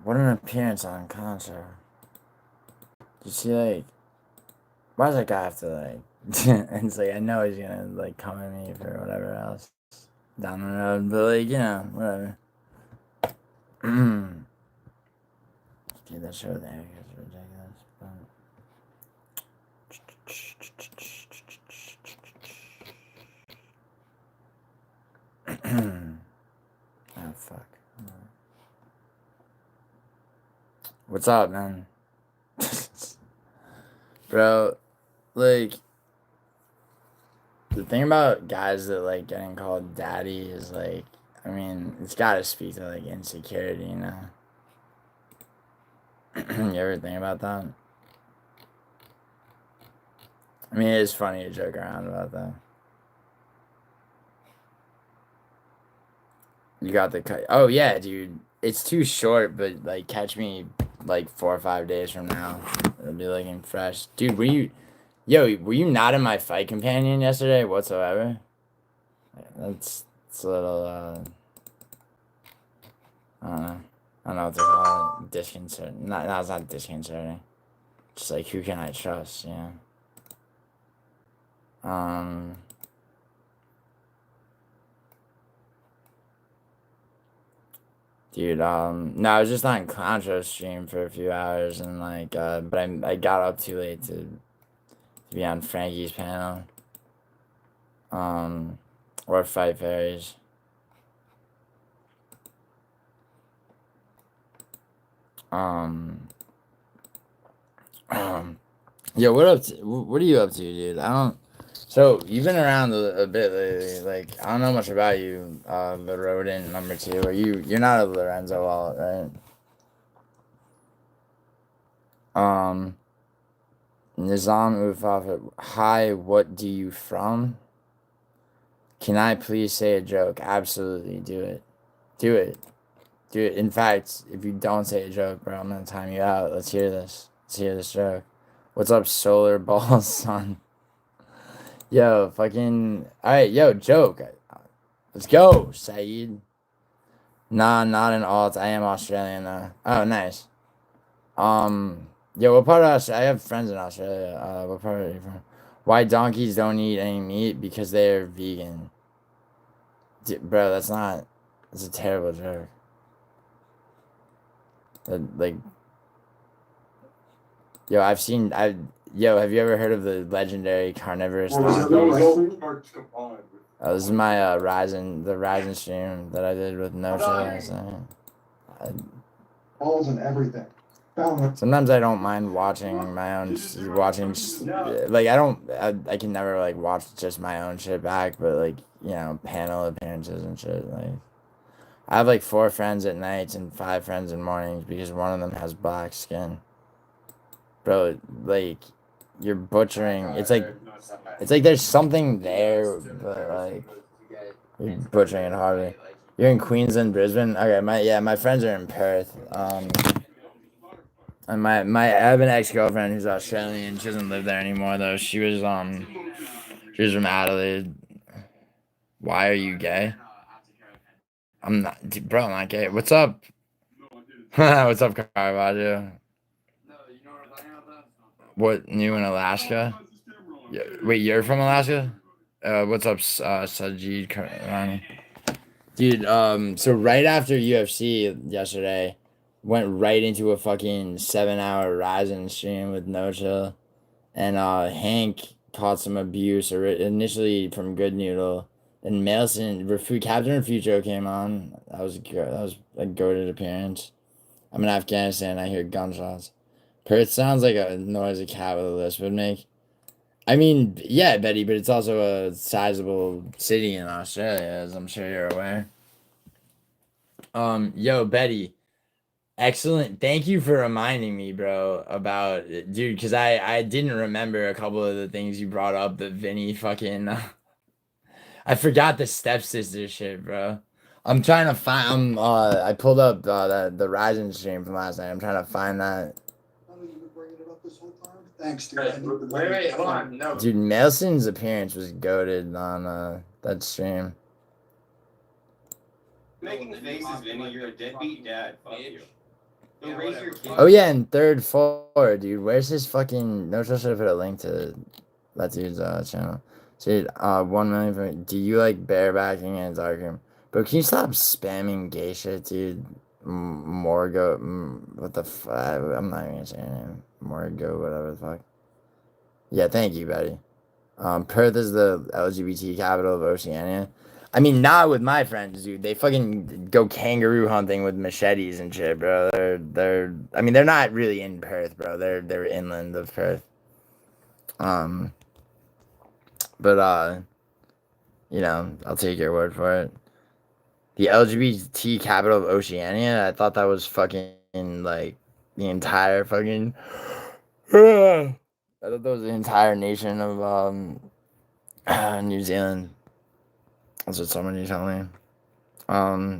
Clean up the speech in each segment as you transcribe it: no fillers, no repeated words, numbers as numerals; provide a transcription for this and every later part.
What an appearance on concert. You see, like, why does that guy have to, like, and it's like, I know he's gonna, like, come at me for whatever else down the road, but, like, you know, whatever. Dude, that show there is ridiculous, but... Oh, fuck. What's up, man? Bro, like, the thing about guys that, like, getting called daddy is, like, I mean, it's gotta speak to, like, insecurity, you know? You ever think about that? I mean, it is funny to joke around about that. You got the cut. Oh, yeah, dude. It's too short, but, like, catch me, like, 4 or 5 days from now. It'll be looking fresh. Dude, were you not in my fight companion yesterday whatsoever? That's a little, I don't know. I don't know what to call it. Disconcerting. No, it's not disconcerting. Just like, who can I trust, you know? Dude, no, I was just on Contra stream for a few hours, and, like, but I got up too late to be on Frankie's panel. Or Fight Fairies. Yo, what are you up to, dude? I don't. So you've been around a bit lately. Like, I don't know much about you. The rodent number 2. You're not a Lorenzo wallet, right? Nizam Ufaf. Hi, what do you from? Can I please say a joke? Absolutely, do it. Do it. Do it. In fact, if you don't say a joke, bro, I'm gonna time you out. Let's hear this. Let's hear this joke. What's up, solar balls, son? Yo, fucking. Alright, yo, joke. Let's go, Saeed. Nah, not an alt. I am Australian, though. Oh, nice. Yo, what part of Australia? I have friends in Australia. What part are you from? Why donkeys don't eat any meat? Because they're vegan. Bro, that's not. That's a terrible joke. Like, yo, yo, have you ever heard of the legendary carnivorous donkeys? This is my the Ryzen stream that I did with No Chill last night. Balls and everything. Sometimes I don't mind watching my own, like, I can never, like, watch just my own shit back, but, like, you know, panel appearances and shit, like, I have, like, 4 friends at nights and 5 friends in mornings because one of them has black skin. Bro, like, you're butchering, it's like there's something there, but, like, you're butchering it hardly. You're in Queensland, Brisbane? Okay, my friends are in Perth, and I have an ex-girlfriend who's Australian. She doesn't live there anymore, though. She was from Adelaide. Why are you gay? I'm not, bro. I'm not gay. What's up? What's up, Caravaggio? What, new in Alaska? Yeah, wait, you're from Alaska? What's up, Sajid Karani? Dude, so right after UFC yesterday, went right into a fucking 7-hour Ryzen stream with No Chill. And Hank caught some abuse initially from Good Noodle. And Mailson, Captain Refucho came on. That was a goated appearance. I'm in Afghanistan. I hear gunshots. Perth sounds like a noise a cat with a lisp would make. I mean, yeah, Betty, but it's also a sizable city in Australia, as I'm sure you're aware. Yo, Betty. Excellent. Thank you for reminding me, bro, about dude, because I didn't remember a couple of the things you brought up that Vinny fucking I forgot the stepsister shit, bro. I'm trying to find I pulled up the Ryzen stream from last night. I'm trying to find that. Thanks, dude. Wait, hold on. No. Dude, Nelson's appearance was goated on that stream. Making faces, Vinny. You're a deadbeat dad. Fuck you. Oh yeah, and third floor, dude. Where's his fucking? No, should have put a link to that dude's channel. Dude, 1 million. Do you like barebacking in a dark room? Bro, can you stop spamming gay shit, dude? Morgo, what the fuck? I'm not even gonna say her name. Morgo, whatever the fuck. Yeah, thank you, buddy. Perth is the LGBT capital of Oceania. I mean, not with my friends, dude. They fucking go kangaroo hunting with machetes and shit, bro. I mean, they're not really in Perth, bro. They're inland of Perth. Um, but I'll take your word for it. The LGBT capital of Oceania. I thought that was fucking like the entire fucking. I thought that was the entire nation of New Zealand. That's what somebody told me.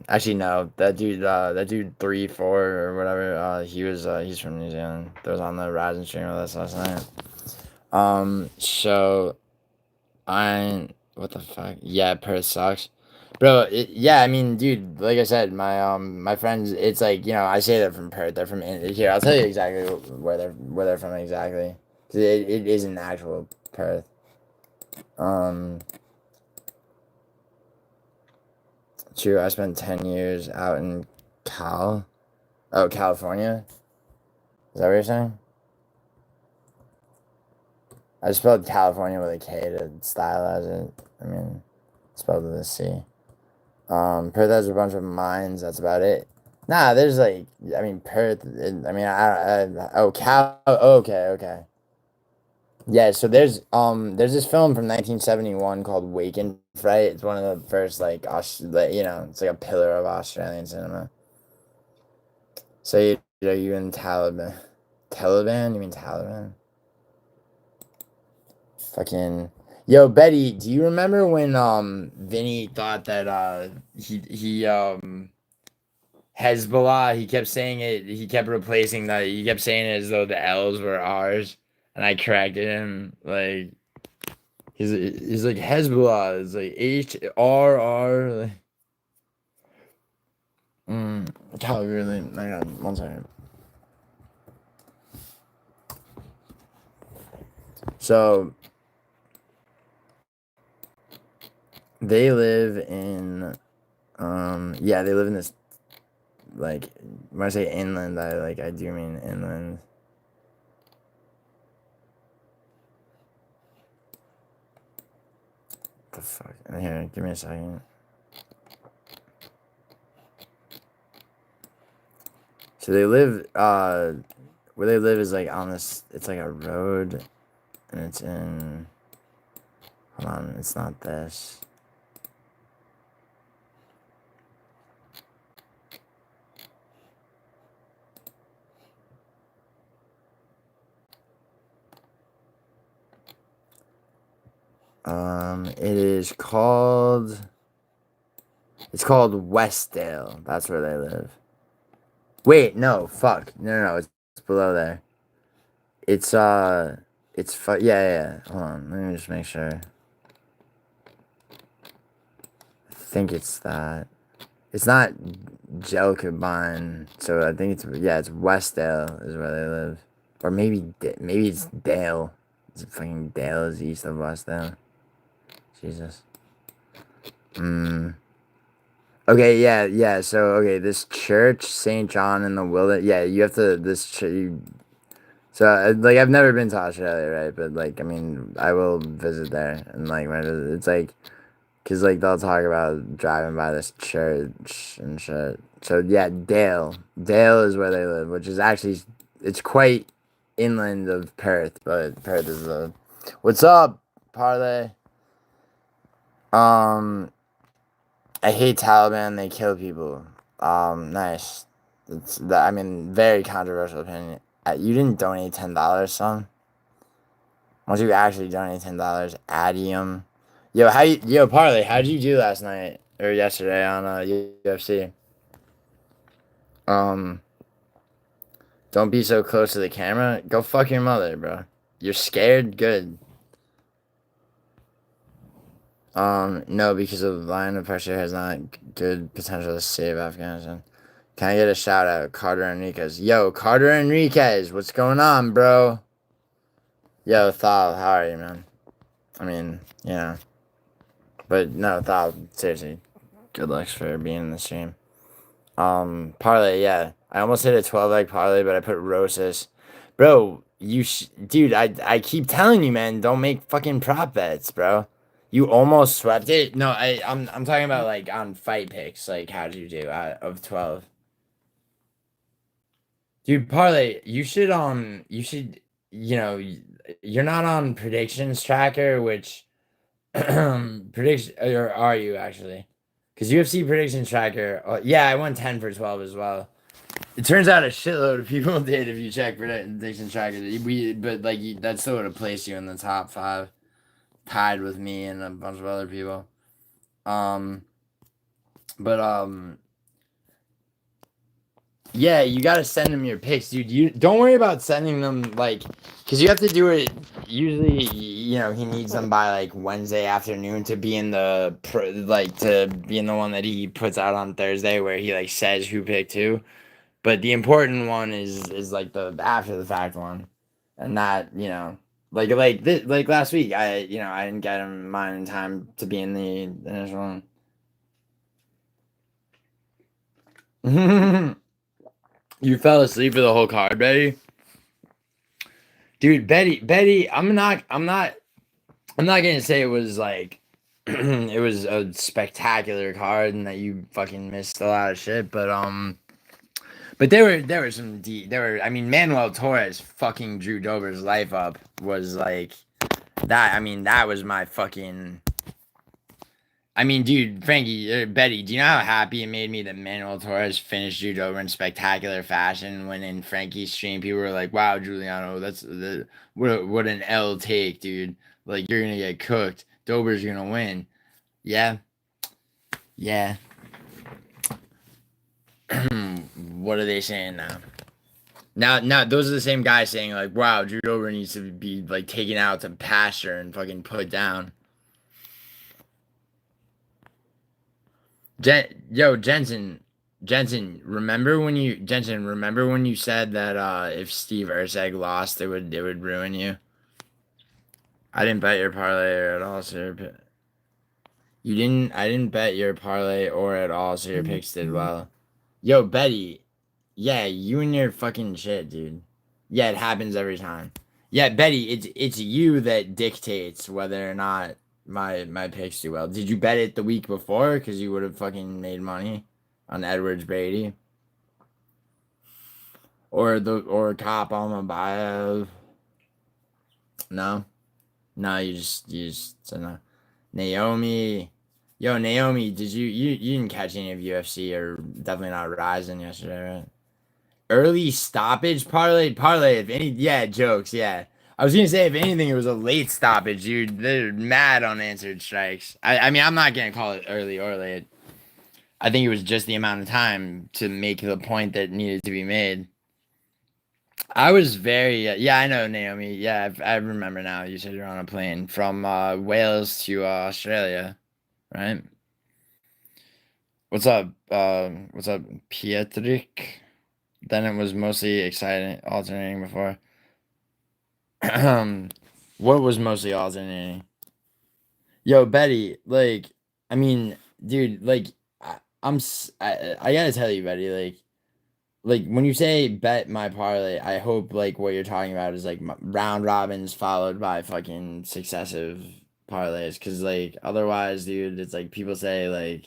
Actually no, that dude 3-4 or whatever, he's from New Zealand. That was on the Rising stream with us last night. So what the fuck? Yeah, Perth sucks. Bro, yeah, I mean, dude, like I said, my friends, it's like, I say they're from Perth. They're from here. I'll tell you exactly where they're from exactly. 'Cause it is an actual Perth. True, I spent 10 years out in California. Is that what you're saying? I spelled California with a K to stylize it. I mean, spelled with a C. Perth has a bunch of mines. That's about it. Nah, there's like, I mean, Perth. I mean, Cal. Oh, okay. Yeah, so there's this film from 1971 called Wake and Fright. It's one of the first it's like a pillar of Australian cinema. So you in Taliban? Taliban? You mean Taliban? Fucking yo, Betty. Do you remember when Vinny thought that he Hezbollah? He kept saying it. He kept replacing that. He kept saying it as though the L's were R's, and I corrected him. Like he's like Hezbollah. It's like HRR. Like, God, really? Hang on, 1 second. So they live in they live in this, like, when I say inland, I do mean inland. What the fuck? Here, give me a second. So they live where they live is like on this, it's like a road, and it's in, hold on, it's not this. It's called Westdale. That's where they live. Wait, no, fuck. No, it's below there. It's yeah. Hold on, let me just make sure. I think it's that. It's not Jelkabine, so I think it's Westdale is where they live, or maybe it's Dale. It's fucking Dale is east of Westdale. Jesus. Okay, yeah. So okay, this church, St. John in the Wilderness. Yeah, you have to So like I've never been to Australia, right? But like I mean, I will visit there, and like it's like, cause like they'll talk about driving by this church and shit. So yeah, Dale is where they live, which is actually, it's quite inland of Perth, but Perth is the, what's up, Parlay? I hate Taliban. They kill people. Nice. I mean, very controversial opinion. You didn't donate $10, son. Once you actually donate $10, adium. Yo, Parlay, how'd you do last night or yesterday on UFC? Don't be so close to the camera. Go fuck your mother, bro. You're scared? Good. No, because of line of pressure has not good potential to save Afghanistan. Can I get a shout out, Carter Enriquez? Yo, Carter Enriquez, what's going on, bro? Yo, Thal, how are you, man? I mean, yeah. But no, Thal, seriously, good luck for being in the stream. Parlay, yeah. I almost hit a 12 leg parlay, but I put Rosas. Bro, dude, I keep telling you, man, don't make fucking prop bets, bro. You almost swept it. No, I'm talking about like on fight picks. Like, how'd you do out of 12? Dude, parlay, you're not on predictions tracker, which prediction, or are you actually? Because UFC predictions tracker, yeah, I won 10 for 12 as well. It turns out a shitload of people did if you check predictions tracker. But like that still would have placed you in the top 5, tied with me and a bunch of other people. Um, but Yeah, you gotta send him your picks, dude. You don't worry about sending them like, cause you have to do it. Usually, he needs them by like Wednesday afternoon to be in the one that he puts out on Thursday, where he like says who picked who. But the important one is like the after the fact one, and that like last week, I didn't get him mine in time to be in the initial one. You fell asleep for the whole card, Betty. Dude, Betty, I'm not gonna say it was like it was a spectacular card and that you fucking missed a lot of shit, but there were some I mean Manuel Torres fucking Drew Dober's life up was like that. I mean that was my fucking. I mean, dude, Frankie, Betty, do you know how happy it made me that Manuel Torres finished Drew Dober in spectacular fashion? When in Frankie's stream, people were like, "Wow, Giuliano, what an L take, dude! Like you're gonna get cooked. Dober's gonna win." Yeah, yeah. What are they saying now? Now, those are the same guys saying like, "Wow, Drew Dober needs to be like taken out to pasture and fucking put down." Remember when you said that if Steve Erceg lost, it would ruin you? I didn't bet your parlay or at all, so you didn't. I didn't bet your parlay or at all, so your picks did well. Yo, Betty, yeah, you and your fucking shit, dude. Yeah, it happens every time. Yeah, Betty, it's you that dictates whether or not my picks do well. Did you bet it the week before? Because you would have fucking made money on Edwards Brady or Cop Almabaya. No, no, you just said no. Naomi, yo, Naomi, you didn't catch any of UFC or definitely not Ryzen yesterday, right? Early stoppage parlay. If any, yeah, jokes, yeah. I was gonna say if anything, it was a late stoppage, dude. They're mad unanswered strikes. I mean, I'm not gonna call it early or late. I think it was just the amount of time to make the point that needed to be made. I was very yeah, I know Naomi. Yeah, I remember now. You said you're on a plane from Wales to Australia, right? What's up, Pietrick? Then it was mostly exciting, alternating before. What was mostly alternating? Yo, Betty, like, I mean, dude, like, I gotta tell you, Betty, like when you say bet my parlay, I hope like what you're talking about is like round robins followed by fucking successive parlays, because like otherwise, dude, it's like people say like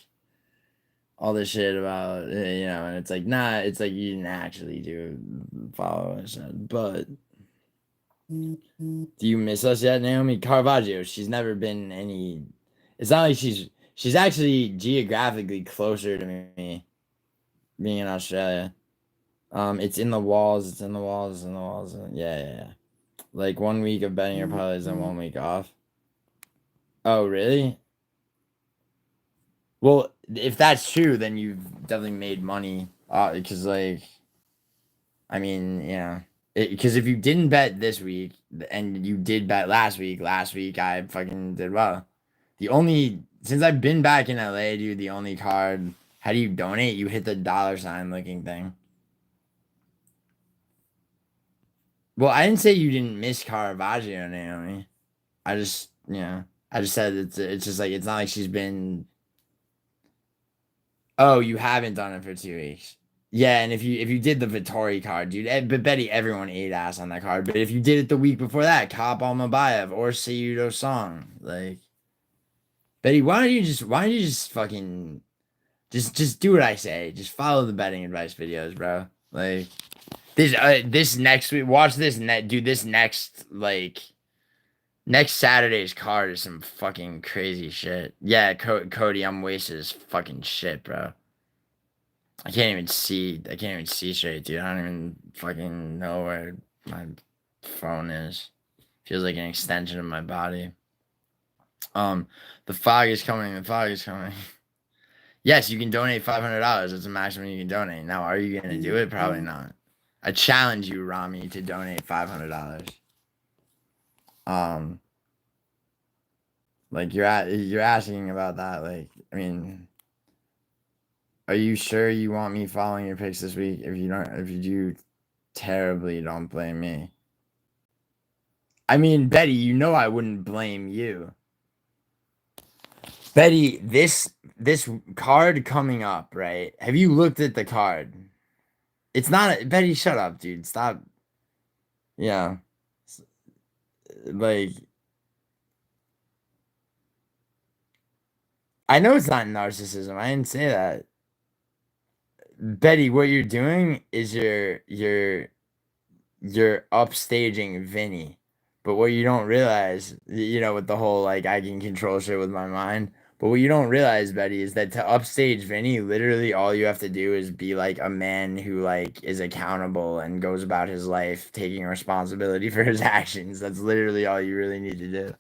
all this shit about and it's like nah, it's like you didn't actually do follow what I said, but. Do you miss us yet, Naomi Caravaggio? She's never been any. It's not like she's actually geographically closer to me, being in Australia. It's in the walls. It's in the walls. It's in the walls. Yeah, yeah, yeah. Like 1 week of betting your parlays and 1 week off. Oh, really? Well, if that's true, then you've definitely made money. Because like, I mean, yeah. Because if you didn't bet this week and you did bet last week I fucking did well. Since I've been back in LA, dude, the only card How do you donate? You hit the $ looking thing. Well, I didn't say you didn't miss Caravaggio, Naomi. I just, I just said it's just like it's not like she's been. Oh, you haven't done it for 2 weeks. Yeah, and if you did the Vittori card, dude, but Betty, everyone ate ass on that card. But if you did it the week before that, Kop Almabayev or Seyudo Song, like Betty, why don't you just fucking just do what I say. Just follow the betting advice videos, bro. Like this next week, watch this dude. This next Saturday's card is some fucking crazy shit. Yeah, Cody, I'm wasted as fucking shit, bro. I can't even see. I can't even see straight, dude. I don't even fucking know where my phone is. Feels like an extension of my body. The fog is coming. The fog is coming. Yes, you can donate $500. That's the maximum you can donate. Now, are you gonna do it? Probably not. I challenge you, Rami, to donate $500. Like you're asking about that. Like, I mean, are you sure you want me following your picks this week? If you do terribly, don't blame me. I mean, Betty, you know I wouldn't blame you. Betty, this card coming up, right? Have you looked at the card? It's not Betty, shut up, dude. Stop. Yeah. Like I know it's not narcissism. I didn't say that. Betty, what you're doing is you're upstaging Vinny. But what you don't realize, with the whole like I can control shit with my mind. But what you don't realize, Betty, is that to upstage Vinny, literally all you have to do is be like a man who like is accountable and goes about his life taking responsibility for his actions. That's literally all you really need to do.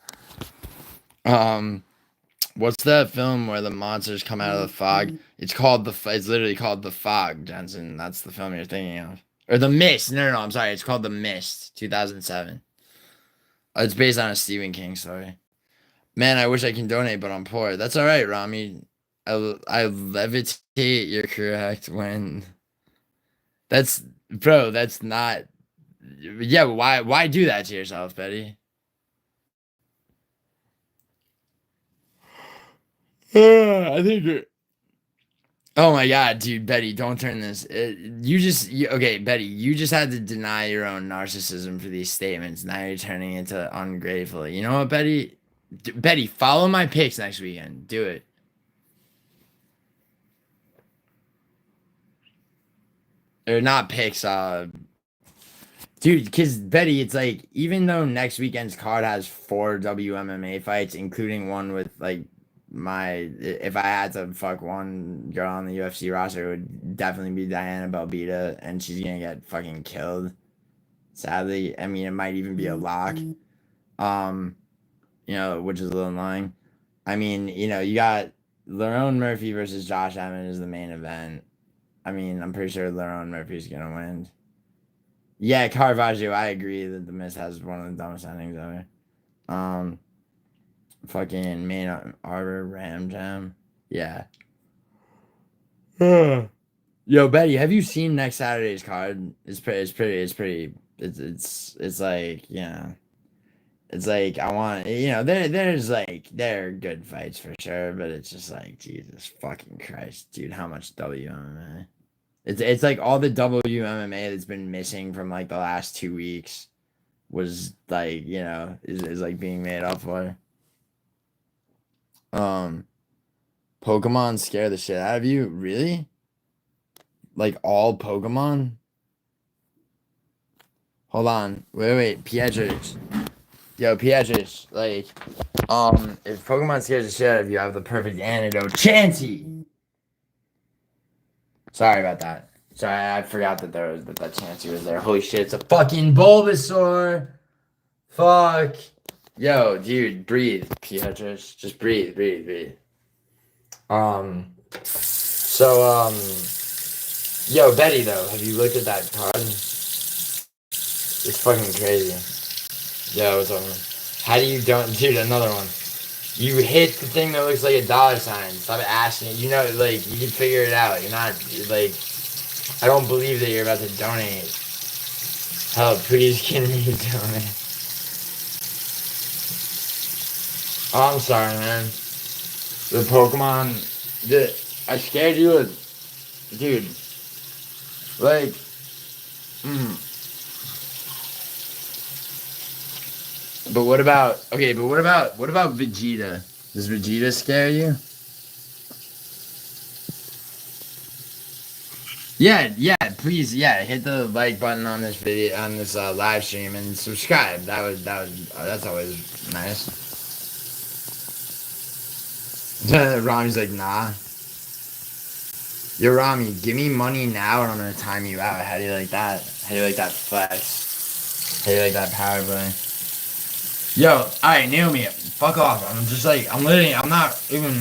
What's that film where the monsters come out of the fog? It's literally called The Fog, Jensen. That's the film you're thinking of. Or The Mist. No, I'm sorry. It's called The Mist, 2007. It's based on a Stephen King story. Man, I wish I can donate, but I'm poor. That's all right, Rami. I levitate. You're correct. That's not. Yeah, why do that to yourself, Betty? I think you're. Oh my god, dude, Betty, don't turn this. Okay, Betty, you just had to deny your own narcissism for these statements. Now you're turning into ungrateful. You know what, Betty? Betty, follow my picks next weekend. Do it. Or not picks, dude, because Betty, it's like, even though next weekend's card has 4 WMMA fights, including one with like if I had to fuck one girl on the UFC roster, it would definitely be Diana Belbita, and she's gonna get fucking killed. Sadly, I mean, it might even be a lock. Which is a little annoying. I mean, you got Lerone Murphy versus Josh Emmett is the main event. I mean, I'm pretty sure Lerone Murphy's gonna win. Yeah, Caravaggio, I agree that the Mist has one of the dumbest endings ever. Fucking main arbor Ram Jam. Yeah. Yo, Betty, have you seen next Saturday's card? It's like, it's like I want, there are good fights for sure, but it's just like, Jesus fucking Christ, dude, how much WMMA? It's like all the WMMA that's been missing from like the last 2 weeks was like, is like being made up for. Pokemon scare the shit out of you? Really? Like all Pokemon? Hold on. Wait. Pietrich. Yo, Pietrich. Like, if Pokemon scares the shit out of you, I have the perfect antidote. Chansey! Sorry about that. Sorry, I forgot that that Chansey was there. Holy shit, it's a fucking Bulbasaur! Fuck! Yo, dude, breathe, Pietrich. Just breathe. Yo, Betty, though, have you looked at that card? It's fucking crazy. Yo, what's up, man? How do you don't, dude, another one. You hit the thing that looks like a dollar sign. Stop asking. You know, like, you can figure it out. You're not, like, I don't believe that you're about to donate. Help, please can you donate? Oh, I'm sorry, man. The Pokemon, I scared you with, dude, like, But what about, okay, but what about Vegeta? Does Vegeta scare you? Yeah, yeah, please, yeah, hit the like button on this video, on this live stream, and subscribe. That's always nice. Rami's like, nah. Yo, Rami, give me money now or I'm gonna time you out. How do you like that? How do you like that flex? How do you like that power play? Yo, alright, Naomi, fuck off. I'm just like, I'm literally, I'm not even,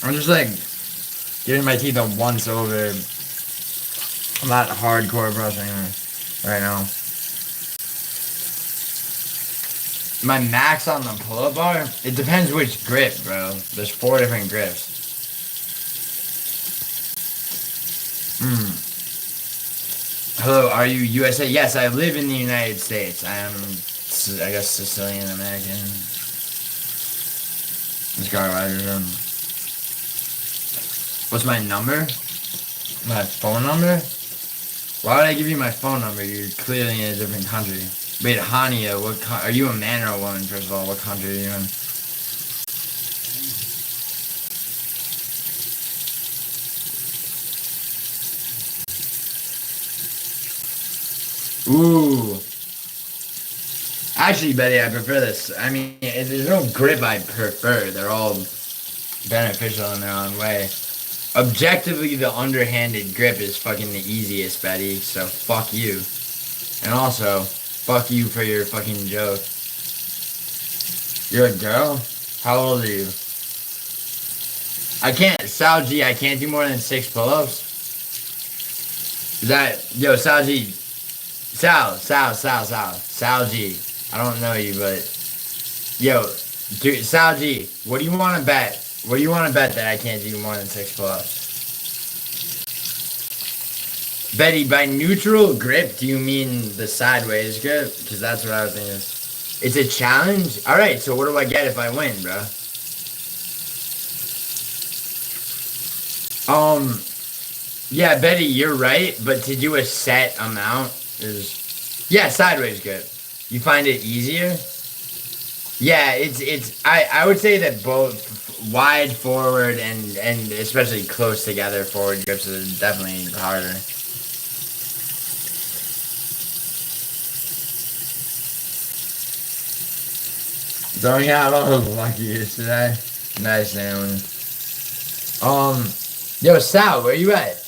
I'm just like, getting my teeth up once over. I'm not hardcore brushing right now. My max on the pull-up bar? It depends which grip, bro. There's 4 different grips. Hello, are you USA? Yes, I live in the United States. I am, I guess, Sicilian American. This guy right here. What's my number? My phone number? Why would I give you my phone number? You're clearly in a different country. Wait, Hania, are you a man or a woman, first of all? What country are you in? Ooh. Actually, Betty, I prefer this. I mean, there's no grip I prefer. They're all beneficial in their own way. Objectively, the underhanded grip is fucking the easiest, Betty, so fuck you. And also, fuck you for your fucking joke. You're a girl? How old are you? I can't, Sal G, I can't do more than 6 pull-ups. Is that, yo, Sal G, Sal G, I don't know you, but, yo, dude, Sal G, what do you want to bet? What do you want to bet that I can't do more than 6 pull-ups? Betty, by neutral grip, do you mean the sideways grip? Because that's what I was thinking. It's a challenge? Alright, so what do I get if I win, bro? Yeah, Betty, you're right, but to do a set amount is... Yeah, sideways grip. You find it easier? Yeah, I would say that both wide forward and especially close together forward grips are definitely harder. Don't you have all the luckiest today? Nice, Naomi. Yo, Sal, where you at?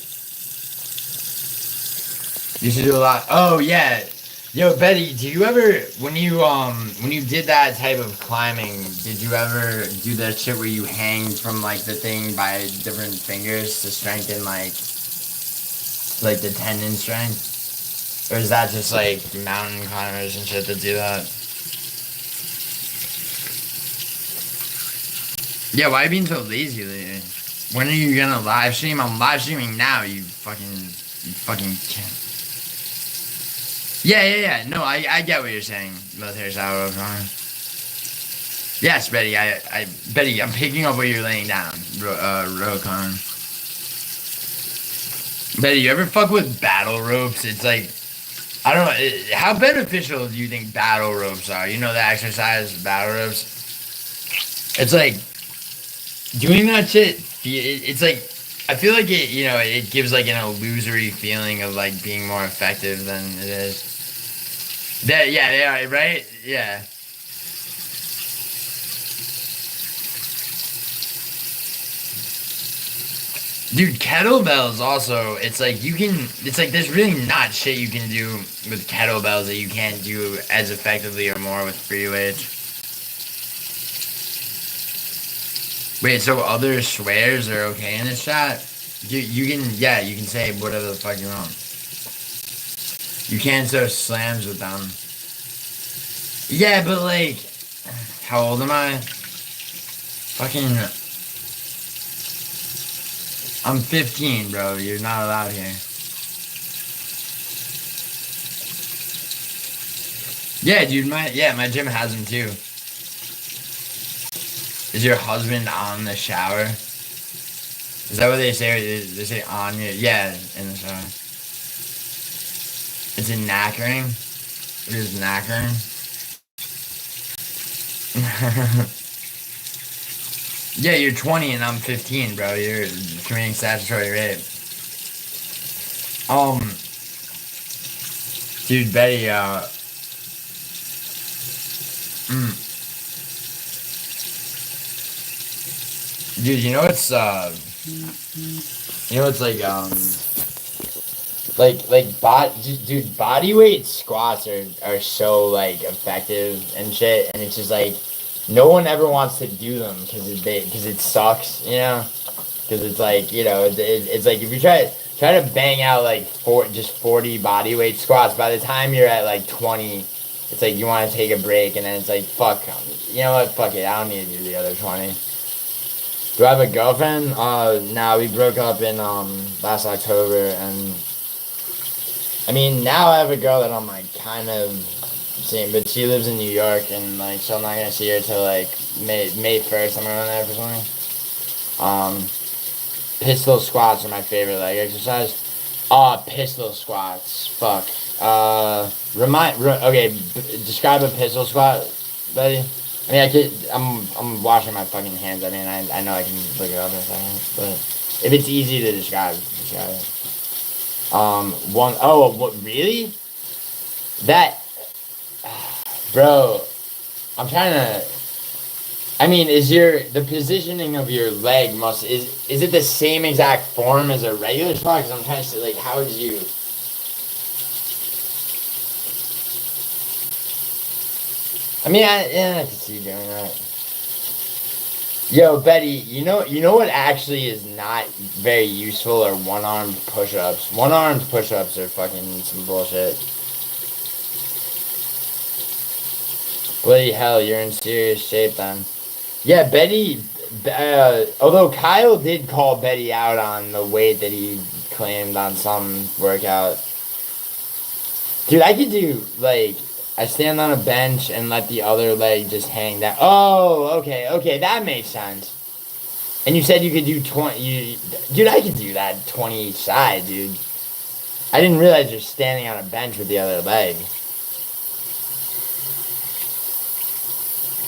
You should do a lot. Oh, yeah. Yo, Betty, do you ever, when you did that type of climbing, did you ever do that shit where you hang from, like, the thing by different fingers to strengthen, like the tendon strength? Or is that just, like, mountain climbers and shit that do that? Yeah, why are you being so lazy lately? When are you gonna live stream? I'm live streaming now, you fucking can't. Yeah. No, I get what you're saying. Military style Rokan. Yes, Betty, Betty, I'm picking up what you're laying down, Rokan. Betty, you ever fuck with battle ropes? It's like, I don't know, how beneficial do you think battle ropes are? You know the exercise, battle ropes? It's like, doing that shit, it's like, I feel like it gives like an illusory feeling of like being more effective than it is. Yeah, they are, right? Yeah. Dude, kettlebells also, it's like there's really not shit you can do with kettlebells that you can't do as effectively or more with free weights. Wait, so other swears are okay in this chat? You can say whatever the fuck you want. You can't throw slams with them. Yeah, but like, how old am I? Fucking. I'm 15, bro. You're not allowed here. Yeah, dude. My gym has them too. Is your husband on the shower? Is that what they say? Or they say on you? Yeah, in the shower. It's in knackering. It is knackering. Yeah, you're 20 and I'm 15, bro. You're committing statutory rape. Dude, Betty, dude, you know it's dude, body weight squats are so like effective and shit, and it's just like no one ever wants to do them because it sucks, you know, because it's like it's like if you try to bang out like 40 body weight squats, by the time you're at like 20, it's like you want to take a break, and then it's like fuck, you know what, fuck it, I don't need to do the other 20. Do I have a girlfriend? Nah, we broke up in last October, and I mean now I have a girl that I'm like kind of seeing, but she lives in New York, and like so I'm not gonna see her till like May 1st. I'm around there for something. Pistol squats are my favorite leg exercise. Pistol squats. Fuck. Okay. Describe a pistol squat, buddy. I mean, I'm washing my fucking hands. I mean, I know I can look it up in a second, but if it's easy to describe it. What, really? That, bro, I'm trying to, I mean, the positioning of your leg is it the same exact form as a regular squat? Because I'm trying to say, like, how would you, I mean, I can see you doing that. Yo, Betty, you know what actually is not very useful are one-armed push-ups. One-armed push-ups are fucking some bullshit. Bloody hell, you're in serious shape then. Yeah, Betty, although Kyle did call Betty out on the weight that he claimed on some workout. Dude, I could do, like, I stand on a bench and let the other leg just hang down. Oh, okay, that makes sense. And you said you could do 20, dude, I could do that 20 each side, dude. I didn't realize you're standing on a bench with the other leg.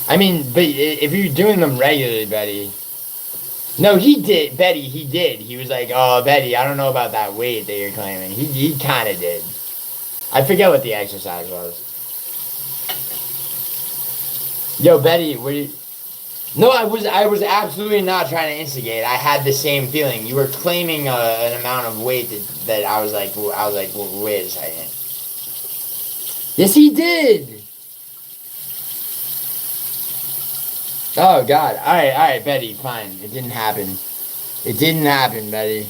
I mean, but if you're doing them regularly, Betty. No, he did, Betty, he did. He was like, oh, Betty, I don't know about that weight that you're claiming. He kind of did. I forget what the exercise was. Yo, Betty, were you... No, I was absolutely not trying to instigate. I had the same feeling. You were claiming an amount of weight that I was like, well, wait a second. Yes, he did. Oh God. All right, Betty. Fine. It didn't happen. It didn't happen, Betty.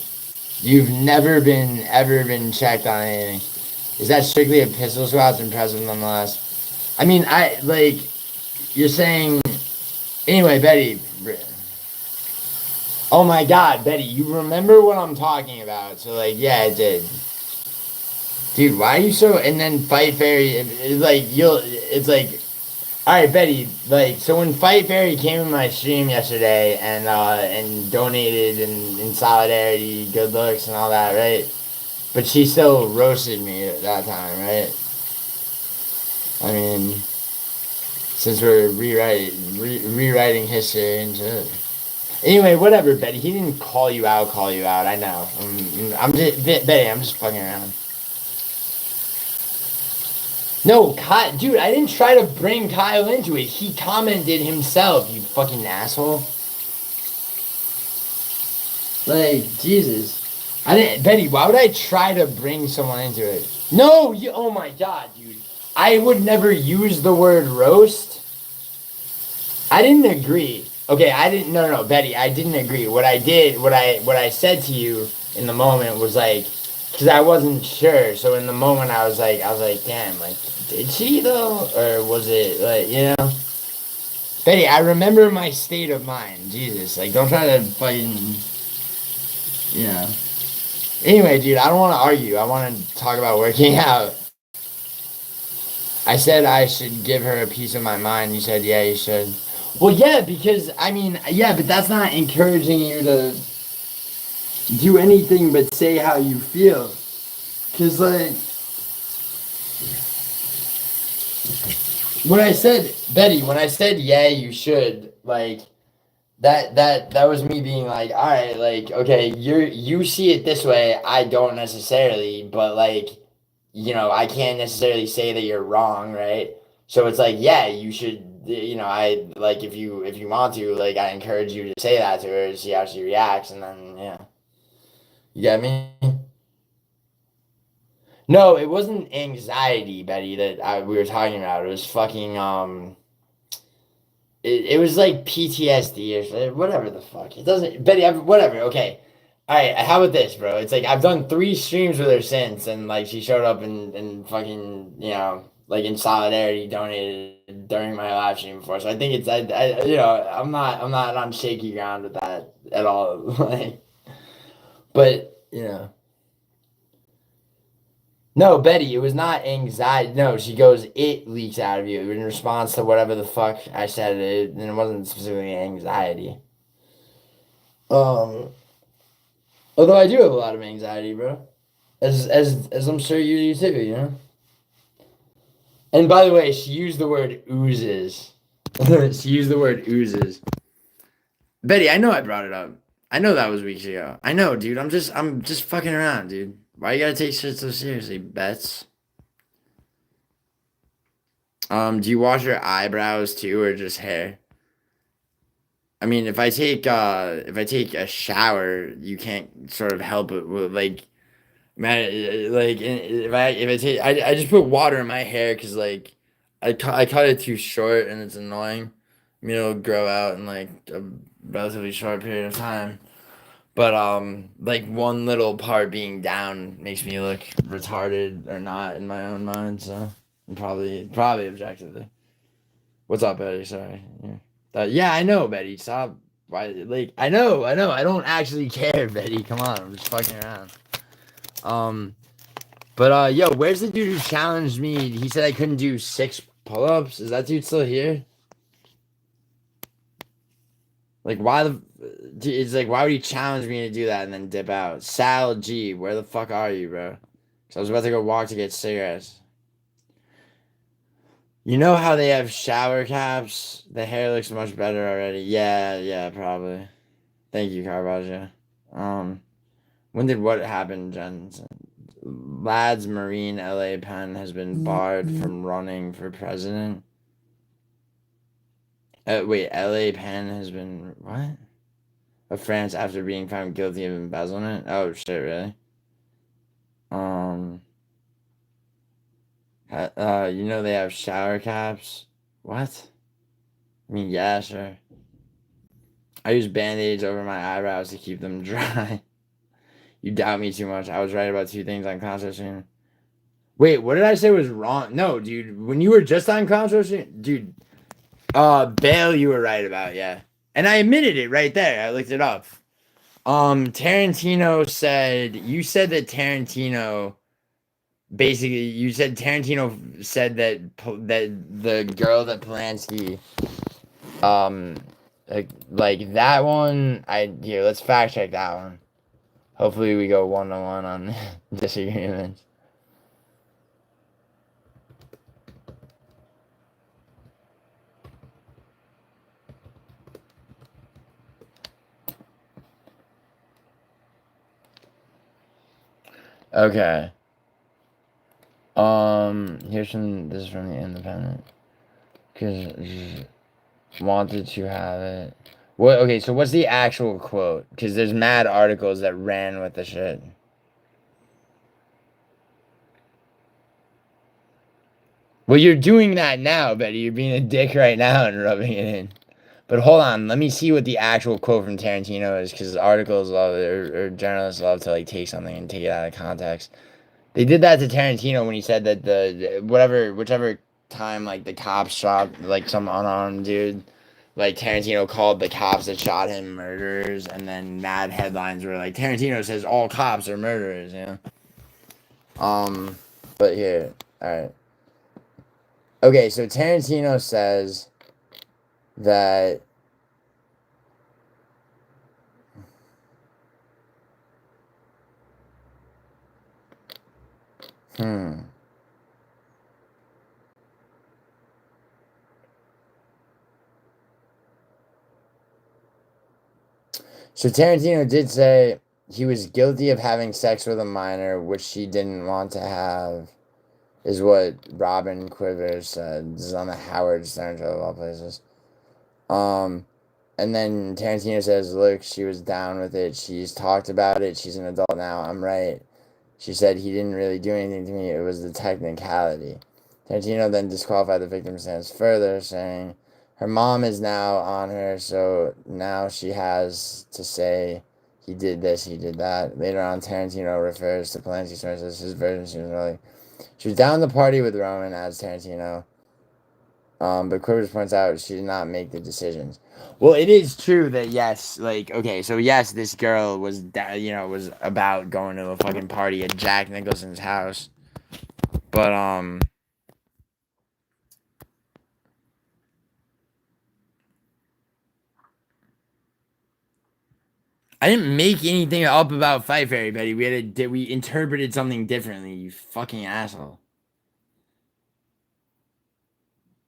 You've never ever been checked on anything. Is that strictly a pistol squat? It's impressive nonetheless. I mean, you're saying, anyway, Betty. Oh my God, Betty, you remember what I'm talking about? So like, yeah, it did. Dude, why are you so? And then Fight Fairy, it's like, all right, Betty, like, so when Fight Fairy came in my stream yesterday and donated in solidarity, good looks and all that, right? But she still roasted me at that time, right? I mean, since we're rewriting history into it. Anyway, whatever, Betty. He didn't call you out. I know. I'm just Betty. I'm just fucking around. No, Kyle, dude. I didn't try to bring Kyle into it. He commented himself. You fucking asshole. Like Jesus. I didn't, Betty. Why would I try to bring someone into it? No. Oh my God, dude. I would never use the word roast. I didn't agree. Okay, I didn't. No, Betty, I didn't agree. What I said to you in the moment was like, because I wasn't sure. So in the moment, I was like, damn, like, did she though, or was it like, you know? Betty, I remember my state of mind. Jesus, like, don't try to fucking, you know. Anyway, dude, I don't want to argue. I want to talk about working out. I said I should give her a piece of my mind. You said, yeah, you should. Well, yeah, because, I mean, yeah, but that's not encouraging you to do anything but say how you feel. Because, like, when I said, Betty, when I said, yeah, you should, like, that was me being like, all right, like, okay, you see it this way, I don't necessarily, but like, I can't necessarily say that you're wrong, right? So it's like, yeah, you should, I like if you want to, like, I encourage you to say that to her, see how she reacts, and then you get me? No, it wasn't anxiety, Betty, that we were talking about. It was fucking it was like PTSD or whatever the fuck. It doesn't, Betty. Whatever. Okay. All right. How about this, bro? It's like I've done 3 streams with her since, and like she showed up and fucking like in solidarity donated during my live stream before. So I think it's I'm not on shaky ground with that at all. Like, but no, Betty, it was not anxiety. No, she goes, it leaks out of you in response to whatever the fuck I said. And it wasn't specifically anxiety. Um, Although I do have a lot of anxiety, bro. As I'm sure you do too, And by the way, she used the word oozes. She used the word oozes. Betty, I know I brought it up. I know that was weeks ago. I know, dude. I'm just fucking around, dude. Why you gotta take shit so seriously, Bets? Do you wash your eyebrows too, or just hair? I mean, if I take a shower, you can't sort of help it with like, man, like if I take I just put water in my hair because like I cut it too short and it's annoying. I mean, it'll grow out in like a relatively short period of time. But like one little part being down makes me look retarded or not in my own mind. So probably objectively. What's up, Betty? Sorry. Yeah. Yeah, I know, Betty. Stop. Why? Like, I know. I don't actually care, Betty. Come on, I'm just fucking around. Um, but yo, where's the dude who challenged me? He said I couldn't do 6 pull-ups. Is that dude still here? Like, why the? It's like, why would he challenge me to do that and then dip out? Sal G, where the fuck are you, bro? Cause I was about to go walk to get cigarettes. You know how they have shower caps? The hair looks much better already. Yeah, probably. Thank you, Caravaggio. Um, when did what happen, Jensen? Lads Marine LA Penn has been barred from running for president. Wait, LA Penn has been what? Of France after being found guilty of embezzlement. Oh shit, really? Um, they have shower caps. What? I mean, yeah, sure. I use band-aids over my eyebrows to keep them dry. You doubt me too much. I was right about 2 things on Constitution. Wait, what did I say was wrong? No, dude. When you were just on Constitution, dude. Bail, you were right about, yeah. And I admitted it right there. I looked it up. Tarantino said you said that Tarantino basically you said Tarantino said that the girl that Polanski like that one. Let's fact check that one. Hopefully we go 1-1 on disagreements. Okay. This is from the Independent. Cause wanted to have it. What? Okay, so what's the actual quote? Because there's mad articles that ran with the shit. Well, you're doing that now, Betty. You're being a dick right now and rubbing it in. But hold on, let me see what the actual quote from Tarantino is, because articles love or journalists love to like take something and take it out of context. They did that to Tarantino when he said that whichever time like the cops shot like some unarmed dude. like Tarantino called the cops that shot him murderers, and then mad headlines were like Tarantino says all cops are murderers, you know. But here, all right. Okay, so Tarantino says that hmm. So Tarantino did say he was guilty of having sex with a minor, which she didn't want to have, is what Robin Quivers said. This is on the Howard Stern show of all places. And then Tarantino says, look, she was down with it. She's talked about it. She's an adult now. I'm right. She said he didn't really do anything to me. It was the technicality. Tarantino then disqualified the victim's stance further, saying her mom is now on her, so now she has to say he did this, he did that. Later on, Tarantino refers to Polanski's story as his version. She was down the party with Roman, as Tarantino. But Quivers points out she did not make the decisions. Well, it is true that yes, like okay, so yes, this girl was was about going to a fucking party at Jack Nicholson's house, but I didn't make anything up about Fight Fairy, Betty. We interpreted something differently. You fucking asshole.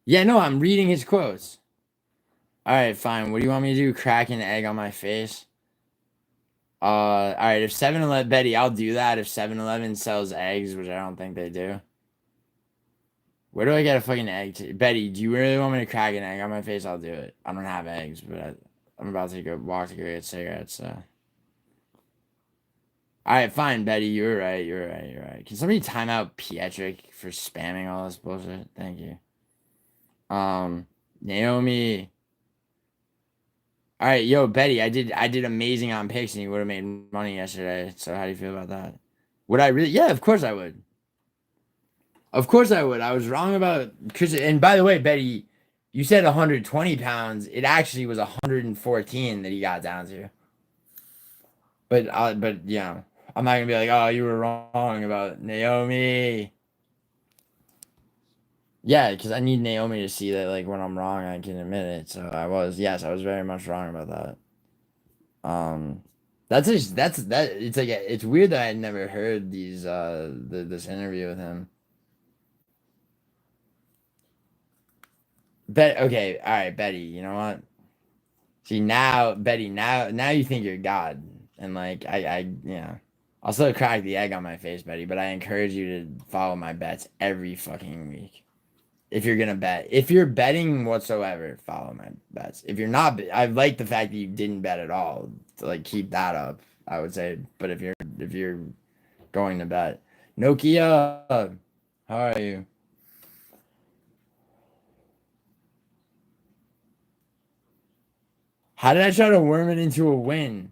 Yeah, no, I'm reading his quotes. All right, fine. What do you want me to do? Crack an egg on my face? All right. If 7-Eleven, Betty, I'll do that. If 7-Eleven sells eggs, which I don't think they do. Where do I get a fucking egg? Betty, do you really want me to crack an egg on my face? I'll do it. I don't have eggs, but I'm about to go walk to go get cigarettes. So. All right, fine, Betty. You're right. You're right. You're right. Can somebody time out Pietrick for spamming all this bullshit? Thank you. Naomi. All right, yo, Betty. I did amazing on picks, and you would have made money yesterday. So how do you feel about that? Would I really? Yeah, of course I would. Of course I would. I was wrong about because. And by the way, Betty, you said 120 pounds. It actually was 114 that he got down to. But yeah, I'm not gonna be like, oh, you were wrong about Naomi. Yeah, because I need Naomi to see that, like, when I'm wrong, I can admit it. So yes, I was very much wrong about that. That's just that. It's like it's weird that I had never heard this interview with him. Okay, all right, Betty. You know what? See now, Betty. Now you think you're God, and like yeah. I'll still crack the egg on my face, Betty. But I encourage you to follow my bets every fucking week. If you're gonna bet, if you're betting whatsoever, follow my bets. If you're not, I like the fact that you didn't bet at all. To like keep that up, I would say. But if you're going to bet, Nokia, how are you? How did I try to worm it into a win?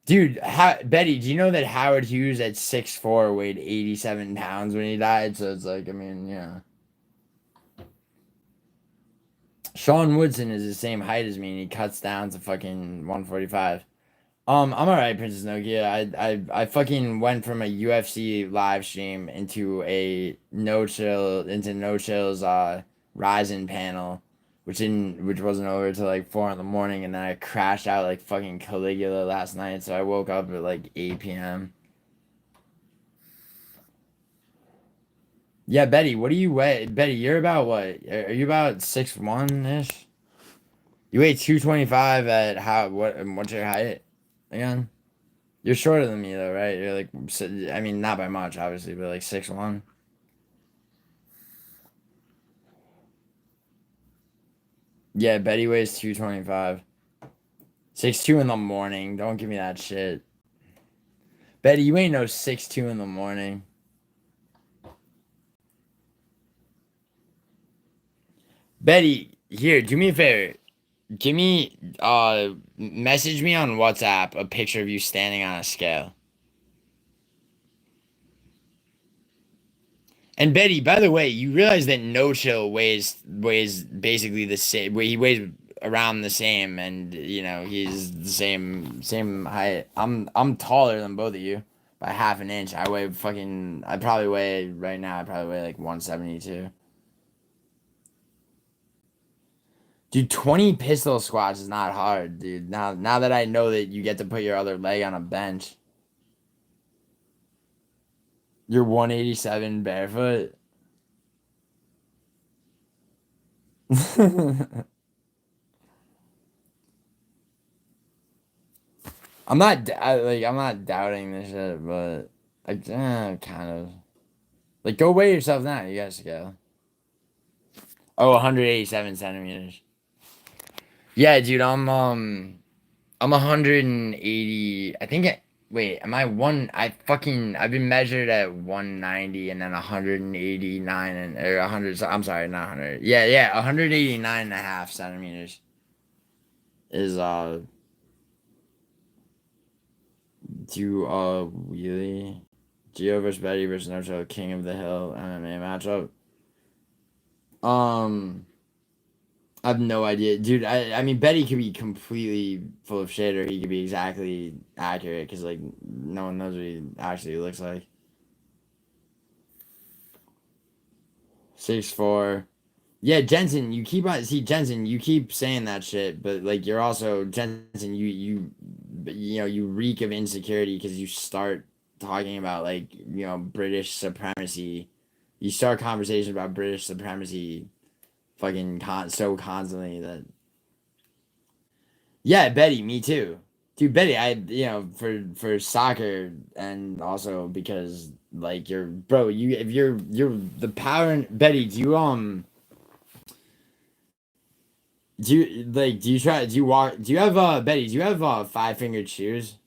Dude, Betty, do you know that Howard Hughes at 6'4" weighed 87 pounds when he died? So it's like, I mean, yeah. Sean Woodson is the same height as me and he cuts down to fucking 145. I'm alright, Princess Nokia. I fucking went from a UFC live stream into No Chill's Ryzen panel, which wasn't over till like 4 in the morning, and then I crashed out like fucking Caligula last night, so I woke up at like 8 p.m. Yeah, Betty, what do you weigh? Betty, you're about what? Are you about 6'1" ish? You weigh 225 at what's your height again? You're shorter than me though, right? You're like, I mean, not by much, obviously, but like 6'1". Yeah, Betty weighs 225. 6'2" in the morning. Don't give me that shit. Betty, you ain't no 6'2" in the morning. Betty, here, do me a favor. Give me, message me on WhatsApp a picture of you standing on a scale. And Betty, by the way, you realize that No Chill weighs basically the same. He weighs around the same, and you know he's the same height. I'm taller than both of you by half an inch. I weigh fucking. I probably weigh right now. I probably weigh like 172. Dude, 20 pistol squats is not hard, dude. Now that I know that you get to put your other leg on a bench. You're 187 barefoot. I'm not doubting this shit, but like kind of. Like go weigh yourself now, you guys go. Oh, 187 centimeters. Yeah, dude, I'm 180. I think wait, am I one I've been measured at 190 and then 189 and or 100 I'm sorry, not 100. Yeah, 189 and a half centimeters is do really Gio versus Betty versus Nacho King of the Hill MMA matchup. I have no idea, dude. I mean, Betty could be completely full of shit, or he could be exactly accurate, because like no one knows what he actually looks like. 6'4". Yeah, Jensen, Jensen, you keep saying that shit, but like you're also Jensen, you know you reek of insecurity because you start talking about like British supremacy. You start conversations about British supremacy, fucking so constantly that. Yeah, Betty, me too. Dude, Betty, for soccer and also because like you're bro, if you're the power Betty, do you walk do you have Betty, do you have five-fingered shoes?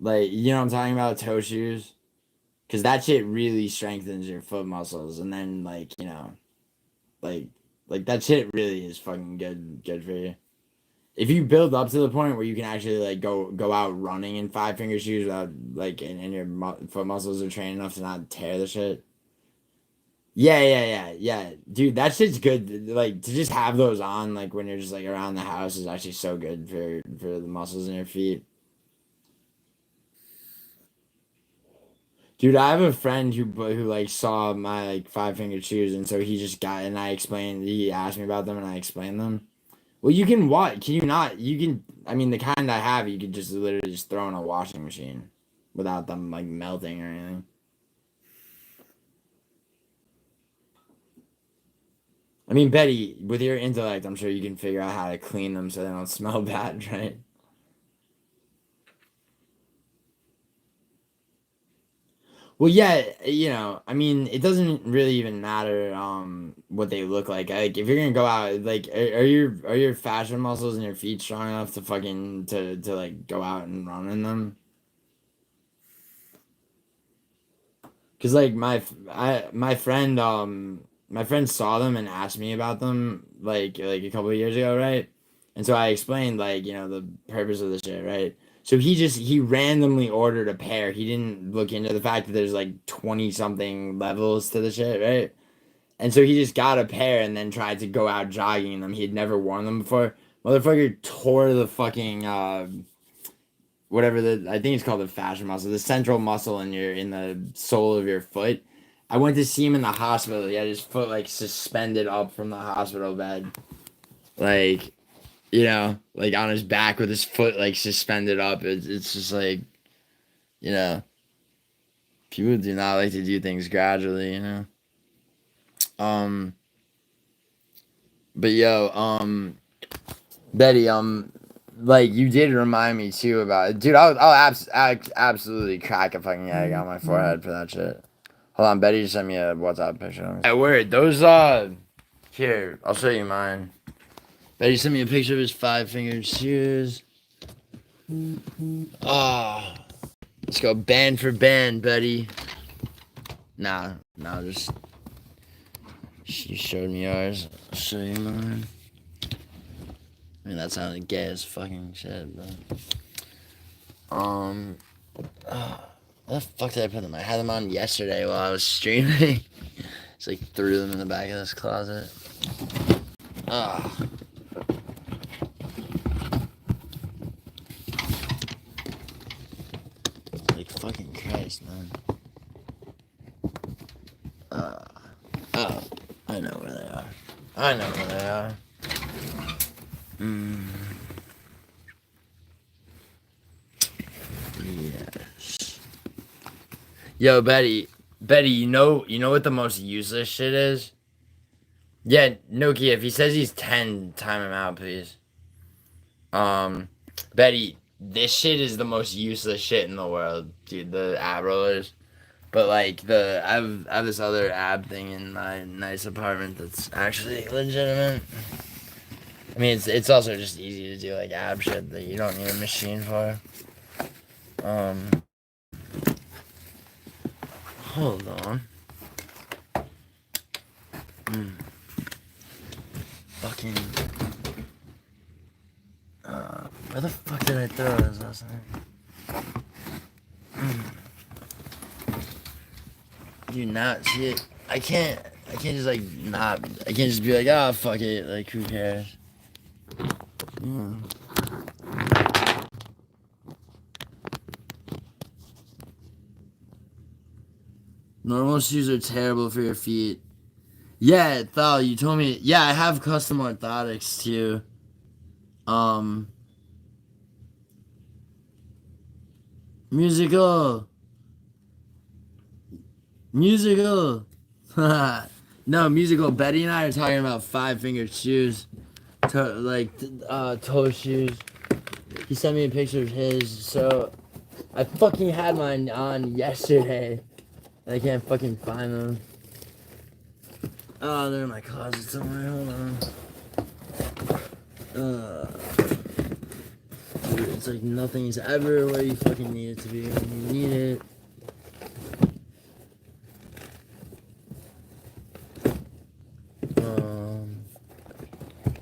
Like, you know what I'm talking about, toe shoes? Cause that shit really strengthens your foot muscles and then like that shit really is fucking good for you. If you build up to the point where you can actually like go out running in five-finger shoes without and your foot muscles are trained enough to not tear the shit. Yeah, dude, that shit's good. Like to just have those on like when you're just like around the house is actually so good for the muscles in your feet. Dude, I have a friend who like saw my like five-fingered shoes, and so he just got and I explained. He asked me about them, and I explained them. Well, you can what? Can you not? You can. I mean, the kind I have, you could just literally just throw in a washing machine without them like melting or anything. I mean, Betty, with your intellect, I'm sure you can figure out how to clean them so they don't smell bad, right? Well, yeah, I mean, it doesn't really even matter what they look like. Like if you're gonna go out, like are your fashion muscles and your feet strong enough to fucking to like go out and run in them? Cause like my friend saw them and asked me about them like a couple of years ago, right? And so I explained the purpose of the shit, right? So he randomly ordered a pair. He didn't look into the fact that there's like 20 something levels to the shit, right? And so he just got a pair and then tried to go out jogging in them. He had never worn them before. Motherfucker tore the fucking whatever I think it's called the fascial muscle, the central muscle in the sole of your foot. I went to see him in the hospital. He had his foot like suspended up from the hospital bed, like like on his back with his foot like suspended up. It's just like you know, people do not like to do things gradually. Um, but yo, Betty, like you did remind me too about it. Dude. Absolutely crack a fucking egg on my forehead for that shit. Hold on, Betty just sent me a WhatsApp picture. Hey, word, those here, I'll show you mine. Betty sent me a picture of his five-fingered shoes. Oh, let's go band for band, Betty. Nah, just you showed me yours. I'll show you mine. I mean, that sounded gay as fucking shit, but uh, What the fuck did I put them? I had them on yesterday while I was streaming. Just like threw them in the back of this closet. Ah. Like fucking Christ, man. Oh, I know where they are. I know where they are. Yes. Yo, Betty, you know what the most useless shit is? Yeah, Nokia, if he says he's 10, time him out, please. Betty, this shit is the most useless shit in the world, dude, the ab rollers. But like I have this other ab thing in my nice apartment that's actually legitimate. I mean, it's also just easy to do like ab shit that you don't need a machine for. Hold on. Fucking. Where the fuck did I throw this last night? Do you not see it? I can't just like not. I can't just be like, ah, oh, fuck it. Like, who cares? Yeah. Normal shoes are terrible for your feet. Yeah, Thal, you told me. Yeah, I have custom orthotics too. Musical. Musical. No, musical. Betty and I are talking about 5-fingered shoes. Toe shoes. He sent me a picture of his, so I fucking had mine on yesterday. And I can't fucking find them. Oh, they're in my closet somewhere. Hold on. Dude, it's like nothing's ever where you fucking need it to be when you need it.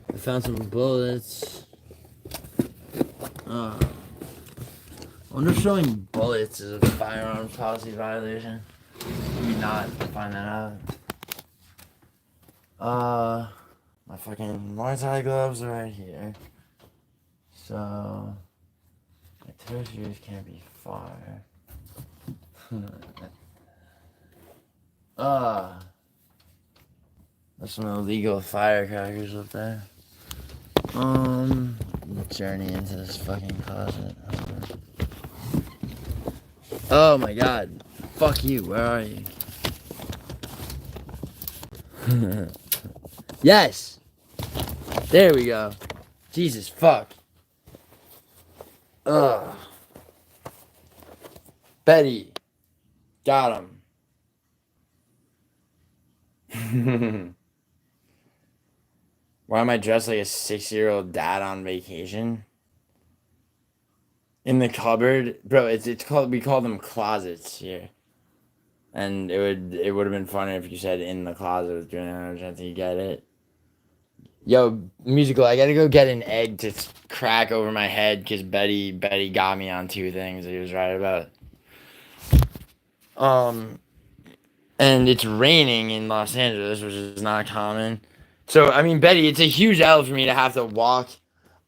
I found some bullets. I wonder if showing bullets is a firearms policy violation. Can you not find that out? My fucking Muay Thai gloves are right here. So, my toe shoes can't be far. There's some illegal firecrackers up there. Journey into this fucking closet. Oh my god. Fuck you, where are you? Yes! There we go. Jesus fuck. Ugh. Betty. Got him. Why am I dressed like a 6-year-old dad on vacation? In the cupboard? Bro, it's called, we call them closets here. And it would have been funny if you said in the closet with Giuliano Argenti, you get it? Yo, musical, I gotta go get an egg to crack over my head because Betty got me on 2 things that he was right about. And it's raining in Los Angeles, which is not common. So, I mean, Betty, it's a huge L for me to have to walk.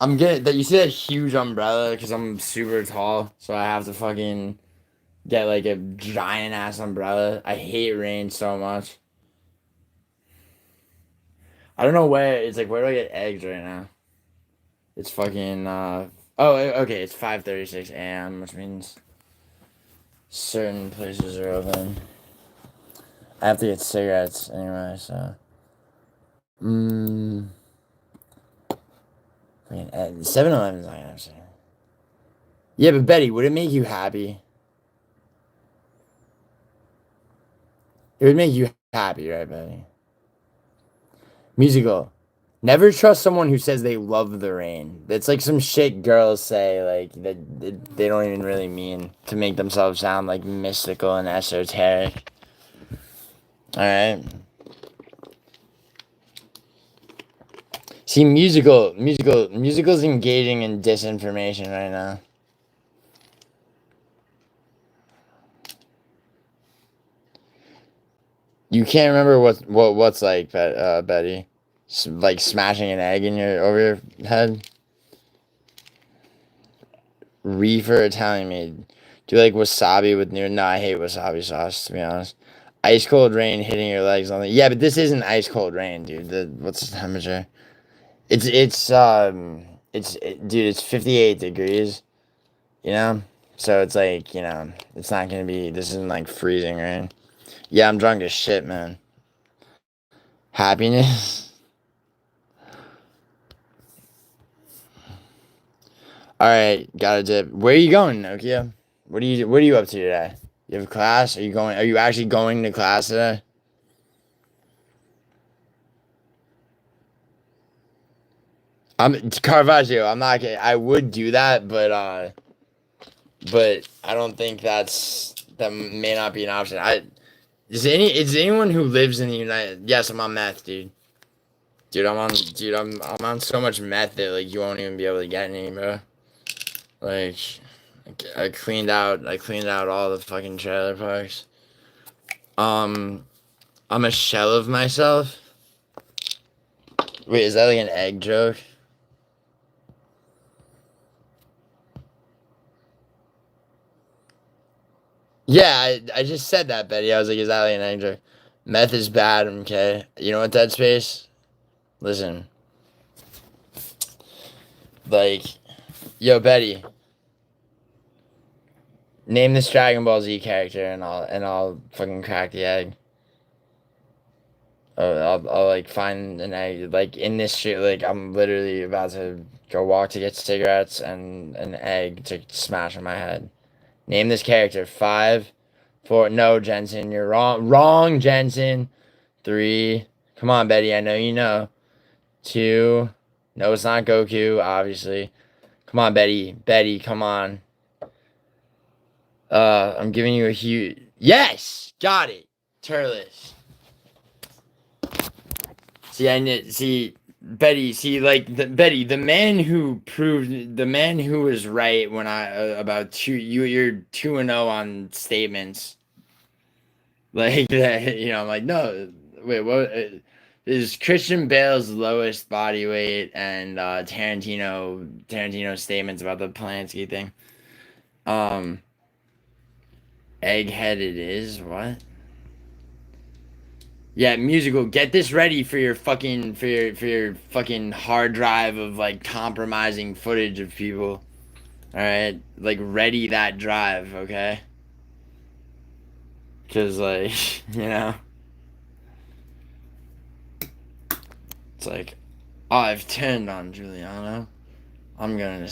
You see that huge umbrella because I'm super tall, so I have to fucking get like a giant ass umbrella. I hate rain so much. I don't know where it's like. Where do I get eggs right now? It's fucking. Okay. It's 5:36 a.m., which means certain places are open. I have to get cigarettes anyway, so. 7-Eleven's not gonna have cigarettes. Yeah, but Betty, would it make you happy? It would make you happy, right, Betty? Musical. Never trust someone who says they love the rain. That's like some shit girls say, like, that they don't even really mean to make themselves sound, like, mystical and esoteric. Alright? See, musical's engaging in disinformation right now. You can't remember what's like, Betty? Like smashing an egg in over your head? Reefer Italian made. Do you like wasabi with new? No, I hate wasabi sauce, to be honest. Ice cold rain hitting your legs on the. Yeah, but this isn't ice cold rain, dude. What's the temperature? Dude, it's 58 degrees. You know, so it's like, it's not gonna be. This isn't like freezing rain. Yeah, I'm drunk as shit, man. Happiness. All right, got a dip. Where are you going, Nokia? What are you up to today? You have class? Are you actually going to class today? I'm Caravaggio. I'm not gonna, I would do that, but I don't think that may not be an option. Is anyone who lives in the United? Yes, I'm on meth, dude. I'm on so much meth that like you won't even be able to get any, bro. Like, I cleaned out all the fucking trailer parks. I'm a shell of myself. Wait, is that like an egg joke? Yeah, I just said that, Betty. I was like, is that like an egg joke? Meth is bad, okay? You know what, Dead Space? Listen. Like, yo, Betty. Name this Dragon Ball Z character and I'll fucking crack the egg. I'll like find an egg like in this shit. Like I'm literally about to go walk to get cigarettes and an egg to smash on my head. Name this character. 5, 4. No, Jensen, you're wrong. Wrong, Jensen. 3. Come on, Betty. I know you know. 2. No, it's not Goku. Obviously. Come on, Betty. Betty, come on. I'm giving you a huge. Yes, got it. Turles. See, Betty, Betty, the man who was right when about you're 2-0 on statements. Like that, I'm like, no, wait, what is Christian Bale's lowest body weight and Tarantino statements about the Polanski thing? Eggheaded is what? Yeah, musical. Get this ready for your fucking hard drive of like compromising footage of people. All right, like ready that drive, okay? Cause like it's like, oh, I've turned on Giuliano. I'm gonna.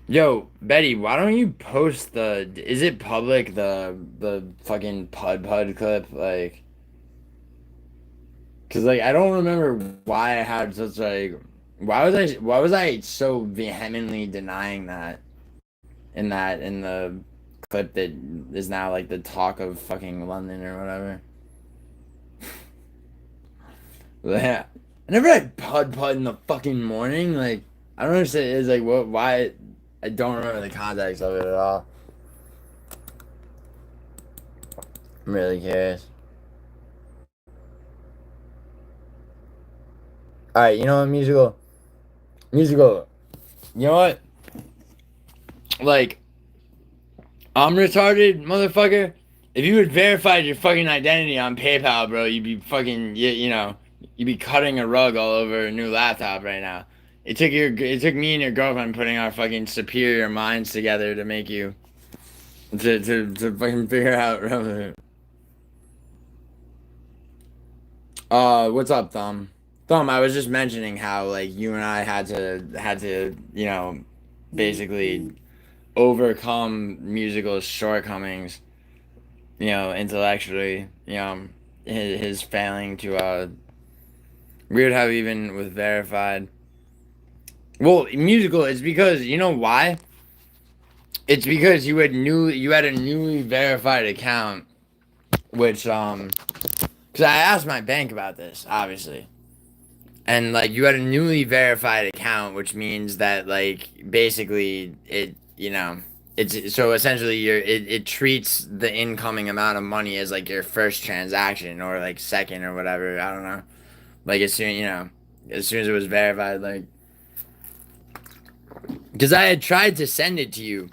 Yo, Betty, why don't you post is it public, the fucking Pud clip? Like, cause like, I don't remember why I had such like, why was I so vehemently denying that in the clip that is now like the talk of fucking London or whatever? Yeah. I never had Pud in the fucking morning. Like, I don't understand. It's like, why? I don't remember the context of it at all. I'm really curious. Alright, you know what, musical? Musical. You know what? Like, I'm retarded, motherfucker. If you had verified your fucking identity on PayPal, bro, you'd be fucking, you'd be cutting a rug all over a new laptop right now. It took me and your girlfriend putting our fucking superior minds together to make you, to fucking figure out. What's up, Thumb? Thumb, I was just mentioning how like you and I had to basically overcome musical shortcomings, intellectually, his failing to weird how even with verified. Well, musical, it's because you know why? It's because you had a newly verified account, which because I asked my bank about this, obviously. And like you had a newly verified account, which means that like basically you know, it's so essentially it treats the incoming amount of money as like your first transaction or like second or whatever. I don't know. Like as soon, as soon as it was verified, like because I had tried to send it to you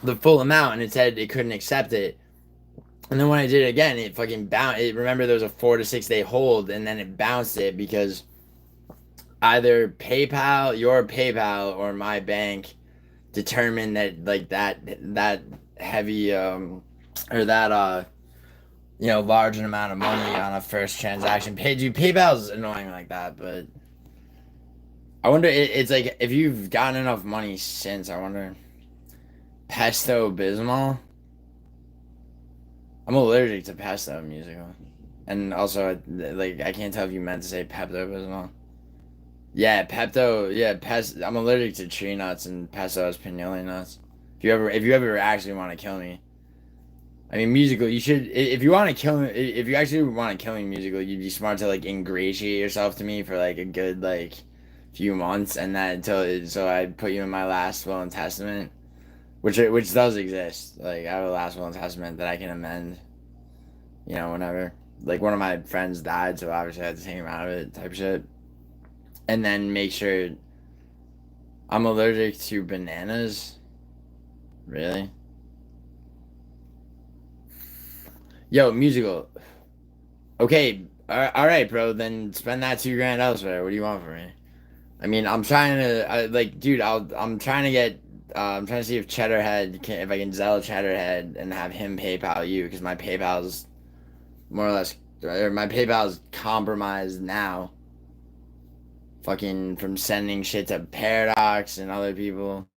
the full amount and it said it couldn't accept it. And then when I did it again, it fucking bounced. Remember, there was a 4 to 6 day hold, and then it bounced it because either PayPal, your PayPal, or my bank determined that like that heavy or that large amount of money on a first transaction. PayPal's annoying like that, but I wonder. It's like if you've gotten enough money since. I wonder. Pesto Bismol. I'm allergic to pesto musical. And also, like, I can't tell if you meant to say Pepto Bismol. Yeah, Pepto. Yeah, I'm allergic to tree nuts, and pesto is pinole nuts. If you ever actually want to kill me, I mean, musical. You should. If you want to kill me, if you actually want to kill me, musical, you'd be smart to like ingratiate yourself to me for like a good like few months, and that until so I put you in my last will and testament, which does exist. Like I have a last will and testament that I can amend. Whenever. Like one of my friends died, so obviously I had to take him out of it, type of shit. And then make sure I'm allergic to bananas. Really? Yo, musical. Okay, all right, bro. Then spend that $2,000 elsewhere. What do you want from me? I mean, I'm trying to, dude. I'm trying to get. I'm trying to see if Cheddarhead if I can Zelle Cheddarhead and have him PayPal you because my PayPal's more or less, or my PayPal's compromised now. Fucking from sending shit to Paradox and other people.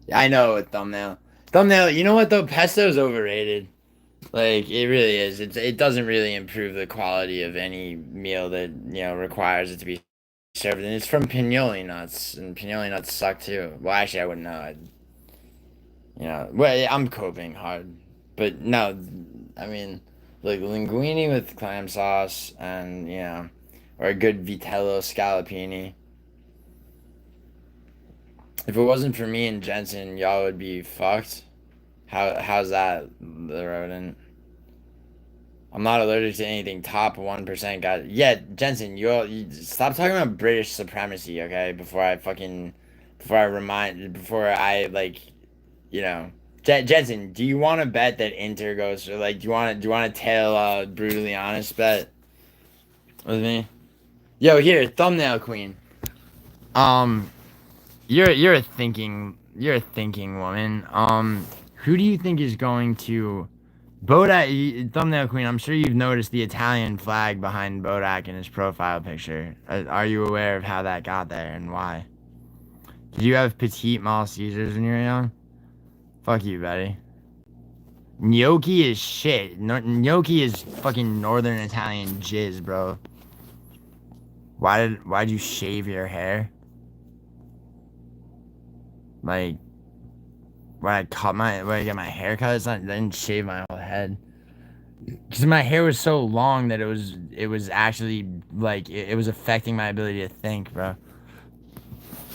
Yeah, I know, thumbnail. Thumbnail, you know what though? Pesto's overrated. Like it really is. It doesn't really improve the quality of any meal that requires it to be served. And it's from pinole nuts, and pinole nuts suck too. Well, actually, I wouldn't know. Well, I'm coping hard, but no, I mean, like linguine with clam sauce, and or a good vitello scallopini. If it wasn't for me and Jensen, y'all would be fucked. How's that, the rodent? I'm not allergic to anything. Top 1% got. Yeah, Jensen, you stop talking about British supremacy, okay? Before I like, Jensen, do you want to bet that Inter goes, or like, do you want to tail brutally honest bet with me? Yo, here, thumbnail queen. Um, you're a thinking woman. Who do you think is going to Bodak? Thumbnail queen. I'm sure you've noticed the Italian flag behind Bodak in his profile picture. Are you aware of how that got there and why? Did you have petite Maltesers when you were young? Fuck you, buddy. Gnocchi is shit. Gnocchi is fucking Northern Italian jizz, bro. Why'd you shave your hair? Like, when I get my hair cut, I didn't shave my whole head. Because my hair was so long that it was actually, like, it was affecting my ability to think, bro.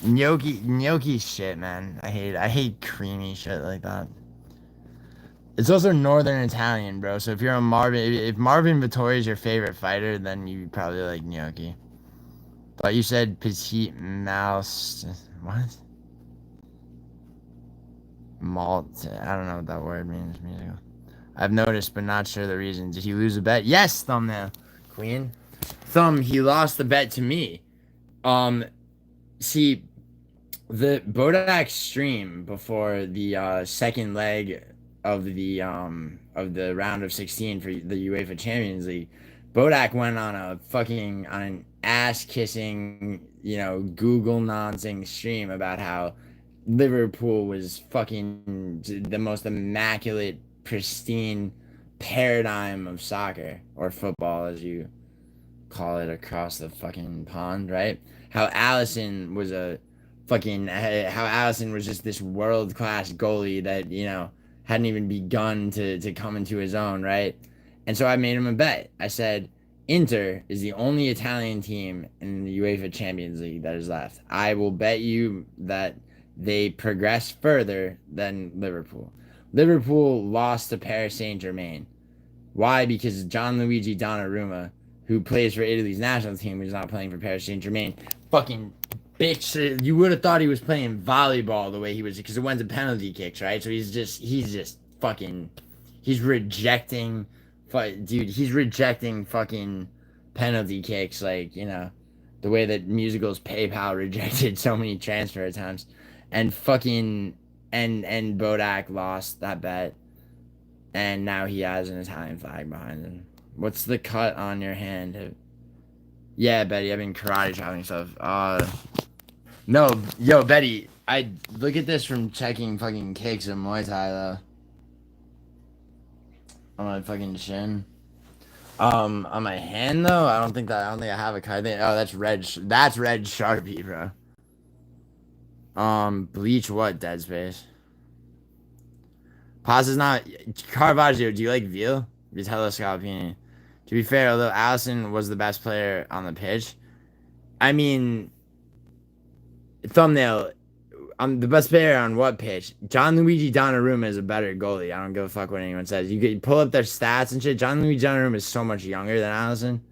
Gnocchi shit, man. I hate creamy shit like that. It's also Northern Italian, bro. So if if Marvin Vittori is your favorite fighter, then you probably like gnocchi. But you said petite mouse. What? Malt. I don't know what that word means. Musical. I've noticed, but not sure the reason. Did he lose a bet? Yes, thumbnail queen. He lost the bet to me. See, the Bodak stream before the second leg of the round of 16 for the UEFA Champions League, Bodak went on an ass kissing, Google nonsing stream about how Liverpool was fucking the most immaculate, pristine paradigm of soccer or football, as you call it across the fucking pond, right? How Allison was just this world class goalie that hadn't even begun to come into his own, right? And so I made him a bet. I said, Inter is the only Italian team in the UEFA Champions League that is left. I will bet you that they progressed further than Liverpool. Liverpool lost to Paris Saint-Germain. Why? Because Gianluigi Donnarumma, who plays for Italy's national team, who's not playing for Paris Saint-Germain, fucking bitch. You would have thought he was playing volleyball the way he was, because it went to penalty kicks, right? So he's just fucking, he's rejecting, dude, he's rejecting fucking penalty kicks, like, you know, the way that Musical's PayPal rejected so many transfer attempts, and fucking, and Bodak lost that bet, and now he has an Italian flag behind him. What's the cut on your hand? Yeah, Betty, I've been karate chopping stuff. No, yo, Betty, I look at this from checking fucking kicks in Muay Thai though. On my fucking shin. On my hand though, I don't think I have a cut. Oh, that's red. That's red Sharpie, bro. Bleach what? Dead Space. Pasta's not Caravaggio. Do you like veal? Vitello Scalpini. To be fair, although Allison was the best player on the pitch, I mean, thumbnail. I'm the best player on what pitch? Gianluigi Donnarumma is a better goalie. I don't give a fuck what anyone says. You could pull up their stats and shit. Gianluigi Donnarumma is so much younger than Allison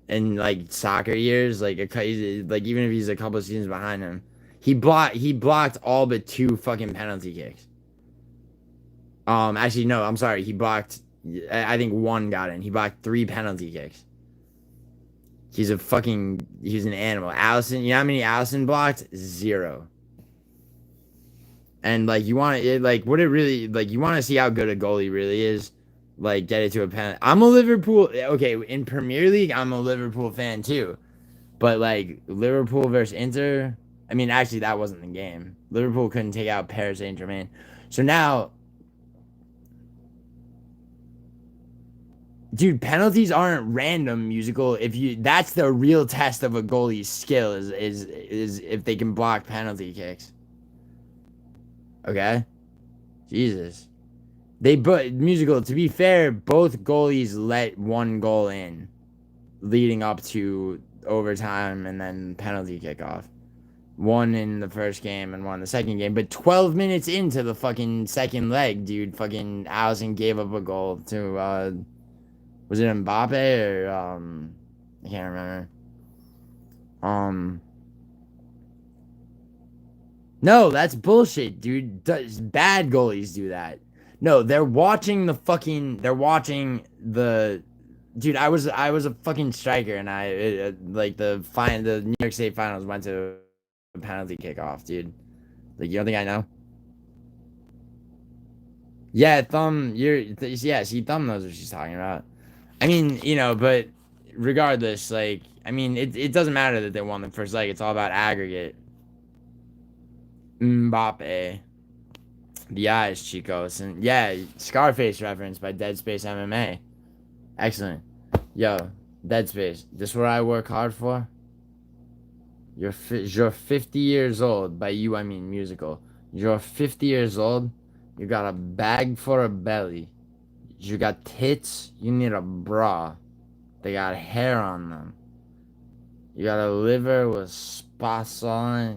in like soccer years. Like even if he's a couple of seasons behind him, he blocked all but 2 fucking penalty kicks. Actually no, I'm sorry. He blocked. I think 1 got in. He blocked 3 penalty kicks. He's an animal. Allison, you know how many Allison blocked? 0. And like you want it, like what it really like you want to see how good a goalie really is, like get it to a penalty. I'm a Liverpool. Okay, in Premier League, I'm a Liverpool fan too, but like Liverpool versus Inter. I mean, actually, that wasn't the game. Liverpool couldn't take out Paris Saint-Germain, so now, dude, penalties aren't random. Musical. That's the real test of a goalie's skill is if they can block penalty kicks. Okay. Jesus. Musical, to be fair, both goalies let 1 goal in leading up to overtime and then penalty kickoff. 1 in the first game and 1 in the second game. But 12 minutes into the fucking second leg, dude, fucking Allison gave up a goal to was it Mbappe or I can't remember. No, that's bullshit, dude. Bad goalies do that. No, they're watching the. Dude, I was a fucking striker, and the New York State Finals went to a penalty kickoff, dude. Like, you don't think I know? Yeah, Thumb knows what she's talking about. I mean, you know, but regardless, like, I mean, it doesn't matter that they won the first leg. It's all about aggregate. Mbappe. The eyes, Chicos. And yeah, Scarface reference by Dead Space MMA. Excellent. Yo, Dead Space. This is what I work hard for? You're 50 years old. By you, I mean musical. You're 50 years old. You got a bag for a belly. You got tits. You need a bra. They got hair on them. You got a liver with spots on it.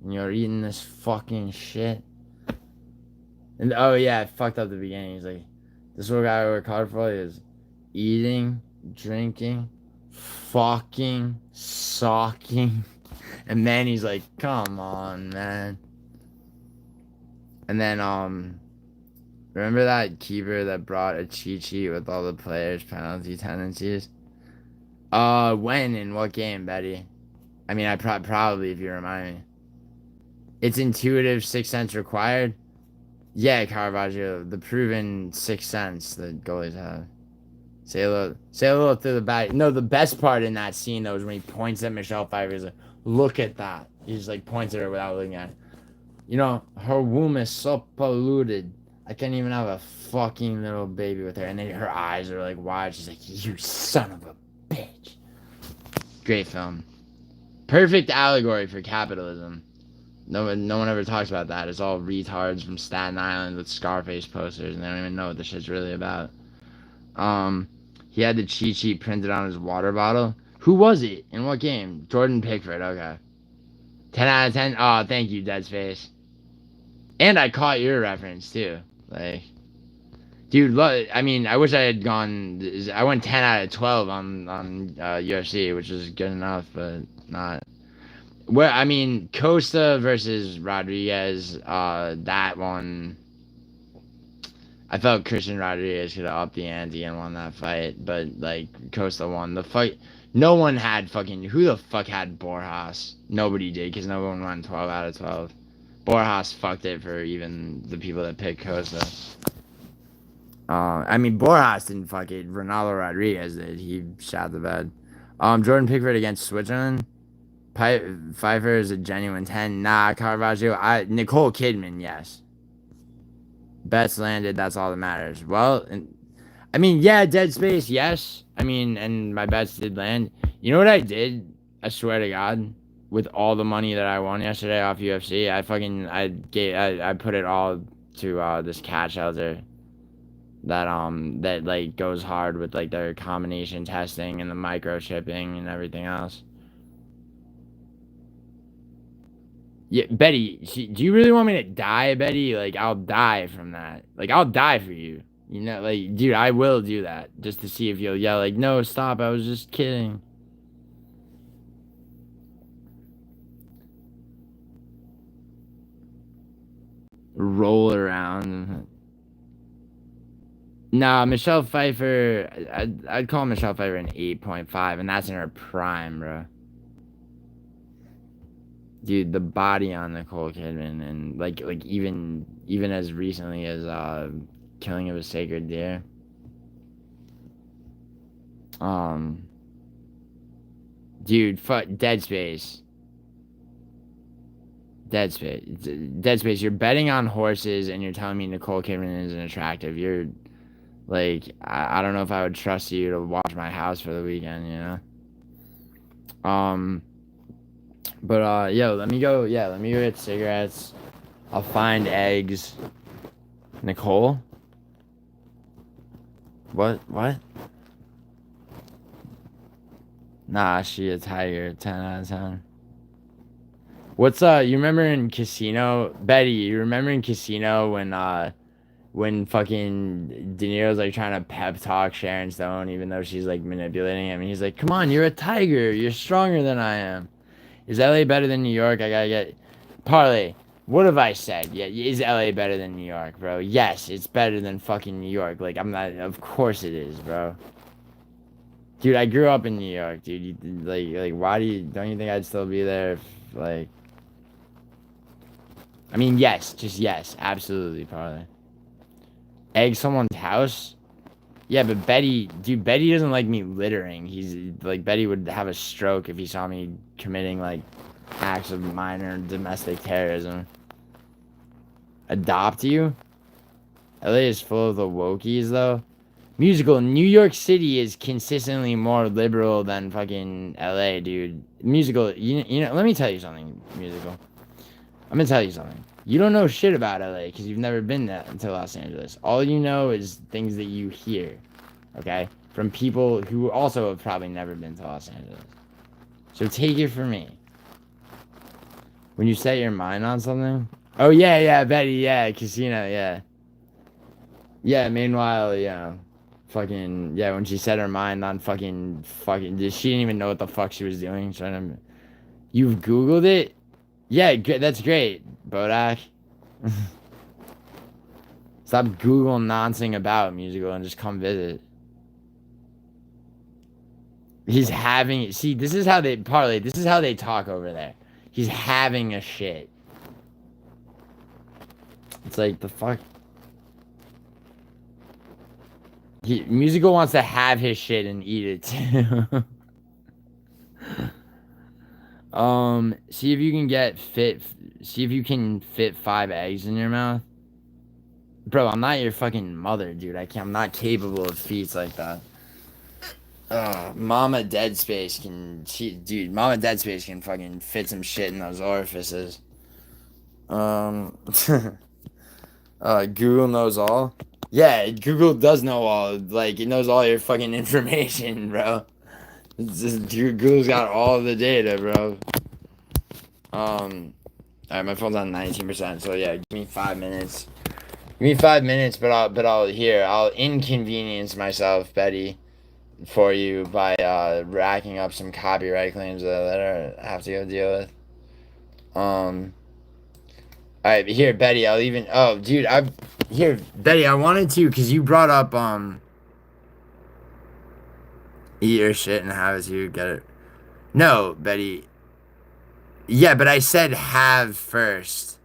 And you're eating this fucking shit. And oh yeah, I fucked up the beginning. He's like, this is what I work hard for is eating, drinking, fucking, socking. And then he's like, come on, man. And then remember that keeper that brought a cheat sheet with all the players' penalty tendencies? When and what game, Betty? I mean, I probably if you remind me. It's intuitive, 6th sense required. Yeah, Caravaggio, the proven 6th sense that goalies have. Say a little through the back. No, the best part in that scene though is when he points at Michelle Pfeiffer. He's like, "Look at that." He just like points at her without looking at it. You know, her womb is so polluted. I can't even have a fucking little baby with her. And then her eyes are like wide. She's like, "You son of a bitch." Great film. Perfect allegory for capitalism. No one ever talks about that. It's all retards from Staten Island with Scarface posters, and they don't even know what the shit's really about. He had the cheat sheet printed on his water bottle. Who was it? In what game? Jordan Pickford. Okay. 10 out of 10. Oh, thank you, Dead Space. And I caught your reference too. Like, dude, I mean, I wish I had gone. I went 10 out of 12 on UFC, which is good enough, but not. Well, I mean, Costa versus Rodriguez, that one. I felt Christian Rodriguez could have upped the ante and won that fight, but like Costa won the fight. No one had fucking who the fuck had Borjas? Nobody did because no one won 12 out of 12. Borjas fucked it for even the people that picked Costa. I mean Borjas didn't fuck it. Ronaldo Rodriguez did. He shot the bed. Jordan Pickford against Switzerland. Pfeiffer is a genuine 10. Nah, Caravaggio. Nicole Kidman, yes. Bets landed, that's all that matters. Well, I mean, yeah, Dead Space, yes. I mean, and my bets did land. You know what I did? I swear to God, with all the money that I won yesterday off UFC, I put it all to this cat shelter that like goes hard with like their combination testing and the microchipping and everything else. Yeah, Betty, do you really want me to die, Betty? Like, I'll die from that. Like, I'll die for you. You know, like, dude, I will do that just to see if you'll yell, like, no, stop, I was just kidding. Roll around. Nah, Michelle Pfeiffer, I'd call Michelle Pfeiffer an 8.5, and that's in her prime, bro. Dude, the body on Nicole Kidman, and like even as recently as Killing of a Sacred Deer. Dude, fuck Dead Space. Dead Space. Dead Space. You're betting on horses, and you're telling me Nicole Kidman isn't attractive. You're like, I don't know if I would trust you to watch my house for the weekend. You know. But yo, let me go. Yeah, let me go get cigarettes. I'll find eggs. Nicole. What? Nah, she a tiger. 10 out of 10. What's you remember in Casino, Betty, you remember in Casino when fucking De Niro's like trying to pep talk Sharon Stone even though she's like manipulating him and he's like, "Come on, you're a tiger. You're stronger than I am." Is LA better than New York? I gotta get Parlay. What have I said? Yeah, is LA better than New York, bro? Yes, it's better than fucking New York. Like I'm not of course it is, bro. Dude, I grew up in New York, dude. Like why don't you think I'd still be there if like I mean, yes, just yes, absolutely, probably. Egg someone's house? Yeah, but Betty doesn't like me littering. He's like, Betty would have a stroke if he saw me committing like acts of minor domestic terrorism. Adopt you? LA is full of the wokies, though. Musical, New York City is consistently more liberal than fucking LA, dude. Musical, you know, let me tell you something, musical. I'm gonna tell you something. You don't know shit about LA because you've never been to Los Angeles. All you know is things that you hear, okay? From people who also have probably never been to Los Angeles. So take it from me. When you set your mind on something. Oh, yeah, Betty, yeah, Casino, yeah. Yeah, meanwhile, yeah. Fucking, yeah, when she set her mind on fucking, she didn't even know what the fuck she was doing. You've Googled it? Yeah, that's great, Bodak. Stop Google nonsing about musical and just come visit. He's having see, this is how they parlay. This is how they talk over there. He's having a shit. It's like the fuck. Musical wants to have his shit and eat it too. See if you can see if you can fit 5 eggs in your mouth. Bro, I'm not your fucking mother, dude. I'm not capable of feats like that. Mama Dead Space Mama Dead Space can fucking fit some shit in those orifices. Google knows all. Yeah, Google does know all. Like, it knows all your fucking information, bro. It's just, Google's got all the data, bro. Alright, my phone's on 19%, so yeah, give me 5 minutes. Give me 5 minutes, but I'll inconvenience myself, Betty, for you by racking up some copyright claims that I have to go deal with. Alright, here, Betty, I'll even dude, Betty, I wanted to, cause you brought up eat your shit and have it you get it. No, Betty. Yeah, but I said have first.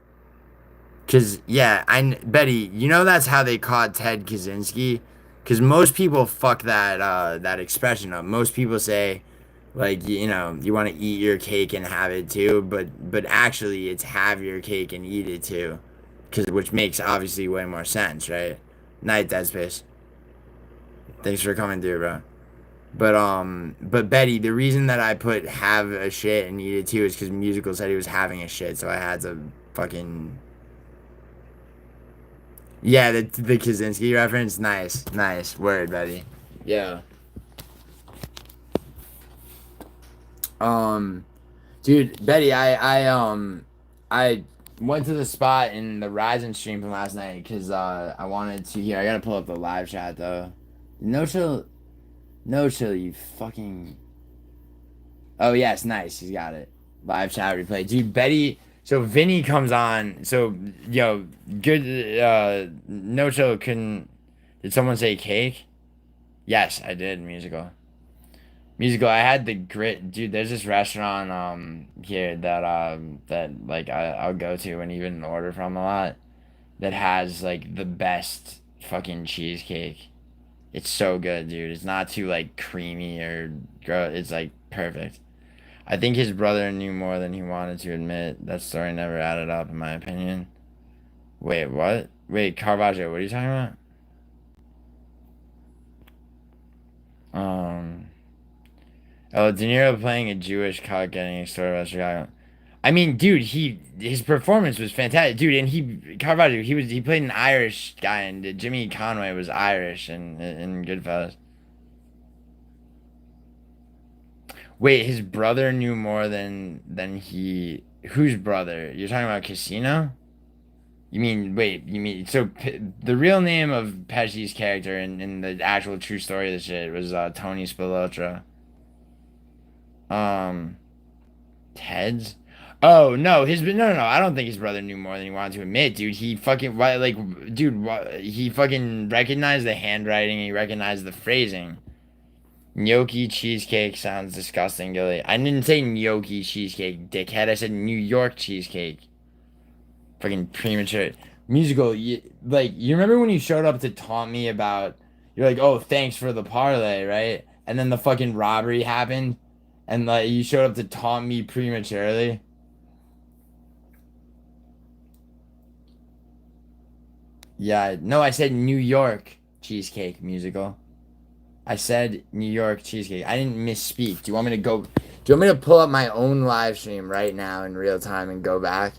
Cause yeah, Betty, you know that's how they caught Ted Kaczynski? Cause most people fuck that expression up. Most people say, like, you know, you want to eat your cake and have it too, but actually it's have your cake and eat it too. Cause which makes obviously way more sense, right? Night, Dead Space. Thanks for coming through, bro. But Betty, the reason that I put have a shit and eat it too is because Musical said he was having a shit, so I had to fucking. Yeah, the Kaczynski reference, nice word, Betty. Yeah. Dude, Betty, I went to the spot in the Ryzen stream from last night because I wanted to. Here, I gotta pull up the live chat though. No chill, no chill, you fucking. Oh yes, nice. He's got it. Live chat replay, dude. Betty. So Vinny comes on. So yo, good. No chill. Couldn't. Did someone say cake? Yes, I did. Musical. Musical. I had the grit, dude. There's this restaurant here that like I'll go to and even order from a lot that has like the best fucking cheesecake. It's so good, dude. It's not too like creamy or gross. It's like perfect. I think his brother knew more than he wanted to admit. That story never added up, in my opinion. Wait, what? Wait, Caravaggio, what are you talking about? Oh, De Niro playing a Jewish cop getting extorted by Chicago. I mean, dude, his performance was fantastic, dude. And Caravaggio, he played an Irish guy, and Jimmy Conway was Irish in Goodfellas. Wait, his brother knew more than he. Whose brother? You're talking about Casino? You mean wait? You mean so the real name of Pesci's character in the actual true story of the shit was Tony Spilotro. Um, Ted's. Oh no, no. I don't think his brother knew more than he wanted to admit, dude. He fucking he fucking recognized the handwriting. He recognized the phrasing. Gnocchi cheesecake sounds disgusting, Gilly. I didn't say gnocchi cheesecake, dickhead. I said New York cheesecake. Fucking premature. Musical, you remember when you showed up to taunt me about, you're like, oh, thanks for the parlay, right? And then the fucking robbery happened, and like you showed up to taunt me prematurely. Yeah, no, I said New York cheesecake, Musical. I said New York cheesecake. I didn't misspeak. Do you want me to go? Do you want me to pull up my own live stream right now in real time and go back?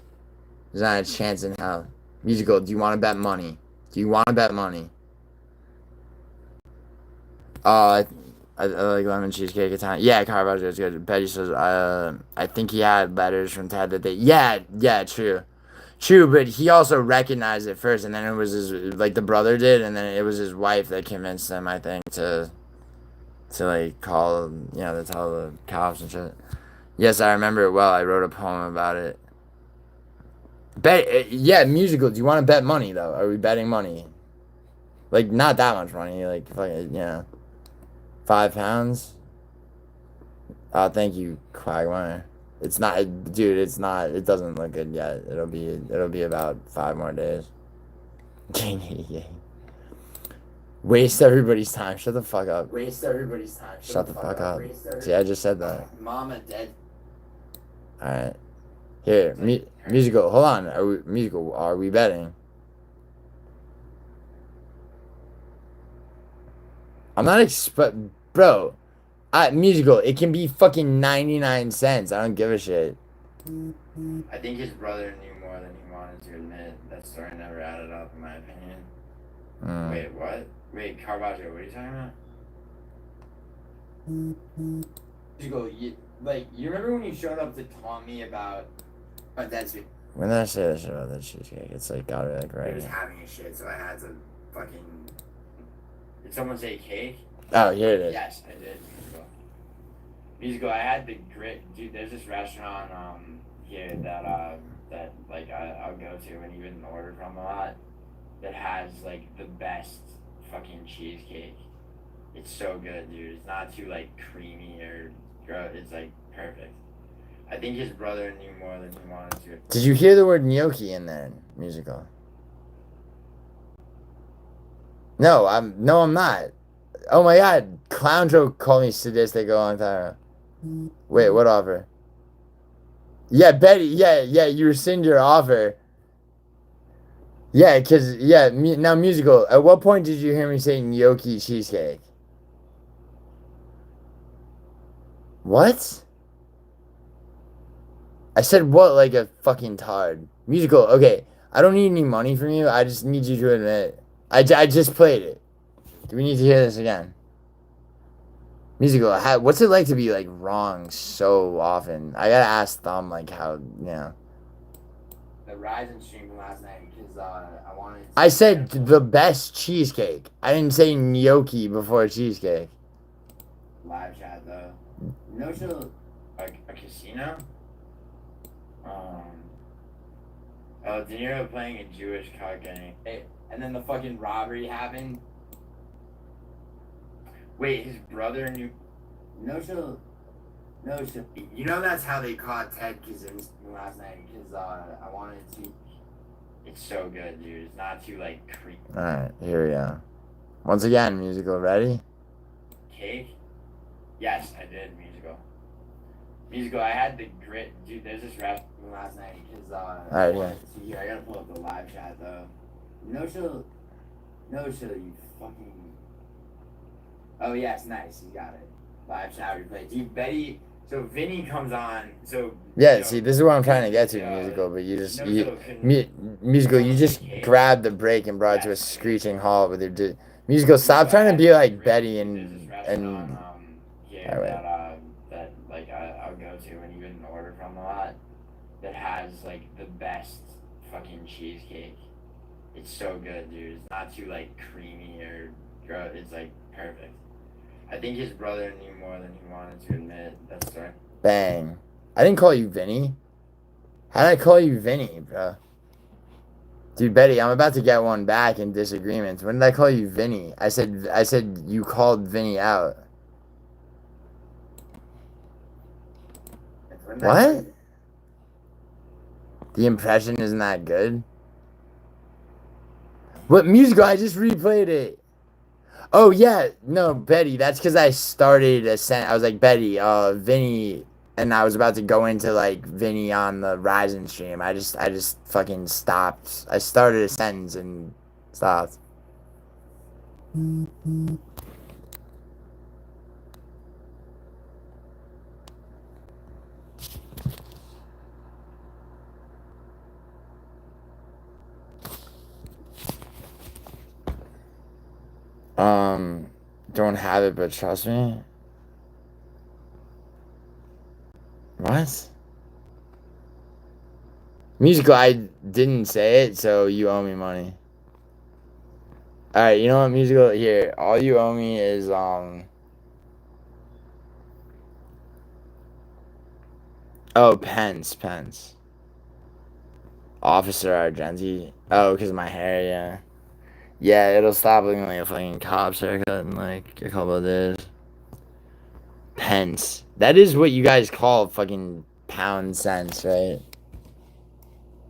There's not a chance in hell. Musical, do you want to bet money? Do you want to bet money? Oh, I like lemon cheesecake Italian. Yeah, Caravaggio is good. Betty says, I think he had letters from Ted that they. Yeah, true. True, but he also recognized it first, and then it was like the brother did, and then it was his wife that convinced him, I think, to like call, to tell the cops and shit. Yes, I remember it well. I wrote a poem about it. Yeah, Musical. Do you want to bet money though? Are we betting money? Like not that much money. Like fucking, £5. Oh, thank you, Quagmire. It's not, dude. It's not. It doesn't look good yet. It'll be about 5 more days. Waste everybody's time. Shut the fuck up. Waste everybody's time. Shut the fuck up. See, I just said that. Mama dead. All right. Here, Musical. Hold on. Musical? Are we betting? I'm not bro. Musical. It can be fucking 99 cents. I don't give a shit. I think his brother knew more than he wanted to admit. That story never added up, in my opinion. Wait, what? Wait, Caravaggio. What are you talking about? Musical. You remember when you showed up to taunt me about? That's it. When did I say that shit about the cheesecake? It's like gotta be like right. It was having a shit, so I had to fucking. Did someone say cake? Oh, here it is. Yes, I did. Musical. I had the grit, dude. There's this restaurant here that like I'll go to and even order from a lot. That has like the best fucking cheesecake. It's so good, dude. It's not too like creamy or gross. It's like perfect. I think his brother knew more than he wanted to. Did you hear the word gnocchi in there? Musical. No, I'm not. Oh my god, Clown Joe called me sadistic a long time ago. Wait, what offer? Yeah, Betty. Yeah, you rescind your offer. Yeah, cause now musical. At what point did you hear me say gnocchi cheesecake? What? I said what like a fucking tard. Musical. Okay, I don't need any money from you. I just need you to admit. I just played it. Do we need to hear this again? Musical. What's it like to be like wrong so often? I gotta ask Thumb like how The Rising stream from last night because I wanted. I said the best cheesecake. I didn't say gnocchi before cheesecake. Live chat though. No chill. A casino. Oh, De Niro playing a Jewish card game. Hey, and then the fucking robbery happened. Wait, his brother knew. No chill. No chill. You know that's how they caught Ted Kaczynski last night because I wanted to. It's so good, dude. It's not too like creepy. All right, here we go. Once again, musical. Ready? Cake? Yes, I did. Musical. I had the grit, dude. There's this rap from last night because Alright, yeah. I gotta pull up the live chat though. No chill, you fucking. Oh yes, nice. You got it. Live chat replay, dude. Betty. So Vinny comes on. So yeah. See, this is what I'm trying to get to, musical. But you just musical. You just grabbed the break and brought it to a screeching halt with your musical. Stop trying to be like Betty and. That like I'll go to and even order from a lot. That has like the best fucking cheesecake. It's so good, dude. It's not too like creamy or gross. It's like perfect. I think his brother knew more than he wanted to admit. That's right. Bang. I didn't call you Vinny. How did I call you Vinny, bro? Dude, Betty, I'm about to get one back in disagreements. When did I call you Vinny? I said you called Vinny out. What? The impression isn't that good? What musical? I just replayed it. Oh, yeah. No, Betty, that's because I started a sentence. I was like, Betty, Vinny, and I was about to go into, like, Vinny on the Rising stream. I just fucking stopped. I started a sentence and stopped. Don't have it, but trust me. What? Musical, I didn't say it, so you owe me money. Alright, you know what, musical? Here, all you owe me is, oh, Pence. Officer Argenti. Oh, because of my hair, yeah. Yeah, it'll stop looking like a fucking cop's haircut in like a couple of days. Pence. That is what you guys call fucking pound cents, right?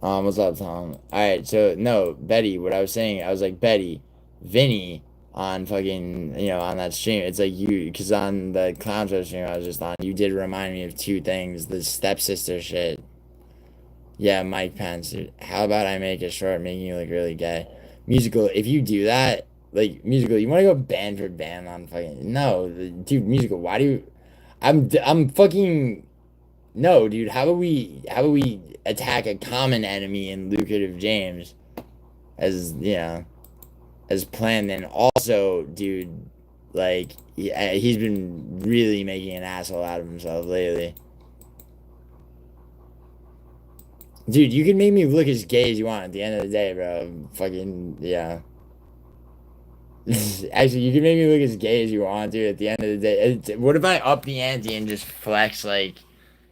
What's up, Tom? Alright, so no, Betty, what I was saying, I was like, Betty, Vinny on fucking, on that stream. It's like you, because on the Clown Show stream I was just on, you did remind me of two things. The stepsister shit. Yeah, Mike Pence. Dude. How about I make it short, making you look really gay? Musical, if you do that, like, musical, you want to go band for band on fucking. No, dude, musical, why do you. I'm fucking. No, dude, how about we attack a common enemy in Lucrative James as, as planned? And also, dude, like, he's been really making an asshole out of himself lately. Dude, you can make me look as gay as you want at the end of the day, bro. Fucking, yeah. Actually, you can make me look as gay as you want to at the end of the day. What if I up the ante and just flex, like,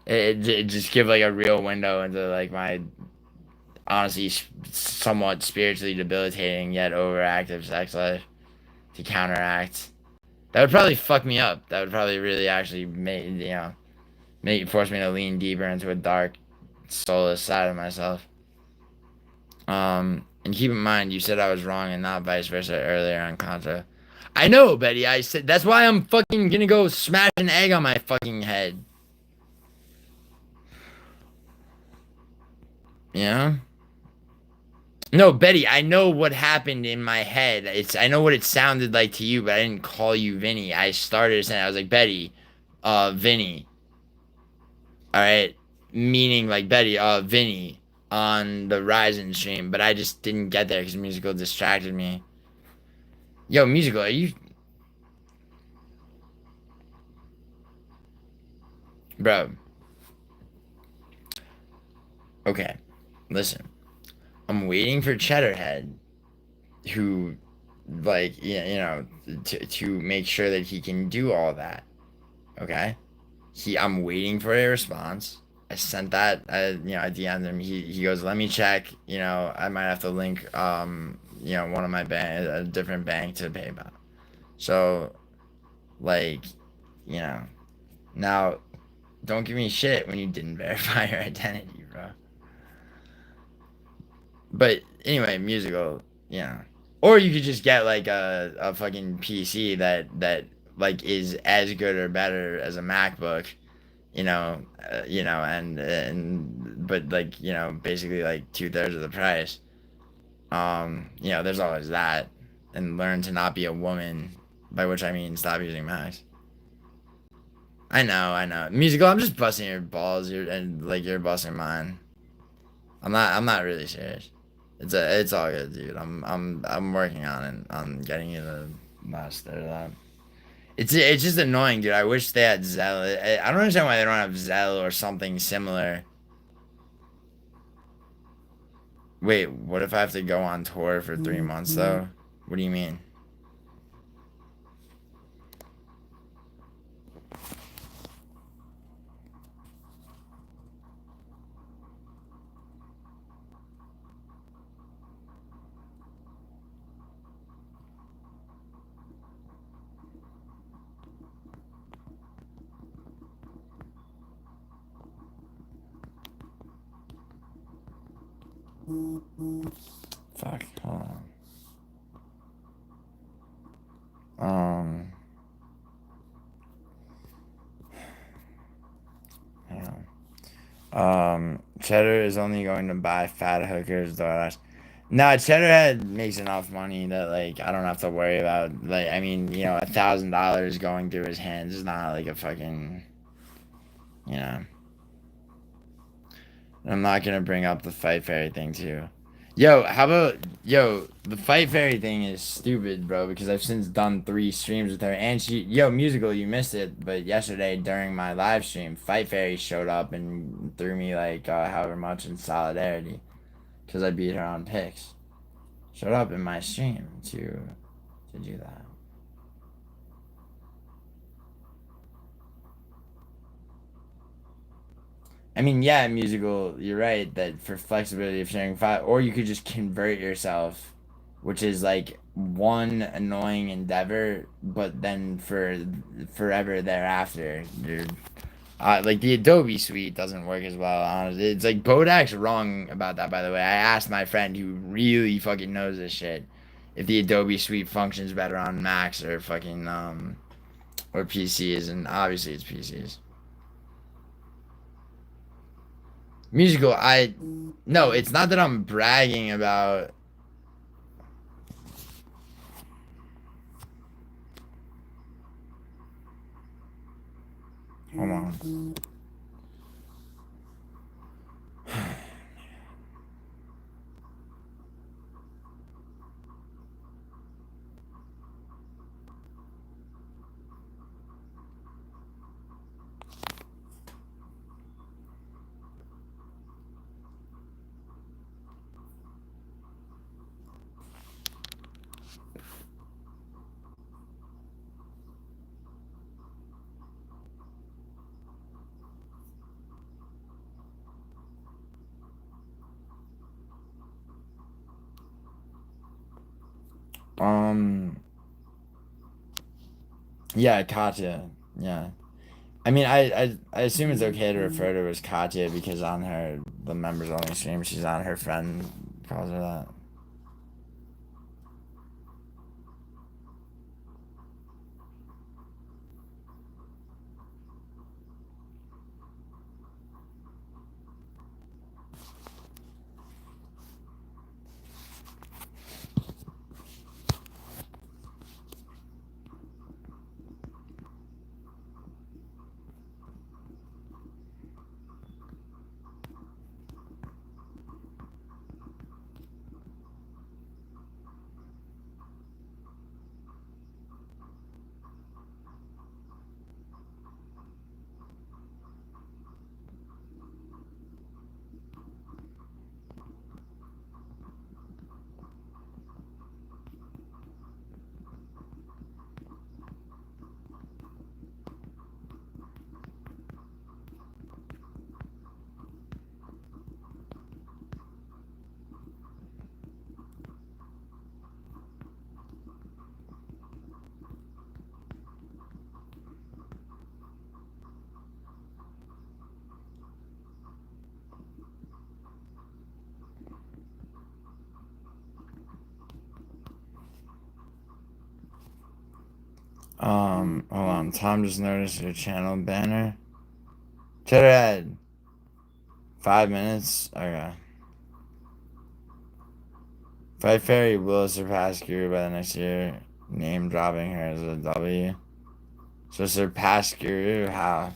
just give, like, a real window into, like, my honestly somewhat spiritually debilitating yet overactive sex life to counteract? That would probably fuck me up. That would probably really actually force me to lean deeper into a dark, soulless side of myself. And keep in mind, you said I was wrong and not vice versa earlier on Contra. I know, Betty. I said that's why I'm fucking gonna go smash an egg on my fucking head. Yeah. No, Betty. I know what happened in my head. I know what it sounded like to you, but I didn't call you Vinny. I started saying I was like Betty, Vinny. All right, meaning like Betty, Vinny on the Ryzen stream, but I just didn't get there because musical distracted me. Yo, musical, are you, bro? Okay, listen. I'm waiting for Cheddarhead, who, like, to make sure that he can do all that. Okay, I'm waiting for a response. I sent that, I DM'd him. He goes, let me check. I might have to link, one of my bank, a different bank to PayPal. So, like, you know, now, don't give me shit when you didn't verify your identity, bro. But anyway, musical, or you could just get like a fucking PC that like is as good or better as a MacBook, and but like basically like 2/3 of the price. There's always that, and learn to not be a woman, by which I mean stop using Macs. I know. Musical, I'm just busting your balls, and like you're busting mine. I'm not really serious. It's all good, dude. I'm working on it, on getting you to master that. It's just annoying, dude. I wish they had Zelle. I don't understand why they don't have Zelle or something similar. Wait, what if I have to go on tour for 3 months though? What do you mean? Fuck, hold on. Hang on. Cheddar is only going to buy fat hookers, DoorDash. No, Cheddarhead makes enough money that like I don't have to worry about, like, I mean, $1,000 going through his hands is not like a fucking, you know. I'm not gonna bring up the Fight Fairy thing too. The Fight Fairy thing is stupid, bro, because I've since done 3 streams with her, and musical, you missed it, but yesterday during my live stream, Fight Fairy showed up and threw me like however much in solidarity, because I beat her on picks. Showed up in my stream to do that. I mean, yeah, musical. You're right that for flexibility of sharing file, or you could just convert yourself, which is like one annoying endeavor, but then for forever thereafter, you're like the Adobe suite doesn't work as well. Honestly, it's like Bodak's wrong about that. By the way, I asked my friend who really fucking knows this shit if the Adobe suite functions better on Macs or fucking or PCs, and obviously it's PCs. Musical, no, it's not that I'm bragging about. Hold on. Yeah, Katya. Yeah. I mean, I assume it's okay to refer to her as Katya because on the members only stream, she's on her friend calls her that. Hold on. Tom just noticed your channel banner. Cheddar 5 minutes. Okay. Fight Fairy will surpass Guru by the next year. Name dropping her as a W. So surpass Guru? How?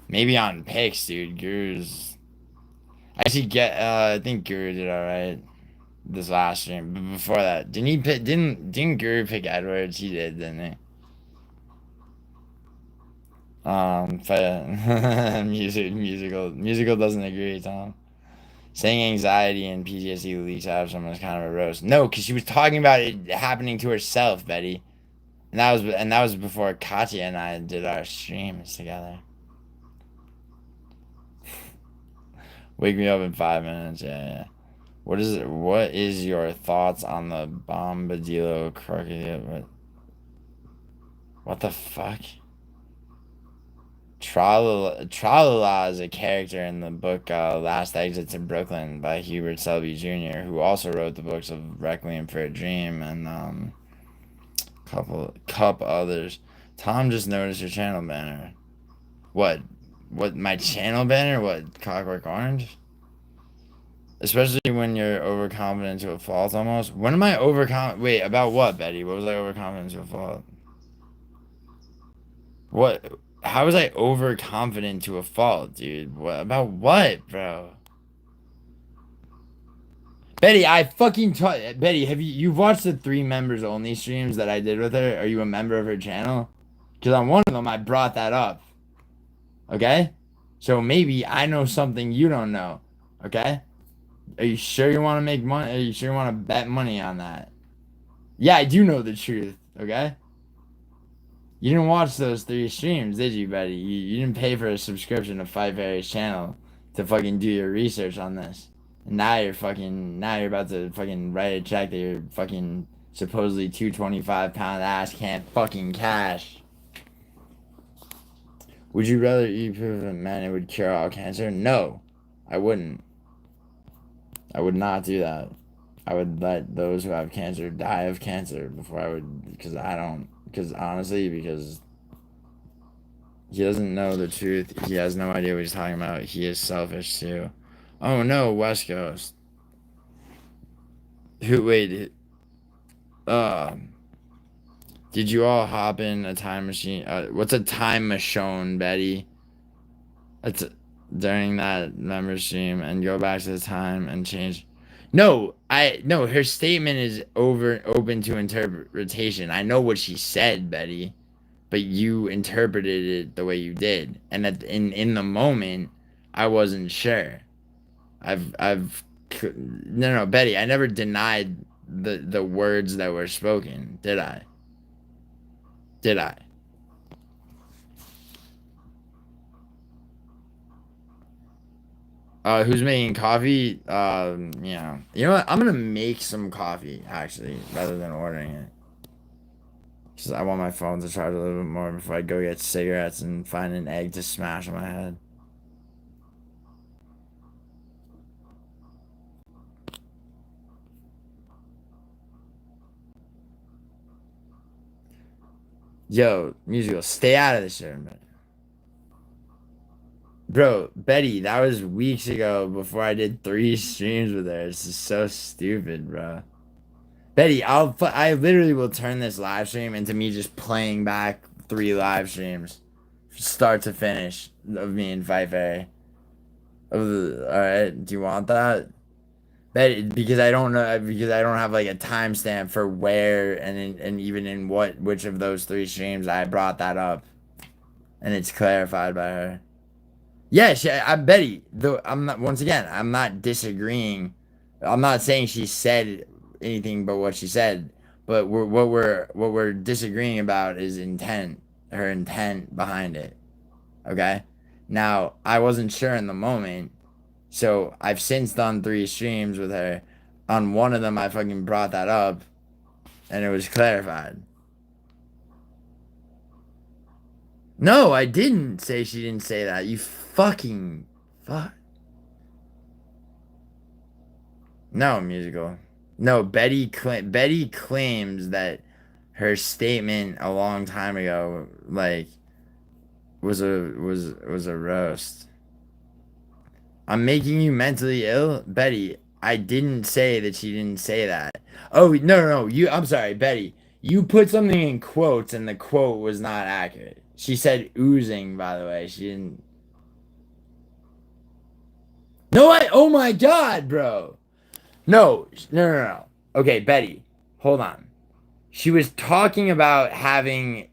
Maybe on picks, dude. Guru's. I think Guru did alright this last stream. But before that, didn't he pick? Didn't Guru pick Edwards? He did, didn't he? Musical doesn't agree, Tom. Saying anxiety and PTSD leads out of someone is kind of a roast. No, because she was talking about it happening to herself, Betty. And that was before Katya and I did our streams together. Wake me up in 5 minutes. Yeah. What is your thoughts on the Bombadillo crooked? What the fuck? Tralala is a character in the book Last Exits in Brooklyn by Hubert Selby Jr., who also wrote the books of Requiem for a Dream and couple others. Tom just noticed your channel banner. What? What, my channel banner? What, Clockwork Orange? Especially when you're overconfident to a fault almost. When am I overconfident? Wait, about what, Betty? What was I overconfident to a fault? What? How was I overconfident to a fault, dude? What about what, bro? Betty, I fucking taught Betty. You've watched the 3 members only streams that I did with her? Are you a member of her channel? Because on one of them I brought that up. Okay, so maybe I know something you don't know. Okay, are you sure you want to make money? Are you sure you want to bet money on that? Yeah, I do know the truth. Okay. You didn't watch those 3 streams, did you, Betty? You didn't pay for a subscription to Five Fairy's channel to fucking do your research on this. And now you're about to fucking write a check that your fucking supposedly 225-pound ass can't fucking cash. Would you rather eat proof that man it would cure all cancer? No, I wouldn't. I would not do that. I would let those who have cancer die of cancer before I would, because honestly, because he doesn't know the truth. He has no idea what he's talking about. He is selfish too. Oh no, West Coast. Wait, did you all hop in a time machine? What's a time machine, Betty? That's during that member stream and go back to the time and change. No, her statement is open to interpretation. I know what she said, Betty, but you interpreted it the way you did. And in the moment, I wasn't sure. No, Betty, I never denied the words that were spoken, did I? Did I? Who's making coffee? You know what? I'm gonna make some coffee actually, rather than ordering it. Cause I want my phone to charge a little bit more before I go get cigarettes and find an egg to smash on my head. Yo, musical, stay out of this shit, man. Bro, Betty, that was weeks ago before I did 3 streams with her. This is so stupid, bro. Betty, I literally will turn this live stream into me just playing back 3 live streams, start to finish, of me and Fight Fairy. All right, do you want that? Betty, because I don't know, because I don't have like a timestamp for where and even in which of those 3 streams I brought that up, and it's clarified by her. Yeah, I Betty. Though I'm not. Once again, I'm not disagreeing. I'm not saying she said anything but what she said. But what we're disagreeing about is intent. Her intent behind it. Okay. Now I wasn't sure in the moment, so I've since done 3 streams with her. On one of them, I fucking brought that up, and it was clarified. No, I didn't say she didn't say that. You fucking fuck. No, musical. No, Betty claims that her statement a long time ago, like, was a roast. I'm making you mentally ill, Betty. I didn't say that she didn't say that. Oh no, I'm sorry, Betty. You put something in quotes and the quote was not accurate. She said oozing, by the way. She didn't. No, oh my god, bro. No. Okay, Betty, hold on. She was talking about having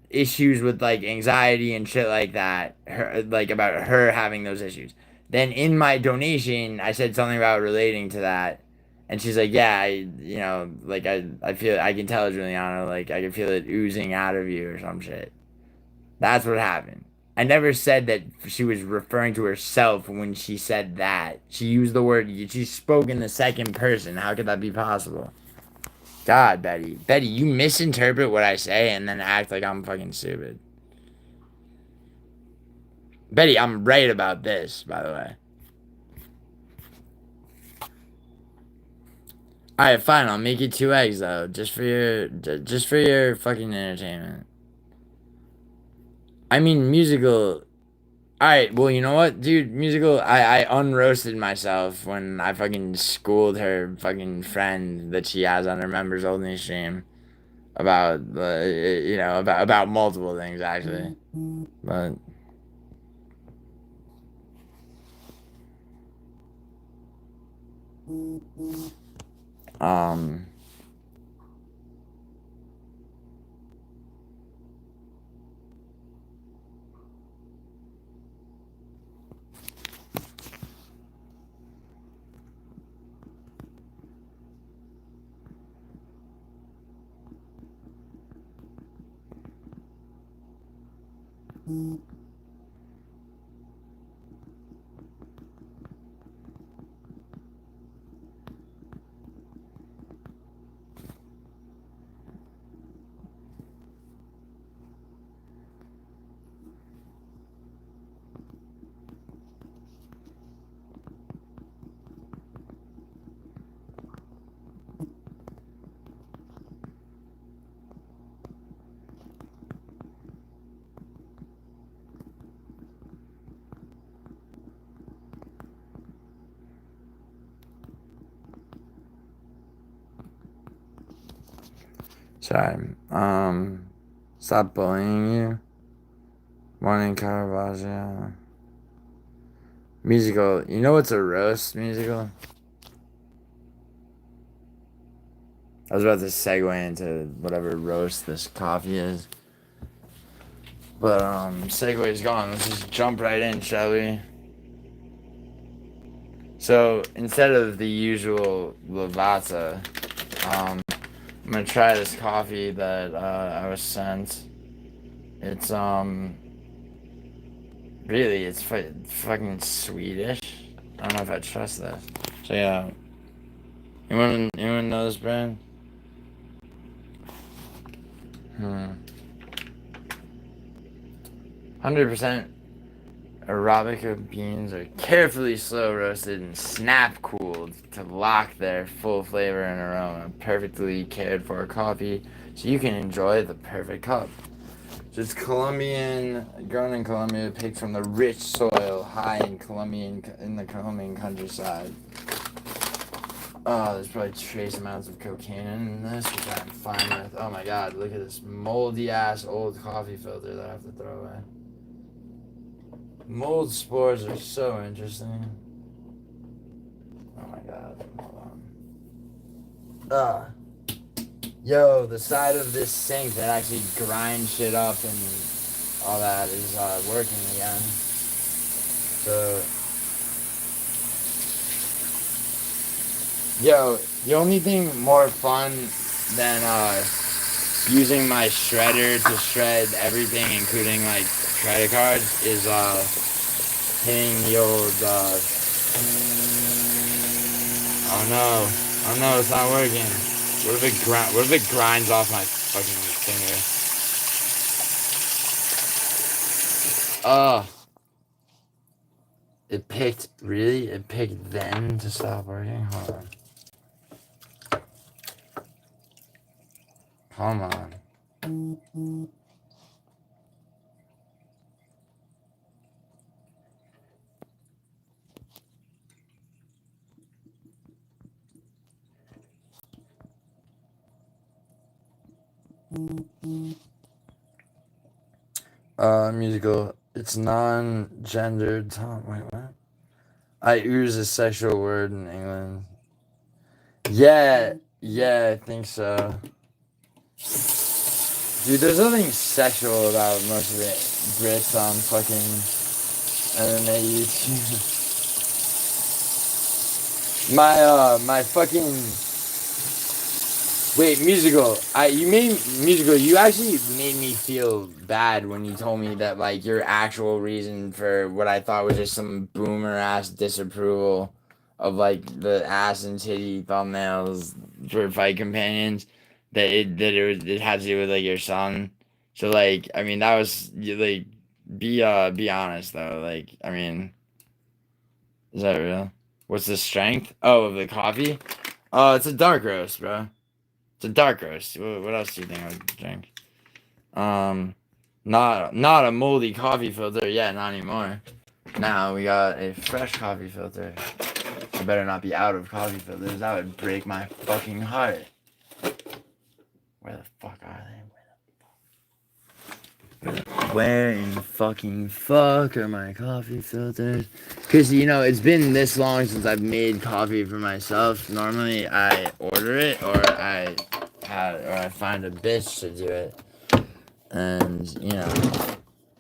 issues with like anxiety and shit like that. Her like about her having those issues. Then in my donation, I said something about relating to that. And she's like, yeah, I feel, I can tell Giuliano, like, I can feel it oozing out of you or some shit. That's what happened. I never said that she was referring to herself when she said that. She used the word, she spoke in the second person. How could that be possible? God, Betty. Betty, you misinterpret what I say and then act like I'm fucking stupid. Betty, I'm right about this, by the way. Alright, fine, I'll make you 2 eggs though, just for your fucking entertainment. I mean, musical. Alright, well, you know what, dude? Musical, I unroasted myself when I fucking schooled her fucking friend that she has on her members only stream about, about multiple things, actually. But, um, sorry. Stop bullying you. Morning Caravaggio. Musical. You know what's a roast, musical? I was about to segue into whatever roast this coffee is. But segue's gone. Let's just jump right in, shall we? So instead of the usual Lavazza, I'm gonna try this coffee that I was sent. It's really it's fucking Swedish. I don't know if I trust this. Check it out. Anyone know this brand? 100% Arabica beans are carefully slow roasted and snap cooled to lock their full flavor and aroma. Perfectly cared for coffee so you can enjoy the perfect cup. So it's Colombian, grown in Colombia, picked from the rich soil high in the Colombian countryside. Oh, there's probably trace amounts of cocaine in this, which I'm fine with. Oh my god, look at this moldy ass old coffee filter that I have to throw away. Mold spores are so interesting. Oh my god, hold on. Yo, the side of this sink that actually grinds shit up and all that is working again. So, yo, the only thing more fun than using my shredder to shred everything, including like credit cards, is hitting the old oh no, it's not working. What if it grinds off my fucking finger? It picked then to stop working? Hold on. Come on. Musical. It's non-gendered. Wait, what? I use a sexual word in England. Yeah, I think so. Dude, there's nothing sexual about most of the Brits on fucking MMA YouTube. My fucking... Wait, musical. You actually made me feel bad when you told me that, like, your actual reason for what I thought was just some boomer ass disapproval of, like, the ass and titty thumbnails for fight companions, it had to do with, like, your son. So, like, I mean, that was, like, be honest, though. Like, I mean, is that real? What's the strength? Oh, of the coffee? Oh, it's a dark roast, bro. It's a dark roast. What else do you think I would drink? Not a moldy coffee filter. Yeah, not anymore. Now we got a fresh coffee filter. I better not be out of coffee filters. That would break my fucking heart. Where the fuck are they? Where in the fucking fuck are my coffee filters? Because, you know, it's been this long since I've made coffee for myself. Normally, I order it, or I find a bitch to do it. And, you know,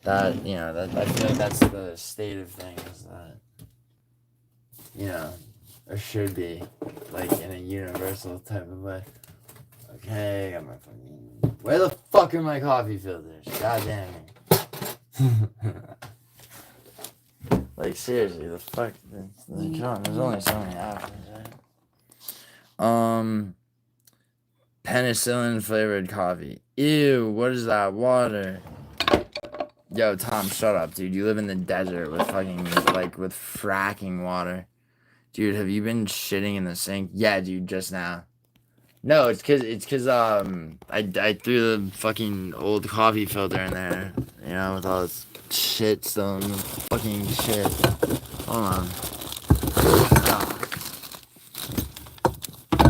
I feel like that's the state of things that, you know, or should be, like, in a universal type of way. Okay, I got my fucking... Where the fuck are my coffee filters? God damn it. Like, seriously, the fuck? Come on, there's only so many options, right? Penicillin flavored coffee. Ew, what is that? Water. Yo, Tom, shut up, dude. You live in the desert with fucking, like, with fracking water. Dude, have you been shitting in the sink? Yeah, dude, just now. No, it's cause I threw the fucking old coffee filter in there, you know, with all this shit still in the fucking shit. Hold on.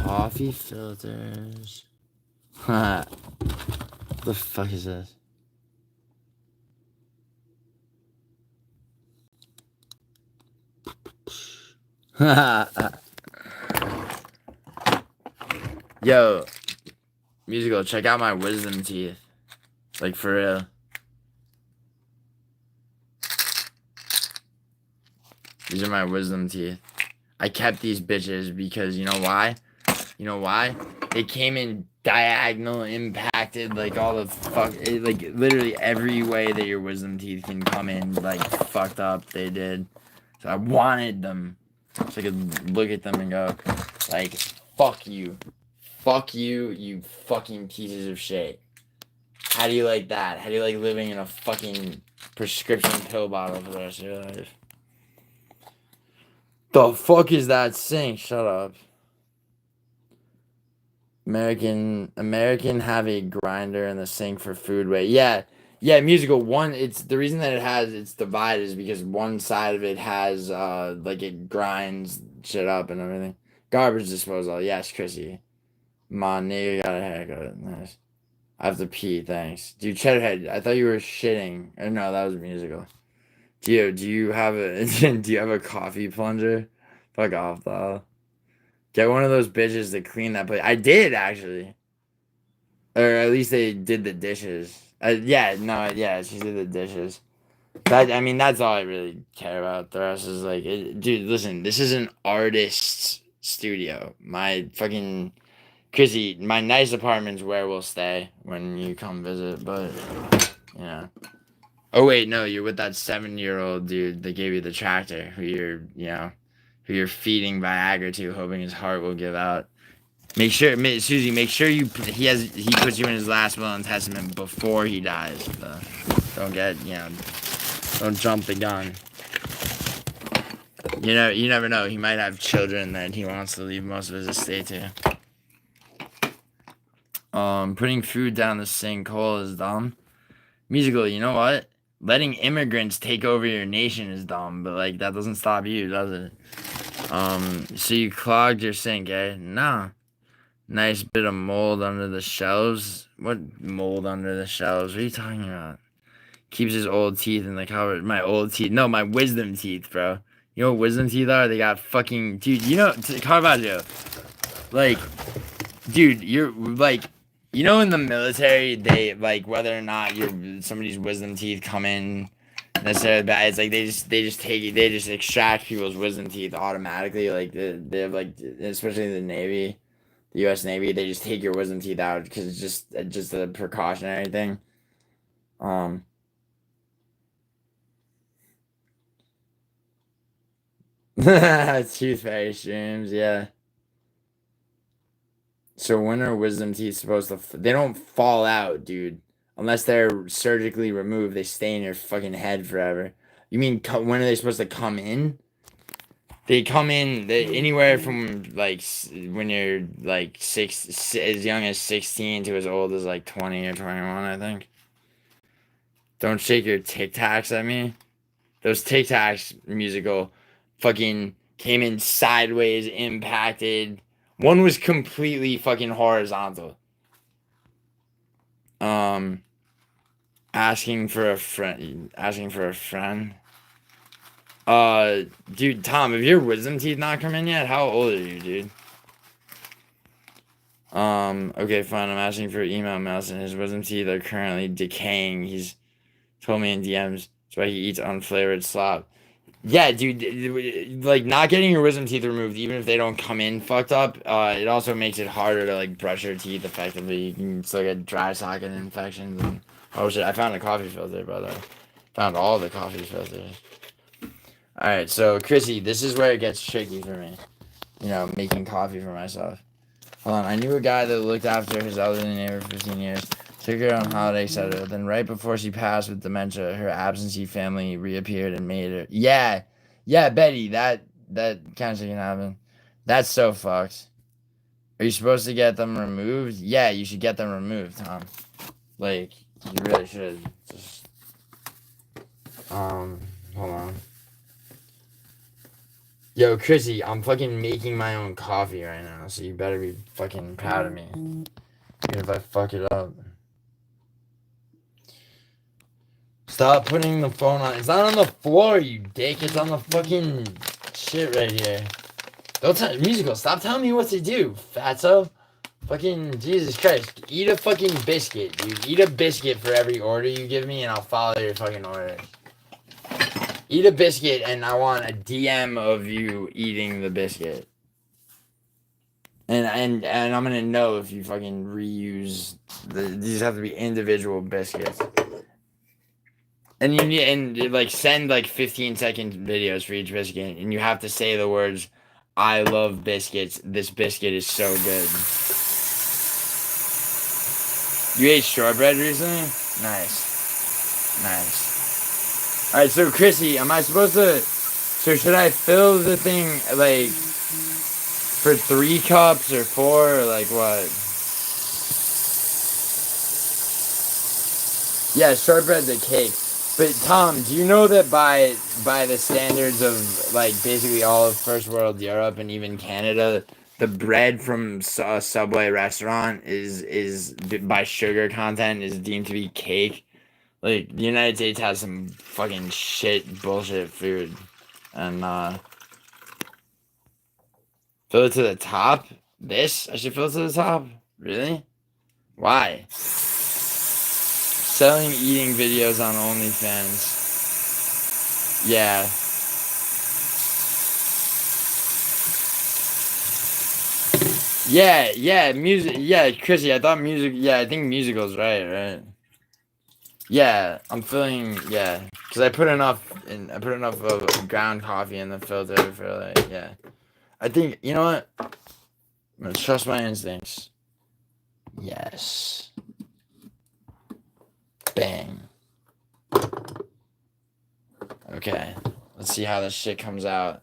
Coffee filters. What the fuck is this? Yo, musical, check out my wisdom teeth. Like, for real. These are my wisdom teeth. I kept these bitches because, you know why? You know why? They came in diagonal, impacted, like, all the fuck, like, literally every way that your wisdom teeth can come in, like, fucked up, they did. So I wanted them. So I could look at them and go, like, fuck you. Fuck you, you fucking pieces of shit. How do you like that? How do you like living in a fucking prescription pill bottle for the rest of your life? The fuck is that sink? Shut up. American have a grinder in the sink for food waste. Yeah, musical one. It's the reason that it's divided is because one side of it has like it grinds shit up and everything. Garbage disposal. Yes, Chrissy. My nigga got a haircut. Nice. I have to pee. Thanks, dude. Cheddarhead. I thought you were shitting. Or no, that was musical. Do you have a do you have a coffee plunger? Fuck off, though. Get one of those bitches to clean that place. I did actually, or at least they did the dishes. Yeah, she did the dishes. I mean, that's all I really care about. The rest is like, dude, listen, this is an artist's studio. My fucking Chrissy, my nice apartment's where we'll stay when you come visit. But oh wait, no, you're with that 7-year-old dude that gave you the tractor, who you're feeding Viagra to, hoping his heart will give out. Susie, make sure he puts you in his last will and testament before he dies. Don't don't jump the gun. You never know. He might have children that he wants to leave most of his estate to. Putting food down the sinkhole is dumb. Musical, you know what? Letting immigrants take over your nation is dumb, but like that doesn't stop you, does it? So you clogged your sink, eh? No. Nice bit of mold under the shelves. What mold under the shelves? What are you talking about? Keeps his old teeth in the cupboard. My old teeth. No, my wisdom teeth, bro. You know what wisdom teeth are? They got fucking... Dude, Caravaggio. Like, dude, you're like... You know in the military, they, like, whether or not somebody's wisdom teeth come in necessarily bad, it's like they just extract people's wisdom teeth automatically. Like, they have, like, especially the Navy, the U.S. Navy, they just take your wisdom teeth out because it's just a precautionary thing. Tooth fairy streams, yeah. So when are wisdom teeth supposed to... They don't fall out, dude. Unless they're surgically removed, they stay in your fucking head forever. You mean when are they supposed to come in? They come in anywhere from like when you're like as young as 16 to as old as like 20 or 21, I think. Don't shake your Tic Tacs at me. Those Tic Tacs musical fucking came in sideways, impacted. One was completely fucking horizontal. Asking for a friend. Dude, Tom, have your wisdom teeth not come in yet? How old are you, dude? Okay, fine. I'm asking for email mouse, and his wisdom teeth are currently decaying. He's told me in DMs. That's why he eats unflavored slop. Yeah, dude, like not getting your wisdom teeth removed, even if they don't come in fucked up, it also makes it harder to like brush your teeth effectively. You can still get dry socket infections and oh shit, I found a coffee filter, brother. Found all the coffee filters. Alright, so Chrissy, this is where it gets tricky for me. Making coffee for myself. Hold on, I knew a guy that looked after his elderly neighbor for 15 years. Took her on holiday, etc. Then right before she passed with dementia, her absentee family reappeared and made her... Yeah, Betty, that kind of shit can happen. That's so fucked. Are you supposed to get them removed? Yeah, you should get them removed, Tom. Like, you really should. Just... hold on. Yo, Chrissy, I'm fucking making my own coffee right now, so you better be fucking proud of me. Even if I fuck it up. Stop putting the phone on. It's not on the floor, you dick. It's on the fucking shit right here. Don't tell musical. Stop telling me what to do, fatso. Fucking Jesus Christ. Eat a fucking biscuit, dude. Eat a biscuit for every order you give me, and I'll follow your fucking order. Eat a biscuit, and I want a DM of you eating the biscuit. And I'm gonna know if you fucking reuse these have to be individual biscuits. And you need and like send like 15-second videos for each biscuit, and you have to say the words, "I love biscuits. This biscuit is so good." You ate shortbread recently? Nice, nice. All right, so Chrissy, am I supposed to? So should I fill the thing like for 3 cups or 4 or like what? Yeah, shortbread's a cake. But Tom, do you know that by the standards of like basically all of first world Europe and even Canada, the bread from a Subway restaurant is by sugar content is deemed to be cake. Like the United States has some fucking shit bullshit food, and fill it to the top. I should fill it to the top. Really? Why? Selling eating videos on OnlyFans. Yeah. Yeah, music. Yeah, Chrissy, I thought music. Yeah, I think musical's right? Yeah, I'm feeling. Yeah, because I put enough of ground coffee in the filter for like. Yeah, I think you know what. I'm gonna trust my instincts. Yes. Bang. Okay, let's see how this shit comes out.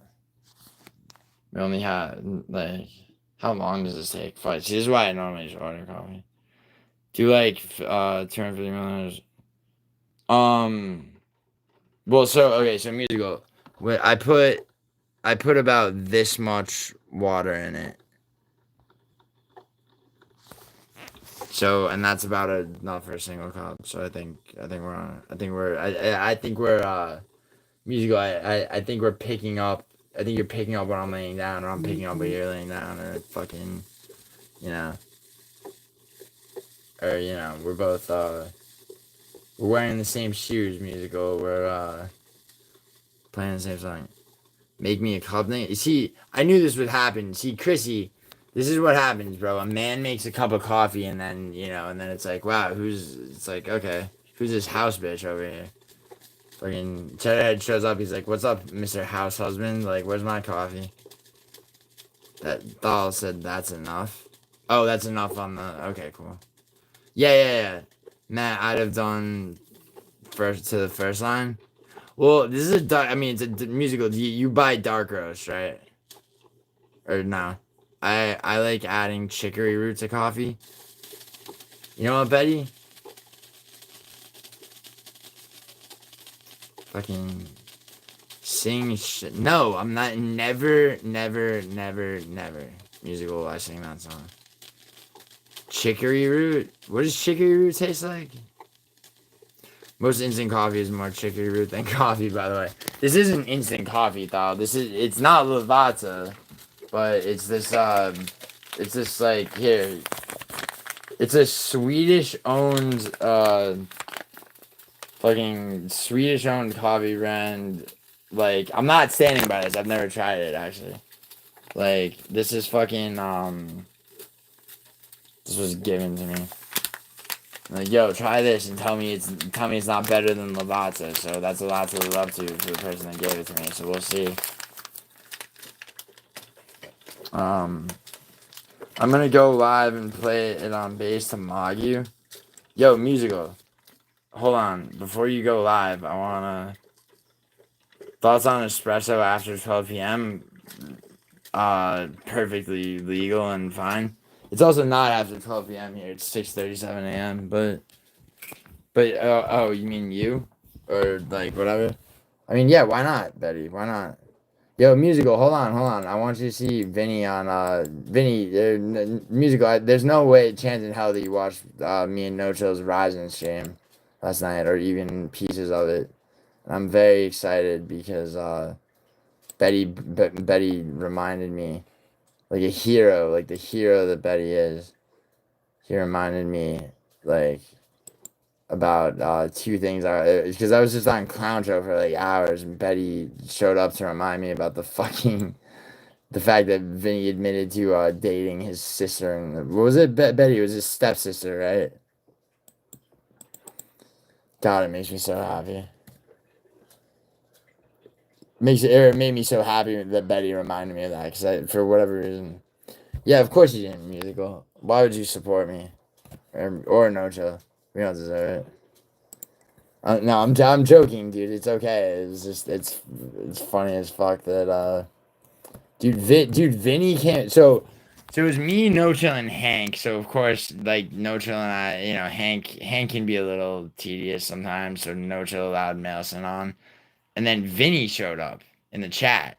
We only have like. How long does this take? Fine. See, this is why I normally just order coffee. Do like 250 milliliters. Well, so okay, so musical. When I put about this much water in it. So and that's about enough for a single cup. So I think we're on. I think we're musical. I think we're picking up. I think you're picking up what I'm laying down, or I'm picking up what you're laying down, or fucking, you know, or you know, we're both we're wearing the same shoes. Musical. We're playing the same song. Make me a cup thing. See, I knew this would happen. See, Chrissy, this is what happens, bro. A man makes a cup of coffee, and then and then it's like, wow, it's like, okay, who's this house bitch over here? Fucking Cheddarhead shows up. He's like, "What's up, Mr. House Husband? Like, where's my coffee?" That doll said, "That's enough." Oh, that's enough on the. Okay, cool. Yeah. Matt, I'd have done first to the first line. Well, this is a dark. I mean, it's a musical. You buy dark roast, right? Or no? I like adding chicory root to coffee. You know what, Betty? Fucking sing shit. No, I'm not. Never. Musical. I sing that song. Chicory root. What does chicory root taste like? Most instant coffee is more chicory root than coffee, by the way. This isn't instant coffee, though. It's not Lavazza, but it's this like here. It's a Swedish-owned fucking Swedish-owned coffee brand. Like, I'm not standing by this. I've never tried it, actually. Like, this is fucking this was given to me. Like, yo, try this and tell me it's not better than Lavazza. So that's a lot to live up to for the person that gave it to me. So we'll see. I'm gonna go live and play it on bass to mog you. Yo, musical. Hold on. Before you go live, I wanna thoughts on espresso after 12 p.m. Perfectly legal and fine. It's also not after 12 p.m. here. It's 6:37 a.m. But oh, you mean you, or like whatever? I mean, yeah. Why not, Betty? Why not? Yo, musical. Hold on. I want you to see Vinny on Vinny. Musical. There's no chance in hell that you watched me and No Chill's Rising stream last night, or even pieces of it. And I'm very excited because Betty reminded me. Like a hero, like the hero that Betty is. He reminded me, like, about 2 things. Because I was just on Clown Show for like hours, and Betty showed up to remind me about the fact that Vinny admitted to dating his sister. And what was it? Betty, it was his stepsister, right? God, it makes me so happy. It made me so happy that Betty reminded me of that because for whatever reason. Yeah, of course you didn't, musical. Why would you support me? Or no, Joe? We don't deserve it. No, I'm joking, dude. It's okay. It's funny as fuck that dude, Vinny can't. So it was me, No Chill, and Hank. So of course, like No Chill and I, Hank can be a little tedious sometimes. So No Chill allowed Mailson on, and then Vinny showed up in the chat.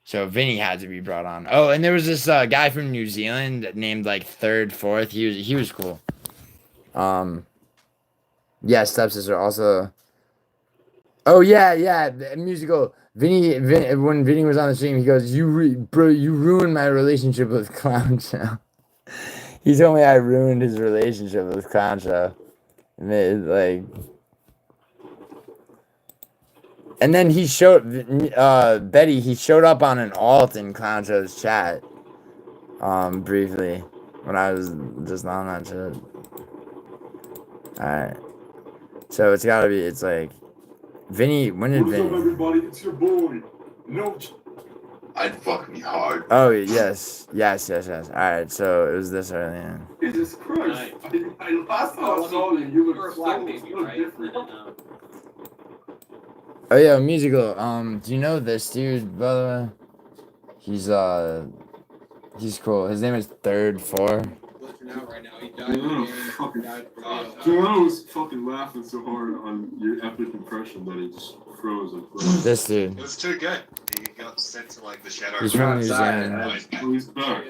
So Vinny had to be brought on. Oh, and there was this guy from New Zealand named like Third Fourth. He was cool. Yeah, stepsister also. Oh yeah, the musical. When Vinny was on the stream, he goes, "Bro, you ruined my relationship with Clown Show." He told me I ruined his relationship with Clown Show. Like, and then he showed Betty. He showed up on an alt in Clown Show's chat, briefly when I was just on that shit. All right, so it's gotta be. It's like Vinny. When did What's Vinny? up, everybody? It's your boy. No. I'd fuck me hard. Oh yes. All right, so it was this early on. Jesus Christ! I last time I saw you, you were so different. Oh yeah, musical. Do you know this dude, by the way? He's cool. His name is Third Four. Right now. He died Giuliano was fucking laughing so hard on your epic impression that he just froze and froze. This dude. It was too good. He got sent to like the shadow. He's from New Zealand. Oh, he's back.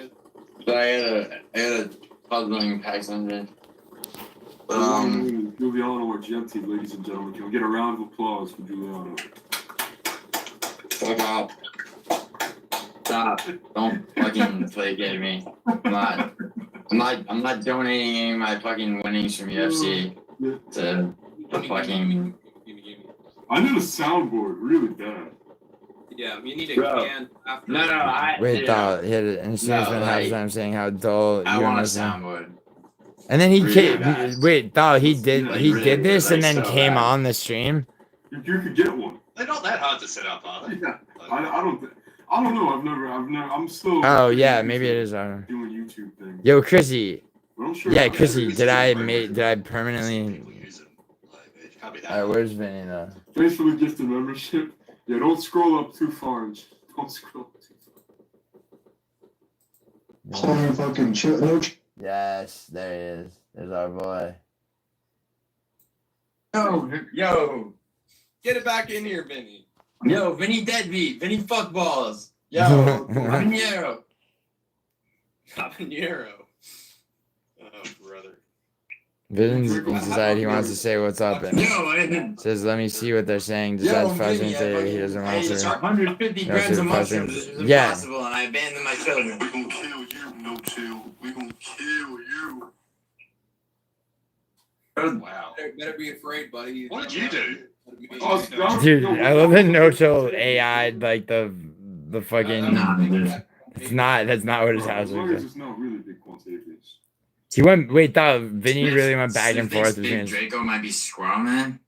But I had a puzzling accent. Giuliano Argenti, ladies and gentlemen. Can we get a round of applause for Giuliano? Fuck off. Stop. Don't fucking play game me. I'm not donating any of my fucking winnings from UFC to the fucking. I need a soundboard really bad. Yeah, you need a Bro. can after. No, Wait, Thal, he had an incident No, half like, time saying how dull I you want a listening. soundboard. And then he Really came. bad. Wait, Thal, he did Like, he really, did this and like, then so came bad. on the stream. You could get one. They're not that hard to set up, are they? Yeah. I don't know. I'm still. Oh yeah, maybe it is. Doing YouTube thing. Yo, Chrissy. But I'm sure. Yeah, Chrissy. It's Did I just make? Did I People permanently? use it. Like, it can't be that Alright, hard. where's Vinny though? Thanks for the gifted membership. Yeah, don't scroll up too far. Don't scroll up too far. Playing fucking chill. Yes, there he is. There's our boy. Yo, Get it back in here, Vinny. Vinny deadbeat, Vinny fuckballs. Yo, habanero. Habanero. Oh, brother. Vision's decided he wants to say what's up and Yo, says, "Let me see what they're saying." Decides Vinny, frustrating he doesn't want it's to. 150 No, grams it's of mushrooms. frustrating. This is Yeah. impossible, and I abandoned my children. We gonna kill you, no chill. We gonna kill you. Wow. Better be afraid, buddy. What did you do? Dude, I love the no chill AI like the fucking. It's not. That's not what his house As long was. as it's not really big quantities. He went. Wait, thought Vinny really went back and forth Big between. Draco might be squirrel man.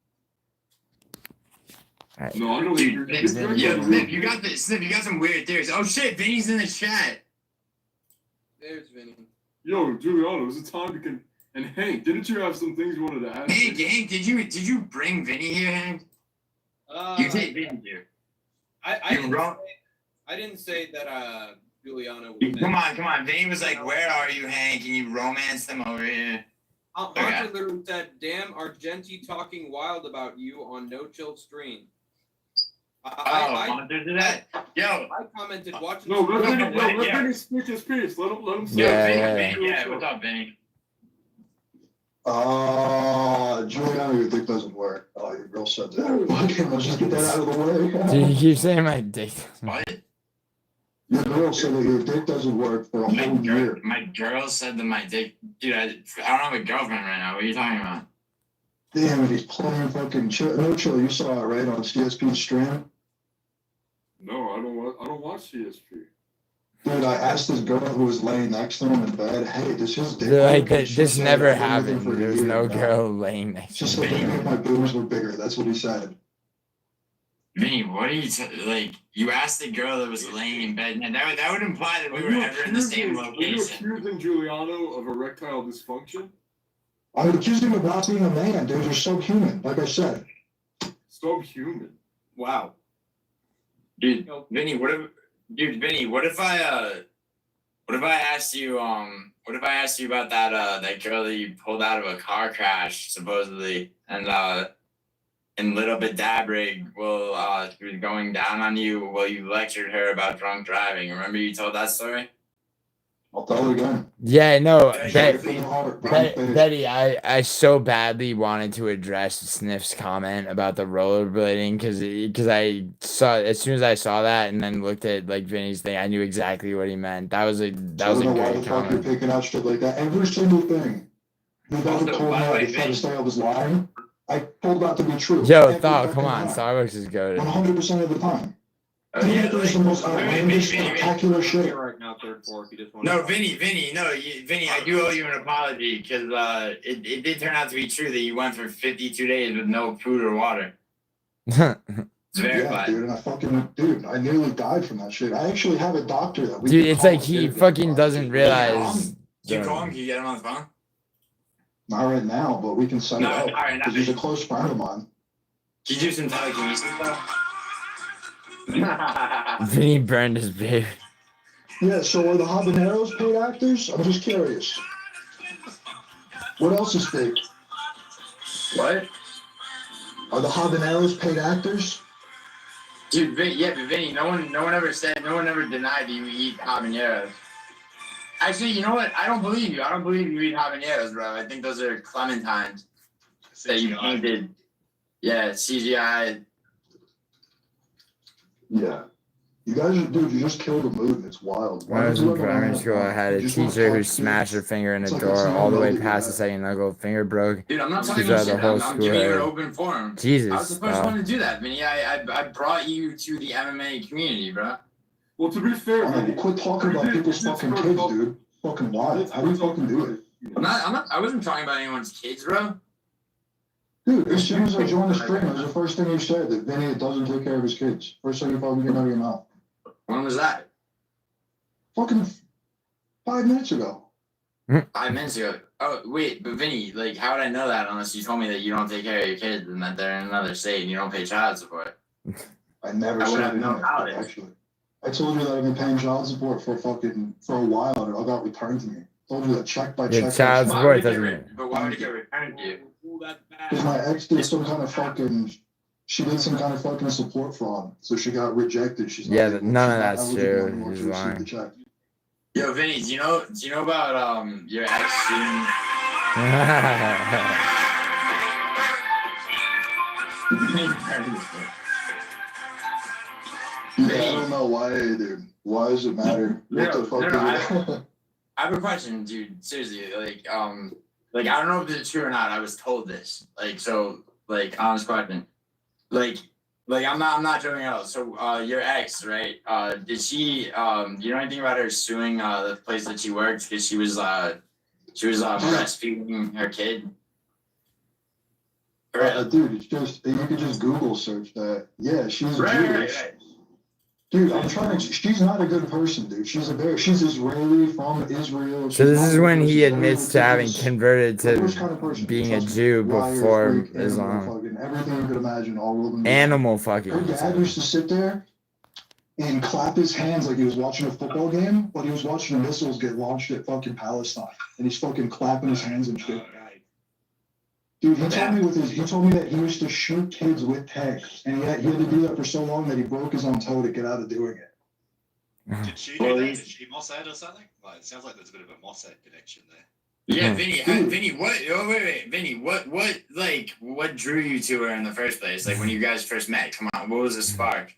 No, I know. Dude, it's very yo, good. Snip, you got this. Snip, you got some weird theories. Oh shit, Vinny's in the chat. There's Vinny. Yo, Giuliano, is it time we can? And Hank, didn't you have some things you wanted to add? Hank, did you bring Vinny here, Hank? You take Vinny here. I didn't say that Giuliano was Come on. Vinny was like, "Where are you, Hank?" And you romanced him over here. Andre literally said, "Damn, Argenti talking wild about you on No Chill stream." I did that. Yo, I commented, "Watch." No, let Yeah. Vinny speak his piece. Let him say. Yeah. What's up, Vinny? Giuliano, your dick doesn't work. Oh, your girl said that. Okay, let's just get that out of the way. Dude, you keep saying my dick. What? Your girl said that your dick doesn't work for a whole year. My girl said that my dick. Dude, I don't have a girlfriend right now. What are you talking about? Damn it, he's playing fucking chill. No chill. You saw it right on CSP stream. No, I don't watch CSP. Dude, I asked this girl who was laying next to him in bed, "Hey, does his dick?" They're like, work?" And she this said, never "I've been looking happened. for a There's year no now." girl laying next She to said me. that my boobs were bigger. That's what he said. Vinny, what are you like? You asked the girl that was laying in bed, and that would imply that we were ever in the same Are you location. accusing Giuliano of erectile dysfunction? I would accuse him of not being a man, dude. You're subhuman, like I said. Subhuman. Wow. Dude, Vinny, what if I asked you about that girl that you pulled out of a car crash supposedly, and little bit Dabrig she was going down on you while you lectured her about drunk driving. Remember you told that story? I'll tell it again. Yeah, no, Yeah, Betty, I so badly wanted to address Sniff's comment about the rollerblading because I saw as soon as I saw that and then looked at like Vinny's thing, I knew exactly what he meant. That was a I don't know why the great fuck you're comment. picking out shit like that. Every single thing you ever Also, told me by the I way, was trying to Vinny- say I was lying, I pulled out to be true. Yo, Every Thal, fucking come on, time. Starbucks is goaded. 100% of the time. Oh, yeah, There's the most outlandish, spectacular shit. Right now, third floor. If you just want. No, Vinny, Vinny, I do owe you an apology because it did turn out to be true that you went for 52 days with no food or water. It's Yeah, verified. dude, and I nearly died from that shit. I actually have a doctor that we Dude, can it's call like and he get it fucking verified. doesn't realize. Can you call him? Can you get him on the phone? Not right now, but we can set No, it up. not right now. Because he's a close friend of mine. Can you do some telekinesis though? Vinny burned his baby. Yeah, so are the habaneros paid actors? I'm just curious. What else is fake? What? Are the habaneros paid actors? Dude, but Vinny, no one ever denied that you eat habaneros. Actually, you know what? I don't believe you. I don't believe you eat habaneros, bro. I think those are clementines that you painted. Yeah, CGI. Yeah. You guys are, dude, you just killed the mood. It's wild. When I was in don't you ever primary wanna school, I have had a fun? You just wanna teacher who talk smashed her kids. finger in a It's like door it's all the way normal that past the you second knuckle. Finger broke. Dude, I'm not She's talking throughout shit. the whole I'm school giving you an area. open forum. I was Jesus, the first Thal. one to do that, Vinny. I brought you to the MMA community, bro. Well, to be fair, Alright, Vinny, quit talking about people's fucking kids, dude. Fucking wild. How do you fucking do it? I wasn't talking about anyone's kids, bro. Dude, as soon as I joined the stream, it was the first thing you said, that Vinny doesn't take care of his kids. First thing you fucking get out of your mouth. When was that? Fucking 5 minutes ago. 5 minutes ago. Oh, wait, but Vinny, like, how would I know that unless you told me that you don't take care of your kids and that they're in another state and you don't pay child support? I never I would said have it, known about it. actually. I told you that I've been paying child support for a while, and it all got returned to me. I told you that check by Yeah, check. child Why support would it get doesn't. but why would it get returned to you? Ooh, that's bad. Because my ex did some kind of fucking, she did some kind of fucking support fraud, so she got rejected. She's not Yeah, able- none she's of not that's eligible true. anymore He's to receive lying. the check. Yo, Vinny, do you know about your ex shooting? Yeah, I don't know why, dude. Why does it matter? What the fuck is it? I have a question, dude. Seriously, like I don't know if this is true or not. I was told this. Honest question. I'm not joking at all. So, your ex, right? Did she you know anything about her suing the place that she worked because she was breastfeeding her kid? Dude, it's just, you can just Google search that. Yeah, she's Jewish. Right. Dude, she's not a good person, dude. She's Israeli, from Israel. So this is when he She's admits to having meticulous. converted The worst kind of to person, being a trust me. Jew Liar, before freak, animal, Islam. fucking everything you could imagine, all rolled into one. Animal fucking. Her dad used to sit there and clap his hands like he was watching a football game, but he was watching the missiles get launched at fucking Palestine. And he's fucking clapping his hands and shit. Dude, he told me that he used to shoot kids with tags, and he had to do that for so long that he broke his own toe to get out of doing it. Did she do that? Did she Mossad or something? Like, it sounds like there's a bit of a Mossad connection there. Yeah, Dude. Vinny, what? Oh, wait, Vinny, what drew you to her in the first place? Like when you guys first met? Come on, what was the spark?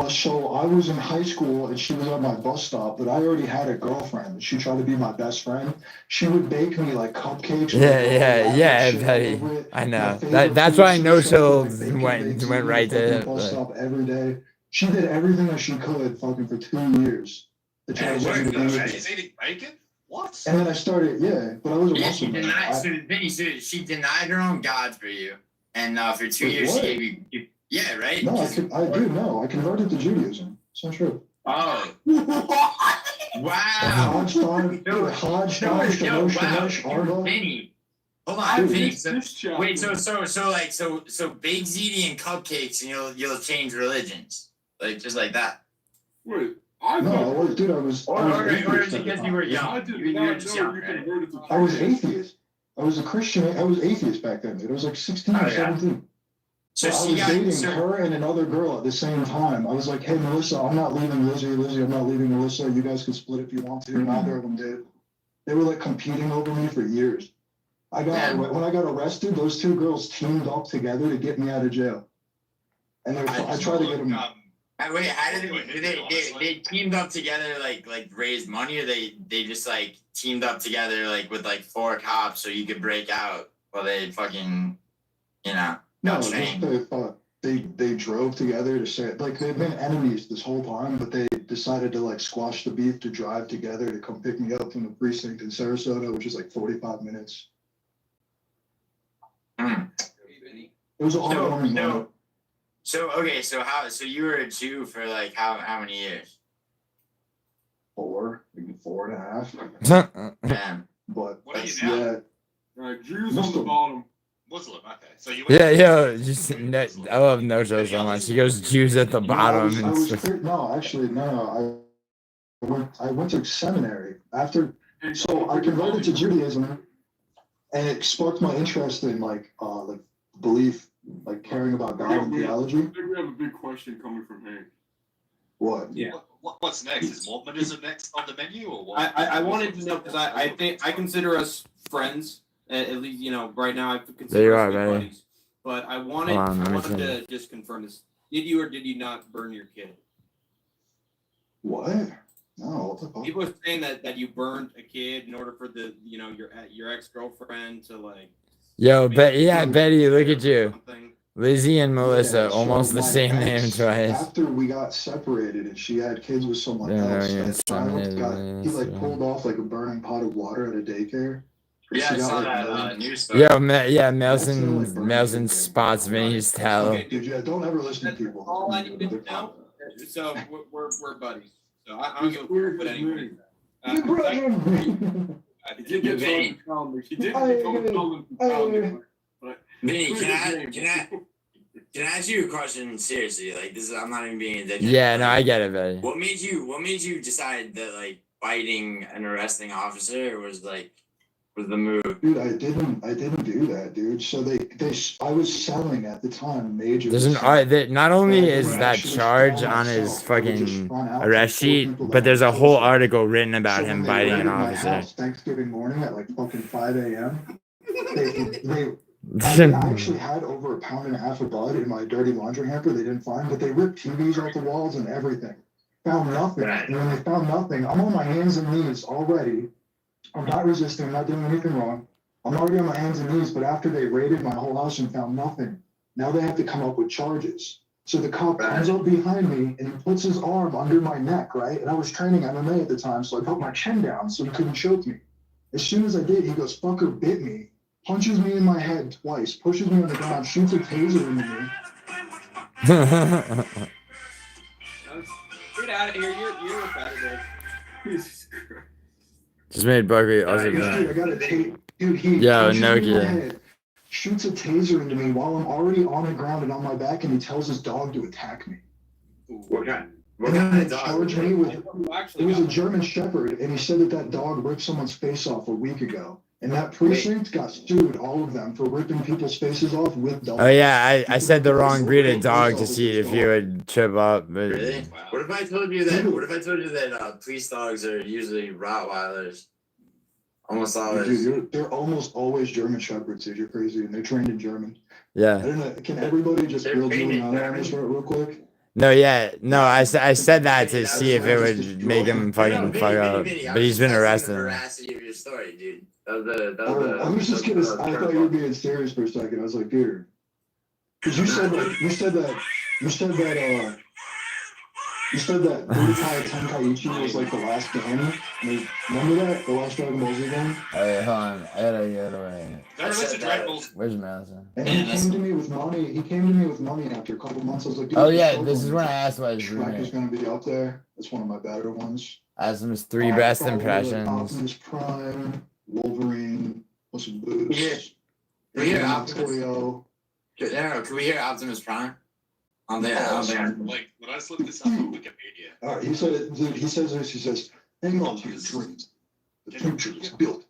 So I was in high school and she was at my bus stop, but I already had a girlfriend. She tried to be my best friend. She would bake me like cupcakes. Yeah, Betty. I know. That's why no shows went right to bus stop every day. She did everything that she could fucking for 2 years. To try to get me to be with her. She's eating bacon? What? And then I started, but I was a Yeah, she Muslim. denied. Vinny, she denied her own God for you, and for 2 Wait, years what? she gave you. Yeah, right. No, I converted to Judaism. It's not true. Oh, wow. Hodge, dude, Hodge, Shalosh, Arba. Vinny. Hold on, Dude, Vinny. This chapter. Wait, so big ziti and cupcakes, and you'll change religions, like just like that. Wait, I No, thought. I was Or atheist is at it the because time. you were I young? did You not were know just you young, right? converted to I was Judaism. atheist. I was a Christian. I was atheist back then, dude. I was like 16 or Oh, yeah. 17. So I she was got dating her and another girl at the same time. I was like, hey, Melissa, I'm not leaving Lizzie. Lizzie, I'm not leaving Melissa. You guys can split if you want to. Neither of them did. They were like competing over me for years. When I got arrested, those two girls teamed up together to get me out of jail. And I tried to get them. Wait, how did they teamed up together like raised money, or they just like teamed up together like with like 4 cops so you could break out while they fucking No, got trained? they drove together to say, like, they've been enemies this whole time, but they decided to like squash the beef to drive together to come pick me up from the precinct in Sarasota, which is like 45 minutes. Mm. It was a heartwarming moment. So you were a Jew for like how many years? Maybe 4.5. Damn. But What are you that's, now? yeah, Alright, Jews on the bottom. Muslim, okay. So you Yeah, just I love Nojo so much. He goes Jews at the bottom. I went to seminary after. So I converted to Judaism, and it sparked my interest in like belief, like caring about God and theology. I think we have a big question coming from Hank. What? Yeah. What's next? Is Mormonism next on the menu, or what? I wanted to know because I think I consider us friends. At least right now I There consider you us are, good buddy. buddies. But I wanted Hold on, let me wanted see. to just confirm this. Did you or did you not burn your kid? What? No. What the fuck? People are saying that you burned a kid in order for the your ex-girlfriend to like. Yo, Betty, look at you. Something. Lizzie and Melissa, Yeah, so almost the my same name ex, twice. After we got separated and she had kids with someone Yeah, else, yeah, that child he like yeah. pulled off like a burning pot of water at a daycare. Yeah, She I got, saw like, that murdered. news story. Yo, That's Melson like burning spots Vinny's towel. Okay, Dude, yeah, don't ever listen to That's people. all I needed to know. So we're buddies. So I don't give a fuck what anybody says. He did get Vinny. told to calm. He did get told to calm. Vinny, can I ask you a question seriously? Like this is I'm not even being a dick. Yeah, no, I get it, Betty. What made you decide that like biting an arresting officer was the move? Dude, I didn't do that, dude. So I was selling at the time major. There's not only is that charge on his fucking arrest sheet, but there's a whole article written about him biting an officer. Thanksgiving morning at like fucking 5 a.m. I actually had over 1.5 pounds of blood in my dirty laundry hamper. They didn't find, but they ripped TVs off the walls and everything. Found nothing. And when they found nothing, I'm on my hands and knees already. I'm not resisting. I'm not doing anything wrong. I'm already on my hands and knees. But after they raided my whole house and found nothing, now they have to come up with charges. So the cop comes up behind me and he puts his arm under my neck, right? And I was training MMA at the time, so I put my chin down so he couldn't choke me. As soon as I did, he goes, "Fucker bit me." Punches me in my head twice, pushes me on the ground, shoots a taser into me. Get out of here! You're repetitive. Jesus Christ. Just made Buckley also. Dude, I got a dude, he Yo, punches me in my Nokia. head, shoots a taser into me while I'm already on the ground and on my back, and he tells his dog to attack me. What kind And then of they dog? charged me with. You It actually was got a German Shepherd, and he said that dog ripped someone's face off a week ago. And that precinct got sued, all of them, for ripping people's faces off with dogs. Oh yeah, I said the wrong breed of dog to see if you would trip up, but Really? Wow. What if I told you that police dogs are usually Rottweilers? Almost always. Dude, they're almost always German Shepherds, dude. You're crazy, and they're trained in German. I yeah. don't know. Can everybody just They're grill trained in Giuliano on this German. real quick? No, I said that to see if it would make him fucking fuck up, but he's been The arrested. veracity of your story, dude. That was I was just gonna. I thought you were being serious for a second. I was like, dude, because you said that You said that Budokai Tenkaichi was like the last game. Remember that? The last Dragon Ball Z game? Hey, hold on. I gotta get away. They're releasing Dragon Balls. Where's Madison? And he came to me with money. He came to me with money after a couple months. I was like, dude, Oh you're yeah, struggling. this is when I asked about his Shrek is roommate. going to be up there. It's one of my better ones. Asked him his three best Probably, impressions. Optimus Prime, Wolverine, Puss in Boots. Yeah. Can we hear Optimus? Montoya. Can we hear Optimus Prime? On there. Like when I just looked this up on Wikipedia. All right, he said, dude, he says this. He says, hang on to your dreams. The future is built.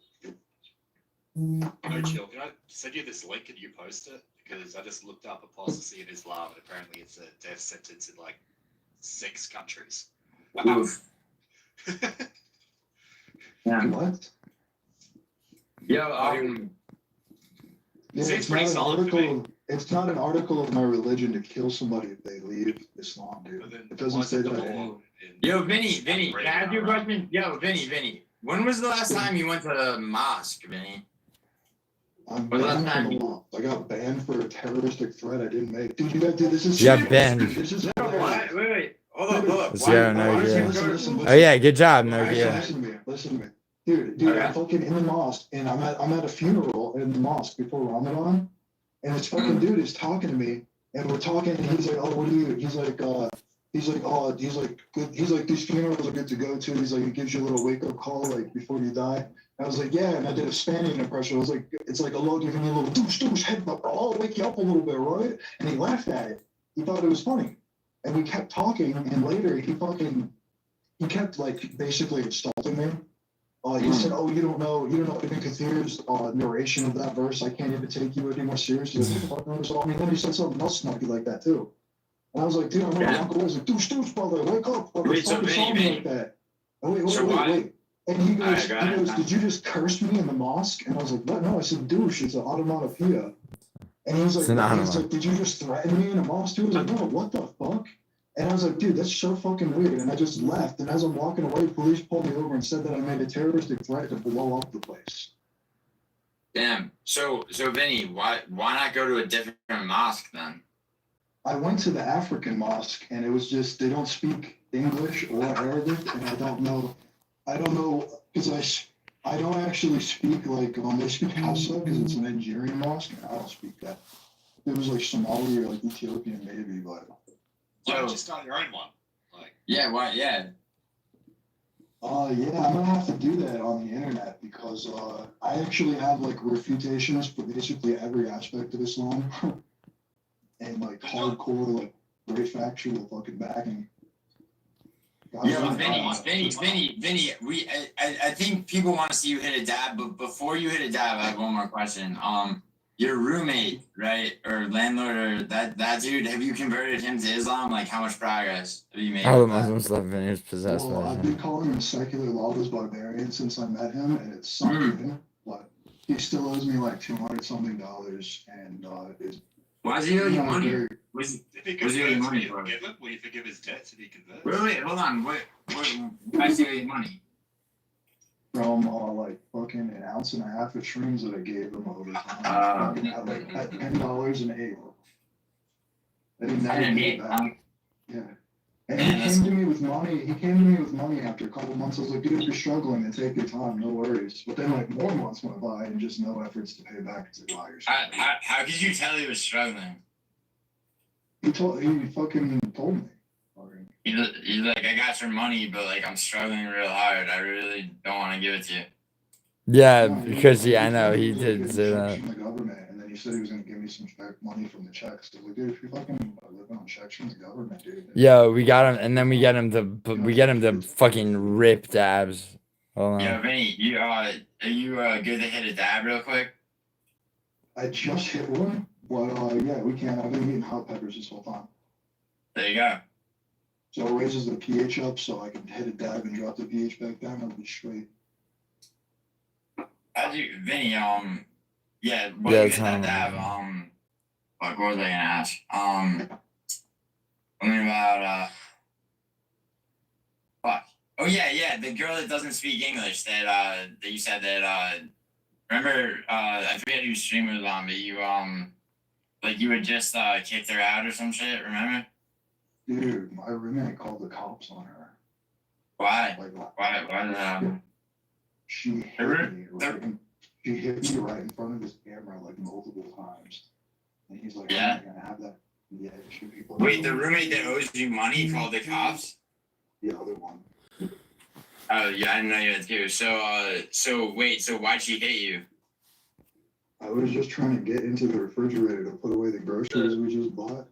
No chill. Can I send you this link and you post it? Because I just looked up apostasy in Islam and apparently it's a death sentence in like 6 countries. Oof. Yeah. What? Yo, Yeah, Seems it's not pretty an solid to me. article. It's not an article of my religion to kill somebody if they leave Islam, But dude. then It doesn't why is say it the that. law in- Yo, Vinny, can I ask you a question? Yo, Vinny, when was the last time you went to the mosque, Vinny? I'm Well, banned that's from the not- law. I got banned for a terroristic threat I didn't make. Dude, you got this is You got serious. banned. This is No, hilarious. wait. Hold up. Let's go, no, why yeah. don't you go to- Listen. Oh yeah, good job, no Listen, yeah. listen to me. Dude, Okay. I'm fucking in the mosque and I'm at a funeral in the mosque before Ramadan. And this fucking dude is talking to me and we're talking and he's like, oh, what do you, he's like, good. He's like, these funerals are good to go to. He's like, it gives you a little wake up call, like before you die. I was like, yeah, and I did a Spanish impression. I was like, it's like Allah giving me a little douche head, but I'll wake you up a little bit, right? And he laughed at it. He thought it was funny. And we kept talking, and later he kept like basically insulting me. He said, oh, you don't know Ibn Kathir's narration of that verse. I can't even take you any more seriously. Like, what the fuck knows? I mean, then he said something else snarky like that too. And I was like, dude, I'm gonna walk away. I was like, douche, brother, wake up. What the Wait, so fuck is Vinny, something Vinny. like that? And So why- wait. And he goes, Alright, go ahead. did you just curse me in the mosque? And I was like, what? No, I said douche. It's an onomatopoeia. And he was It's like, an he's like, did you just threaten me in a mosque too? I was like, no, what the fuck? And I was like, dude, that's so fucking weird. And I just left. And as I'm walking away, police pulled me over and said that I made a terroristic threat to blow up the place. Damn. So Vinny, why not go to a different mosque then? I went to the African mosque and it was just, they don't speak English or Arabic. And I don't know because I don't actually speak like, they speak Hausa because it's a Nigerian mosque and I don't speak that. It was like Somali or like Ethiopian maybe, but. Why don't you start your own one? Like, Yeah, why? Yeah. Yeah, I'm gonna have to do that on the internet because I actually have like refutations for basically every aspect of Islam and like hardcore, like very factual fucking backing. Yo, Vinny, I think people want to see you hit a dab, but before you hit a dab, I have one more question. Your roommate, right, or landlord, or that dude, have you converted him to Islam? Like, how much progress have you made? All the with that? Muslims love Vinny is possessed Well, by I've him. been calling him secular lawless barbarian since I met him, and it's something. But he still owes me like $200 something, and is. Why does he owe you money? very- Was, if he Was he converts, money will you for it? forgive him? Will you forgive his debts if he converts? wait, hold on. Why does he owe you money? From like fucking an ounce and a half of shrooms that I gave him over time. At $10 an eighth. And he never gave it back. Yeah. And he came to me with money. He came to me with money after a couple months. I was like, dude, if you're struggling, then take your time, no worries. But then like more months went by and just no efforts to pay back. It's like, wow, you're struggling. How could you tell he was struggling? He fucking told me. He's like, I got your money, but like I'm struggling real hard. I really don't want to give it to you. Yeah, No, because he I know told me he was did getting say checks that. from the government, and then he said he was gonna give me some money from the checks. I was like, dude, if you're fucking living on checks from the government, dude. then- Yo, we got him, and then we get him to fucking rip dabs. Hold Yo, on. Vinny, are you good to hit a dab real quick? I just hit one, but yeah, we can. I've been eating hot peppers this whole time. There you go. So it raises the pH up so I can hit a dab and drop the pH back down. I'll be straight. How'd you, Vinny, yeah, what Yeah, you hit it's that dab, fuck, what was I gonna ask? Something about, fuck. Oh, yeah, the girl that doesn't speak English that you said that, remember, I forget who stream was on, but you, like, you had just, kicked her out or some shit, remember? Dude, my roommate called the cops on her. Why? Like, Why did that happen? she hit me right in front of his camera like multiple times. And he's like, Yeah. I'm not gonna have that. Yeah, shoot people. Wait, the roommate that owes you money called the cops? The other one. Oh yeah, I didn't know you had too. So wait, so why'd she hit you? I was just trying to get into the refrigerator to put away the groceries we just bought.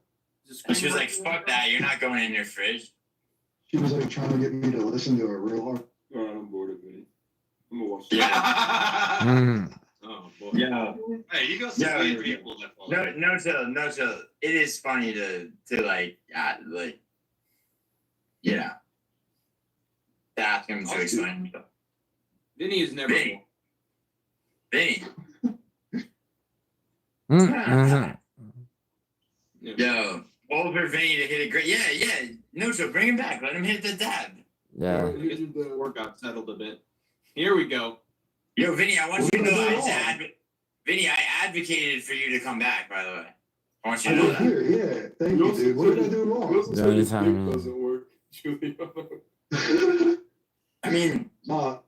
And she was like, "Fuck that! You're not going in your fridge." She was like trying to get me to listen to her real hard. Alright, I'm bored of it. I'm gonna watch Yeah. Mm. Oh boy. Yeah. Hey, you got some Yeah, weird people that follow. No chill. It is funny to like yeah. To ask him to explain. Vinny is never. Vinny. Mhm. Yo, all for Vinny to hit a great. Yeah. No chill. Bring him back. Let him hit the dab. Yeah. The workout settled a bit. Here we go. Yo, Vinny, I want you to know What Vinny, I advocated for you to come back, by the way. I want you I to know did that. hear, yeah. Thank you, dude. What did I do wrong? Wilson The said only his time- dick doesn't work, Giuliano. I mean, I'm Like,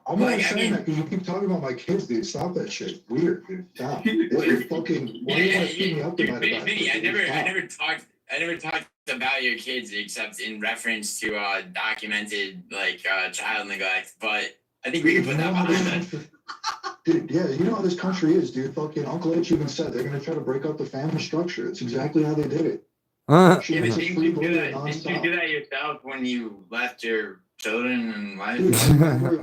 not I saying mean- that because you keep talking about my kids, dude. Stop that shit. Weird, dude. Stop. It's fucking. Why do you want to keep me up dude, tonight about Vinny, it, I dude? Stop. never talked about your kids except in reference to documented child neglect, but I think we can put that behind us. Dude, yeah, you know how this country is, dude. Fucking Uncle H even said they're gonna try to break up the family structure. It's exactly how they did it. She Yeah, but was a didn't free you do lawyer that? Didn't you nonstop. do that yourself when you left your children and wife? Dude,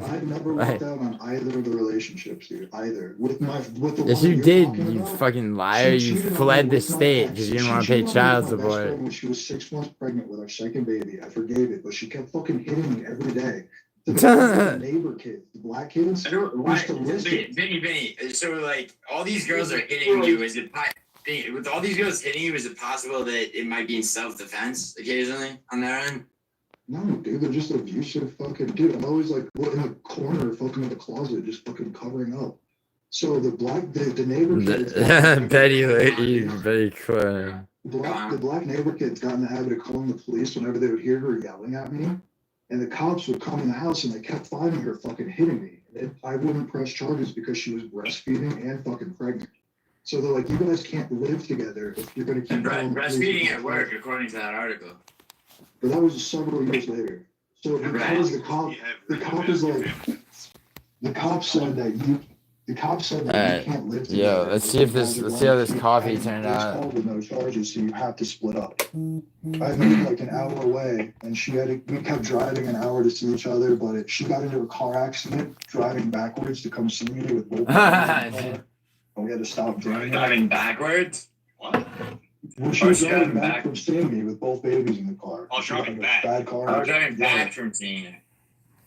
I've never walked out on either of the relationships, dude. Either with the Yes, one you you're did, talking you about, fucking liar. she You cheated on fled me the with my state ex. because you didn't She want to pay cheated on me child with my best support. friend when she was 6 months pregnant with our second baby. I forgave it, but she kept fucking hitting me every day. The neighbor kids, the black kids, used to listen. Vinny. So all these girls are hitting you. With all these girls hitting you, is it possible that it might be in self-defense occasionally on their end? No, dude, they're just abusive fucking dude. I'm always like in the corner, fucking in the closet, just fucking covering up. So the neighbor kids, Betty Quinn. the black neighbor kids got in the habit of calling the police whenever they would hear her yelling at me, and the cops would come in the house and they kept finding her fucking hitting me. And I wouldn't press charges because she was breastfeeding and fucking pregnant. So they're like, you guys can't live together if you're gonna keep And calling the police breastfeeding because at work, according to that article. But that was several years later. So because the cop is like, the cop said that you Alright. can't live together. Yo, let's see how this coffee turned It's out. called with no charges, so you have to split up. I moved like an hour away, and we kept driving an hour to see each other, but she got into a car accident driving backwards to come see me with both babies in the car, and we had to stop driving. Driving backwards? What? When she was she driving driving back back? from seeing me with both babies in the car. Oh, She got driving in a back. Bad car. I was driving Yeah. back from seeing it.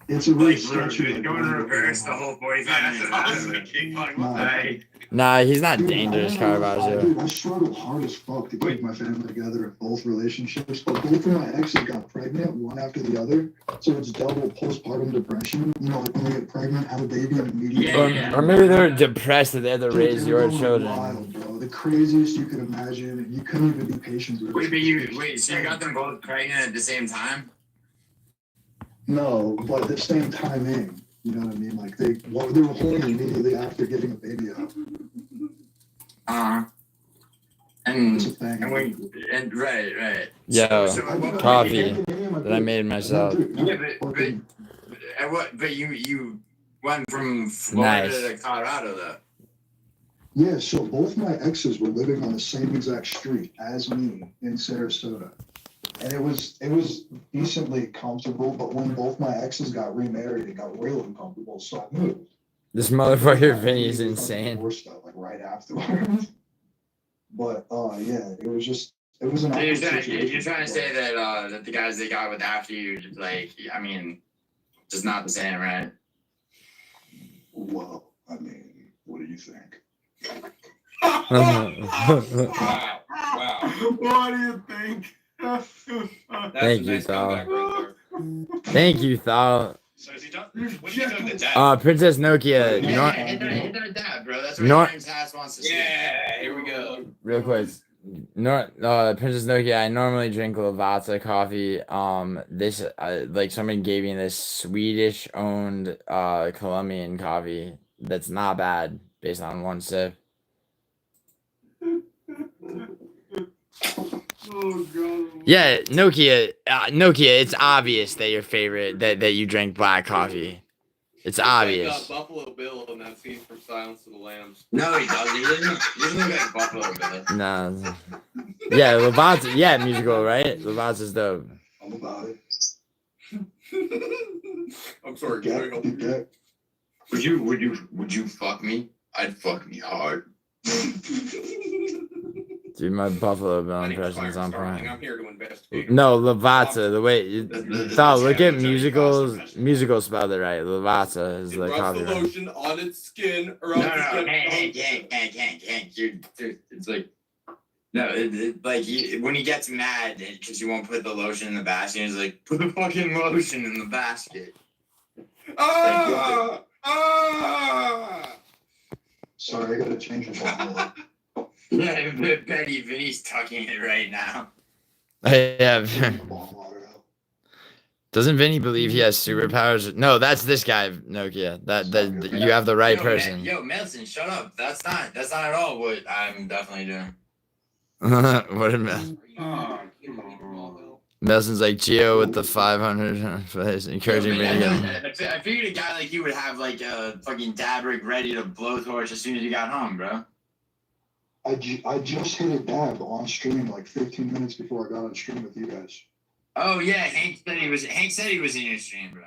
It's a really Like, sketchy. going in reverse the whole 45 Yeah, minutes. that's what I was thinking. Like, what the Nah. heck? Nah, he's not Dude, dangerous, I don't know, Caravaggio. dude, I struggled hard as fuck to keep my family together in both relationships, but both of my exes got pregnant one after the other, so it's double postpartum depression. You know, like when they get pregnant, have a baby, and immediately. Yeah. Or maybe they're depressed that they have to Dude, raise they your were going children. Wild, bro. The craziest you could imagine, and you couldn't even be patient with. Wait, so you got them both pregnant at the same time? No, but at the same timing. You know what I mean? Like they were horny immediately after getting a baby out. It's a thing. Right. Yo, So coffee that I made myself. Yeah, but you went from Florida Nice. to Colorado though. Yeah, so both my exes were living on the same exact street as me in Sarasota. And it was decently comfortable, but when both my exes got remarried, it got real uncomfortable, so I moved. This motherfucker Vinny is insane. Divorced though, like right afterwards. But yeah, it was an So awkward you're situation. trying to say that the guys they got with after you, just just not the same, right? Well, I mean, what do you think? Wow. What do you think? That's Thank a you, nice Thal. comeback right Thank you, Thal. So is he done? What's he done to dad? Princess Nokia, you know what? Hit that dad, bro. That's You know what what? Aaron's house wants to there. see. Yeah, here we go. Real quick, No, Princess Nokia. I normally drink Lavazza coffee. This like somebody gave me this Swedish-owned Colombian coffee that's not bad based on one sip. Oh god. Yeah, Nokia. It's obvious that your favorite that you drink black coffee. It's obvious. Like Buffalo Bill in that scene from Silence of the Lambs. No, he doesn't. He doesn't look like Buffalo Bill. No. Yeah, Lavazza. Yeah, musical, right? Lavazza's dope. I'm about it. I'm sorry. Get. Would you fuck me? I'd fuck me hard. Dude, my Buffalo Bill My name is impression's on Starling. point. I'm here to investigate. No, Lavazza. The way look at musical spelled it right. Lavazza is It the rubs coffee. the Right? lotion on its skin No, around Hank. Dude, it's like no, like when he gets mad because you won't put the lotion in the basket, he's like, put the fucking lotion in the basket. Sorry, I gotta change the bottle. Yeah, Betty, Vinny's tucking it right now. Yeah. Water out. Doesn't Vinny believe he has superpowers? No, that's this guy, Nokia. That you have the right person. Yo, Melson, shut up. That's not at all what I'm definitely doing. What a mess. Nelson's like Gio with the 500 place, encouraging me to get. I figured a guy like you would have like a fucking dab rig ready to blowtorch as soon as you got home, bro. I just hit a dab on stream like 15 minutes before I got on stream with you guys. Oh yeah, Hank said he was in your stream, bro.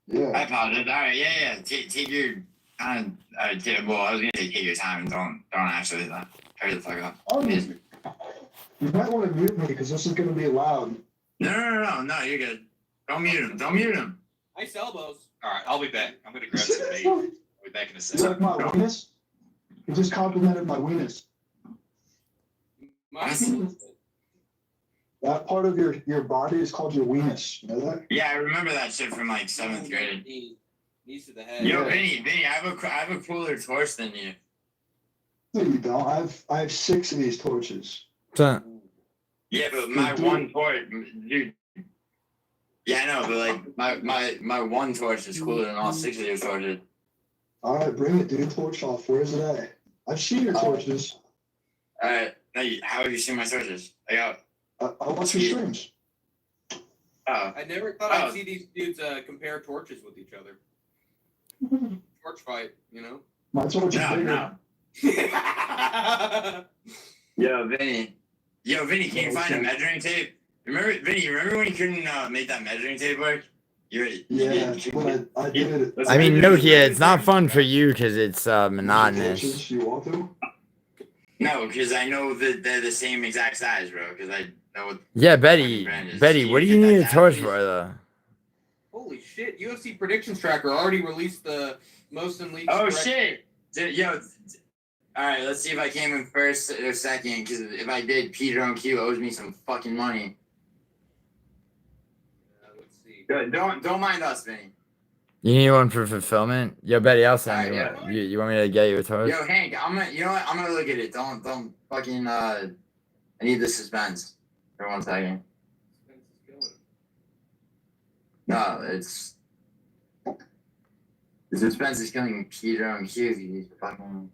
Yeah. I apologize. All right, yeah. Take your well, I was gonna say take your time. Don't actually hurry the fuck up. Oh, you might want to mute me because this is gonna be loud. No, you're good. Don't mute him. Ice elbows. All right, I'll be back. I'm gonna grab some meat. You I'll be back in a second. like my weenus? You just complimented my weenus. That part of your body is called your weenus. You know that? Yeah, I remember that shit from like 7th grade. Knees to the head. Yo, Yeah. Vinny, I have a cooler torch than you. No, you don't. I have 6 of these torches. So, Yeah, but my Dude. one torch, dude. Yeah, I know, but like my one torch is cooler than all 6 of your torches. All right, bring it, dude. Torch off. Where's it at? I've seen your torches. How have you seen my torches? I watch your streams. I never thought I'd see these dudes compare torches with each other. Torch fight, you know? My torch is bigger. No. Yo, Vinny, can you find a measuring tape? Remember when you couldn't make that measuring tape work? Yeah, but I did it. I mean, Nokia, it's not fun for you because it's monotonous. Torches you want to? No, because I know that they're the same exact size, bro. Because I know what. Yeah, Betty, Can what do you you get need that a torch please? for though? Holy shit, UFC predictions tracker already released the most in leagues. Oh correct- shit! Yo, all right. Let's see if I came in first or second. Because if I did, Peter on Q owes me some fucking money. Let's see. Good. Don't mind us, Vinny. You need one for fulfillment? Yo, Betty, I'll send you Alright, one. You want me to get you a torch? Yo, Hank, you know what? I'm gonna look at it. Don't fucking I need the suspense for 1 second. No, it's the suspense is killing Peter on Q. He's fucking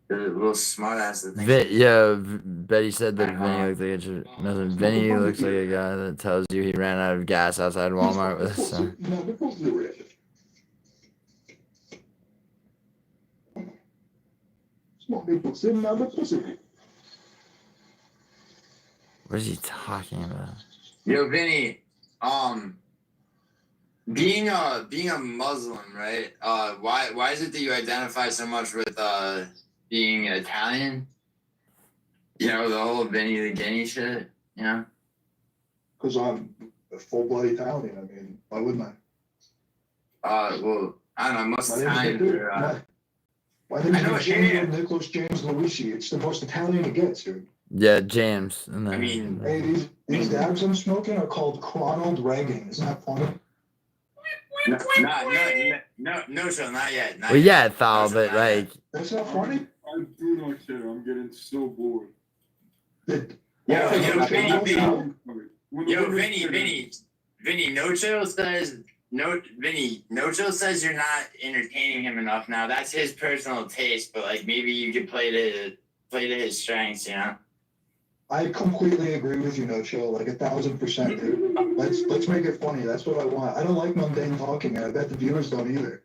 the little smart ass that thinks. Betty said that Vinny looked like a nothing. Vinny looks like a guy that tells you he ran out of gas outside Walmart with his son. No, they're supposed to be red. Small people sitting on the pussy. What is he talking about? Yo, Vinny, being a Muslim, right? Why is it that you identify so much with being Italian? You know, the whole Vinny the Guinea shit. You know? Because I'm a full-blood Italian. I mean, why wouldn't I? Well, I don't know. Most My name's Italians dude. are. My name's I know, Giuliano Nicholas James Luigi. It's the most Italian it gets, dude. Yeah, James. And then, I mean- Hey, these dabs I'm smoking are called Ronald Reagan. Isn't that funny? No, so not yet. Not well, yet. yeah, Thal, but Not yet. like, That's not funny? I do not care. I'm getting so bored. Yo, Vinny. Vinny, No Chill says you're not entertaining him enough now. That's his personal taste, but like maybe you could play to his strengths, you know? I completely agree with you, No Chill, like 1,000%, dude. Let's make it funny. That's what I want. I don't like mundane talking, and I bet the viewers don't either.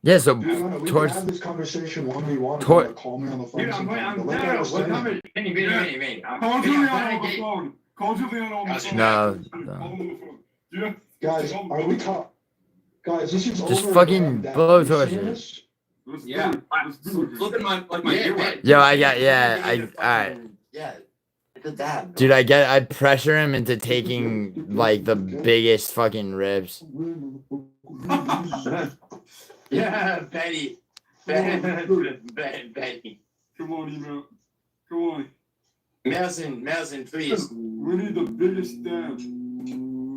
Yeah, so We can towards have this conversation 1v1 if Tor- you want to call me on the phone. Dude, sometime, but like I was saying, Vinny. Call Giuliano on the phone. Call Giuliano on the phone. No. Call him on the phone. Yeah. guys, are we guys, this is Just over. fucking and done. blow You torch seeing it. this? Let's Yeah. do it. Let's do it. Look at my earwax. Yo, I got alright. Yeah, look at that. Dude, I pressure him into taking like the biggest fucking ribs. Yeah, Betty. Betty. Come on, email. Come on. Melson, please. We need the biggest stab.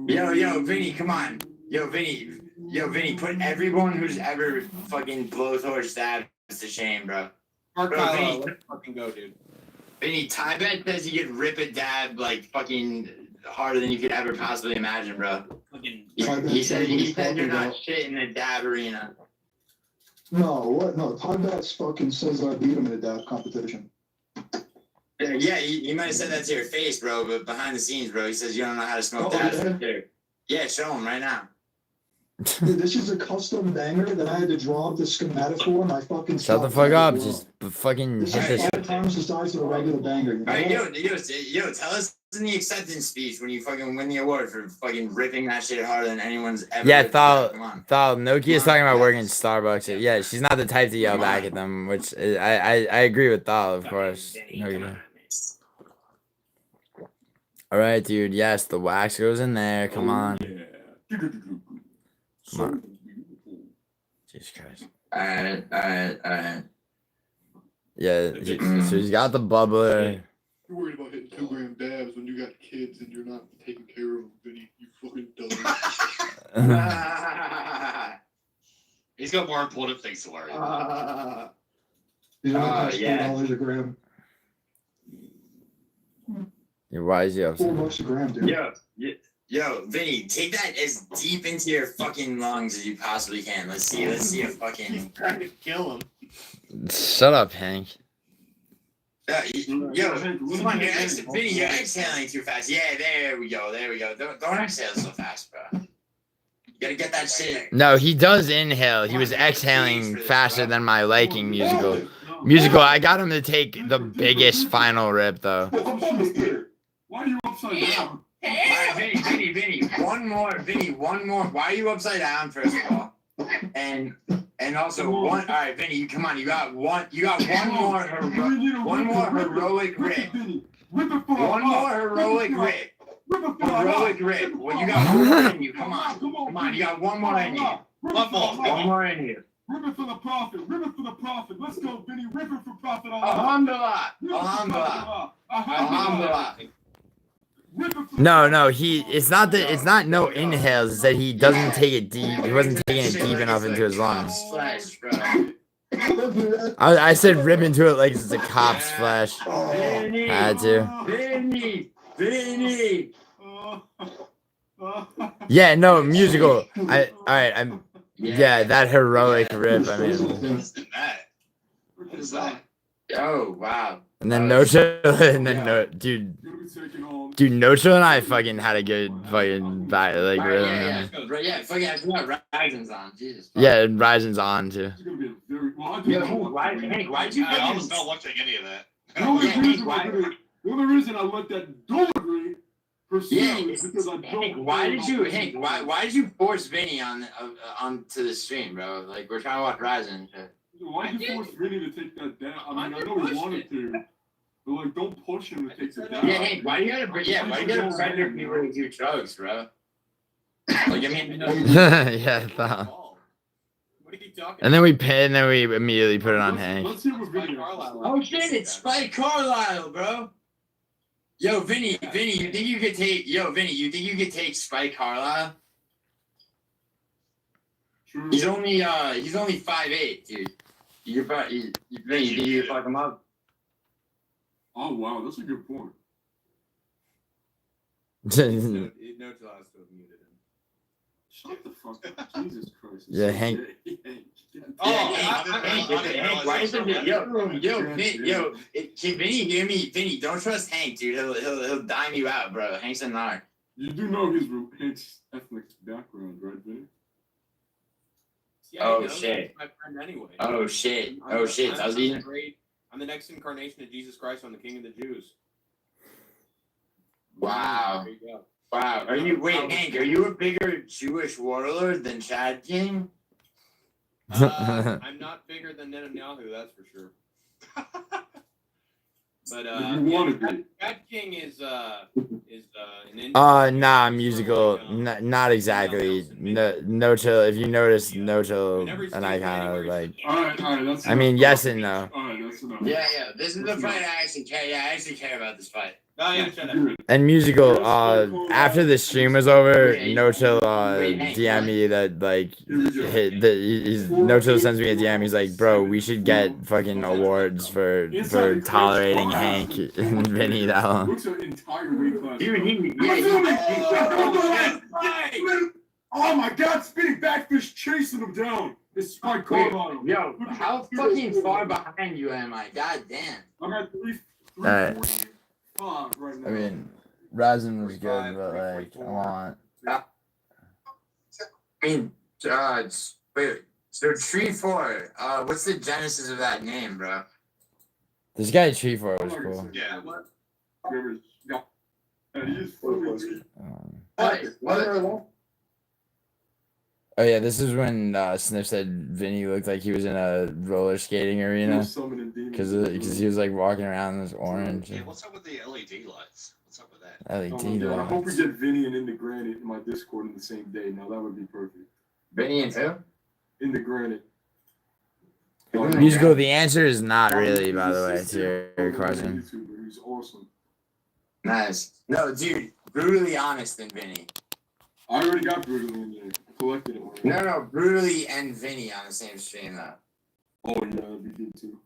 Yo, Vinny, come on. Yo, Vinny, put everyone who's ever fucking blowtorch stabs to shame, bro. Mark Bro, Kylo, Vinny. let's fucking go, dude. Vinny, Tybet says he could rip a dab like fucking harder than you could ever possibly imagine, bro. He said you're not shit in the dab arena. No, what? No, Todd Betts fucking says I beat him in a dab competition. Yeah, he might have said that to your face, bro, but behind the scenes, bro, he says you don't know how to smoke Oh, dabs. yeah? Yeah, show him right now. Dude, this is a custom banger that I had to draw up the schematic for, and I fucking Shut the stopped fuck it up. as well. Just fucking This hit is this. 5 times the size of a regular banger. You know? All right, yo, tell us in the acceptance speech when you fucking win the award for fucking ripping that shit harder than anyone's ever. Yeah, ripped a dab. Come on. Nokia's talking about working in Starbucks. Yeah, she's not the type to yell back at them, which I agree with Thal, of course. Nokia. All right, dude. Yes, the wax goes in there. Come on. Yeah. Come on. Jesus Christ. All right. Yeah, so he's got the bubbler. You're worried about hitting 2-gram dabs when you got kids and you're not taking care of them, Vinny. You fucking dumb. He's got more important things to worry about. These are cost yeah. $4 a gram. Yeah, why is he upset? $4 a gram, dude. Yo, Vinny, take that as deep into your fucking lungs as you possibly can. Let's see a fucking. Trying to kill him. Shut up, Hank. Come on, Vinny, you're exhaling too fast. Yeah, there we go. Don't exhale so fast, bro. You gotta get that shit. No, he does inhale. He was exhaling faster than my liking, Musical, I got him to take the biggest final rip, though. Why are you upside down? All right, Vinny, one more. Why are you upside down, first of all? And also one. All right, Vinny, come on. You got one more heroic rip. One more heroic rip. Heroic rip. Well, you got one more in you. Come on. You got one more in you. One more in you. Rip it for the profit. Let's go, Vinny. Rip it for profit. Alhamdulillah. No, it's not no inhales, it's that he doesn't take it deep. He wasn't taking it deep enough into his lungs. Flesh, bro. I said rip into it like it's a cop's flesh. Vinny. Had to. Vinny. Yeah, no, musical. Yeah, that heroic rip. I mean, What's in that? What is that? Oh, wow. and then Nocho, and then no, dude, Nocho and I fucking had a good fucking back, like rhythm. Yeah, fucking I forgot Ryzen's on. Jesus. Yeah, and Ryzen's on too. Hank, why'd you I was not watching any of that. The only reason I let that delivery pursue is because I don't. Why did you force Vinny onto the stream, bro? Like we're trying to watch Ryzen. Why did you force Vinny to take that down? I mean, I know he wanted to, but like, don't push him to take it down. Yeah, Hank, why you gotta predator people with your drugs, bro? Like I mean, Yeah, thought. What are you talking And then we immediately put it on Hank. Let's hear what Vinny. oh shit, it's Spike Carlisle, bro. Yo, Vinny, you think you could take Spike Carlisle? True. He's only 5'8", dude. You think you fuck him up? Oh wow, that's a good point. No chill has to have muted him. Shut the fuck up, Jesus Christ. it's Yeah, so Hank- gay. Oh, Why is it? Can Vinny hear me? Vinny, don't trust Hank, dude. He'll dime you out, bro. Hank's a narc. You do know his ethnic background, right, Vinny? Yeah, Oh, he knows. shit. He's my friend anyway. Oh shit. I'm Oh the- shit. I'm the next incarnation of Jesus Christ. I'm the King of the Jews. Wow. There you go. Wow. Hank, are you a bigger Jewish warlord than Chad King? I'm not bigger than Netanyahu, that's for sure. But You want to be. Chad King is an Indian. Nah, musical. Not exactly. No chill. If you notice, no chill, and I kind of like. Alright, that's I mean, yes and no. Alright, that's enough. Yeah. This is the fight I actually care. Yeah, I actually care about this fight. Oh yeah, shut up. Good. And musical. After the stream was over, no chill. Hank, DM me that like. No chill sends me a DM. He's like, bro, we should get fucking awards for tolerating Hank and Vinny that long. Looks an entire weight class. Dude, Oh my god, spinning backfish chasing him down. It's my car on him. Yo, how fucking far behind you am I? God damn. I'm at 345 right now. I mean, Razin was good, but like, I want. Wait. So Tree 4, what's the genesis of that name, bro? This guy Tree 4 was cool. Yeah. Yeah, he is fully. Oh yeah, this is when Sniff said Vinny looked like he was in a roller skating arena because he was like walking around in this orange Yeah, what's up with the LED lights? What's up with that? LED I hope we lights. get Vinny and In the Granite in my Discord in the same day. Now that would be perfect. Vinny and who? In the Granite. Musical. The answer is not really, by the way, to your question. He's awesome. Nice. No, dude, brutally honest than Vinny. I already got brutally in there. I collected it. Already. No, brutally and Vinny on the same stream though. Oh yeah, that'd be good too.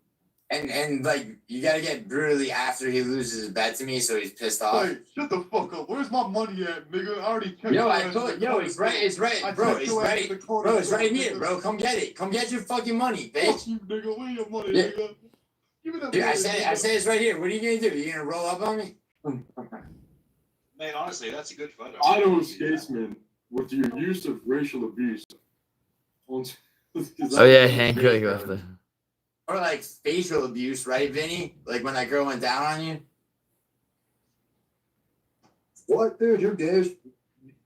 And like you gotta get brutally after he loses his bet to me, so he's pissed off. Hey, shut the fuck up. Where's my money at, nigga? I already checked. Yo, your I ass told in the yo, corner. it's right, I bro, checked it's your ass right, in the corner, bro, it's right here, nigga. bro. Come get your fucking money, Fuck bitch. you, nigga. Where your money, Yeah. nigga? Give me that Dude, money, I said it's right here. What are you gonna do? You gonna roll up on me? Man, honestly, that's a good photo. I don't Statesman with your use of racial abuse. Oh yeah, Hank really left it. Or like facial abuse, right, Vinny? Like when that girl went down on you. What, dude? You're gay.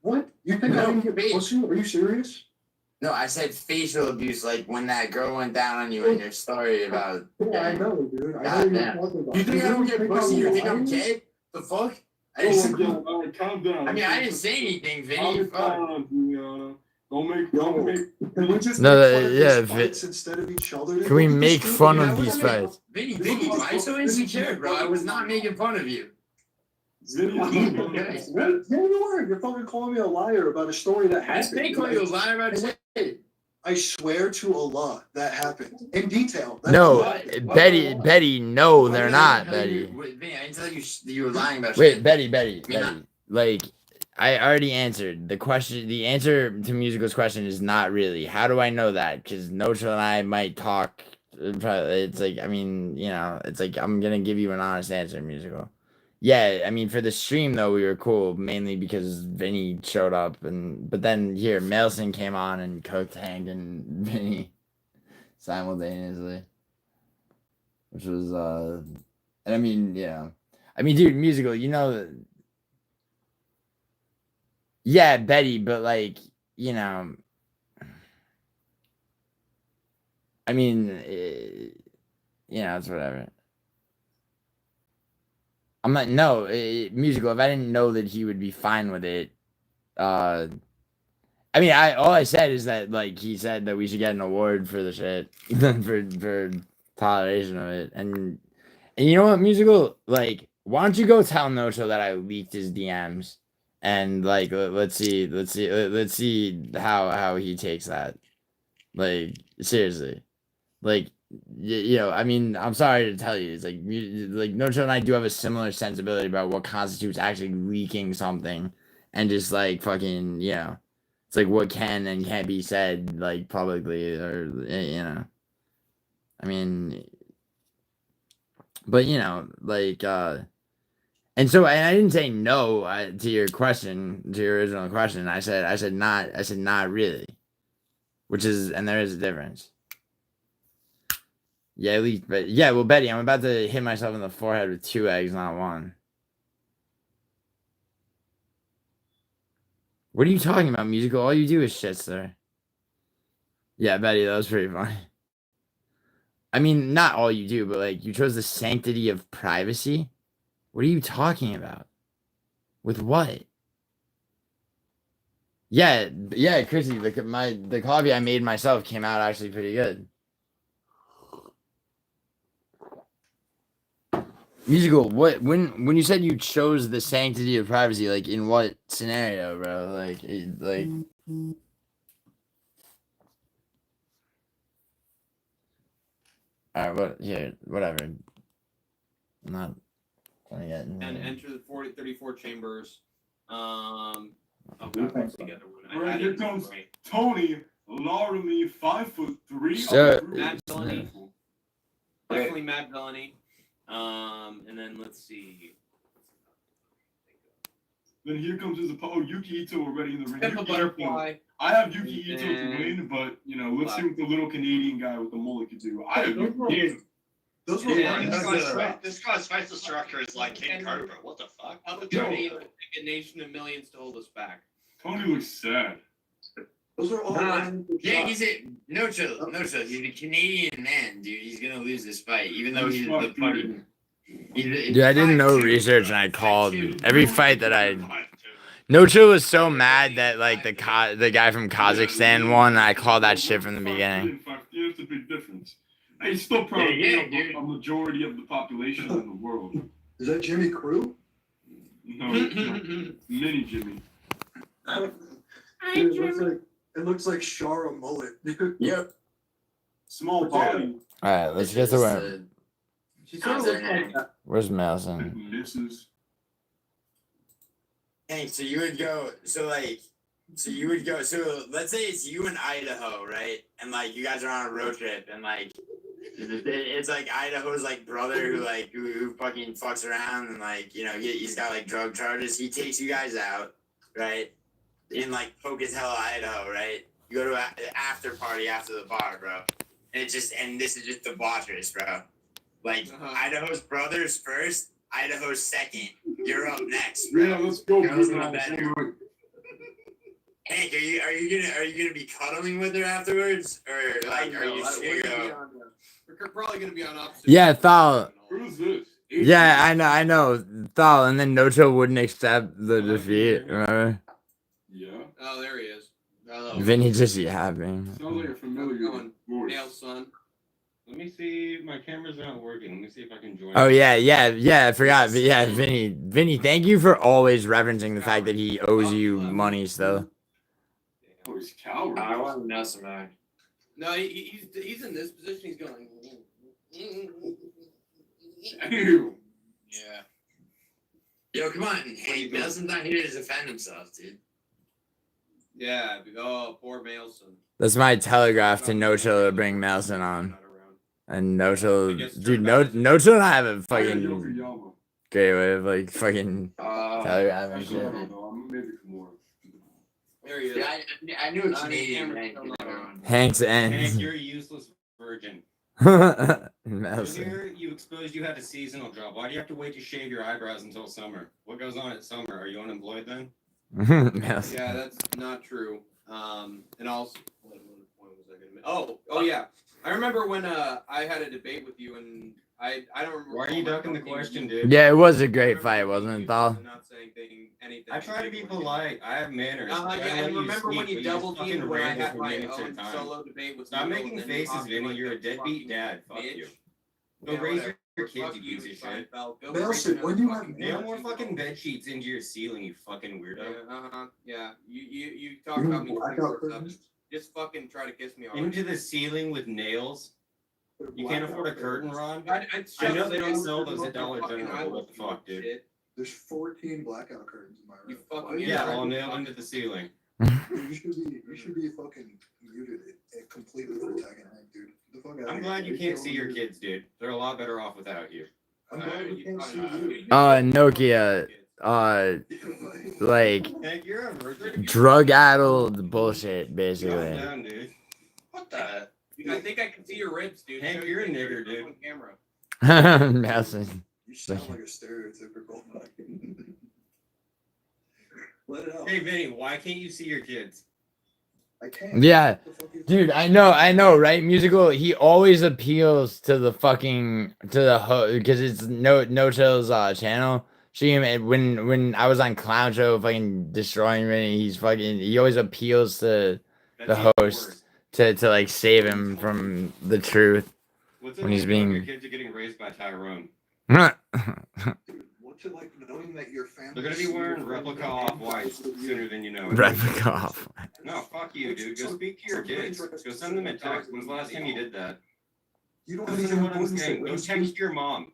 What? You think I No, didn't get wait. pussy? Are you serious? No, I said facial abuse, like when that girl went down on you in your story about. Yeah, I know, dude. I know God you're damn. talking about. You think I don't get pussy? You think I'm lying? gay? The fuck? I Oh, didn't. yo, calm down. I mean, I didn't say anything, Vinny. Calm Fuck. down, Giuliano. Don't make. Can we just No, make fun of yeah, these fights instead of each other? Can we make fun Yeah, of these what I mean, fights? Vinny, why are you so insecure, bro? I was not making fun of you. Vinny is not doing Okay. Yeah, you were. You're fucking calling me a liar about a story that I just happened. think you a liar about shit. I swear to Allah that happened in detail. That's No, why. Betty. No, they're not, Betty. Wait, Vinny, I didn't tell you were lying about Wait, shit. Betty. You're not. Like, I already answered the question. The answer to Musical's question is not really. How do I know that? Because Nocha and I might talk. It's like, I mean, you know, it's like I'm gonna give you an honest answer, Musical. Yeah, I mean, for the stream though, we were cool mainly because Vinny showed up, but then here Mailson came on and cooked Hank and Vinny simultaneously, which was and I mean, yeah, I mean, dude, Musical, you know. Yeah, Betty, but like, you know, I mean, you know, it's whatever. I'm not, no, Musical, if I didn't know that he would be fine with it, I mean, all I said is that, like, he said that we should get an award for the shit, for toleration of it, and you know what, Musical, like, why don't you go tell Nocho that I leaked his DMs? And like, let's see how he takes that. Like, seriously, like, you know, I mean, I'm sorry to tell you, it's like No Chill and I do have a similar sensibility about what constitutes actually leaking something, and just like fucking, you know, it's like what can and can't be said like publicly, or you know, I mean, but you know, like and so and I didn't say no to your question, to your original question. I said not really, which is, and there is a difference. Yeah, at least, but yeah, well, Betty, I'm about to hit myself in the forehead with 2 eggs, not one. What are you talking about, musical? All you do is shit, sir. Yeah, Betty, that was pretty funny. I mean, not all you do, but like you chose the sanctity of privacy. What are you talking about? With what? Yeah, yeah, Chrissy, the coffee I made myself came out actually pretty good. Musical, what when you said you chose the sanctity of privacy, like in what scenario, bro? Like all right, what? Yeah, whatever. I'm not gonna get. And enter the 34 chambers. Oh Who God, thinks what's together? All right, here comes Tony Laramie, 5'3". Sir. Matt Bellany. Definitely Matt Bellany. And then let's see. Then here comes his opponent, Yuki Ito already in the ring. Pimp a Yuki butterfly. Ito. I have Yuki Ito to And- win, but you know, let's see what the little Canadian guy with the mullet could do. I have Yuki. Those were Yeah, lines. This guy's facial structure is like King Cobra. What the fuck? How the Tony would take a nation of millions to hold us back. Tony looks sad. Those are all lines. Yeah, he's no chill. He's a Canadian man, dude. He's gonna lose this fight, even though he's the fucking. Dude, I didn't know research, and I called every fight that I. No Chill was so mad that like the guy from Kazakhstan won. And I called that shit from the beginning. Yeah, it's a big difference. Hey, he's still probably a majority of the population in the world. Is that Jimmy Crew? No, mini Jimmy. It looks like Shara mullet. Yep. Small body. All right, let's get to where. She sort of looks like that. Where's Madison? Misses. Hey, so you would go. So let's say it's you in Idaho, right? And like you guys are on a road trip, and like it's like Idaho's like brother who fucking fucks around, and like you know he's got like drug charges. He takes you guys out, right? In like Pocatello, Idaho, right? You go to an after party after the bar, bro. And this is just debaucherous, bro. Like Idaho's brothers first, Idaho's second. You're up next, bro. Yeah, let's go. Girls in the bedroom. Hank, are you gonna be cuddling with her afterwards, or like are you just gonna go? We're probably gonna be on opposite. Yeah, Thal. Who's this? Yeah, I know, Thal. And then No Chill wouldn't accept the defeat. Remember? Yeah. Oh, there he is. Vinny just yapping. Sounds like a familiar voice. Nail's son. Let me see. My camera's not working. Let me see if I can join. Oh yeah. I forgot. But yeah, Vinny, thank you for always referencing the fact that he owes you money still. Oh, he's coward. I want to know some more. No, he's in this position. He's going. Ew. Yeah. Yo, come on. Hey, Nelson's not here to defend himself, dude. Yeah. Oh, poor Mailson. That's my telegraph to No Chill to bring Melson on. And No Chill, dude, No Chill and I have a fucking Yokoyama. great way of like fucking telegraphing I shit. don't know. I'm maybe more. There he is. Yeah, I knew a Canadian man. Hank's Hank, ends. you're a useless virgin. Melson. Earlier, you exposed you had a seasonal job. Why do you have to wait to shave your eyebrows until summer? What goes on at summer? Are you unemployed then? Melson. Yeah, that's not true. And also, what point was I gonna make? Oh yeah. I remember when I had a debate with you, and I don't remember. Why are you ducking the question, dude? Yeah, it was a great fight, wasn't it, Thal? Not saying anything. I try to be polite. I have manners. Yeah, I and let you remember when speak, you but just double fucking teamed when I ramble had for my minutes at a own time. solo debate with Stop Neil, making and then faces, talking Vinny. like You're a a deadbeat fucking dad. Fuck bitch. you. Go Yeah, raise whatever. your kids, Fuck you you, piece of shit. Seinfeld. Go Nelson, raise when you fucking have Nail kids, more you fucking know. bed sheets into your ceiling, you fucking weirdo. Yeah, yeah. You talk about me Blackout 24/7. curtains? Just fucking try to kiss me already. Into the ceiling with nails. You can't afford a curtain rod? I'd I know shove they don't some sell those fucking at Dollar General. fucking What the fuck, dude? shit. There's 14 blackout curtains in my room. You fucking Why- Yeah, all nailed into the ceiling. You should be fucking muted and completely for a second, dude. The fuck out I'm of glad here. you can't see your kids, dude. They're a lot better off without you. I'm glad we can't see you. Nokia, like Hank, you're a virgin. drug-addled bullshit, Calm basically. down, dude. What the? I think I can see your ribs, dude. Hank, Show you're a your nigger, picture dude. on camera. Madison. You sound like a stereotypical fucking. Let it out. Hey, Vinny, why can't you see your kids? I can't. Yeah, What the fuck you dude, talking I know, right? Musical, he always appeals to the fucking because it's no chill's channel. See him when I was on Clown Show, fucking destroying me. He always appeals to That's the even host worse. to like save him from the truth. What's it when like he's knowing your being- kids are getting raised by Tyrone? Dude, what's it like knowing that your family? They're gonna be wearing replica off-whites sooner than you know it. Replica off. No, fuck you, dude. Go speak to your kids. Go send them a text. When's the last time you did that? You don't Listen to even what I'm saying. Go text your mom.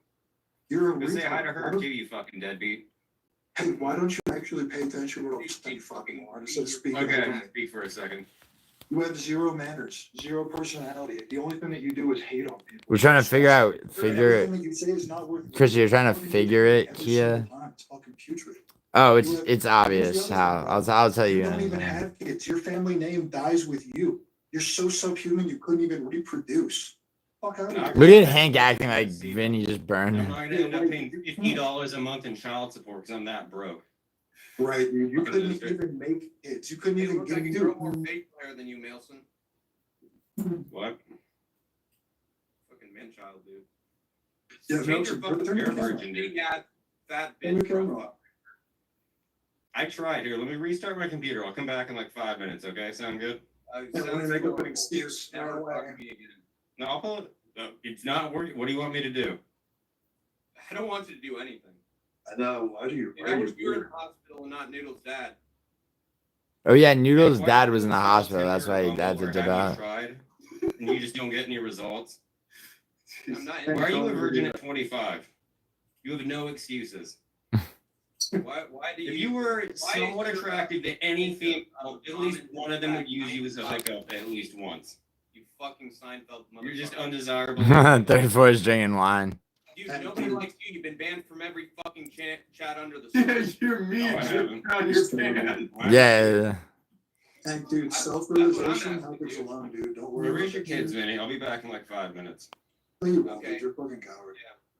You're a Go say hi to retard. her too, you fucking deadbeat. Hey, why don't you actually pay attention to what I'm saying, fucking want instead of speaking? Okay, over me? speak for a second. You have zero manners, zero personality. The only thing that you do is hate on people. We're trying to figure Everything it. that you say is not worth. Chris, you're trying to figure it, Every Kia. single time. It's fucking putrid. Oh, it's obvious how. I'll tell You you. don't even anything. have kids. Your family name dies with you. You're so subhuman you couldn't even reproduce. Fuck out of here. Look at Hank acting like Vinny just burned I'm him. not gonna end up paying $50 a month in child support because I'm that broke. Right, dude. You couldn't even make kids. You couldn't You even look get like a dude. girl more bass player than you, Mailson. What? Fucking man child, dude. Yeah, Change your Mailson, fucking turn your You're a camera. virgin, dude. big-ass fat Turn your bitch. camera bro. off. I tried. Here, let me restart my computer. I'll come back in like 5 minutes, okay? Sound good? Yeah, let me make up an excuse. Never No way. talk to me again. No, I'll pull it. No, it's not working. What do you want me to do? I don't want you to do anything. I know. Why do you? If I wish you were in the hospital and not Noodle's dad. Oh yeah, Noodle's Why dad don't was you in the just hospital. Tinder That's why or he Bumble had to or dip have you out. tried, and you just don't get any results. I'm not. Why are you a virgin at 25? You have no excuses. Why do you? If you were why somewhat is your- attractive to any female, at least one of them would use you as a hookup at least once. You fucking Seinfeld motherfucker. You're just undesirable. 34 is drinking wine. Dude, nobody likes you. You've been banned from every fucking chat under the Yeah, sun. you're me. No, I haven't. Down your fan. Yeah. And dude, self-realization happens alone, dude. Don't worry. You raise about your the kids, Vinny. I'll be back in like 5 minutes. No, you won't, Okay. dude. You're a fucking coward.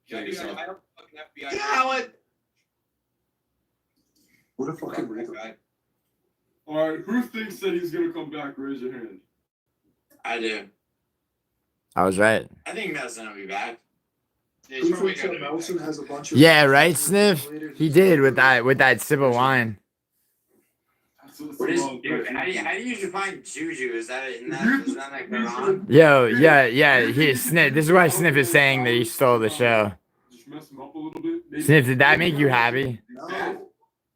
Kill Yeah, dude, yourself. I don't fucking FBI. Coward! What a fucking Fuck that retard. guy. All right, who thinks that he's gonna come back? Raise your hand. I do. I was right. I think Madison will be back. Who thinks that Nelson has a bunch of? Yeah, right, Sniff? He did with that sip of wine. What is, dude, how do you usually find Juju? Is that in that? Is that like Quran? Yo, yeah. He Sniff. This is why Sniff is saying that he stole the show. Just mess him up a little bit. Maybe- Sniff, did that make you happy?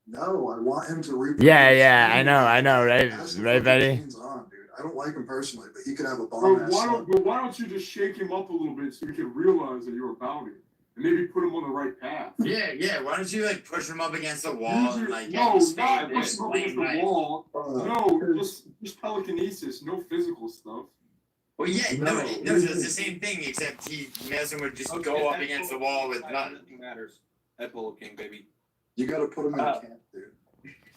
No, I want him to reproduce. Yeah, I know, right, That's the right, fucking Betty? things on, dude. I don't like him personally, but he could have a Bro, bomb ass son. why don't you just shake him up a little bit so he can realize that you're about it, and maybe put him on the right path? Yeah. Why don't you like push him up against the wall and like get No, him spayed not and push him up against the explain, right? wall. Uh, No, just telekinesis, no physical stuff. Well, yeah, No. no, it's the same thing except Madison would just go up against the wall with nothing. Nothing matters. Ed Polo King, baby. You gotta put him in a camp, dude.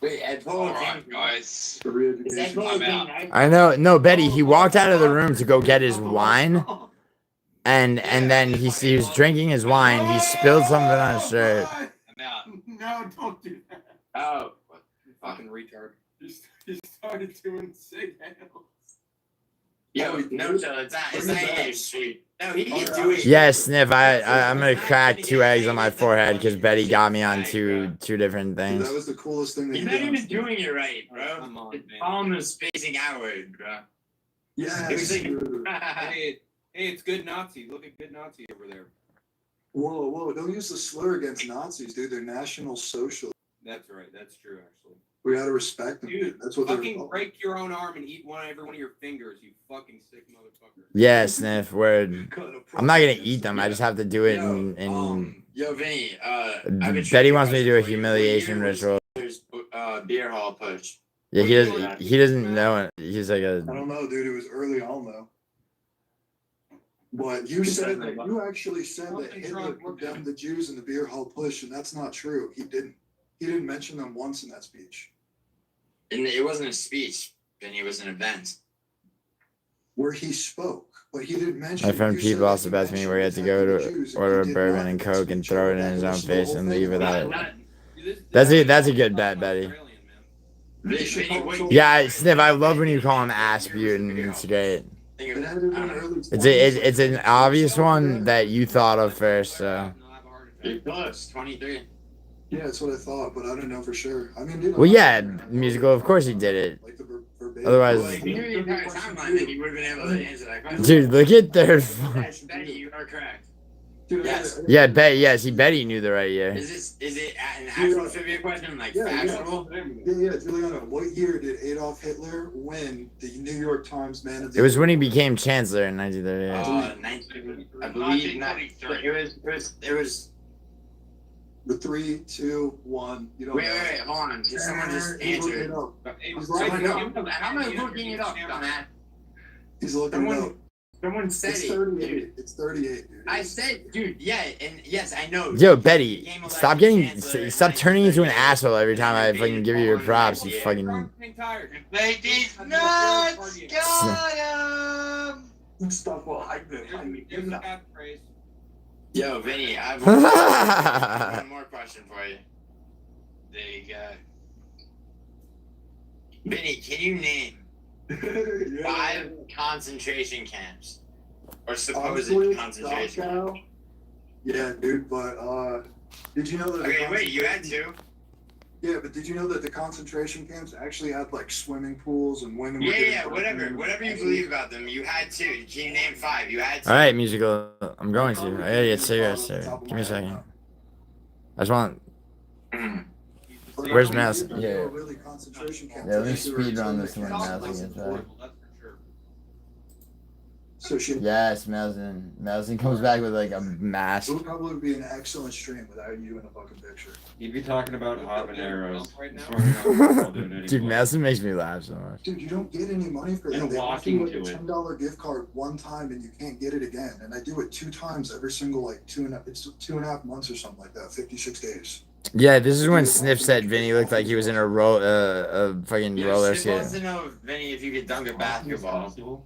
Wait, Ed Polo Alright, King. guys. For Is Ed re-education. Polo I'm King, out. right? I know. No, Betty. He walked out of the room to go get his wine, and then he was drinking his wine. He spilled something on his shirt. I'm out. No, don't do that. Oh, Fucking retard. He started doing sig handles. yo, no, so it's not even sweet. No, he can do it. Yeah, Sniff. I'm gonna crack 2 eggs on my forehead because Betty got me on two different Dude, things. that was the coolest thing that He's he not did. even doing it right, bro. Come on, His man. palm is spacing outward, bro. Yes, It was like- dude. Hey, it's good Nazi. Look at good Nazi over there. Whoa, don't use the slur against Nazis, dude. They're national socialists. That's right. That's true, actually. We gotta respect them. Dude, That's what they're fucking about. break your own arm and eat every one of your fingers, you fucking sick motherfucker. Yeah, Sniff, word. I'm not gonna eat them. I just have to do it Yo, Vinny, Betty wants me to do a humiliation ritual. Beer hall push. Yeah, he doesn't know it. He's like I don't know, dude. It was early on though. But you said that you actually said that Hitler condemned the Jews in the beer hall push, and that's not true. He didn't. He didn't mention them once in that speech. And it wasn't a speech, Vinny. It was an event. Where he spoke, but he didn't mention. My friend Pete lost the best me where he had to go to order a bourbon and Coke and throw it in his own face and leave without it. That's a good bet, Betty. Yeah, Sniff, I love when you call him Asputin. It's great. It's an obvious one that you thought of first. So. You're close, 23. Yeah, that's what I thought, but I don't know for sure. I mean, Well, yeah, musical. Of course he did it. Like the verbatim. Otherwise, If you knew the entire timeline, then you would have been able to answer that question. dude, look at their. Yes, Betty, you are correct. Dude, Yes. Yeah, Betty knew the right year. Is it an actual trivia question, like factual? Yeah, Giuliano. What year did Adolf Hitler win the New York Times Man of the It was Year? when he became chancellor in 1938. 19, I believe not. It was. The 3, 2, 1. You don't Wait, know. hold on. Did someone just He's looking answer? it up. How am I looking it up, dumbass? He's looking it up. Someone said It's it. 38. Dude. It's 38, dude. I said, dude, yeah, and yes, I know. Yo, He Betty, became stop elected getting, chancellor stop in turning into an 1938. asshole every time I fucking give you your props. You Yeah. fucking. I'm tired. Make these nuts, got him. Stop while I do. Here's the cat phrase. Yo, Vinny, I have one more question for you. There you go. Vinny, can you name 5 concentration camps? Or supposed Honestly, concentration Dachau. camps? Yeah, dude, but did you know that? the Okay, wait, you had concentration- 2? Yeah, but did you know that the concentration camps actually had like swimming pools and women? were Yeah, getting yeah, burnt whatever. in- Whatever you believe about them, you had 2. Can you name 5? You had 2. All right, musical. I'm going to. I gotta get cigarettes, sir. Give me a second. I just want. Mm. But Where's these Madison? people Yeah. were really concentration camps. Yeah, let me These were speed run internment this one, camps. Madison gets back. That's for sure. So she Yes, Melson. Melson comes back with like a mask. it would probably be an excellent stream without you in a fucking picture. You'd be talking about habaneros. Right now. Dude, Melson makes me laugh so much. Dude, you don't get any money for that. And They offer walking you like to a it. $10 gift card one time and you can't get it again. And I do it 2 times every single like 2.5 months or something like that, 56 days. Yeah, this is when Sniff said Vinny looked like he was in a fucking Yo, roller Sid wants skate. to know, Vinny, if you could dunk a basketball.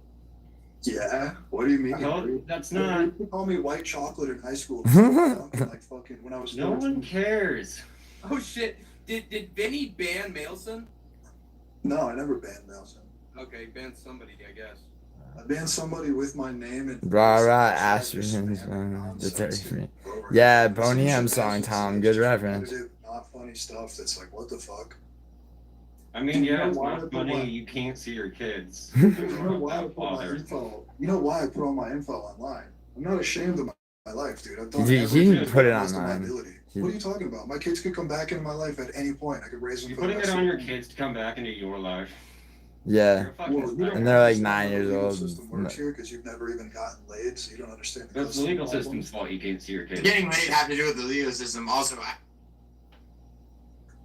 Yeah, what do you mean? No, that's They not. used to call me white chocolate in high school. Like fucking when I was No 14. one cares. Oh shit! Did Vinny ban Mailson? No, I never banned Nelson. Okay, ban somebody, I guess. I banned somebody with my name and Rah rah, Asperger's. Yeah, Boney M song, Tom. Good reference. Not funny stuff. That's like, what the fuck? I mean, yeah, it's You know why I not put funny. my- You can't see your kids. You know why I Without put my father. info? You know why I put all my info online? I'm not ashamed of my life, dude. I've done He everything didn't put it to the best of my online. ability. He- What are you talking about? My kids could come back into my life at any point. I could raise them. You're for the putting it rest on of your their kids to come back into your life. Yeah. You're a fucking Well, you don't And they're like understand 9 how the years legal old. system works here because you've never even gotten laid, so you don't understand. That's the custody legal problem. system's fault. You can't see your kids. Getting laid have to do with the legal system. Also,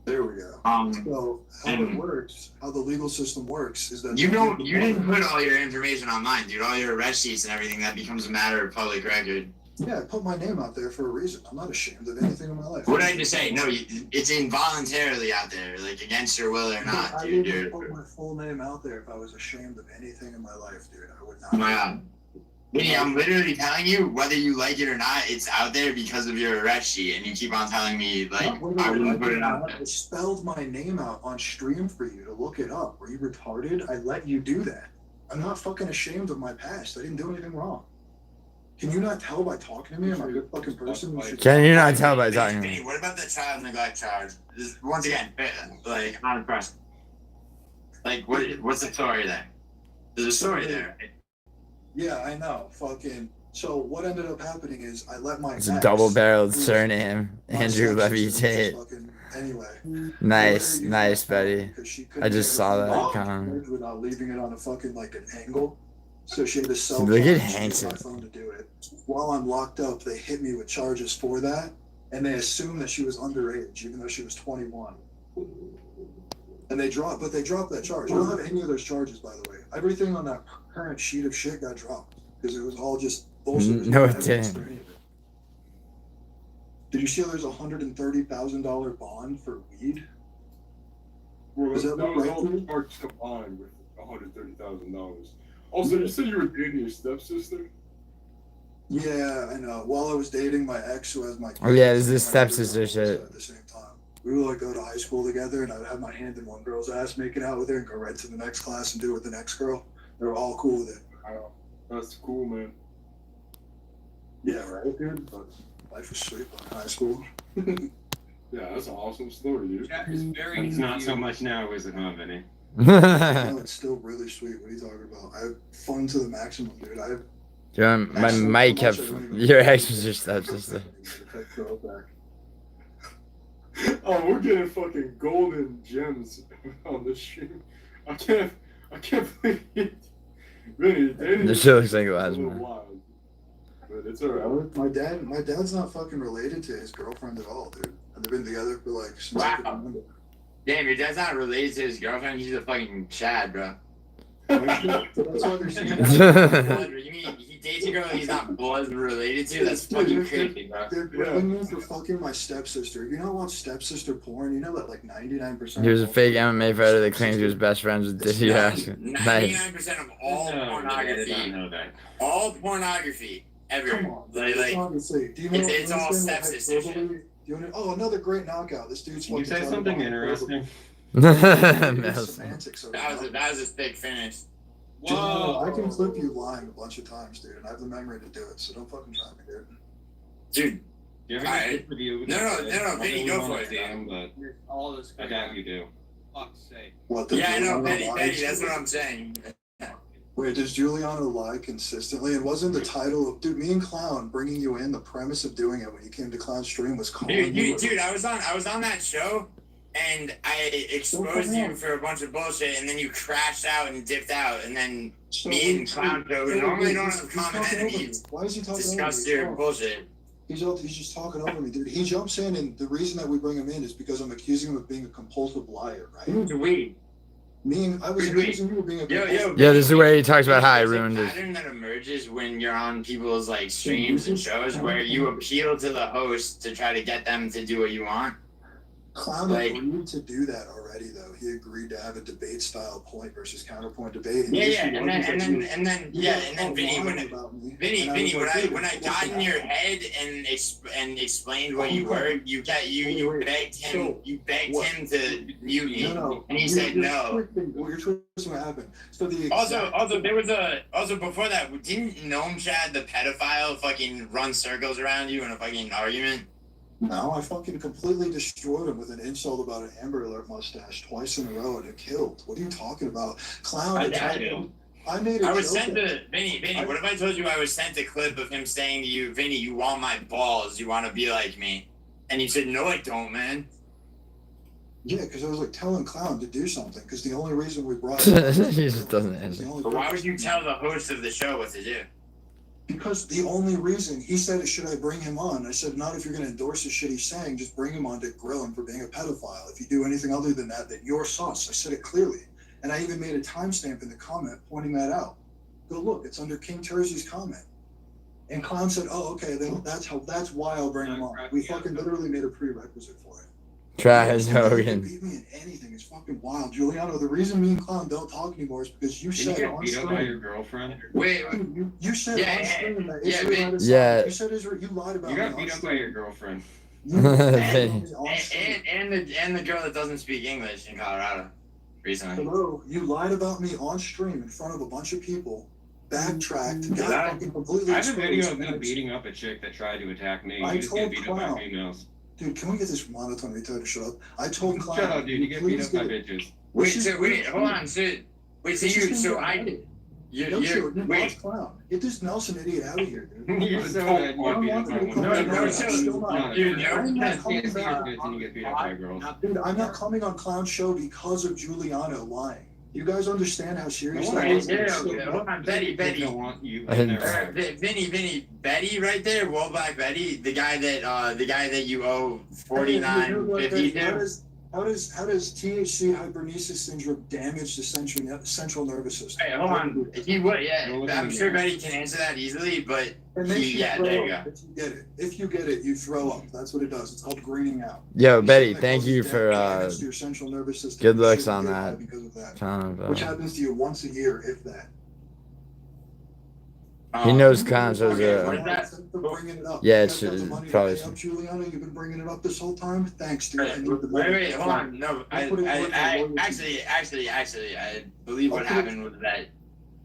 There we go. So how it works, how the legal system works, is that you didn't put all your information online, dude. All your arrest sheets and everything, that becomes a matter of public record. Yeah, I put my name out there for a reason. I'm not ashamed of anything in my life. What did I just say? No, it's involuntarily out there, like against your will or not, I dude. wouldn't put my full name out there if I was ashamed of anything in my life, dude. I would not. Oh my God. Vinny, I'm literally telling you, whether you like it or not, it's out there because of your arrest sheet, and you keep on telling me, like, I wouldn't put it out there. I spelled my name out on stream for you to look it up. Were you retarded? I let you do that. I'm not fucking ashamed of my past. I didn't do anything wrong. Can you not tell by talking to me? I'm a good fucking person. You should- Can you not tell by talking to Vinny, me? what about the child neglect charge? Once again, like, I'm not impressed. Like, what's the story there? There's a story there. Yeah, I know. Fucking So what ended up happening is I let my It's a ex, double-barreled who was surname, my Andrew Levy stepsister, Tate. fucking- Anyway. Nice, I let her use nice, my phone buddy. because she I couldn't just get her saw phone that on comment. without leaving it on a fucking like an angle. So she had to sell Look at charges to Hank's. use my phone to do it. While I'm locked up, they hit me with charges for that, and they assumed that she was underage, even though she was 21. And they dropped that charge. I don't have any of those charges, by the way. Everything on that current sheet of shit got dropped because it was all just bullshit. There's No, it evidence for didn't. any of it. Did you see there's a $130,000 bond for weed? Bro, Is that that was right? all charged combined with $130,000. Also, you said you were dating your stepsister? Yeah, I know. While I was dating my ex, who has my Oh, yeah, kids, this is my other stepsister girl shit. at the same time. We would like go to high school together, and I would have my hand in one girl's ass, making out with her, and go right to the next class and do it with the next girl. They were all cool with it. Wow, that's cool, man. Yeah, right, dude. But life was sweet in high school. Yeah, that's an awesome story, dude. Jack is very It's not so much now, is it, huh, Vinny? No, it's still really sweet. What are you talking about? I have fun to the maximum, dude. I have Dude, my actually, mic so much kept. I don't even- Your ex was your stepsister. Oh, we're getting fucking golden gems on this stream. I can't believe it. Vinny, dating This shit looks like is a last little man. wild. But it's alright. My dad's not fucking related to his girlfriend at all, dude. And they've been together for like since Wow. I can remember. Damn, your dad's not related to his girlfriend. He's a fucking Chad, bro. So that's why they're saying You mean he dates a girl he's not blood related to? That's fucking crazy, bro. they're blaming me for fucking my stepsister. You know what stepsister porn? You know that like 99%. He was a of fake all MMA fighter that claims he was best friends with Dizzy Rascal. Nice. 99% of all No, I did pornography, not know that. all pornography ever. Come on, Like, honestly, do you know it's all understand what stepsister shit. hyperbole- do you know, oh, another great knockout. This dude's Can you fucking say talking something about interesting? hyperbole. Nelson. Semantics of that it. was a thick finish. Whoa. I can clip you lying a bunch of times, dude, and I have the memory to do it, so don't fucking try me, dude. Dude, Do you have Alright. any tips with you? No, Vinny, go for it, Damn, but All this I doubt you do. fuck's sake. What yeah, I know, Giuliano Betty, lies? that's what I'm saying. Wait, does Giuliano lie consistently? And wasn't the title of, dude, me and Clown bringing you in, the premise of doing it when you came to Clown Stream was calling Dude, I was on that show, and I exposed you for a bunch of bullshit, and then you crashed out and dipped out, and then me and Clown Show, who normally don't have common enemies, Why is he talking discussed over me? your bullshit. He's just talking over me, dude. He jumps in, and the reason that we bring him in is because I'm accusing him of being a compulsive liar, right? Weed. I was accusing you of being a compulsive Yeah, this is where he talks about how he ruined There's his. a pattern that emerges when you're on people's like streams and shows where you appeal to the host to try to get them to do what you want. Clown Like- agreed to do that already, though. He agreed to have a debate style point versus counterpoint debate. Yeah, the yeah, issue and was that you- then you Vinny, lied when about me, Vinny, and I was like, dude, when I got in your head and explained what you were, you begged him to mute me, and he said no. You're twisting what happened. So the Also, there was also before that, didn't Gnome Chad the pedophile fucking run circles around you in a fucking argument? No, I fucking completely destroyed him with an insult about an Amber Alert mustache twice in a row, and it killed. What are you talking about, Clown? I attacked do. him. I made a I was joke sent to Vinny. What if I told you I was sent a clip of him saying to you, Vinny, you want my balls? You want to be like me? And you said, no, I don't, man. Yeah, because I was like telling Clown to do something. Because the only reason we brought He just doesn't answer. But why would you tell the host of the show what to do? Because the only reason he said, should I bring him on? I said, not if you're going to endorse the shit he's saying. Just bring him on to grill him for being a pedophile. If you do anything other than that, then you're sus. I said it clearly, and I even made a timestamp in the comment pointing that out. Go look, it's under King Terzi's comment. And Clown said, "Oh, okay, then that's why I'll bring him on." We fucking literally made a prerequisite for it. Trash He Hogan. beat me in anything. It's fucking wild, Giuliano. The reason me and Clown don't talk anymore is because you Did you said get on beat up by your stream. girlfriend? Wait, You said Yeah, on stream that yeah, Israel had a son. yeah. You said Israel. You lied about You me got on beat up by stream. your girlfriend. You lied about Vinny. me on stream. and the girl that doesn't speak English in Colorado recently. Hello, you lied about me on stream in front of a bunch of people. Backtracked. Got That- fucking completely I have a video exposed, of me and beating up a chick that tried to attack me. I You just get told beat up by Clown. females. Dude, can we get this monotone retard to shut up? I told Clown. Shut up, dude. You get beat please up by get it. bitches. Wait, hold on, so No shit, dude, watch clown. Get this Nelson idiot out of here, dude. You're so Don't- mad you I get don't beat want up by to women. become No, a no, clown. so- I'm still not. dude, I'm no, not you can't coming see back. it and you get beat up by girls. Dude, I'm not coming on clown show because of Giuliano lying. You guys understand how serious No that one is? else Yeah, hold on, Betty, They don't want you I in didn't- their Vinny, Betty right there, World Black Betty, the guy that you owe $49.50 to. How does THC hypernesis syndrome damage the central nervous system? Hey, hold on. He would, yeah. Go look in I'm the sure mirror. Betty can answer that easily, but It makes you yeah, throw there you up go. if you get it. If you get it, you throw up. That's what it does. It's called greening out. Yo, Betty, That thank causes you for damage to your central nervous system. good You looks shouldn't on get that. high because of that. kind Which of. happens to you once a year, if that. He knows consos Okay, are. what is that? For bringing it up. Yeah, You it's guys got the money to probably. pay up Giuliano. You've been bringing it up this whole time. Thanks, dude. I need the Wait, money. hold on. No, I believe what happened was that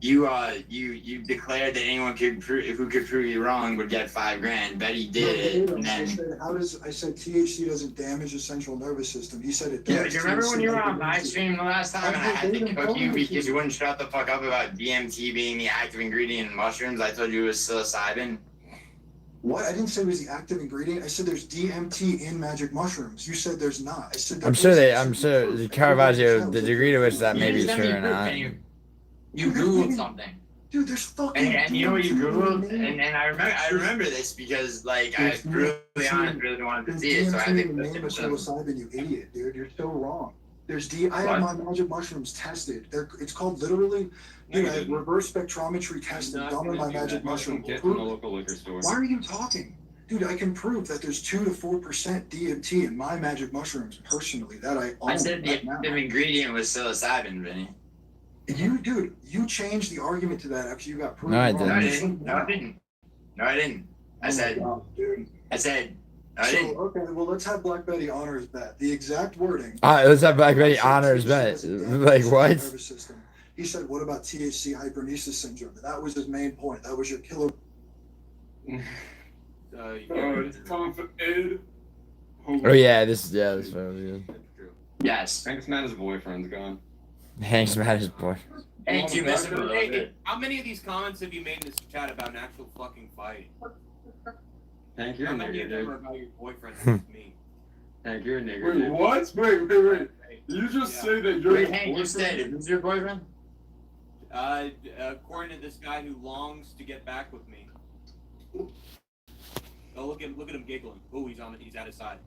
you declared that anyone who could prove you wrong would get $5,000. Betty did it, and I then. said, I said THC doesn't damage the central nervous system. He said it does. Yeah, you remember when you were on my THC. stream the last time and I had to cook you because you wouldn't shut the fuck up about DMT being the active ingredient in mushrooms? I told you it was psilocybin. What? I didn't say it was the active ingredient. I said there's DMT in magic mushrooms. You said there's not. I said there I'm is. sure the Caravaggio, the degree to which that may be You true or not. You Googled something. Dude, there's fucking. And you know what you DMT Googled? in the name. And I remember this because like I There's really DMT really wanted to There's see it, so I DMT had to in the look name at of stuff. psilocybin, you idiot, dude. You're so wrong. I have my magic mushrooms tested. It's called literally, dude, I have reverse spectrometry tested done on my magic mushroom. Get from the local liquor store. Why are you talking? Dude, I can prove that there's 2 to 4% DMT in my magic mushrooms personally that I own I said the right now. active ingredient was psilocybin, Vinny. You changed the argument to that after you got proven No, I wrong. didn't. No, I didn't. I said, Oh my God, dude. I So, didn't. okay, well, let's have Black Betty honor his bet. The exact wording. Let's have Black Betty honor his THC bet. doesn't damage Like the what? nervous system. He said, what about THC hypernesis syndrome? That was his main point. That was your killer. It's time for Ed. Oh yeah, this was good. Yes. Hank's mad his boyfriend's gone. Hank's mad at his boy. Thank you, Mr. Hey, Beloved. How many of these comments have you made in this chat about an actual fucking fight? Hank, you're How a many nigger, of them dude. are about your boyfriend with me? Hank, you're a nigger, Wait, dude. what? Wait. Did you just say that you're Wait, his Hank, you boyfriend? said who's your boyfriend? According to this guy who longs to get back with me. Oh, look at him giggling. Oh, he's at his side.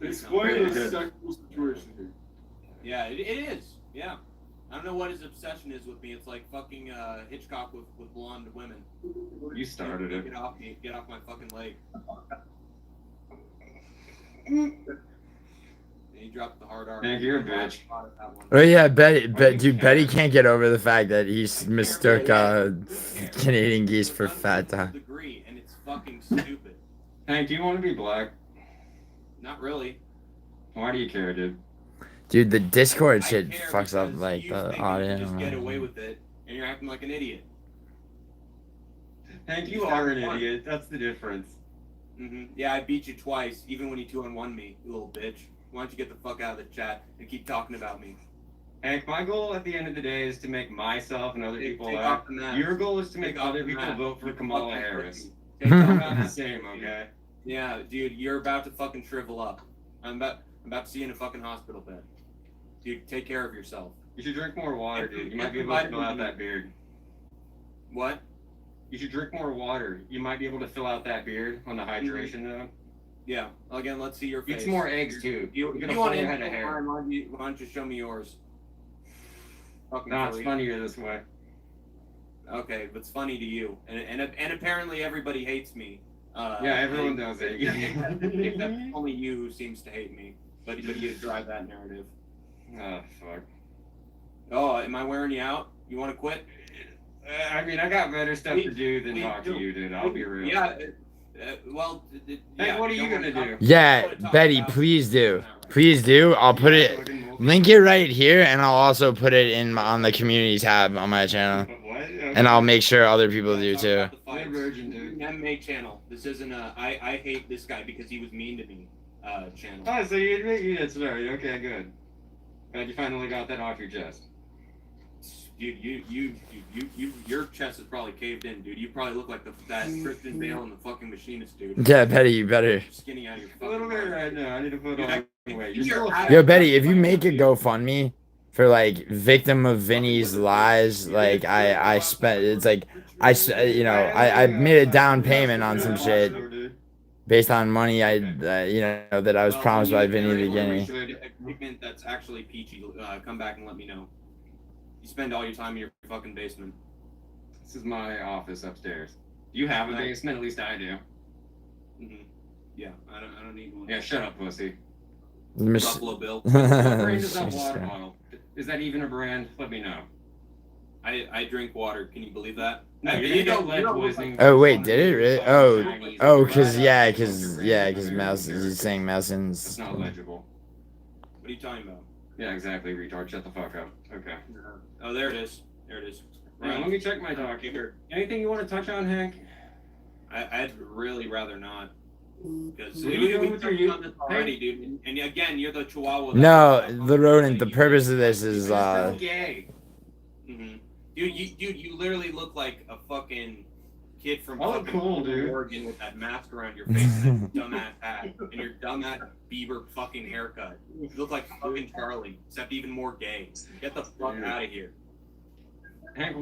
Explain the Good. sexual situation here. Yeah, it is. Yeah. I don't know what his obsession is with me. It's like fucking Hitchcock with blonde women. You started it. Get off me. Get off my fucking leg. And he dropped the hard R. Hank, you're a bitch. Oh yeah, Betty can't get over the fact that he mistook Canadian geese for fat dog. Degree, and it's fucking stupid. Hank, do you want to be black? Not really. Why do you care, dude? Dude, the Discord I shit care fucks up because like you the think you audio. can just get away with it, and you're acting like an idiot. Hank, you Just are an having fun. idiot. That's the difference. Yeah, I beat you twice, even when you 2-on-1 me, you little bitch. Why don't you get the fuck out of the chat and keep talking about me? Hank, my goal at the end of the day is to make myself and other Take people off laugh. the mask. Your goal is to make Take off other the people mask. vote for You Kamala fucking Harris. pussy. Take Take off off the the same, okay? Yeah, dude, you're about to fucking shrivel up. I'm about to see you in a fucking hospital bed. Dude, take care of yourself. You should drink more water, dude. You might be able to fill out that beard. What? You should drink more water. You might be able to fill out that beard on the hydration note. Yeah. Again, let's see your Eat face. some more eggs, too. You You're gonna want full to head of hair. Why don't you show me yours? Fucking Nah, it's freak. funnier this way. Okay, but it's funny to you, and apparently everybody hates me. Yeah, everyone does hate you. Except only you who seems to hate me, but you drive that narrative. Oh, fuck. Oh, am I wearing you out? You want to quit? I mean, I got better stuff to do than we talk to do. you, dude. I'll be real. Yeah. Well. Hey, what are you gonna do? Yeah, Betty, please do. Please do. I'll put it, link it right here, and I'll also put it on the community tab on my channel, What? and I'll make sure other people do too. You're a virgin, dude. MMA channel. This isn't a I hate this guy because he was mean to me channel. Oh, so you admit you did sorry. Okay, good. Glad you finally got that off your chest. your chest is probably caved in, dude. You probably look like that Christian Bale in the fucking Machinist, dude. Yeah, Betty, you better. Skinny out of your A little bit fucking right now. I need to put Dude, on weight. You're still Yo, Betty, if you make a GoFundMe for like victim of Vinny's lies, like I spent, it's like I made a down payment on some shit based on money that I was promised by Vinny the Guinea. equipment that's actually peachy. Come back and let me know. You spend all your time in your fucking basement. This is my office upstairs. You have a basement, at least I do. Mm-hmm. Yeah, I don't need one. Yeah, shut up, pussy. Buffalo Bill. What brand is that water bottle? Is that even a brand? Let me know. I drink water. Can you believe that? No, you know lead poisoning. Oh wait, did it really? Cause Mouse, he's saying It's Melson's. not legible. What are you talking about? Yeah, exactly, retard. Shut the fuck up. Okay. Oh, there it is. There it is. Right, let me check my document. Anything you want to touch on, Hank? I'd really rather not. Because What are you doing with your on this already, dude. And again, you're the Chihuahua. No, the rodent. The purpose of this is You're so gay. Mm-hmm. You literally look like a fucking kid from Oh, fucking cool, dude. Oregon with that mask around your face and that dumbass hat and your dumbass Bieber fucking haircut. You look like fucking Charlie, except even more gay. Get the fuck out of here. Hank,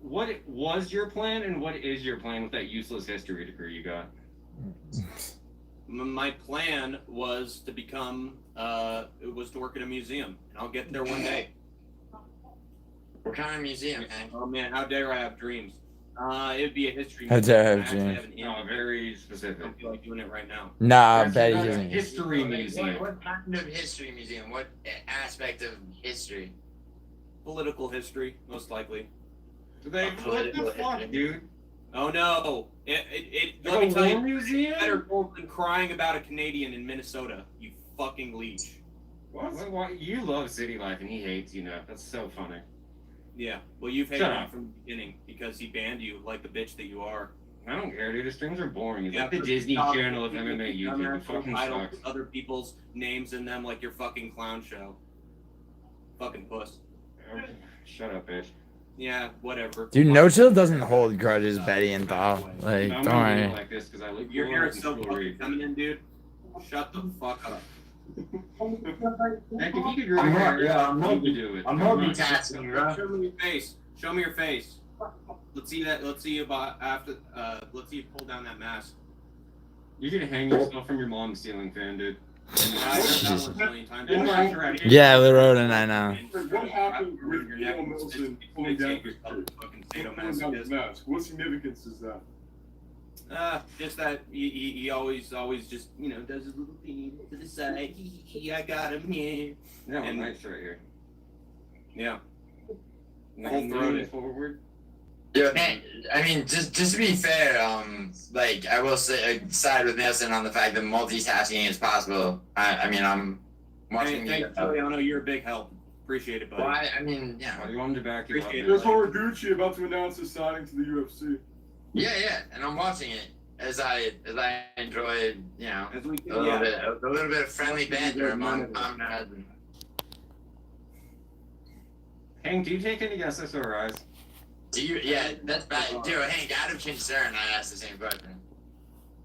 what was your plan and what is your plan with that useless history degree you got? My plan was to become, was to work in a museum, and I'll get there one day. What kind of museum, man? Oh man, how dare I have dreams? It'd be a history How museum. dare I have actually dreams. have an No, image. very I specific. don't feel like doing it right now. Nah, That's Betty not a doesn't. history museum. What kind of history museum? What aspect of history? Political history, most likely. What the fuck, dude? Oh no! Let Like me a tell war you, museum? better gold than crying about a Canadian in Minnesota. You fucking leech. What? You love city life and he hates you now. That's so funny. Yeah. Well, you've hated Shut him up. from the beginning because he banned you like the bitch that you are. I don't care, dude. His streams are boring. It's Yeah, like the but Disney stop Channel of it. MMA YouTube. Dumbass It fucking titles sucks. with other people's names in them like your fucking clown show. Fucking puss. Shut up, bitch. Yeah, whatever. Dude, No Chill doesn't hold grudges, Betty and Thal. Like, I'm don't gonna worry. be like this because I look Your cool hair and is so jewelry. fucking feminine, dude. Shut the fuck up. Heck, if you could grow I'm your not- hair, yeah, I'm you not- would do it. I'm multitasking, bro. Show me your face. Show me your face. Let's see that. Let's see you after. Let's see you pull down that mask. You should hang yourself from your mom's ceiling fan, dude. I've done that one a million times. Yeah, the rodent, I know. What happened with Your neck Neil and Nelson just pulling down take his yourself shirt? fucking Pulling down his sadomasochist. mask. What significance is that? Just that he always just does his little thing to the side. I got him here. Yeah, And- nice right here. Yeah. Full throated forward. Yeah, I mean, just to be fair, like I will say, side with Nelson on the fact that multitasking is possible. I mean, I'm watching. Thank you, Giuliano. You're a big help. Appreciate it, buddy. Well, I mean, yeah, I wanted to back you up. Appreciate it. There's Horiguchi about to announce his signing to the UFC. yeah, and I'm watching it as I enjoy, As we a little bit of friendly banter among comrades. Hank, do you take any SSRIs? Yeah, that's bad. Dude, Hank, out of concern, I asked the same question.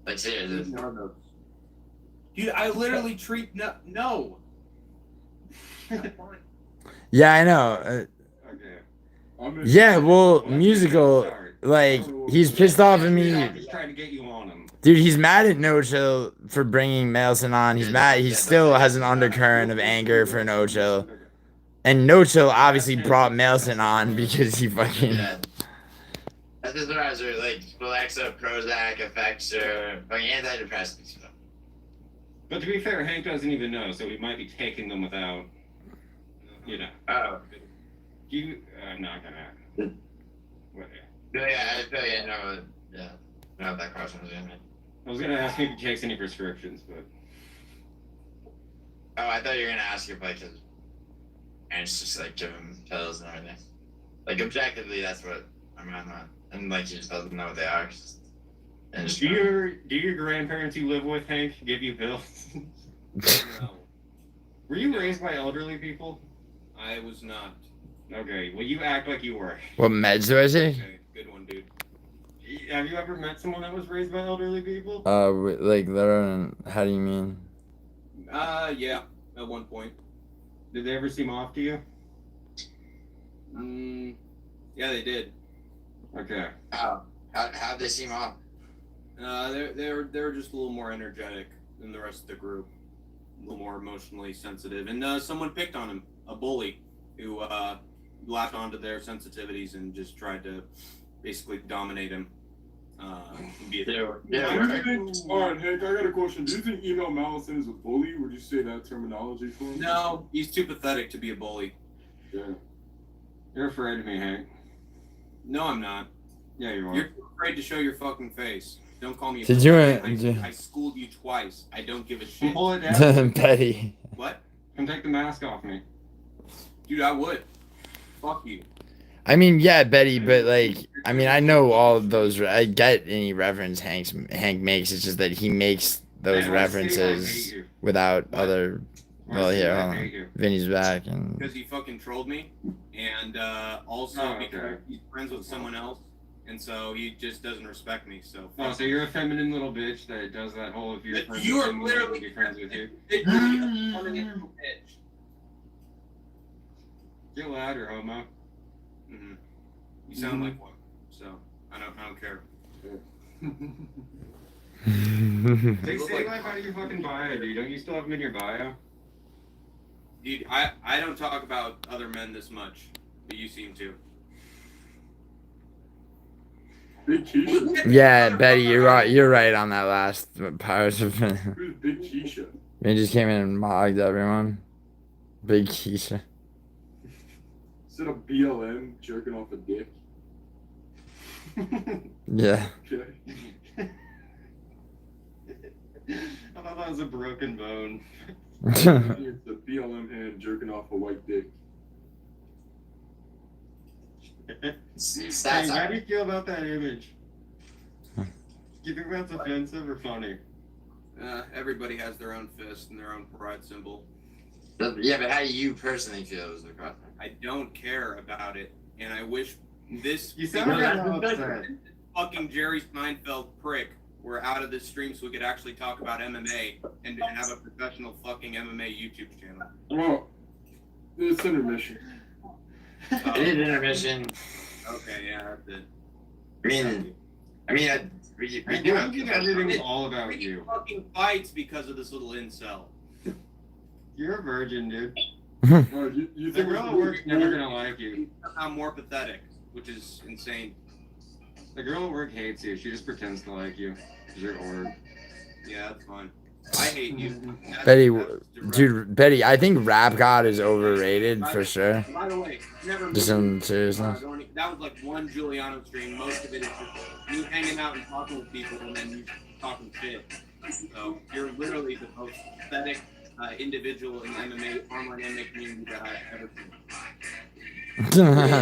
Like, seriously. Dude, I literally treat no. Yeah, I know. Okay. Yeah, well, musical. Sorry. Like, he's pissed off at me. I'm just trying to get you on him. Dude, he's mad at No Chill for bringing Nelson on. He's mad. He still has an undercurrent of anger for No Chill. And No Chill obviously brought Nelson on because he fucking. Yeah. That's just what I was like, Alexa, Prozac, effects, or fucking antidepressants. But to be fair, Hank doesn't even know, so he might be taking them without, Oh. I'm not gonna. Whatever. Yeah, I feel you know. Yeah. No, that question was in it. I was gonna ask if he takes any prescriptions, but Oh, I thought you were gonna ask if like his parents just like give him pills and everything. Like objectively, that's what I'm not. And like he just doesn't know what they are. And just, do your grandparents you live with, Hank, give you pills? No, Were you raised by elderly people? I was not. Okay, well, you act like you were. What meds do I say? Okay, good one, dude. Have you ever met someone that was raised by elderly people? Like literally, how do you mean? Yeah, at one point. Did they ever seem off to you? Yeah, they did. Okay. How'd they seem off? They were just a little more energetic than the rest of the group, a little more emotionally sensitive, and someone picked on him, a bully, who latched onto their sensitivities and just tried to basically dominate him. Be a Do you think, alright, Hank, I got a question. Do you think email Mallison is a bully? Would you say that terminology for him? No, he's too pathetic to be a bully. Yeah. You're afraid of me, Hank. No, I'm not. Yeah, you are. You're too afraid to show your fucking face. Don't call me a Did you, I schooled you twice. I don't give a shit. Pull it down. Betty? What? Come take the mask off me. Dude, I would. Fuck you. I mean, yeah, Betty, but like, I mean, I know all of those. I get any reference Hank makes. It's just that he makes those Man, why say I hate references you? without What? other. Why Well, say here, I hold hate on. you? Vinny's back, and Because he fucking trolled me, and also Oh, because okay. he's friends with someone else, and so he just doesn't respect me. So. Oh, so you're a feminine little bitch that does that whole if you're But friends you with are someone, I will literally be friends with you. Get louder, homo. Mm-hmm. You sound like one, so I don't care. Say life out of your fucking bio, dude. Don't you still have them in your bio? Dude, I don't talk about other men this much, but you seem to. Big Keisha. yeah, Betty, you're right. You're right on that last part of it. Who's Big Keisha? He just came in and mogged everyone. Big Keisha. Is it a BLM jerking off a dick? Yeah. Okay. I thought that was a broken bone. It's a BLM hand jerking off a white dick. Hey, how do you feel about that image? Do you think that's offensive or funny? Everybody has their own fist and their own pride symbol. Yeah, but how do you personally feel as the crossing? I don't care about it, and I wish this You sound kind of upset. fucking Jerry Seinfeld prick were out of this stream so we could actually talk about MMA and have a professional fucking MMA YouTube channel. Well, it's intermission. It is intermission. Okay, yeah, that's it. We do I have think everything's all about you. Fucking fights because of this little incel. You're a virgin, dude. Oh, you The think girl at work's never gonna like you. I'm more pathetic, which is insane. The girl at work hates you. She just pretends to like you. 'Cause you're a word. Yeah, that's fine. I hate you. Betty, direct. dude, Betty, I think Rap God is overrated for sure. By the way, never. Just in seriousness. That was like one Giuliano stream. Most of it is just you hanging out and talking with people, and then you talking shit. So you're literally the most pathetic individual in MMA online MMA community that I've ever seen.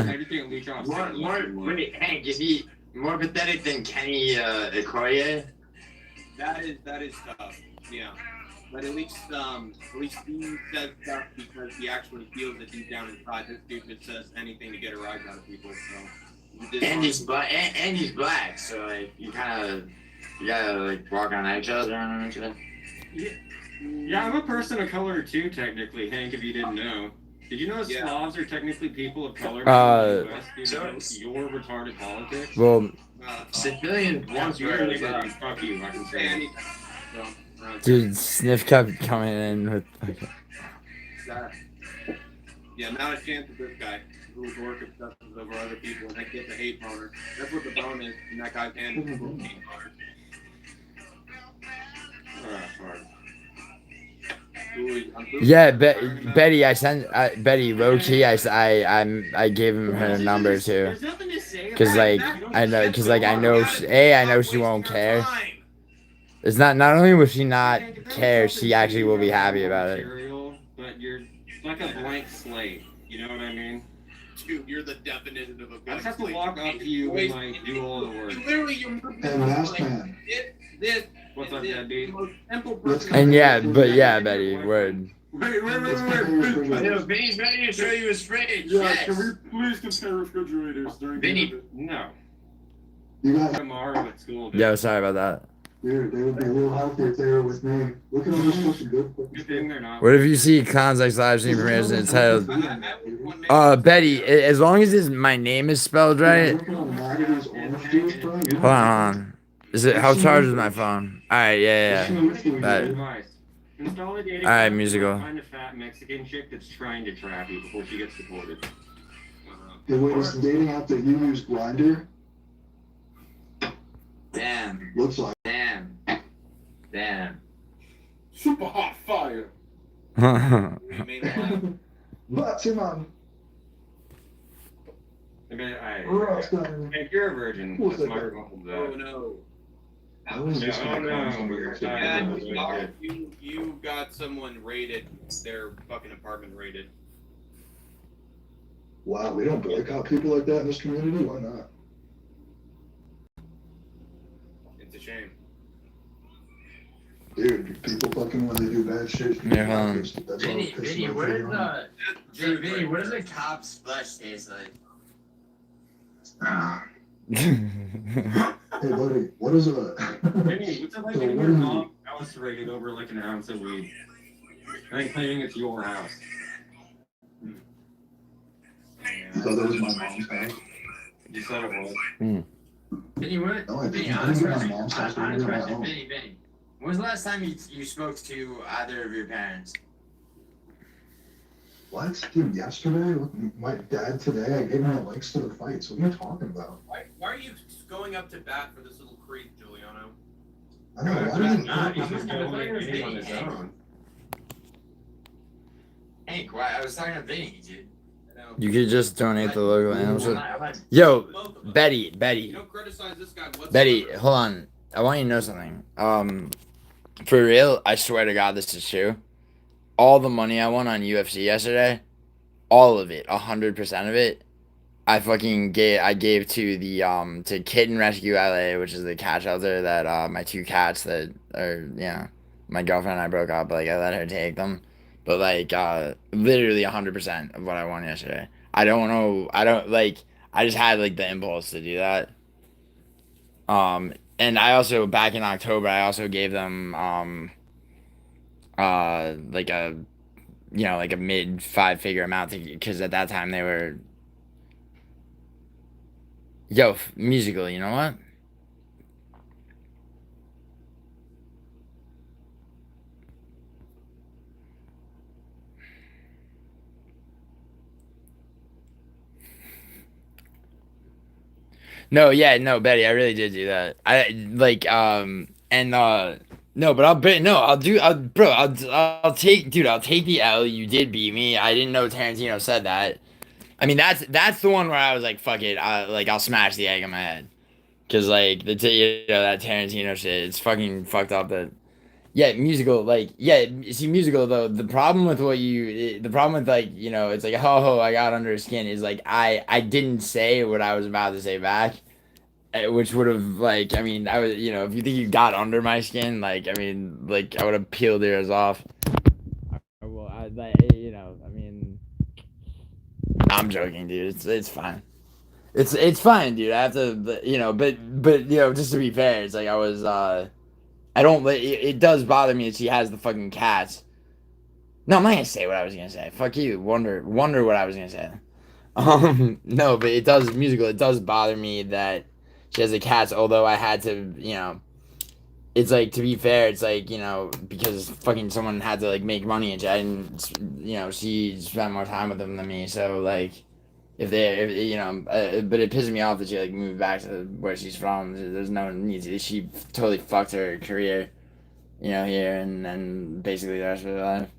Maybe you can leech off. Wait, Hank, is he more pathetic than Kenny Okoye? That is tough. Yeah. But at least he says stuff because he actually feels it deep down inside. This dude just says anything to get a rise out of people. So. And he's black, and he's black, so like you gotta like walk on eggshells around him and shit. Yeah, I'm a person of color too, technically, Hank, if you didn't know. Did you know Yeah. Slavs are technically people of color? Your retarded politics? Well, Civilians Once you're liberty, fuck you, I can say. And dude, Sniff kept coming in with. yeah, not a chance with this guy whose work obsesses over other people and that gets a hate boner. That's what the bone is in that guy's hand is a little hate boner. Yeah, Betty, I sent Betty low key. I gave him her number too, cause like I know she won't care. It's not only will she not care, she actually will be happy about it. But you're like a blank slate. You know what I mean? Dude, you're the definition of a I blank just have to slate. walk up to you and like do all the work. You literally, you're Hey, last man. this. What's up, deadbeat? And yeah, but yeah, Betty, word. Wait. Yo, Vinny's ready to show you his fridge. Yeah, Yes. can we please compare refrigerators during the Vinny, event? no. You guys, Tomorrow at school. Yo, sorry about that. dude, they would be a little healthier if they were with me. Look at all this fucking good Good thing they're not. What if you see Context live stream premieres and it's titled, I would want to make Betty, as long as my name is spelled right. Working on Maggie's orange juice, bro. Hold on. Is it, how charged is my phone? Alright, yeah. But- Advice. Install a dating Alright, app, musical. Find a fat Mexican chick that's trying to trap you before she gets deported. Hey, wait, is the dating app that you use Grindr? Damn. Looks like. Damn. Super hot fire. we made a laugh. But Timon, I mean, Rostan. if you're a virgin, Who's that's my that? rebuttal to Oh that. no. I was just Oh, gonna no. call somebody. Yeah, you got someone raided, their fucking apartment raided. Wow, we don't boycott people like that in this community. Why not? It's a shame. Dude, people fucking when they do bad shit. Yeah, hold on. That's all Vinny, pissing Vinny, my what brain is on. Vinny, what does a cop's flesh taste like? Hey, buddy, what is a? Vinny, what's it like So getting what your do you- mom eviscerated over like an ounce of weed? And claiming it's your house. You thought that was my mom's house? You said it was. Vinny, what? No, I Vinny, didn't. I honest didn't get my question. mom's house. I Honest didn't get my question. own. Vinny. When was the last time you spoke to either of your parents? What? Dude, yesterday? Look, my dad today, I gave him the links to the fights. What are you talking about? Why are you going up to bat for this little creep, Giuliano? I know, why did Nah, he he's just gonna going play in on with his me. own. Hank, why? I was talking to Vinny, dude. I know. You could just donate the local animal I'm food. not- Yo, Both of us. Betty, You don't criticize this guy whatsoever. Betty, hold on. I want you to know something. For real, I swear to God, this is true. All the money I won on UFC yesterday, all of it, 100% of it, I gave to the to Kitten Rescue LA, which is the cat shelter that my two cats that are, my girlfriend and I broke up, but like I let her take them. But like literally 100% of what I won yesterday. I just had like the impulse to do that. And I also, back in October, I also gave them like a like a mid 5-figure amount because at that time they were musical, you know what? No, Betty, I really did do that. I'll take the L. You did beat me. I didn't know Tarantino said that. I mean, that's the one where I was like, fuck it, I'll smash the egg on my head, cause like that Tarantino shit, it's fucking fucked up. Musical, see, musical though. The problem with it's like, oh, I got under his skin is like I didn't say what I was about to say back, which would have I mean, I was, if you think you got under my skin, I would have peeled yours off. Well, I mean, I'm joking, dude. It's fine. It's fine, dude. I have to, but just to be fair, it's like I was I don't. It does bother me that she has the fucking cats. No, I'm not gonna say what I was gonna say. Fuck you. Wonder what I was gonna say. No, but it does musical. It does bother me that she has the cats. Although I had to, it's like, to be fair, it's like, because fucking someone had to like make money and she spent more time with them than me. So like, but it pisses me off that she like moved back to where she's from. There's no need to. She totally fucked her career, here and basically the rest of her life.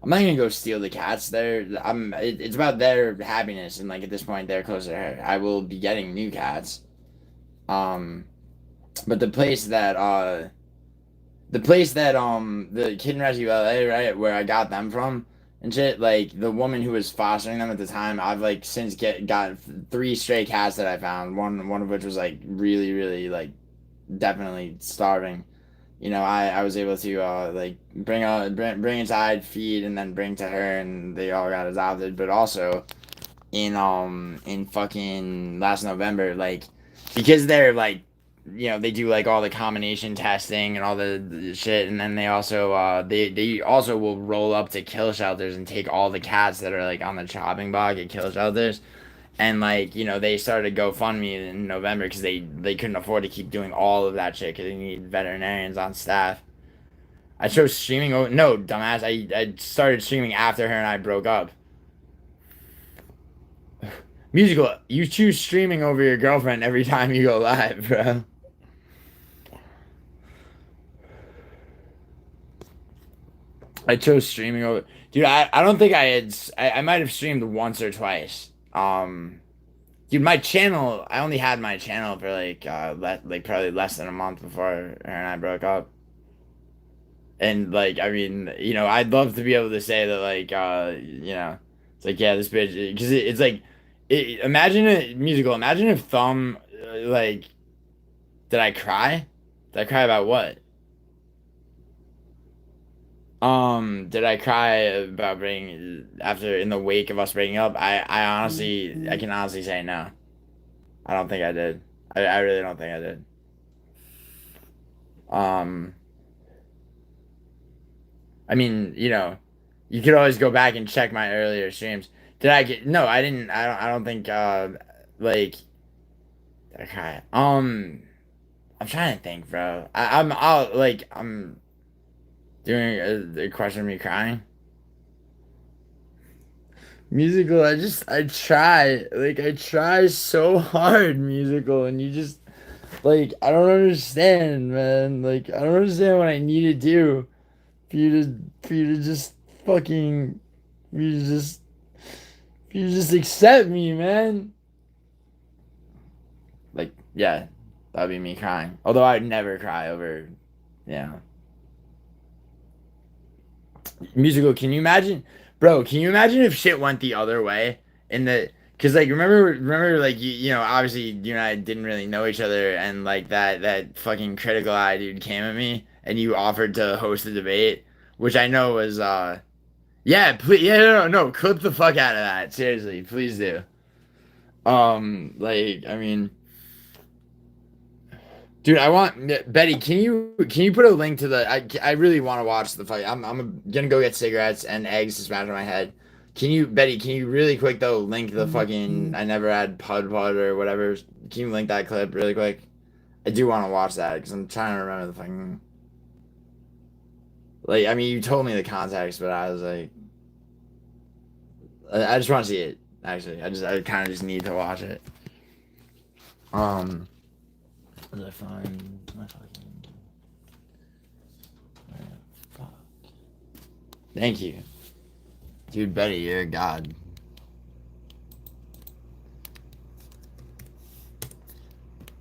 I'm not gonna go steal the cats. It's about their happiness, and like at this point, they're close to her. I will be getting new cats. But the place that the Kitten Rescue LA, right, where I got them from and shit, like the woman who was fostering them at the time, I've like since got 3 stray cats that I found. One of which was like really, really like definitely starving. you know, I was able to like bring inside, feed, and then bring to her, and they all got adopted. But also in fucking last November, like because they're like, you know, they do like all the combination testing and all the shit, and then they also will roll up to kill shelters and take all the cats that are like on the chopping block at kill shelters. And like, you know, they started GoFundMe in November because they couldn't afford to keep doing all of that shit because they need veterinarians on staff. I chose streaming. No, dumbass. I started streaming after her and I broke up. Musical, you choose streaming over your girlfriend every time you go live, bro. I chose streaming over. Dude, I don't think I might have streamed once or twice. Dude, my channel, I only had my channel for like probably less than a month before her and I broke up. And like, I mean, you know, I'd love to be able to say that like, you know, it's like, yeah, this bitch, because it's like, imagine it musical. Imagine if Thumb, like, did I cry? Did I cry about what? Did I cry about breaking after in the wake of us breaking up? I can honestly say no. I don't think I did. I really don't think I did. Um, I mean, you know, you could always go back and check my earlier streams. Did I get? No, I didn't. I don't think. Like, did I cry? I'm trying to think, bro. I'm doing a question of me crying. Musical, I try so hard, musical, and you just, like, I don't understand, man. Like, I don't understand what I need to do for you to just fucking, for you to just, for you to just accept me, man. Like, yeah, that'd be me crying. Although I'd never cry over, you know. Musical, can you imagine, bro? Can you imagine if shit went the other way in the? Cause like remember like you know obviously you and I didn't really know each other and like that fucking critical eye dude came at me and you offered to host a debate, which I know was yeah, please, yeah, no, clip the fuck out of that, seriously, please do. Like, I mean, dude, I want Betty. Can you put a link to the? I really want to watch the fight. I'm gonna go get cigarettes and eggs to smash on my head. Can you, Betty? Can you really quick though link the fucking I never had Pud Pud or whatever? Can you link that clip really quick? I do want to watch that because I'm trying to remember the fucking. Like, I mean, you told me the context, but I was like, I just want to see it. Actually, I kind of just need to watch it. Did I find my fucking? Fuck. Thank you, dude. Betty, you're a god.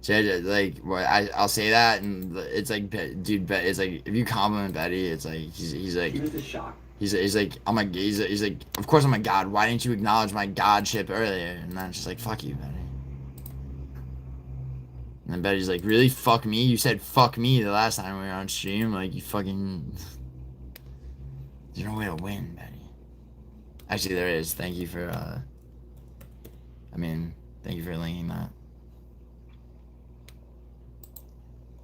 So, like, what I'll say that, and it's like, dude, it's like if you compliment Betty, it's like he's like. He was a shock. He's like, oh my, he's like, of course I'm a god. Why didn't you acknowledge my godship earlier? And I'm just like, fuck you, Betty. And then Betty's like, really? Fuck me? You said fuck me the last time we were on stream. Like, you fucking... There's no way to win, Betty. Actually, there is. Thank you for, thank you for linking that.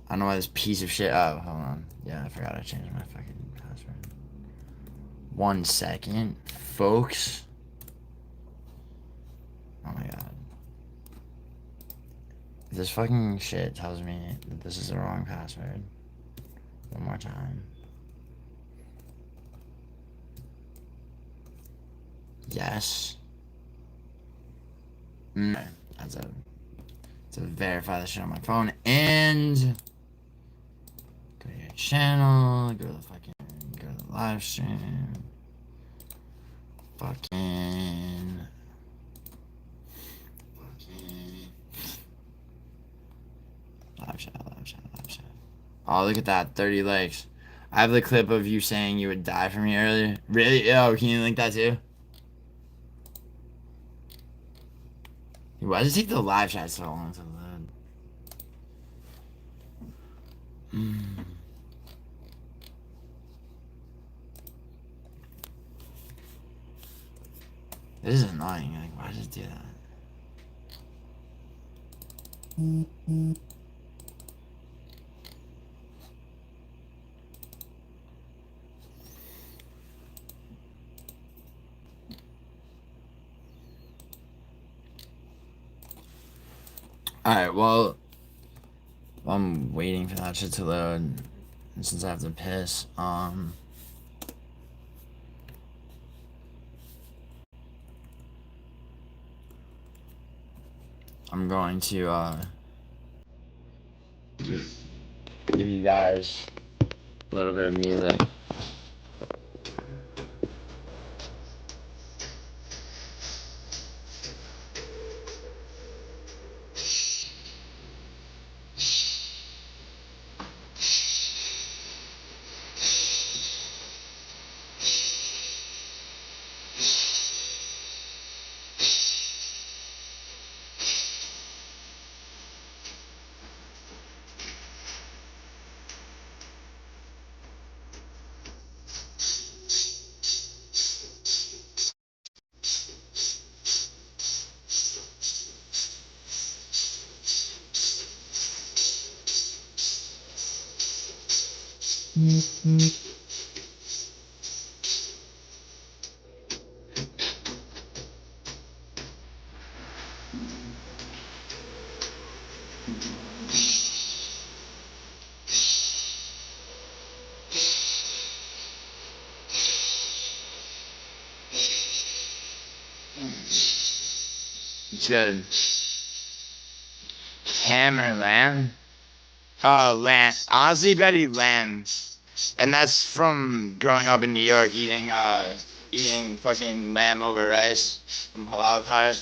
I don't know why this piece of shit... Oh, hold on. Yeah, I forgot I changed my fucking password. 1 second, folks. Oh my god. This fucking shit tells me that this is the wrong password. One more time. Yes. That's a to verify the shit on my phone and go to your channel, go to the live stream. Fucking live chat. Oh, look at that, 30 likes. I have the clip of you saying you would die for me earlier. Really? Oh, can you link that too? Why does it take the live chat so long to load? This is annoying. Like, why does it do that? Alright, well, I'm waiting for that shit to load. And since I have to piss, I'm going to give you guys a little bit of music. It's good. Hammer lamb? Oh, lamb. Honestly, Betty, lamb. And that's from growing up in New York eating fucking lamb over rice from halal cart.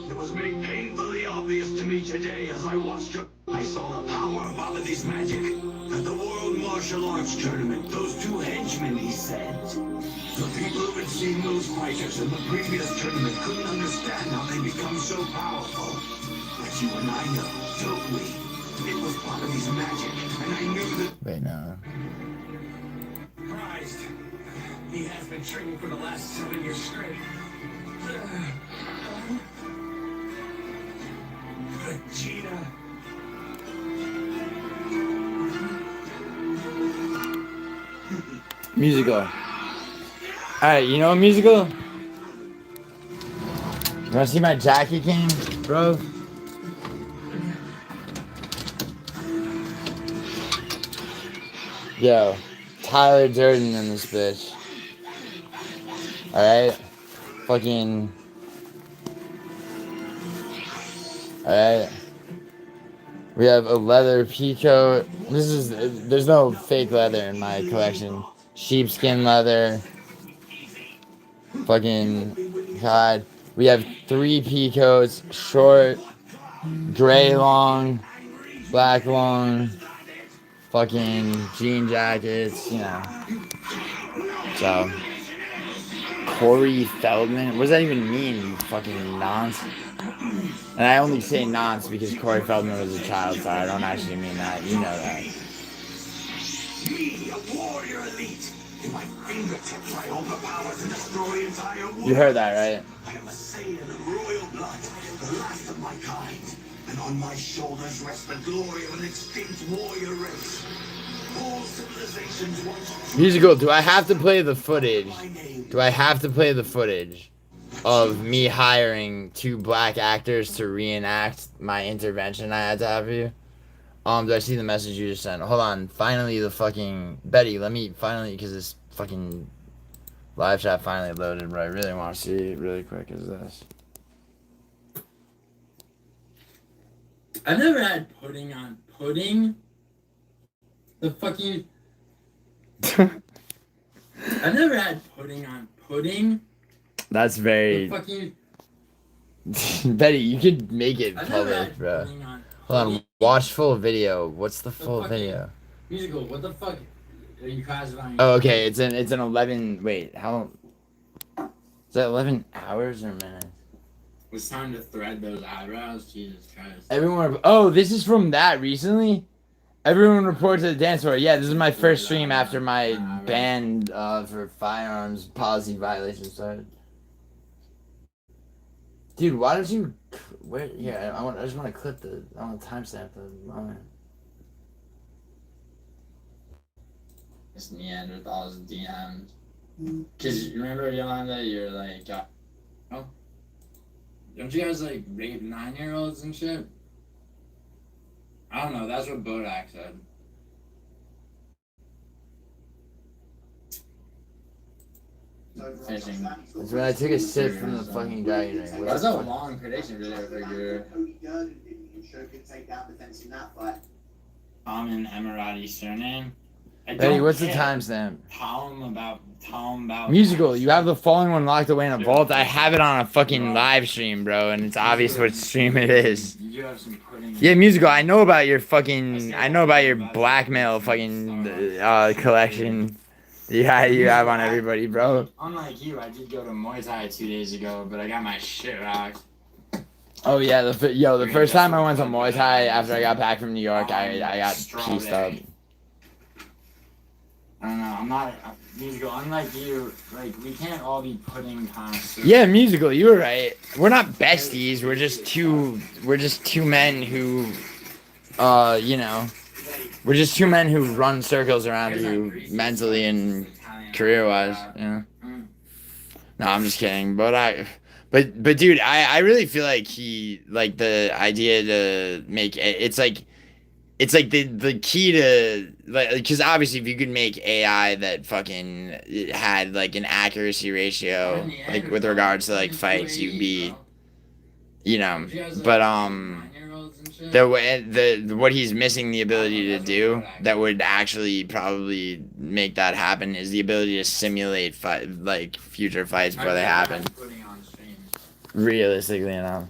It was made painfully obvious to me today as I watched you. I saw the power of Abadi's magic. At the World Martial Arts Tournament, those two henchmen, he said. The people who had seen those fighters in the previous tournament couldn't understand how they become so powerful. But you and I know, don't we? It was Abadi's magic, and I knew that... Wait, no. Christ. He has been training for the last 7 years straight. Vegeta. Musical. Alright, you know a musical? You wanna see my Jackie King, bro? Yo, Tyler Durden in this bitch. Alright? Fucking... Alright? We have a leather peacoat. There's no fake leather in my collection. Sheepskin leather. Fucking God. We have 3 peacoats, short, gray long, black long, fucking jean jackets, you know. So, Corey Feldman. What does that even mean, you fucking nonce? And I only say nonce because Corey Feldman was a child, so I don't actually mean that. You know that. Me, a warrior elite. In my fingertips, I hold the power to destroy entire worlds. You heard that, right? I am a Saiyan of royal blood, the last of my kind. And on my shoulders rests the glory of an extinct warrior race. All civilizations once... Musical, do I have to play the footage? Do I have to play the footage of me hiring 2 black actors to reenact my intervention I had to have for you? Do I see the message you just sent? Hold on. Finally, the fucking... Betty, let me finally... Because this fucking live chat finally loaded, but I really want to see it really quick is this. I've never had pudding on pudding. The fucking... I've never had pudding on pudding. That's very... The fucking... Betty, you could make it I've never public, had bro. putting on. Hold on, watch full video. What's the The full fucking- video? Musical. What the fuck are you classifying? Oh, okay. It's an 11. Wait, how long? Is that 11 hours or minutes? It's time to thread those eyebrows. Jesus Christ. Everyone. Oh, this is from that recently. Everyone report to the dance floor. Yeah, this is my first stream after my ban for firearms policy violation started. Dude, why don't you? Where? Yeah, I just want to clip the. I want to timestamp the moment. It's Neanderthals DMs. Cause you remember Yolanda, you're like, oh, don't you guys like rape 9-year-olds and shit? I don't know. That's what Bodak said. Fishing. That's when I took a sip from the fucking dragon ring. That's a long prediction video figure. Common Emirati surname. Betty, what's the timestamp? Tell him about Musical, you have the following one locked away in a vault. I have it on a fucking live stream, bro, and it's obvious what stream it is. You do have some pudding. Yeah, Musical, I know about your blackmail fucking collection. Yeah, you have on everybody, bro. Unlike you, I did go to Muay Thai 2 days ago, but I got my shit rocked. Oh yeah, the first time I went to Muay Thai after I got back from New York, I got pieced up. I don't know. I'm not Musical. Unlike you, like we can't all be putting constantly. Yeah, Musical, you were right. We're not besties. We're just two men who, you know, we're just two men who run circles around you mentally and career-wise. Yeah. No, I'm just kidding. But dude, I really feel like the idea to make it's like the key to, like, because obviously if you could make AI that fucking had like an accuracy ratio like with regards to like fights, you'd be, you know, but what he's missing the ability to do that would actually probably make that happen is the ability to simulate like future fights before they happen. Realistically enough.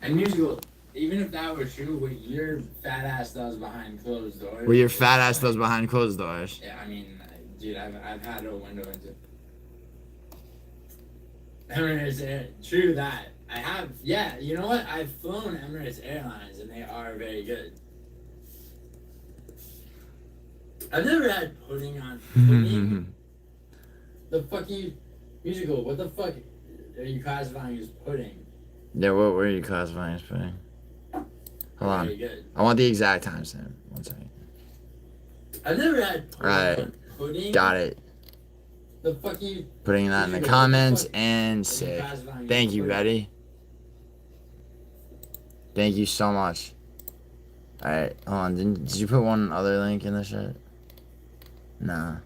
And Musical. Even if that was true, what your fat ass does behind closed doors. What your fat ass does behind closed doors. Yeah, I mean, dude, I've had a window into. Emirates, true that. I have, yeah, you know what? I've flown Emirates Airlines and they are very good. I've never had pudding on pudding. The fucking Musical, what the fuck are you classifying as pudding? Yeah, what were you classifying as pudding? Hold on. Good. I want the exact timestamp. 1 second. I've never had pudding. Alright. Pudding. Got it. The fucking. Putting that in the comments and sick. Thank you, Betty. Thank you so much. Alright, hold on. Did you put one other link in the shit? Nah.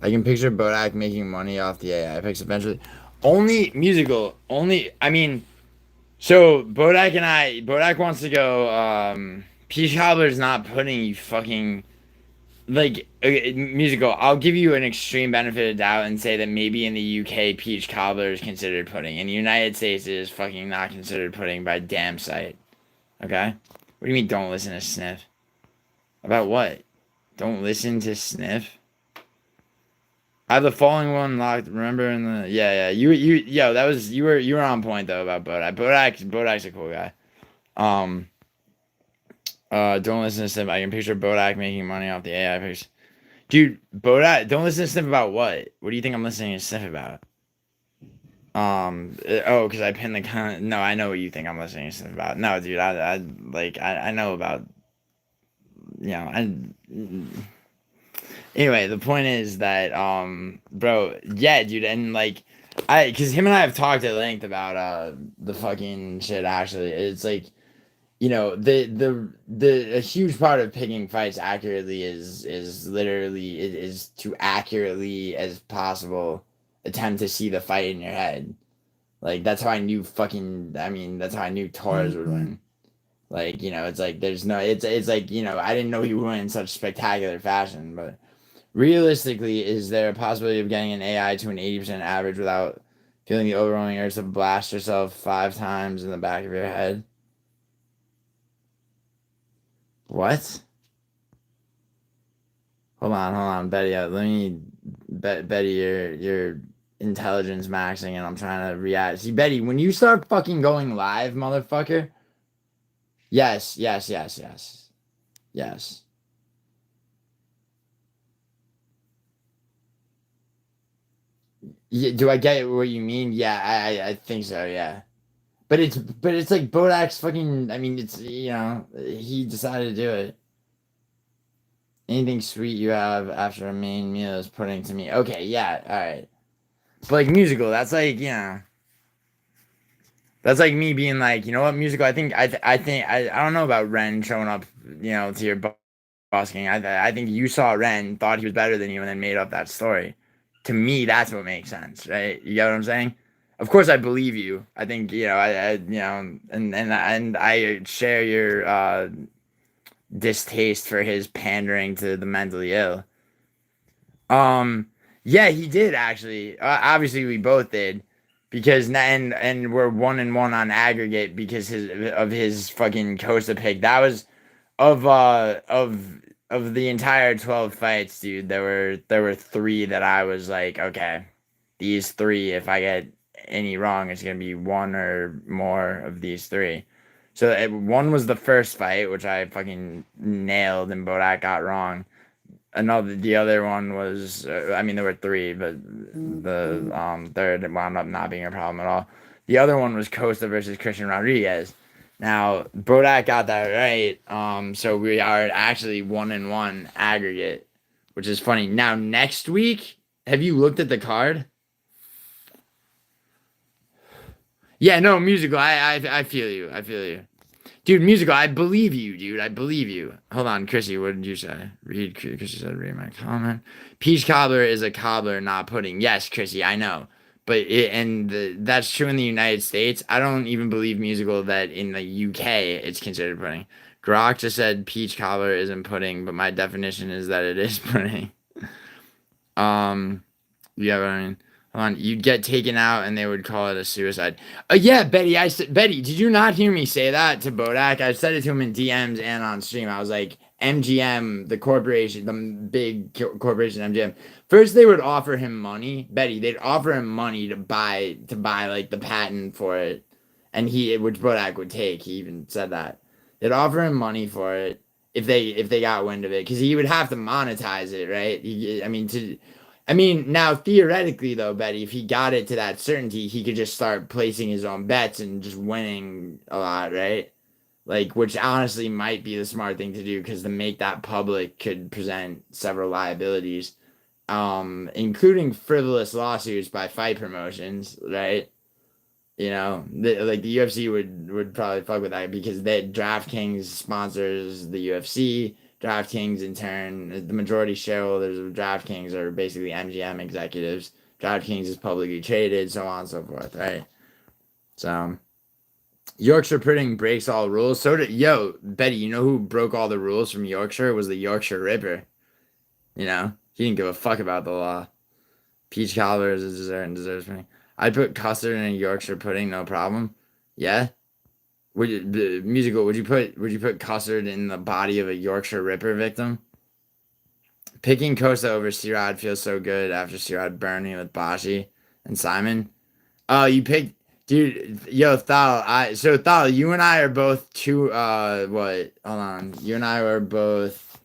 I can picture Bodak making money off the AI picks eventually. Only Musical. I mean, so Bodak wants to go, Peach Cobbler's not pudding, you fucking, like, okay, Musical, I'll give you an extreme benefit of doubt and say that maybe in the UK, Peach Cobbler is considered pudding. In the United States, it is fucking not considered pudding by damn sight. Okay? What do you mean, don't listen to Sniff? About what? Don't listen to Sniff? I have the following one locked. Remember in the you were on point though about Bodak. Bodak's a cool guy. Don't listen to Sniff. I can picture Bodak making money off the AI pictures. Dude, Bodak, don't listen to Sniff about what? What do you think I'm listening to Sniff about? Because I pinned the comment. No, I know what you think I'm listening to Sniff about. No, dude, I know about. You know, Anyway, the point is that, bro, yeah, dude, and, like, because him and I have talked at length about, the fucking shit, actually. It's, like, you know, a huge part of picking fights accurately is literally, is to accurately as possible attempt to see the fight in your head. Like, that's how I knew that's how I knew Torres would win. Like, you know, it's like, it's like, you know, I didn't know he would win in such spectacular fashion, but realistically, is there a possibility of getting an AI to an 80% average without Feeling the overwhelming urge to blast yourself 5 times in the back of your head. What? Hold on, Betty. Let me, Betty, your intelligence maxing, and I'm trying to react. See, Betty, when you start fucking going live, motherfucker. Yes. Yeah, do I get what you mean? Yeah, I think so. Yeah, but it's like Bodak's fucking. I mean, it's he decided to do it. Anything sweet you have after a main meal is pudding to me. Okay, yeah, all right. But like musical, that's like that's like me being like, you know what, musical. I don't know about Ren showing up, to your busking. I think you saw Ren, thought he was better than you, and then made up that story. To me, that's what makes sense, right? You get what I'm saying? Of course, I believe you. I think and I share your distaste for his pandering to the mentally ill. Yeah, he did actually. Obviously, we both did because and we're 1-1 on aggregate because his fucking Costa pick. That was of the entire 12 fights, dude. There were 3 that I was like, okay, these 3. If I get any wrong, it's gonna be 1 or more of these 3. So one was the first fight, which I fucking nailed, and Bodak got wrong. The other one was, I mean, there were 3, but the third wound up not being a problem at all. The other one was Costa versus Christian Rodriguez. Now Bodak got that right. So we are actually 1-1 aggregate, which is funny. Now next week, have you looked at the card? Yeah, no, musical. I feel you. I feel you. Dude, musical, I believe you, dude. I believe you. Hold on, Chrissy, what did you say? Chrissy said, read my comment. Peach cobbler is a cobbler, not pudding. Yes, Chrissy, I know. But that's true in the United States. I don't even believe musical that in the UK it's considered pudding. Grok just said peach cobbler isn't pudding, but my definition is that it is pudding. Yeah, what I mean. Hold on, you'd get taken out and they would call it a suicide. Yeah, Betty. Betty, did you not hear me say that to Bodak? I said it to him in DMs and on stream. I was like, MGM, the corporation, the big corporation MGM. First, they would offer him money, Betty. They'd offer him money to buy like the patent for it, and which Bodak would take. He even said that they'd offer him money for it if they got wind of it, because he would have to monetize it, right? I mean, now theoretically though, Betty, if he got it to that certainty, he could just start placing his own bets and just winning a lot, right? Like, which honestly might be the smart thing to do, because to make that public could present several liabilities, including frivolous lawsuits by fight promotions, right? Like the UFC would probably fuck with that, because DraftKings sponsors the UFC. DraftKings, in turn, the majority shareholders of DraftKings are basically MGM executives. DraftKings is publicly traded, so on and so forth, right? So, Yorkshire pudding breaks all rules. Betty, you know who broke all the rules from Yorkshire? It was the Yorkshire Ripper. He didn't give a fuck about the law. Peach cobbler is a dessert and deserves pudding. I'd put custard in a Yorkshire pudding, no problem. Yeah? Would you put custard in the body of a Yorkshire Ripper victim? Picking Costa over C-Rod feels so good after C-Rod burning with Bashi and Simon. Oh, you picked, dude. Yo, Thal. Thal, you and I are both two. What? Hold on. You and I were both.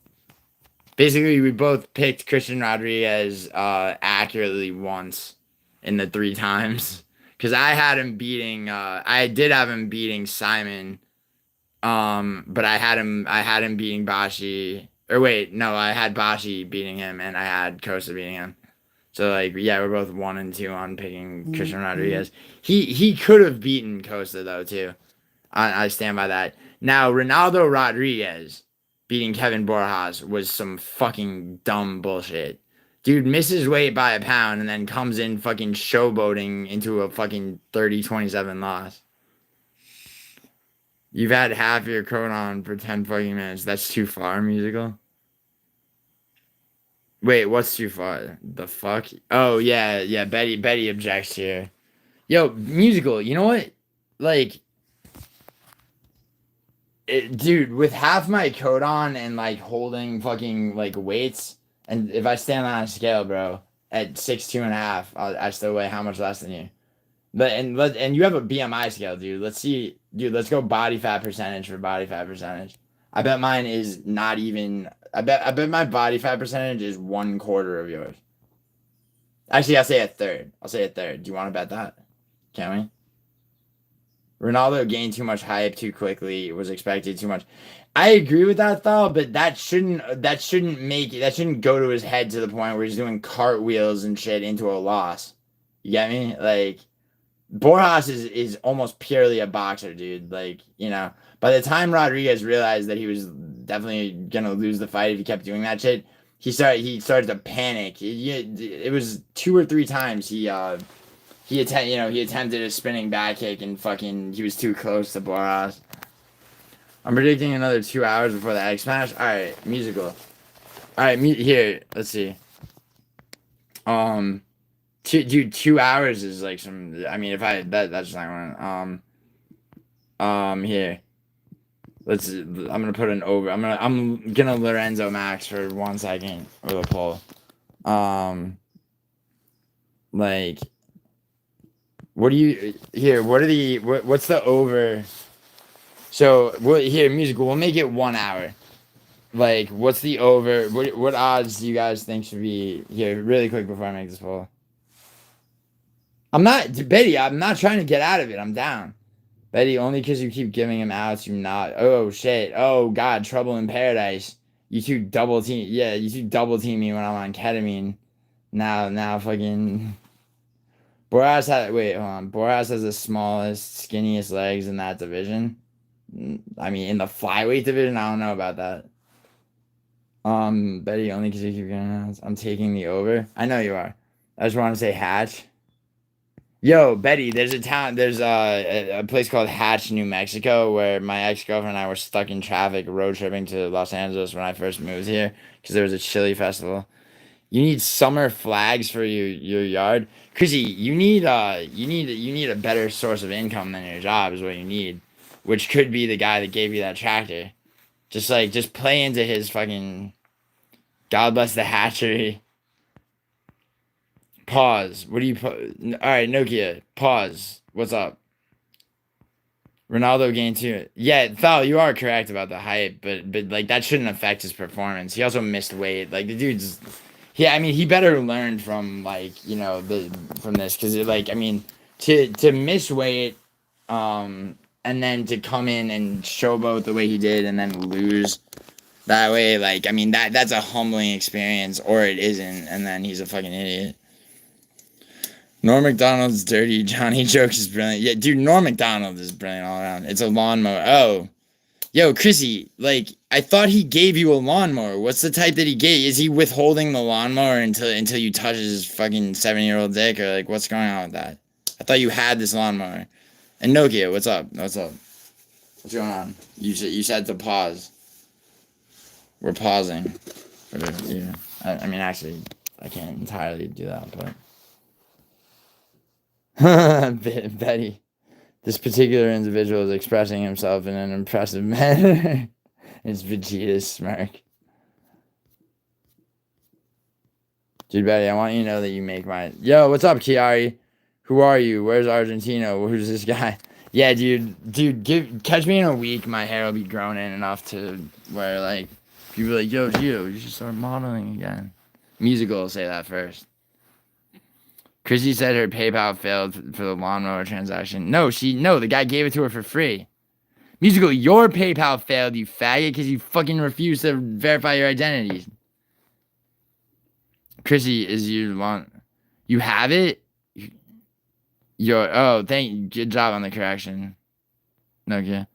Basically, we both picked Christian Rodriguez accurately once in the 3 times. Because I had him beating, I did have him beating Simon, but I had him beating Bashi. Or wait, no, I had Bashi beating him, and I had Costa beating him. So like, yeah, we're both 1 and 2 on picking Christian Rodriguez. He could have beaten Costa though too. I stand by that. Now Ronaldo Rodriguez beating Kevin Borjas was some fucking dumb bullshit. Dude misses weight by a pound and then comes in fucking showboating into a fucking 30-27 loss. You've had half your coat on for 10 fucking minutes. That's too far, musical? Wait, what's too far? The fuck? Oh, yeah, Betty objects here. Yo, musical, you know what? Like, dude, with half my coat on and like holding fucking like weights, and if I stand on a scale, bro, at 6'2.5", I still weigh how much less than you? But and you have a BMI scale, dude. Let's see, dude. Let's go body fat percentage for body fat percentage. I bet mine is not even. I bet my body fat percentage is 1/4 of yours. Actually, I'll say a third. I'll say a third. Do you want to bet that? Can we? Ronaldo gained too much hype too quickly. Was expected too much. I agree with that though, but that shouldn't go to his head to the point where he's doing cartwheels and shit into a loss. You get me? Like Borjas is almost purely a boxer, dude. Like, you know, by the time Rodriguez realized that he was definitely gonna lose the fight if he kept doing that shit, he started to panic. It was 2 or 3 times he attempted a spinning back kick and fucking he was too close to Borjas. I'm predicting another 2 hours before the egg smash. All right, musical. All right, here. Let's see. 2 hours is like some. I mean, if that's not going. Here. I'm gonna put an over. I'm gonna Lorenzo Max for 1 second with a poll. Like. What do you here? What's the over? So here, musical. We'll make it 1 hour. Like, what's the over? What odds do you guys think should be here? Really quick before I make this poll. I'm not Betty. I'm not trying to get out of it. I'm down, Betty. Only because you keep giving him outs. You not. Oh shit. Oh god. Trouble in paradise. You two double team. Yeah, you two double team me when I'm on ketamine. Now, fucking. Boras has the smallest, skinniest legs in that division. I mean, in the flyweight division, I don't know about that. Betty, only because you keep getting out. I'm taking the over. I know you are. I just want to say Hatch. Yo, Betty, there's a place called Hatch, New Mexico, where my ex-girlfriend and I were stuck in traffic road tripping to Los Angeles when I first moved here because there was a chili festival. You need summer flags for your yard. Chrissy, you need a better source of income than your job is what you need, which could be the guy that gave you that tractor. Just play into his fucking God bless the hatchery. Pause. What do you all right, Nokia, pause. What's up? Ronaldo gained 2. Yeah, Thal, you are correct about the hype, but like that shouldn't affect his performance. He also missed weight. Like the dude's yeah, I mean, he better learn from like, you know, from this cuz like I mean, to miss weight and then to come in and showboat the way he did and then lose that way, like I mean, that's a humbling experience or it isn't and then he's a fucking idiot. Norm Macdonald's dirty Johnny jokes is brilliant. Yeah, dude, Norm Macdonald is brilliant all around. It's a lawnmower. Oh. Yo, Chrissy, like, I thought he gave you a lawnmower. What's the type that he gave? Is he withholding the lawnmower until you touch his fucking 7-year-old dick? Or, like, what's going on with that? I thought you had this lawnmower. And Nokia, what's up? What's up? What's going on? You said to pause. We're pausing. Yeah. I mean, actually, I can't entirely do that, but... Betty. This particular individual is expressing himself in an impressive manner. It's Vegeta's smirk. Dude, Betty, I want you to know that you make my... Yo, what's up, Chiari? Who are you? Where's Argentino? Who's this guy? Yeah, dude, catch me in a week. My hair will be grown in enough to where, like, people are like, yo, Gio, you should start modeling again. Musical will say that first. Chrissy said her PayPal failed for the lawnmower transaction. No, the guy gave it to her for free. Musical, your PayPal failed, you faggot, because you fucking refused to verify your identities. Chrissy, you have it? Good job on the correction. Okay.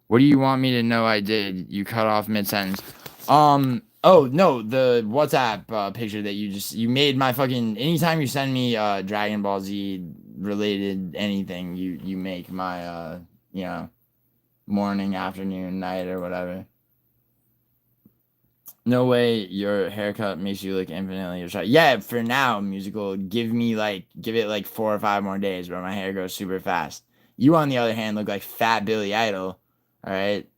What do you want me to know I did? You cut off mid-sentence. Oh, no, the WhatsApp picture that you made my fucking... Anytime you send me Dragon Ball Z related anything, you make my, you know, morning, afternoon, night, or whatever. No way your haircut makes you look infinitely attractive. Yeah, for now, musical. Give it like 4 or 5 more days where my hair grows super fast. You, on the other hand, look like fat Billy Idol. All right.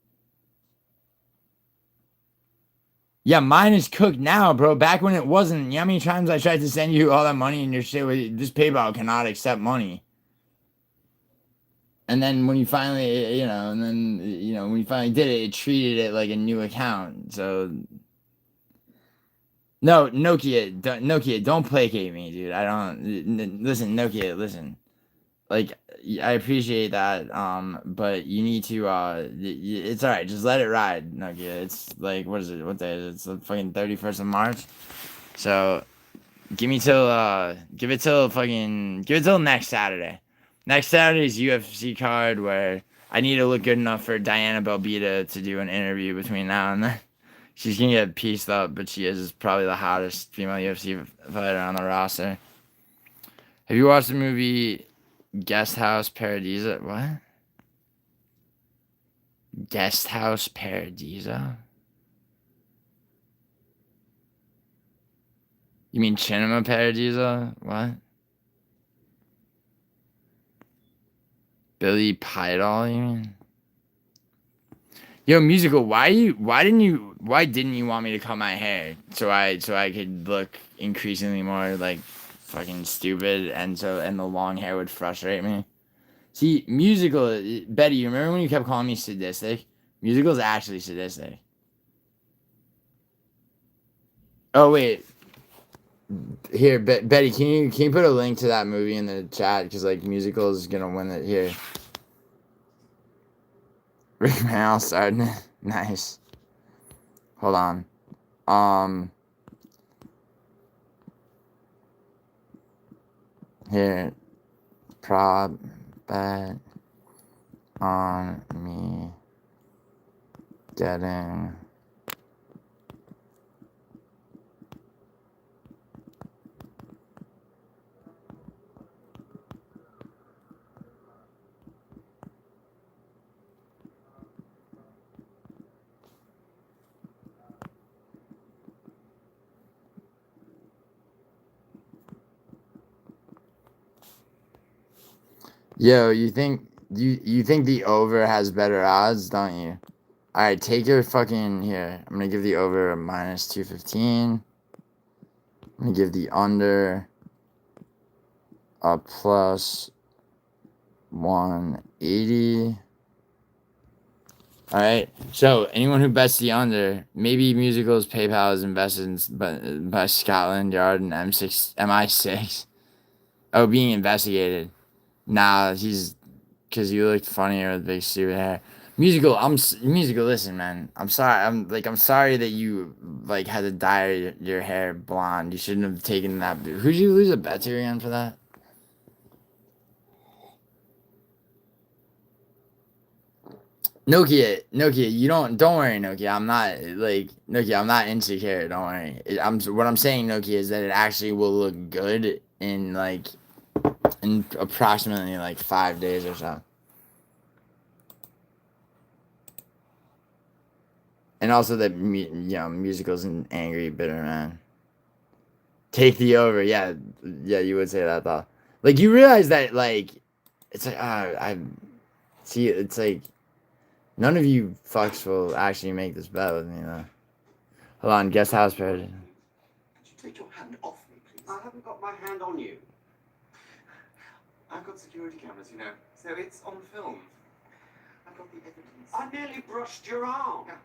Yeah, mine is cooked now, bro. Back when it wasn't. You know how many times I tried to send you all that money and your shit was, this PayPal cannot accept money. And then when you finally, when you finally did it, it treated it like a new account. So no, Nokia, don't placate me, dude. I don't listen, Nokia, listen. Like, I appreciate that, but you need to, it's all right. Just let it ride, Nokia. It's like, what is it? What day is it? It's the fucking 31st of March. So give it till next Saturday. Next Saturday's UFC card where I need to look good enough for Diana Belbita to do an interview between now and then. She's gonna get pieced up, but she is probably the hottest female UFC fighter on the roster. Have you watched the movie Guest House Paradiso? What? Guest House Paradiso? You mean Cinema Paradiso? What? Billy Pidol, you mean? Yo, musical, why didn't you want me to cut my hair so I could look increasingly more like fucking stupid and the long hair would frustrate me? See, musical, Betty, you remember when you kept calling me sadistic? Musical is actually sadistic. Oh wait. Here, Betty, can you put a link to that movie in the chat? Because like musical is gonna win it here. Rick Mail starting it. Nice. Hold on. Here. Prob bet on me getting Yo, you think the over has better odds, don't you? Alright, take your fucking here. I'm gonna give the over a minus 215. I'm gonna give the under a plus 180. Alright, so anyone who bets the under, maybe Musical's PayPal is invested by Scotland Yard and MI6. Oh, being investigated. Nah, because you looked funnier with big stupid hair. Musical, listen, man. I'm sorry that you had to dye your hair blonde. You shouldn't have taken that. Who'd you lose a bet to again for that? Nokia, you don't worry, Nokia. I'm not insecure. Don't worry. What I'm saying, Nokia, is that it actually will look good in approximately 5 days or so. And also that Musical's an angry, bitter man. Take the over, yeah, you would say that though. You realize that it's I see. It's none of you fucks will actually make this bet with me though. Hold on, guest house president. Could you take your hand off me, please? I haven't got my hand on you. I've got security cameras, so it's on film. I've got the evidence. I nearly brushed your arm. Yeah.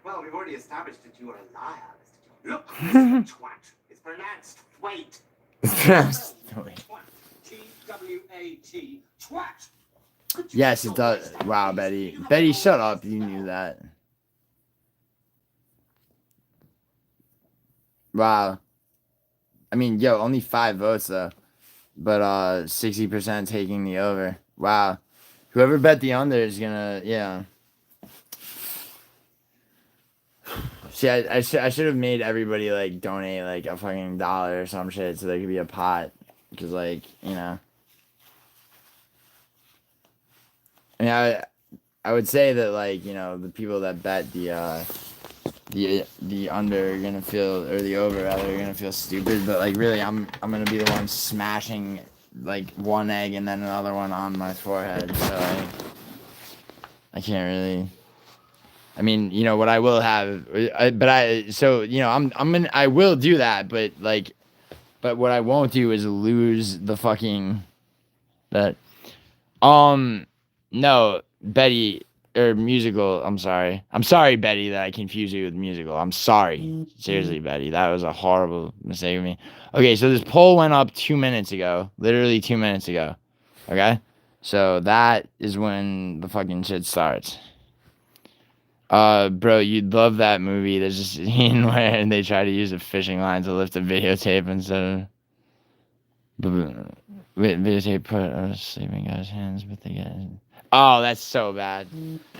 Well, we've already established that you are a liar, Mr. John. Look, Mr. Twat. It's pronounced wait. T-W-A-T. Twat. Yes, it does. Wow, Betty. Betty, shut up. You knew that. Wow. I mean, yo, only 5 votes though. But 60% taking the over. Wow. Whoever bet the under is gonna, yeah. See, I should have made everybody donate a fucking $1 or some shit so there could be a pot. Because I mean, I would say that the people that bet the the under gonna feel, or the over rather, gonna feel stupid, but like really I'm gonna be the one smashing like one egg and then another one on my forehead. So like I can't really. I mean, you know what I will have, I will do that, but what I won't do is lose the fucking that. No, Betty, or musical. I'm sorry, Betty, that I confused you with musical. I'm sorry, seriously, Betty, that was a horrible mistake of me. Okay, so this poll went up 2 minutes ago, literally 2 minutes ago. Okay, so that is when the fucking shit starts. Bro, you'd love that movie. There's a scene where they try to use a fishing line to lift a videotape instead of videotape put a sleeping guy's hands, but they get. Oh, that's so bad.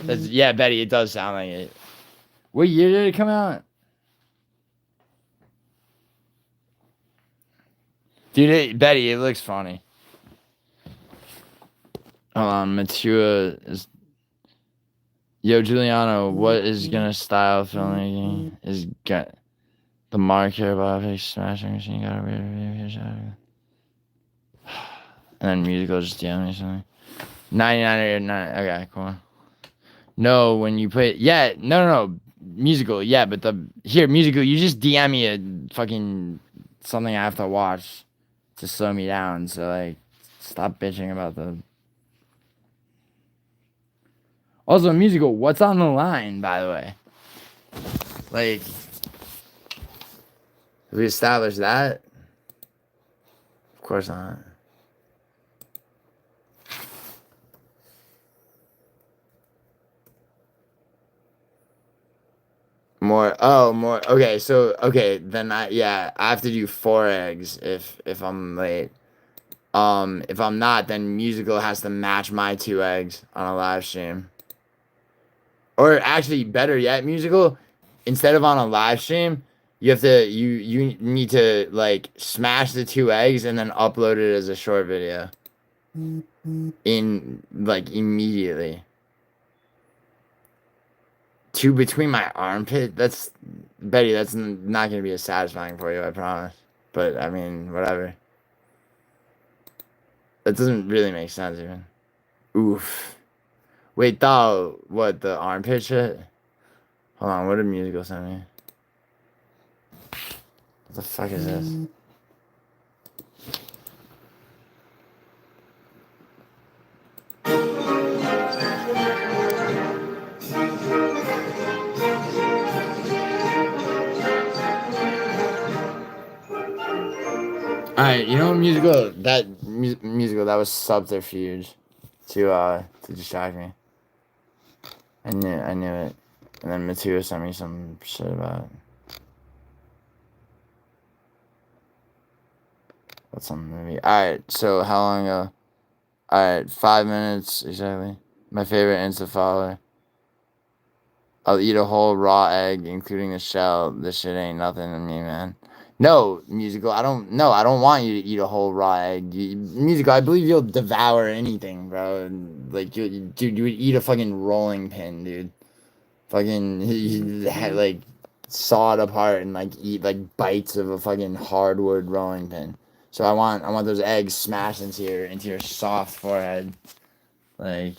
That's yeah, Betty. It does sound like it. What year did it come out, dude? Betty, it looks funny. Hold on, Matua is. Yo, Giuliano, what is gonna style filmmaking? Is got the marker biopic smashing machine got a weird video shot. And then musical just DM me something. 99 or 9. Okay, cool. No, when you put no musical, yeah, but musical, you just DM me a fucking something I have to watch to slow me down. So like, stop bitching about the. Also, musical, what's on the line, by the way? Like, have we established that? Of course not. More. Okay, then I have to do 4 eggs if I'm late. If I'm not, then musical has to match my 2 eggs on a live stream. Or actually, better yet, musical, instead of on a live stream, you have to you need to like smash the 2 eggs and then upload it as a short video. In like immediately. 2 between my armpit. That's Betty. That's not gonna be as satisfying for you, I promise. But I mean, whatever. That doesn't really make sense even. Oof. Wait, though, what, the armpit shit? Hold on, what did musical send me? What the fuck is this? Alright, you know what, musical, that was subterfuge to distract me. I knew it. And then Matua sent me some shit about it. What's on the movie? Alright, so how long ago? Alright, 5 minutes exactly. My favorite Insta follower. I'll eat a whole raw egg, including the shell. This shit ain't nothing to me, man. No, musical, I don't want you to eat a whole raw egg. Musical, I believe you'll devour anything, bro. Like, dude, you would eat a fucking rolling pin, dude. Fucking, like, saw it apart and, like, eat, like, bites of a fucking hardwood rolling pin. So I want those eggs smashed into your soft forehead. Like,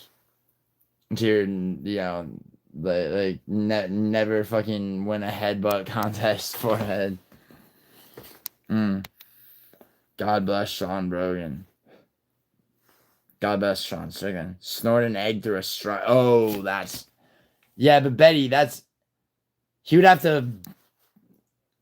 into your, never fucking win a headbutt contest forehead. God bless Sean Brogan. God bless Sean Strickland. Snort an egg through a straw. Oh, that's. Yeah, but Betty, that's. He would have to.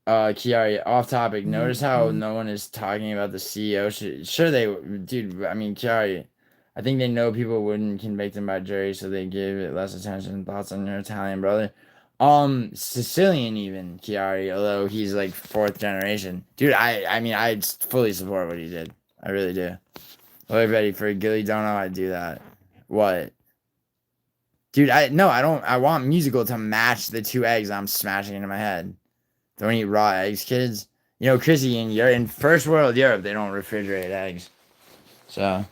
Kiari, off topic. Notice how no one is talking about the CEO. Sure, dude. I mean, Kiari, I think they know people wouldn't convict him by jury, so they give it less attention. Thoughts on your Italian brother? Sicilian even, Chiari, although he's like 4th generation. Dude, I mean, I fully support what he did. I really do. Well, everybody, for Gilly Dono, I do that. What? Dude, I don't. I want musical to match the 2 eggs I'm smashing into my head. Don't eat raw eggs, kids. You know, Chrissy, in first world Europe, they don't refrigerate eggs. So,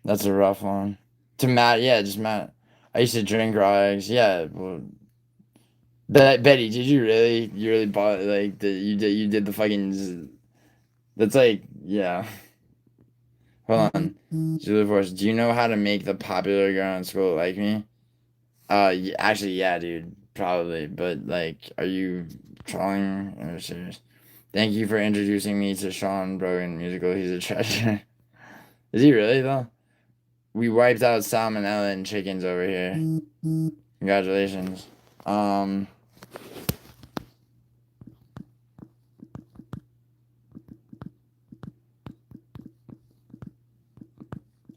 that's a rough one. To Matt, yeah, just Matt. I used to drink raw eggs. Yeah. Well, Betty, did you really? You really bought like you did the fucking. That's like yeah. Hold on, Julia Force. Do you know how to make the popular girl in school like me? Actually, yeah, dude, probably. But like, are you trolling or serious? Thank you for introducing me to Sean Brogan musical. He's a treasure. Is he really though? We wiped out salmonella and chickens over here. Congratulations. Um.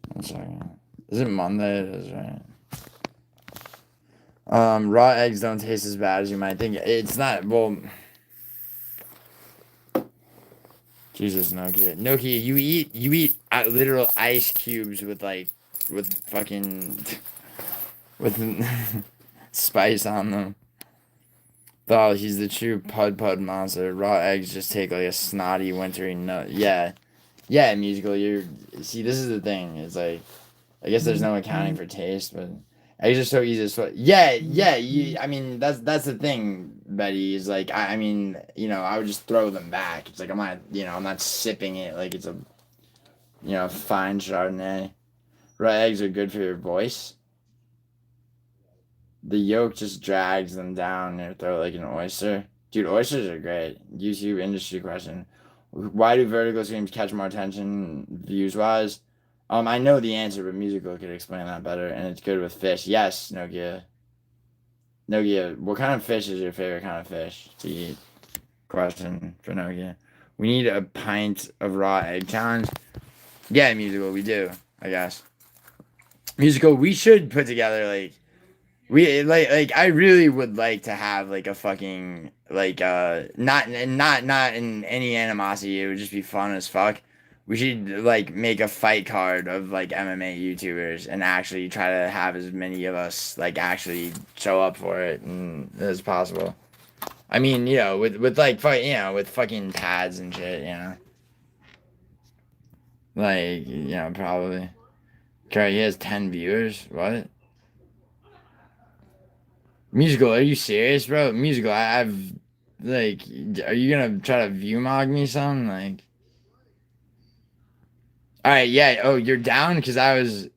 One second. Is it Monday? It is, right? Raw eggs don't taste as bad as you might think. It's not. Well, Jesus, Nokia. Nokia, you eat literal ice cubes with fucking with spice on them. Oh, he's the true pud monster. Raw eggs just take like a snotty wintry nut. Yeah, yeah, musical. See, this is the thing. It's like I guess there's no accounting for taste, but eggs are so easy to swallow. Yeah, yeah. I mean, that's the thing, Betty. Is like, I mean, I would just throw them back. It's like I'm not sipping it like it's a, fine Chardonnay. Raw eggs are good for your voice. The yolk just drags them down in your throat like an oyster. Dude, oysters are great. YouTube industry question. Why do vertical streams catch more attention views wise? I know the answer, but musical could explain that better. And it's good with fish. Yes, Nokia. Nokia, what kind of fish is your favorite kind of fish to eat? Question for Nokia. We need a pint of raw egg challenge. Yeah, musical, we do, I guess. Musical, we should put together like I really would like to have like a fucking not in any animosity. It would just be fun as fuck. We should like make a fight card of like MMA YouTubers and actually try to have as many of us like actually show up for it as possible. I mean, with like with fucking pads and shit, like probably. Okay, he has 10 viewers. What? Musical, are you serious, bro? Musical, I've like, are you gonna try to view mog me something? Like, all right, yeah. Oh, you're down because I was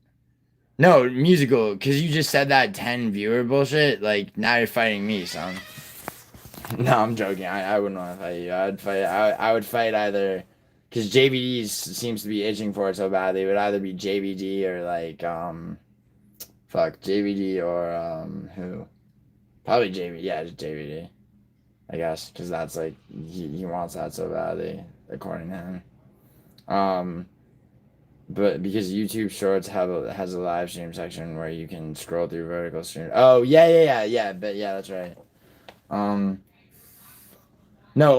no musical because you just said that 10 viewer bullshit. Like now you're fighting me, son. No, I'm joking. I wouldn't want to fight you. I would fight either because JBD seems to be itching for it so badly. It would either be JBD or like fuck JBD or who. Probably JVD, yeah, just JVD, I guess, because that's like he wants that so badly, according to him. But because YouTube Shorts has a live stream section where you can scroll through vertical stream. Oh yeah, but yeah, that's right. No,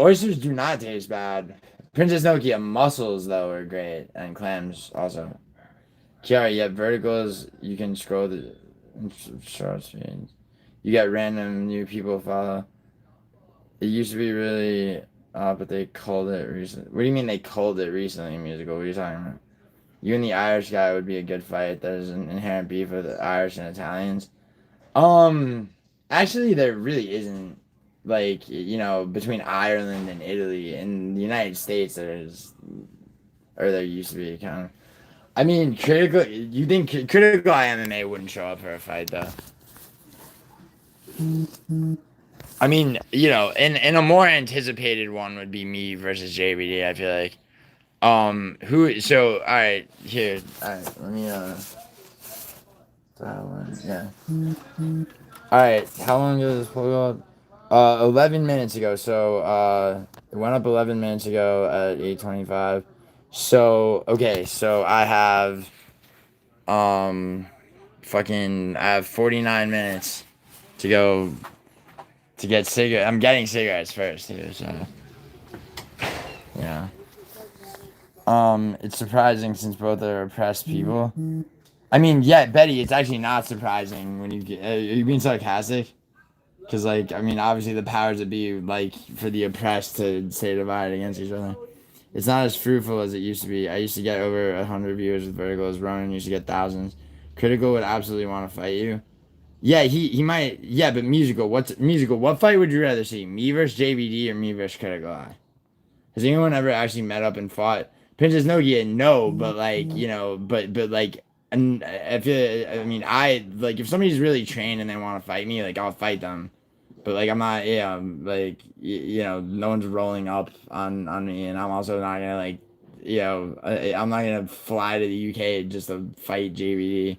oysters do not taste bad. Princess Nokia mussels though are great, and clams also. Kiara, yeah, verticals you can scroll the shorts feeds. You got random new people follow. It used to be really, but they culled it recently. What do you mean they culled it recently, musical? What are you talking about? You and the Irish guy would be a good fight. There's an inherent beef with the Irish and Italians. Actually, there really isn't. Like, between Ireland and Italy. In the United States, there used to be kind of. I mean, you think critical MMA wouldn't show up for a fight, though? I mean, in a more anticipated one would be me versus JBD, I feel like. Alright, here. Alright, let me that one, yeah. Alright, how long ago did this poll go up? 11 minutes ago, so it went up 11 minutes ago at 8:25. So, okay, so I have I have 49 minutes to go to get cigarettes. I'm getting cigarettes first too, so yeah. It's surprising since both are oppressed people. I mean, yeah, Betty, it's actually not surprising when you get. Are you being sarcastic? Because, like, I mean, obviously the powers that be, like, for the oppressed to stay divided against each other. It's not as fruitful as it used to be. I used to get over 100 viewers with Verticals. Ronan used to get thousands. Critical would absolutely want to fight you. Yeah, he might. Yeah, but musical. What fight would you rather see? Me versus JBD or me versus Critical Eye? Has anyone ever actually met up and fought? Princess Nokia, no, but like but like, and I feel. I mean, I like if somebody's really trained and they want to fight me, like I'll fight them. But like I'm not, like no one's rolling up on me, and I'm also not gonna like, I'm not gonna fly to the UK just to fight JBD.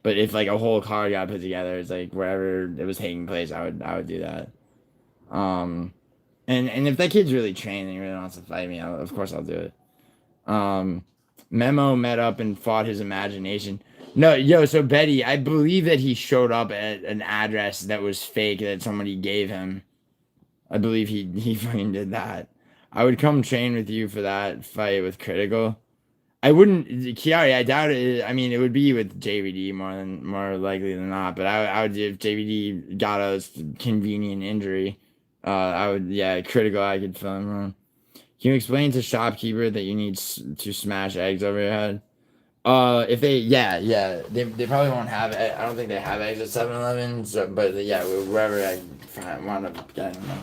But if like a whole card got put together, it's like wherever it was taking place, I would do that. Um, and if that kid's really trained and he really wants to fight me, of course I'll do it. Memo met up and fought his imagination. No, so Betty, I believe that he showed up at an address that was fake that somebody gave him. I believe he fucking did that. I would come train with you for that fight with Critical. I wouldn't, Chiari. I doubt it. I mean, it would be with JVD more likely than not. But I would, if JVD got a convenient injury, I would, Critical. I could fill him wrong. Can you explain to shopkeeper that you need to smash eggs over your head? If they, they probably won't have. I don't think they have eggs at 7-Eleven. So, but wherever I wind up getting them.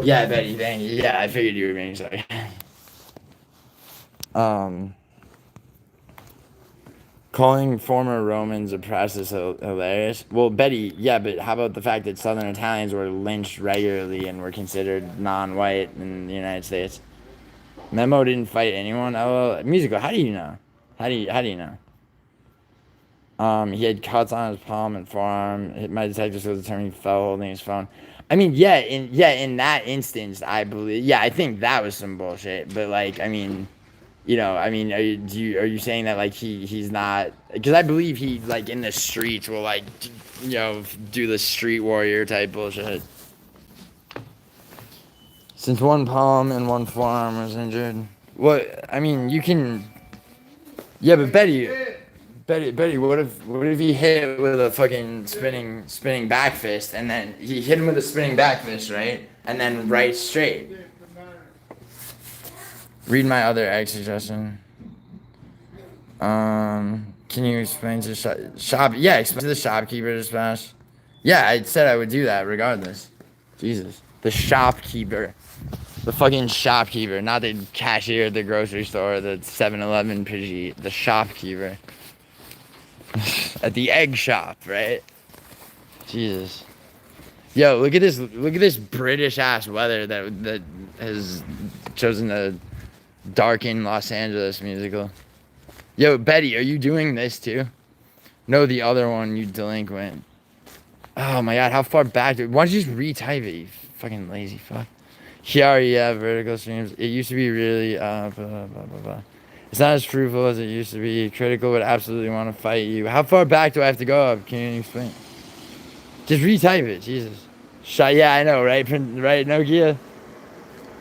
Yeah, Betty, thank you. Yeah, I figured you were being sorry. Calling former Romans oppressed is hilarious. Well, Betty, yeah, but how about the fact that Southern Italians were lynched regularly and were considered non-white in the United States? Memo didn't fight anyone. Oh, musical. How do you know? How do you know? He had cuts on his palm and forearm. My detective was determined he fell holding his phone. I mean, in that instance, I believe. Yeah, I think that was some bullshit. But like, I mean, are you saying that like he's not? Because I believe he like in the streets will like, do the street warrior type bullshit. Since one palm and one forearm was injured. What? I mean, you can. Yeah, but Betty, what if he hit with a fucking spinning back fist, and then he hit him with a spinning back fist, right? And then right straight. Read my other egg suggestion. Can you explain to shop? Yeah, explain to the shopkeeper to smash. Yeah, I said I would do that regardless. Jesus, the shopkeeper. The fucking shopkeeper, not the cashier at the grocery store, the 7-Eleven Pidgey, the shopkeeper. At the egg shop, right? Jesus. Yo, look at this British ass weather that has chosen to darken Los Angeles musical. Yo, Betty, are you doing this too? No, the other one, you delinquent. Oh my god, how far back? Why don't you just retype it, you fucking lazy fuck? Yeah, vertical streams. It used to be really, blah, blah, blah, blah. It's not as fruitful as it used to be. Critical would absolutely want to fight you. How far back do I have to go up? Can you explain? Just retype it, Jesus. Yeah, I know, right? Right, Nokia?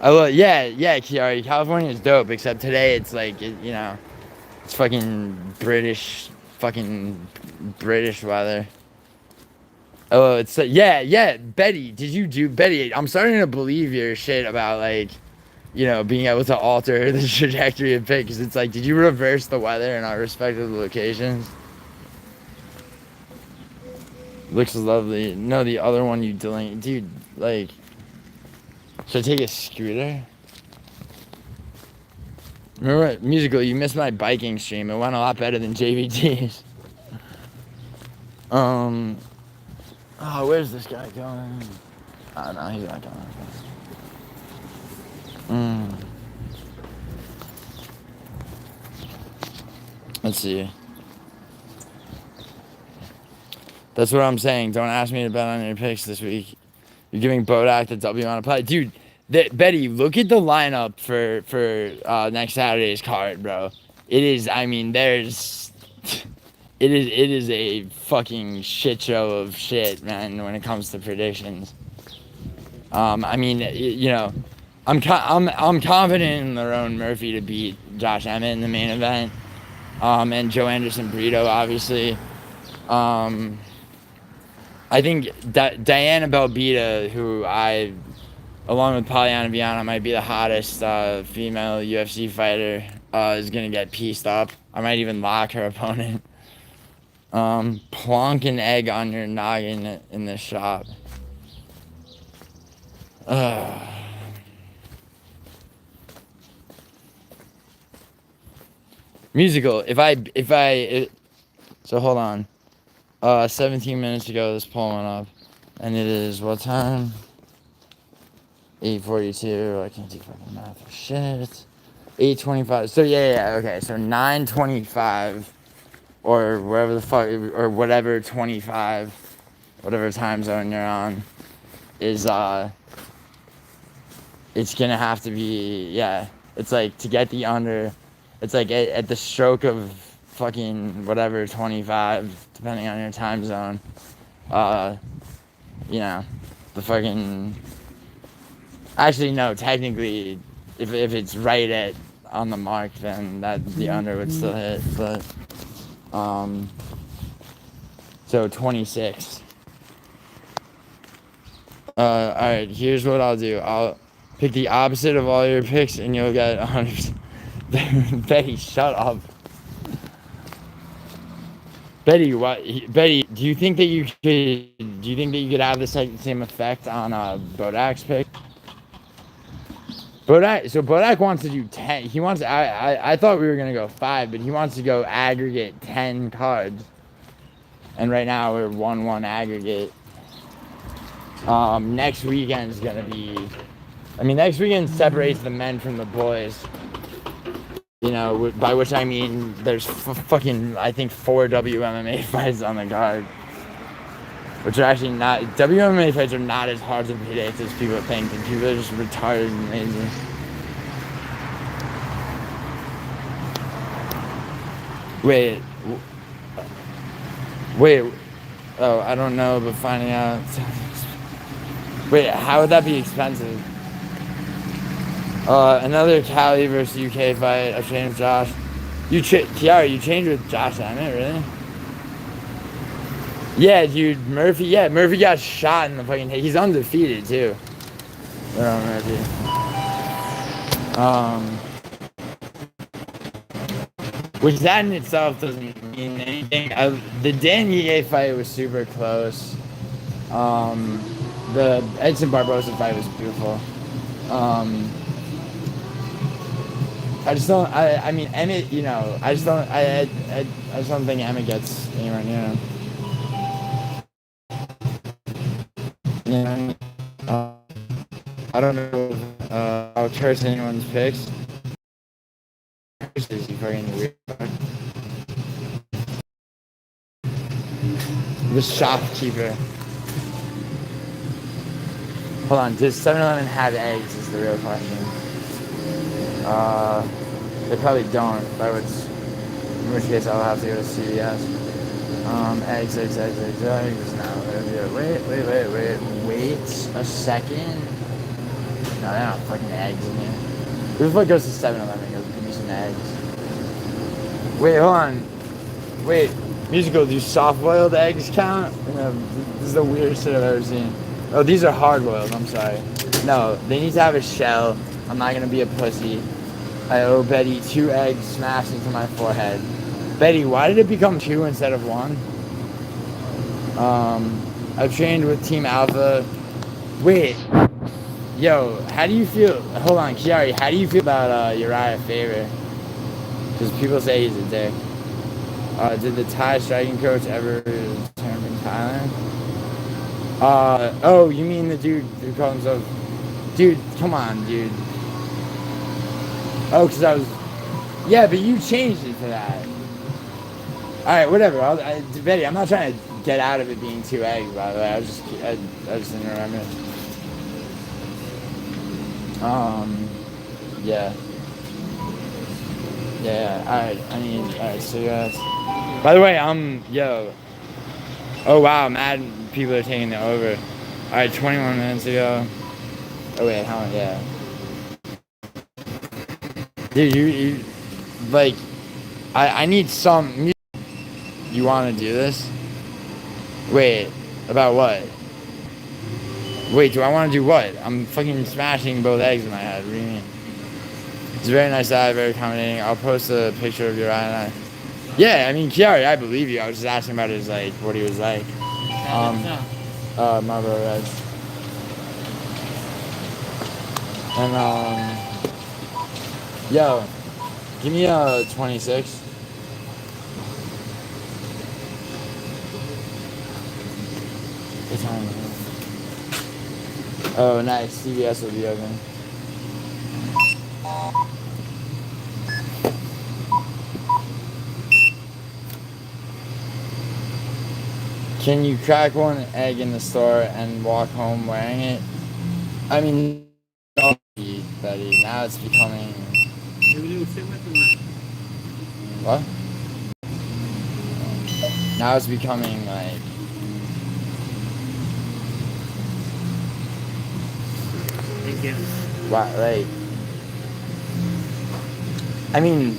Kiari. California is dope, except today it's like, it's fucking British weather. Oh, it's Betty, Betty, I'm starting to believe your shit about like, being able to alter the trajectory of pick, because it's like, did you reverse the weather in our respective locations? Looks lovely. No, the other one you delayed, dude, like, should I take a scooter? Remember what, musical, you missed my biking stream. It went a lot better than JVT's. Oh, where's this guy going? Oh, no, he's not going. Let's see. That's what I'm saying. Don't ask me to bet on your picks this week. You're giving Bodak the W on a play. Dude, Betty, look at the lineup for next Saturday's card, bro. It is, it is a fucking shit show of shit, man, when it comes to predictions. I'm confident in Lerone Murphy to beat Josh Emmett in the main event. And Joe Anderson Brito, obviously. I think Diana Belbita, who along with Polyana Viana, might be the hottest female UFC fighter, is gonna get pieced up. I might even lock her opponent. Plonk an egg on your noggin in the shop. Musical. So hold on. 17 minutes ago, this poll went up, and it is what time? 8:42. I can't do fucking math for shit. 8:25. So yeah. Okay. So 9:25, or wherever the fuck, or whatever 25, whatever time zone you're on, is it's gonna have to be, yeah. It's like to get the under. It's like at the stroke of fucking whatever 25, depending on your time zone. You know, the fucking. Actually, no. Technically, if it's right at on the mark, then that the under would still hit. But so 26. All right. Here's what I'll do. I'll pick the opposite of all your picks, and you'll get 100%. Betty, shut up. Betty, what? Betty, do you think that you could have the same effect on Bodak's pick? Bodak wants to do 10. He wants. I thought we were gonna go 5, but he wants to go aggregate 10 cards. And right now we're 1-1 aggregate. Next weekend's gonna be. I mean, next weekend separates the men from the boys. You know, by which I mean there's fucking, I think, 4 WMMA fights on the card. Which are actually not, WMMA fights are not as hard to predict as people think, and people are just retarded and lazy. Wait, oh, I don't know, but finding out. Wait, how would that be expensive? Another Cali versus UK fight. I trained with Josh. Kiara, you trained with Josh Emmett, really? Yeah, dude, Murphy. Yeah, Murphy got shot in the fucking head. He's undefeated too. Murphy. Which that in itself doesn't mean anything. The Dan Ige fight was super close. The Edson Barbosa fight was beautiful. I just don't. I mean, Emmett. You know, I just don't. I just don't think Emmett gets anywhere near him. Yeah. I don't know. I'll curse anyone's picks. You fucking weird. The shopkeeper. Hold on. Does 7-Eleven have eggs? Is the real question. They probably don't, in which case I'll have to go to CVS. Eggs. No, wait a second. No, they're not fucking eggs in here. Who the fuck goes to 7-Eleven and goes, give me some eggs? Wait, hold on. Wait, Musical, do soft-boiled eggs count? This is the weirdest shit I've ever seen. Oh, these are hard-boiled, I'm sorry. No, they need to have a shell. I'm not gonna be a pussy. I owe Betty 2 eggs smashed into my forehead. Betty, why did it become 2 instead of 1? I've trained with Team Alpha. Wait. Yo, how do you feel? Hold on, Kiari, how do you feel about Uriah Faber? Because people say he's a dick. Did the Thai striking coach ever return from Thailand? Oh, you mean the dude who called himself... Dude, come on, dude. Oh, because I was... Yeah, but you changed it for that. Alright, whatever. Betty, I'm not trying to get out of it being 2 eggs, by the way. I just didn't remember. Yeah. Yeah, alright, cigarettes. By the way, yo. Oh, wow, mad people are taking the over. Alright, 21 minutes ago. Oh, wait, how long? Yeah. Dude, you like, I need some. You want to do this? Wait, about what? Wait, do I want to do what? I'm fucking smashing both eggs in my head. What do you mean? It's a very nice guy, very accommodating. I'll post a picture of Uriah and I. Yeah, I mean, Kiari, I believe you. I was just asking about his, like, what he was like. Marlboro Reds. And, yo, give me a 26. What time is it? Oh, nice. CVS will be open. Can you crack one egg in the store and walk home wearing it? I mean, no, Betty. Now it's becoming. What? Now it's becoming like. Wow, like. I mean,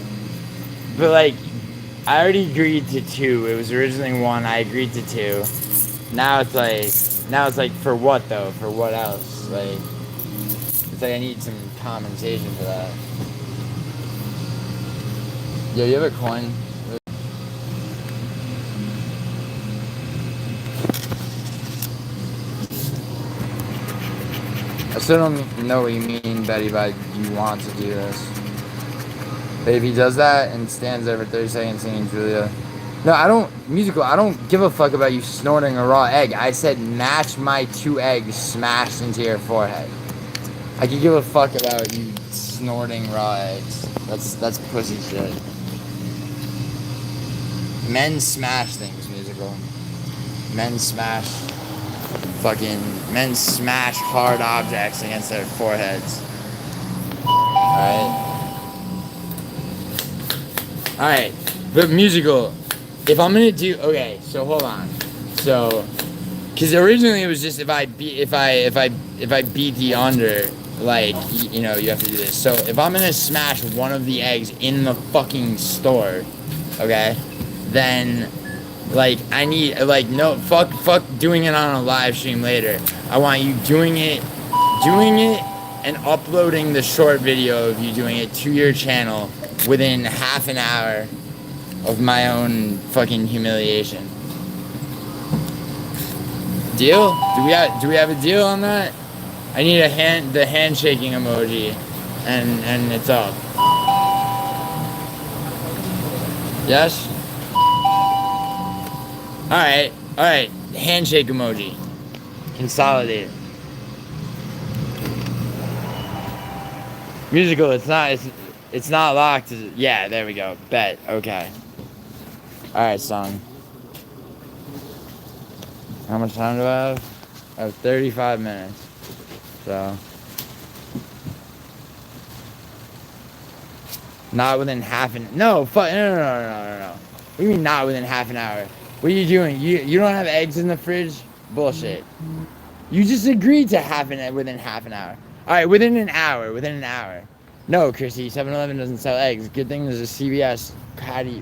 but like, I already agreed to 2. It was originally 1. I agreed to 2. Now it's like for what though? For what else? Like, it's like I need some compensation for that. Yo, you have a coin? I still don't know what you mean, Betty, by you want to do this. But if he does that and stands there for 30 seconds singing Julia. No, I don't give a fuck about you snorting a raw egg. I said match my 2 eggs smashed into your forehead. I could give a fuck about you snorting raw eggs. That's pussy shit. Men smash things, musical. Men smash hard objects against their foreheads. Alright. But musical, if I'm gonna do, okay, so hold on. So, cause originally it was just if I beat the under, like, you know, you have to do this. So if I'm gonna smash one of the eggs in the fucking store, okay, then, like, I need, like, no, fuck doing it on a live stream later. I want you doing it, and uploading the short video of you doing it to your channel within half an hour of my own fucking humiliation. Deal? Do we have a deal on that? I need the handshaking emoji, and it's up. Yes? Alright, handshake emoji. Consolidate. Musical, it's not locked. Yeah, there we go. Bet. Okay. Alright, son. How much time do I have? I have 35 minutes. So. Not within half an... No, fuck. No. What do you mean not within half an hour? What are you doing? You don't have eggs in the fridge? Bullshit. You just agreed to within half an hour. Alright, within an hour. No, Chrissy, 7-Eleven doesn't sell eggs. Good thing there's a CVS catty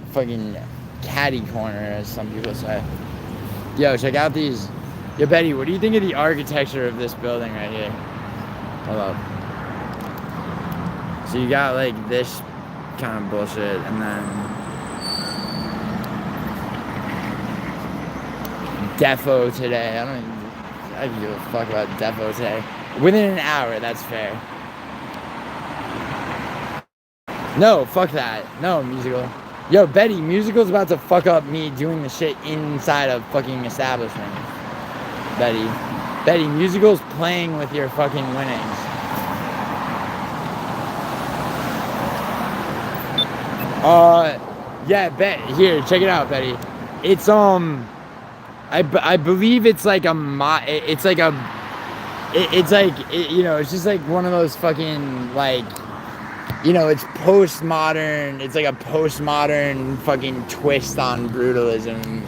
corner, as some people say. Yo, check out these. Yo, Betty, what do you think of the architecture of this building right here? Hold up. So you got like this kind of bullshit, and then defo today. I don't give a fuck about defo today. Within an hour, that's fair. No, fuck that. No, musical. Yo, Betty, musical's about to fuck up me doing the shit inside of fucking establishment. Betty, musical's playing with your fucking winnings. Yeah, here, check it out, Betty. It's, I believe it's like you know, it's just like one of those fucking, like, you know, it's postmodern. It's like a postmodern fucking twist on brutalism.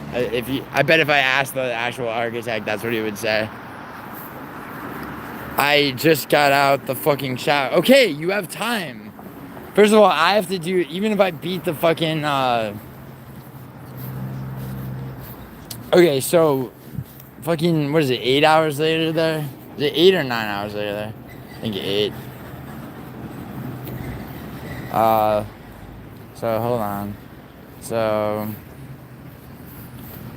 I bet if I asked the actual architect, that's what he would say. I just got out the fucking shower. Okay, you have time. First of all, I have to do, even if I beat the fucking, okay, so, fucking, what is it, 8 hours later there? Is it 8 or 9 hours later there? I think 8. So hold on. So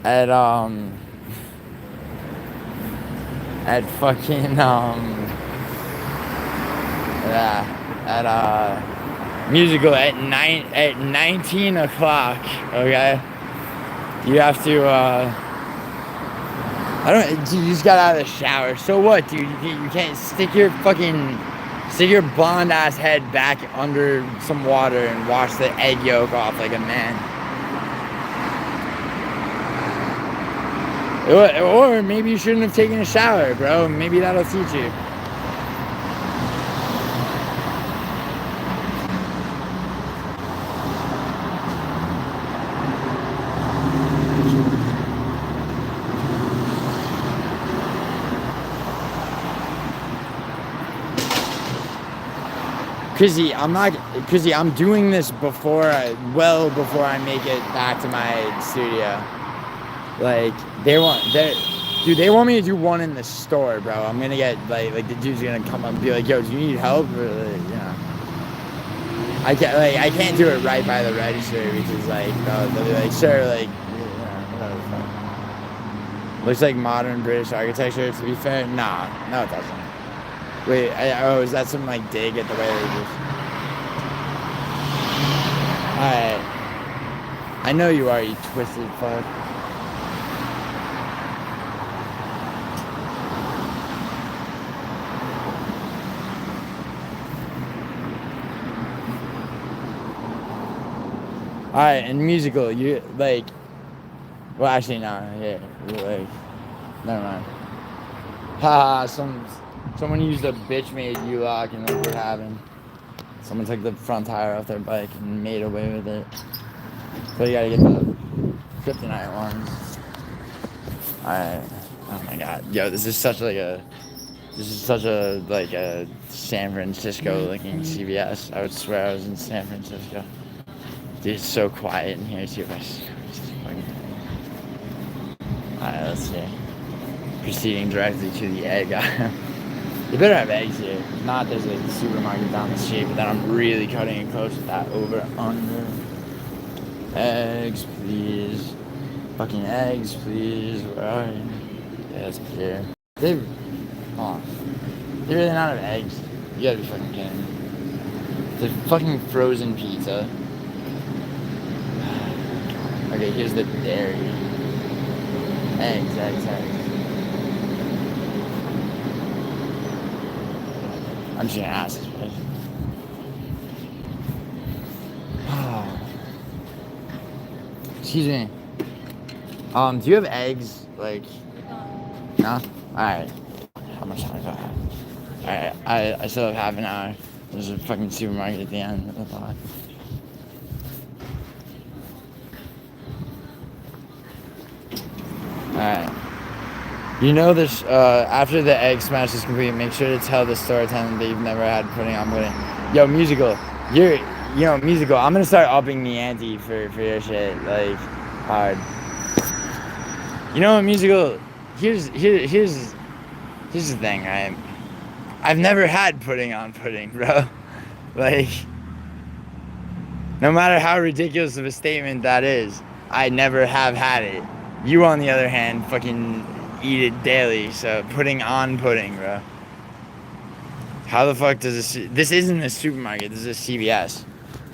at fucking musical at 19 o'clock, okay? You have to you just got out of the shower. So what, dude? You can't stick your blonde ass head back under some water and wash the egg yolk off like a man. Or maybe you shouldn't have taken a shower, bro. Maybe that'll teach you. Cause I'm doing this before I make it back to my studio. Like they want me to do one in the store, bro. I'm gonna get like the dude's gonna come up and be like, yo, do you need help? Or, I can't do it right by the register because they'll be like, sir, whatever the fuck. Looks like modern British architecture. To be fair, no, it doesn't. Wait, is that some dig at the way they just... Alright. I know you are, you twisted fuck. Alright, and musical, you well actually no, yeah, never mind. Haha, someone used a bitch made U-lock and look what happened. Someone took the front tire off their bike and made away with it. So you gotta get the kryptonite ones. Alright. Oh my god. Yo, this is such a San Francisco looking CVS. I would swear I was in San Francisco. Dude, it's so quiet in here too. Alright, let's see. Proceeding directly to the egg aisle. You better have eggs here. If not, there's a supermarket down the street, but then I'm really cutting it close with that over under. Eggs, please. Fucking eggs, please. Where are you? Yeah, it's here. They really not have eggs. You gotta be fucking kidding me. The fucking frozen pizza. Okay, here's the dairy. Eggs. I'm just gonna ask this person. Excuse me. Do you have eggs? No? Alright. How much time do I have? Alright, I still have half an hour. There's a fucking supermarket at the end of the thought. Alright. You know this, after the egg smash is complete, make sure to tell the store attendant that you've never had pudding on pudding. Yo, musical, musical, I'm gonna start upping the ante for your shit, hard. You know what, musical, here's the thing, right? I've never had pudding on pudding, bro. No matter how ridiculous of a statement that is, I never have had it. You, on the other hand, fucking eat it daily, so pudding on pudding, bro. How the fuck does this isn't a supermarket, this is a CVS.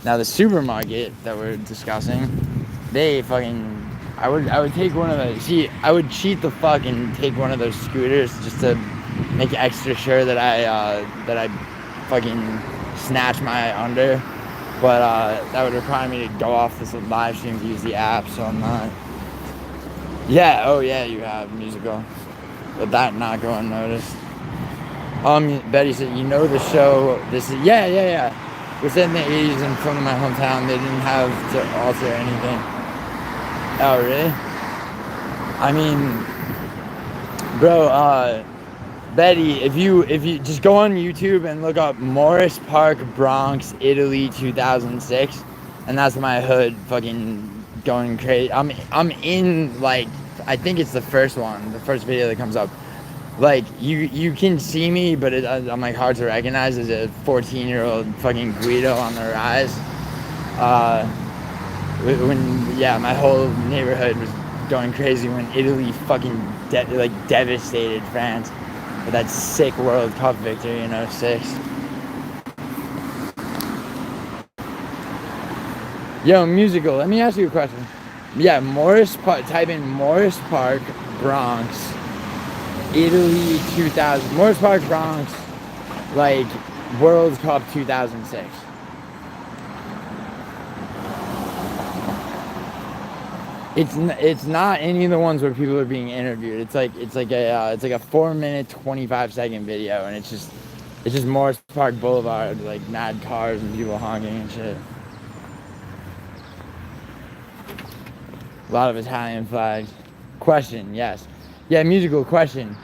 Now the supermarket that we're discussing, they fucking, I would take one of those, I would cheat the fuck and take one of those scooters just to make extra sure that I fucking snatch my under, but that would require me to go off this live stream to use the app, so I'm not. Yeah, oh yeah, you have musical. But that not go unnoticed. Betty said, you know the show, this is, yeah. Within the 80s and from my hometown, they didn't have to alter anything. Oh, really? I mean, bro, Betty, if you just go on YouTube and look up Morris Park, Bronx, Italy, 2006, and that's my hood fucking going crazy. I'm in, I think it's the first video that comes up. You can see me, but I'm hard to recognize as a 14-year-old fucking Guido on the rise. my whole neighborhood was going crazy when Italy fucking devastated France with that sick World Cup victory in '06. Yo, musical, let me ask you a question. Yeah, Morris Park, type in Morris Park, Bronx, Italy 2000, Morris Park, Bronx, like, World Cup 2006. It's not any of the ones where people are being interviewed. It's like a 4-minute 25-second video, and it's just Morris Park Boulevard, like mad cars and people honking and shit. A lot of Italian flags. Question, yes. Yeah, musical question.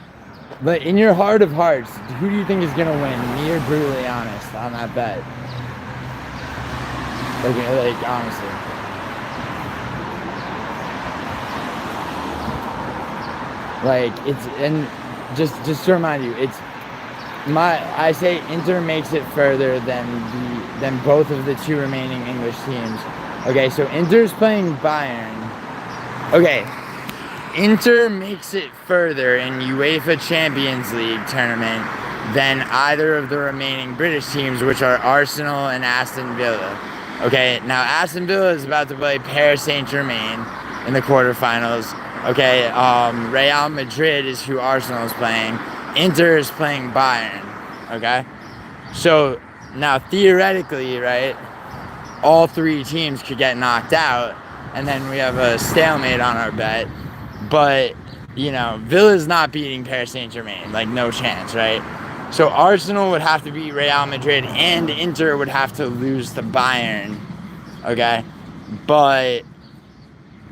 But in your heart of hearts, who do you think is gonna win? Me or brutally honest on that bet? Like honestly. Like it's, and just to remind you, it's I say Inter makes it further than both of the two remaining English teams. Okay, so Inter's playing Bayern. Okay, Inter makes it further in UEFA Champions League tournament than either of the remaining British teams, which are Arsenal and Aston Villa. Okay, now Aston Villa is about to play Paris Saint-Germain in the quarterfinals. Okay, Real Madrid is who Arsenal is playing. Inter is playing Bayern. Okay, so now theoretically, right, all three teams could get knocked out, and then we have a stalemate on our bet. But, you know, Villa's not beating Paris Saint-Germain, like no chance, right? So Arsenal would have to beat Real Madrid, and Inter would have to lose to Bayern, okay? But,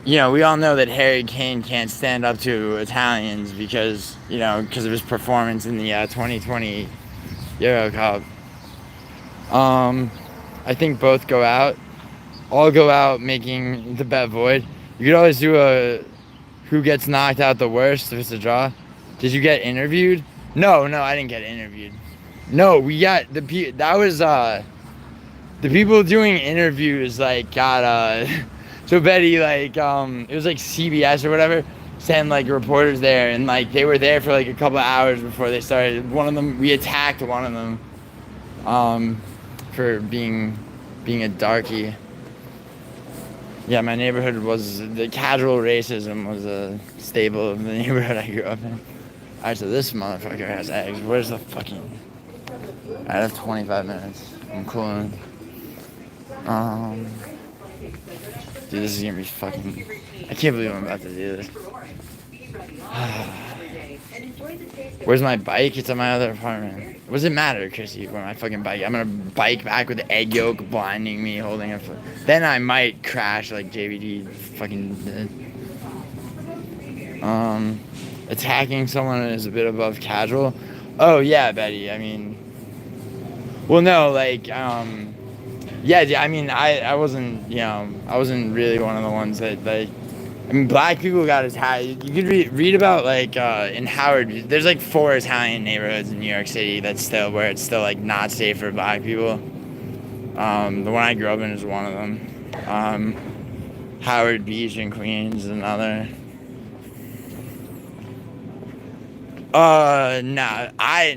you know, we all know that Harry Kane can't stand up to Italians because of his performance in the 2020 Euro Cup. I think both go out. All go out making the bet void. You could always do a who gets knocked out the worst if it's a draw. Did you get interviewed? No, I didn't get interviewed. No, we got the people doing interviews like got so Betty like it was like CBS or whatever sent like reporters there, and like they were there for like a couple of hours before they started. One of them, we attacked one of them for being a darkie. Yeah, my neighborhood the casual racism was a staple of the neighborhood I grew up in. Alright, so this motherfucker has eggs. Where's the fucking... I have 25 minutes. I'm cooling. Dude, this is gonna be fucking... I can't believe I'm about to do this. Where's my bike? It's at my other apartment. What does it matter, Chrissy, where my fucking bike? I'm gonna bike back with the egg yolk blinding me, holding a foot. Then I might crash like JVD fucking did. Attacking someone is a bit above casual. Oh yeah, Betty. I mean, well, no, like, yeah. I mean, I wasn't, I wasn't really one of the ones that like. I mean, black people got attacked. You could read about, like, in Howard, there's, like, 4 Italian neighborhoods in New York City where it's still, like, not safe for black people. The one I grew up in is one of them. Howard Beach in Queens is another.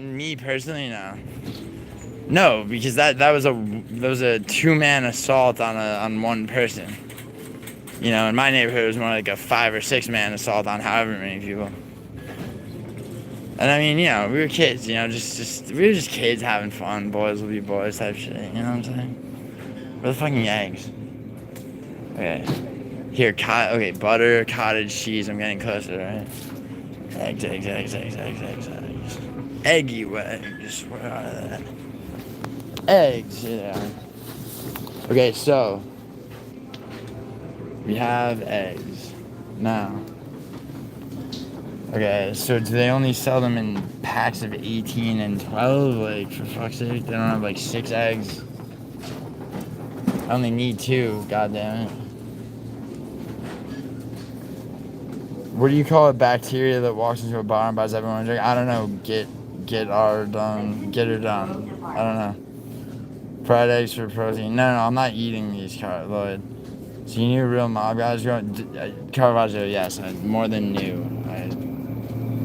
Me personally, no. No, because that was a 2-man assault on one person. You know, in my neighborhood, it was more like a 5 or 6-man assault on however many people. And I mean, we were kids, we were just kids having fun. Boys will be boys type shit, you know what I'm saying? Where the fucking eggs? Okay. Here, butter, cottage cheese, I'm getting closer, right? Eggs. Eggy eggs, where are they? Eggs, yeah. Okay, so... we have eggs now. Okay, so do they only sell them in packs of 18 and 12? Like, for fuck's sake, they don't have like 6 eggs. I only need 2, goddammit. What do you call a bacteria that walks into a bar and buys everyone a drink? I don't know. Get her done. I don't know. Fried eggs for protein. No, I'm not eating these, Lloyd. So you knew real mob guys growing? Caravaggio, yes, more than knew.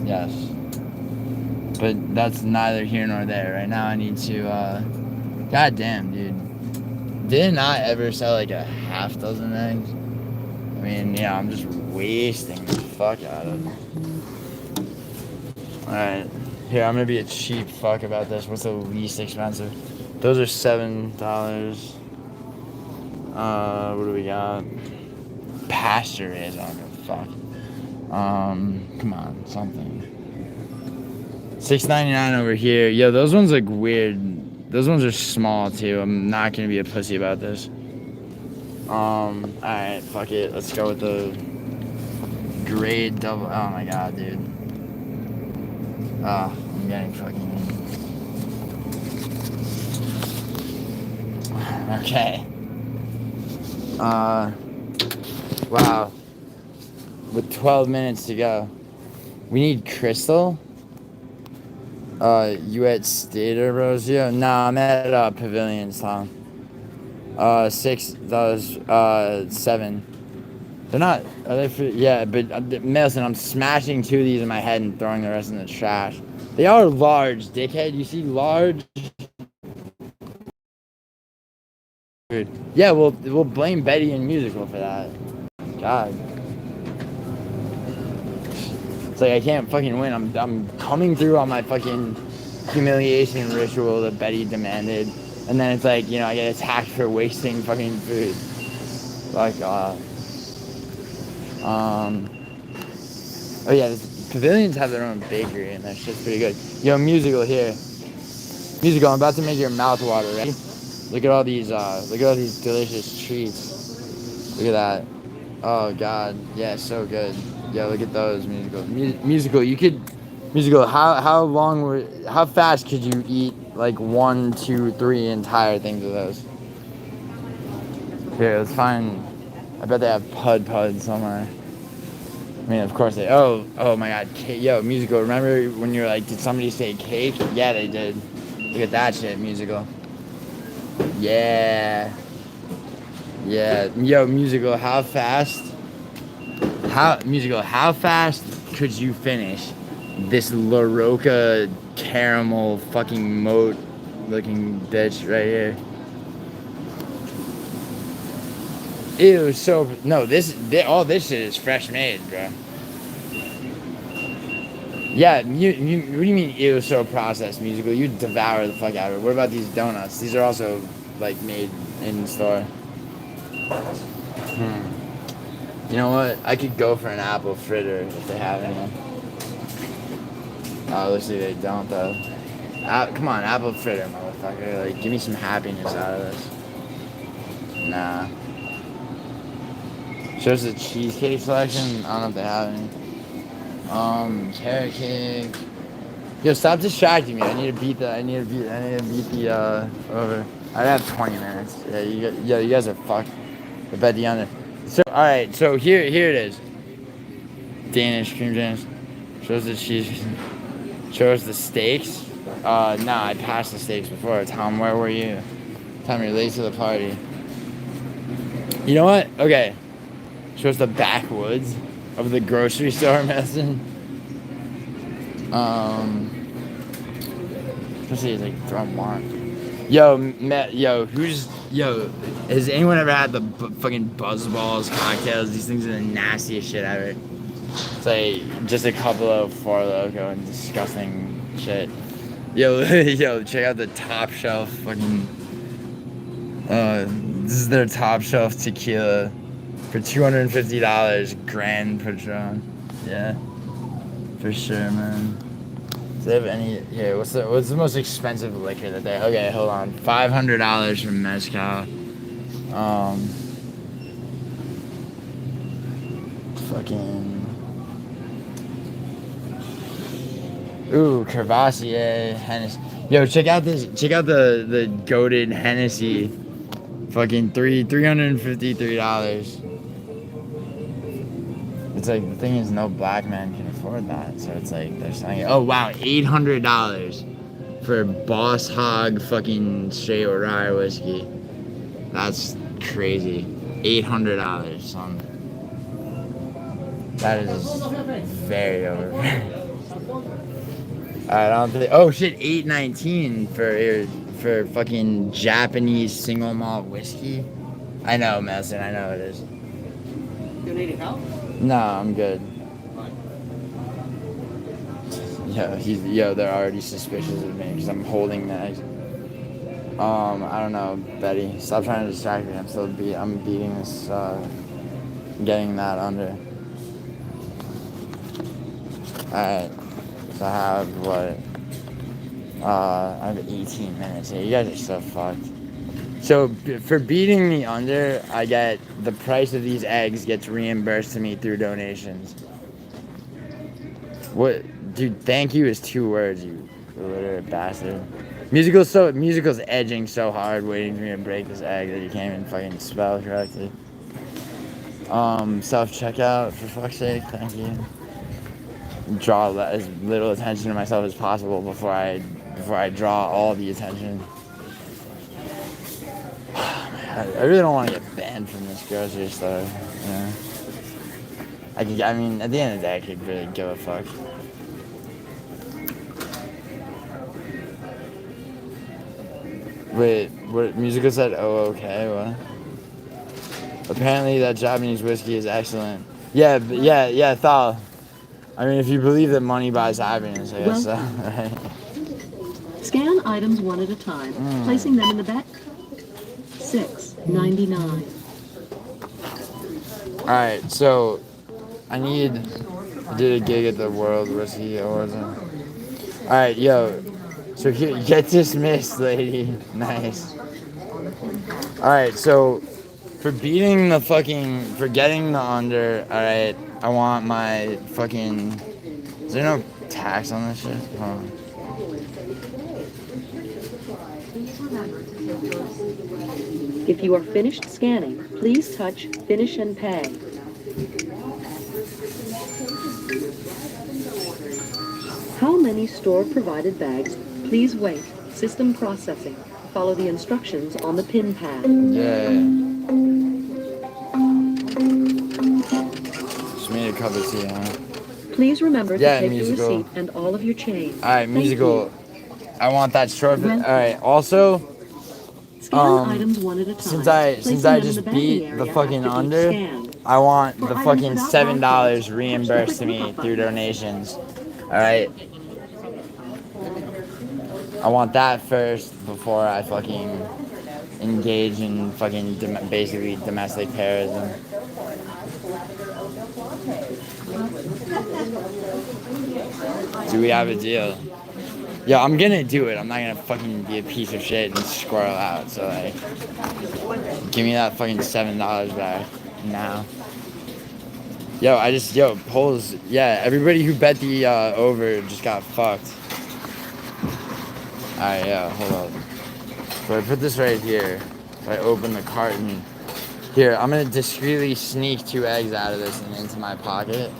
Yes. But that's neither here nor there. Right now I need to, God damn, dude. Didn't I ever sell like a half dozen eggs? I mean, yeah, I'm just wasting the fuck out of it. Alright. Here, I'm gonna be a cheap fuck about this. What's the least expensive? Those are $7. What do we got? Pasture raised, I don't give a fuck. Come on, something. $6.99 over here. Yo, those ones look weird. Those ones are small too. I'm not gonna be a pussy about this. Alright, fuck it. Let's go with the grade double. Oh my god, dude. I'm getting fucking. Okay. Wow. With 12 minutes to go. We need Crystal? You at Stater Bros? Yeah, nah, I'm at Pavilions, Tom. $6, 7. They're not, are they for, yeah, but Melson, I'm smashing 2 of these in my head and throwing the rest in the trash. They are large, dickhead. You see large? Yeah, we'll blame Betty and Musical for that. God. It's like I can't fucking win. I'm coming through on my fucking humiliation ritual that Betty demanded, and then it's like, you know, I get attacked for wasting fucking food. Like, oh yeah, Pavilions have their own bakery, and that shit's pretty good. Yo, Musical here. Musical, I'm about to make your mouth water. Ready? Look at all these delicious treats. Look at that. Oh god, yeah, so good. Yeah, look at those. Musical. You could Musical. How fast could you eat like 1, 2, 3 entire things of those? Here, let's find. I bet they have Pud somewhere. I mean, of course they. Oh my god, yo, Musical. Remember when you were like, did somebody say cake? Yeah, they did. Look at that shit, Musical. Yeah. Yo, Musical, how fast could you finish this La Roca caramel fucking moat looking bitch right here? Ew, so no, all this shit is fresh made, bro. Yeah, what do you mean ew, so processed, Musical? You devour the fuck out of it. What about these donuts? These are also like made in the store. You know what? I could go for an apple fritter if they have any. Oh, looks like they don't though. Come on, apple fritter, motherfucker. Like, give me some happiness out of this. Nah. Shows the cheesecake selection. I don't know if they have any. Carrot cake. Yo, stop distracting me. I need to beat the over. I have 20 minutes. Yeah, you guys are fucked. I bet the under. So, alright, so here it is. Danish, cream Danish. Shows the cheese. Shows the steaks. Nah, I passed the steaks before. Tom, where were you? Tom, you're late to the party. You know what? Okay. Shows the backwoods of the grocery store, Madison. Especially like drum mark. Yo, has anyone ever had the fucking Buzzballs cocktails? These things are the nastiest shit ever. It's like just a couple of Four Loko and disgusting shit. Yo, check out the top shelf fucking. This is their top shelf tequila for $250, Grand Patron. Yeah, for sure, man. Do they have any? Yeah, what's the most expensive liquor that they? Okay, hold on. $500 from mezcal. Fucking. Ooh, Crevassier, Hennessy. Yo, check out the goated Hennessy. Fucking $353. It's like, the thing is, no black man can afford that, so it's like they're selling it. Oh wow, $800 for Boss Hog fucking straight rye whiskey. That's crazy. $800, son. That is very over. I don't think. Oh shit, $8.19 for fucking Japanese single malt whiskey. I know, Madison. I know it is. You need help? No, I'm good. They're already suspicious of me because I'm holding the eggs. I don't know, Betty. Stop trying to distract me. I'm beating this, getting that under. Alright. So I have what? I have 18 minutes here. You guys are so fucked. So for beating the under, I get the price of these eggs gets reimbursed to me through donations. What, dude? Thank you is 2 words, you illiterate bastard. Musical's edging so hard, waiting for me to break this egg that you can't even fucking spell correctly. Self checkout for fuck's sake. Thank you. Draw as little attention to myself as possible before I draw all the attention. I really don't want to get banned from this grocery store. You know? I mean, at the end of the day, I could really give a fuck. Wait, what? Musical said, oh, okay, what? Apparently that Japanese whiskey is excellent. Yeah, Thal. I mean, if you believe that money buys happiness, I guess so, right? Scan items one at a time, placing them in the bag. $6.99. Alright, so I did a gig at the World Whiskey Awards. Alright, yo. So here, get dismissed, lady. Nice. Alright, so for getting the under, alright, I want my fucking, is there no tax on this shit? Hold on. If you are finished scanning, please touch Finish and Pay. How many store-provided bags? Please wait. System processing. Follow the instructions on the pin pad. Yeah. Just made a cup of tea, huh? Please remember to take musical. the receipt and all of your change. Alright, musical. I want that short. Alright, also, Scan items one at a time. since I just beat the fucking under, I want the fucking $7 reimbursed to me through donations. Alright? I want that first before I fucking engage in fucking basically domestic terrorism. Do we have a deal? Yo, I'm gonna do it. I'm not gonna fucking be a piece of shit and squirrel out. So like, give me that fucking $7 back now. Polls. Yeah, everybody who bet the over just got fucked. Alright, yeah, hold on. So I put this right here. If I open the carton. Here, I'm gonna discreetly sneak 2 eggs out of this and into my pocket.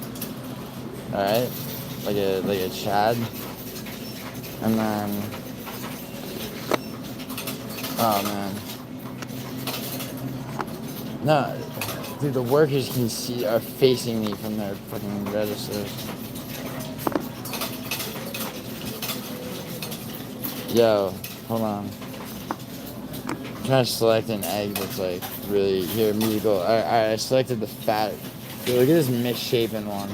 Alright? Like a Chad. And then, oh man. No, dude, the workers are facing me from their fucking registers. Yo, hold on. I'm trying to select an egg that's like really, here, musical. I selected the fat. Dude, look at this misshapen one.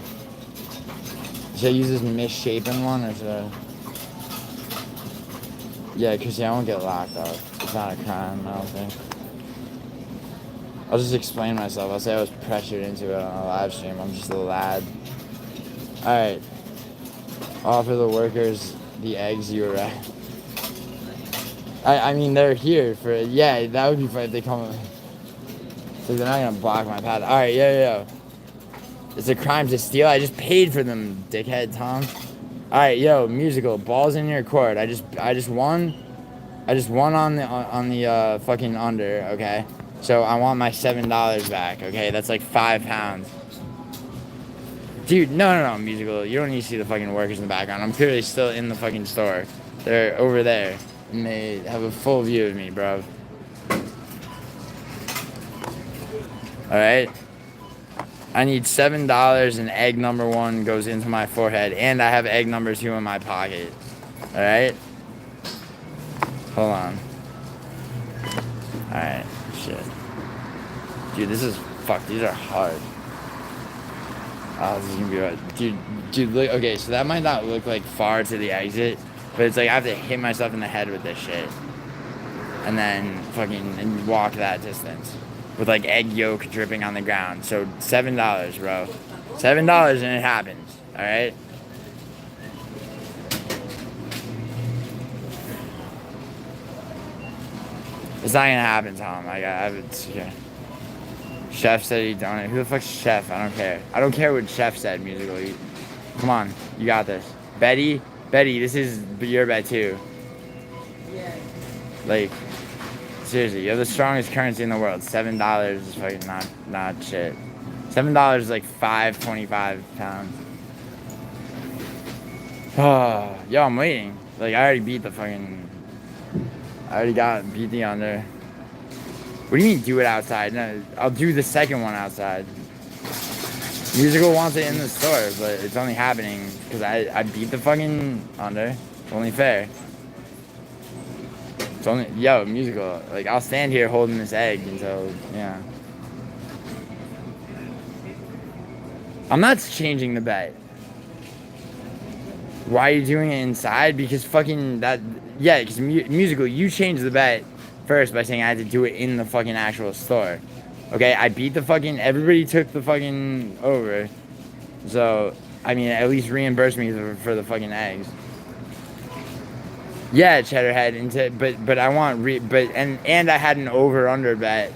Should I use this misshapen one or should I? Yeah, because I won't get locked up. It's not a crime, I don't think. I'll just explain myself. I'll say I was pressured into it on a live stream. I'm just a lad. Alright. Offer the workers the eggs you were at. I mean, they're here for, yeah, that would be fun if they come. So they're not going to block my path. Alright, yeah. It's a crime to steal. I just paid for them, dickhead Tom. Alright, yo, musical, balls in your court. I just won on the fucking under, okay? So I want my $7 back, okay? That's like £5. Dude, no, musical. You don't need to see the fucking workers in the background. I'm clearly still in the fucking store. They're over there. And they have a full view of me, bro. All right. I need $7, and egg number 1 goes into my forehead, and I have egg number 2 in my pocket. All right. Hold on. All right. Shit. Dude, this is fuck. These are hard. Oh, this is gonna be right. Dude, look. Okay, so that might not look like far to the exit, but it's like I have to hit myself in the head with this shit, and then fucking walk that distance with like egg yolk dripping on the ground. So $7, bro. $7, and it happens. All right. It's not gonna happen, Tom. It's okay. Chef said he done it. Who the fuck's Chef? I don't care. I don't care what Chef said musically. Come on, you got this. Betty, this is your bet too. Yeah. Like, seriously, you have the strongest currency in the world. $7 is fucking not shit. $7 is like 5.25 pounds. Oh, yo, I'm waiting. Like, I already beat the fucking. I already beat the under. What do you mean do it outside? No, I'll do the second one outside. Musical wants it in the store, but it's only happening because I beat the fucking under. It's only fair. It's only, yo, musical. Like, I'll stand here holding this egg until, yeah. I'm not changing the bet. Why are you doing it inside? Because fucking that, yeah, because musical, you changed the bet first by saying I had to do it in the fucking actual store. Okay, I beat the fucking, everybody took the fucking over. So, I mean, at least reimburse me for the fucking eggs. Yeah, Cheddarhead, but I want, and I had an over-under bet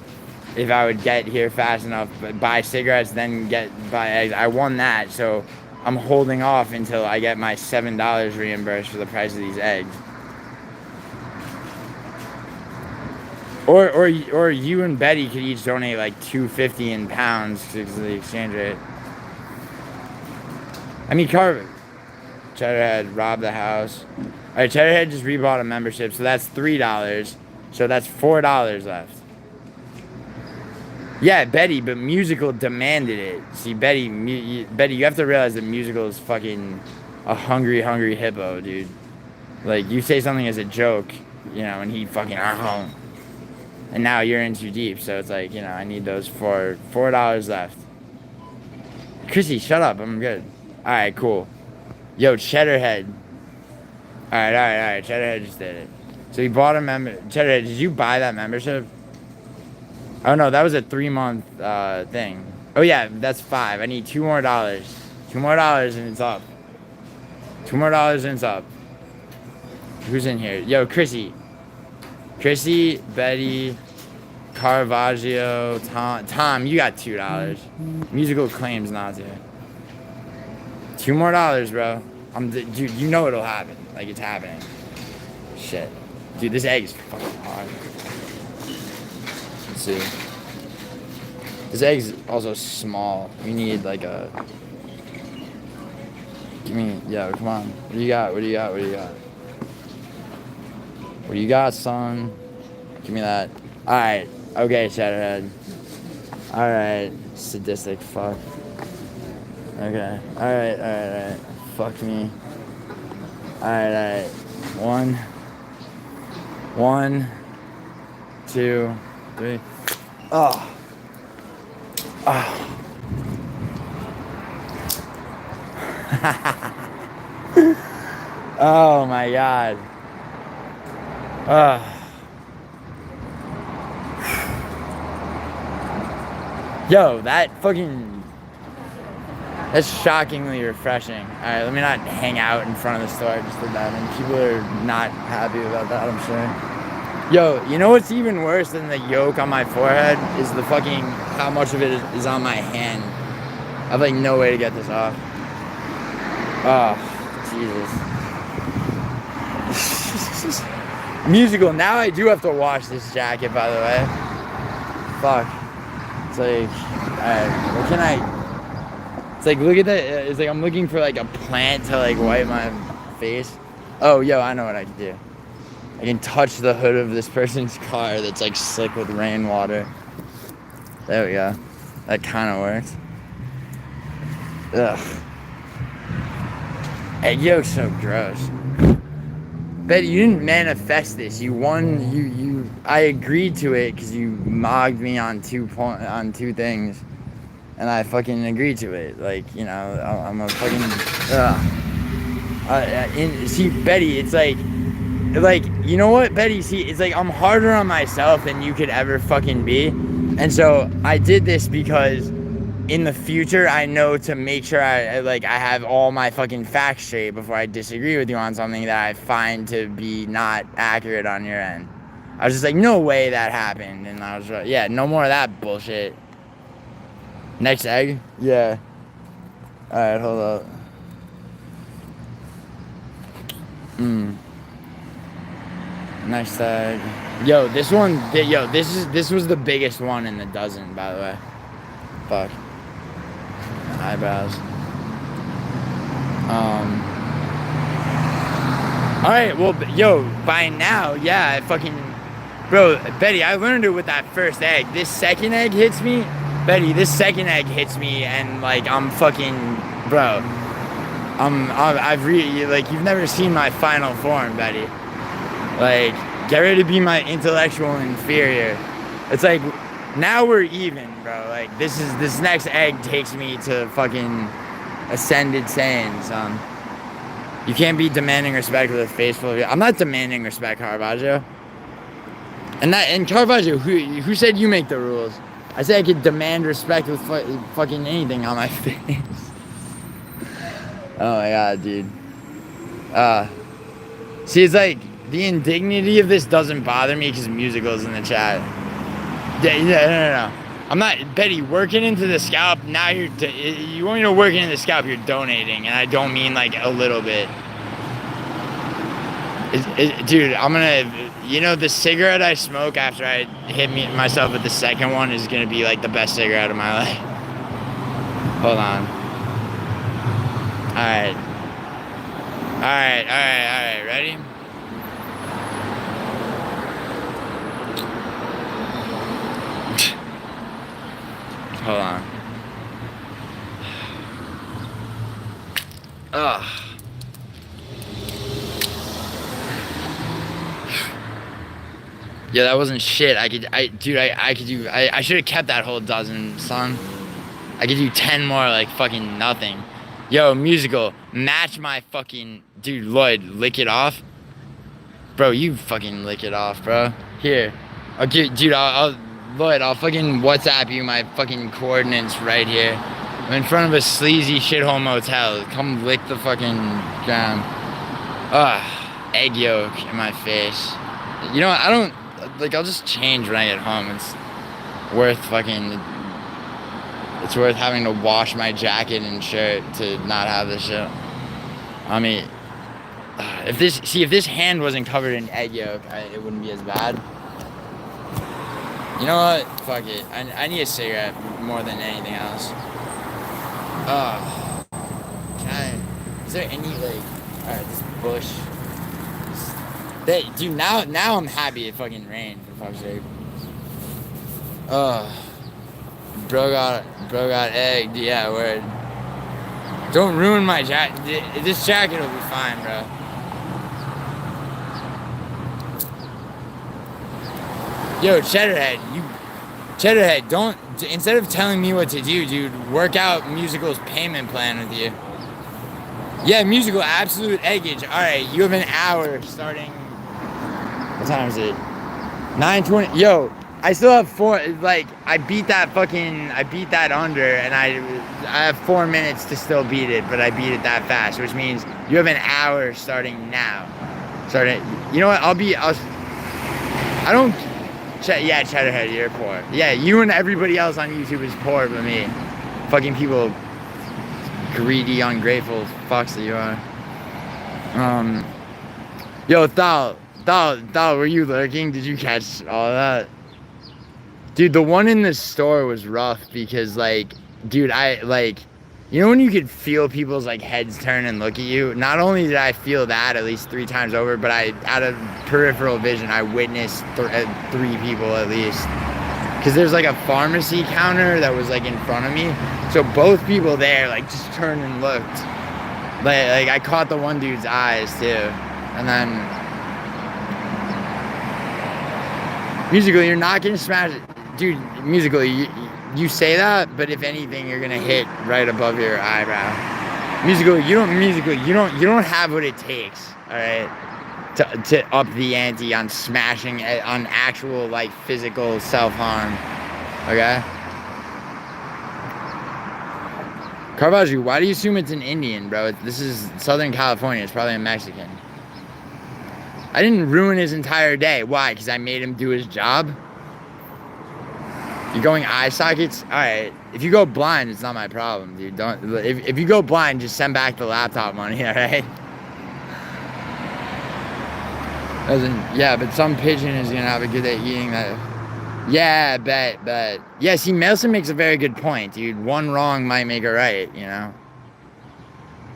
if I would get here fast enough, but buy cigarettes, then buy eggs. I won that, so I'm holding off until I get my $7 reimbursed for the price of these eggs. Or you and Betty could each donate like $2.50 in pounds because of the exchange rate. I mean, Carver. Cheddarhead robbed the house. All right, Cheddarhead just rebought a membership, so that's $3. So that's $4 left. Yeah, Betty, but musical demanded it. See, Betty, you have to realize that musical is fucking a hungry hippo, dude. Like, you say something as a joke, you know, and he fucking, and now you're in too deep, so it's like, you know, I need those $4 left. Chrissy, shut up, I'm good. Alright, cool. Yo, Cheddarhead. Alright, Cheddarhead just did it. So he bought a Cheddarhead, did you buy that membership? Oh no, that was a 3-month thing. Oh yeah, that's 5. I need $2 more. $2 more and it's up. $2 more and it's up. Who's in here? Yo, Chrissy, Betty, Caravaggio, Tom, you got $2. Musical claims not to. $2 more, bro. Dude, you know it'll happen. Like, it's happening. Shit. Dude, this egg is fucking hard. Let's see. This egg's also small. We need like a. Give me, yeah, come on. What do you got? What do you got, son? Give me that. Alright. Okay, Cheddarhead. Alright. Sadistic fuck. Okay. Alright. Fuck me. Alright. 1, 2, 3. Oh. Oh my god. Yo, that's shockingly refreshing. Alright, let me not hang out in front of the store just for that. And people are not happy about that, I'm sure. Yo, you know what's even worse than the yolk on my forehead is the fucking, how much of it is on my hand. I have like no way to get this off. Oh, Jesus. Musical, now I do have to wash this jacket, by the way. Fuck. It's like, alright, what can I, it's like, look at that, it's like I'm looking for like a plant to like wipe my face. Oh, yo, I know what I can do. I can touch the hood of this person's car that's like slick with rainwater. There we go. That kind of worked. Ugh. Egg yolk's so gross. Betty, you didn't manifest this. You won. I agreed to it because you mogged me on two things, and I fucking agreed to it. Like, you know, I'm a fucking. See, Betty, it's like, you know what, Betty? See, it's like I'm harder on myself than you could ever fucking be, and so I did this because in the future, I know to make sure I have all my fucking facts straight before I disagree with you on something that I find to be not accurate on your end. I was just like, no way that happened. And I was like, yeah, no more of that bullshit. Next egg? Yeah. Alright, hold up. Next egg. Yo, this was the biggest one in the dozen, by the way. Fuck. Eyebrows. Alright, well, yo, by now, yeah, bro, Betty, I learned it with that first egg. This second egg hits me, Betty, and, like, I'm fucking, bro, you've never seen my final form, Betty. Like, get ready to be my intellectual inferior. It's like, now we're even, bro. Like, this next egg takes me to fucking ascended Saiyan, son. You can't be demanding respect with a face full of... I'm not demanding respect, Caravaggio. And Caravaggio, who said you make the rules? I said I could demand respect with fucking anything on my face. Oh my god, dude. See, it's like, the indignity of this doesn't bother me because musical's in the chat. No. I'm not, Betty, working into the scalp, now you want me to work into the scalp, you're donating, and I don't mean like a little bit. Dude, I'm gonna, you know, the cigarette I smoke after I hit myself with the second one is gonna be like the best cigarette of my life. Hold on. Alright, ready? Hold on. Ugh. Yeah, that wasn't shit. I should have kept that whole dozen, son. I could do 10 more like fucking nothing. Yo, musical, match my fucking, dude, Lloyd, lick it off. Bro, you fucking lick it off, bro. Here. Okay, dude, Lloyd, I'll fucking WhatsApp you my fucking coordinates right here. I'm in front of a sleazy shithole motel. Come lick the fucking ground. Ugh, egg yolk in my face. You know what, I don't, like, I'll just change when I get home. It's worth having to wash my jacket and shirt to not have this shit. I mean, if this hand wasn't covered in egg yolk, it wouldn't be as bad. You know what? Fuck it. I need a cigarette more than anything else. Is there any, like, alright, this bush. Dude, now I'm happy it fucking rained, for fuck's sake. Bro got egged, yeah, word. Don't ruin my jacket. This jacket will be fine, bro. Yo, Cheddarhead, don't, instead of telling me what to do, dude, work out Musical's payment plan with you. Yeah, Musical, absolute eggage. Alright, you have an hour starting, what time is it? 9:20, yo, I still have I beat that under, and I have 4 minutes to still beat it, but I beat it that fast, which means you have an hour starting now. You know what, yeah, Cheddarhead, you're poor. Yeah, you and everybody else on YouTube is poor but me. Fucking people, greedy, ungrateful fucks that you are. Yo, Thal, were you lurking? Did you catch all of that? Dude, the one in the store was rough because, like, dude, you know when you could feel people's, like, heads turn and look at you? Not only did I feel that at least 3 times over, but out of peripheral vision, I witnessed 3 people at least because there's like a pharmacy counter that was like in front of me. So both people there like just turned and looked. Like I caught the one dude's eyes too, and then musically you're not gonna smash it, dude. Musically you say that, but if anything you're gonna hit right above your eyebrow. Musically you don't have what it takes, all right, to up the ante on smashing on actual like physical self-harm. Okay. Carvalho, why do you assume it's an Indian, bro? This is Southern California. It's probably a Mexican. I didn't ruin his entire day. Why? Because I made him do his job? You're going eye sockets? Alright. If you go blind, it's not my problem, dude. Don't. If you go blind, just send back the laptop money, alright? Yeah, but some pigeon is gonna have a good day eating that. Yeah, bet. Yeah, see, Melson makes a very good point, dude. One wrong might make a right, you know?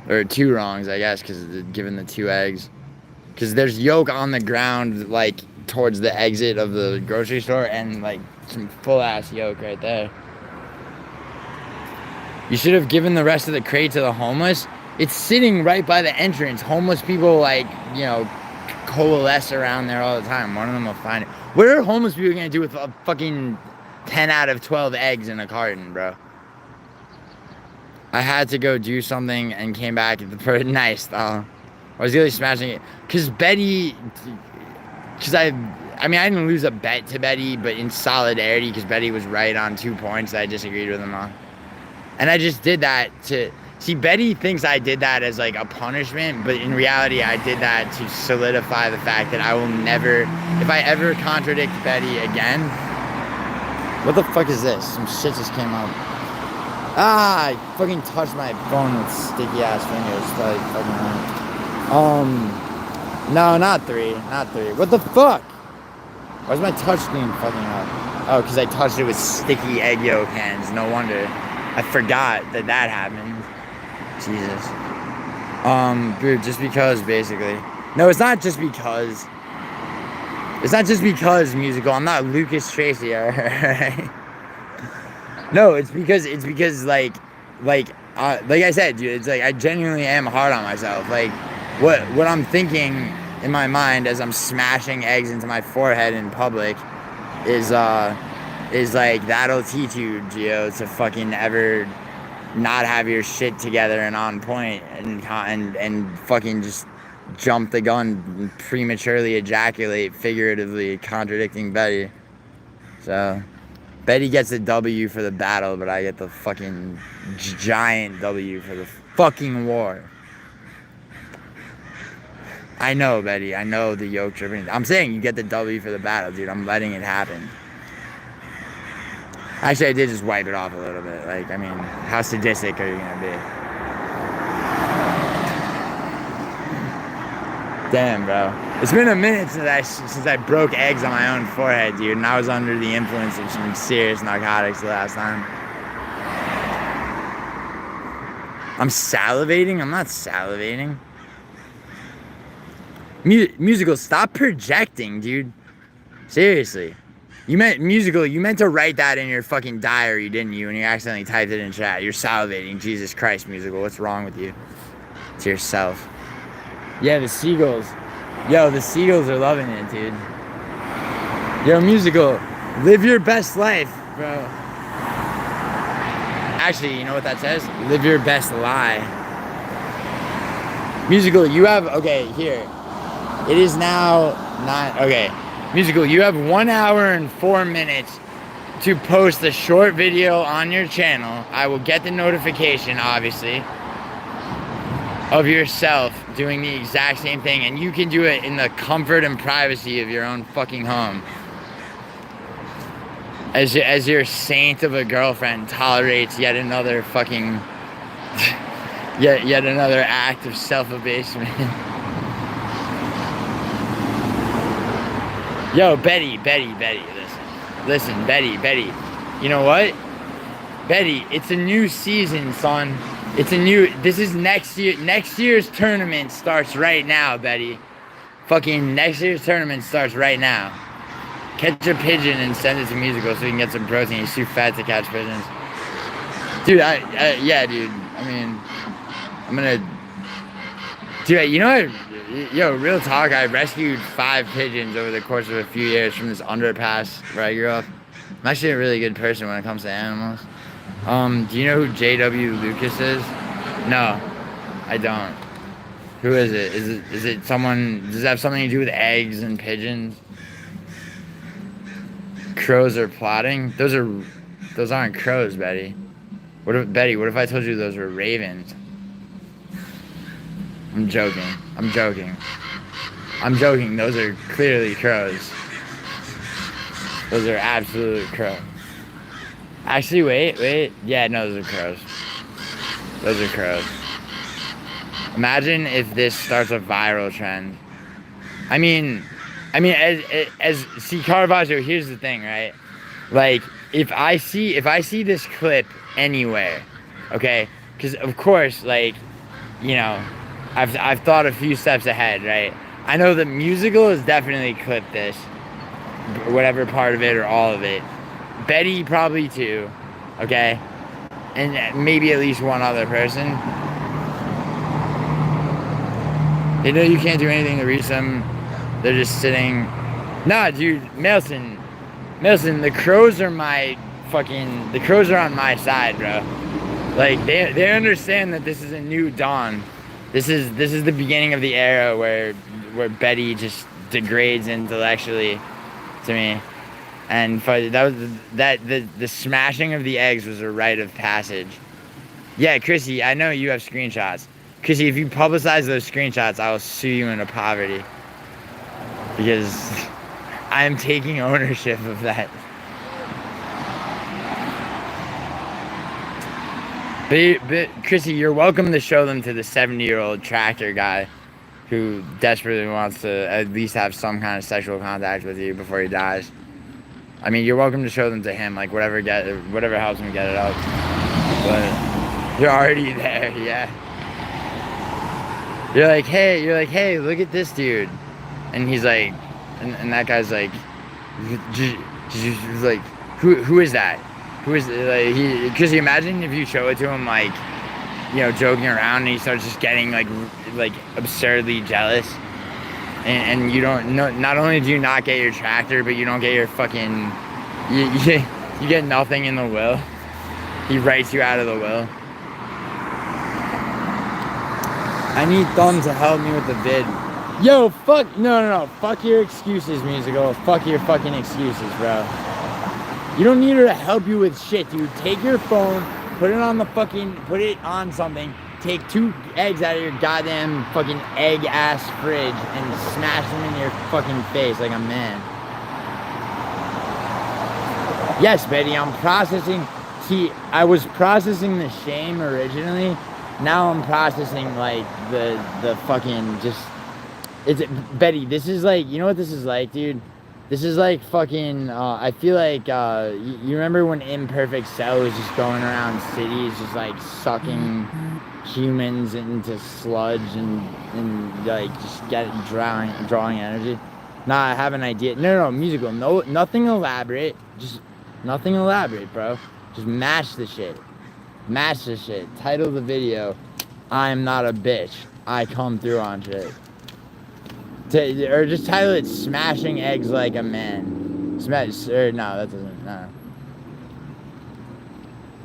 Or two wrongs, I guess, because given the two eggs. Because there's yolk on the ground, like, towards the exit of the grocery store, and, like, some full-ass yolk right there. You should have given the rest of the crate to the homeless. It's sitting right by the entrance. Homeless people, like, you know, coalesce around there all the time. One of them will find it. What are homeless people gonna do with a fucking 10 out of 12 eggs in a carton, bro? I had to go do something and came back at the nice, though. I was really smashing it. Because Betty... Because I mean, I didn't lose a bet to Betty, but in solidarity, because Betty was right on 2 points that I disagreed with him on. And I just did that to... See, Betty thinks I did that as, like, a punishment, but in reality, I did that to solidify the fact that I will never... If I ever contradict Betty again... What the fuck is this? Some shit just came up. Ah, I fucking touched my phone with sticky-ass fingers. Like, fucking... No, not three. Not three. What the fuck? Why's my touch screen fucking up? Oh, because I touched it with sticky egg yolk hands. No wonder. I forgot that happened. Jesus. Dude, just because, basically. No, it's not just because. It's not just because, musical. I'm not Lucas Tracy, alright? No, it's because, like I said, dude, it's like, I genuinely am hard on myself. Like, what I'm thinking in my mind as I'm smashing eggs into my forehead in public is like, that'll teach you, Gio, to fucking ever not have your shit together and on point and fucking just jump the gun and prematurely ejaculate, figuratively contradicting Betty. So Betty gets a W for the battle, but I get the fucking giant W for the fucking war. I know, Betty. I know the yoke tripping. I'm saying you get the W for the battle, dude. I'm letting it happen. Actually, I did just wipe it off a little bit. Like, I mean, how sadistic are you gonna be? Damn, bro. It's been a minute since I broke eggs on my own forehead, dude, and I was under the influence of some serious narcotics the last time. I'm salivating? I'm not salivating. Musical, stop projecting, dude. Seriously. You meant to write that in your fucking diary, didn't you? And you accidentally typed it in chat. You're salivating. Jesus Christ, musical. What's wrong with you? To yourself. Yeah, the seagulls. Yo, the seagulls are loving it, dude. Yo, musical. Live your best life, bro. Actually, you know what that says? Live your best lie. Musical, you have... Okay, here. It is now 9... Okay. Musical, you have 1 hour and 4 minutes to post a short video on your channel. I will get the notification, obviously, of yourself doing the exact same thing, and you can do it in the comfort and privacy of your own fucking home. As your saint of a girlfriend tolerates yet another fucking... yet another act of self-abasement. Yo, Betty, listen, Betty, you know what? Betty, it's a new season, son. This is next year's tournament starts right now, Betty. Fucking next year's tournament starts right now. Catch a pigeon and send it to Musical so he can get some protein. He's too fat to catch pigeons. Dude, yeah, dude. I mean, I'm gonna... Dude, you know what? Yo, real talk, I rescued 5 pigeons over the course of a few years from this underpass where I grew up. I'm actually a really good person when it comes to animals. Do you know who J.W. Lucas is? No, I don't. Who is it? Is it someone... Does it have something to do with eggs and pigeons? Crows are plotting? Those aren't crows, Betty. What if I told you those were ravens? I'm joking. Those are clearly crows. Those are absolute crows. Actually, wait. Yeah, no, those are crows. Those are crows. Imagine if this starts a viral trend. I mean, see, Caravaggio, here's the thing, right? Like, if I see this clip anywhere, okay? Because, of course, like, you know, I've thought a few steps ahead, right? I know the Musical has definitely clipped this, whatever part of it or all of it. Betty probably too, okay? And maybe at least one other person. They know you can't do anything to reach them. They're just sitting. Nah, dude, Nelson, the crows are the crows are on my side, bro. Like, they understand that this is a new dawn. This is the beginning of the era where Betty just degrades intellectually to me. And the smashing of the eggs was a rite of passage. Yeah, Chrissy, I know you have screenshots. Chrissy, if you publicize those screenshots, I will sue you into poverty. Because I am taking ownership of that. But Chrissy, you're welcome to show them to the 70-year-old tractor guy who desperately wants to at least have some kind of sexual contact with you before he dies. I mean, you're welcome to show them to him, like whatever helps him get it up. But you're already there, yeah. You're like, hey, look at this dude, and he's like, and that guy's like, like, who is that? Who is like he? Because you imagine if you show it to him, like, you know, joking around, and he starts just getting like absurdly jealous, and you don't. Not only do you not get your tractor, but you don't get your fucking. You get nothing in the will. He writes you out of the will. I need Thumb to help me with the vid. Yo, fuck, no. Fuck your excuses, Musical. Fuck your fucking excuses, bro. You don't need her to help you with shit, dude. Take your phone, put it on something, take 2 eggs out of your goddamn fucking egg-ass fridge and smash them in your fucking face like a man. Yes, Betty, I'm processing. See, I was processing the shame originally. Now I'm processing, like, the fucking just... Betty, this is like... You know what this is like, dude? This is like fucking... I feel like... you remember when Imperfect Cell was just going around cities just, like, sucking humans into sludge and like, just drawing energy? Nah, I have an idea. No, Musical. No, nothing elaborate. Just nothing elaborate, bro. Just mash the shit. Match the shit. Title the video, I'm not a bitch. I come through on shit. Or just title it Smashing Eggs Like a Man. No, that doesn't, no.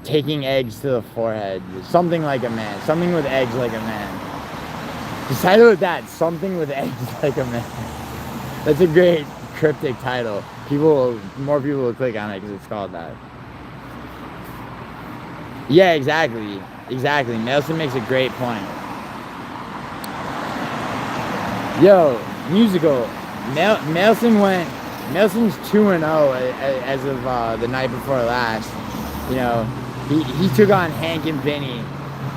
Taking eggs to the forehead. Something like a man. Something with eggs like a man. Just title it that. Something with eggs like a man. That's a great cryptic title. More people will click on it because it's called that. Yeah, exactly. Nelson makes a great point. Yo, Musical. Nelson's 2-0 as of the night before last. You know, he took on Hank and Vinny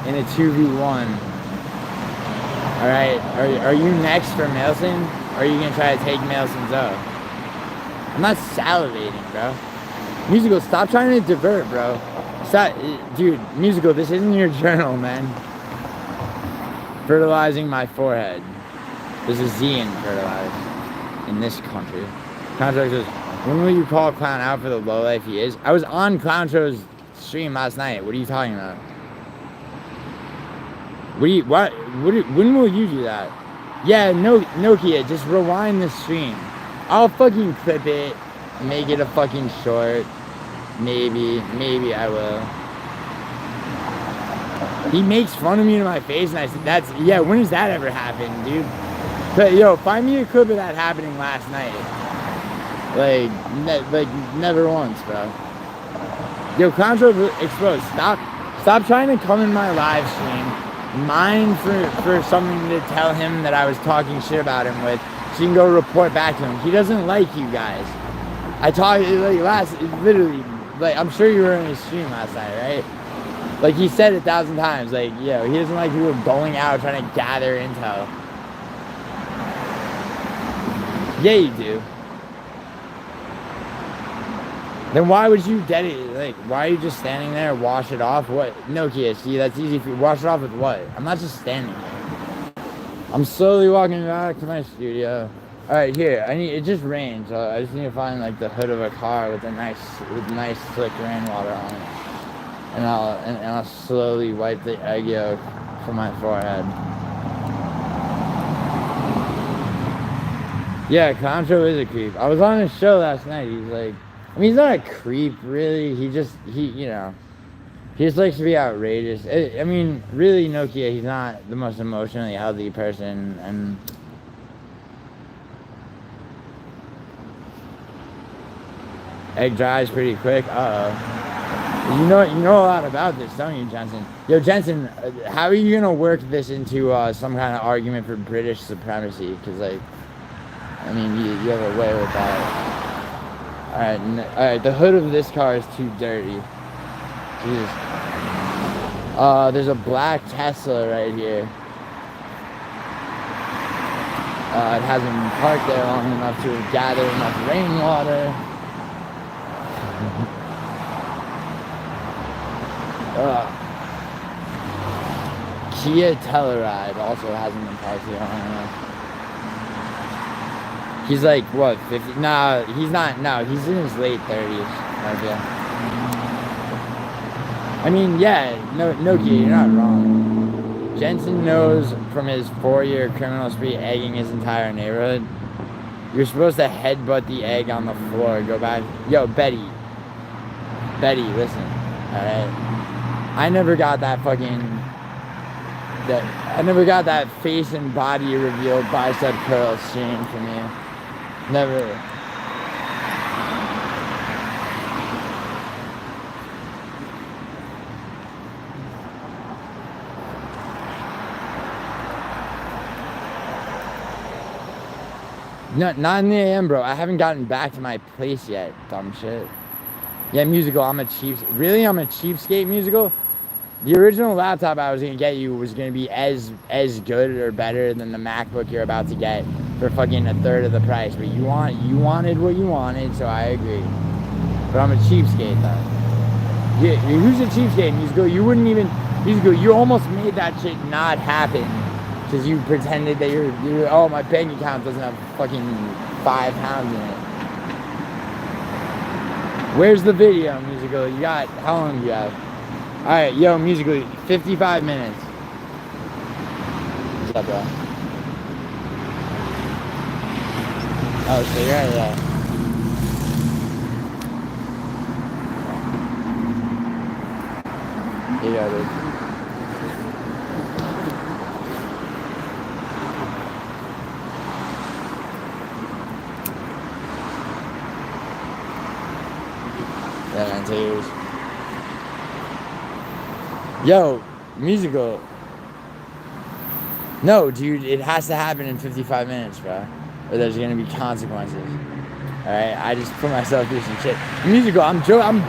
in a 2v1. All right, are you next for Nelson? Or are you gonna try to take Nelson's up? I'm not salivating, bro. Musical, stop trying to divert, bro. Stop, dude. Musical, this isn't your journal, man. Fertilizing my forehead. There's a Z in fertilize in this country. Contract says When will you call Clown out for the low life he is? I was on Clown Show's stream last night. What are you talking about? When will you do that? Yeah, no, Nokia, just rewind the stream. I'll fucking clip it, make it a fucking short. Maybe I will. He makes fun of me to my face, and I said, yeah, when has that ever happened, dude? But, yo, find me a clip of that happening last night. Like never once, bro. Yo, Contra Exposed, stop trying to come in my live stream, mine for something to tell him that I was talking shit about him with, so you can go report back to him. He doesn't like you guys. I talked, literally, I'm sure you were in his stream last night, right? Like, he said 1,000 times, like, yo, he doesn't like people going out trying to gather intel. Yeah, you do. Then why would you why are you just standing there, wash it off? What? Nokia, see, that's easy for you. Wash it off with what? I'm not just standing there. I'm slowly walking back to my studio. Alright, here, it just rained, so I just need to find, like, the hood of a car with nice slick rainwater on it. And I'll slowly wipe the egg yolk from my forehead. Yeah, Concho is a creep. I was on his show last night. He's like, I mean, he's not a creep, really. He just likes to be outrageous. I mean, really, Nokia, he's not the most emotionally healthy person, and egg dries pretty quick. You know a lot about this, don't you, Jensen? Yo, Jensen, how are you gonna work this into some kind of argument for British supremacy? Because, like, I mean, you have a way with that. Alright, the hood of this car is too dirty. Jesus. There's a black Tesla right here. It hasn't been parked there long enough to have gathered enough rainwater. Kia Telluride also hasn't been parked here long enough. He's like, what, 50? Nah, he's not. No, he's in his late 30s. Okay. I mean, yeah, Nokia, you're not wrong. Jensen knows from his 4-year criminal spree egging his entire neighborhood. You're supposed to headbutt the egg on the floor. Go back. Yo, Betty, listen. Alright? I never got that face and body revealed bicep curl stream from you. Never. No, not in the AM, bro. I haven't gotten back to my place yet, dumb shit. Yeah, Musical, I'm a cheapskate, Musical? The original laptop I was gonna get you was gonna be as good or better than the MacBook you're about to get for fucking 1/3 of the price. But you wanted what you wanted, so I agree. But I'm a cheapskate though. Yeah, who's a cheapskate, Musical? You almost made that shit not happen because you pretended that oh, my bank account doesn't have fucking £5 in it. Where's the video, Musical? You got, how long do you have? Alright, yo, Musical, 55 minutes. What's up, bro? Oh, so you're right, yeah. Here you go, dude. Yeah, man, 2 years. Yo, Musical. No, dude, it has to happen in 55 minutes, bro. Or there's gonna be consequences. Alright, I just put myself through some shit. Musical, I'm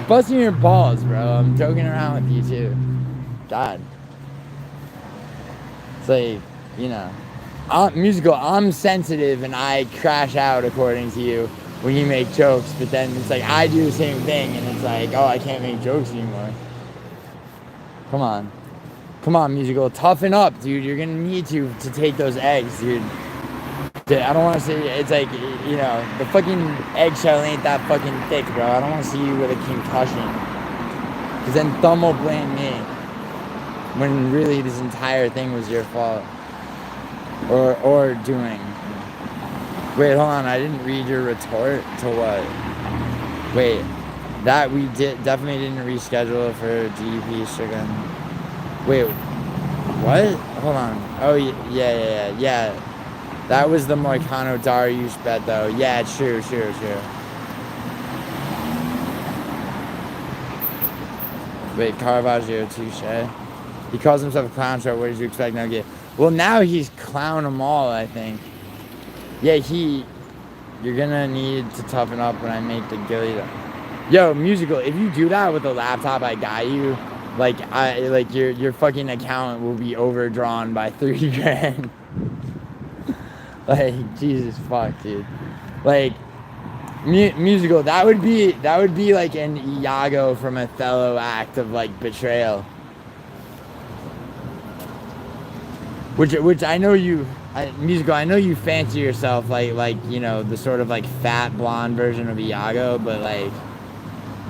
busting your balls, bro. I'm joking around with you, too. God. It's like, you know. Musical, I'm sensitive and I crash out according to you when you make jokes, but then it's like I do the same thing and it's like, oh, I can't make jokes anymore. Come on, Musical, toughen up, dude. You're gonna need to take those eggs, dude. Dude, I don't want to see. It's like, you know, the fucking eggshell ain't that fucking thick, bro. I don't want to see you with a concussion. Because then Thumb will blame me. When really this entire thing was your fault. Or doing. Wait, hold on. I didn't read your retort to what? Wait. That we definitely didn't reschedule for DDP Sugar. Wait. What? Hold on. Oh, yeah. That was the Moicano Dariush bet, though. Yeah, true. Wait, Caravaggio, touche. He calls himself a clown show. What did you expect? No get. Well, now he's clown them all, I think. Yeah, you're gonna need to toughen up when I make the Gilly. Yo, Musical, if you do that with the laptop I got you, like your fucking account will be overdrawn by $3,000. Like, Jesus fuck, dude. Like, Musical, that would be like an Iago from Othello act of like betrayal. Which I know you, Musical, I know you fancy yourself like you know, the sort of like fat blonde version of Iago, but like,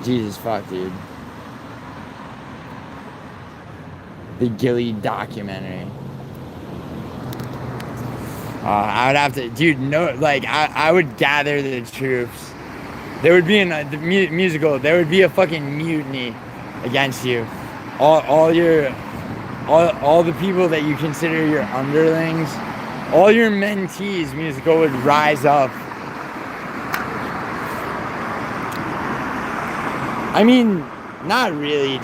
Jesus fuck, dude. The Gilly documentary. I would have to, dude. No, like I would gather the troops. There would be the Musical. There would be a fucking mutiny against you. All the people that you consider your underlings, all your mentees, Musical, would rise up. I mean, not really,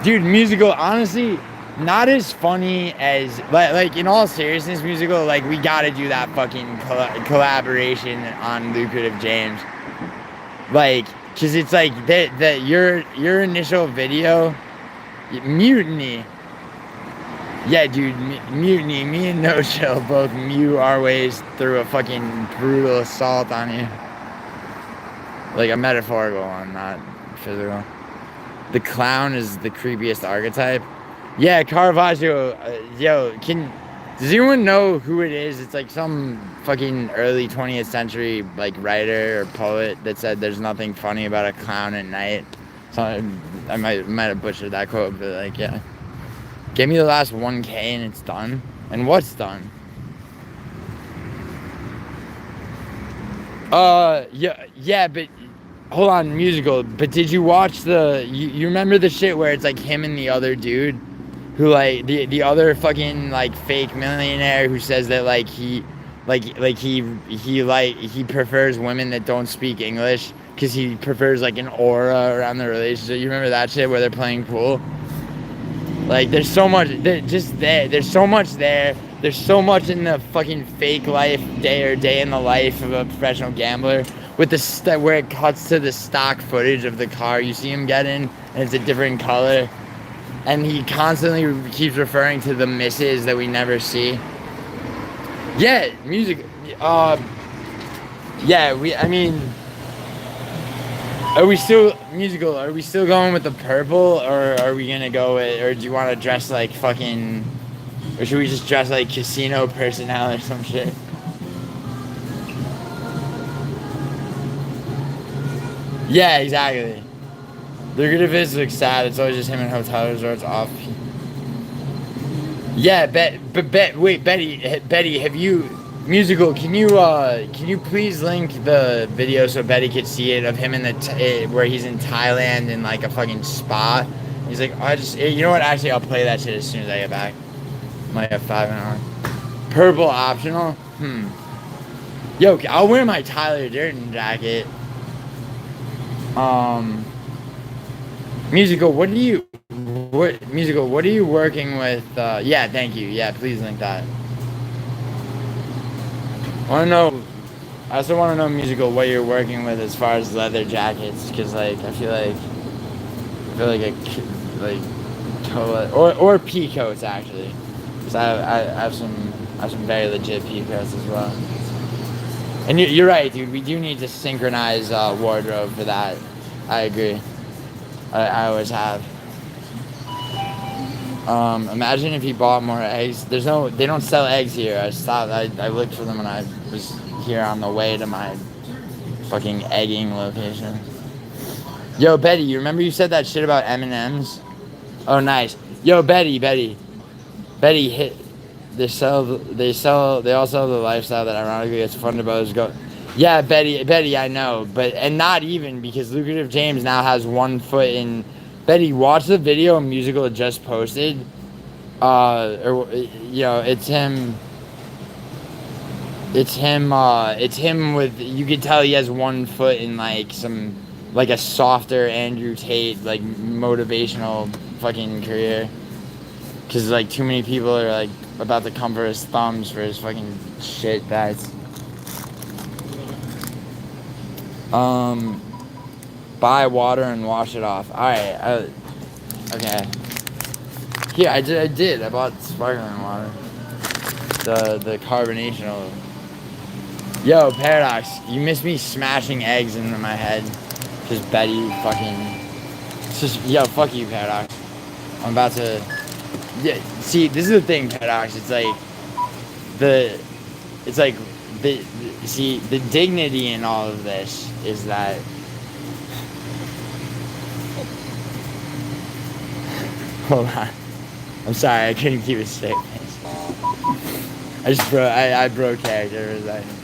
dude. Musical, honestly. Not as funny as, like in all seriousness, Musical, like, we gotta do that fucking collaboration on Lucrative James. Like, cause it's like, your initial video, Mutiny. Yeah, dude, Mutiny, me and No Chill both mute our ways through a fucking brutal assault on you. Like a metaphorical one, not physical. The clown is the creepiest archetype. Yeah, Caravaggio, yo, does anyone know who it is? It's like some fucking early 20th century, like, writer or poet that said there's nothing funny about a clown at night. So I might have butchered that quote, but like, yeah. Give me the last 1K and it's done. And what's done? Yeah, but hold on, Musical, but did you watch you remember the shit where it's like him and the other dude? Who, like, the other fucking, like, fake millionaire who says that, like, he prefers women that don't speak English because he prefers, like, an aura around the relationship. You remember that shit where they're playing pool? Like, there's so much, there's so much there. There's so much in the fucking fake life, day in the life of a professional gambler with where it cuts to the stock footage of the car you see him get in and it's a different color. And he constantly keeps referring to the misses that we never see. Yeah, music. Yeah, I mean, are we still Musical? Are we still going with the purple, or are we gonna go with, or do you want to dress like fucking, or should we just dress like casino personnel or some shit? Yeah, exactly. Lucrative is like sad. It's always just him in hotel resorts off. Yeah, wait, Betty, have you, Musical? Can you please link the video so Betty could see it of him in where he's in Thailand in like a fucking spa? He's like, you know what? Actually, I'll play that shit as soon as I get back. Might have 5 hours. Purple optional. Yo, I'll wear my Tyler Durden jacket. Musical, what are you working with? Yeah, thank you. Yeah, please link that. I also want to know, Musical, what you're working with as far as leather jackets, because like I feel like or pea coats actually, because I have some very legit pea coats as well. And you're right, dude. We do need to synchronize wardrobe for that. I agree. I always have. Imagine if he bought more eggs. They don't sell eggs here. I looked for them when I was here on the way to my fucking egging location. Yo, Betty, you remember you said that shit about M&M's? Oh, nice. Yo, Betty hit. They all sell the lifestyle that ironically it's fun to both go. Yeah, Betty, I know, and not even because Lucrative James now has 1 foot in. Betty, watch the video Musical just posted. It's him. It's him with. You could tell he has 1 foot in like a softer Andrew Tate like motivational fucking career. Cause like too many people are like about to come for his thumbs for his fucking shit bets. Buy water and wash it off. All right. Okay. Here, I did. I bought sparkling water. The carbonation. Yo, Paradox, you missed me smashing eggs into my head. Cause Betty fucking. Yo, fuck you, Paradox. I'm about to. Yeah. See, this is the thing, Paradox. It's like the dignity in all of this is that. Hold on. I'm sorry, I couldn't keep a straight face. I broke character for a second.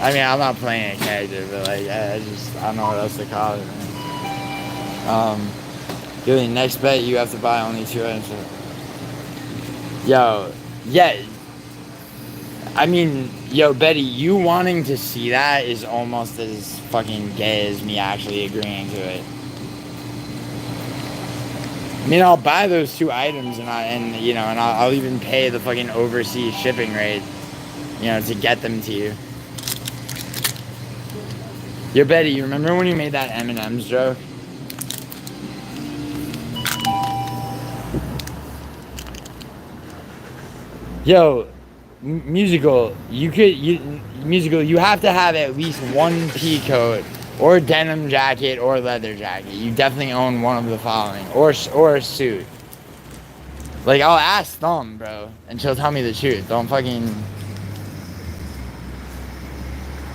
I mean, I'm not playing a character, but like, I don't know what else to call it, man. Billy, next bet, you have to buy only 2 items. Yo, yeah. I mean, yo, Betty, you wanting to see that is almost as fucking gay as me actually agreeing to it. I mean, I'll buy those 2 items and I'll even pay the fucking overseas shipping rate, to get them to you. Yo, Betty, you remember when you made that M&M's joke? Yo, Musical, you have to have at least 1 pea coat or denim jacket or leather jacket. You definitely own one of the following, or a suit. Like, I'll ask Thumb, bro, and she'll tell me the truth. Don't fucking.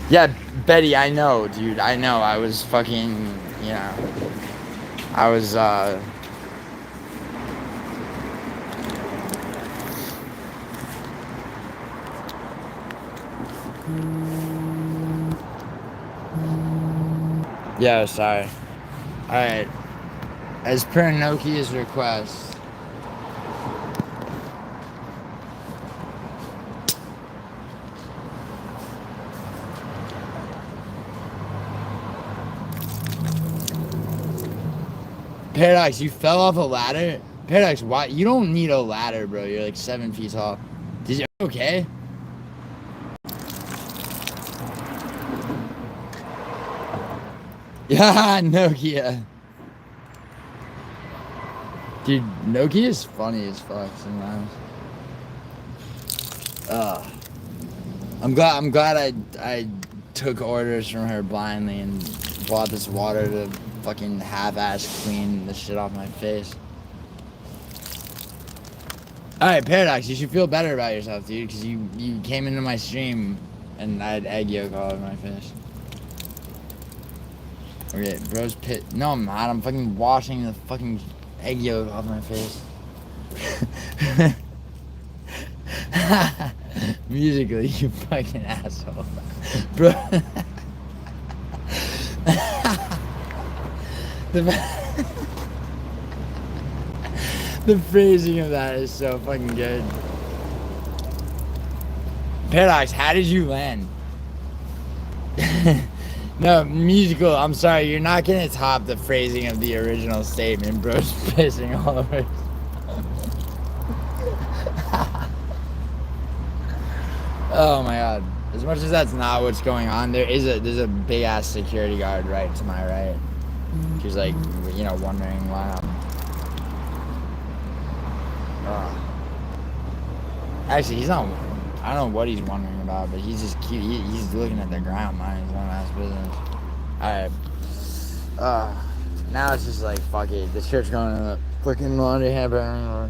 Yeah, Betty, I know, dude. I know. I was fucking, I was Yeah, sorry. Alright. As per Nokia's request. Paradox, you fell off a ladder? Paradox, why? You don't need a ladder, bro. You're like 7 feet tall. Did you okay? Yeah, Nokia. Dude, Nokia is funny as fuck sometimes. I'm glad I took orders from her blindly and bought this water to fucking half-ass clean the shit off my face. Alright, Paradox, you should feel better about yourself, dude, because you came into my stream and I had egg yolk all over my face. Okay, bro's pit. No, I'm not. I'm fucking washing the fucking egg yolk off my face. Musically, you fucking asshole. Bro. The phrasing of that is so fucking good. Paradox, how did you land? No, Musical, I'm sorry, you're not gonna top the phrasing of the original statement. Bro's pissing all over. Oh my god. As much as that's not what's going on, there's a big ass security guard right to my right. She's like, wondering why I'm... Actually, he's not... I don't know what he's wondering about, but he's just cute. He's looking at the ground, minding his own ass business. Alright. Now it's just like, fuck it. The shirt's going in the fucking laundry hamper anymore.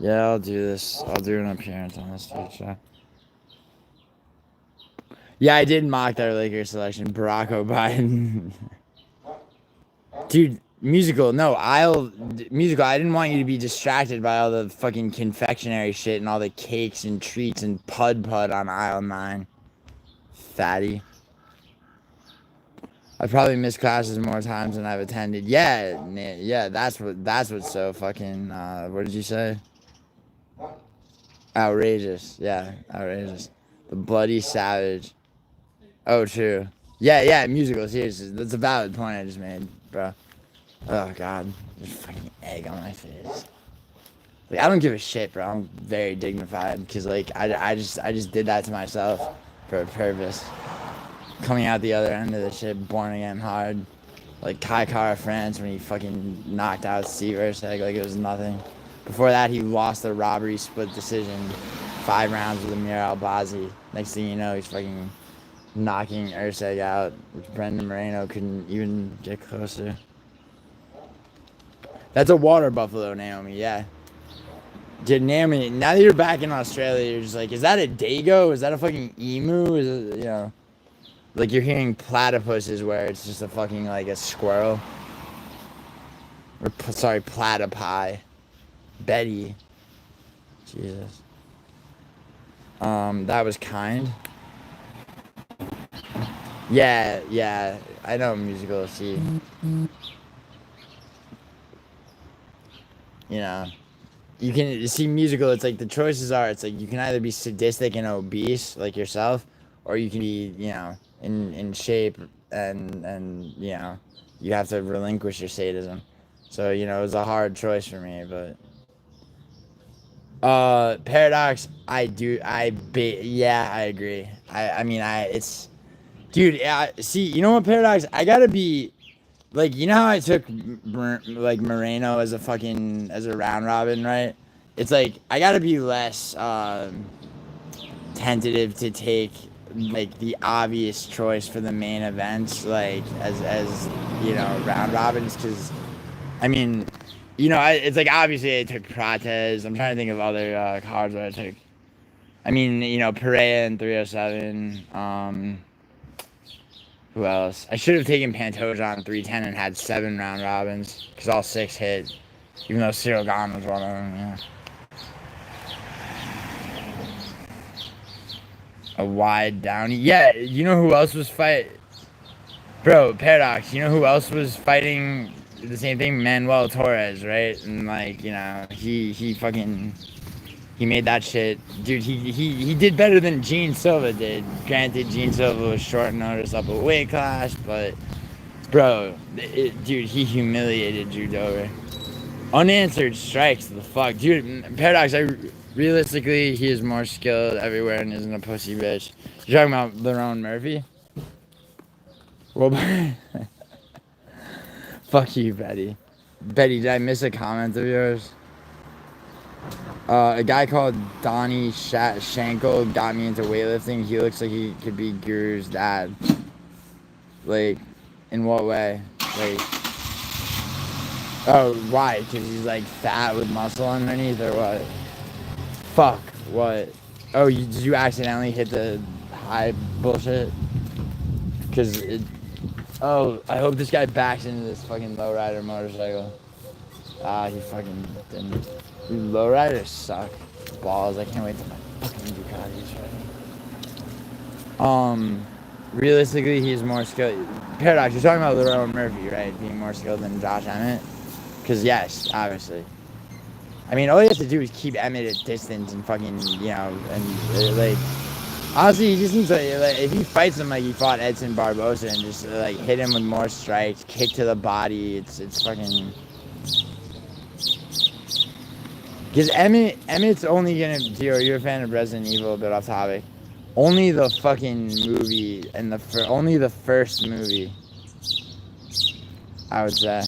Yeah, I'll do this. I'll do an appearance on this feature. Yeah, I did mock their Lakers selection. Barack O'Biden. Dude, musical. No, musical. I didn't want you to be distracted by all the fucking confectionery shit and all the cakes and treats and pud on aisle 9. Fatty. I've probably missed classes more times than I've attended. Yeah, that's what's so fucking, what did you say? Outrageous. Yeah, outrageous. The Bloody Savage. Oh, true. Yeah, musical, seriously. That's a valid point I just made, bro. Oh, God. There's fucking egg on my face. Like, I don't give a shit, bro. I'm very dignified, because, like, I just did that to myself for a purpose. Coming out the other end of the shit, born again hard. Like Kai Kara France when he fucking knocked out Steve Erceg like it was nothing. Before that, he lost the robbery split decision, 5 rounds with Amir Albazi. Next thing you know, he's fucking knocking Erceg out, which Brendan Moreno couldn't even get closer. That's a water buffalo, Naomi, yeah. Dude, Naomi, now that you're back in Australia, you're just like, is that a dago? Is that a fucking emu? Is it, you know, like you're hearing platypuses where it's just a fucking, like, a squirrel. Or, sorry, platypi. Betty. Jesus. That was kind. Yeah, I know musical, see. You know, you can see musical, it's like the choices are, it's like you can either be sadistic and obese like yourself, or you can be, you know, in shape and you know, you have to relinquish your sadism. So, you know, it was a hard choice for me, but Paradox, yeah, I agree. I mean, it's, dude, see, you know what, Paradox, I gotta be, like, you know how I took, like, Moreno as a round robin, right? It's like, I gotta be less, tentative to take, like, the obvious choice for the main events, like, as you know, round robins, because, I mean, you know, it's like, obviously I took Prates. I'm trying to think of other, cards that I took. I mean, you know, Perea in 307, who else? I should have taken Pantoja in 310 and had 7 round robins, because all 6 hit, even though Cyril Gahn was one of them, yeah. A wide Downey. Yeah, you know who else was Bro, Paradox, you know who else was fighting the same thing? Manuel Torres, right? And, like, you know, he made that shit. Dude, he did better than Gene Silva did. Granted, Gene Silva was short notice up a weight class, but, bro, dude, he humiliated Drew Dober. Unanswered strikes, the fuck. Dude, Paradox, realistically, he is more skilled everywhere and isn't a pussy bitch. You're talking about Lerone Murphy? Well, fuck you, Betty. Betty, did I miss a comment of yours? A guy called Donnie Schenkel got me into weightlifting. He looks like he could be Guru's dad. Like, in what way? Like, oh, why? Because he's, like, fat with muscle underneath, or what? Fuck, what? Oh, did you accidentally hit the high bullshit? Because it... Oh, I hope this guy backs into this fucking lowrider motorcycle. He fucking didn't. Dude, lowriders suck. Balls, I can't wait till my fucking Ducati's ready. Realistically, he's more skilled. Paradox, you're talking about Lerone Murphy, right? Being more skilled than Josh Emmett? Because, yes, obviously. I mean, all you have to do is keep Emmett at distance and fucking, you know, and, like, honestly, he just needs to, like, if he fights him like he fought Edson Barbosa and just, like, hit him with more strikes, kick to the body, it's fucking... Because Emmett's only gonna... You're a fan of Resident Evil, a bit off topic. Only the fucking movie, and only the first movie, I would say.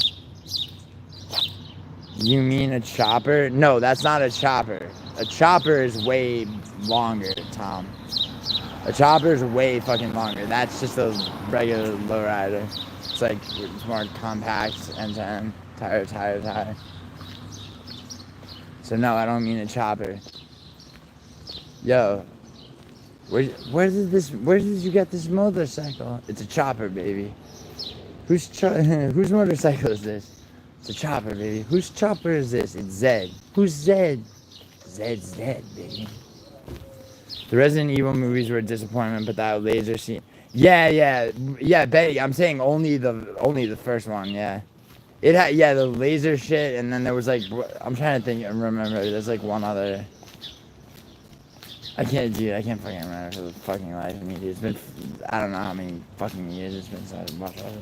You mean a chopper? No, that's not a chopper. A chopper is way longer, Tom. A chopper is way fucking longer. That's just a regular lowrider. It's like, it's more compact end to end. Tire. So no, I don't mean a chopper. Yo, where did you get this motorcycle? It's a chopper, baby. Whose motorcycle is this? It's a chopper, baby. Whose chopper is this? It's Zed. Who's Zed? Zed's dead, baby. The Resident Evil movies were a disappointment, but that laser scene. Yeah, Betty. I'm saying only the first one. Yeah, it had the laser shit, and then there was like I'm trying to think and remember. There's like one other. I can't fucking remember for the fucking life of me, dude. It's been I don't know how many fucking years it's been since I watched it.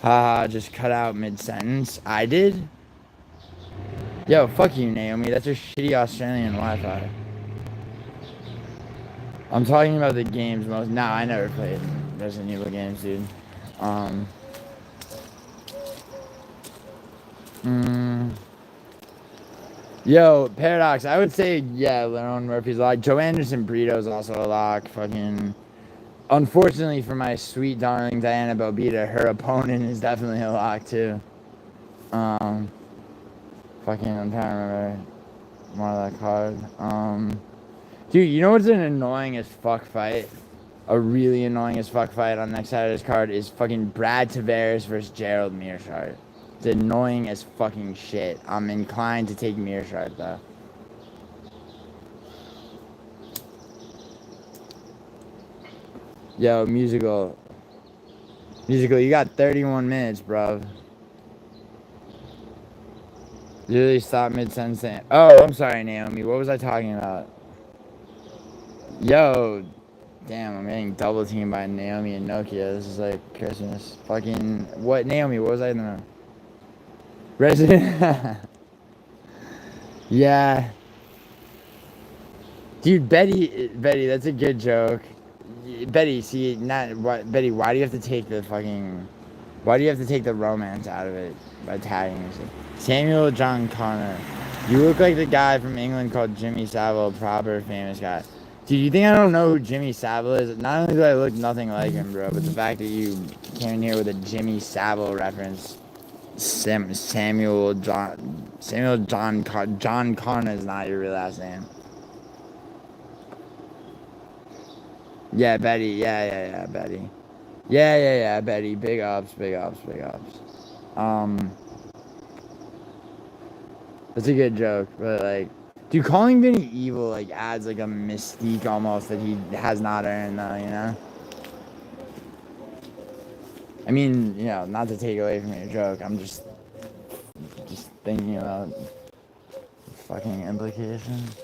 Haha, just cut out mid-sentence. I did? Yo, fuck you, Naomi. That's your shitty Australian Wi-Fi. I'm talking about the games most. Nah, I never played Resident Evil games, dude. Yo, Paradox, I would say, yeah, Lerone Murphy's a lock. Joe Anderson Burrito's also a lock. Fucking. Unfortunately for my sweet darling Diana Bobita, her opponent is definitely a lock, too. Fucking, I'm trying to remember more of that card. Dude, you know what's an annoying as fuck fight? A really annoying as fuck fight on next Saturday's card is fucking Brad Tavares versus Gerald Mearshart. It's annoying as fucking shit. I'm inclined to take Mearshart, though. Yo, musical, you got 31 minutes, bro. Literally stop mid-sentence. Oh, I'm sorry, Naomi. What was I talking about? Yo, damn, I'm getting double teamed by Naomi and Nokia. This is like Christmas. Fucking, what, Naomi, what was I gonna know? Resident. Yeah. Dude, Betty, that's a good joke. Betty, see, Betty, why do you have to take the romance out of it by tagging yourself? Samuel John Connor. You look like the guy from England called Jimmy Savile, proper famous guy. Dude, you think I don't know who Jimmy Savile is? Not only do I look nothing like him, bro, but the fact that you came in here with a Jimmy Savile reference. Samuel John Connor is not your real last name. Yeah, Betty. Yeah, Betty. Yeah, Betty. Big ups. That's a good joke, but like, dude, calling Vinny evil like adds like a mystique almost that he has not earned, though, you know. I mean, you know, not to take away from your joke, I'm just thinking about the fucking implications.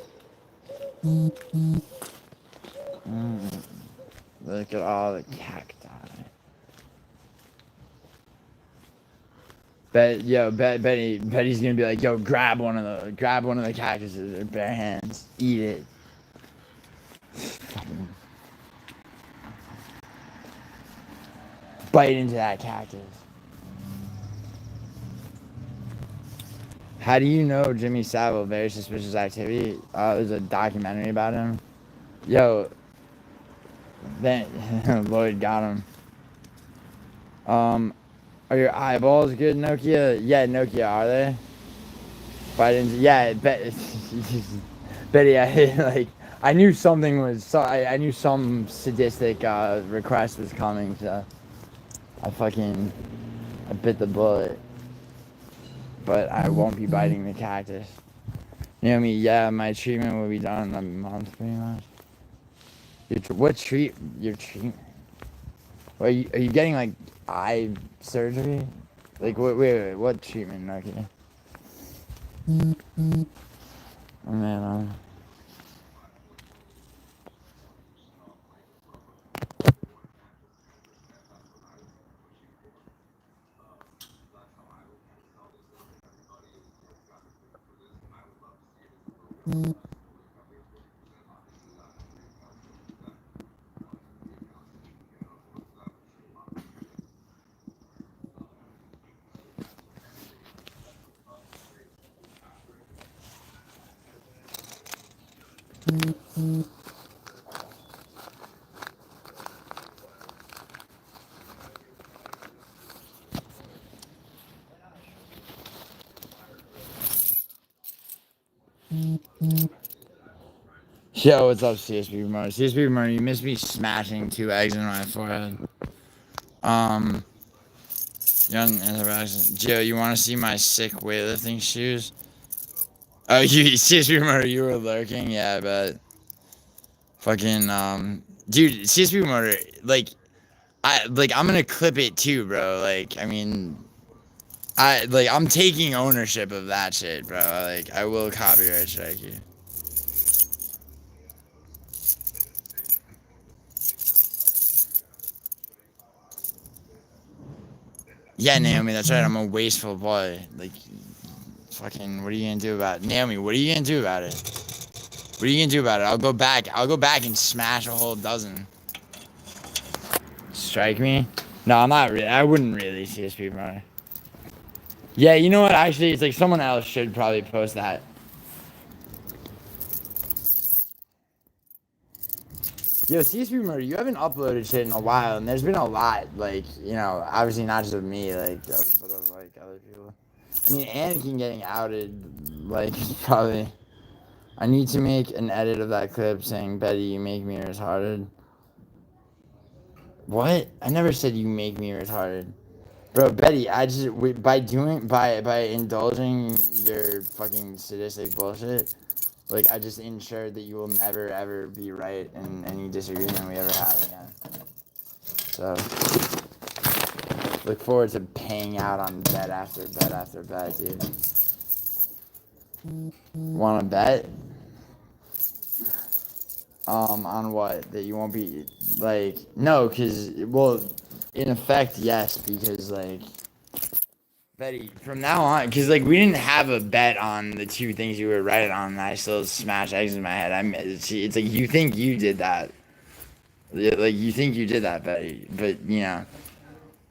Look at all the cacti. Betty's gonna be like, yo, grab one of the cactuses with bare hands, eat it. Fucking bite into that cactus. How do you know Jimmy Savile? Very suspicious activity. There's a documentary about him. Yo, then Lloyd got him. Are your eyeballs good, Nokia? Yeah, Nokia, are they? Yeah, Betty, I knew something was. I knew some sadistic request was coming, so I bit the bullet. But I won't be biting the cactus. You know what I mean? Yeah, my treatment will be done in a month, pretty much. Your treatment? Are you getting like eye surgery? Like wait, what treatment? Okay. Oh man, Yo, what's up, CSP Promoter? CSP Promoter, you missed me smashing 2 eggs in my forehead. Young interaction. Joe, you want to see my sick weightlifting shoes? Oh, you CSP Promoter, you were lurking? Yeah, but fucking dude, CSP Promoter, like I'm gonna clip it too, bro. Like, I mean, I'm taking ownership of that shit, bro. Like, I will copyright strike you. Yeah, Naomi, that's right. I'm a wasteful boy. Like, fucking, what are you gonna do about it? Naomi, what are you gonna do about it? What are you gonna do about it? I'll go back and smash a whole dozen. Strike me? No, I'm not really. I wouldn't really, CSP Promoter. Yeah, you know what? Actually, it's like someone else should probably post that. Yo, CSP Promoter, you haven't uploaded shit in a while, and there's been a lot, like, you know, obviously not just of me, like, but of, like, other people. I mean, Anakin getting outed, like, probably. I need to make an edit of that clip saying, Betty, you make me retarded. What? I never said you make me retarded. Bro, Betty, by indulging your fucking sadistic bullshit, like, I just ensured that you will never, ever be right in any disagreement we ever have again. So, look forward to paying out on bet after bet after bet, dude. Wanna bet? On what? That you won't be, like, no, because, well, in effect, yes, because, like, Betty, from now on, because, like, we didn't have a bet on the 2 things you were right on, and I still smash eggs in my head. It's like, you think you did that. Like, you think you did that, Betty. But, you know,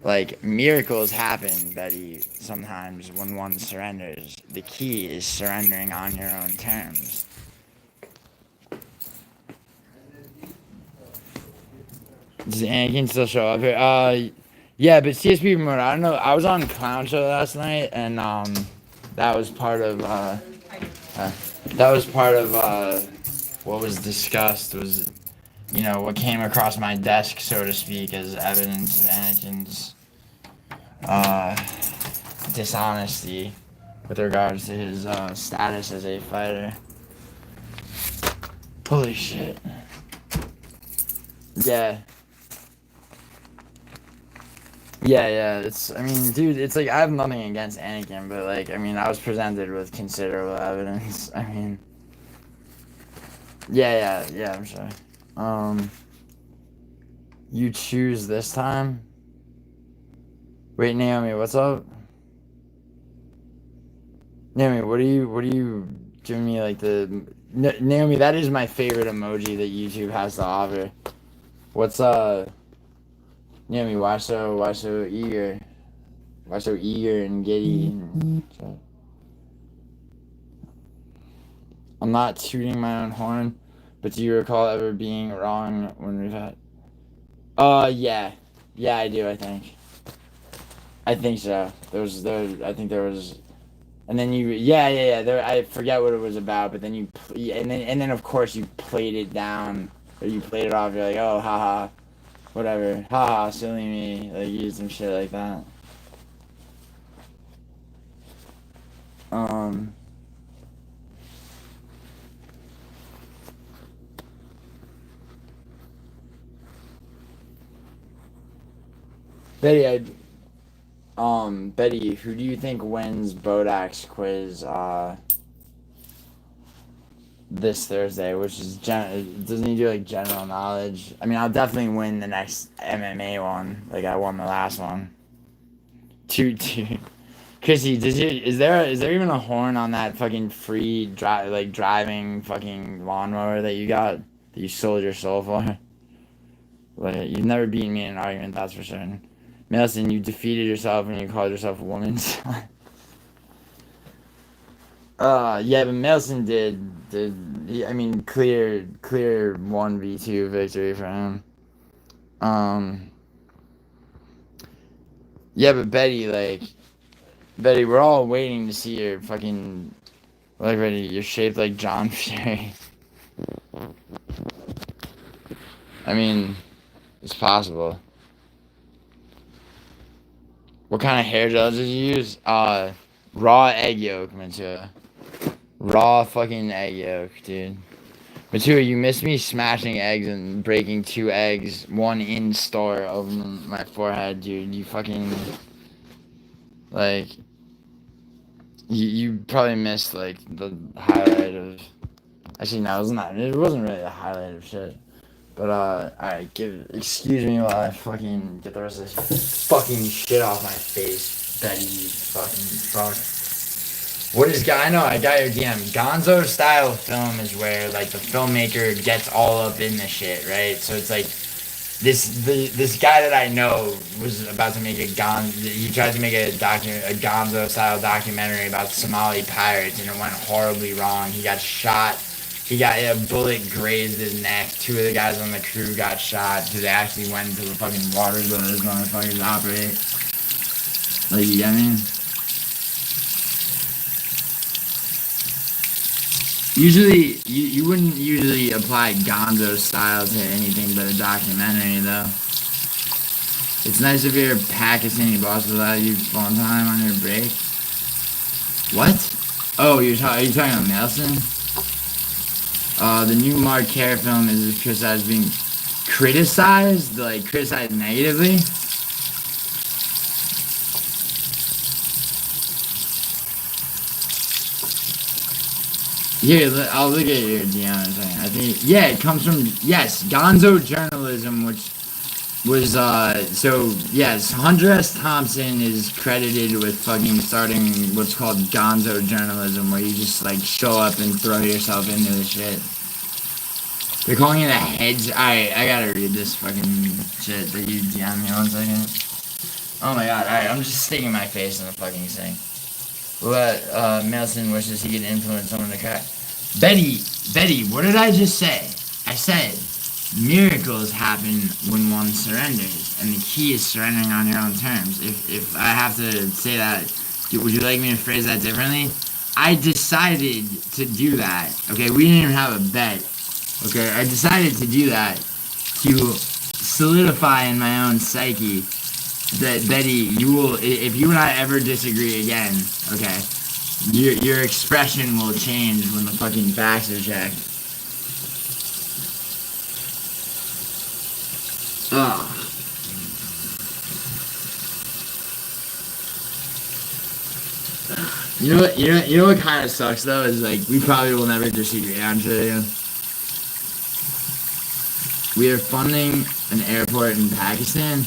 like, miracles happen, Betty, sometimes when one surrenders. The key is surrendering on your own terms. Does Anakin still show up here? Yeah, but CSP Promoter, I don't know. I was on Clown Show last night, and that was part of what was discussed was, you know, what came across my desk, so to speak, as evidence of Anakin's dishonesty with regards to his status as a fighter. Holy shit. Yeah. Yeah, it's, I mean, dude, it's like, I have nothing against Anakin, but, like, I mean, I was presented with considerable evidence. I mean, yeah, I'm sorry. You choose this time? Wait, Naomi, what's up? Naomi, what are you giving me, like, Naomi, that is my favorite emoji that YouTube has to offer. What's, Naomi, why so eager? Why so eager and giddy? I'm not tooting my own horn, but do you recall ever being wrong when we've had? Yeah, I do. I think so. I think there was, and then yeah. There, I forget what it was about, but then and then of course you played it down, or you played it off. You're like, oh, haha, whatever, haha, silly me, like, you some shit like that. Betty, who do you think wins Bodak's quiz, this Thursday, which is, doesn't he do, like, general knowledge? I mean, I'll definitely win the next MMA one, like I won the last one. Two. Chrissy, is there even a horn on that fucking free driving fucking lawnmower that you got, that you sold your soul for? Like, you've never beaten me in an argument, that's for certain. Nelson, you defeated yourself when you called yourself a woman. Yeah, but Nelson I mean, clear 1v2 victory for him. Yeah, but Betty, we're all waiting to see your fucking Like, ready, you're shaped like John Fury. I mean, it's possible. What kind of hair gel did you use? Raw egg yolk, Matua. Raw fucking egg yolk, dude. Matua, you missed me smashing eggs and breaking 2 eggs, 1 in store over my forehead, dude. You fucking, like, you probably missed, like, the highlight of, actually, no, it wasn't really the highlight of shit. But, alright, excuse me while I fucking get the rest of this fucking shit off my face, Betty, you fucking fuck. What is, I know, I got your DM. Gonzo style film is where, like, the filmmaker gets all up in the shit, right? So it's like, this guy that I know was about to make he tried to make a Gonzo style documentary about Somali pirates, and it went horribly wrong. He got shot. He got a bullet grazed his neck. 2 of the guys on the crew got shot because they actually went into the fucking water where those motherfuckers operate. Like, you get me? Usually, you wouldn't usually apply Gonzo style to anything but a documentary, though. It's nice if your Pakistani boss allow you phone time on your break. What? Oh, are you talking about Nelson? The new Mark Kerr film is criticized being criticized, like criticized negatively. Here, I'll look at your DM in a second. I think, yeah, it comes from, yes, Gonzo journalism, which was, so, yes, Hunter S. Thompson is credited with fucking starting what's called Gonzo journalism, where you just, like, show up and throw yourself into the shit. They're calling it a hedge. Alright, I gotta read this fucking shit that you DM me 1 second. Oh my god, alright, I'm just sticking my face in the fucking sink. Nelson wishes he could influence someone to crack. Betty, what did I just say? I said, miracles happen when one surrenders, and the key is surrendering on your own terms. If I have to say that, would you like me to phrase that differently? I decided to do that. Okay, we didn't even have a bet. Okay, I decided to do that to solidify in my own psyche that Betty, you will, if you and I ever disagree again, okay, your expression will change when the fucking facts are checked. Ugh. You know what kind of sucks though is like we probably will never disagree on shit again. We are funding an airport in Pakistan.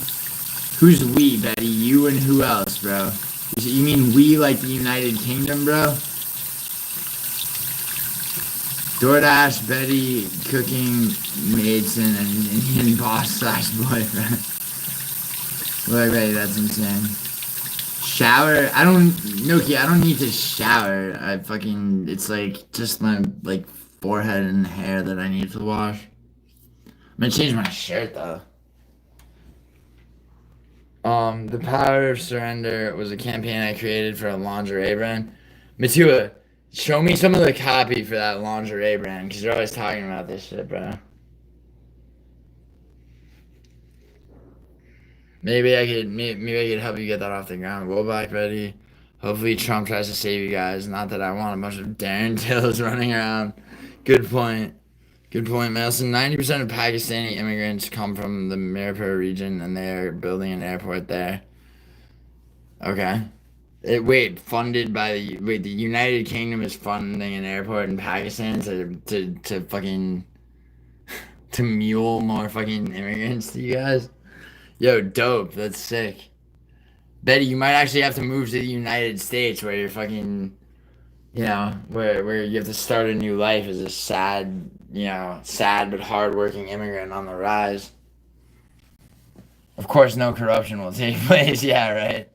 Who's we, Betty? You and who else, bro? You mean we like the United Kingdom, bro? DoorDash, Betty, cooking, Maidson, and Indian boss / boyfriend. Look, Betty, that's insane. Shower? I don't need to shower. It's like just my, like, forehead and hair that I need to wash. I'm gonna change my shirt, though. The Power of Surrender was a campaign I created for a lingerie brand. Matua, show me some of the copy for that lingerie brand, because you're always talking about this shit, bro. Maybe I could help you get that off the ground. Go back, Betty. Hopefully Trump tries to save you guys. Not that I want a bunch of Darren Tills running around. Good point. Good point, Nelson. 90% of Pakistani immigrants come from the Mirpur region, and they're building an airport there. Okay. The United Kingdom is funding an airport in Pakistan to fucking to mule more fucking immigrants to you guys. Yo, dope. That's sick. Betty, you might actually have to move to the United States where you're fucking, where you have to start a new life as a sad but hardworking immigrant on the rise. Of course, no corruption will take place. Yeah, right.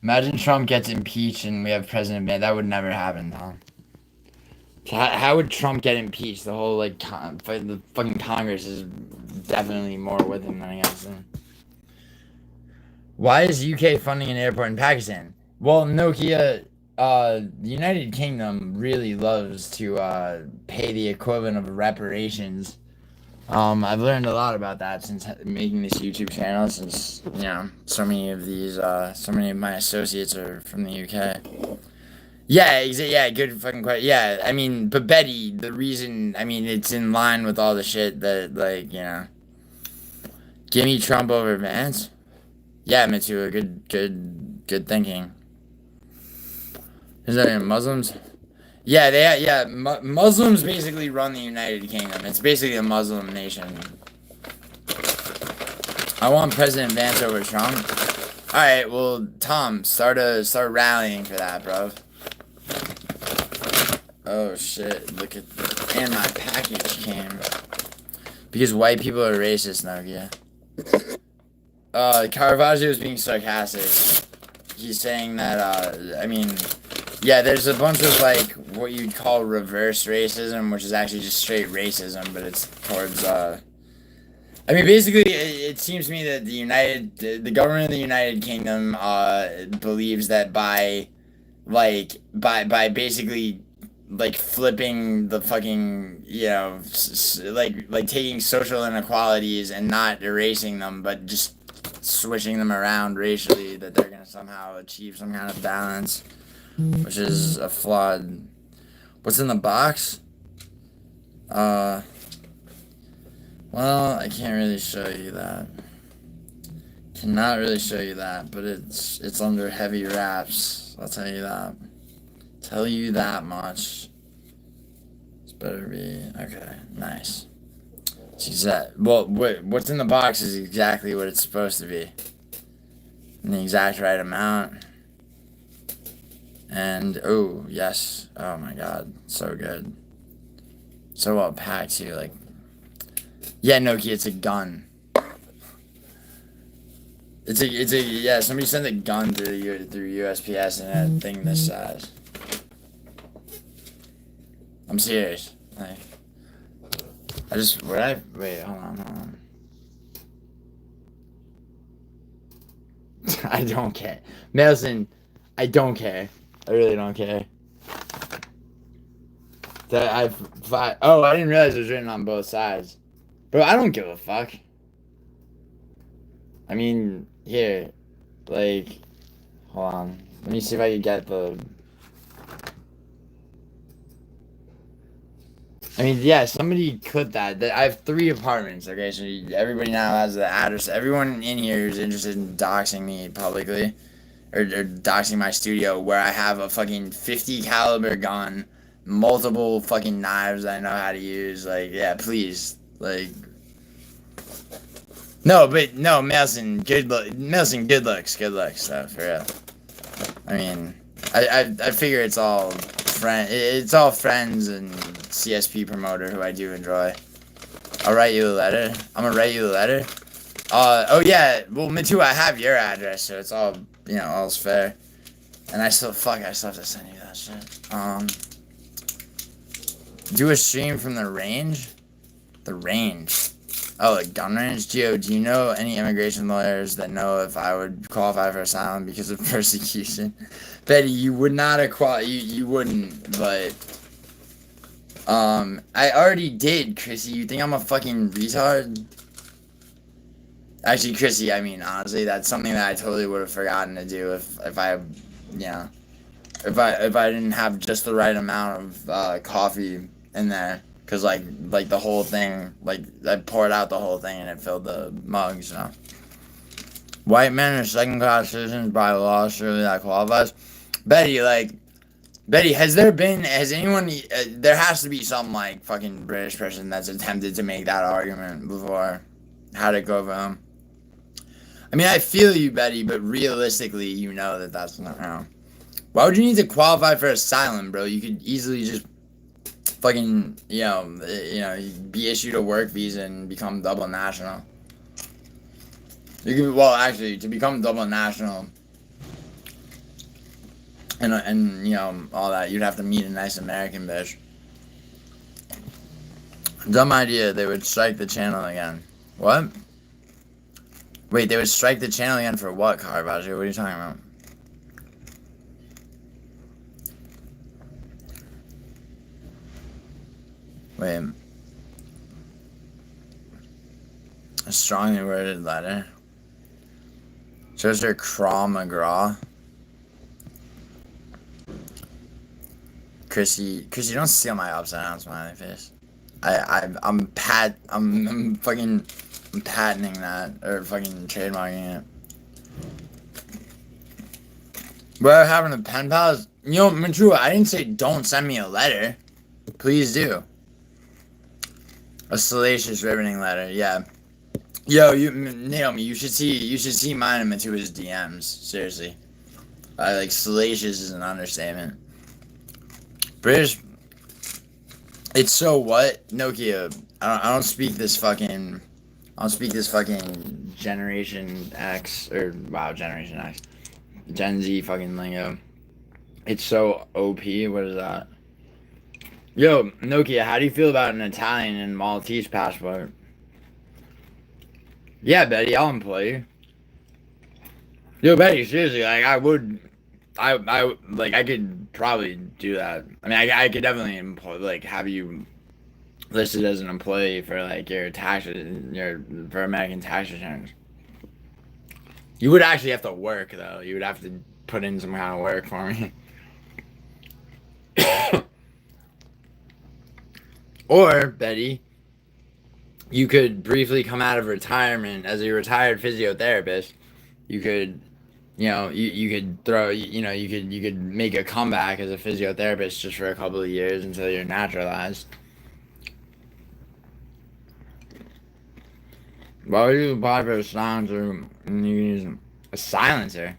Imagine Trump gets impeached and we have President Biden. That would never happen, Tom. How would Trump get impeached? The whole, the fucking Congress is definitely more with him than against him. Why is UK funding an airport in Pakistan? Well, Nokia, the United Kingdom really loves to pay the equivalent of reparations. I've learned a lot about that since making this YouTube channel, since, you know, so many of my associates are from the UK. Yeah, yeah, good fucking question. Yeah, I mean, but Betty, the reason, I mean, it's in line with all the shit that, like, you know, give me Trump over Vance. Yeah, Mitsu, good thinking. Is that Muslims? Yeah, Muslims basically run the United Kingdom. It's basically a Muslim nation. I want President Vance over Trump. All right, well, Tom, start rallying for that, bro. Oh shit! Look at and my package came because white people are racist, Nokia. Caravaggio is being sarcastic. He's saying that, I mean, yeah, there's a bunch of, like, what you'd call reverse racism, which is actually just straight racism, but it's towards, I mean, basically, it seems to me that the government of the United Kingdom, believes that by basically, like, flipping the fucking, you know, like taking social inequalities and not erasing them, but just switching them around racially, that they're gonna somehow achieve some kind of balance, which is a flawed. What's in the box? Well, I can't really show you that. Cannot really show you that, but it's under heavy wraps. I'll tell you that. Tell you that much. It's better be okay. Nice. Well, what's in the box is exactly what it's supposed to be. In the exact right amount. And, oh, yes. Oh my god. So good. So well packed too, like. Yeah, Nokia, it's a gun. It's a, yeah, somebody sent a gun through USPS and a thing this size. I'm serious. Like. Wait, hold on. I don't care. Nelson, I don't care. I really don't care. I didn't realize it was written on both sides. Bro, I don't give a fuck. I mean, here, like, hold on. Let me see if I can get the... I mean, yeah, somebody clip that. I have 3 apartments, okay? So everybody now has the address. Everyone in here is interested in doxing me publicly. Or doxing my studio, where I have a fucking 50 caliber gun, multiple fucking knives that I know how to use. Like, yeah, please. Like... No, Melson, good looks, though, for real. I mean, I figure it's all friends and CSP promoter who I do enjoy. I'll write you a letter. I'm gonna write you a letter. Oh yeah, well, me too, I have your address, so it's all, you know, all's fair. And I still have to send you that shit. Do a stream from the range? The range. Oh, like gun range? Gio, do you know any immigration lawyers that know if I would qualify for asylum because of persecution? Betty, you would not you wouldn't, but... I already did, Chrissy. You think I'm a fucking retard? Actually, Chrissy, I mean, honestly, that's something that I totally would have forgotten to do if I, you know, if I didn't have just the right amount of, coffee in there. Cause like the whole thing, like I poured out the whole thing and it filled the mug, so. White men are second-class citizens by law, surely that qualifies. Betty, has anyone, there has to be some, like, fucking British person that's attempted to make that argument before. How'd it go for them? I mean, I feel you, Betty, but realistically, you know that that's not how. Why would you need to qualify for asylum, bro? You could easily just fucking, you know, be issued a work visa and become double national. You could, well, actually, to become double national and you know, all that, you'd have to meet a nice American bitch. Dumb idea, they would strike the channel again. What? Wait, they would strike the channel again for what, Caravaggio? What are you talking about? Wait. A strongly worded letter. Shows her Craw McGraw. Chrissy, don't steal my upside down smiley face. I'm fucking patenting that, or fucking trademarking it. What happened to pen pals? You know, Matrua, I didn't say don't send me a letter. Please do. A salacious riveting letter, yeah. Yo, Naomi, you should see mine and Matua's DMs. Seriously, like salacious is an understatement. British. It's so what? Nokia. I don't speak this fucking. I don't speak this fucking Generation X or wow Generation X, Gen Z fucking lingo. It's so OP. What is that? Yo, Nokia, how do you feel about an Italian and Maltese passport? Yeah, Betty, I'll employ you. Yo, Betty, seriously, like I could probably do that. I mean, I could definitely employ, like, have you listed as an employee for like your taxes, for American tax returns. You would actually have to work though. You would have to put in some kind of work for me. Or, Betty, you could briefly come out of retirement as a retired physiotherapist. You could, you could throw, you could make a comeback as a physiotherapist just for a couple of years until you're naturalized. Why would you apply for a silencer and you use a silencer?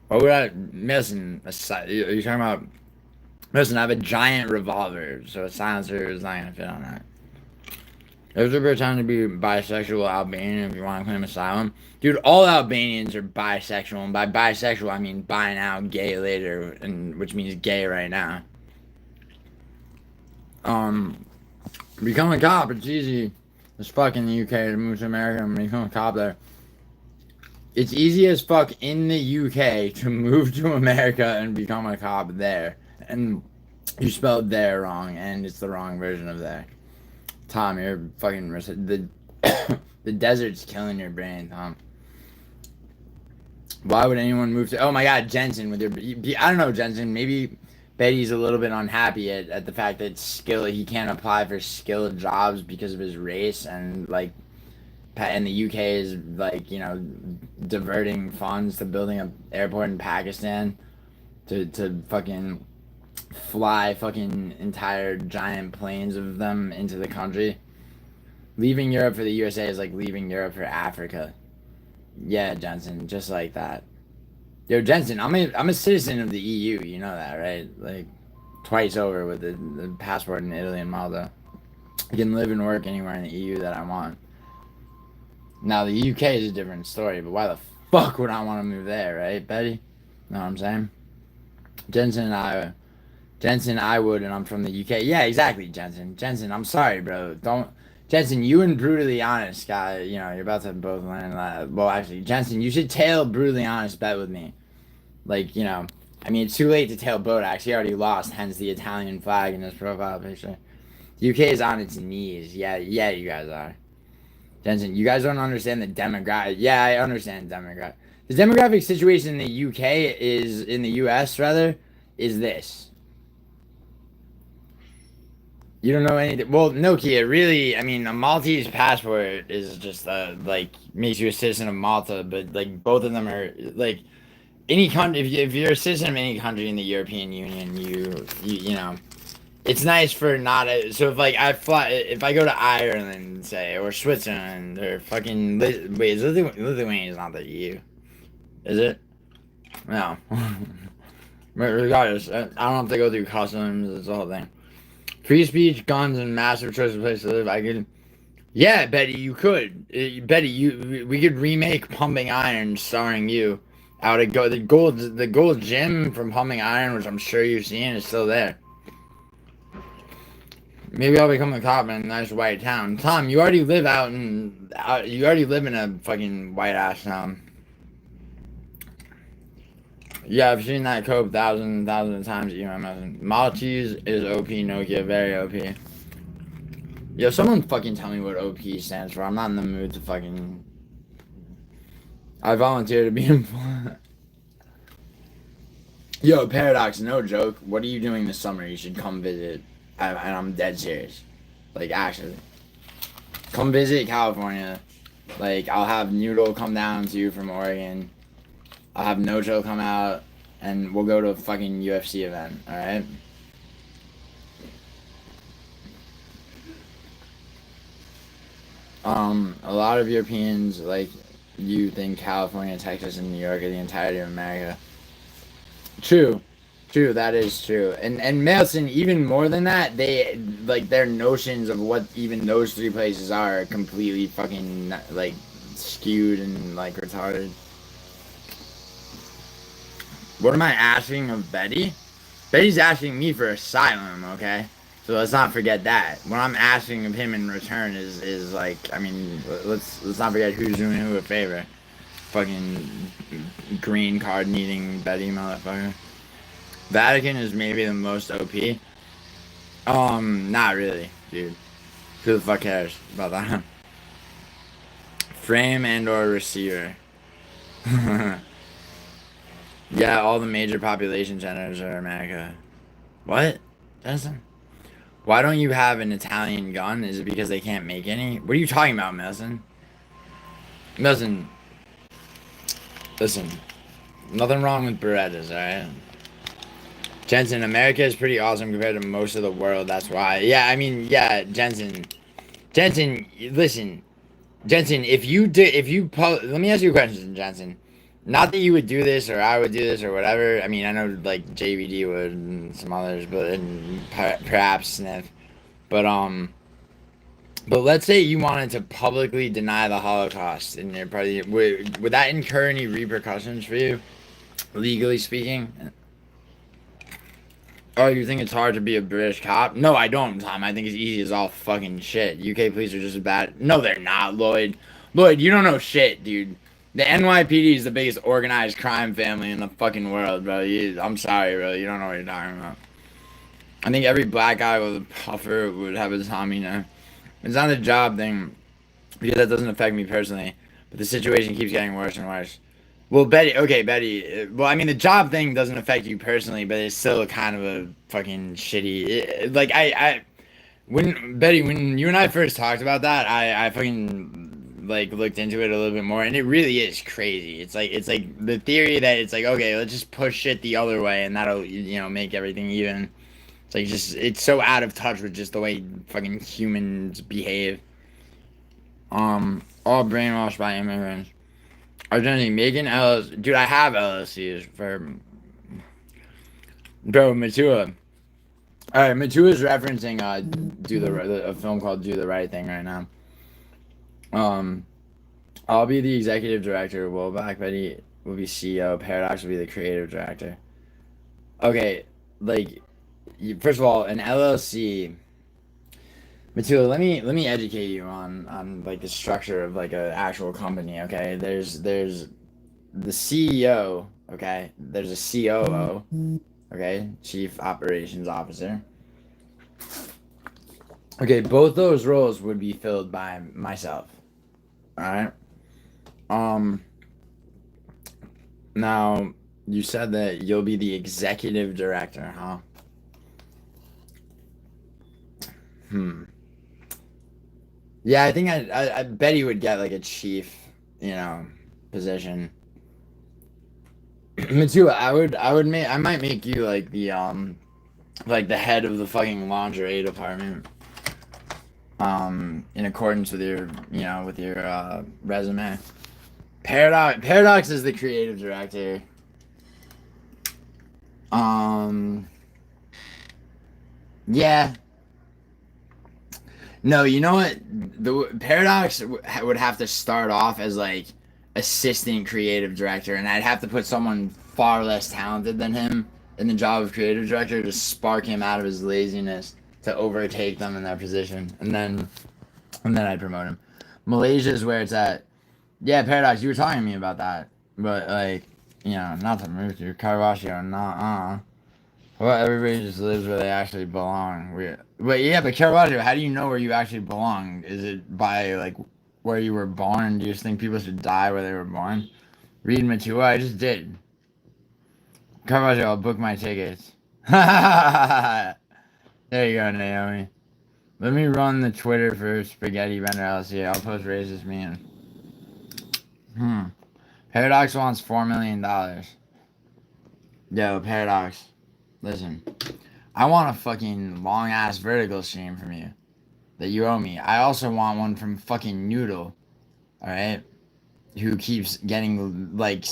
What would I, listen, are you talking about, listen, I have a giant revolver, so a silencer is not going to fit on that. If you pretend to be bisexual Albanian if you want to claim asylum. Dude, all Albanians are bisexual, and by bisexual I mean bi now, gay later, and which means gay right now. Become a cop, it's easy as fuck in the UK to move to America and become a cop there. It's easy as fuck in the UK to move to America and become a cop there. And you spelled there wrong, and it's the wrong version of there. Tom, you're fucking the desert's killing your brain, Tom. Why would anyone move to? Oh my God, Jensen with your. I don't know, Jensen. Maybe Betty's a little bit unhappy at the fact that he can't apply for skilled jobs because of his race, and like, and the UK is like, diverting funds to building an airport in Pakistan to fucking fly fucking entire giant planes of them into the country. Leaving Europe for the USA is like leaving Europe for Africa. Yeah, Jensen, just like that. Yo, Jensen, I'm a citizen of the EU. You know that, right? Like, twice over with the passport in Italy and Malta. I can live and work anywhere in the EU that I want. Now, the UK is a different story, but why the fuck would I want to move there, right, Betty? Know what I'm saying? Jensen, I would, and I'm from the UK. Yeah, exactly, Jensen. Jensen, I'm sorry, bro. Jensen, you and Brutally Honest guy, you're about to both learn that. Well, actually, Jensen, you should tail Brutally Honest bet with me. Like, I mean, it's too late to tail Bodax. He already lost, hence the Italian flag in his profile picture. The UK is on its knees. Yeah, you guys are. Jensen, you guys don't understand the demographic. Yeah, I understand demographic. The demographic situation in the UK in the US, rather, is this. You don't know anything. Well, Nokia, really, I mean, a Maltese passport is just, makes you a citizen of Malta, but, like, both of them are, like, any country, if you're a citizen of any country in the European Union, you know, it's nice for not, so if I go to Ireland, say, or Switzerland, or fucking, wait, Lithuania is not the EU, is it? No. Regardless, I don't have to go through customs, it's the whole thing. Free speech, guns, and massive choice of place to live. I could, yeah, Betty, you could. Betty, we could remake Pumping Iron starring you. The gold gym from Pumping Iron, which I'm sure you've seen, is still there. Maybe I'll become a cop in a nice white town. Tom, you already live you already live in a fucking white ass town. Yeah, I've seen that cope thousands and thousands of times. Maltese is OP, Nokia, very OP. Yo, someone fucking tell me what OP stands for. I'm not in the mood to fucking. I volunteer to be employed. Yo, Paradox, no joke. What are you doing this summer? You should come visit. And I'm dead serious. Like, actually. Come visit California. Like, I'll have Noodle come down to you from Oregon. I'll have Nojo come out. And we'll go to a fucking UFC event, alright? A lot of Europeans, like, you think California, Texas, and New York are the entirety of America. True, that is true. And Mailson, even more than that, they, like, their notions of what even those three places are completely fucking, like, skewed and, like, retarded. What am I asking of Betty? Betty's asking me for asylum, okay? So let's not forget that. What I'm asking of him in return is like, I mean, let's not forget who's doing who a favor. Fucking green card needing Betty motherfucker. Vatican is maybe the most OP. Not really, dude. Who the fuck cares about that? Frame and or receiver. Yeah, all the major population centers are America. What? Justin? Why don't you have an Italian gun? Is it because they can't make any? What are you talking about, Melson? Melson. Listen. Nothing wrong with Berettas, alright? Jensen, America is pretty awesome compared to most of the world, that's why. Yeah, I mean, yeah, Jensen, listen. Jensen, let me ask you a question, Jensen. Not that you would do this or I would do this or whatever. I mean, I know like JVD would and some others, and perhaps Sniff. But let's say you wanted to publicly deny the Holocaust in your party. Would that incur any repercussions for you, legally speaking? Oh, you think it's hard to be a British cop? No, I don't, Tom. I think it's easy as all fucking shit. UK police are just as bad. No, they're not, Lloyd. Lloyd, you don't know shit, dude. The NYPD is the biggest organized crime family in the fucking world, bro. I'm sorry, bro. You don't know what you're talking about. I think every black guy with a puffer would have a Tommy now. It's not a job thing, because that doesn't affect me personally. But the situation keeps getting worse and worse. Well, Betty. Well, I mean, the job thing doesn't affect you personally, but it's still kind of a fucking shitty. When you and I first talked about that, I fucking like looked into it a little bit more, and it really is crazy. It's like the theory that it's like, okay, let's just push shit the other way, and that'll make everything even. It's like it's so out of touch with just the way fucking humans behave. All brainwashed by immigrants. Argenti, making LLC. Dude, I have LLCs for. Bro, Matua. Alright, Matua's referencing a film called Do the Right Thing right now. I'll be the executive director. Well, Black Betty will be CEO. Paradox will be the creative director. Okay, like, first of all, an LLC. Matua, let me educate you on like the structure of like an actual company. Okay, there's the CEO. Okay, there's a COO. Okay, Chief Operations Officer. Okay, both those roles would be filled by myself. Alright? Now, you said that you'll be the executive director, huh? Yeah, I think I bet he would get like a chief, position. Matua, I might make you like the head of the fucking lingerie department. In accordance with your resume. Paradox is the creative director. Yeah. No, you know what? The Paradox would have to start off as like assistant creative director, and I'd have to put someone far less talented than him in the job of creative director to spark him out of his laziness to overtake them in that position, and then I'd promote him. Malaysia is where it's at. Yeah, Paradox, you were talking to me about that, but like, not to move to Caravaggio, nah. Well, everybody just lives where they actually belong. But yeah, but Caravaggio, how do you know where you actually belong? Is it by like where you were born? Do you just think people should die where they were born? Read Matua, I just did. Caravaggio, I'll book my tickets. There you go, Naomi. Let me run the Twitter for Spaghetti Bender LC. I'll post racist meme. Paradox wants $4 million. Yo, Paradox. Listen. I want a fucking long ass vertical stream from you that you owe me. I also want one from fucking Noodle, alright? Who keeps getting, like,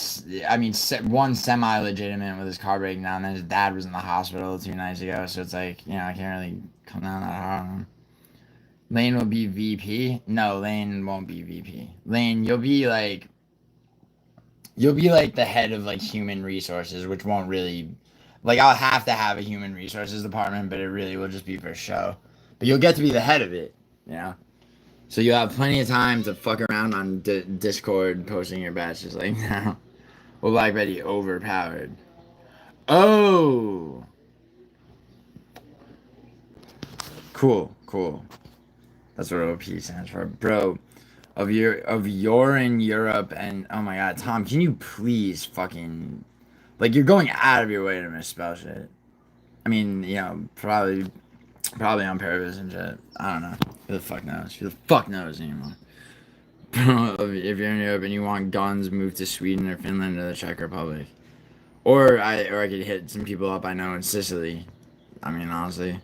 I mean, one semi legitimate with his car breaking down. Then his dad was in the hospital 2 nights ago, so it's like, you know, I can't really come down that hard on him. Lane will be VP? No, Lane won't be VP. Lane, you'll be like the head of like human resources, which won't really like I'll have to have a human resources department, but it really will just be for show. But you'll get to be the head of it, you know. So you'll have plenty of time to fuck around on Discord, posting your batches like now. Well, Black Betty overpowered. Oh, cool. That's what OP stands for, bro. Of you're in Europe and oh my god, Tom, can you please fucking like you're going out of your way to misspell shit. I mean, you know, probably on purpose and shit. I don't know. Who the fuck knows? Who the fuck knows anymore? If you're in Europe and you want guns, move to Sweden or Finland or the Czech Republic. Or I could hit some people up I know in Sicily. I mean, honestly.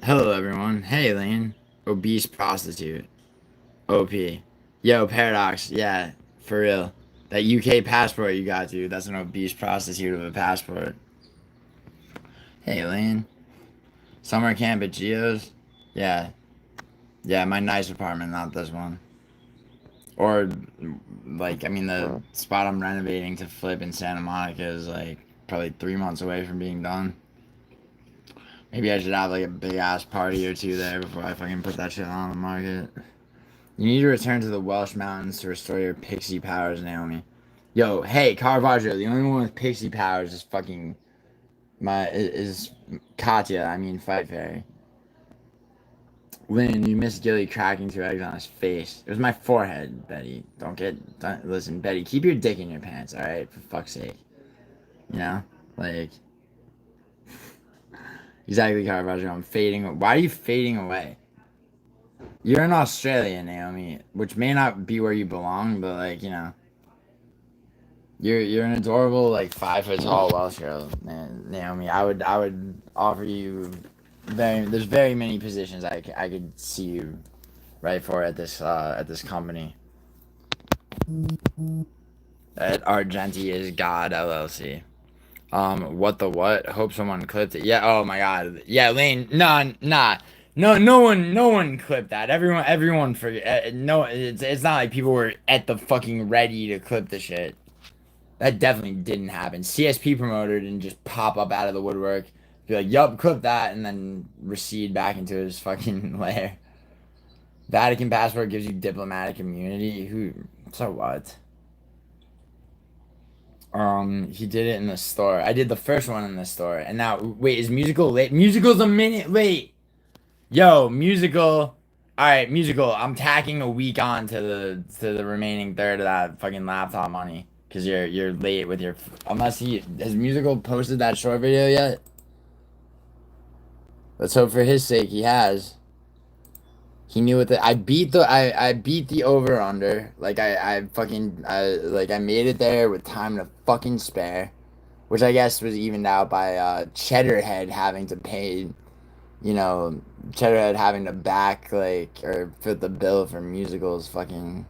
Hello everyone. Hey Lane. Obese prostitute. OP. Yo, Paradox. Yeah, for real. That UK passport you got, dude. That's an obese prostitute of a passport. Hey, Lane. Summer camp at Geo's? Yeah. Yeah, my nice apartment, not this one. Or, like, I mean, the spot I'm renovating to flip in Santa Monica is, like, probably 3 months away from being done. Maybe I should have, like, a big-ass party or two there before I fucking put that shit on the market. You need to return to the Welsh mountains to restore your pixie powers, Naomi. Yo, hey, Caravaggio, the only one with pixie powers is fucking... is Katya, I mean Fight Fairy. Lynn, you missed Gilly cracking 2 eggs on his face. It was my forehead, Betty. Listen, Betty, keep your dick in your pants, alright? For fuck's sake. You know? Like... Exactly, Caravaggio, I'm fading... Why are you fading away? You're in Australia, Naomi, which may not be where you belong, but, like, you know... You're an adorable, like, 5 foot tall Welsh girl, Naomi. I would offer you there's very many positions I could see you right for at this company. At Argenti is God LLC. What the what? Hope someone clipped it. Yeah. Oh my God. Yeah, Lane. Nah. No one clipped that. Everyone forget. No, it's not like people were at the fucking ready to clip the shit. That definitely didn't happen. CSP promoter didn't just pop up out of the woodwork, be like, yup, clip that, and then recede back into his fucking lair. Vatican passport gives you diplomatic immunity. So what? He did it in the store. I did the first one in the store, and now wait, is musical late? Musical's a minute late. Yo, musical. All right, musical. I'm tacking a week on to the remaining third of that fucking laptop money. Cause you're late with your unless has musical posted that short video yet? Let's hope for his sake he has. He knew what I beat the over under. Like I made it there with time to fucking spare. Which I guess was evened out by Cheddarhead having to pay, you know, Cheddarhead having to back like or fit the bill for musicals fucking.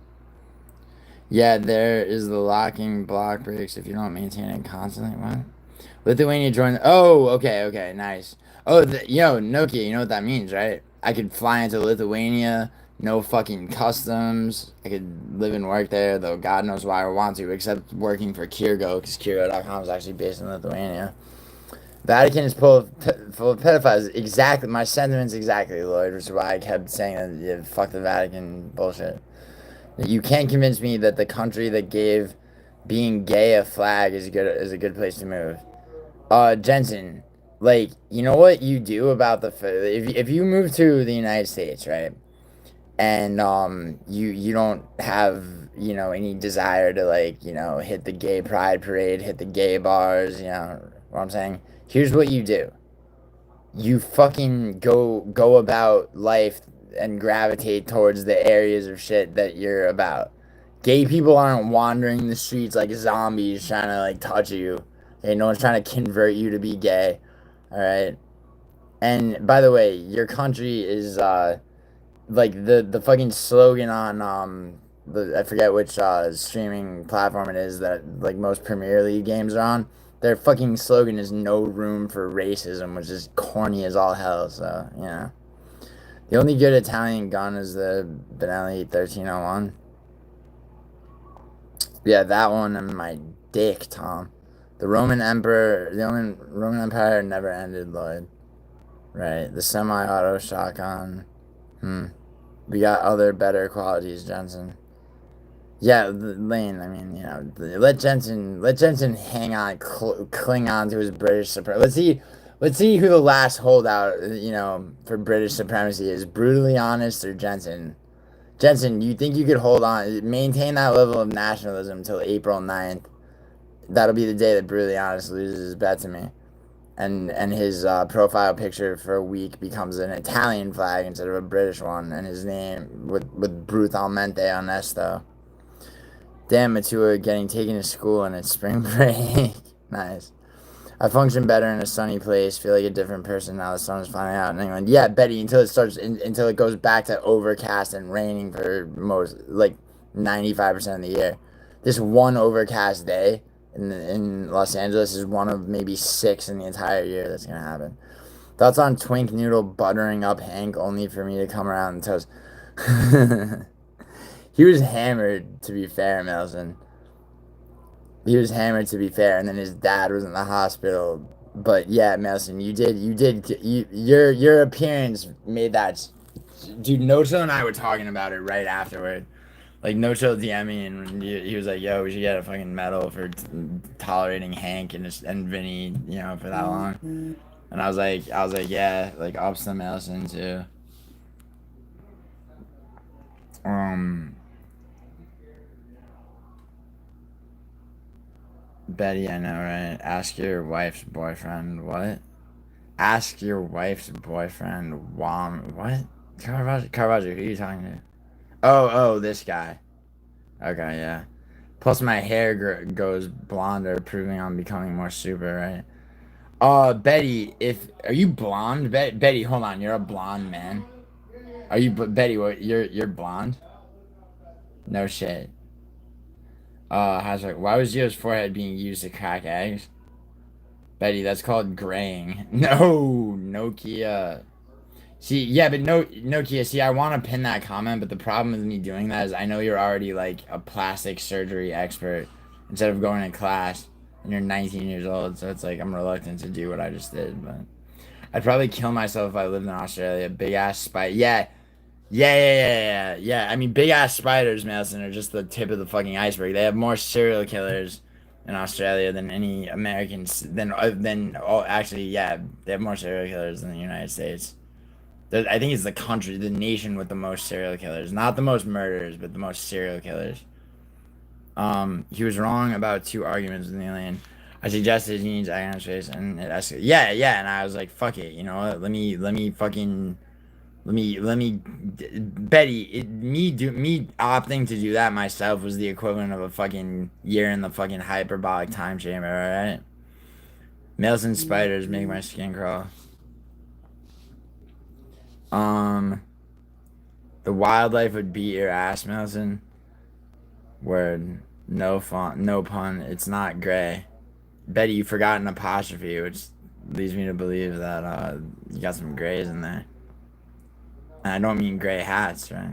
Yeah, there is the locking block breaks if you don't maintain it constantly. What? Lithuania joined. Oh, okay, nice. Oh, yo, Nokia, you know what that means, right? I could fly into Lithuania, no fucking customs. I could live and work there, though God knows why I would want to, except working for Kirgo, because Kirgo.com is actually based in Lithuania. Vatican is full of pedophiles. Exactly, my sentiments exactly, Lloyd, which is why I kept saying that, yeah, fuck the Vatican bullshit. You can't convince me that the country that gave being gay a flag is a good place to move. Jensen, like, you know what you do about if you move to the United States, right? And you don't have, you know, any desire to, like, you know, hit the gay pride parade, hit the gay bars, you know what I'm saying? Here's what you do. You fucking go about life and gravitate towards the areas of shit that you're about. Gay people aren't wandering the streets like zombies trying to, like, touch you. Okay, no one's trying to convert you to be gay. All right. And by the way, your country is like the fucking slogan on I forget which streaming platform it is that, like, most Premier League games are on. Their fucking slogan is "No room for racism," which is corny as all hell. So, you know, the only good Italian gun is the Benelli 1301. Yeah, that one and my dick, Tom. The Roman Empire never ended, Lloyd. Right, the semi-auto shotgun. We got other better qualities, Jensen. Yeah, Lane. I mean, you know, let Jensen hang on, cling on to his British supremacy. Let's see who the last holdout, you know, for British supremacy is. Brutally honest or Jensen. Jensen, you think you could hold on, maintain that level of nationalism until April 9th? That'll be the day that Brutally Honest loses his bet to me. And his profile picture for a week becomes an Italian flag instead of a British one, and his name with brutalmente onesto. Damn, Matua getting taken to school and it's spring break. Nice. I function better in a sunny place. Feel like a different person now the sun is finally out in England. Yeah, Betty. Until it goes back to overcast and raining for most, like, 95% of the year. This one overcast day in Los Angeles is one of maybe 6 in the entire year that's gonna happen. Thoughts on Twink Noodle buttering up Hank only for me to come around and toast. He was hammered, to be fair, Melson. He was hammered, to be fair, and then his dad was in the hospital. But yeah, Melson, your appearance made that. Dude, Nocho and I were talking about it right afterward. Like, Nocho DM'd me, and he was like, "Yo, we should get a fucking medal for tolerating Hank and Vinny, you know, for that long." And I was like, yeah, like, ups to Melson too. Betty, I know, right? Ask your wife's boyfriend. What? Ask your wife's boyfriend. What? Caravaggio, who are you talking to? Oh, this guy. Okay, yeah. Plus, my hair goes blonder, proving I'm becoming more super, right? Betty, are you blonde? Betty, hold on, you're a blonde man. Are you, Betty? What? You're blonde? No shit. Why was Gio's forehead being used to crack eggs? Betty, that's called graying. No, Nokia. See, yeah, but no, Nokia. See, I want to pin that comment, but the problem with me doing that is I know you're already, like, a plastic surgery expert instead of going to class, and you're 19 years old. So it's like I'm reluctant to do what I just did. But I'd probably kill myself if I lived in Australia. Big ass spider. Yeah. I mean, big ass spiders, Madison, are just the tip of the fucking iceberg. They have more serial killers in Australia than any Americans. Actually, yeah, they have more serial killers than the United States. I think it's the country, the nation with the most serial killers, not the most murderers, but the most serial killers. He was wrong about 2 arguments with the alien. I suggested he needs egg on his face, and it escalated. Yeah, and I was like, fuck it, you know what? Let me Betty, me opting to do that myself was the equivalent of a fucking year in the fucking hyperbolic time chamber, alright? Males and spiders make my skin crawl. The wildlife would beat your ass, Melson. Word. No pun. It's not gray. Betty, you forgot an apostrophe, which leads me to believe that you got some grays in there. And I don't mean gray hats, right?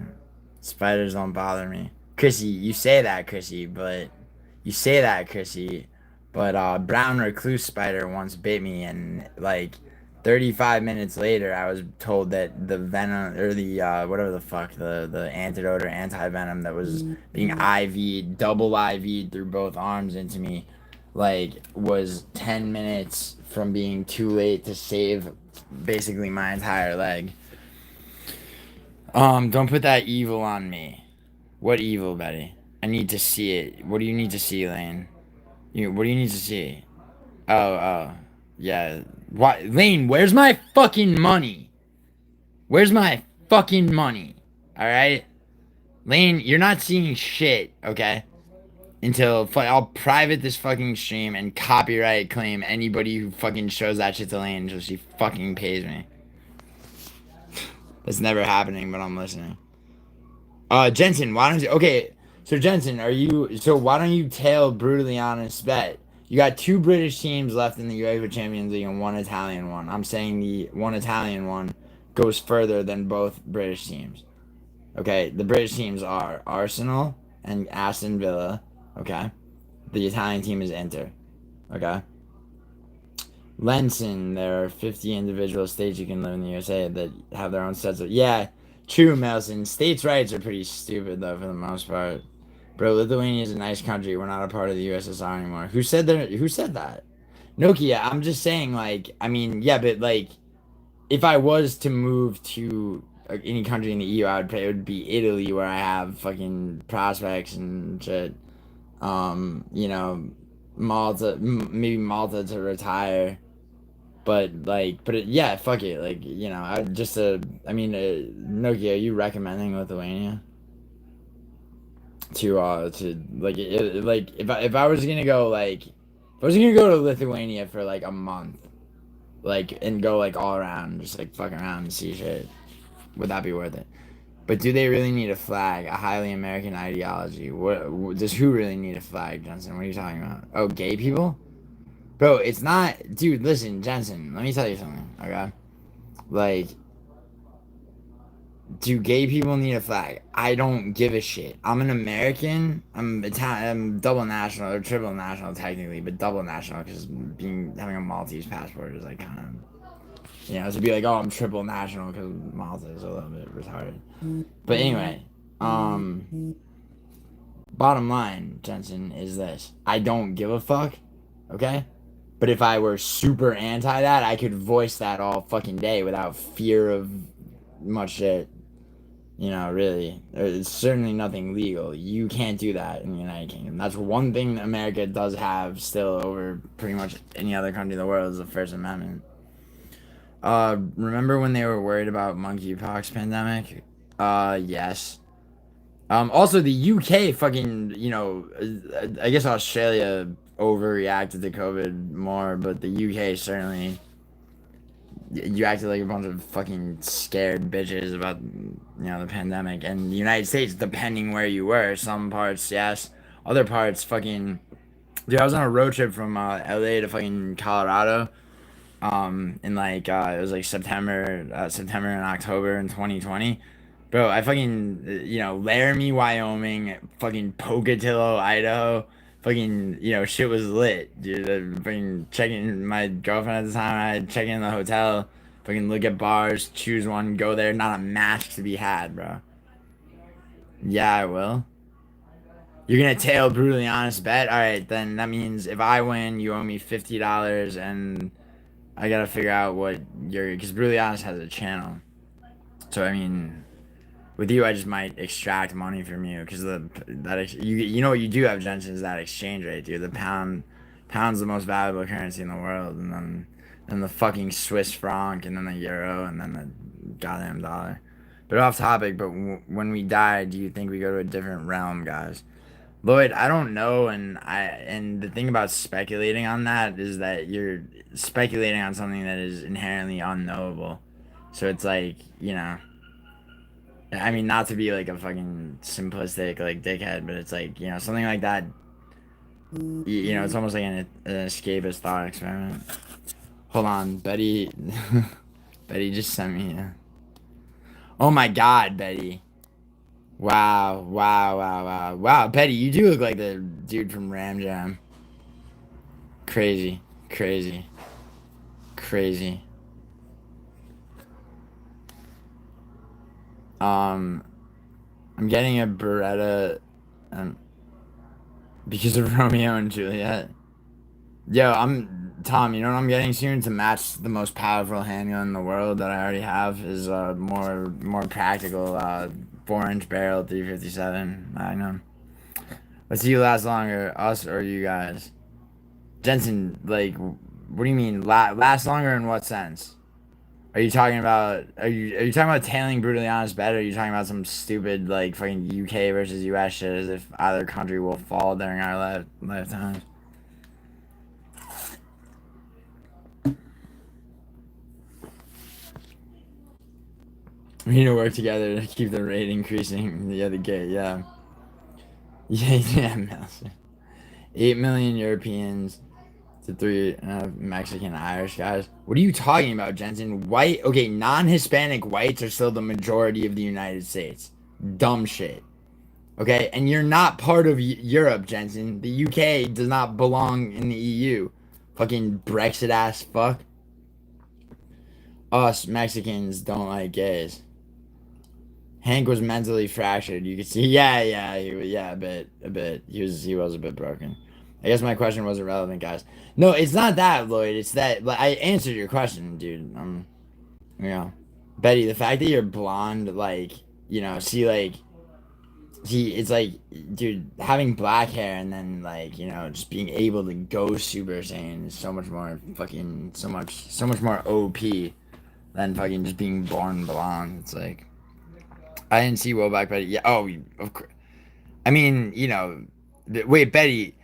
Spiders don't bother me. Chrissy, you say that, Chrissy, but brown recluse spider once bit me, and, like, 35 minutes later, I was told that the venom, or the, whatever the fuck, the antidote or anti-venom that was being double IV'd through both arms into me, like, was 10 minutes from being too late to save basically my entire leg. Don't put that evil on me. What evil, Betty? I need to see it. What do you need to see, Lane? What do you need to see? Oh, yeah. What, Lane? Where's my fucking money? Where's my fucking money? All right, Lane, you're not seeing shit, okay? Until I'll private this fucking stream and copyright claim anybody who fucking shows that shit to Lane until she fucking pays me. That's never happening, but I'm listening. Jensen, why don't you... Okay, so Jensen, why don't you tail Brutally Honest Bet? You got 2 British teams left in the UEFA Champions League and 1 Italian one. I'm saying the 1 Italian one goes further than both British teams. Okay, the British teams are Arsenal and Aston Villa. Okay, the Italian team is Inter. Okay. Lenson, there are 50 individual states you can live in the USA that have their own sets of... Yeah, true, Melson. States' rights are pretty stupid, though, for the most part. Bro, Lithuania is a nice country. We're not a part of the USSR anymore. Who said that? Who said that? Nokia, I'm just saying, like, I mean, yeah, but, like, if I was to move to any country in the EU, I would pray it would be Italy, where I have fucking prospects and shit. You know, Malta, maybe Malta to retire. But yeah, fuck it. Like, you know, Nokia, are you recommending Lithuania? To like, if I was gonna go, like, if I was gonna go to Lithuania for like a month, like, and go like all around, just like fuck around and see shit, would that be worth it? But do they really need a flag? A highly American ideology? What does who really need a flag, Jensen? What are you talking about? Oh, gay people? Bro, it's not... Dude, listen, Jensen, let me tell you something, okay? Like, do gay people need a flag? I don't give a shit. I'm an American. I'm Italian. I'm double national, or triple national, technically, but double national, because having a Maltese passport is, like, kind of... You know, to be like, oh, I'm triple national, because Malta is a little bit retarded. But anyway, bottom line, Jensen, is this. I don't give a fuck, okay? But if I were super anti that, I could voice that all fucking day without fear of much shit. You know, really. It's certainly nothing legal. You can't do that in the United Kingdom. That's one thing that America does have still over pretty much any other country in the world is the First Amendment. Remember when they were worried about monkeypox pandemic? Yes. Also the UK fucking, you know, I guess Australia overreacted to COVID more, but the UK certainly, you acted like a bunch of fucking scared bitches about, you know, the pandemic. And the United States, depending where you were, some parts, yes, other parts, fucking, dude, I was on a road trip from LA to fucking Colorado, in like, it was like September and October in 2020. Bro, I fucking, you know, Laramie, Wyoming, fucking Pocatello, Idaho, fucking, you know, shit was lit, dude. I fucking checking, my girlfriend at the time, I'd check in the hotel, fucking look at bars, choose one, go there, not a match to be had, bro. Yeah, I will. You're gonna tail Brutally Honest Bet? Alright, then that means if I win, you owe me $50, and I gotta figure out what because Brutally Honest has a channel. So, I mean... With you, I just might extract money from you because you know what you do have, Jensen, is that exchange rate, dude. The pound's the most valuable currency in the world, and then the fucking Swiss franc, and then the euro, and then the goddamn dollar. But off topic. But when we die, do you think we go to a different realm, guys? Lloyd, I don't know, and the thing about speculating on that is that you're speculating on something that is inherently unknowable. So it's like, you know. I mean, not to be like a fucking simplistic like dickhead, but it's like, you know, something like that. You know, it's almost like an escapist thought experiment. Hold on, Betty. Betty just sent me. Oh my God, Betty! Wow, Betty, you do look like the dude from Ram Jam. Crazy. I'm getting a Beretta, because of Romeo and Juliet. Yo, Tom, you know what I'm getting soon to match the most powerful handgun in the world that I already have is more practical 4-inch barrel 357 Magnum. Let's see who lasts longer, us or you guys. Jensen, like, what do you mean last longer in what sense? Are you talking about tailing brutally honest bet, or are you talking about some stupid like fucking UK versus US shit as if either country will fall during our lifetimes? We need to work together to keep the rate increasing. The other gate, yeah. Yeah, Melson. 8 million Europeans to 3 Mexican Irish guys. What are you talking about, Jensen? White, okay, non-Hispanic whites are still the majority of the United States. Dumb shit. Okay, and you're not part of Europe, Jensen. The UK does not belong in the EU. Fucking Brexit ass fuck. Us Mexicans don't like gays. Hank was mentally fractured. You could see, yeah, a bit. He was a bit broken. I guess my question wasn't relevant, guys. No, it's not that, Lloyd. It's that I answered your question, dude. You know, Betty, the fact that you're blonde, like, you know, it's like, dude, having black hair and then like, you know, just being able to go Super Saiyan is so much more fucking so much more OP than fucking just being born blonde. It's like. I didn't see Woback, Betty. Yeah. Oh, of course. I mean, you know. Wait, Betty.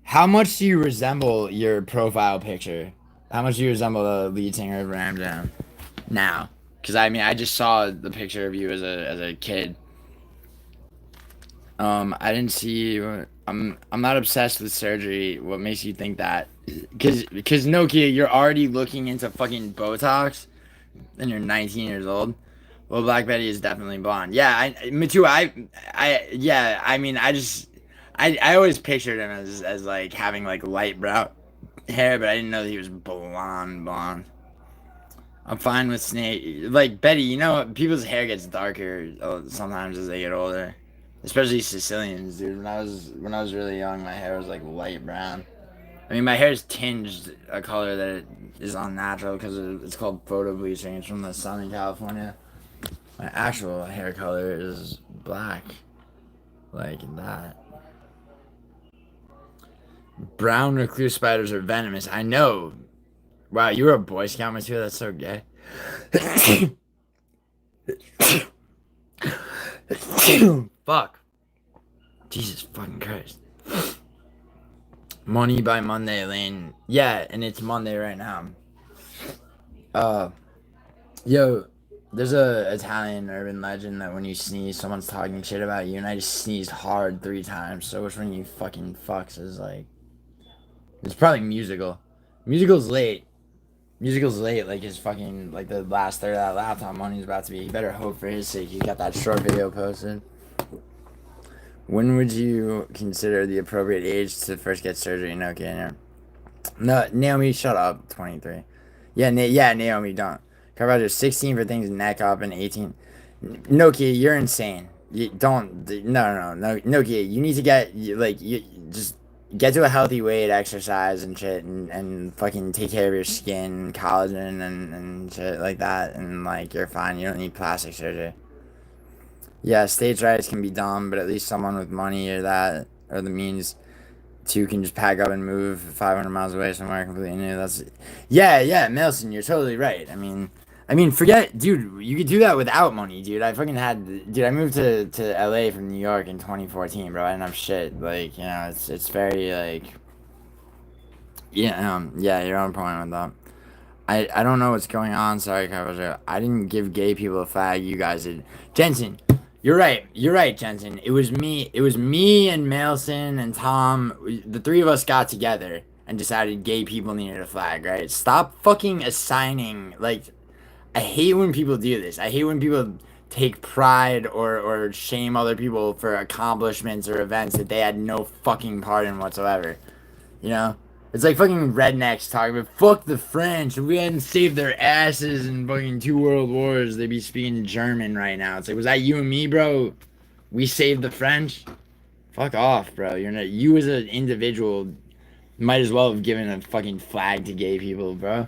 How much do you resemble your profile picture? How much do you resemble the lead singer of Ram Jam now? Because I mean, I just saw the picture of you as a kid. I didn't see. I'm not obsessed with surgery. What makes you think that? Because Nokia, you're already looking into fucking Botox, and you're 19 years old. Well, Black Betty is definitely blonde. Yeah, me too. Yeah. I mean, I always pictured him as like having like light brown hair, but I didn't know that he was blonde. I'm fine with Snake. Like Betty, you know, people's hair gets darker sometimes as they get older, especially Sicilians, dude. When I was really young, my hair was like light brown. I mean, my hair is tinged a color that it is unnatural because it's called photo bleaching. It's from the sun in California. My actual hair color is black. Like that. Brown recluse spiders are venomous. I know. Wow, you were a Boy Scout, too? That's so gay. Fuck. Jesus fucking Christ. Money by Monday, Lane. Yeah, and it's Monday right now. Yo, there's a Italian urban legend that when you sneeze, someone's talking shit about you, and I just sneezed hard 3 times. So which one you fucking fucks is like? It's probably musical. Musical's late. Like his fucking like the last third of that laptop money's about to be. You better hope for his sake he got that short video posted. When would you consider the appropriate age to first get surgery? No, Naomi, shut up. 23. Yeah, Naomi, don't. Carvalho, 16 for things neck up and 18. Nokia, you're insane. You don't. No. Nokia, you need to get you just get to a healthy weight, exercise and shit, and fucking take care of your skin, collagen and shit like that, and like you're fine. You don't need plastic surgery. Yeah, stage rights can be dumb, but at least someone with money or the means to can just pack up and move 500 miles away somewhere completely new. Yeah, Nelson, you're totally right. I mean, forget, dude. You could do that without money, dude. I moved to LA from New York in 2014, bro. I didn't have shit. Like, you know, it's very like, yeah, you're on point with that. I don't know what's going on. Sorry, Carvalho. I didn't give gay people a flag. You guys did. Jensen, you're right, Jensen. It was me and Mailson and Tom. The 3 of us got together and decided gay people needed a flag, right? Stop fucking assigning, like, I hate when people do this. I hate when people take pride or shame other people for accomplishments or events that they had no fucking part in whatsoever. You know? It's like fucking rednecks talking about, fuck the French. If we hadn't saved their asses in fucking 2 world wars, they'd be speaking German right now. It's like, was that you and me, bro? We saved the French? Fuck off, bro. You're not, you as an individual Might as well have given a fucking flag to gay people, bro.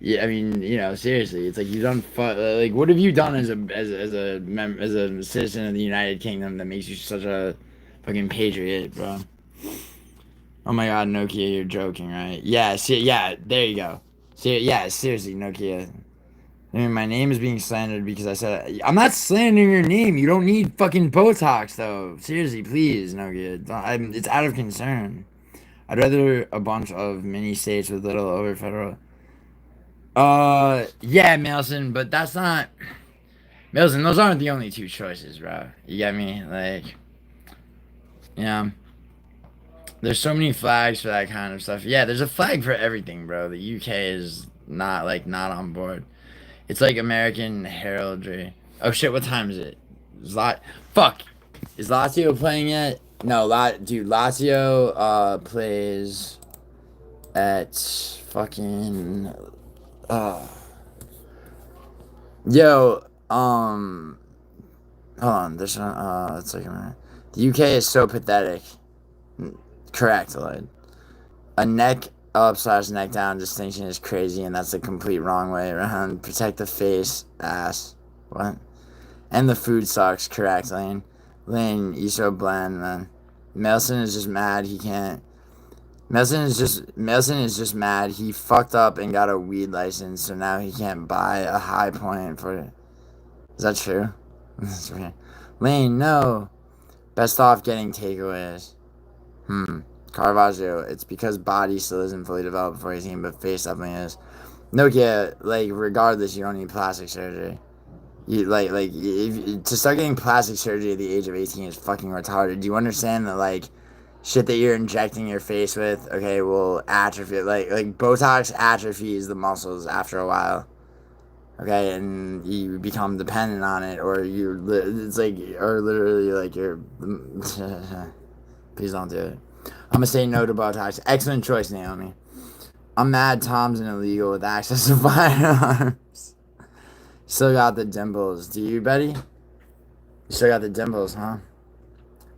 Yeah, I mean, you know, seriously, it's like you done like what have you done as a citizen of the United Kingdom that makes you such a fucking patriot, bro? Oh my God, Nokia, you're joking, right? Yeah, yeah, there you go. Yeah, seriously, Nokia. I mean, my name is being slandered because I said I'm not slandering your name. You don't need fucking Botox, though. Seriously, please, Nokia. It's out of concern. I'd rather a bunch of mini states with little over federal. Yeah, Melson, but that's not. Melson, those aren't the only two choices, bro. You get me? Like, yeah. There's so many flags for that kind of stuff. Yeah, there's a flag for everything, bro. The UK is not on board. It's like American heraldry. Oh shit, what time is it? Fuck. Is Lazio playing yet? No, dude, Lazio plays at fucking uh yo, hold on, there's not it's like a minute. The UK is so pathetic. Correct, Lloyd. A neck up slash neck down distinction is crazy, and that's the complete wrong way around. Protect the face, ass. What? And the food sucks, correct, Lane. Lane, you so bland, man. Melson is just mad he can't. Melson is just mad he fucked up and got a weed license, so now he can't buy a high point for it. Is that true? That's weird. Lane, no. Best off getting takeaways. Caravaggio, it's because body still isn't fully developed for 18, but face definitely is. Nokia, like, regardless, you don't need plastic surgery. You to start getting plastic surgery at the age of 18 is fucking retarded. Do you understand that, like, shit that you're injecting your face with, okay, will atrophy, like Botox atrophies the muscles after a while. Okay, and you become dependent on it, or it's like, or literally, like, you're, please don't do it. I'm gonna say no to Botox. Excellent choice, Naomi. I'm mad Tom's an illegal with access to firearms. Still got the dimples. Do you, Betty? You still got the dimples, huh?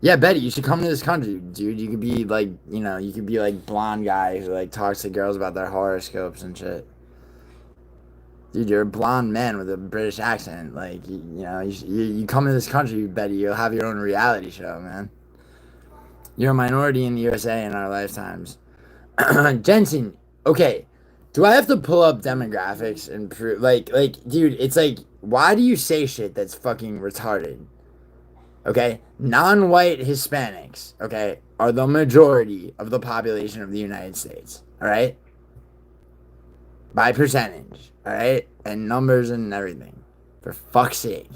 Yeah, Betty, you should come to this country, dude. You could be like, you know, you could be like blonde guy who like talks to girls about their horoscopes and shit. Dude, you're a blonde man with a British accent. Like, you know, you come to this country, Betty, you'll have your own reality show, man. You're a minority in the USA in our lifetimes. Jensen, okay. Do I have to pull up demographics and prove, like, dude, it's like, why do you say shit that's fucking retarded? Okay? Non-white Hispanics, okay, are the majority of the population of the United States, alright? By percentage, alright? And numbers and everything. For fuck's sake.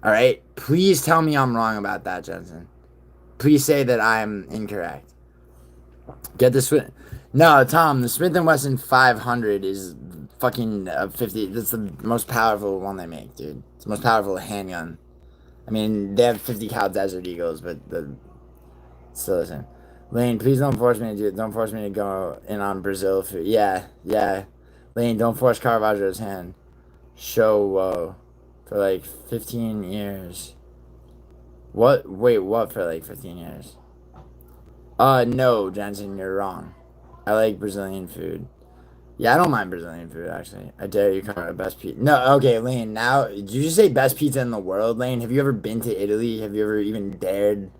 Alright? Please tell me I'm wrong about that, Jensen. Please say that I'm incorrect. Get this. No, Tom, the Smith & Wesson 500 is fucking 50. That's the most powerful one they make, dude. It's the most powerful handgun. I mean, they have 50 cal Desert Eagles, but still the same. Lane, please don't force me to do it. Don't force me to go in on Brazil food. Yeah. Lane, don't force Caravaggio's hand. Show for like 15 years. What? Wait, what for like 15 years? No, Jensen, you're wrong. I like Brazilian food. Yeah, I don't mind Brazilian food, actually. I dare you call it best pizza. No, okay, Lane, now, did you just say best pizza in the world, Lane? Have you ever been to Italy? Have you ever even dared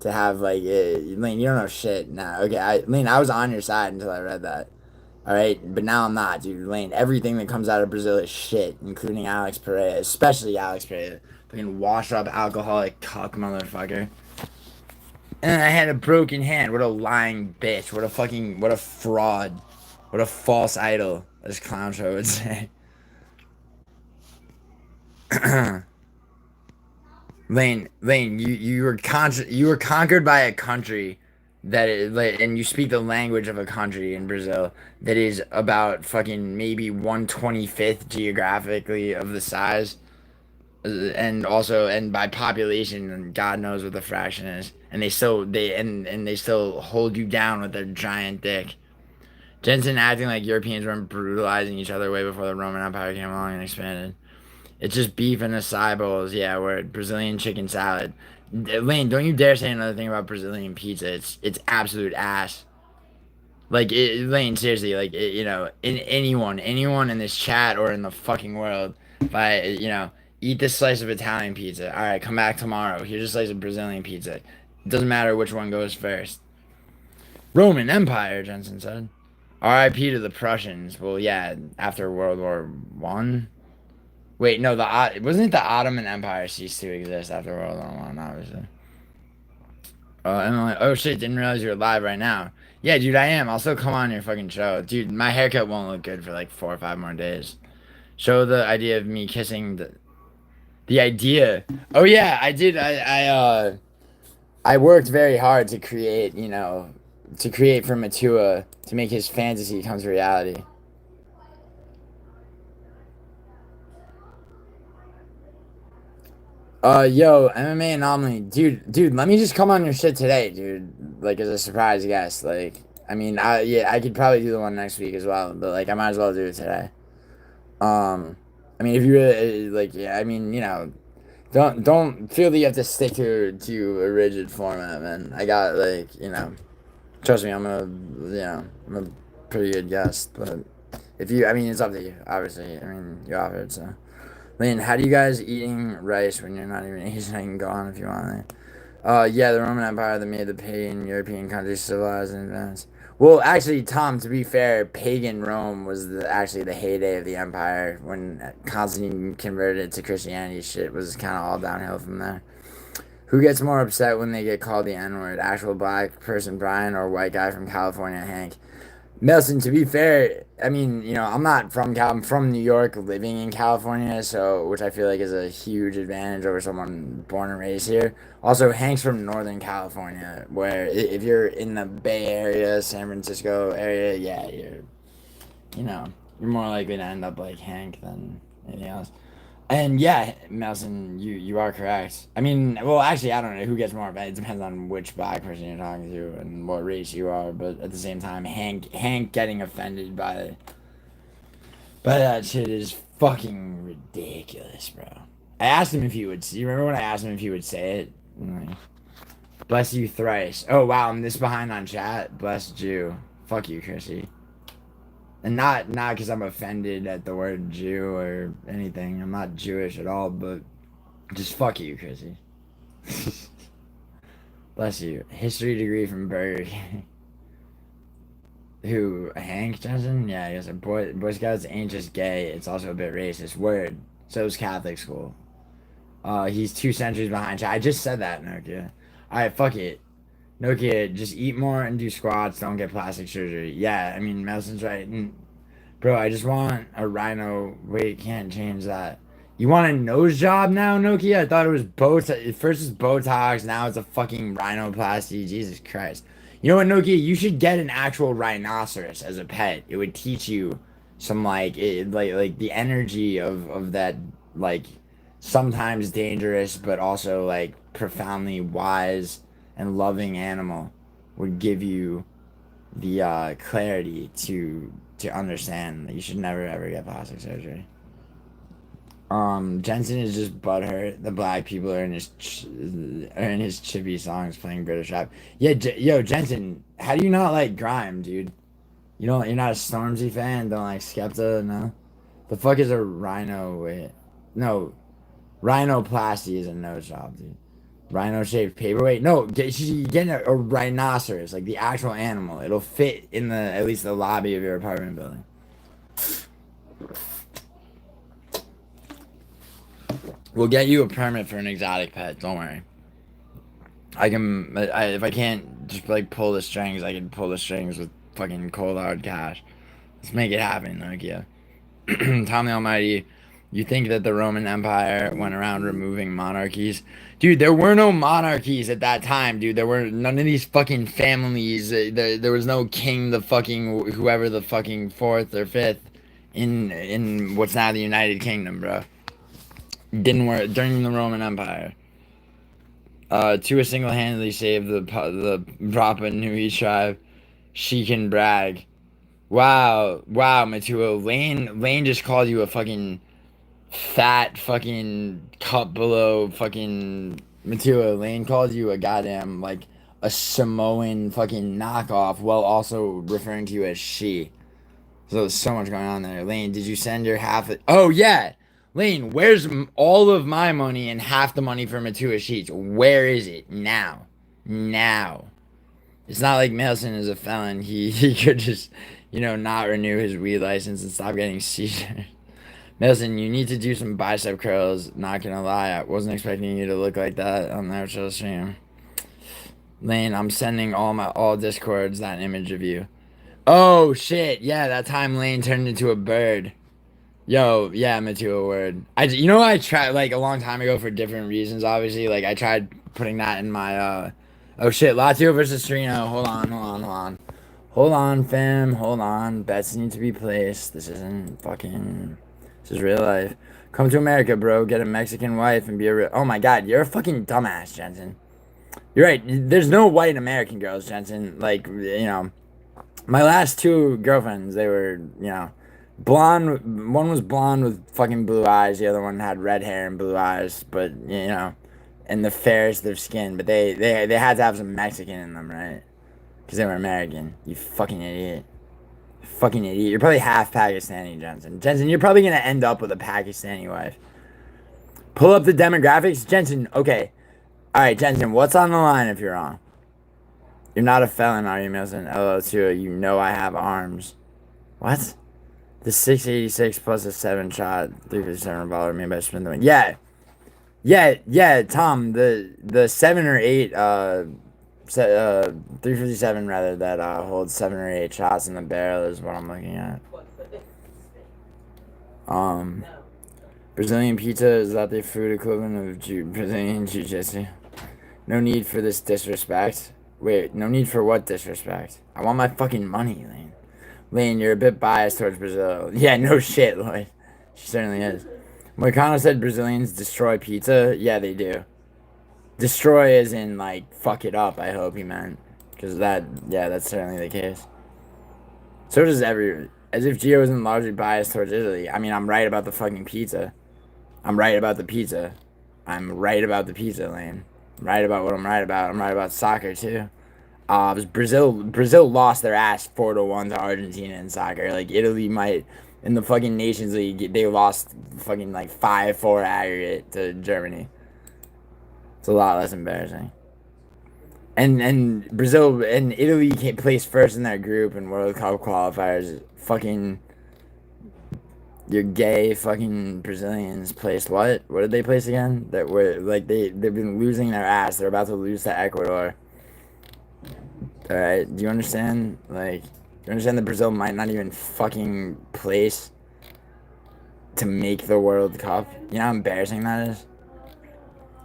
to have, like, Lane, you don't know shit. Nah, okay, Lane, I was on your side until I read that. Alright, but now I'm not, dude. Lane, everything that comes out of Brazil is shit, including Alex Pereira, especially Alex Pereira. Fucking washed up alcoholic cuck motherfucker. And I had a broken hand. What a lying bitch. What a fraud. What a false idol, as Clown Show would say. Lane, you were conquered by a country and you speak the language of a country in Brazil that is about fucking maybe 1/25th geographically of the size. And by population, and God knows what the fraction is, and they still hold you down with their giant dick. Jensen acting like Europeans weren't brutalizing each other way before the Roman Empire came along and expanded. It's just beef and acai bowls, yeah, word. Brazilian chicken salad. Lane, don't you dare say another thing about Brazilian pizza. It's absolute ass. Like, Lane, seriously, like, anyone in this chat or in the fucking world, if I, eat this slice of Italian pizza. All right, come back tomorrow. Here's a slice of Brazilian pizza. It doesn't matter which one goes first. Roman Empire, Jensen said. R.I.P. to the Prussians. Well, yeah, after World War One. Wait, no, wasn't it the Ottoman Empire ceased to exist after World War One? Obviously. Emily, oh shit, didn't realize you were live right now. Yeah, dude, I am. I'll still come on your fucking show. Dude, my haircut won't look good for like 4 or 5 more days. Show the idea of me kissing the idea. Oh yeah, I did. I worked very hard to create, for Matua to make his fantasy come to reality. Yo, MMA Anomaly, dude, let me just come on your shit today, dude. Like, as a surprise guest. Like, I mean, I could probably do the one next week as well, but like, I might as well do it today. I mean, if you really like, yeah, I mean, don't feel that you have to stick to a rigid format, man. I got like, trust me, I'm a pretty good guest, but I mean, it's up to you. Obviously, I mean, you offered, so. Lane, how do you guys eating rice when you're not even Asian? I can go on if you want. Yeah, the Roman Empire that made the pagan European countries civilized and advanced. Well, actually, Tom, to be fair, pagan Rome was actually the heyday of the empire. When Constantine converted it to Christianity, shit was kind of all downhill from there. Who gets more upset when they get called the N-word? Actual black person Brian or white guy from California Hank? Nelson, to be fair, I mean, I'm not from I'm from New York, living in California, so which I feel like is a huge advantage over someone born and raised here. Also, Hank's from Northern California, where if you're in the Bay Area, San Francisco area, yeah, you're more likely to end up like Hank than anything else. And yeah, Nelson, you are correct. I mean, well, actually, I don't know who gets more. It depends on which black person you're talking to and what race you are. But at the same time, Hank getting offended by that shit is fucking ridiculous, bro. I asked him if he would. You remember when I asked him if he would say it? Like, bless you thrice. Oh wow, I'm this behind on chat. Bless Jew. Fuck you, Chrissy. And not because I'm offended at the word Jew or anything. I'm not Jewish at all, but just fuck you, Chrissy. Bless you. History degree from Burger King. Who, Hank Johnson? Yeah, I guess Boy Scouts ain't just gay. It's also a bit racist. Word. So is Catholic school. He's 2 centuries behind. I just said that, Nokia. Alright, fuck it. Nokia, just eat more and do squats. Don't get plastic surgery. Yeah, I mean, Melson's right. Bro, I just want a rhino. Wait, can't change that. You want a nose job now, Nokia? I thought it was Botox. First it's Botox, now it's a fucking rhinoplasty. Jesus Christ. You know what, Nokia? You should get an actual rhinoceros as a pet. It would teach you some like the energy of that like sometimes dangerous but also like profoundly wise and loving animal would give you the clarity to understand that you should never ever get plastic surgery. Jensen is just butthurt. The black people are in his chippy songs playing British rap. Yeah, yo, Jensen, how do you not like grime, dude? You're not a Stormzy fan? Don't like Skepta? No. The fuck is a rhino? Wait, no, rhinoplasty is a nose job, dude. Rhino shaped paperweight? No, you get a rhinoceros, like the actual animal. It'll fit in at least the lobby of your apartment building. We'll get you a permit for an exotic pet. Don't worry. If I can't just like pull the strings, I can pull the strings with fucking cold hard cash. Let's make it happen, Nokia. Tom the Almighty, you think that the Roman Empire went around removing monarchies? Dude, there were no monarchies at that time, dude. There were none of these fucking families. There was no king, the fucking whoever the fucking 4th or 5th in what's now the United Kingdom, bro. Didn't work during the Roman Empire. Tua single-handedly saved the Rapa Nui tribe. She can brag. Wow, Matua. Lane just called you a fucking fat fucking cup below fucking Matua. Lane called you a goddamn like a Samoan fucking knockoff while also referring to you as she. So there's so much going on there. Lane, did you send your half? Oh yeah, Lane, where's all of my money and half the money for Matua Sheets? Where is it now? Now. It's not like Mailson is a felon. He could just, not renew his weed license and stop getting seizures. Mailson, you need to do some bicep curls. Not gonna lie, I wasn't expecting you to look like that on the actual stream. Lane, I'm sending all Discords that image of you. Oh shit! Yeah, that time Lane turned into a bird. Yo, yeah, Matua word. I tried like a long time ago for different reasons. Obviously, like I tried putting that in my. Oh shit! Lazio versus Torino. Hold on, fam. Hold on. Bets need to be placed. This isn't fucking. This is real life. Come to America, bro. Get a Mexican wife and be a real. Oh my god, you're a fucking dumbass, Jensen. You're right. There's no white American girls, Jensen. Like, my last two girlfriends, they were, blonde. One was blonde with fucking blue eyes. The other one had red hair and blue eyes, but, and the fairest of skin. But they had to have some Mexican in them, right? Because they were American. You fucking idiot. Fucking idiot. You're probably half Pakistani, Jensen. Jensen, you're probably going to end up with a Pakistani wife. Pull up the demographics. Jensen, okay. All right, Jensen, what's on the line if you're wrong? You're not a felon, are you, Milton? LO2, you know I have arms. What? The 686 plus a 7 shot, 357 revolver made by Smith. Yeah, Tom, the 7 or 8, 357 rather, that holds 7 or 8 shots in the barrel is what I'm looking at. Brazilian pizza, is that the food equivalent of Brazilian jiu-jitsu? No need for this disrespect. Wait, no need for what disrespect? I want my fucking money, Lane. Lane, you're a bit biased towards Brazil. Yeah, no shit, Lloyd. She certainly is. Moicano said Brazilians destroy pizza. Yeah, they do. Destroy as in, like, fuck it up, I hope he meant. Because that's certainly the case. So does as if Gio isn't largely biased towards Italy. I mean, I'm right about the fucking pizza. I'm right about the pizza, Lane. I'm right about what I'm right about. I'm right about soccer, too. Brazil lost their ass 4-1 to Argentina in soccer. Like, Italy might, in the fucking Nations League, they lost fucking, like, 5-4 aggregate to Germany. It's a lot less embarrassing. And Brazil and Italy placed first in their group in World Cup qualifiers. Fucking your gay fucking Brazilians placed what? What did they place again? That were like they've been losing their ass. They're about to lose to Ecuador. Alright, do you understand? Like, do you understand that Brazil might not even fucking place to make the World Cup? You know how embarrassing that is?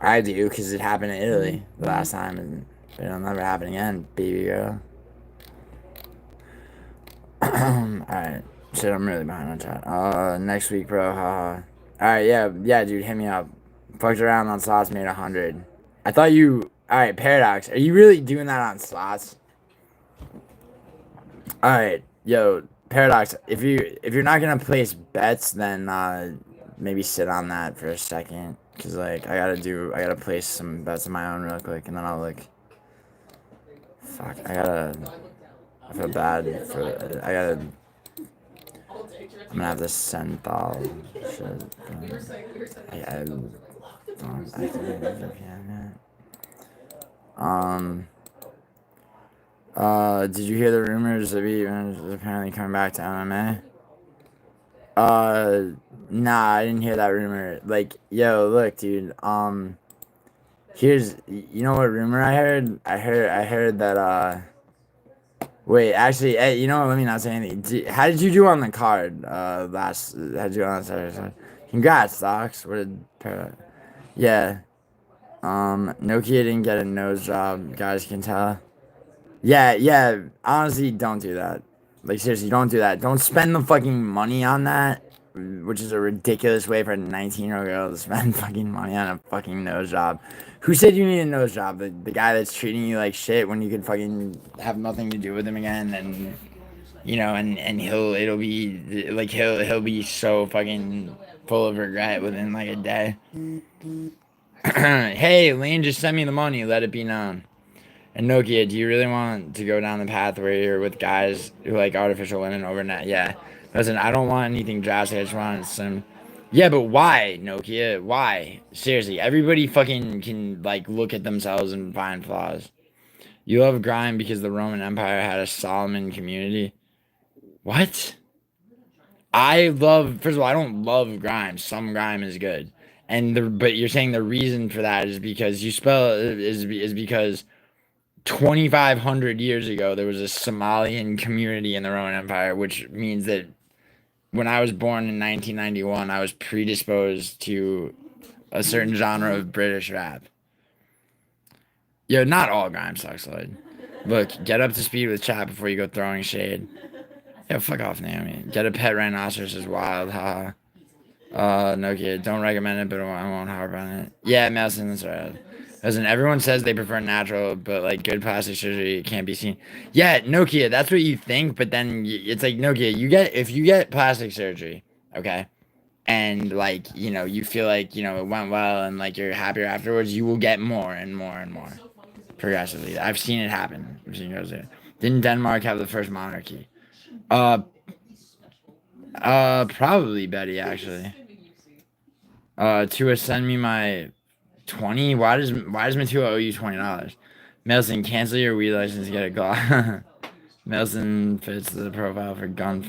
I do, because it happened in Italy the last time, and it'll never happen again, baby girl. Alright. Shit, I'm really behind on chat. Next week, bro. Alright, yeah, dude, hit me up. Fucked around on slots, made 100. I thought you... Alright, Paradox, are you really doing that on slots? Alright, yo, Paradox, if you're not gonna place bets, then, maybe sit on that for a second. Cause, like, I gotta place some bets of my own real quick, and then I'll, like... Fuck, I feel bad for... I'm gonna have this Senthal shit. Did you hear the rumors of he apparently coming back to MMA? Nah, I didn't hear that rumor. Like, yo, look, dude, here's, you know what rumor I heard? I heard that, wait, actually, hey, you know what? Let me not say anything. How did you do on the card? How'd you do on Saturday? Congrats, Docs. What did yeah. Nokia didn't get a nose job. Guys can tell. Yeah. Honestly, don't do that. Like, seriously, don't do that. Don't spend the fucking money on that, which is a ridiculous way for a 19-year-old girl to spend fucking money on a fucking nose job. Who said you need a nose job? The guy that's treating you like shit when you could fucking have nothing to do with him again, and and he'll be so fucking full of regret within like a day. Hey, Lane just sent me the money, let it be known. And Nokia, do you really want to go down the path where you're with guys who like artificial women overnight? Yeah. Listen, I don't want anything drastic. I just want some. Yeah, but why, Nokia? Why? Seriously, everybody fucking can like look at themselves and find flaws. You love grime because the Roman Empire had a Solomon community. What? I love. First of all, I don't love grime. Some grime is good, but you're saying the reason for that is because you spell is because 2,500 years ago there was a Somalian community in the Roman Empire, which means that when I was born in 1991, I was predisposed to a certain genre of British rap. Yo, not all grime sucks, Lloyd. Look, get up to speed with chat before you go throwing shade. Yo, fuck off, Naomi. Get a pet rhinoceros is wild, haha. No kid. Don't recommend it, but I won't harp on it. Yeah, Nelson, that's right. Listen, everyone says they prefer natural, but like good plastic surgery can't be seen. Yeah, Nokia, that's what you think, but then it's like Nokia, if you get plastic surgery, okay, and like you feel like it went well and like you're happier afterwards, you will get more and more and more progressively. I've seen it happen. I've seen it goes there. Didn't Denmark have the first monarchy? Uh, probably Betty actually. Tua, send me my 20. Why does Matua owe you $20? Melson, cancel your weed license to get a Glock. Melson fits the profile for gun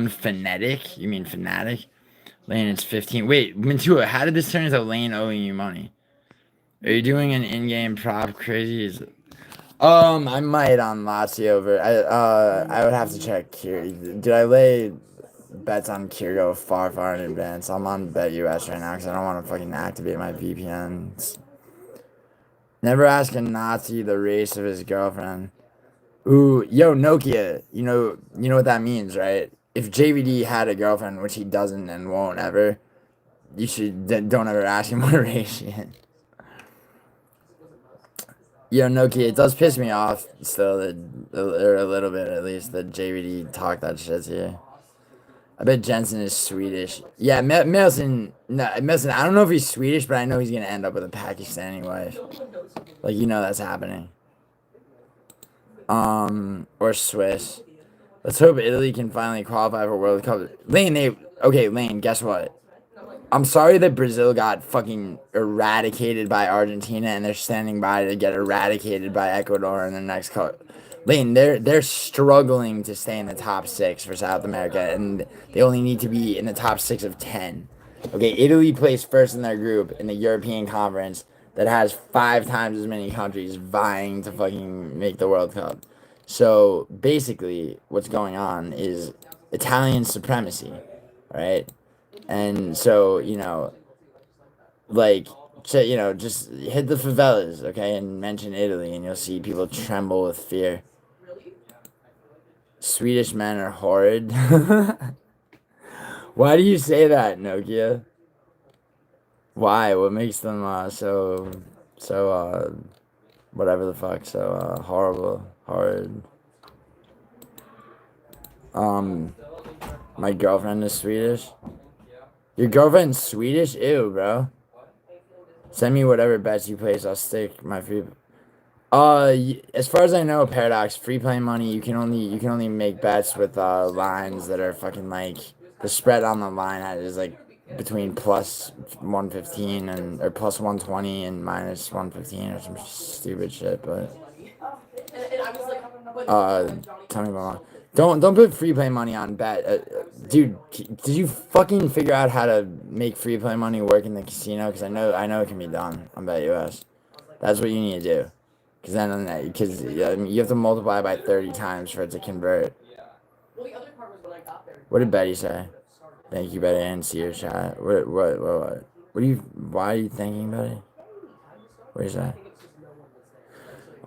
fanatic. You mean fanatic? Lane, it's 15. Wait, Matua, how did this turn into Lane owing you money? Are you doing an in-game prop crazy? I might on Lazio. I would have to check here. Did I lay bets on Kirgo far in advance? I'm on BetUS right now because I don't want to fucking activate my VPN. Never ask a Nazi the race of his girlfriend. Ooh, yo, Nokia. You know what that means, right? If JVD had a girlfriend, which he doesn't and won't ever, don't ever ask him what race she is. Yo, Nokia, it does piss me off still, or a little bit at least, that JVD talked that shit to you. I bet Jensen is Swedish. Yeah, Melson, no, Melson, I don't know if he's Swedish, but I know he's gonna end up with a Pakistani wife. Like, that's happening. Or Swiss. Let's hope Italy can finally qualify for World Cup. Lane, guess what? I'm sorry that Brazil got fucking eradicated by Argentina and they're standing by to get eradicated by Ecuador in the next cup. Lane, they're struggling to stay in the top 6 for South America, and they only need to be in the top 6 of 10. Okay, Italy placed first in their group in the European Conference that has 5 times as many countries vying to fucking make the World Cup. So basically, what's going on is Italian supremacy, right? And so, just hit the favelas, okay, and mention Italy, and you'll see people tremble with fear. Swedish men are horrid. Why do you say that, Nokia? Why? What makes them whatever the fuck, horrible, horrid? My girlfriend is Swedish. Your girlfriend's Swedish? Ew, bro. Send me whatever bets you place. I'll stick my free. As far as I know, Paradox, free play money. You can only make bets with lines that are fucking like the spread on the line is like between plus 115 or plus 120 and minus 115 or some stupid shit. But tell me about. Don't put free play money on bet. Dude, did you fucking figure out how to make free play money work in the casino? Because I know it can be done on BetUS. That's what you need to do. Because you have to multiply by 30 times for it to convert. What did Betty say? Thank you, Betty. I didn't see your chat. What? Why are you thanking Betty? What is that?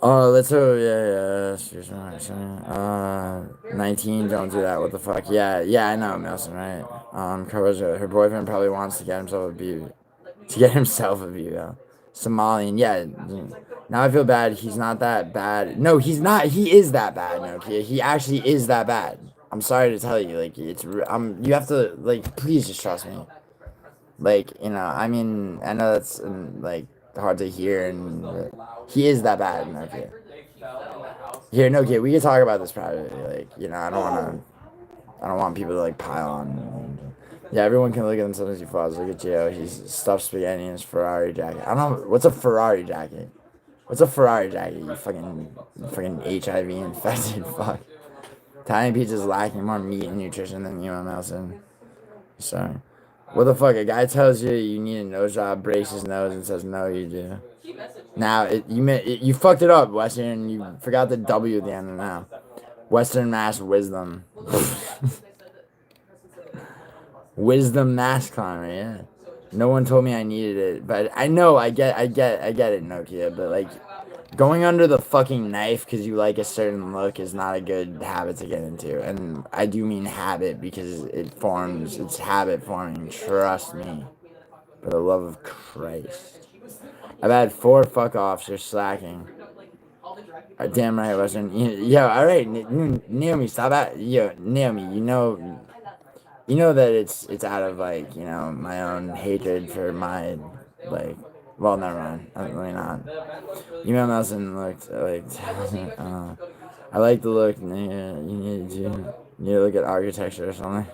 Oh, let's hope, yeah. 19, don't do that. What the fuck? Yeah, I know, Nelson, right? Her boyfriend probably wants to get himself a view. Though. Somalian, yeah. Now I feel bad. He's not that bad. No, he's not. He is that bad, Nokia. He actually is that bad. I'm sorry to tell you, like, you have to, like, please just trust me. Like, I mean, I know that's, like, hard to hear, and he is that bad, Nokia. Here, no, kid, we can talk about this privately. Like, you know, I don't want people to like pile on. Yeah, everyone can look at themselves as he falls. Look at Gio. He's stuffed spaghetti in his Ferrari jacket. I don't know what's a Ferrari jacket. What's a Ferrari jacket? You fucking HIV infected fuck. Tiny pizza's lacking more meat and nutrition than you, Nelson. Sorry. What the fuck? A guy tells you you need a nose job, breaks his nose, and says no, you do. Now you fucked it up, Western. You forgot the W at the end of now. Western Mass Wisdom. Wisdom Mass Climber, yeah. No one told me I needed it, but I know I get it, Nokia. But like, going under the fucking knife because you like a certain look is not a good habit to get into, and I do mean habit because it's habit forming. Trust me, for the love of Christ. I've had 4 fuck offs. You're slacking. Damn right, Western. Yo, all right, Naomi, stop at yo, Naomi. You know that it's out of like my own hatred for my like. Well, never mind. Really not. Email Nelson looked like. I like the look. You need to look at architecture or something.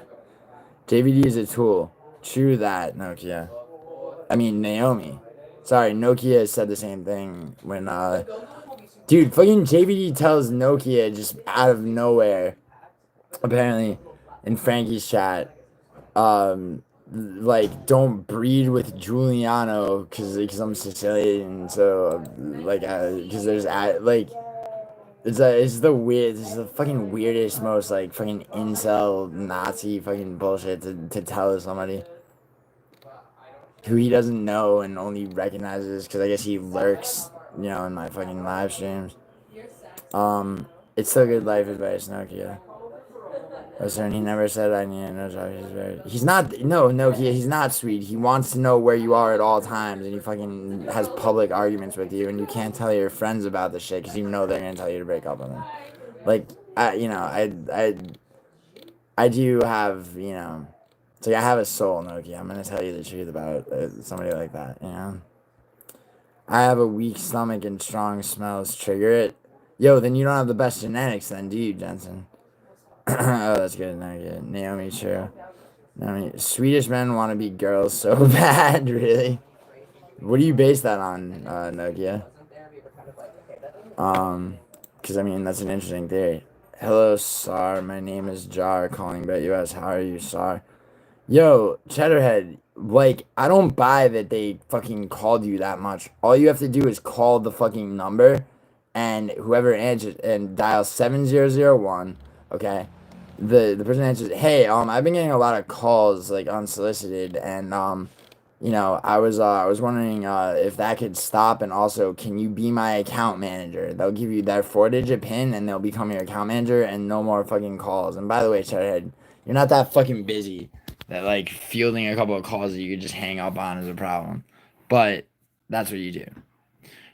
JVD is a tool. True that, Nokia. I mean Naomi. Sorry, Nokia said the same thing when dude, fucking JVD tells Nokia just out of nowhere, apparently, in Frankie's chat, like don't breed with Giuliano because I'm Sicilian, so like because there's like it's the fucking weirdest, most like fucking incel Nazi fucking bullshit to tell somebody who he doesn't know and only recognizes because I guess he lurks, in my fucking live streams. It's still good life advice, Nokia. Listen, he never said I need to know. He's not. No, he's not sweet. He wants to know where you are at all times, and he fucking has public arguments with you, and you can't tell your friends about the shit because you know they're gonna tell you to break up with him. Like, I do have, it's like I have a soul, Nokia. I'm gonna tell you the truth about somebody like that, I have a weak stomach and strong smells trigger it. Yo, then you don't have the best genetics, then, do you, Jensen? Oh, that's good. Naomi, true. Naomi, Swedish men want to be girls so bad, really. What do you base that on, Nokia? Because I mean that's an interesting theory. Hello, Sar. My name is Jar, calling Bet US. How are you, Sar? Yo, Cheddarhead. Like, I don't buy that they fucking called you that much. All you have to do is call the fucking number, and whoever answers and dial 7001. Okay. The person answers, hey, I've been getting a lot of calls like unsolicited, and I was wondering if that could stop, and also can you be my account manager? They'll give you that 4-digit pin, and they'll become your account manager, and no more fucking calls. And by the way, Cheddarhead, you're not that fucking busy that like fielding a couple of calls that you could just hang up on is a problem, but that's what you do.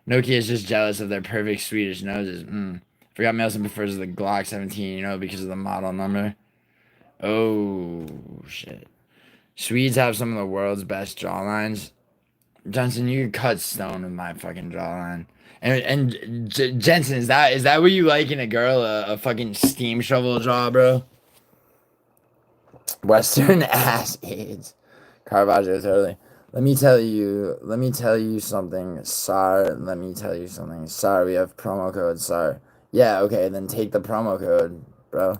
Nokia is just jealous of their perfect Swedish noses. Forgot Melson prefers the Glock 17, because of the model number. Oh, shit. Swedes have some of the world's best jawlines. Johnson, you could cut stone with my fucking jawline. And Jensen, is that what you like in a girl? A fucking steam shovel jaw, bro? Western ass AIDS. Caravaggio, totally. Let me tell you something, Sar. Sar, we have promo code, Sar. Yeah, okay, then take the promo code, bro.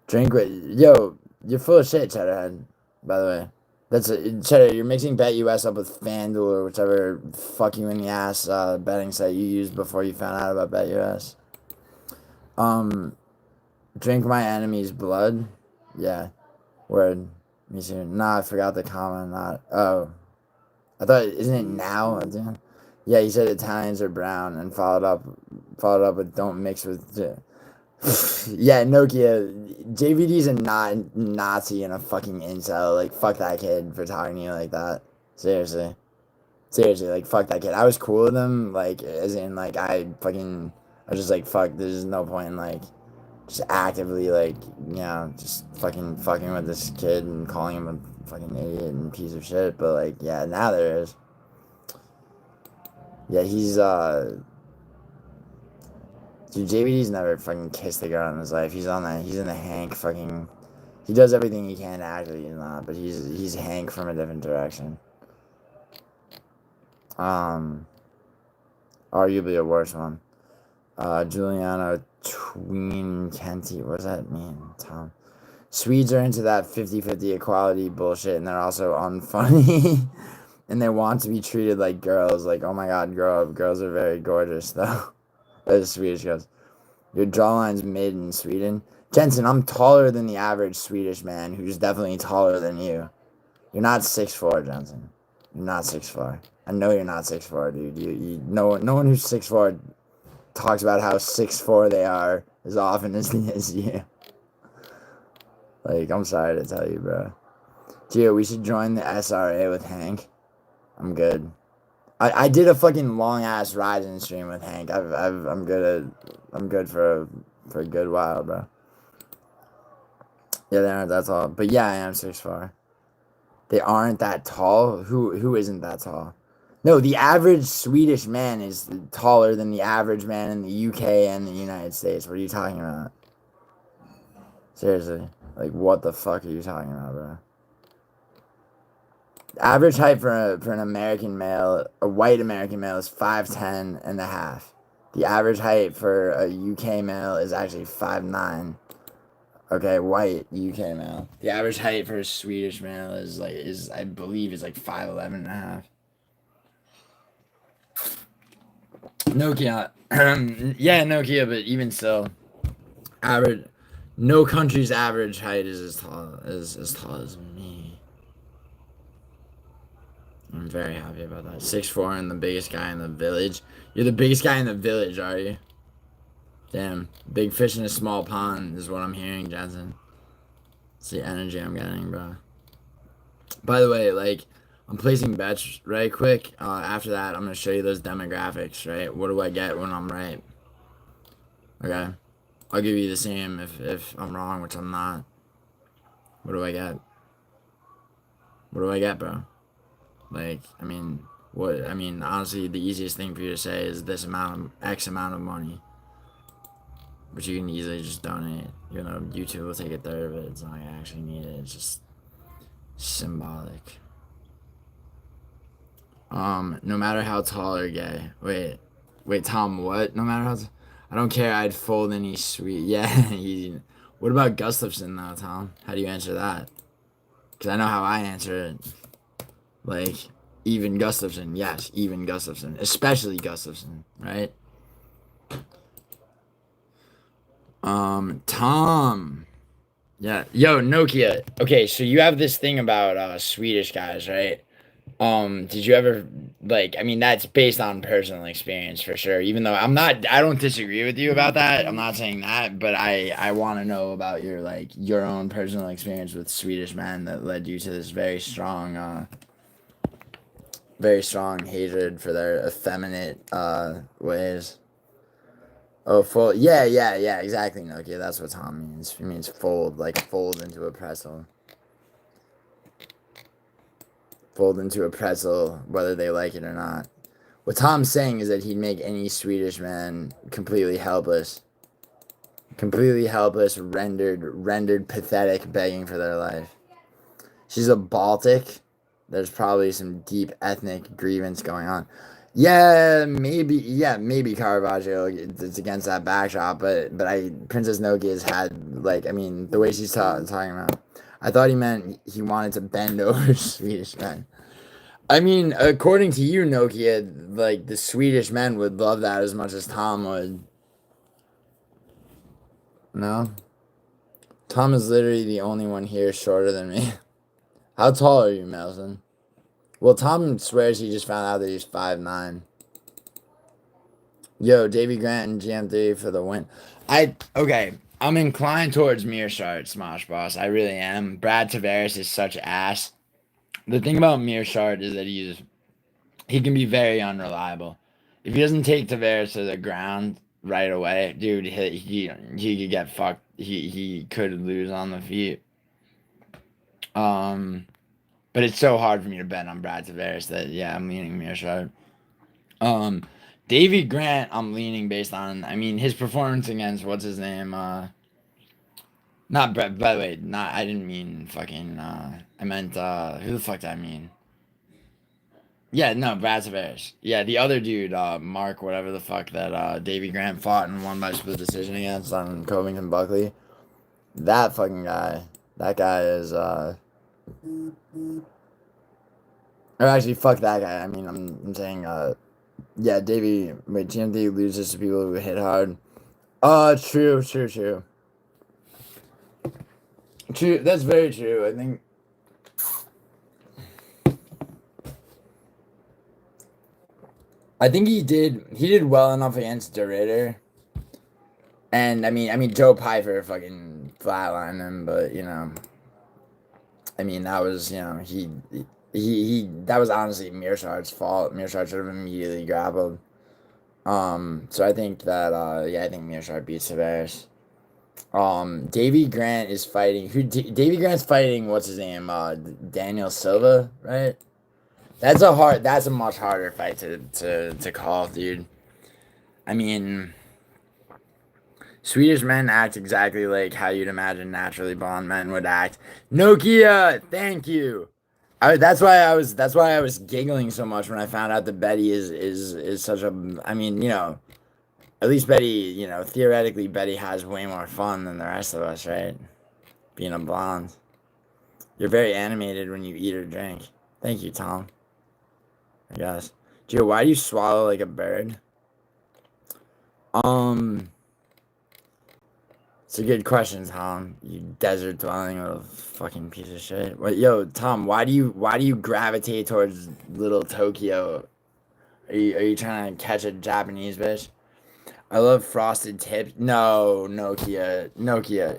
Drink with... Yo, you're full of shit, Cheddarhead, by the way. Cheddar, you're mixing Bet US up with FanDuel or whichever fuck you in the ass betting site you used before you found out about Bet US. Drink my enemy's blood? Yeah. Word. Me too. Nah, I forgot the comment. Oh. I thought, isn't it now? Yeah, he said Italians are brown and followed up with don't mix with... Yeah, Nokia. JVD's a Nazi and a fucking incel. Like, fuck that kid for talking to you like that. Seriously, like, fuck that kid. I was cool with him, like, as in, like, I was just like, fuck, there's no point in, like, just actively, like, just fucking with this kid and calling him a fucking idiot and piece of shit. But, like, yeah, now there is. Yeah, he's Dude, JVD's never fucking kissed a girl in his life. He's in the Hank fucking. He does everything he can to act like he's not, but he's Hank from a different direction. Arguably a worse one. Giuliano tween Kenty. What does that mean, Tom? Swedes are into that 50-50 equality bullshit, and they're also unfunny. And they want to be treated like girls. Like, oh my god, grow up. Girls are very gorgeous, though. Those Swedish girls. Your jawline's mid in Sweden. Jensen, I'm taller than the average Swedish man, who's definitely taller than you. You're not 6'4", Jensen. You're not 6'4". I know you're not 6'4", dude. No one who's 6'4" talks about how 6'4" they are as often as you. Like, I'm sorry to tell you, bro. Gio, we should join the SRA with Hank. I'm good. I did a fucking long ass Ryzen stream with Hank. I'm good for a good while, bro. Yeah, they aren't that tall. But yeah, I am 6'4". They aren't that tall? Who isn't that tall? No, the average Swedish man is taller than the average man in the UK and the United States. What are you talking about? Seriously. Like, what the fuck are you talking about, bro? Average height for an American male, a white American male, is 5'10" and a half. The average height for a UK male is actually 5'9". Okay, white UK male. The average height for a Swedish male is I believe is like 5'11" and a half. Nokia. Yeah, Nokia, but even still, no country's average height is as tall as me. I'm very happy about that. 6'4" and the biggest guy in the village. You're the biggest guy in the village, are you? Damn. Big fish in a small pond is what I'm hearing, Jensen. It's the energy I'm getting, bro. By the way, like, I'm placing bets right quick. After that, I'm going to show you those demographics, right? What do I get when I'm right? Okay. I'll give you the same if I'm wrong, which I'm not. What do I get? What do I get, bro? Like, I mean, honestly, the easiest thing for you to say is X amount of money. But you can easily just donate. You know, YouTube will take a third of it. It's not like I actually need it. It's just symbolic. No matter how tall or gay. Wait, Tom, what? No matter how I don't care, I'd fold any sweet. Yeah, easy. What about Gustafson, though, Tom? How do you answer that? Because I know how I answer it. Like, even Gustafson. Yes, even Gustafson. Especially Gustafson, right? Tom. Yeah. Yo, Nokia. Okay, so you have this thing about Swedish guys, right? Did you ever that's based on personal experience for sure. Even though I don't disagree with you about that. I'm not saying that, but I want to know about your own personal experience with Swedish men that led you to this very strong hatred for their effeminate ways. Oh, fold. Yeah, exactly, Nokia. That's what Tom means. He means fold, like fold into a pretzel. Fold into a pretzel, whether they like it or not. What Tom's saying is that he'd make any Swedish man completely helpless. Completely helpless, rendered pathetic, begging for their life. She's a Baltic. There's probably some deep ethnic grievance going on. Yeah, maybe Caravaggio is against that backdrop, but Princess Nokia's had the way she's talking about. I thought he meant he wanted to bend over Swedish men. I mean, according to you, Nokia, the Swedish men would love that as much as Tom would. No? Tom is literally the only one here shorter than me. How tall are you, Melson? Well, Tom swears he just found out that he's 5'9". Yo, Davy Grant and GM3 for the win. I'm inclined towards Mearshart, Smosh Boss. I really am. Brad Tavares is such ass. The thing about Mearshart is that he can be very unreliable. If he doesn't take Tavares to the ground right away, dude, he could get fucked. He could lose on the feet. But it's so hard for me to bet on Brad Tavares that I'm leaning Mearshart. Davy Grant, I'm leaning based on. I mean, his performance against what's his name. Not Brett. By the way, not. I didn't mean fucking. I meant who the fuck did I mean? Yeah, no, Brad Tavares. Yeah, the other dude, Mark, whatever the fuck that Davy Grant fought and won by split decision against on Covington Buckley. That fucking guy. That guy is or actually fuck that guy. I mean I'm saying yeah, Davy wait, TMD loses to people who hit hard. True. True, that's very true. I think he did well enough against DeRitter. And I mean Joe Pfeiffer fucking flatlined him, but you know, I mean that was, you know, he that was honestly Mearshard's fault. Mearshard should have immediately grappled. So I think that yeah, I think Mearshard beats Tavares. Davy Grant is fighting Davy Grant's fighting what's his name? Daniel Silva, right? That's a much harder fight to call, dude. I mean, Swedish men act exactly like how you'd imagine naturally blonde men would act. Nokia, thank you. That's why I was giggling so much when I found out that Betty is such a. I mean, you know, at least Betty, you know, theoretically Betty has way more fun than the rest of us, right? Being a blonde. You're very animated when you eat or drink. Thank you, Tom. I guess. Gio, why do you swallow like a bird? It's a good question, Tom. You desert dwelling little fucking piece of shit. What, yo, Tom? Why do you gravitate towards little Tokyo? Are you trying to catch a Japanese bitch? I love frosted tips. No, Nokia.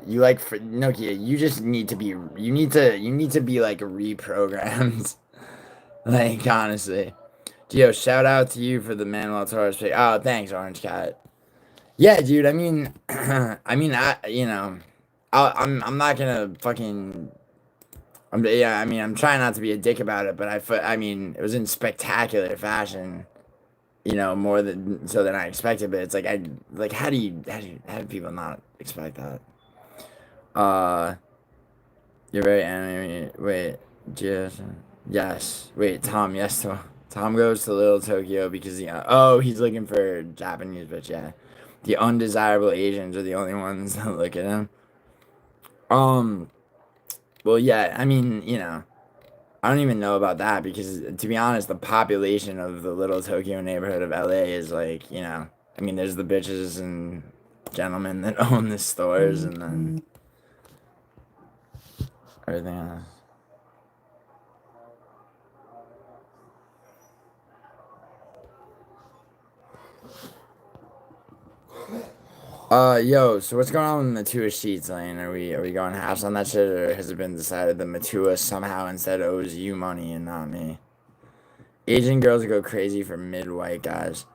You like Nokia? You just need to be. You need to be like reprogrammed. Like honestly, Gio, shout out to you for the Manuel Torres pick. Oh, thanks, Orange Cat. Yeah, dude. I mean, you know, I'm not gonna fucking. Yeah, I mean, I'm trying not to be a dick about it, but I mean, it was in spectacular fashion. You know, more than so than I expected. But it's like how do people not expect that? You're very animated. Wait, yes. Wait, Tom. Yes, Tom goes to Little Tokyo because he's looking for Japanese bitch. Yeah, the undesirable Asians are the only ones that look at him. Well, yeah. I mean, you know. I don't even know about that because, to be honest, the population of the Little Tokyo neighborhood of LA is like, you know, I mean, there's the bitches and gentlemen that own the stores and then everything else. Yo, so what's going on with Matua Sheets Lane? Are we going halves on that shit, or has it been decided that Matua somehow instead owes you money and not me? Asian girls go crazy for mid-white guys.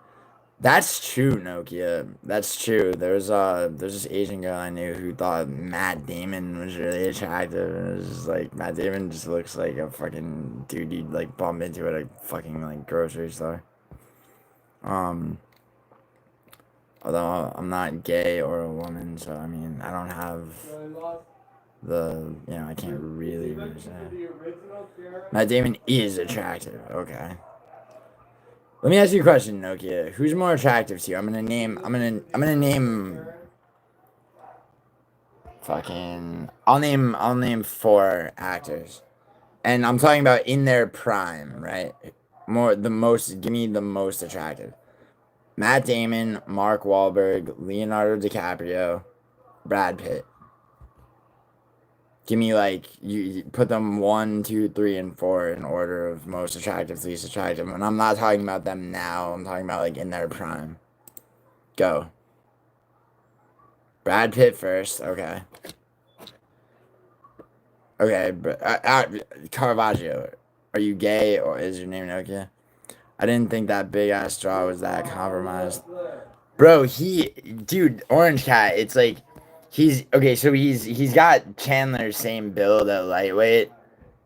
That's true, Nokia. That's true. There's this Asian girl I knew who thought Matt Damon was really attractive, and it was just like Matt Damon just looks like a fucking dude you'd like bump into at a fucking like grocery store. Although I'm not gay or a woman, so I mean I don't have I can't really say. Matt Damon is attractive. Okay. Let me ask you a question, Nokia. Who's more attractive to you? I'm gonna name. Fucking. I'll name 4 actors, and I'm talking about in their prime, right? Give me the most attractive. Matt Damon, Mark Wahlberg, Leonardo DiCaprio, Brad Pitt. Give me like you put them 1, 2, 3, and 4 in order of most attractive to least attractive. And I'm not talking about them now. I'm talking about like in their prime. Go. Brad Pitt first. Okay. Okay. Caravaggio. Are you gay or is your name Nokia? I didn't think that big ass straw was that compromised. Bro, dude, Orange Cat. It's like. He's okay, so he's got Chandler's same build at lightweight,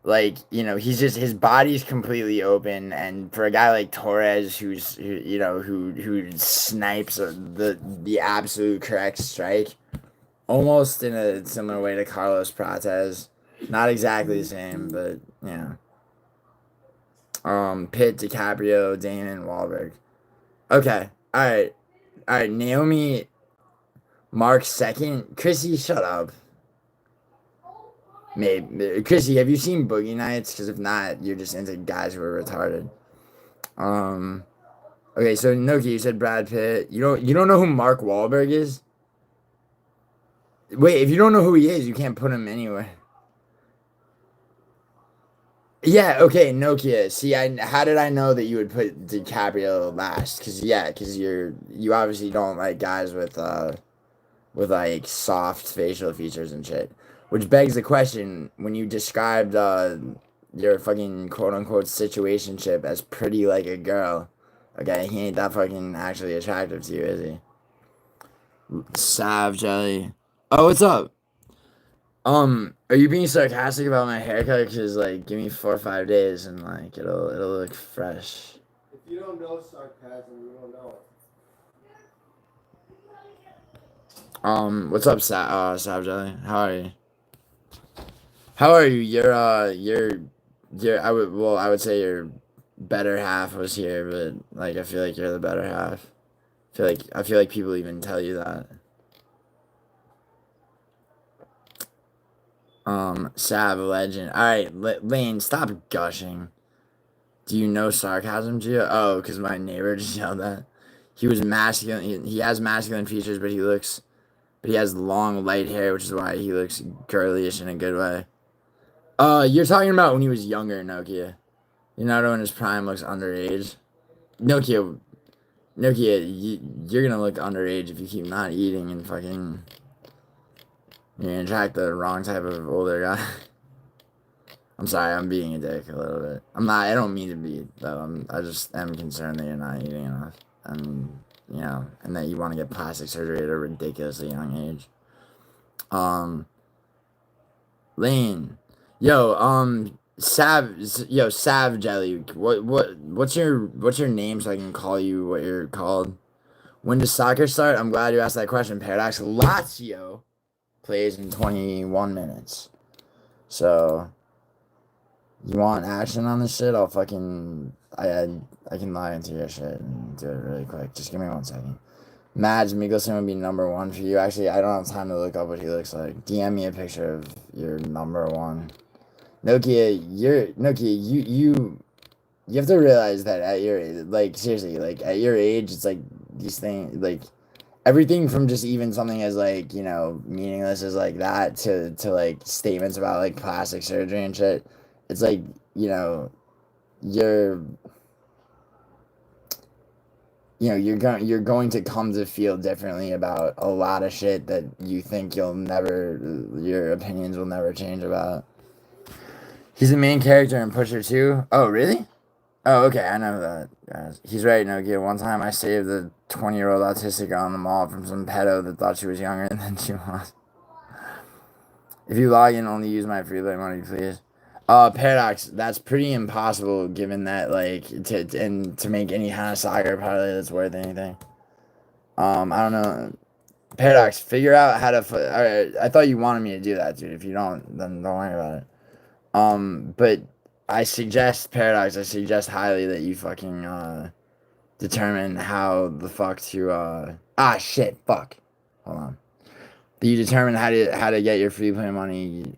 like, you know, he's just, his body's completely open, and for a guy like Torres, who snipes the absolute correct strike, almost in a similar way to Carlos Prates, not exactly the same, but yeah. Pitt, DiCaprio, Damon, Wahlberg. Okay, all right. Naomi, Mark second. Chrissy, shut up. Maybe Chrissy, have you seen Boogie Nights? Because if not, you're just into guys who are retarded. Okay, so Noki, you said Brad Pitt. You don't know who Mark Wahlberg is? Wait, if you don't know who he is, you can't put him anywhere. Yeah, okay, Nokia. See, how did I know that you would put DiCaprio last? Because you obviously don't like guys with like soft facial features and shit. Which begs the question, when you described your fucking quote unquote situationship as pretty like a girl, okay, he ain't that fucking actually attractive to you, is he? Sav Jelly. Oh, what's up? Are you being sarcastic about my haircut? Cause like, give me 4 or 5 days and like it'll look fresh. If you don't know sarcasm, you don't know it. What's up, Sav Jelly? How are you? How are you? I would say your better half was here, but like I feel like you're the better half. I feel like people even tell you that. Sav legend. All right, Lane, stop gushing. Do you know sarcasm, Gio? Oh, because my neighbor just yelled that. He was masculine. He has masculine features, but he has long light hair, which is why he looks girlyish in a good way. You're talking about when he was younger, Nokia. Leonardo in his prime looks underage. Nokia, you're gonna look underage if you keep not eating and fucking. You're gonna attract the wrong type of older guy. I'm sorry, I'm being a dick a little bit. I'm not. I don't mean to be though. I just am concerned that you're not eating enough, and and that you want to get plastic surgery at a ridiculously young age. Lane, Sav Jelly. What's your name so I can call you what you're called? When does soccer start? I'm glad you asked that question, Paradox. Lazio plays in 21 minutes. So, you want action on this shit? I'll fucking I can lie into your shit and do it really quick. Just give me 1 second. Mads Mikkelsen would be number 1 for you. Actually, I don't have time to look up what he looks like. DM me a picture of your number 1. Nokia, you have to realize that at your seriously, like at your age, it's like these things, like everything from just even something as like meaningless as like that to like statements about like plastic surgery and shit. It's like you're you're going to come to feel differently about a lot of shit that you think your opinions will never change about. He's the main character in Pusher 2. Oh, really? Oh, okay, I know that, guys. He's right, Nokia. One time I saved a 20-year-old autistic girl in the mall from some pedo that thought she was younger than she was. If you log in, only use my free play money, please. Paradox, that's pretty impossible given that, like, to make any kind of soccer parlay that's worth anything. I don't know. Paradox, figure out how to... Alright, I thought you wanted me to do that, dude. If you don't, then don't worry about it. But I suggest, Paradox, highly that you fucking, determine how the fuck to, shit, fuck. Hold on. You determine how to get your free play money,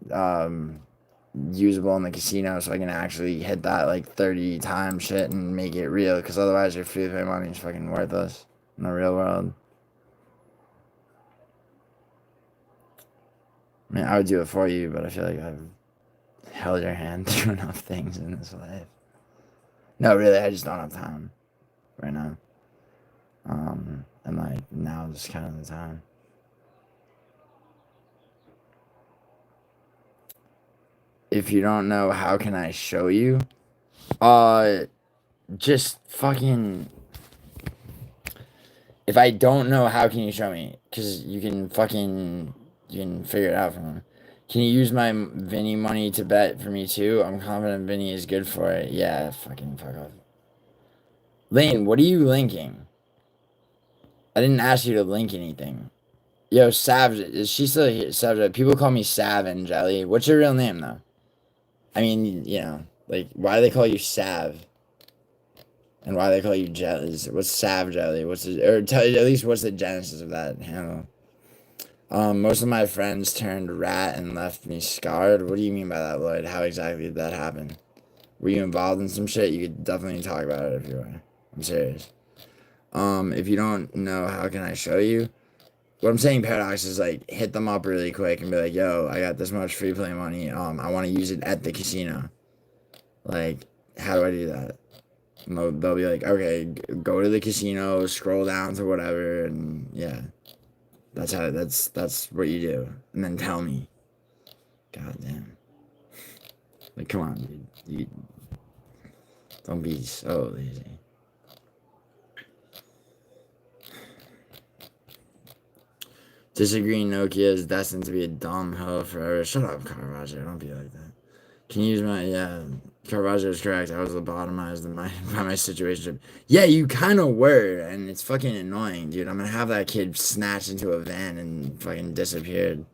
usable in the casino so I can actually hit that, like, 30 times shit and make it real, because otherwise your free play money is fucking worthless in the real world. I mean, I would do it for you, but I feel like I've held your hand through enough things in this life. No, really, I just don't have time right now. And like now is kind of the time. If you don't know, how can I show you? Just fucking. If I don't know, how can you show me? Because you can figure it out from them. Can you use my Vinny money to bet for me too? I'm confident Vinny is good for it. Yeah, fucking fuck off. Lane, what are you linking? I didn't ask you to link anything. Yo, Savage, is she still here? Savage, people call me Sav and Jelly. What's your real name though? I mean, you know, like, why do they call you Sav? And why they call you Jelly? What's Sav Jelly? What's the, or tell at least what's the genesis of that handle? Most of my friends turned rat and left me scarred. What do you mean by that, Lloyd? How exactly did that happen? Were you involved in some shit? You could definitely talk about it if you were. I'm serious. If you don't know, how can I show you? What I'm saying, Paradox, is like hit them up really quick and be like, yo, I got this much free play money. I want to use it at the casino. Like, how do I do that? And they'll be like, okay, go to the casino, scroll down to whatever, and yeah. That's what you do. And then tell me. God damn. Like, come on, dude. You don't be so lazy. Disagreeing Nokia is destined to be a dumb hoe forever. Shut up, Caravaggio. Don't be like that. Can you use my... Yeah, Caravaggio is correct. I was lobotomized by my situationship. Yeah, you kind of were, and it's fucking annoying, dude. I'm gonna have that kid snatched into a van and fucking disappeared.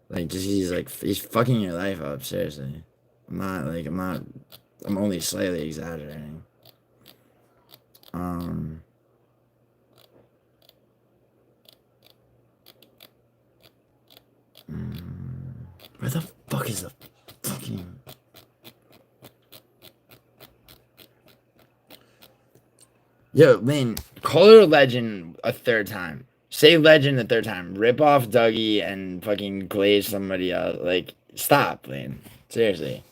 Like, just he's fucking your life up, seriously. I'm only slightly exaggerating. Where the fuck is the fucking... Yo, Lynn, call her legend a third time. Say legend a third time. Rip off Dougie and fucking glaze somebody else. Like, stop, Lynn. Seriously.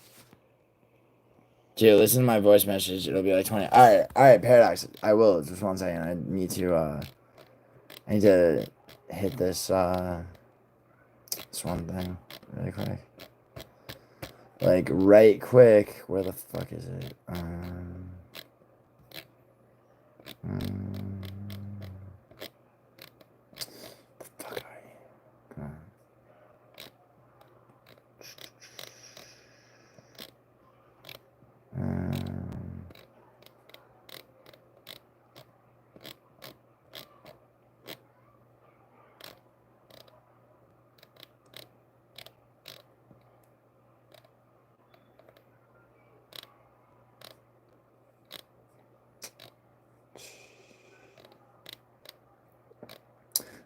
Dude, listen to my voice message. It'll be like 20. Alright, Paradox. I will. Just 1 second. I need to hit this one thing really quick. Like, right quick. Where the fuck is it? The fuck are you? Come on.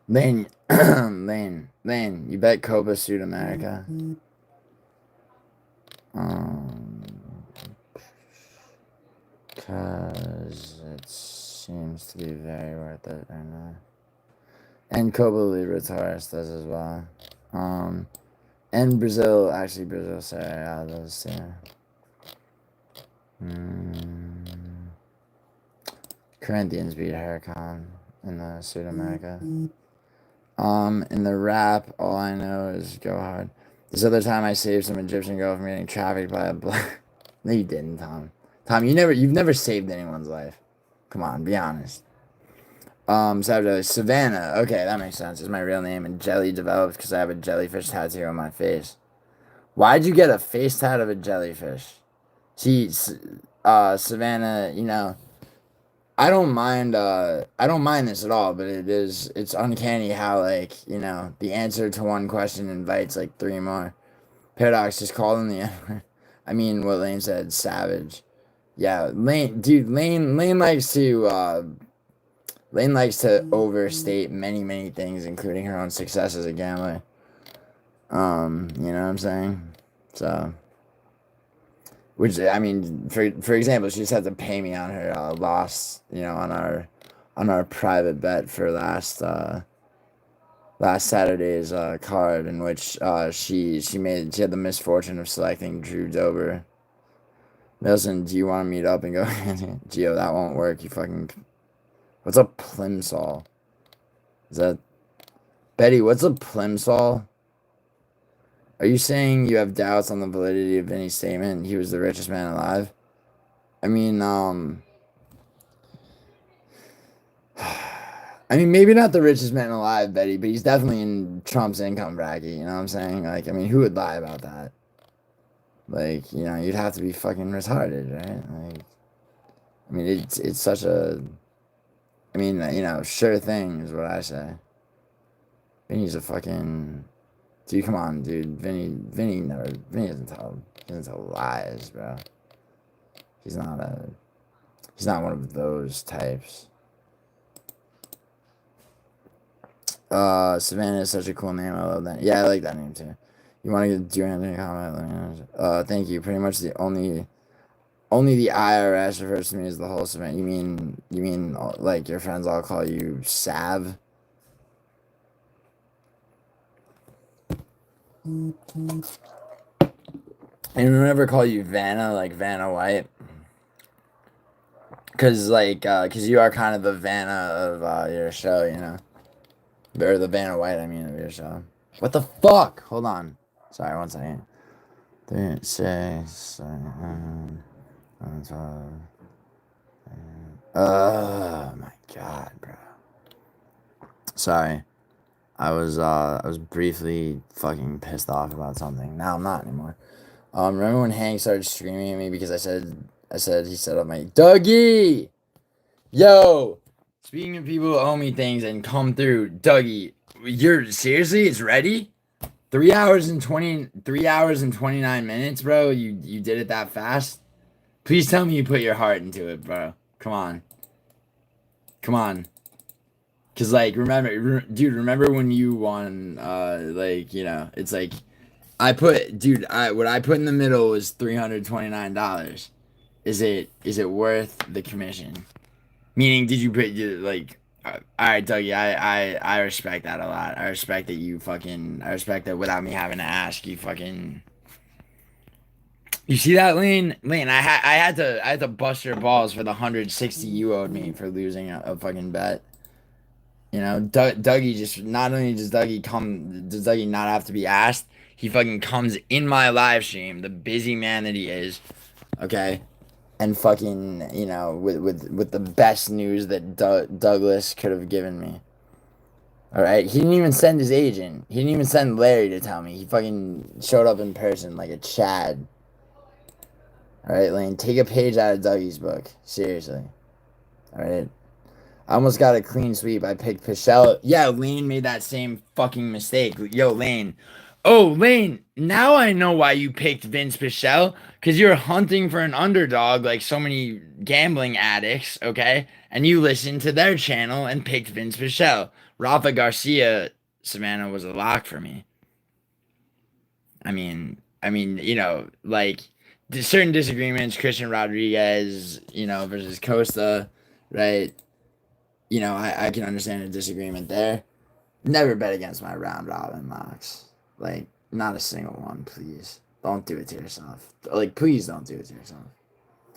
Lane, Lane, you bet Copa sued America. Cause it seems to be very worth it right now. And Copa Libre Taurus does as well. And Brazil, actually Brazil Serie A does too. Corinthians beat Huracan in the Suit America. In the rap, all I know is go hard. This other time I saved some Egyptian girl from getting trafficked by a black... No, you didn't, Tom. Tom, you've never saved anyone's life. Come on, be honest. Savannah. Okay, that makes sense. It's my real name, and Jelly developed because I have a jellyfish tattoo on my face. Why'd you get a face tat of a jellyfish? See, Savannah, you know, I don't mind this at all, but it's uncanny how, like, you know, the answer to one question invites like 3 more. Paradox, just call them the N-word. I mean, what Lane said, savage. Yeah, Lane likes to overstate many things, including her own success as a gambler. You know what I'm saying? So, which, I mean, for example, she just had to pay me on her loss, you know, on our private bet for last Saturday's card, in which she had the misfortune of selecting Drew Dober. Nelson, do you want to meet up and go? Gio, that won't work. You fucking... What's a plimsoll? Is that... Betty, what's a plimsoll? Are you saying you have doubts on the validity of Vinny's statement? He was the richest man alive? I mean, I mean, maybe not the richest man alive, Betty, but he's definitely in Trump's income bracket. You know what I'm saying? Like, I mean, who would lie about that? Like, you know, you'd have to be fucking retarded, right? Like, I mean, it's such a. I mean, you know, sure thing is what I say. Vinny's a fucking. Dude, come on, dude. Vinny doesn't tell lies, bro. He's not one of those types. Savannah is such a cool name. I love that. Yeah, I like that name too. You want to do anything? Comment? Thank you. Pretty much the only the IRS refers to me as the whole Savannah. You mean like your friends all call you Sav? And never call you Vanna, like Vanna White. Cause you are kind of the Vanna of your show, you know? Or the Vanna White, I mean, of your show. What the fuck? Hold on. Sorry, 1 second. 3, 6, oh my god, bro. Sorry. I was briefly fucking pissed off about something. Now I'm not anymore. Remember when Hank started screaming at me because I said he set up my Dougie? Yo! Speaking of people who owe me things and come through, Dougie, seriously, it's ready? 3 hours and 29 minutes, bro. You did it that fast? Please tell me you put your heart into it, bro. Come on. Cause like remember when you won? Like, you know, it's like what I put in the middle was $329. Is it worth the commission? Meaning, did you put like? All right, Dougie, I respect that a lot. I respect that without me having to ask you fucking. You see that, Lane? I had to bust your balls for the 160 you owed me for losing a fucking bet. You know, Dougie just not only does Dougie not have to be asked, he fucking comes in my live stream, the busy man that he is, okay, and fucking, you know, with the best news that Douglas could have given me. All right, he didn't even send his agent. He didn't even send Larry to tell me. He fucking showed up in person like a Chad. All right, Lane, take a page out of Dougie's book. Seriously. All right. I almost got a clean sweep. I picked Pichelle. Yeah, Lane made that same fucking mistake. Yo, Lane. Oh, Lane, now I know why you picked Vince Pichelle. Because you're hunting for an underdog like so many gambling addicts, okay? And you listened to their channel and picked Vince Pichelle. Rafa Garcia, Savannah, was a lock for me. I mean, you know, like, certain disagreements, Christian Rodriguez, you know, versus Costa, right? You know, I can understand a disagreement there. Never bet against my round robin locks. Like, not a single one, please. Don't do it to yourself. Like, please don't do it to yourself.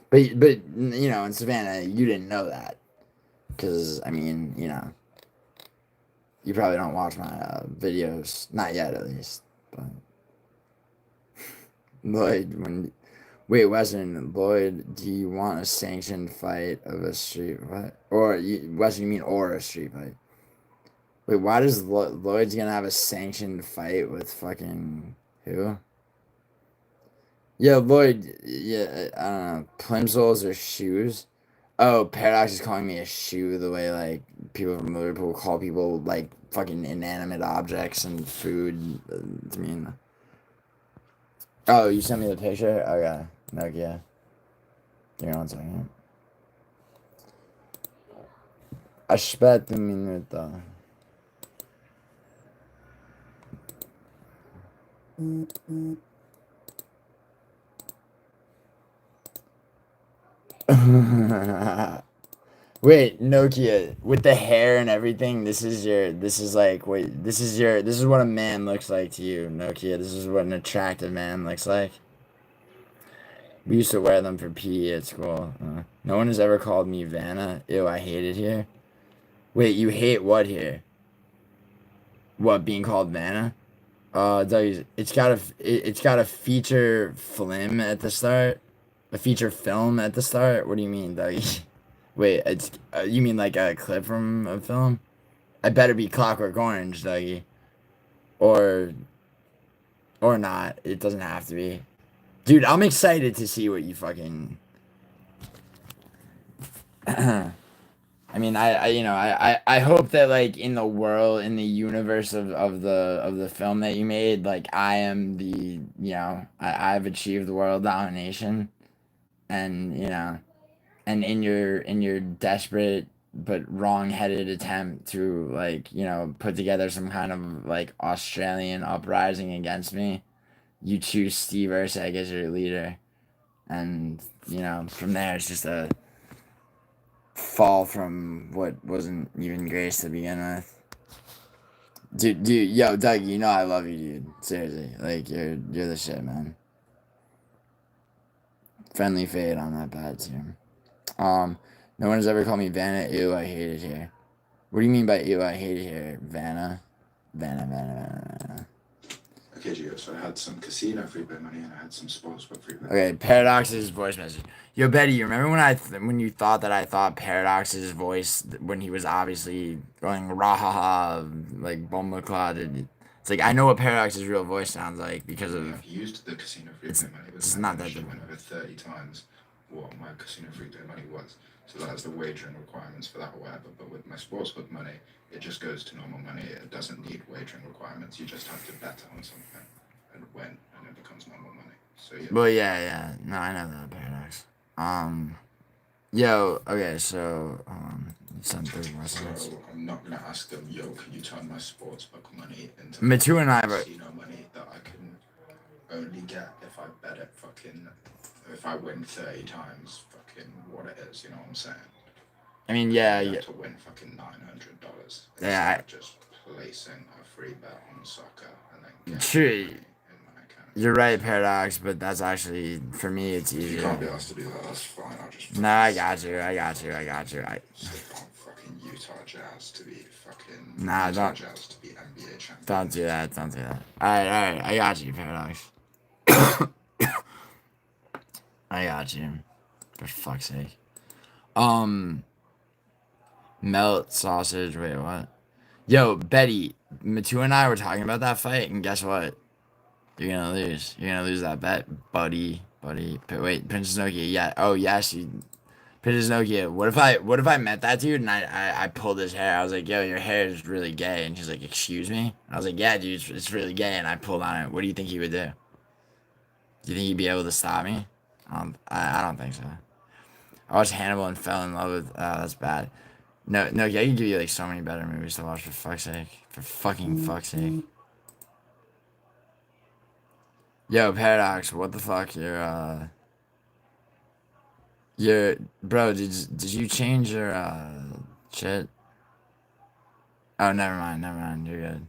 But you know, in Savannah, you didn't know that. Because, I mean, you know, you probably don't watch my videos. Not yet, at least. But Lloyd, Lloyd, do you want a sanctioned fight of a street fight? Weston, you mean or a street fight? Wait, why does Lloyd's gonna have a sanctioned fight with fucking who? Yeah, Lloyd, yeah, I don't know. Plimsolls or shoes? Oh, Paradox is calling me a shoe the way, like, people from Liverpool call people, like, fucking inanimate objects and food to me. Oh, you sent me the picture? Okay. Nokia. Give me 1 second. Aspetta un minuto. Wait, Nokia, with the hair and everything, this is what a man looks like to you, Nokia. This is what an attractive man looks like. We used to wear them for PE at school. No one has ever called me Vanna. Ew, I hate it here. Wait, you hate what here? What, being called Vanna? Doug, it's got a feature film at the start. A feature film at the start. What do you mean, Doug? Wait, you mean like a clip from a film? I better be Clockwork Orange, Dougie. Or not. It doesn't have to be. Dude, I'm excited to see what you fucking... I mean, I hope that, like, in the world, in the universe of the film that you made, like, I am the, I've achieved world domination, and, and in your desperate but wrong-headed attempt to, like, put together some kind of, like, Australian uprising against me, you choose Steve Ursek as your leader, and, from there it's just a fall from what wasn't even grace to begin with. Dude, yo, Doug, I love you, dude. Seriously, like you're the shit, man. Friendly fade on that bad team. No one has ever called me Vanna. Ew, I hate it here. What do you mean by ew? I hate it here, Vanna. Okay, Gio, so I had some casino free bet money and I had some sportsbook free bet. Okay, Paradox's voice message. Yo, Betty, you remember when you thought that I thought Paradox's voice when he was obviously going rah ha ha like Bombaclad? It's like I know what Paradox's real voice sounds like because of. I've used the casino free bet money. It's not that different. Went over 30 times what my casino free bet money was. So that's the wagering requirements for that or whatever. But with my sportsbook money, it just goes to normal money. It doesn't need wagering requirements. You just have to bet on something and win, and it becomes normal money. So yeah. Well, yeah. No, I know that Paradox. Yo, okay, so send 3 more cents. So I'm not gonna ask them, yo, can you turn my sportsbook money into Matu and I, casino money that I can only get if I bet it if I win 30 times what it is, you know what I'm saying? I mean, yeah. To win fucking $900. Yeah. Just placing a free bet on soccer and then True. You're right, Paradox, but that's actually, for me, it's easier. If you can't be asked to do that, that's fine. I'll just... No, I got you. Stick on fucking Utah Jazz to be fucking... Nah, Utah Jazz to be NBA champion. Don't do that. Alright, I got you, Paradox. I got you. For fuck's sake. Melt sausage, wait, what? Yo, Betty, Matu and I were talking about that fight, and guess what? You're gonna lose. You're gonna lose that bet, buddy. Wait, Princess Nokia. Yeah. Oh, yes. Princess Nokia. What if I met that dude and I pulled his hair? I was like, yo, your hair is really gay. And she's like, excuse me? I was like, yeah, dude, it's really gay. And I pulled on it. What do you think he would do? Do you think he'd be able to stop me? I don't think so. I watched Hannibal and fell in love with. Oh, that's bad. No, I can give you like so many better movies to watch for fuck's sake. For fucking fuck's sake. Yo, Paradox, what the fuck? Bro, did you change your shit? Oh, never mind, you're good.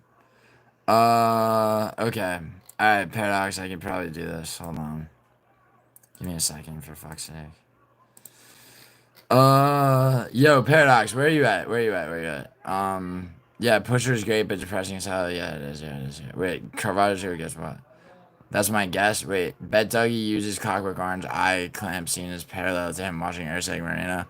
Okay. Alright, Paradox, I can probably do this. Hold on. Give me a second, for fuck's sake. Yo, Paradox, where are you at? Yeah, Pusher's great, but depressing as hell. Yeah, it is. Wait, Carvalho, guess what? That's my guess. Wait, Bet Dougie uses Clockwork Orange eye clamp scene as parallel to him watching Urseg Moreno.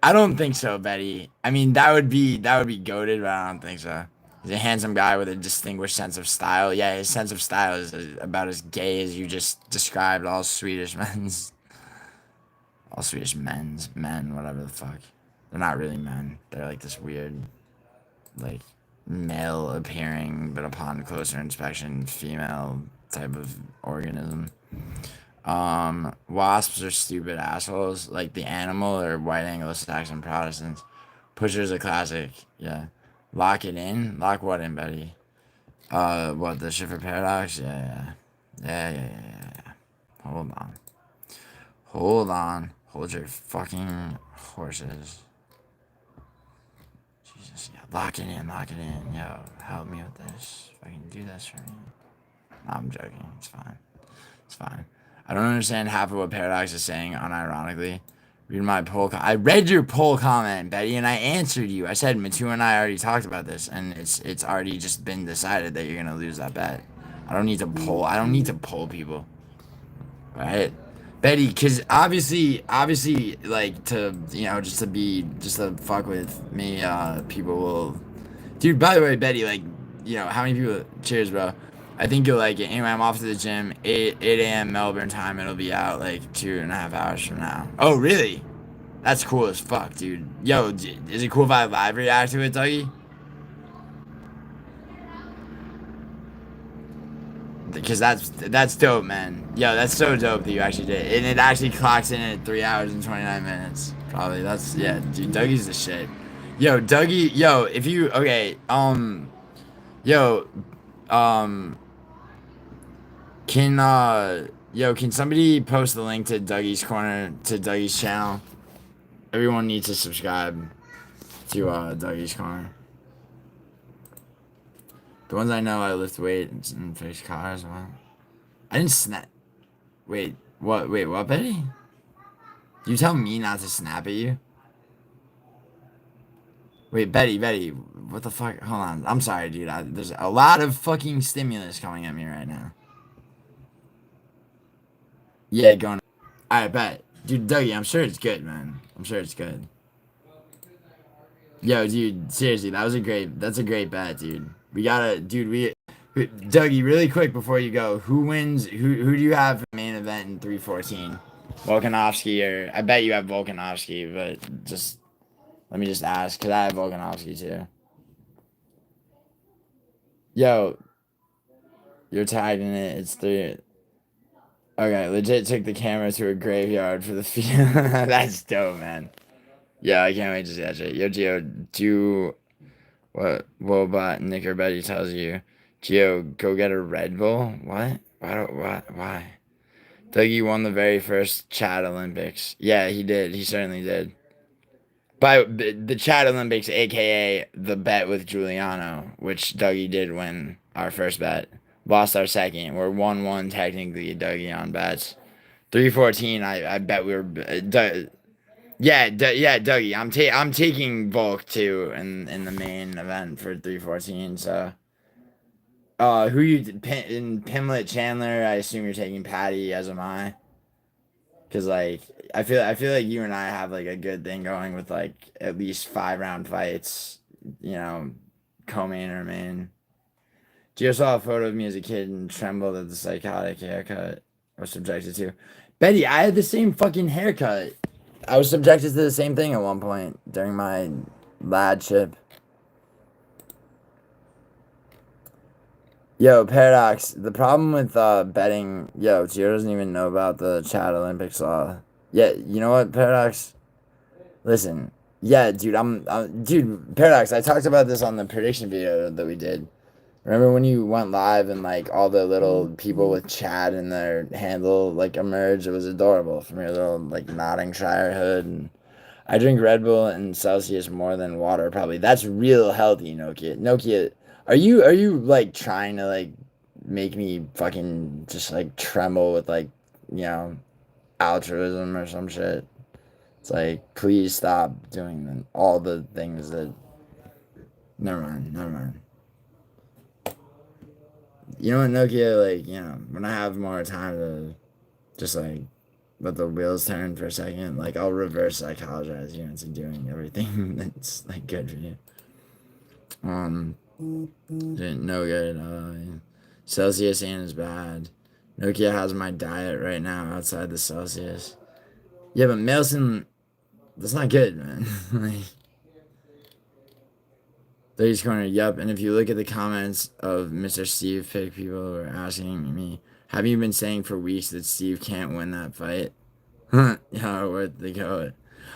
I don't think so, Betty. I mean, that would be goated, but I don't think so. He's a handsome guy with a distinguished sense of style. Yeah, his sense of style is about as gay as you just described all Swedish men, whatever the fuck. They're not really men. They're like this weird, like, male appearing, but upon closer inspection, female type of organism. Wasps are stupid assholes, like the animal or white Anglo-Saxon Protestants. Pusher's a classic, yeah. Lock it in? Lock what in, Betty? What, the Schiffer Paradox? Yeah. Hold on. Hold your fucking horses. Jesus, yeah. Lock it in. Yo, help me with this. If I can do this for me. No, I'm joking. It's fine. I don't understand half of what Paradox is saying unironically. Read my poll. I read your poll comment, Betty, and I answered you. I said Matu and I already talked about this, and it's already just been decided that you're gonna lose that bet. I don't need to poll people. Right? Betty, because obviously, like, to, just to fuck with me, people will, Dude, by the way, Betty, like, how many people? Cheers, bro. I think you'll like it. Anyway, I'm off to the gym. 8 a.m. Melbourne time. It'll be out like 2.5 hours from now. Oh, really? That's cool as fuck, dude. Yo, is it cool if I live react to it, Dougie? Because that's dope, man. Yo, that's so dope that you actually did, and it actually clocks in at 3 hours and 29 minutes. Probably yeah, dude. Dougie's the shit. Yo, Dougie. Yo, if you okay, yo, can somebody post the link to Dougie's corner to Dougie's channel? Everyone needs to subscribe to Dougie's corner. The ones I know, I lift weights and fix cars. What? I didn't snap. Wait, what? Wait, what, Betty? You tell me not to snap at you? Wait, Betty, what the fuck? Hold on. I'm sorry, dude. There's a lot of fucking stimulus coming at me right now. Yeah, going. Alright, bet. Dude, Dougie, I'm sure it's good, man. I'm sure it's good. Yo, dude, seriously, that's a great bet, dude. We gotta, dude, Dougie, really quick before you go, who wins, who do you have for the main event in 314? Volkanovski or, I bet you have Volkanovski, but let me just ask, because I have Volkanovski too. Yo, you're tagged in it, it's 3. Okay, legit took the camera to a graveyard for the field. That's dope, man. Yeah, I can't wait to see that shit. Yo, Gio, do what Wobot Nicker Betty tells you. Gio, go get a Red Bull? What? Why? Dougie won the very first Chad Olympics. Yeah, he did. He certainly did. By the Chad Olympics, aka the bet with Giuliano, which Dougie did win our first bet. Lost our second. We're 1-1 technically, Dougie, on bets. 314, I bet we were. Yeah, Dougie. I'm taking Volk too in the main event for 314. So, who you in Pimlet Chandler? I assume you're taking Patty, as am I. Cause like I feel like you and I have like a good thing going with like at least 5-round fights. Co-main or main. Gio saw a photo of me as a kid and trembled at the psychotic haircut I was subjected to. Betty, I had the same fucking haircut. I was subjected to the same thing at one point during my ladship. Yo, Paradox, the problem with betting, Gio doesn't even know about the Chad Olympics law. Yeah, you know what, Paradox? Listen, yeah, dude, dude, Paradox, I talked about this on the prediction video that we did. Remember when you went live and like all the little people with Chad in their handle like emerged? It was adorable from your little like Nottinghamshire hood. And I drink Red Bull and Celsius more than water probably. That's real healthy, Nokia. Nokia, are you like trying to like make me fucking just like tremble with like altruism or some shit? It's like, please stop doing all the things that. Never mind. You know what, Nokia, like, when I have more time to just, like, let the wheels turn for a second, like, I'll reverse psychologize you into doing everything that's, like, good for you. No good. Celsius ain't as bad. Nokia has my diet right now outside the Celsius. Yeah, but Mailson, that's not good, man. Like, Ladies Corner, yup. And if you look at the comments of Mr. Steve Pick, people were asking me, have you been saying for weeks that Steve can't win that fight? Yeah, worth the go.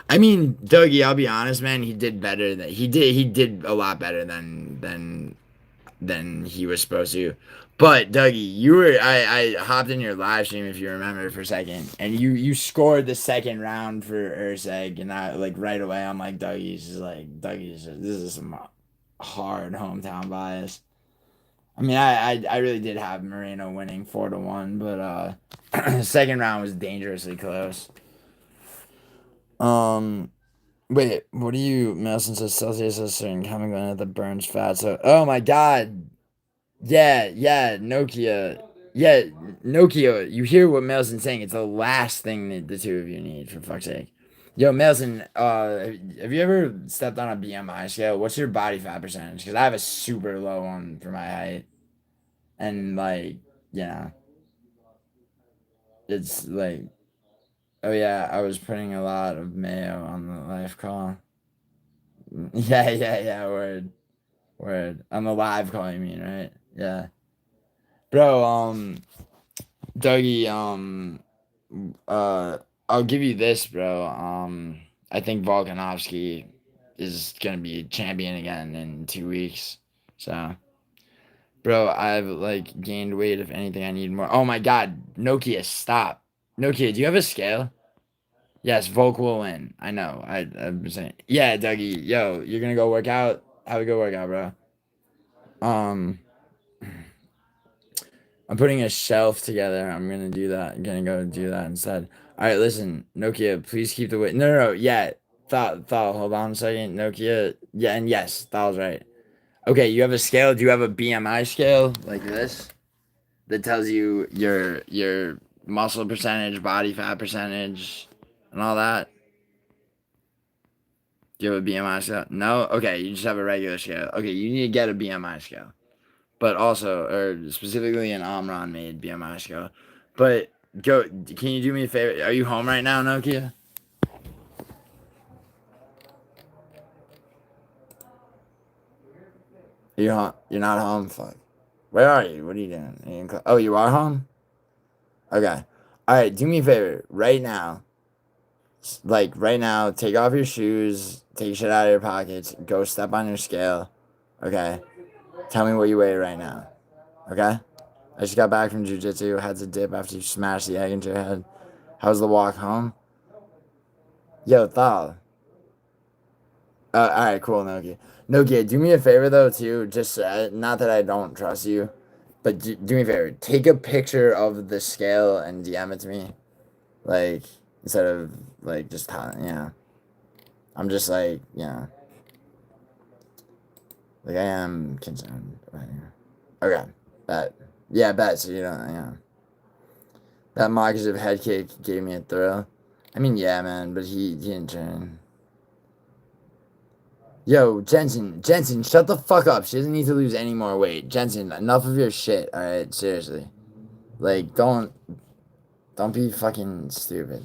I mean, Dougie, I'll be honest, man, he did better than he did a lot better than he was supposed to. But Dougie, I hopped in your live stream if you remember for a second, and you scored the second round for Urseg, and I like right away I'm like Dougie's this is some hard hometown bias. I mean, I really did have Moreno winning 4-1, but second round was dangerously close. Wait, what do you? Nelson says Celsius is certain coming on that burns fat. So, oh my god, yeah, Nokia, Nokia. You hear what Melson's saying? It's the last thing that the two of you need, for fuck's sake. Yo, Melson, have you ever stepped on a BMI scale? What's your body fat percentage? Because I have a super low one for my height. And, like, you know, it's like, oh, yeah, I was putting a lot of mayo on the live call. Yeah, word. On the live call, you mean, right? Yeah. Bro, Dougie, I'll give you this, bro. I think Volkanovski is gonna be champion again in 2 weeks. So, bro, I've like gained weight. If anything, I need more. Oh my God, Nokia, stop. Nokia, do you have a scale? Yes, Volk will win. I know. I'm saying, yeah, Dougie, yo, you're gonna go work out. Have a good workout, bro. Um. I'm putting a shelf together. I'm gonna do that. I'm gonna go do that instead. All right, listen, Nokia, please keep the weight. No. Yeah, Thal, hold on a second. Nokia, yeah, and yes, Thal's right. Okay, you have a scale. Do you have a BMI scale like this that tells you your muscle percentage, body fat percentage, and all that? Do you have a BMI scale? No. Okay, you just have a regular scale. Okay, you need to get a BMI scale. But also, or specifically an Omron made BMI scale. But go, can you do me a favor? Are you home right now, Nokia? Are you home? You're not home? Fuck. Where are you? What are you doing? Are you oh, you are home? Okay. All right, do me a favor. Right now, like right now, take off your shoes, take shit out of your pockets, go step on your scale. Okay? Tell me what you weigh right now. Okay? I just got back from jiu-jitsu, had to dip after you smashed the egg into your head. How's the walk home? Yo, Thal. All right, cool, Nokia. Nokia, do me a favor though, too. Just not that I don't trust you, but do me a favor. Take a picture of the scale and DM it to me, like instead of like just telling. I'm just like like I am concerned about you. Okay, bet. Yeah, bet. So you don't. That Makachev head kick gave me a thrill. I mean, yeah, man, but he didn't turn. Yo, Jensen, shut the fuck up. She doesn't need to lose any more weight. Jensen, enough of your shit, alright? Seriously. Like, don't be fucking stupid.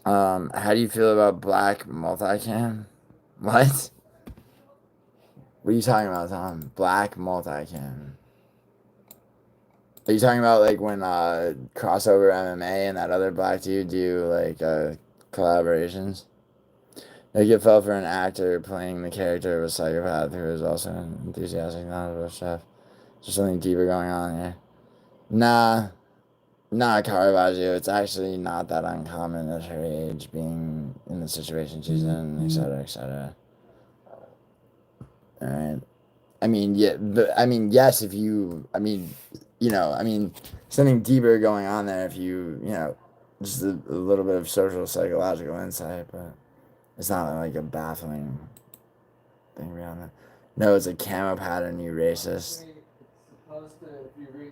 How do you feel about black multicam? What? What are you talking about, Tom? Black multicam. Are you talking about, like, when, Crossover MMA and that other black dude do, like, collaborations? Like, it fell for an actor playing the character of a psychopath who is also an enthusiastic knowledgeable chef. Is there something deeper going on here? Nah, Caravaggio. It's actually not that uncommon at her age being in the situation she's in, etc., etc. Alright. I mean, yeah, but I mean, yes, if you, something deeper going on there if you, just a little bit of social psychological insight, but it's not like a baffling thing beyond that. No, it's a camo pattern, you racist.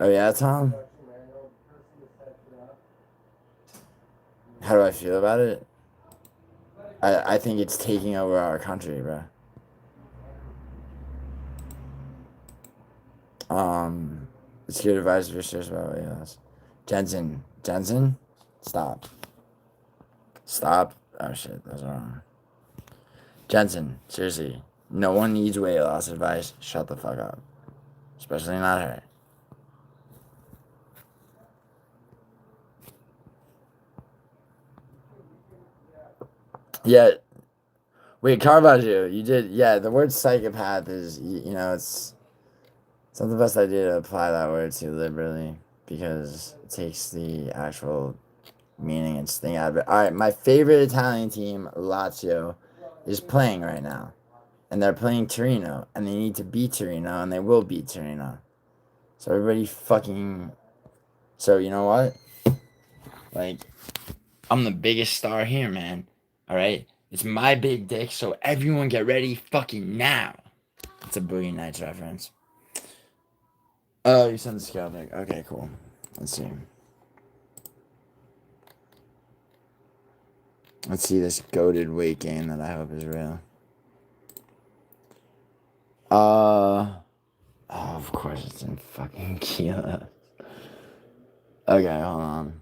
Oh yeah, Tom? How do I feel about it? I think it's taking over our country, bro. It's good advice for sure about what else. Jensen, stop. Oh shit, that's wrong. Jensen, seriously, no one needs weight loss advice. Shut the fuck up, especially not her. Yeah. Wait, Caravaggio, you did. Yeah, the word psychopath is, it's not the best idea to apply that word too liberally because it takes the actual meaning and sting out of it. All right, my favorite Italian team, Lazio, is playing right now. And they're playing Torino, and they need to beat Torino, and they will beat Torino. So everybody fucking... So, you know what? Like, I'm the biggest star here, man. Alright? It's my big dick, so everyone get ready fucking now. It's a Boogie Nights reference. Oh, you sent the scale pic. Okay, cool. Let's see. Let's see this goated weight gain that I hope is real. Oh, of course it's in fucking kilos. Okay, hold on.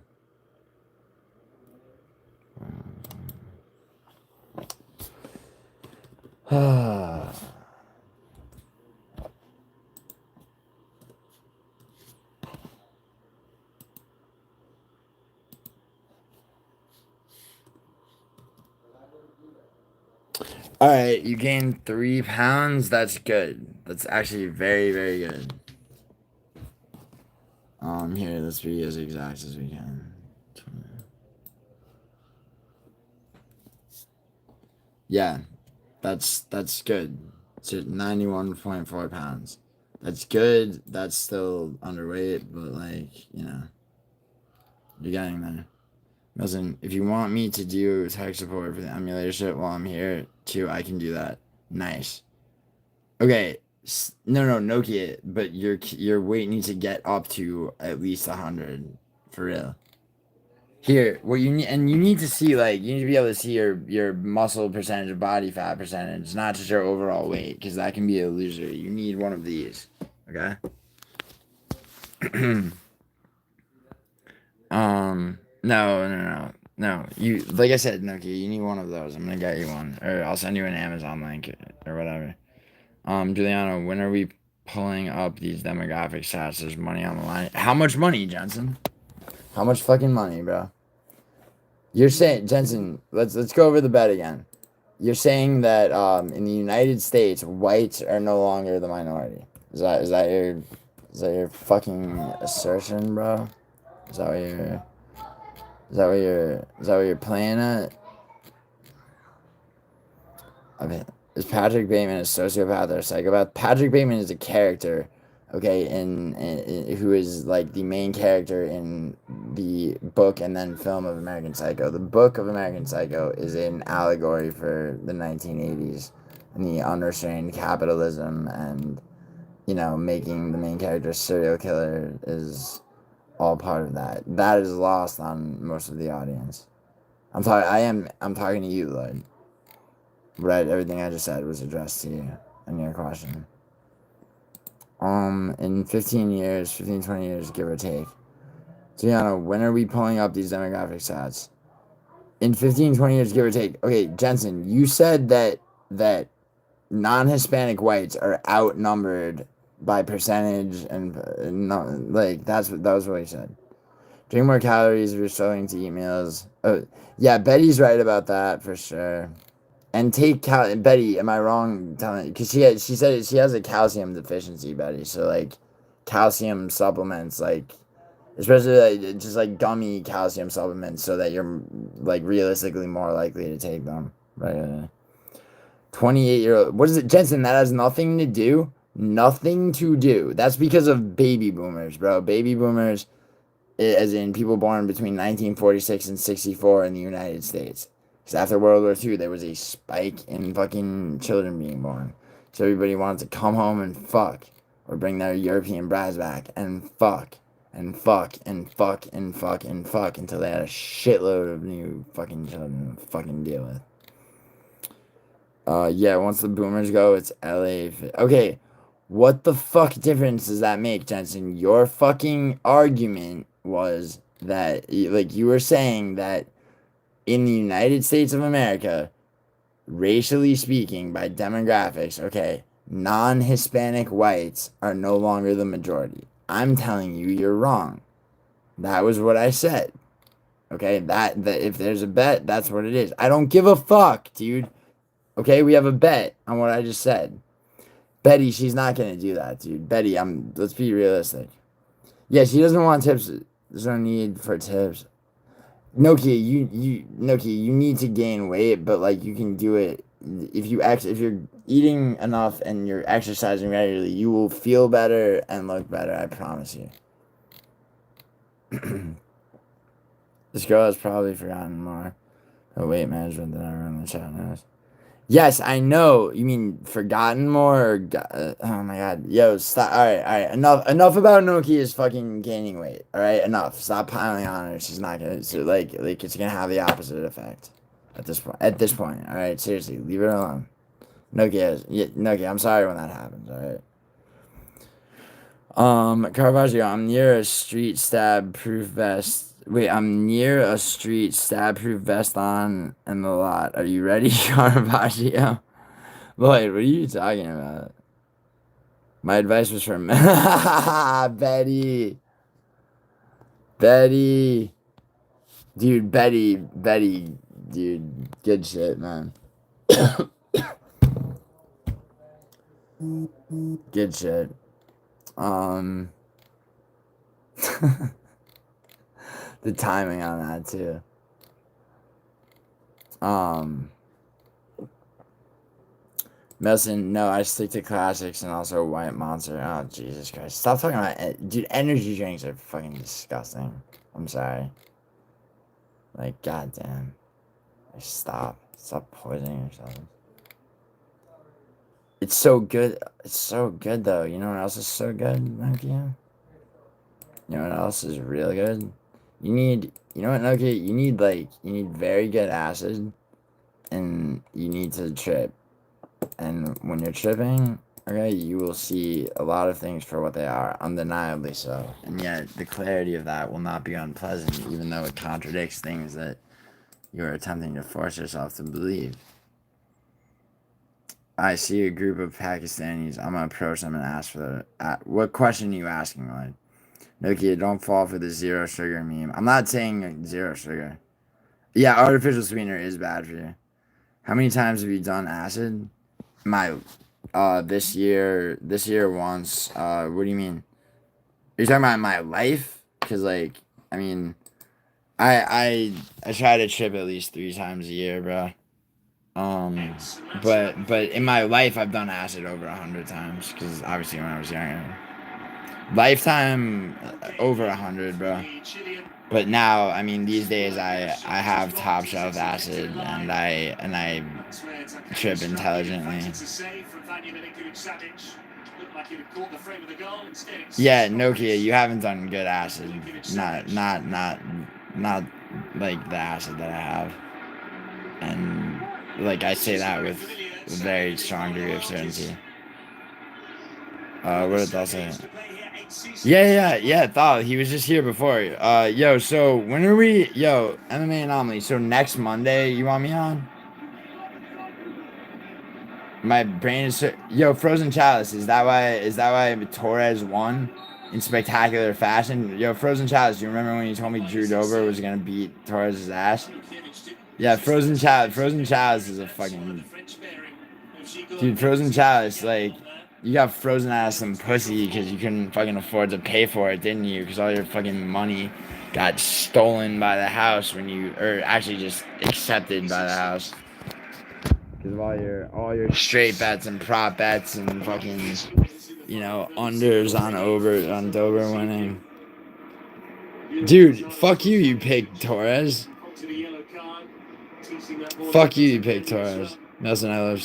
All right, you gained 3 pounds. That's good. That's actually very, very good. Here, let's be as exact as we can. Yeah, that's good. It's at 91.4 pounds. That's good. That's still underweight, but like, you know, you're getting there. Listen, if you want me to do tech support for the emulator shit while I'm here, too, I can do that. Nice. Okay, no, Nokia, but your weight needs to get up to at least 100, for real. Here, what you need, and you need to see, like, you need to be able to see your muscle percentage, body fat percentage, not just your overall weight, because that can be a loser. You need one of these, okay? No. You, like I said, Nokia, you need one of those. I'm gonna get you one, or I'll send you an Amazon link or whatever. Giuliano, when are we pulling up these demographic stats? There's money on the line. How much money, Jensen? How much fucking money, bro? You're saying, Jensen, let's go over the bet again. You're saying that in the United States, whites are no longer the minority. Is that your fucking assertion, bro? Is that what you're playing at? I mean, is Patrick Bateman a sociopath or a psychopath? Patrick Bateman is a character, okay, in who is like the main character in the book and then film of American Psycho. The book of American Psycho is an allegory for the 1980s and the unrestrained capitalism, and you know, making the main character a serial killer is all part of that. That is lost on most of the audience. I'm talking to you, Lloyd. Right, everything I just said was addressed to you and your question. In 15 years, 20 years, give or take. Giuliano, when are we pulling up these demographic stats? In 15, 20 years, give or take. Okay, Jensen, you said that non-Hispanic whites are outnumbered by percentage, and not like that was what you said. Drink more calories if you're struggling to eat meals. Oh, yeah, Betty's right about that for sure. And take Betty, am I wrong telling? Because she said she has a calcium deficiency, Betty. So like, calcium supplements, like, especially like just like gummy calcium supplements, so that you're like realistically more likely to take them. Right. 28-year-old. What is it, Jensen? That has nothing to do. Nothing to do. That's because of baby boomers, bro. Baby boomers, as in people born between 1946 and 64 in the United States. Because after World War II, there was a spike in fucking children being born. So everybody wanted to come home and fuck. Or bring their European brides back and fuck. And fuck and fuck and fuck and fuck until they had a shitload of new fucking children to fucking deal with. Yeah, once the boomers go, it's LA. Okay, what the fuck difference does that make, Jensen? Your fucking argument was that, like, you were saying that in the United States of America, racially speaking, by demographics, okay, non-Hispanic whites are no longer the majority. I'm telling you, you're wrong. That was what I said. Okay, that if there's a bet, that's what it is. I don't give a fuck, dude. Okay, we have a bet on what I just said. Betty, she's not gonna do that, dude. Betty, let's be realistic. Yeah, she doesn't want tips. There's no need for tips. Nokia, you need to gain weight, but like you can do it if you're eating enough and you're exercising regularly, you will feel better and look better, I promise you. This girl has probably forgotten more about weight management than everyone in the chat knows. Yes, I know. You mean forgotten more? Oh my god. Yo, stop. All right. Enough about Nokia's fucking gaining weight. All right, enough. Stop piling on her. She's not gonna. So like it's gonna have the opposite effect. At this point. At this point. All right. Seriously, leave her alone. Nokia. I'm sorry when that happens. All right. Caravaggio, I'm near a street stab proof vest. Wait, I'm near a street stab proof vest on in the lot. Are you ready, Caravaggio? Lloyd, what are you talking about? My advice was from Betty. Betty. Dude, Betty, dude, good shit, man. Good shit. The timing on that too. Melson, no, I stick to classics and also White Monster. Oh, Jesus Christ. Stop talking about dude, energy drinks are fucking disgusting. I'm sorry. Like, goddamn. Like, stop. Stop poisoning yourself. It's so good. It's so good, though. You know what else is so good, Nokia? You know what else is real good? You know what, Nokia? You need very good acid, and you need to trip. And when you're tripping, okay, you will see a lot of things for what they are, undeniably so. And yet, the clarity of that will not be unpleasant, even though it contradicts things that you're attempting to force yourself to believe. I see a group of Pakistanis. I'm gonna approach them and ask for what question are you asking, Lloyd? Nokia, don't fall for the zero sugar meme. I'm not saying zero sugar. Yeah, artificial sweetener is bad for you. How many times have you done acid? This year once. What do you mean? Are you talking about my life? Because like, I mean, I try to trip at least 3 times a year, bro. But in my life, I've done acid over 100 times. Because obviously, when I was younger, lifetime over 100, bro. But now, I mean, these days, I have top shelf acid, and I trip intelligently. Yeah, Nokia, you haven't done good acid. Not like the acid that I have. And like I say that with a very strong degree of certainty. What did that say? Yeah, thought he was just here before. Yo, so when are we? Yo, MMA Anomaly. So next Monday, you want me on? My brain is yo Frozen Chalice. Is that why Torres won in spectacular fashion? Yo, Frozen Chalice. Do you remember when you told me Drew Dober was gonna beat Torres' ass? Yeah, Frozen Chalice. Frozen Chalice is a fucking dude. Frozen Chalice, like you got frozen out of some pussy because you couldn't fucking afford to pay for it, didn't you? Because all your fucking money got stolen by the house or actually just accepted by the house. Because of all your straight bets and prop bets and fucking, unders on Dober winning. Dude, fuck you, you picked Torres. Fuck you, you picked Torres. Nelson, I love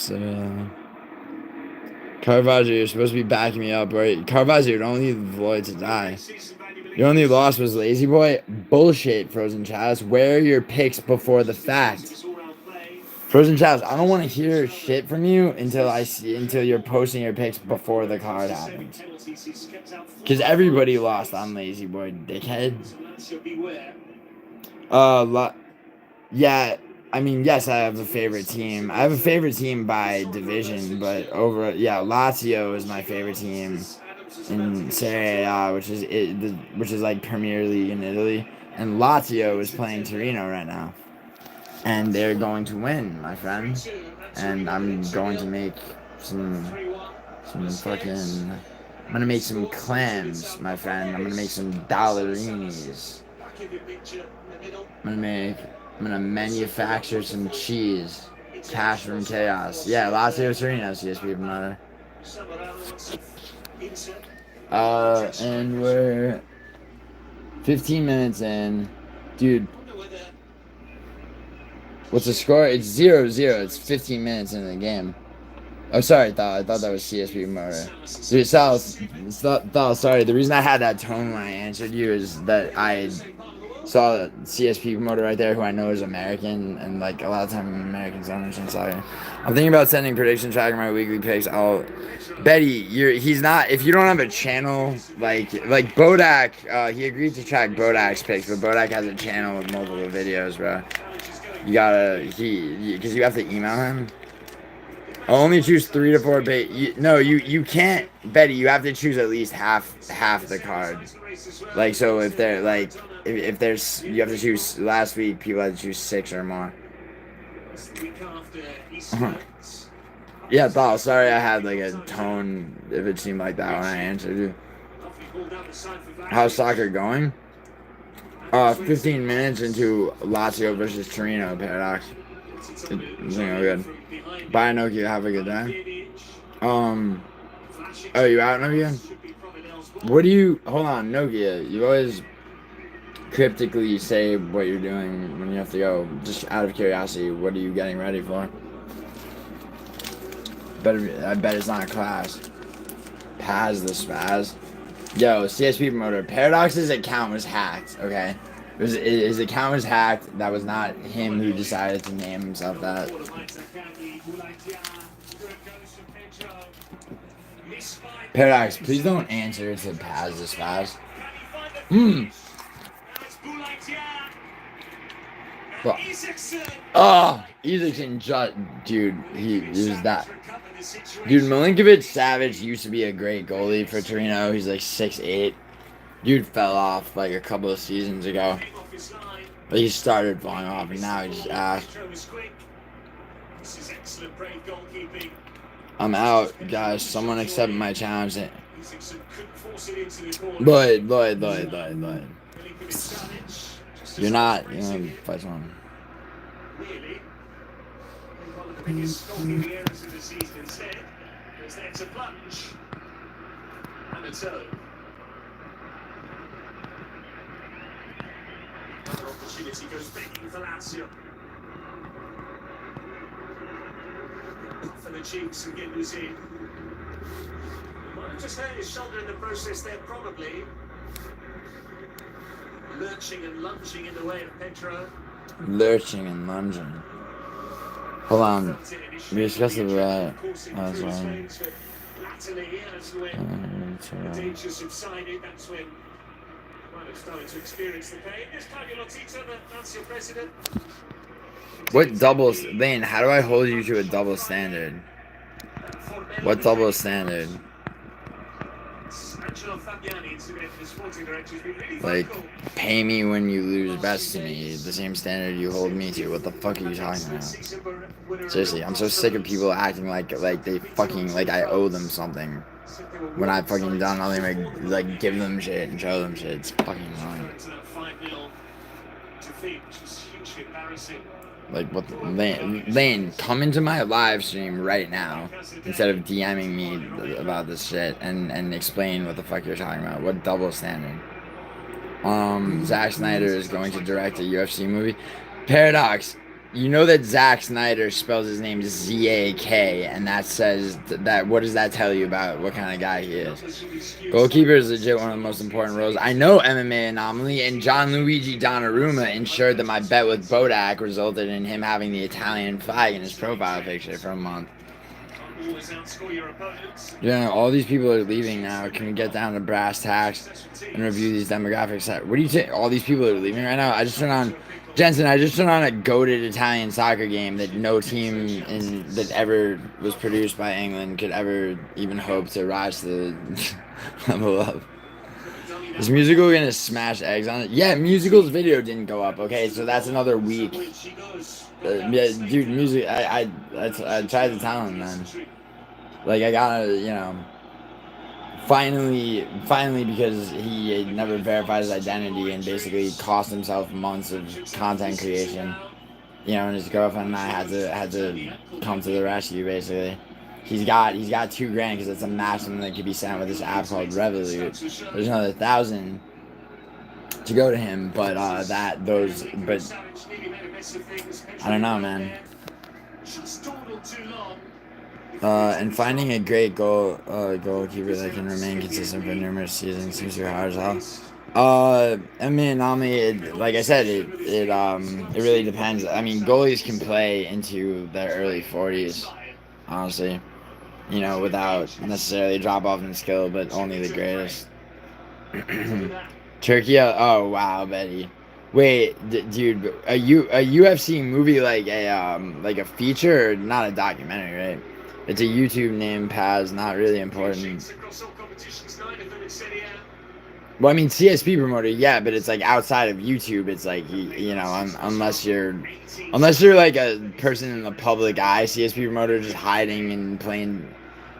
Caravaggio, you're supposed to be backing me up, right? Caravaggio, don't leave Floyd to die. Your only loss was Lazy Boy? Bullshit, Frozen Chalice. Where are your picks before the fact? Frozen Chalice, I don't want to hear shit from you until you're posting your picks before the card happens. Because everybody lost on Lazy Boy, dickhead. Yeah, I mean, yes, I have a favorite team. I have a favorite team by division, but Lazio is my favorite team in Serie A, which is like Premier League in Italy. And Lazio is playing Torino right now. And they're going to win, my friend. And I'm going to make some fucking... I'm gonna make some clams, my friend. I'm gonna make some dollarinis. I'm gonna manufacture some cheese. Cash from chaos. Yeah, Lazio Torino, CSP mother. And we're 15 minutes in. Dude, What's the score? It's 0-0. It's 15 minutes into the game. Oh, sorry, I thought that was CSP motor. Dude, Sal, sorry. The reason I had that tone when I answered you is that I saw the CSP promoter right there, who I know is American, and like a lot of time Americans don't understand soccer. I'm thinking about sending prediction tracker my weekly picks. Betty, he's not. If you don't have a channel like Bodak, he agreed to track Bodak's picks, but Bodak has a channel with multiple videos, bro. You gotta because you have to email him. I'll only choose 3 to 4 bait. You can't, Betty. You have to choose at least half the card. Like, so if they're like if there's, you have to choose. Last week people had to choose 6 or more. Yeah, Thal, sorry I had like a tone if it seemed like that when I answered you. How's soccer going? 15 minutes into Lazio versus Torino, Paradox. It's good. Bye, Nokia. Have a good day. Oh, you out, Nokia? What do you... Hold on, Nokia. You always cryptically say what you're doing when you have to go. Just out of curiosity, what are you getting ready for? I bet it's not a class. Paz the Spaz. Yo, CSP promoter. Paradox's account was hacked, okay? His account was hacked. That was not him who decided to name himself that. Paradox, please don't answer to Paz the Spaz. Isaacson just, dude, he was that. Dude, Milinkovic-Savic used to be a great goalie for Torino. He's like 6'8". Dude fell off like a couple of seasons ago. But he started falling off, and now he's ass. I'm out, guys. Someone accept my challenge. Lloyd. You're not. You're gonna fight someone. Opportunity goes begging for Lazio. For the cheeks and get was in. Might have just hurt his shoulder in the process there, probably. Lurching and lunging in the way of Pedro. Lurching and lunging. Hold on. We discussed it that. That's Latterly, as when the danger subsided, that's when might have started to experience the pain. This time you're that's your president. What doubles, Lane? How do I hold you to a double standard? What double standard? Like, pay me when you lose best to me. The same standard you hold me to. What the fuck are you talking about? Seriously, I'm so sick of people acting like they fucking, like I owe them something. When I've fucking done nothing like give them shit and show them shit. It's fucking annoying. Like, what the, Lane, come into my live stream right now instead of DMing me about this shit and explain what the fuck you're talking about. What double standard? Zack Snyder is going to direct a UFC movie. Paradox, you know that Zack Snyder spells his name Z-A-K, and that says that, what does that tell you about what kind of guy he is? Goalkeeper is legit one of the most important roles. I know MMA Anomaly, and John Luigi Donnarumma ensured that my bet with Bodak resulted in him having the Italian flag in his profile picture for a month. Yeah, all these people are leaving now. Can we get down to brass tacks and review these demographics? What do you think? All these people are leaving right now? I just turned on... Jensen, I just turned on a goated Italian soccer game that no team that ever was produced by England could ever even hope to rise to the level of. Is Musical gonna smash eggs on it? Yeah, Musical's video didn't go up, okay? So that's another week. Yeah, dude, Music, I tried to tell him, man. Like, I gotta, you know... Finally, because he had never verified his identity and basically cost himself months of content creation. You know, and his girlfriend and I had to come to the rescue. Basically, he's got $2,000 because it's a maximum that could be sent with this app called Revolut. There's another 1,000 to go to him, but I don't know, man. And finding a great goalkeeper that can remain consistent for numerous seasons seems to be hard as hell. I mean, like I said, it really depends. I mean, goalies can play into their early 40s, honestly. You know, without necessarily drop off in skill, but only the greatest. Turkey. Oh wow, Betty. Wait, dude, a UFC movie like a feature, or not a documentary, right? It's a YouTube name, Paz. Not really important. Well, I mean, CSP promoter, yeah, but it's like outside of YouTube. It's like you know, unless you're like a person in the public eye, CSP promoter just hiding and playing,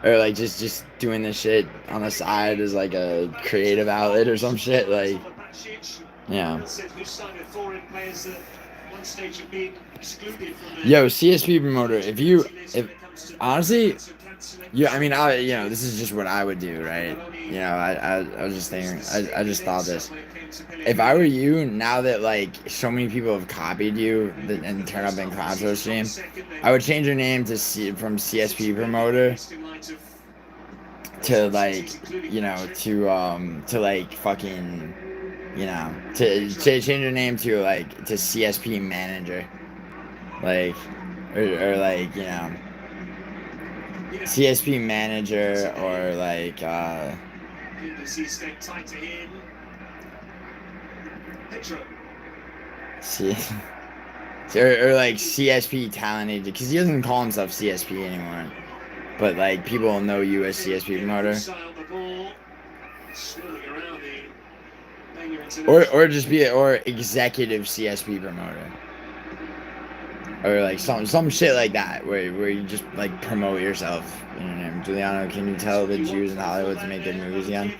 or like just doing this shit on the side as like a creative outlet or some shit. Like, yeah. Yo, CSP promoter, if honestly, yeah, I mean, this is just what I would do, right? You know, I was just thinking, I just thought this. If I were you, now that like so many people have copied you and turned up in Contra stream, I would change your name to from CSP promoter to like, you know, to like fucking, you know, to change your name to like to CSP manager, like, or like, you know. CSP manager or like C or like CSP talent agent, because he doesn't call himself CSP anymore, but like people know you as CSP promoter, or just be or executive CSP promoter. Or like some shit like that, where you just like promote yourself. You know, Giuliano, can you tell the Jews in Hollywood to make good movies again?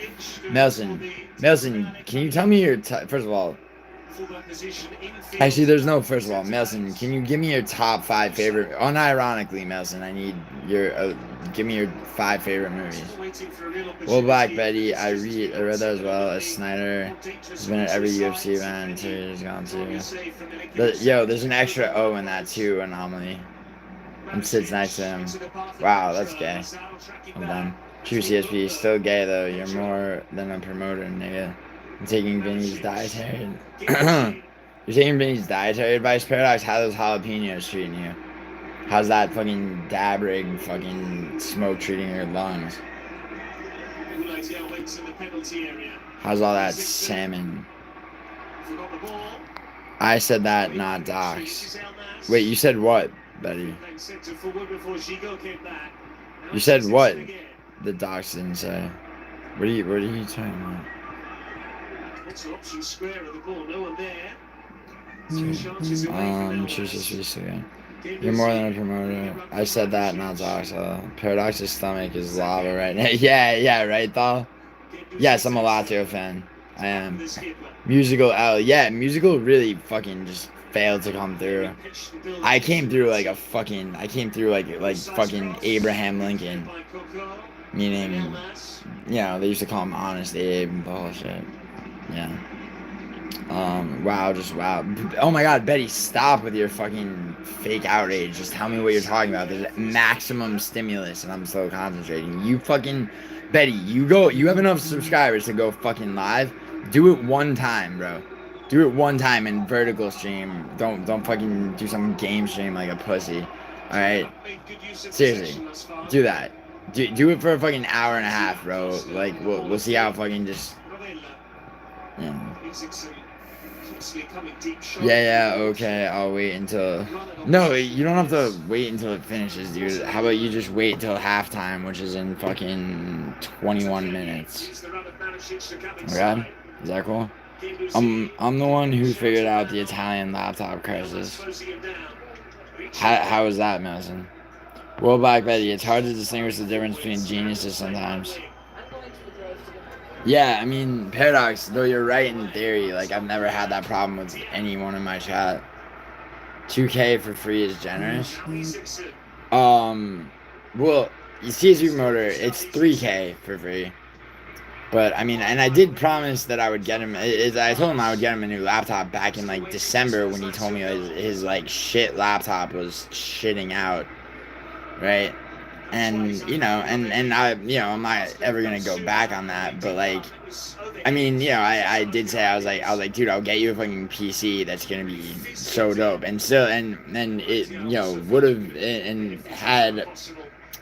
Nelson, can you tell me your first of all? Actually, there's no first of all. Nelson, can you give me your top 5 favorite? Unironically, Nelson, I need your give me your 5 favorite movies. Well, Black Betty, I read that as well as Snyder. Has been at every UFC event he's gone to. Yo, there's an extra O in that too, Anomaly. And sits next to him. Wow, that's gay. I'm done. True CSP, still gay though. You're more than a promoter, nigga. I'm taking Vinny's dietary. You're taking Vinny's dietary advice, Paradox? How those jalapenos treating you? How's that fucking dab rig fucking smoke treating your lungs? How's all that salmon? I said that, not docs. Wait, you said what, Betty? You said what? The docs didn't say. What are you talking about? You're more than a promoter. I said that, not docs. Paradox's stomach is lava right now. Yeah, right, though? Yes, I'm a Lazio fan. I am. Musical L. Yeah, musical really fucking just failed to come through. I came through like fucking Abraham Lincoln. Meaning, you know, they used to call him Honest Abe and bullshit. Yeah. Wow. Oh my god, Betty, stop with your fucking fake outrage. Just tell me what you're talking about. There's maximum stimulus and I'm so concentrating. You fucking, Betty, you have enough subscribers to go fucking live. Do it one time, bro. Do it one time in vertical stream. Don't fucking do some game stream like a pussy. Alright? Seriously. Do that. Do it for a fucking hour and a half, bro. Like, we'll see how fucking just... Yeah, okay, I'll wait until... No, you don't have to wait until it finishes, dude. How about you just wait till halftime, which is in fucking 21 minutes. Okay? Is that cool? I'm the one who figured out the Italian laptop crisis. How was that, Mason? Well, Black Betty, it's hard to distinguish the difference between geniuses sometimes. Yeah, I mean, Paradox, though you're right in theory, like, I've never had that problem with anyone in my chat. 2K for free is generous. Well, you see as your promoter, it's 3K for free. But I mean, and I did promise that I would get him. I told him I would get him a new laptop back in like December when he told me his like shit laptop was shitting out, right? And you know, and I, you know, I'm not ever gonna go back on that. But like, I mean, you know, I did say I was like, dude, I'll get you a fucking PC that's gonna be so dope. And still, and it, you know, would have and had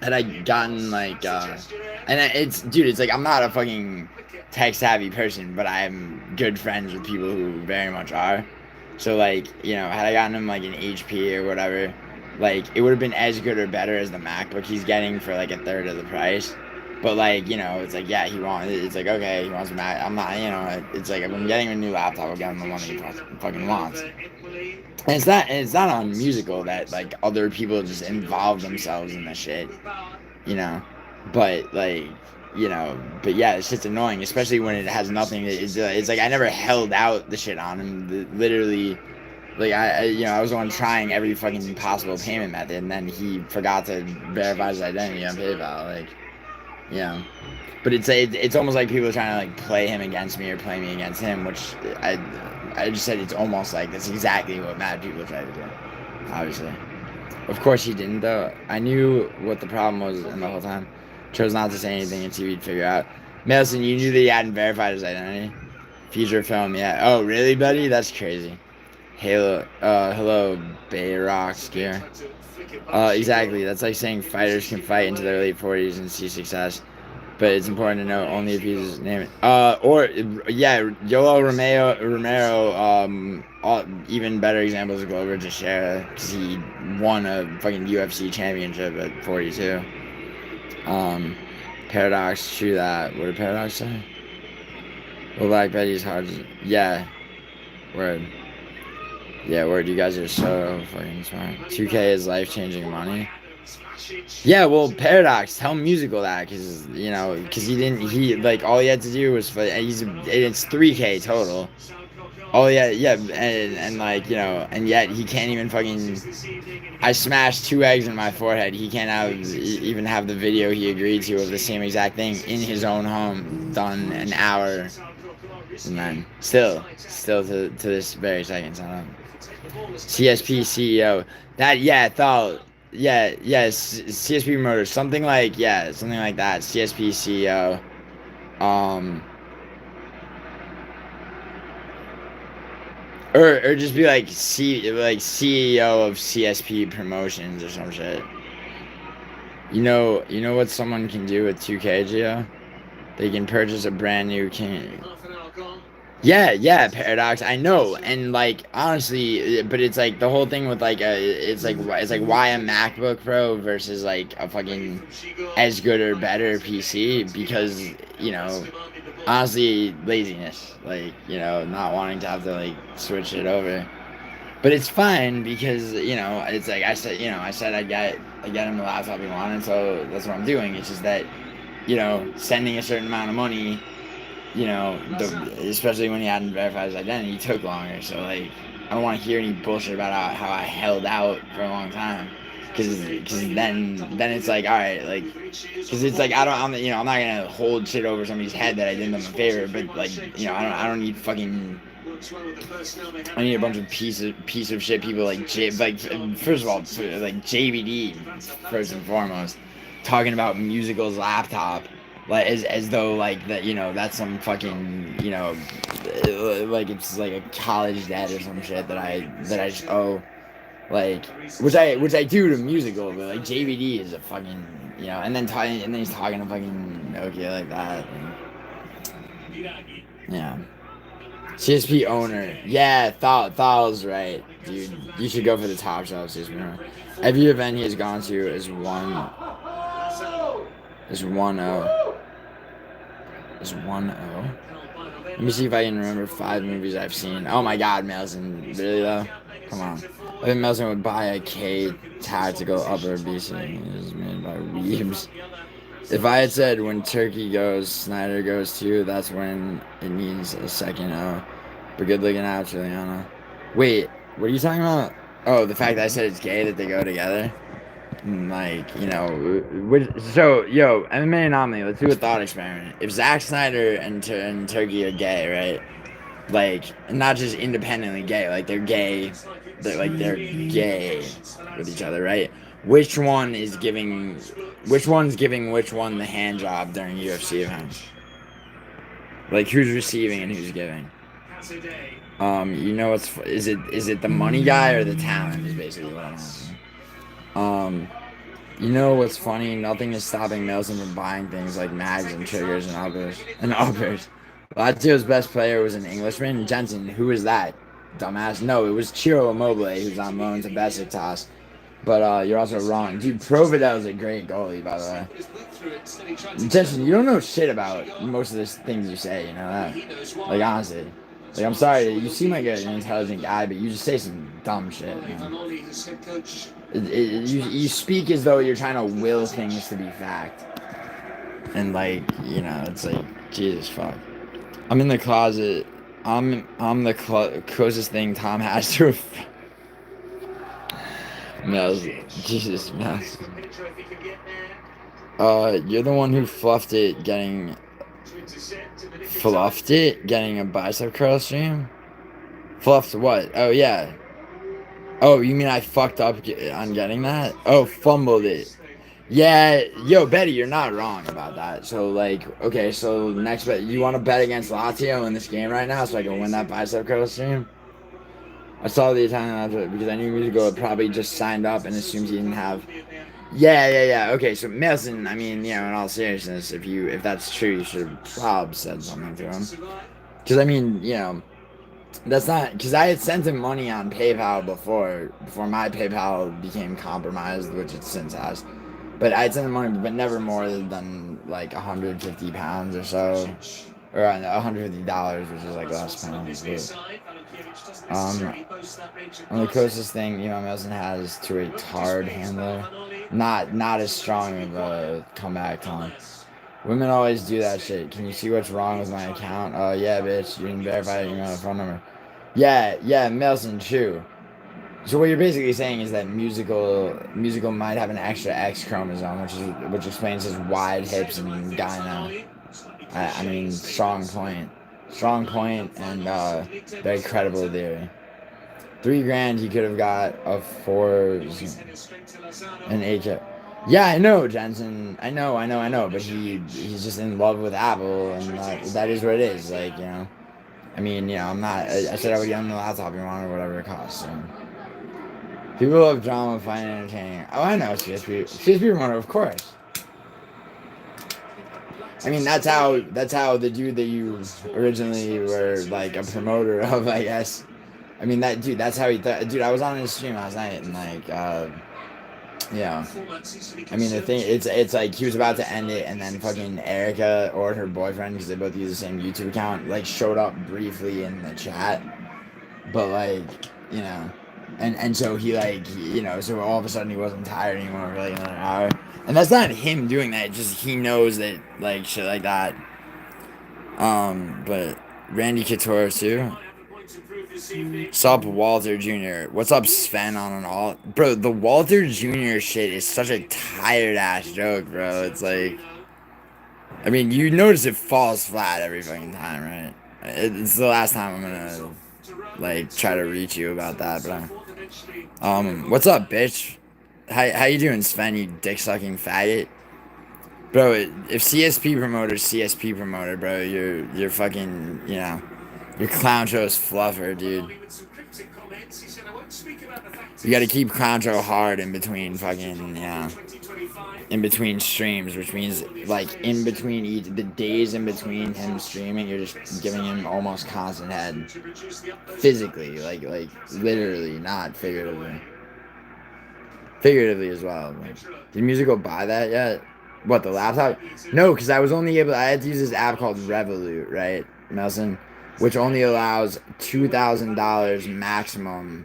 I gotten like and it's, dude, it's like I'm not a fucking tech savvy person, but I'm good friends with people who very much are. So like, you know, had I gotten him like an HP or whatever, like it would have been as good or better as the MacBook he's getting for like a third of the price. But like, you know, it's like, yeah, it's like, okay, he wants a Mac. I'm not, you know, it's like if I'm getting a new laptop, I'll get him the one that he fucking wants. And it's not unmusical that like other people just involve themselves in the shit, you know. But like, you know, but yeah, it's just annoying, especially when it has nothing. It's like I never held out the shit on him. Literally, like you know, I was the one trying every fucking possible payment method, and then he forgot to verify his identity on PayPal. Like, you know. But it's almost like people are trying to like play him against me or play me against him, which I just said it's almost like that's exactly what mad people try to do. Obviously, of course he didn't though. I knew what the problem was, and the whole time chose not to say anything until we'd figure out. Nelson, you knew that he hadn't verified his identity. Feature film, yeah. Oh really, buddy? That's crazy. Hello, Bayrock Skier. Exactly. That's like saying fighters can fight into their late 40s and see success. But it's important to know only if he's named. Or yeah, Yoel Romero. Even better examples of Glover Teixeira because he won a fucking UFC championship at 42. Paradox, true that. What did Paradox say? Well, Black Betty's hard. Yeah, word. Yeah, word. You guys are so fucking smart. 2K is life-changing money. Yeah, well, Paradox, tell Musical that, because, you know, because he, like, all he had to do was, it's 3K total. Oh, yeah, and, like, you know, and yet he can't even fucking, I smashed 2 eggs in my forehead. He can't even have the video he agreed to of the same exact thing in his own home, done an hour, and then, still to this very second, so, CSP CEO, that, yeah, thought, yeah, CSP Motors, something like that. CSP CEO, or just be like CEO of CSP Promotions or some shit. You know what someone can do with 2K, Gio? They can purchase a brand new King. Yeah, Paradox. I know, and like honestly, but it's like the whole thing with like it's like why a MacBook Pro versus like a fucking as good or better PC, because you know, honestly, laziness, like, you know, not wanting to have to like switch it over. But it's fine because, you know, it's like I said I'd get him the laptop he wanted, so that's what I'm doing. It's just that, you know, sending a certain amount of money, you know, especially when he hadn't verified his identity, took longer. So like, I don't want to hear any bullshit about how I held out for a long time, because then it's like, all right, like, because it's like I'm not gonna hold shit over somebody's head that I did them a favor, but like, you know, I don't need fucking. I need a bunch of piece of shit people like first of all, like JVD first and foremost, talking about Musical's laptop, like as though like that, you know, that's some fucking, you know, like it's like a college debt or some shit that I just owe, like, which I do to Musical, but like JVD is a fucking, you know, and then he's talking to fucking Nokia like that, and, yeah. CSP owner. Yeah, Thal's right, dude. You should go for the top shelf CSP owner. Every event he has gone to is 1-0. Is 1-0. Let me see if I can remember 5 movies I've seen. Oh my god, Melson. Really though? Come on. I think Melson would buy a K tactical upper BC. It was made by Weebs. If I had said when Turkey goes, Snyder goes too, that's when it means a second O. But good looking out, Giuliano. Wait, what are you talking about? Oh, the fact that I said it's gay that they go together? Like, you know, so, yo, MMA anomaly, let's do a thought experiment. If Zack Snyder and Turkey are gay, right? Like, not just independently gay, like they're gay, they're gay with each other, right? Which one's giving which one the hand job during UFC events? Like, who's receiving and who's giving? You know what's is it the money guy or the talent is basically what I'm asking. You know what's funny? Nothing is stopping Nelson from buying things like mags and triggers and uppers. Lazio's best player was an Englishman. Jensen, who is that? Dumbass. No, it was Ciro Immobile, who's on loan to Besiktas. But you're also wrong. Dude, Providel's a great goalie, by the way. Jensen, you don't know shit about most of the things you say, you know that? Like, honestly. Like, I'm sorry, you seem like an intelligent guy, but you just say some dumb shit. You know? You speak as though you're trying to will things to be fact. And, like, you know, it's like, Jesus fuck. I'm in the closet. I'm the closest thing Tom has to a Jesus, Mouse. You're the one who fluffed it getting a bicep curl stream? Fluffed what? Oh, yeah. Oh, you mean I fucked up on getting that? Oh, fumbled it. Yeah, yo, Betty, you're not wrong about that. So, like, okay, so next bet, you want to bet against Lazio in this game right now so I can win that bicep curl stream? I saw the Italian because I knew Musico had probably just signed up and assumed he didn't have. Yeah. Okay, so Mason, I mean, you know, in all seriousness, if that's true, you should have probably said something to him. Because I mean, you know, that's not because I had sent him money on PayPal before my PayPal became compromised, which it since has. But I had sent him money, but never more than like 150 pounds or so, or $150, which is like less pounds. The closest thing Melson has to a Tard handler, not as strong of a comeback time. Women always do that shit. Can you see what's wrong with my account? Oh yeah, bitch, you didn't verify your email and phone number. Yeah, Melson, true. So what you're basically saying is that musical might have an extra X chromosome, which explains his wide hips and gyno. I mean, strong point, and very credible theory. $3,000 he could have got a 4 an AK. Yeah, I know, Jensen. I know. But he's just in love with Apple, and that is what it is. Like, you know. I mean, you know, I'm not. I said I would get him the laptop he wanted, whatever it costs. So. People love drama, find it entertaining. Oh, I know CSP promoter, of course. I mean, that's how the dude that you originally were like a promoter of, I guess. I mean, that's how he thought. Dude, I was on his stream last night, and like, yeah. I mean, the thing, it's like he was about to end it, and then fucking Erica or her boyfriend, because they both use the same YouTube account, like showed up briefly in the chat, but like, you know. And so he so all of a sudden he wasn't tired anymore for like another hour. And that's not him doing that, just he knows that like shit like that. But Randy Couture too. Sup Walter Jr. What's up Sven on an all bro, the Walter Jr. shit is such a tired ass joke, bro. It's like I mean you notice it falls flat every fucking time, right? It's the last time I'm gonna like try to reach you about that, but what's up, bitch? How you doing, Sven? You dick sucking faggot, bro. If CSP promoter, bro, you're fucking, you know, you're clown show's fluffer, dude. You gotta keep clown show hard in between fucking, yeah, in between streams, which means like in between the days in between him streaming, you're just giving him almost constant head, physically, like literally, not figuratively. Figuratively as well. Like, did Musical buy that yet? What, the laptop? No, because I had to use this app called Revolut, right, Nelson? Which only allows $2,000 maximum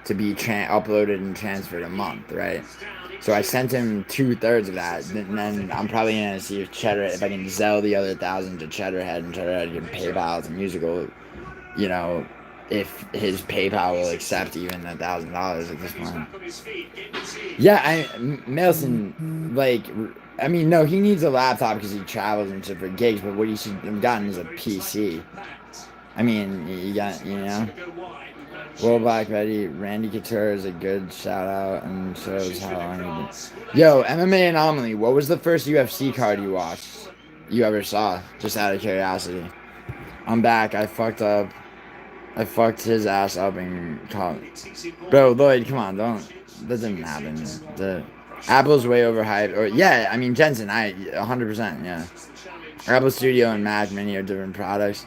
to be uploaded and transferred a month, right? So I sent him 2/3 of that, and then I'm probably gonna see if I can sell the other 1,000 to Cheddarhead, and Cheddarhead can PayPal to Musical, you know, if his PayPal will accept even $1,000 at this point. Yeah, Melson, like, I mean, no, he needs a laptop because he travels and shit for gigs, but what he should have gotten is a PC. I mean, you got, you know. Will Black Betty, Randy Couture is a good shout out and shows how long you've been. Yo, MMA Anomaly, what was the first UFC card you watched? You ever saw? Just out of curiosity. I'm back. I fucked up. I fucked his ass up and called. Bro, Lloyd, come on, don't. That didn't happen. The Apple's way overhyped. Or yeah, I mean Jensen, 100%, yeah. Apple Studio and Mac Mini are different products.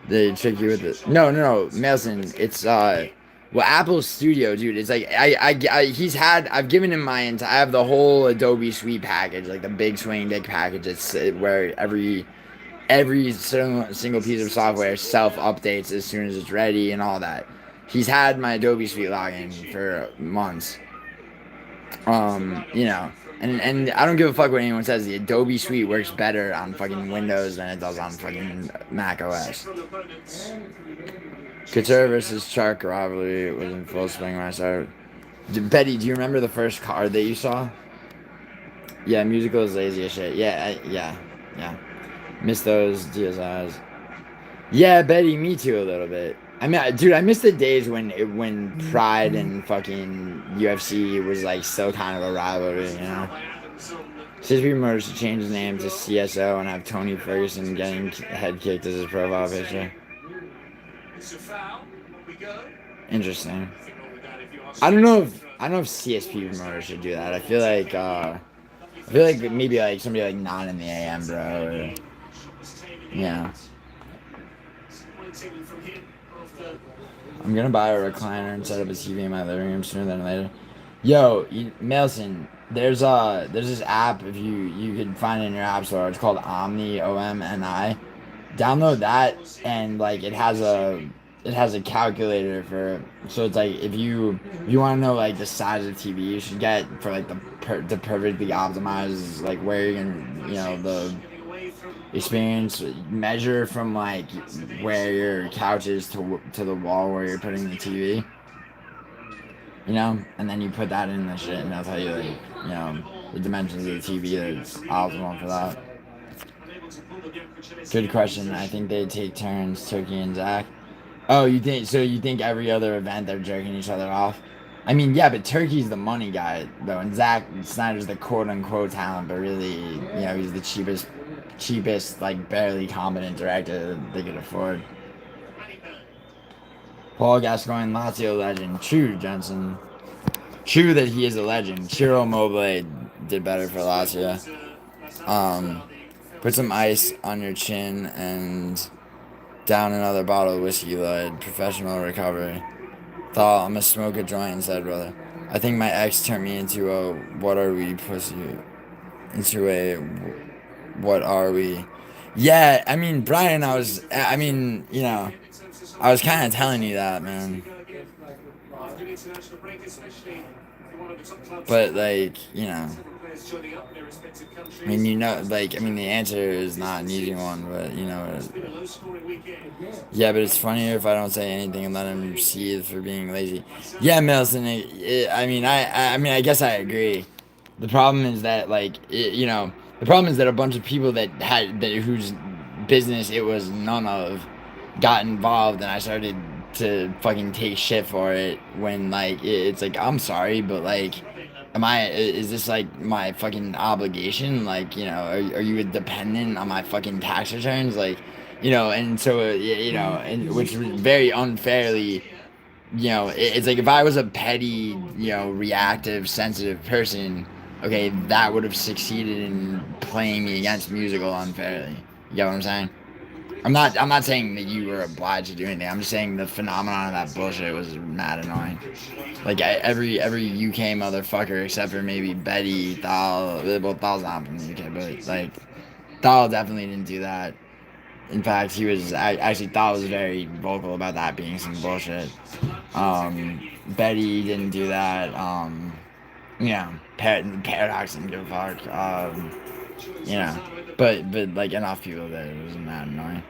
They trick you with it. No, Mailson. It's well, Apple Studio, dude. It's like I've given him I have the whole Adobe Suite package, like the big swing dick package. It's where every single piece of software self updates as soon as it's ready and all that. He's had my Adobe Suite login for months. You know, and I don't give a fuck what anyone says. The Adobe Suite works better on fucking Windows than it does on fucking Mac OS. Couture versus Shark rivalry was in full swing when I started. Betty, do you remember the first card that you saw? Yeah, musical is lazy as shit. Yeah. Miss those DSIs. Yeah, Betty, me too a little bit. I mean, dude, I miss the days when Pride and fucking UFC was like still kind of a rivalry, you know. CSP Motors should change his name to CSO and have Tony Ferguson getting head kicked as his profile picture. Interesting. I don't know if CSP Motors should do that. I feel like maybe like somebody like not in the AM, bro. Or, yeah. I'm gonna buy a recliner and set up a TV in my living room sooner than later. Yo, Melson, there's this app if you could find it in your app store. It's called Omni, OMNI. Download that and like it has a calculator for, so it's like if you want to know like the size of TV you should get for like the perfectly optimized like where you're gonna the experience, measure from like where your couch is to the wall where you're putting the TV, and then you put that in the shit and they'll tell you like the dimensions of the TV that's optimal for that. Good question. I think they take turns, Turkey and Zach. Oh, you think every other event they're jerking each other off? I mean, yeah, but Turkey's the money guy though, and Zack Snyder's the quote unquote talent, but really, he's the cheapest, like barely competent director that they could afford. Paul Gascoigne, Lazio legend. True, Jensen. True that he is a legend. Ciro Immobile did better for Lazio. Put some ice on your chin and down another bottle of whiskey, Lloyd. Professional recovery. Thought I'm gonna smoke a joint instead, brother. I think my ex turned me into a what are we pussy. Into a what are we? Yeah, I mean, Brian, I was kind of telling you that, man. But, like, the answer is not an easy one, but, yeah, but it's funnier if I don't say anything and let him seethe for being lazy. Yeah, Milson, I guess I agree. The problem is that, the problem is that a bunch of people whose business it was none of got involved, and I started to fucking take shit for it when, it's like, I'm sorry, but, is this, my fucking obligation? Are you a dependent on my fucking tax returns? And so, and which very unfairly, it's like if I was a petty, reactive, sensitive person, okay, that would have succeeded in playing me against musical unfairly. You get what I'm saying? I'm not saying that you were obliged to do anything. I'm just saying the phenomenon of that bullshit was mad annoying. Like every UK motherfucker except for maybe Betty, Thal. Well, Thal's not from the UK, but Thal definitely didn't do that. In fact, Thal was very vocal about that being some bullshit. Betty didn't do that. Paradox didn't give a fuck. But enough people that it was mad annoying.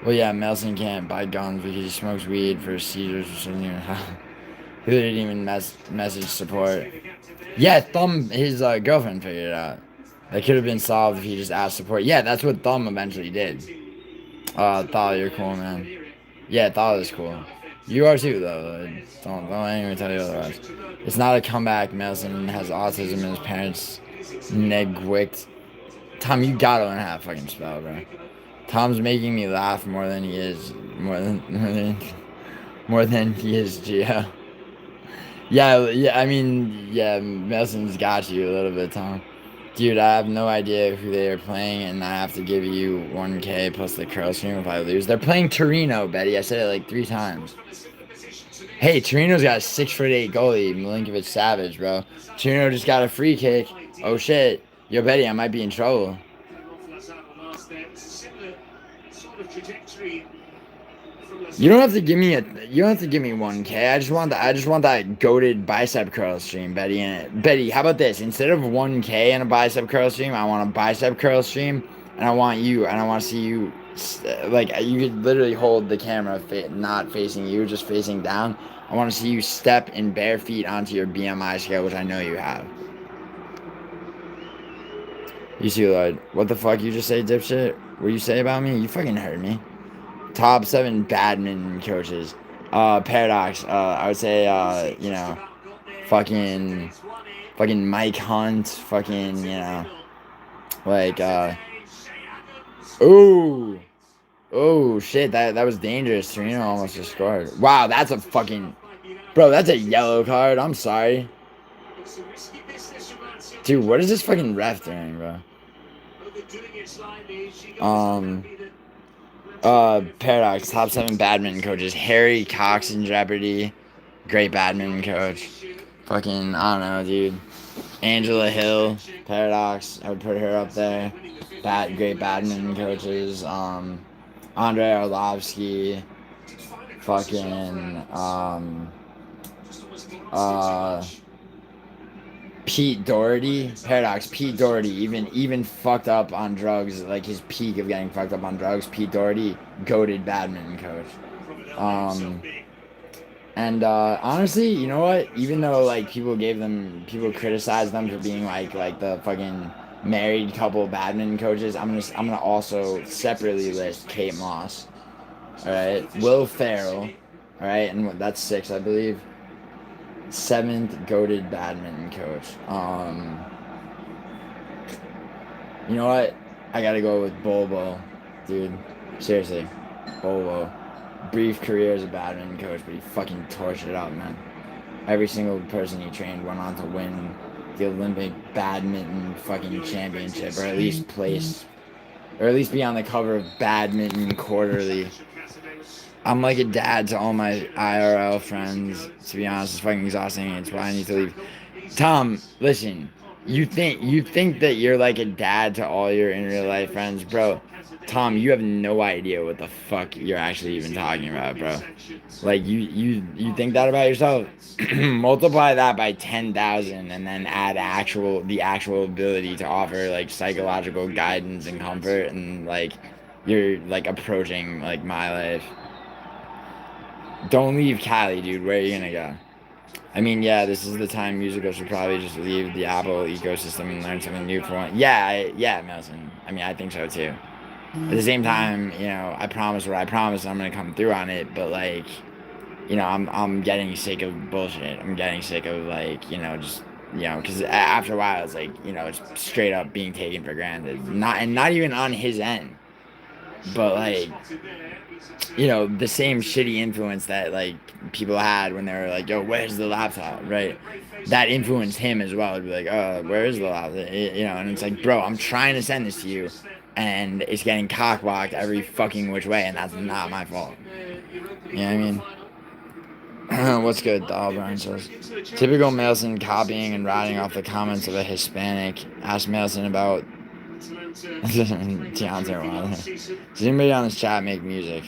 Well, yeah, Melson can't buy guns because he smokes weed for seizures or something. He didn't even message support. Yeah, his girlfriend figured it out. That could have been solved if he just asked support. Yeah, that's what Thumb eventually did. Thal, you're cool, man. Yeah, Thal is cool. You are too, though. Don't let anyone tell you otherwise. It's not a comeback. Melson has autism and his parents neglect. Tom, you gotta learn how to fucking spell, bro. Tom's making me laugh more than he is. More than he is Gio. Yeah, I mean, yeah, Melson's got you a little bit, Tom. Dude, I have no idea who they are playing, and I have to give you 1K plus the curl stream if I lose. They're playing Torino, Betty. I said it like 3 times. Hey, Torino's got a 6'8" goalie, Milinkovic Savage, bro. Torino just got a free kick. Oh shit. Yo, Betty, I might be in trouble. You don't have to give me 1K. I just want that goated bicep curl stream, Betty. And Betty, how about this? Instead of 1K and a bicep curl stream, I want a bicep curl stream, and I want to see you, like, you could literally hold the camera not facing you, just facing down. I want to see you step in bare feet onto your BMI scale, which I know you have. You see, Lloyd, what the fuck you just say, dipshit? What do you say about me? You fucking heard me. Top 7 badminton coaches. Paradox. I would say, you know, fucking Mike Hunt. Fucking, you know, like, oh shit, that was dangerous. Serena almost just scored. Wow, that's a fucking, bro, that's a yellow card. I'm sorry. Dude, what is this fucking ref doing, bro? Paradox, top 7 badminton coaches. Harry Cox in jeopardy. Great badminton coach. Fucking, I don't know, dude. Angela Hill, Paradox, I would put her up there. Great badminton coaches. Andrei Arlovsky. Fucking, Pete Doherty, Paradox. Pete Doherty, even fucked up on drugs, like his peak of getting fucked up on drugs. Pete Doherty, goated badminton coach. And honestly, you know what? Even though like people criticized them for being like the fucking married couple badminton coaches, I'm gonna also separately list Kate Moss. All right, Will Ferrell. All right, and that's 6, I believe. 7th goated badminton coach. You know what? I gotta go with Bobo, dude. Seriously, Bobo. Brief career as a badminton coach, but he fucking torched it out, man. Every single person he trained went on to win the Olympic badminton fucking championship, or at least be on the cover of Badminton Quarterly. I'm like a dad to all my IRL friends. To be honest, it's fucking exhausting. It's why I need to leave. Tom, listen. You think that you're like a dad to all your in real life friends, bro. Tom, you have no idea what the fuck you're actually even talking about, bro. Like you think that about yourself? Multiply that by 10,000 and then add the actual ability to offer like psychological guidance and comfort, and like you're like approaching like my life. Don't leave Cali, dude. Where are you gonna go? I mean, yeah, this is the time musicals should probably just leave the Apple ecosystem and learn something new for one. Yeah, Melson. I mean, I think so too. At the same time, you know, I promise what I promise, I'm gonna come through on it. But like, you know, I'm getting sick of bullshit. I'm getting sick of like, you know, just, you know, because after a while, it's like, you know, it's straight up being taken for granted. Not even on his end, but like, you know, the same shitty influence that like people had when they were like, yo, where's the laptop, right? That influenced him as well. It'd be like, oh, where is the laptop? You know, and it's like, bro, I'm trying to send this to you, and it's getting cockblocked every fucking which way, and that's not my fault. You know what I mean? What's good, Doll Brian says. Typical Melson copying and writing off the comments of a Hispanic. Ask Melson about Deontay Wilder. Does anybody on this chat make music?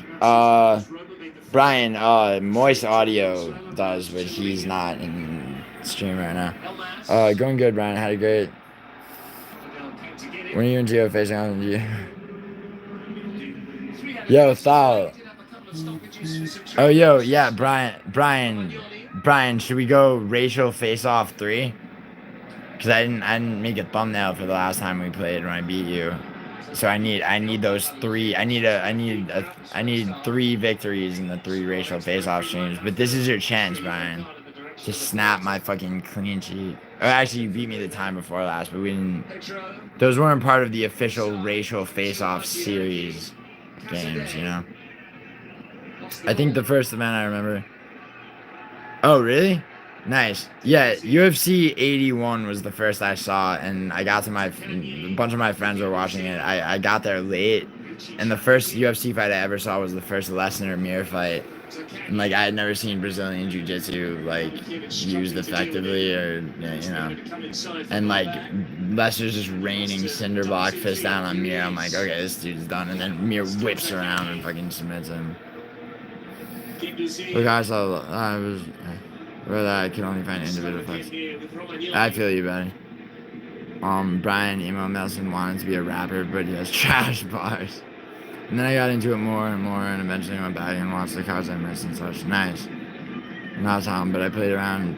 Brian, Moist Audio does, but he's not in stream right now. Going good, Brian. Had a great. When are you and Gio facing off? Yo, Thal. Oh, yo, yeah, Brian, should we go racial face-off 3? Cause I didn't make a thumbnail for the last time we played when I beat you. So I need those 3. I need 3 victories in the 3 racial face-off streams. But this is your chance, Brian, to snap my fucking clean sheet. Oh, actually, you beat me the time before last, but we didn't. Those weren't part of the official racial face-off series games, you know. I think the first event I remember. Oh, really? Nice. Yeah, UFC 81 was the first I saw, and I got to a bunch of my friends were watching it. I got there late, and the first UFC fight I ever saw was the first Lesnar Mir fight. And, like, I had never seen Brazilian Jiu-Jitsu, like, used effectively, or, you know. And, like, Lesnar's just raining cinderblock fist down on Mir. I'm like, okay, this dude's done. And then Mir whips around and fucking submits him. Look, I was... Whether I can only find individual fights. I feel you, buddy. Brian, emo Nelson wanted to be a rapper, but he has trash bars. And then I got into it more and more, and eventually went back and watched the cards I missed and such. Nice. Not Tom, but I played around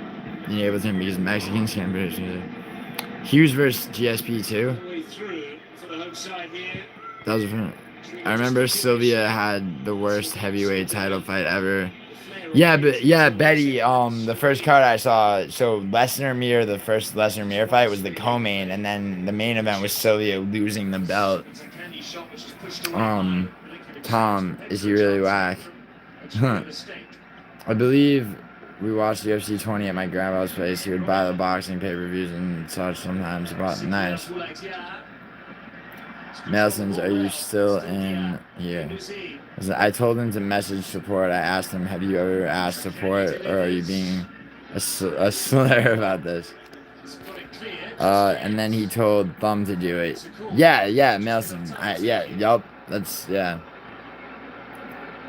in Ableton because Mexicans can't British music. Hughes versus GSP 2. That was fun. I remember Sylvia had the worst heavyweight title fight ever. Yeah, but yeah, Betty, the first card I saw, so Lesnar Mir, the first Lesnar Mir fight was the co-main, and then the main event was Sylvia losing the belt. Tom, is he really whack? I believe we watched UFC 20 at my grandpa's place. He would buy the boxing pay-per-views and such sometimes. But nice. Nelson's, are you still in here? I told him to message support. I asked him, have you ever asked support, or are you being a slur about this? And then he told Thumb to do it. Yeah, Nelson. Yup. That's, yeah.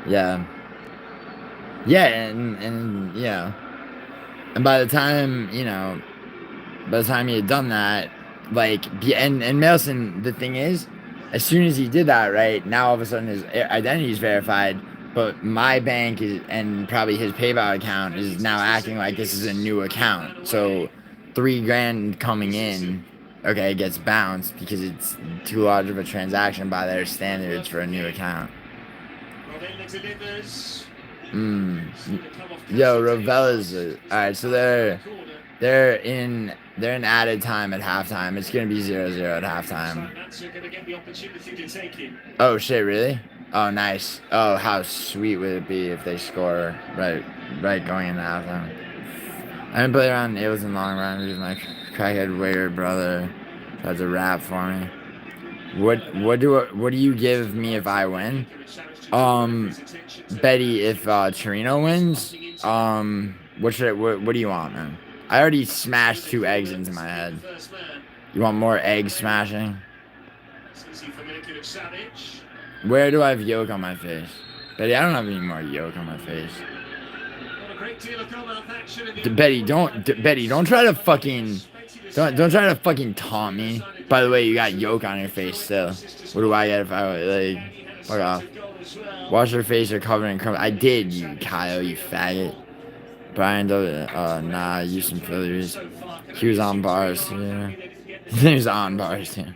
Yeah. Yeah, and yeah. And by the time he had done that, like, and Melson, the thing is, as soon as he did that, right, now all of a sudden his identity is verified, but my bank is, and probably his PayPal account is now acting like this is a new account. So $3,000 coming in, okay, gets bounced because it's too large of a transaction by their standards for a new account. Yo, Rovella's alright, so they're in added time at halftime. It's gonna be 0-0 at halftime. Oh shit, really? Oh nice. Oh, how sweet would it be if they score right going into halftime. I didn't play around Ableton long run because my crackhead waiter brother has a rap for me. What do you give me if I win? Betty, if Torino wins, what do you want, man? I already smashed 2 eggs into my head. You want more egg smashing? Where do I have yolk on my face? Betty, I don't have any more yolk on my face. Betty, don't try to fucking taunt me. By the way, you got yolk on your face still. What do I get if I, like, fuck off. Wash your face or cover in crumbs. I did, you Kyle, you faggot. Brian, nah, use some fillers. He was on bars, yeah. He was on bars, yeah.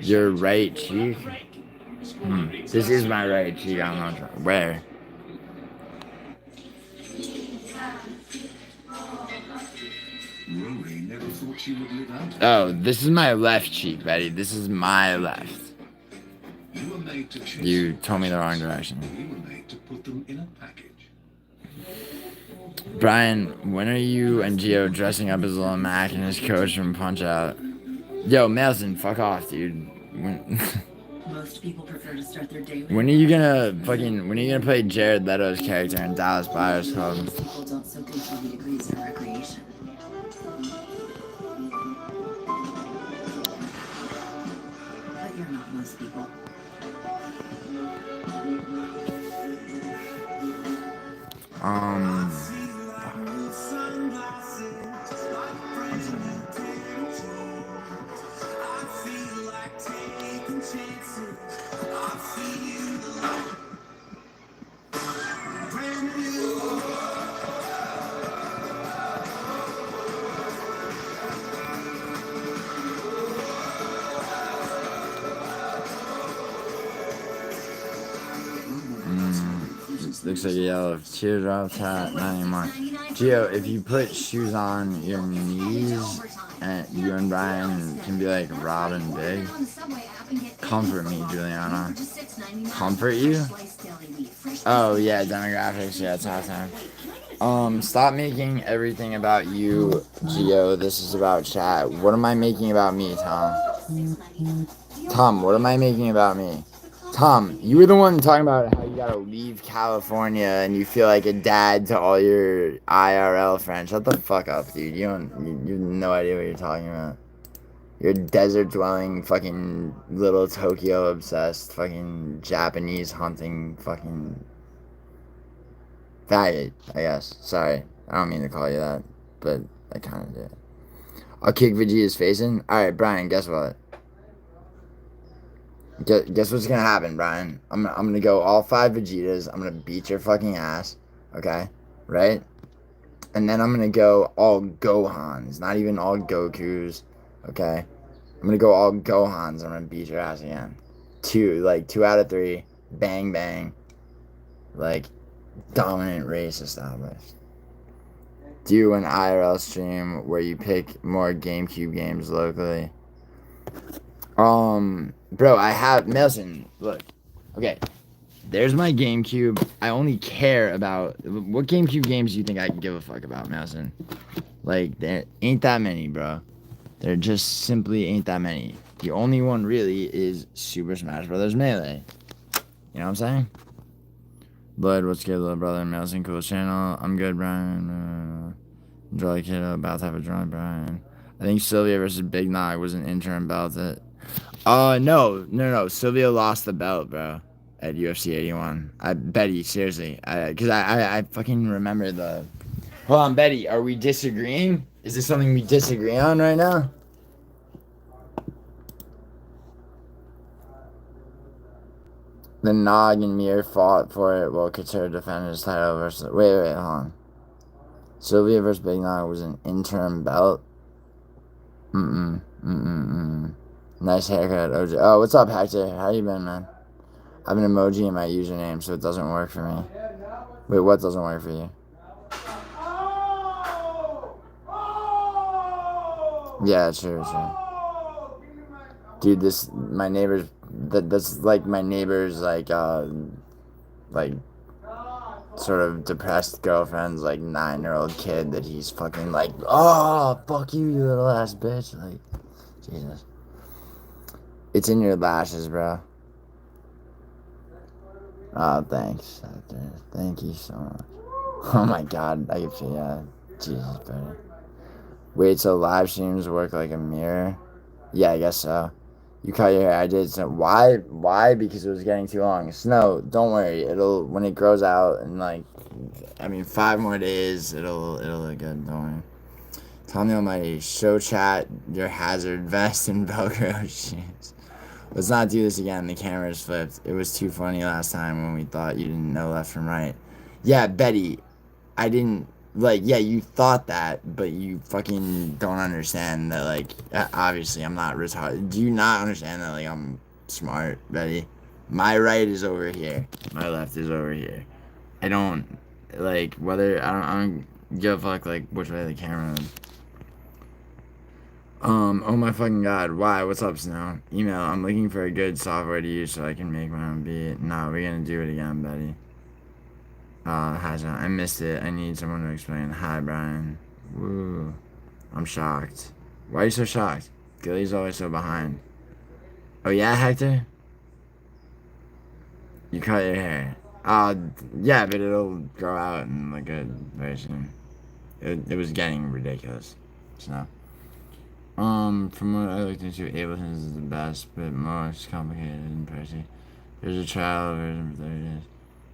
Your right cheek? This is my right cheek, I'm not where? Oh, this is my left cheek, Betty. This is my left. You told me the wrong direction. Brian, when are you and Gio dressing up as Lil Mac and his coach from Punch Out? Yo, Melson, fuck off, dude. Most people prefer to start their day with When are you gonna play Jared Leto's character in Dallas Buyers Club? people don't so good for the degrees in recreation. But you're not most people. Looks like a yellow teardrop hat, not anymore. Gio, if you put shoes on your knees, and you and Brian can be like Robin Big. Comfort me, Giuliano. Comfort you? Oh yeah, demographics. Yeah, it's halftime. Stop making everything about you, Gio. This is about chat. What am I making about me, Tom? Tom, what am I making about me? Tom, you were the one talking about how you gotta leave California and you feel like a dad to all your IRL friends. Shut the fuck up, dude. You have no idea what you're talking about. You're a desert dwelling fucking little Tokyo obsessed fucking Japanese hunting fucking faggot, I guess. Sorry. I don't mean to call you that, but I kinda did. I'll kick Vegeta's face in. Alright, Brian, guess what? Guess what's gonna happen, Brian? I'm gonna go all 5 Vegetas. I'm gonna beat your fucking ass. Okay? Right? And then I'm gonna go all Gohans. Not even all Gokus. Okay? I'm gonna go all Gohans. I'm gonna beat your ass again. 2 out of 3. Bang, bang. Like, dominant race established. Do an IRL stream where you pick more GameCube games locally. Bro, I have Nelson. Look, okay. There's my GameCube. I only care about what GameCube games do you think I can give a fuck about, Nelson? Like, there ain't that many, bro. There just simply ain't that many. The only one really is Super Smash Bros. Melee. You know what I'm saying? Blood, what's good, little brother? Nelson, cool channel. I'm good, Brian. Dry kiddo, about to have a dry, Brian. I think Sylvia versus Big Nog was an interim belt. No. Sylvia lost the belt, bro, at UFC 81. Betty, seriously. Because I fucking remember the... Hold on, Betty, are we disagreeing? Is this something we disagree on right now? The Nog and Mir fought for it while Couture defended his title versus... Wait, hold on. Sylvia versus Big Nog was an interim belt? Nice haircut, OJ. Oh, what's up, Hector? How you been, man? I have an emoji in my username, so it doesn't work for me. Wait, what doesn't work for you? Yeah, sure. Dude, my neighbor's, that's like my neighbor's, like, sort of depressed girlfriend's, like, 9-year-old kid that he's fucking like, oh, fuck you, you little ass bitch. Like, Jesus. It's in your lashes, bro. Oh, thanks. Thank you so much. Oh my god, I can feel, yeah. Jesus, buddy. Wait, so live streams work like a mirror? Yeah, I guess so. You cut your hair, I did. So why? Because it was getting too long. Snow, don't worry. When it grows out in 5 more days, it'll look good. Don't worry. Tell me Almighty, show chat your hazard vest and Velcro shoes. Let's not do this again. The camera's flipped. It was too funny last time when we thought you didn't know left from right. Yeah, Betty, I didn't. Yeah, you thought that, but you fucking don't understand that, obviously I'm not retarded. Do you not understand that, I'm smart, Betty? My right is over here. My left is over here. I don't, I don't give a fuck, which way the camera is. Oh my fucking god, why? What's up, Snow? Email, I'm looking for a good software to use so I can make my own beat. No, we're gonna do it again, Betty. Hi, John. I missed it. I need someone to explain. Hi, Brian. Woo. I'm shocked. Why are you so shocked? Gilly's always so behind. Oh, yeah, Hector? You cut your hair. Yeah, but it'll grow out in, very soon. It was getting ridiculous. So, from what I looked into, Ableton is the best, but most complicated and pricey. There's a trial version for 30 days.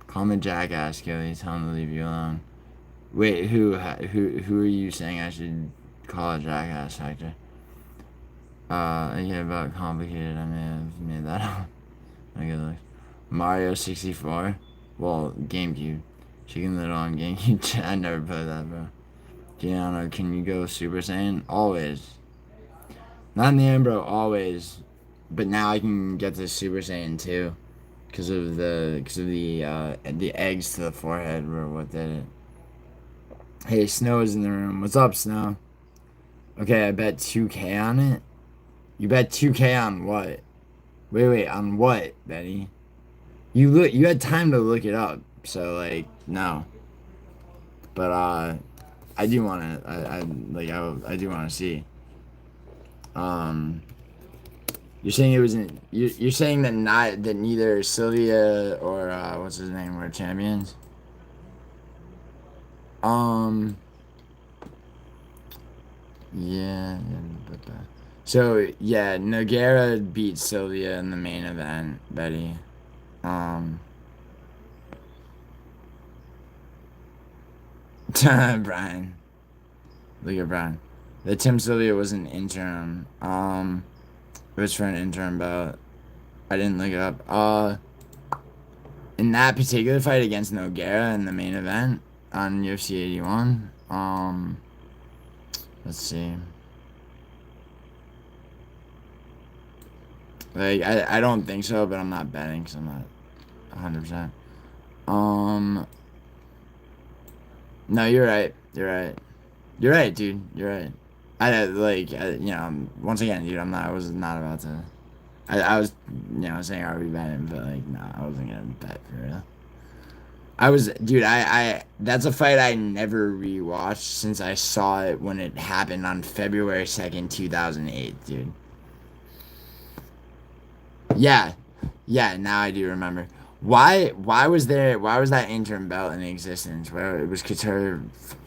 Call him a jackass, Gilly. Tell him to leave you alone. Wait, who are you saying I should call a jackass, Hector? I get about complicated. I may have made that up. I good look. Mario 64? Well, GameCube. Chicken Little on GameCube. I never played that, bro. Giuliano, can you go Super Saiyan? Always. Not in the end, bro. Always. But now I can get to Super Saiyan 2. because of the eggs to the forehead were what did it. Hey, Snow is in the room. What's up, Snow? Okay, I bet 2K on it. You bet 2K on what? Wait, on what, Betty? You had time to look it up, so like no. But I do want to. I do want to see. You're saying it wasn't. You're saying that neither Sylvia or what's his name were champions. Yeah. So yeah, Nogueira beat Sylvia in the main event, Betty. Brian. Look at Brian. The Tim Sylvia was an interim. It was for an interim bout. I didn't look it up. In that particular fight against Nogueira in the main event on UFC 81. Let's see. Like I don't think so, but I'm not betting because I'm not 100%. No, you're right. You're right, dude. You're right. Once again, dude, I was not about to. I was, saying I would be betting, but like, no, I wasn't gonna bet for real. That's a fight I never rewatched since I saw it when it happened on February 2nd, 2008, dude. Yeah, now I do remember. Why was that interim belt in existence? Where it was Couture?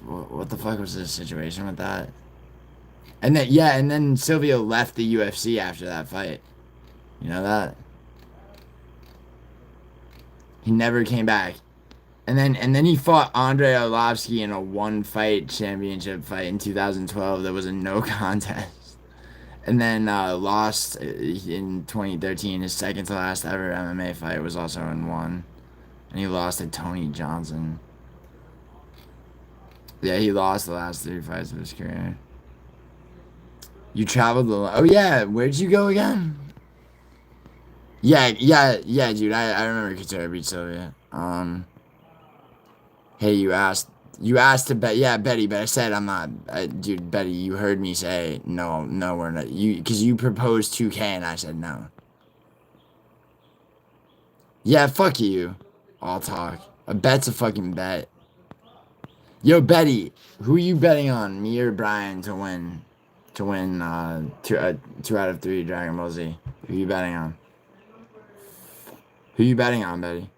What the fuck was the situation with that? And then Sylvia left the UFC after that fight. You know that? He never came back. And then he fought Andrei Arlovsky in a one-fight championship fight in 2012 that was a no contest. And then lost in 2013. His second to last ever MMA fight was also in one. And he lost to Tony Johnson. Yeah, he lost the last 3 fights of his career. You traveled oh yeah, where'd you go again? Yeah, dude, I remember Couture beat Sylvia. Hey, you asked to bet, yeah, Betty, but I said I'm not, dude, Betty, you heard me say, no, we're not, because you proposed 2K and I said no. Yeah, fuck you, all talk. A bet's a fucking bet. Yo, Betty, who are you betting on, me or Brian, to win 2 out of 3 Dragon Ball Z? Who are you betting on? Who you betting on, Betty?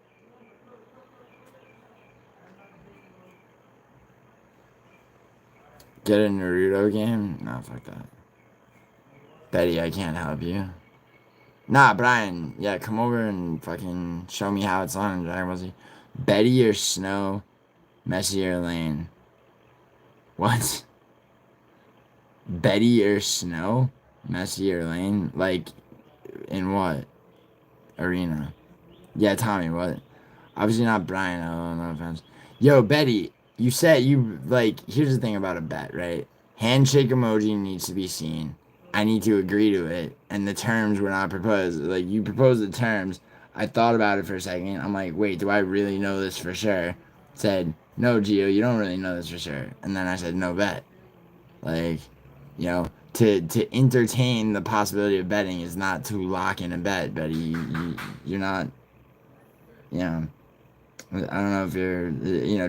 Get a Naruto game? No, fuck that. Betty, I can't help you. Nah, Brian, yeah, come over and fucking show me how it's on in Dragon Ball Z. Betty or Snow, Messi or Lane? What? Betty or Snow, Messi or Lane? Like, in what arena? Yeah, Tommy, what? Obviously not Brian, no offense. Yo, Betty, you said here's the thing about a bet, right? Handshake emoji needs to be seen. I need to agree to it. And the terms were not proposed. Like, you proposed the terms. I thought about it for a second. I'm like, wait, do I really know this for sure? Said, no, Gio, you don't really know this for sure. And then I said, no bet. Like, to entertain the possibility of betting is not to lock in a bet, Betty. You're not, I don't know if you're,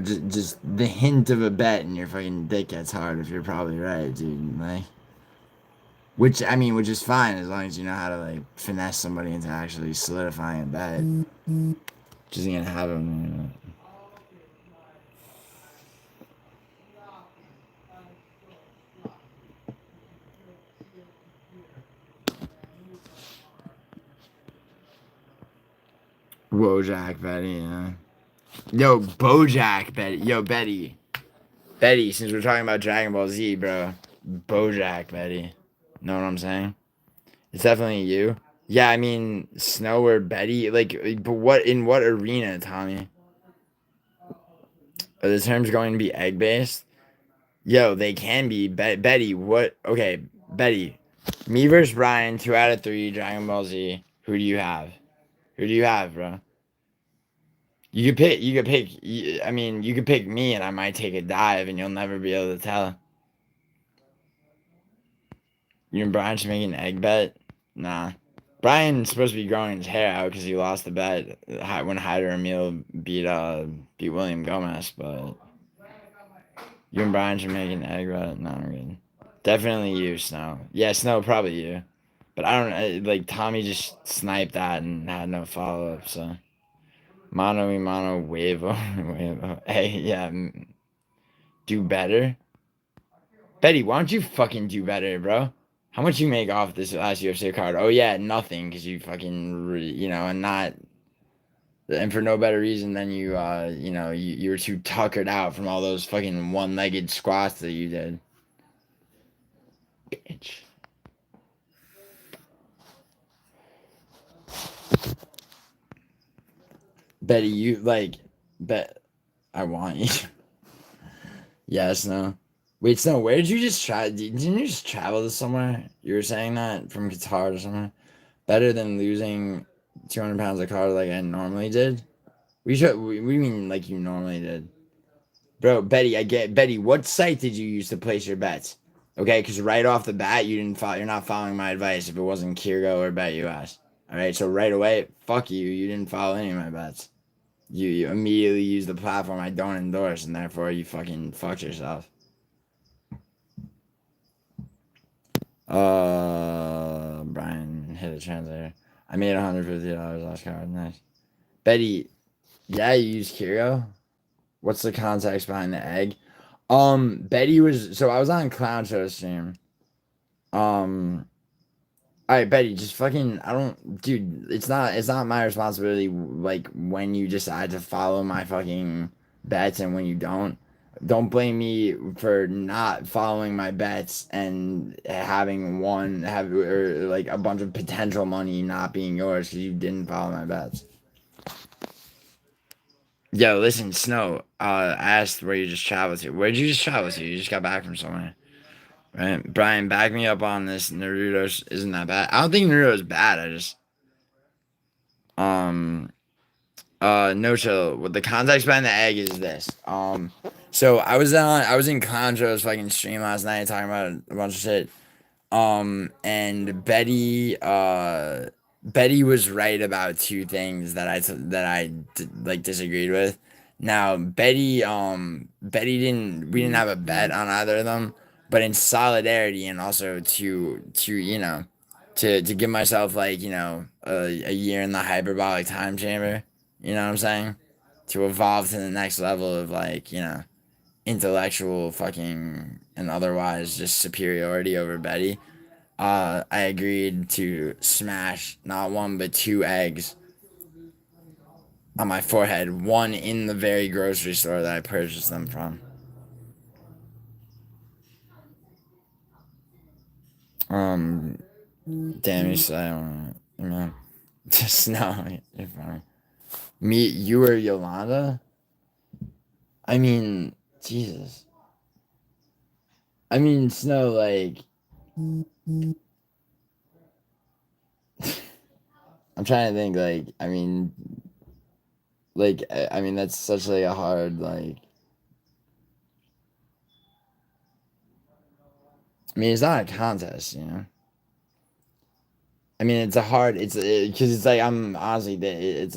just the hint of a bet and your fucking dick gets hard if you're probably right, dude. Like, which is fine as long as you know how to, like, finesse somebody into actually solidifying a bet. Which isn't gonna happen. Wojak, Betty, yeah. Yo, Bojack, Betty. Yo, Betty. Betty, since we're talking about Dragon Ball Z, bro. Bojack, Betty. Know what I'm saying? It's definitely you. Yeah, I mean, Snow or Betty. Like, but in what arena, Tommy? Are the terms going to be egg-based? Yo, they can be. Betty, what? Okay, Betty. Me versus Brian, 2 out of 3, Dragon Ball Z. Who do you have? Who do you have, bro? You could pick. I mean, you could pick me, and I might take a dive, and you'll never be able to tell. You and Brian should make an egg bet. Nah, Brian's supposed to be growing his hair out because he lost the bet when Hyder Emil beat William Gomez. But you and Brian should make an egg bet. No, I'm good. Definitely you, Snow. Yeah, Snow, probably you. But I don't like Tommy just sniped that and had no follow up. So mono y mono huevo huevo. Hey, yeah, do better. Betty, why don't you fucking do better, bro? How much you make off this last UFC card? Oh yeah, nothing, because you fucking, and not, and for no better reason than you were too tuckered out from all those fucking one-legged squats that you did. Bitch. Betty, bet, I want you. Yes, no. Wait, Snow, where did you just try? Didn't you just travel to somewhere? You were saying that from Qatar or somewhere? Better than losing 200 pounds of carb like I normally did? We mean like you normally did? Bro, Betty, I get Betty, what site did you use to place your bets? Okay, because right off the bat, you're not following my advice if it wasn't Kirgo or BetUS. Alright, so right away, fuck you, you didn't follow any of my bets. You immediately use the platform I don't endorse, and therefore you fucking fucked yourself. Brian hit a translator. I made $150 last card. Nice. Betty, yeah, you used Kiro. What's the context behind the egg? Betty was I was on Clown Show stream. Alright, Betty, just fucking dude, it's not my responsibility like when you decide to follow my fucking bets and when you don't. Don't blame me for not following my bets and having or like a bunch of potential money not being yours because you didn't follow my bets. Yo, listen, Snow. I asked where you just traveled to. Where'd you just travel to? You just got back from somewhere, right? Brian, back me up on this. Naruto isn't that bad. I don't think Naruto's bad. I just no chill. What the context behind the egg is this. So I was in Conjo's fucking stream last night talking about a bunch of shit. And Betty was right about two things that I disagreed with. Now we didn't have a bet on either of them, but in solidarity and also to give myself a year in the hyperbolic time chamber, you know what I'm saying? To evolve to the next level of intellectual fucking and otherwise just superiority over Betty. I agreed to smash not one but two eggs on my forehead, one in the very grocery store that I purchased them from. Damn, you say, man. Just no, you're fine. You or Yolanda? I mean, Jesus. I mean, Snow, I'm trying to think, that's such a hard, it's not a contest, you know? I mean, it's because it's I'm honestly, it's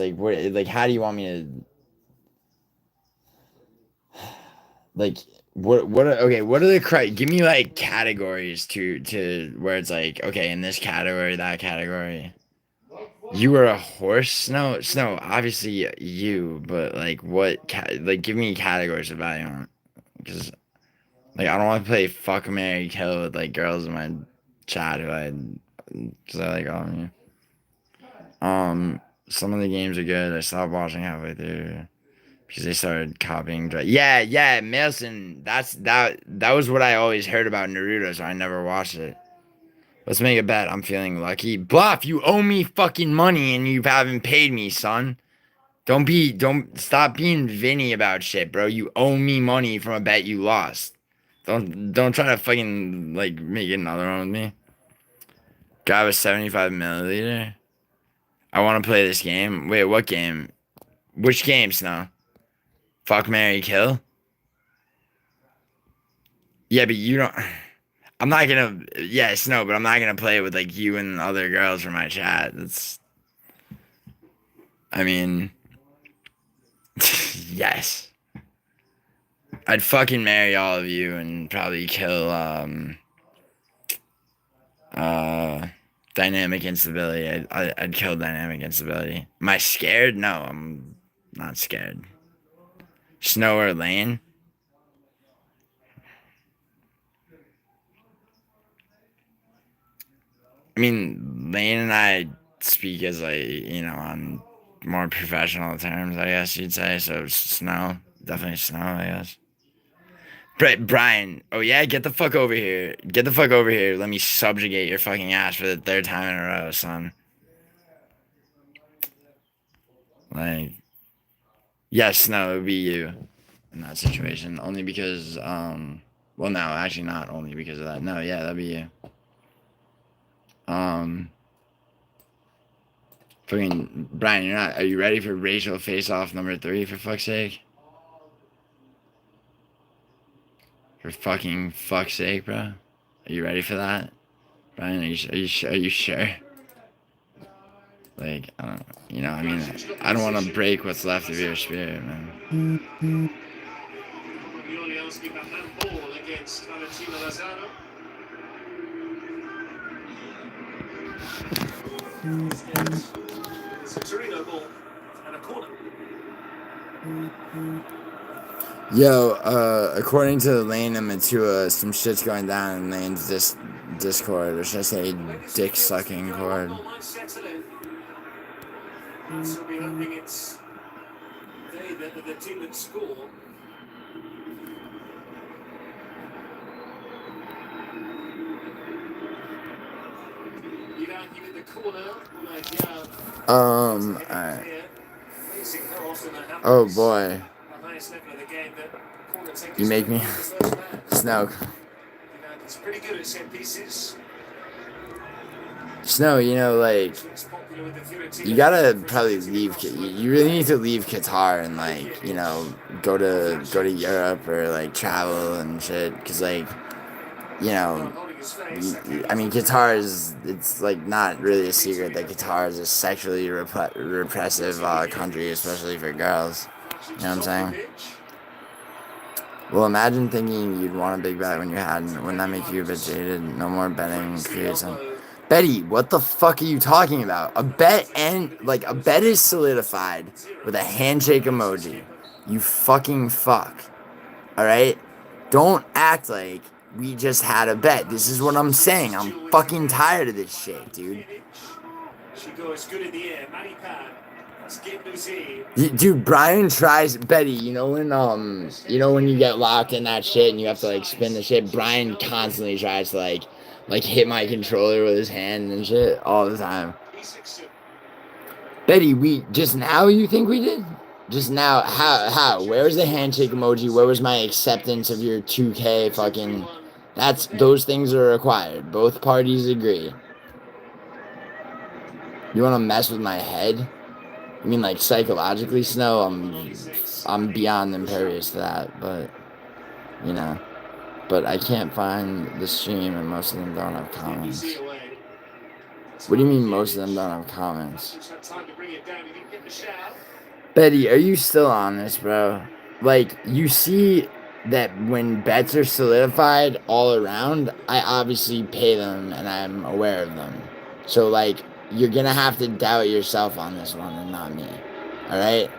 how do you want me to, what are the give me categories to where it's okay, in this category, that category. You were a horse? Snow, obviously you, but what give me categories of value on it. Because I don't want to play fuck, marry, kill with girls in my chat because I like all of you. Some of the games are good. I stopped watching halfway through because they started copying. Yeah, Mason. That was what I always heard about Naruto, so I never watched it. Let's make a bet. I'm feeling lucky. Bluff, you owe me fucking money and you haven't paid me, son. Don't stop being Vinny about shit, bro. You owe me money from a bet you lost. Don't try to fucking make another one with me. Grab a 75 milliliter. I want to play this game. Wait, what game? Which game, Snow? Fuck, marry, kill? Yeah, but you don't. I'm not gonna. Yeah, Snow, but I'm not gonna play with like you and other girls from my chat. That's. I mean. Yes. I'd fucking marry all of you and probably kill dynamic instability. I'd kill dynamic instability. Am I scared? No, I'm not scared. Snow or Lane? I mean, Lane and I speak as like, on more professional terms, I guess you'd say. So Snow, definitely Snow, I guess. Brian, oh yeah, get the fuck over here. Get the fuck over here. Let me subjugate your fucking ass for the third time in a row, son. Like, yes, no, it would be you in that situation. Only because, well, no, actually not only because of that. No, yeah, that'd be you. Fucking, Brian, are you ready for racial face-off number 3, for fuck's sake? For fucking fuck's sake, bro? Are you ready for that? Brian, are you sure? Like, I don't, I mean, I don't want to break what's left of your spirit, man. Giuliano's got a handball against Valentino Lozano. It's a Torino ball and a corner. Yo, according to Lane and Matua, some shit's going down in Lane's Discord, or should I say dick sucking cord. This will be hoping it's the team that score. Alright. Oh boy. You make me Snow. It's pretty good at set pieces. Snow, like, you gotta probably leave. You really need to leave Qatar and like, go to Europe or like travel and shit. Cause like, I mean, Qatar it's like not really a secret that Qatar is a sexually repressive country, especially for girls. You know what I'm saying? Well, imagine thinking you'd want a big bet when you hadn't. Wouldn't that make you a bit jaded? No more betting creates some. Betty, what the fuck are you talking about? A bet is solidified with a handshake emoji. You fucking fuck. Alright? Don't act like we just had a bet. This is what I'm saying. I'm fucking tired of this shit, dude. She goes good in the air. Maripan. Dude, Brian tries Betty, when you get locked in that shit and you have to like spin the shit, Brian constantly tries to like hit my controller with his hand and shit all the time. Betty, you think we did? Just now, how? Where was the handshake emoji? Where was my acceptance of your 2K fucking... Those things are required. Both parties agree. You wanna mess with my head? I mean, like, psychologically, Snow, I'm beyond impervious to that, but, but I can't find the stream, and most of them don't have comments. What do you mean most of them don't have comments? Betty, are you still on this, bro? Like, you see that when bets are solidified all around, I obviously pay them, and I'm aware of them. So, like, you're gonna have to doubt yourself on this one and not me. Alright?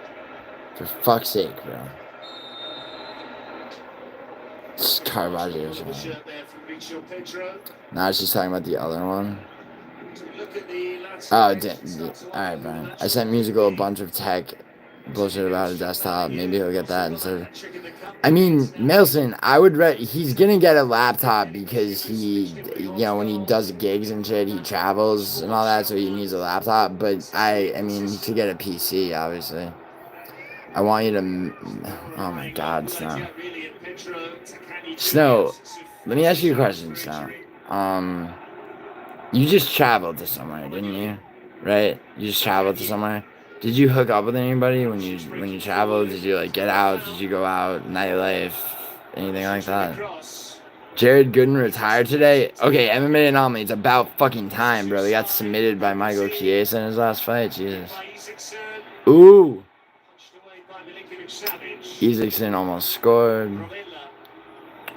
For fuck's sake, bro. It's Caravaggio's one. Nah, I was just talking about the other one. Oh, alright, Brian. I sent Musical a bunch of tech bullshit about a desktop. Maybe he'll get that instead. I mean, Milson, he's gonna get a laptop because he, when he does gigs and shit, he travels and all that, so he needs a laptop. But I mean, he could get a PC, obviously. I want you to, oh my God, Snow. Snow, let me ask you a question, Snow. You just traveled to somewhere, didn't you? Right? You just traveled to somewhere? Did you hook up with anybody when you traveled? Did you like get out? Did you go out nightlife? Anything like that? Jared Gooden retired today? Okay, MMA Anomaly, it's about fucking time, bro. He got submitted by Michael Chiesa in his last fight. Jesus. Ooh. Isaacson almost scored.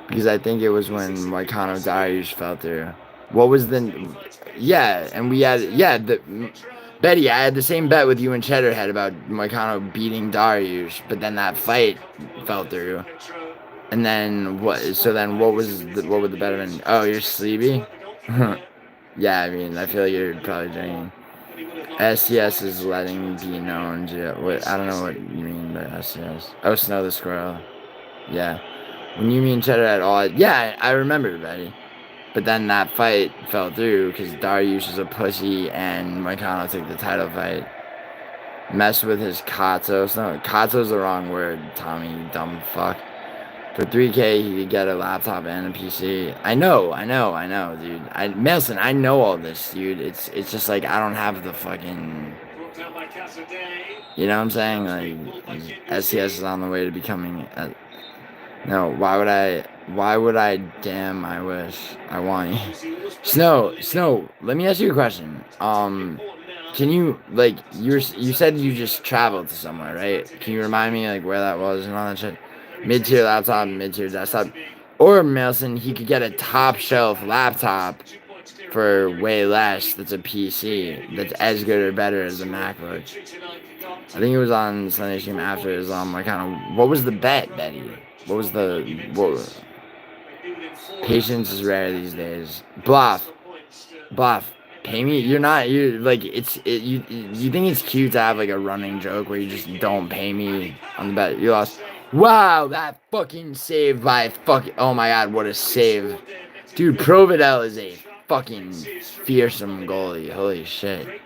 Because I think it was when Moicano Dariush fell through. What was the... Yeah, and we had... Yeah, Betty, I had the same bet with you and Cheddarhead about Moicano beating Dariush, but then that fight fell through. And then what? So then what was what would the bet have been? Oh, you're sleepy? Yeah, I mean, I feel like you're probably drinking. STS is letting be known. What? I don't know what you mean by STS. Oh, Snow the Squirrel. Yeah. When you mean Cheddar at all, yeah, I remember, Betty. But then that fight fell through because Dariush is a pussy and Moicano took the title fight. Mess with his Katos. No, Kato's the wrong word, Tommy, you dumb fuck. For 3K, he could get a laptop and a PC. I know, dude. Mason, I know all this, dude. It's just like I don't have the fucking... You know what I'm saying? Like, SCS is on the way to becoming... No, why would I, damn, I wish, I want you. Snow, let me ask you a question. Can you, like, you said you just traveled to somewhere, right? Can you remind me, like, where that was and all that shit? Mid-tier laptop, mid-tier desktop. Or Melson, he could get a top-shelf laptop for way less that's a PC, that's as good or better as a MacBook. I think it was on Sunday Stream after it was on my kind of... What was the bet, Betty? What was the... What? Patience is rare these days. Bluff. Pay me. You're not... You're like... You think it's cute to have like a running joke where you just don't pay me on the bet. You lost. Wow, that fucking save by fucking... Oh my god, what a save. Dude, Providel is a fucking fearsome goalie. Holy shit.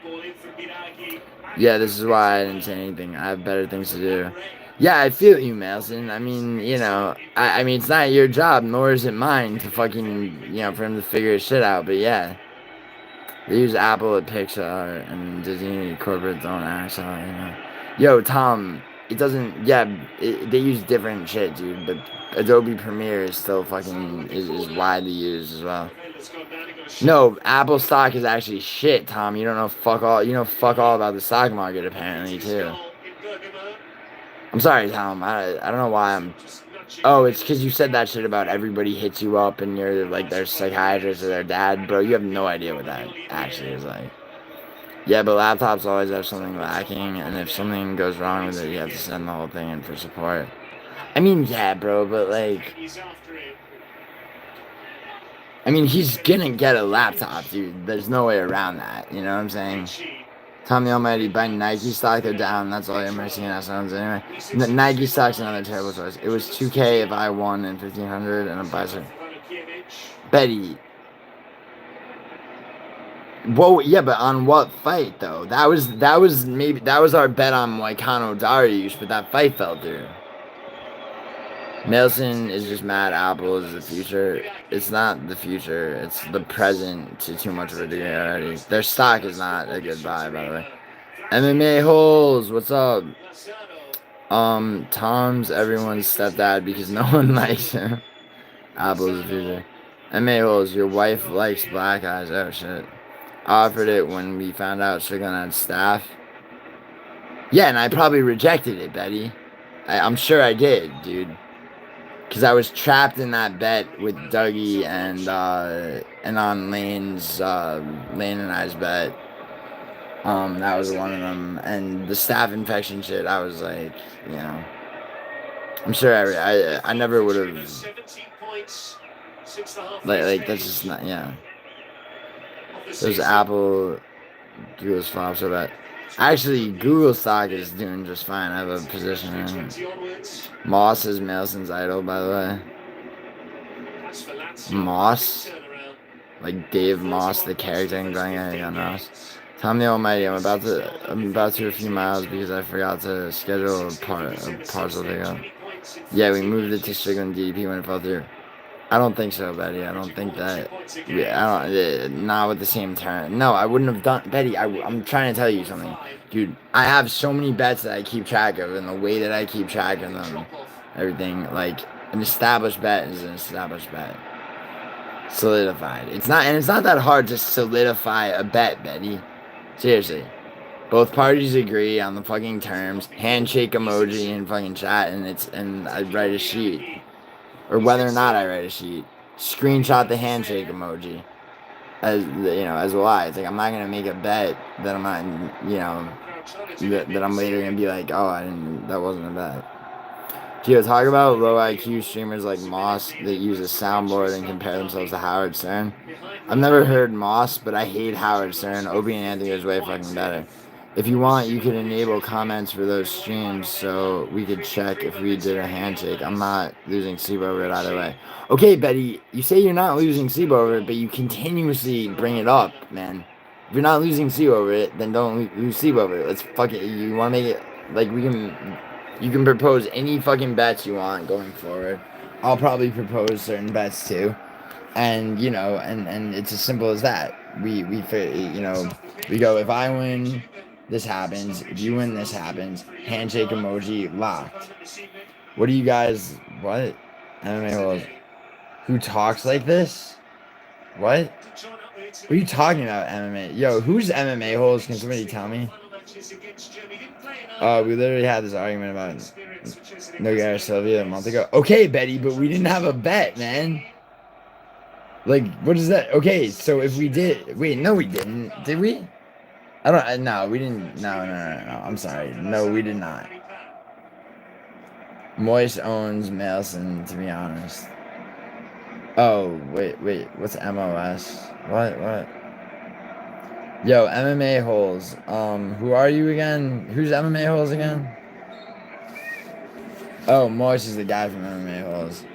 Yeah, this is why I didn't say anything. I have better things to do. Yeah, I feel you, Melson. I mean, you know, I mean, it's not your job, nor is it mine to fucking, you know, for him to figure his shit out. But yeah, they use Apple at Pixar, and Disney corporate don't actually, you know. Yo, Tom, it doesn't, yeah, they use different shit, dude, but Adobe Premiere is still fucking, is widely used as well. No, Apple stock is actually shit, Tom. You don't know fuck all, you know fuck all about the stock market, apparently, too. I'm sorry, Tom. I don't know why I'm... Oh, it's because you said that shit about everybody hits you up and you're like their psychiatrist or their dad. Bro, you have no idea what that actually is like. Yeah, but laptops always have something lacking, and if something goes wrong with it, you have to send the whole thing in for support. I mean, yeah, bro, but like... I mean, he's gonna get a laptop, dude. There's no way around that, you know what I'm saying? Tom the Almighty, buy Nike stock, they're down. That's all you're missing in SNs anyway. Nike stock's another terrible choice. It was 2K if I won in 1500 and a bicep. Betty. Whoa, yeah, but on what fight though? That was our bet on Moicano Dariush, but that fight fell through. Nelson is just mad Apple is the future. It's not the future. It's the present to too much of a degree already. Their stock is not a good buy, by the way. MMA Holes, what's up? Tom's everyone's stepdad because no one likes him. Apple is the future. MMA Holes, your wife likes black eyes. Oh, shit. I offered it when we found out Strickland had staff. Yeah, and I probably rejected it, Betty. I'm sure I did, dude. Because I was trapped in that bet with Dougie and on Lane's, Lane and I's bet. That was one of them. And the staph infection shit, I was like, you know. I'm sure I never would have. Like, that's just not, yeah. Those Apple, Google's flops are bet. Actually, Google stock is doing just fine. I have a position in it. Moss is Melson's idol, by the way. Moss? Like Dave Moss, the character in Going on Ross. Tom the Almighty, I'm about to a few miles because I forgot to schedule a parcel pickup. Yeah, we moved it to Strickland DDP when it fell through. I don't think so, Betty. I don't think that. I don't. Not with the same turn. No, I wouldn't have done. Betty, I'm trying to tell you something, dude. I have so many bets that I keep track of, and the way that I keep track of them, everything like an established bet is an established bet. Solidified. It's not that hard to solidify a bet, Betty. Seriously. Both parties agree on the fucking terms. Handshake emoji in fucking chat, and I write a sheet. Or whether or not I write a sheet. Screenshot the handshake emoji. As as will I. It's like I'm not gonna make a bet that I'm not, that I'm later gonna be like, oh, that wasn't a bet. Gio, talk about low IQ streamers like Moss that use a soundboard and compare themselves to Howard Stern. I've never heard Moss, but I hate Howard Stern. Opie and Anthony is way fucking better. If you want, you could enable comments for those streams so we could check if we did a handshake. I'm not losing sleep over it either way. Okay, Betty, you say you're not losing sleep over it, but you continuously bring it up, man. If you're not losing sleep over it, then don't lose sleep over it. Let's fuck it. You want to make it like you can propose any fucking bets you want going forward. I'll probably propose certain bets too. And, and it's as simple as that. We go, if I win, this happens. If you win, this happens. Handshake emoji, locked. What do you guys, what? MMA holes. Who talks like this? What? What are you talking about, MMA? Yo, who's MMA holes? Can somebody tell me? We literally had this argument about Nogueira Sylvia a month ago. Okay, Betty, but we didn't have a bet, man. Like, what is that? Okay, so if we did, wait, no, we didn't. Did we? No, we didn't. No. I'm sorry. No, we did not. Moist owns Mailson, to be honest. Oh, wait. What's MOS? What? Yo, MMA holes. Who are you again? Who's MMA holes again? Oh, Moist is the guy from MMA holes.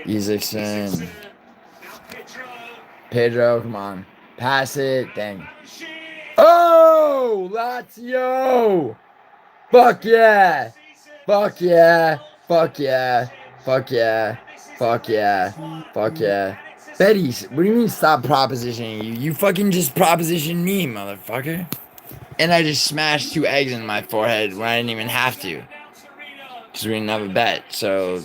Isaacson. Pedro, come on. Pass it. Dang. Oh, Lazio. Fuck yeah. Fuck yeah. Fuck yeah. Fuck yeah. Fuck yeah. Fuck yeah. Betty, what do you mean stop propositioning you? You fucking just propositioned me, motherfucker. And I just smashed 2 eggs in my forehead when I didn't even have to. Because we didn't have a bet, so...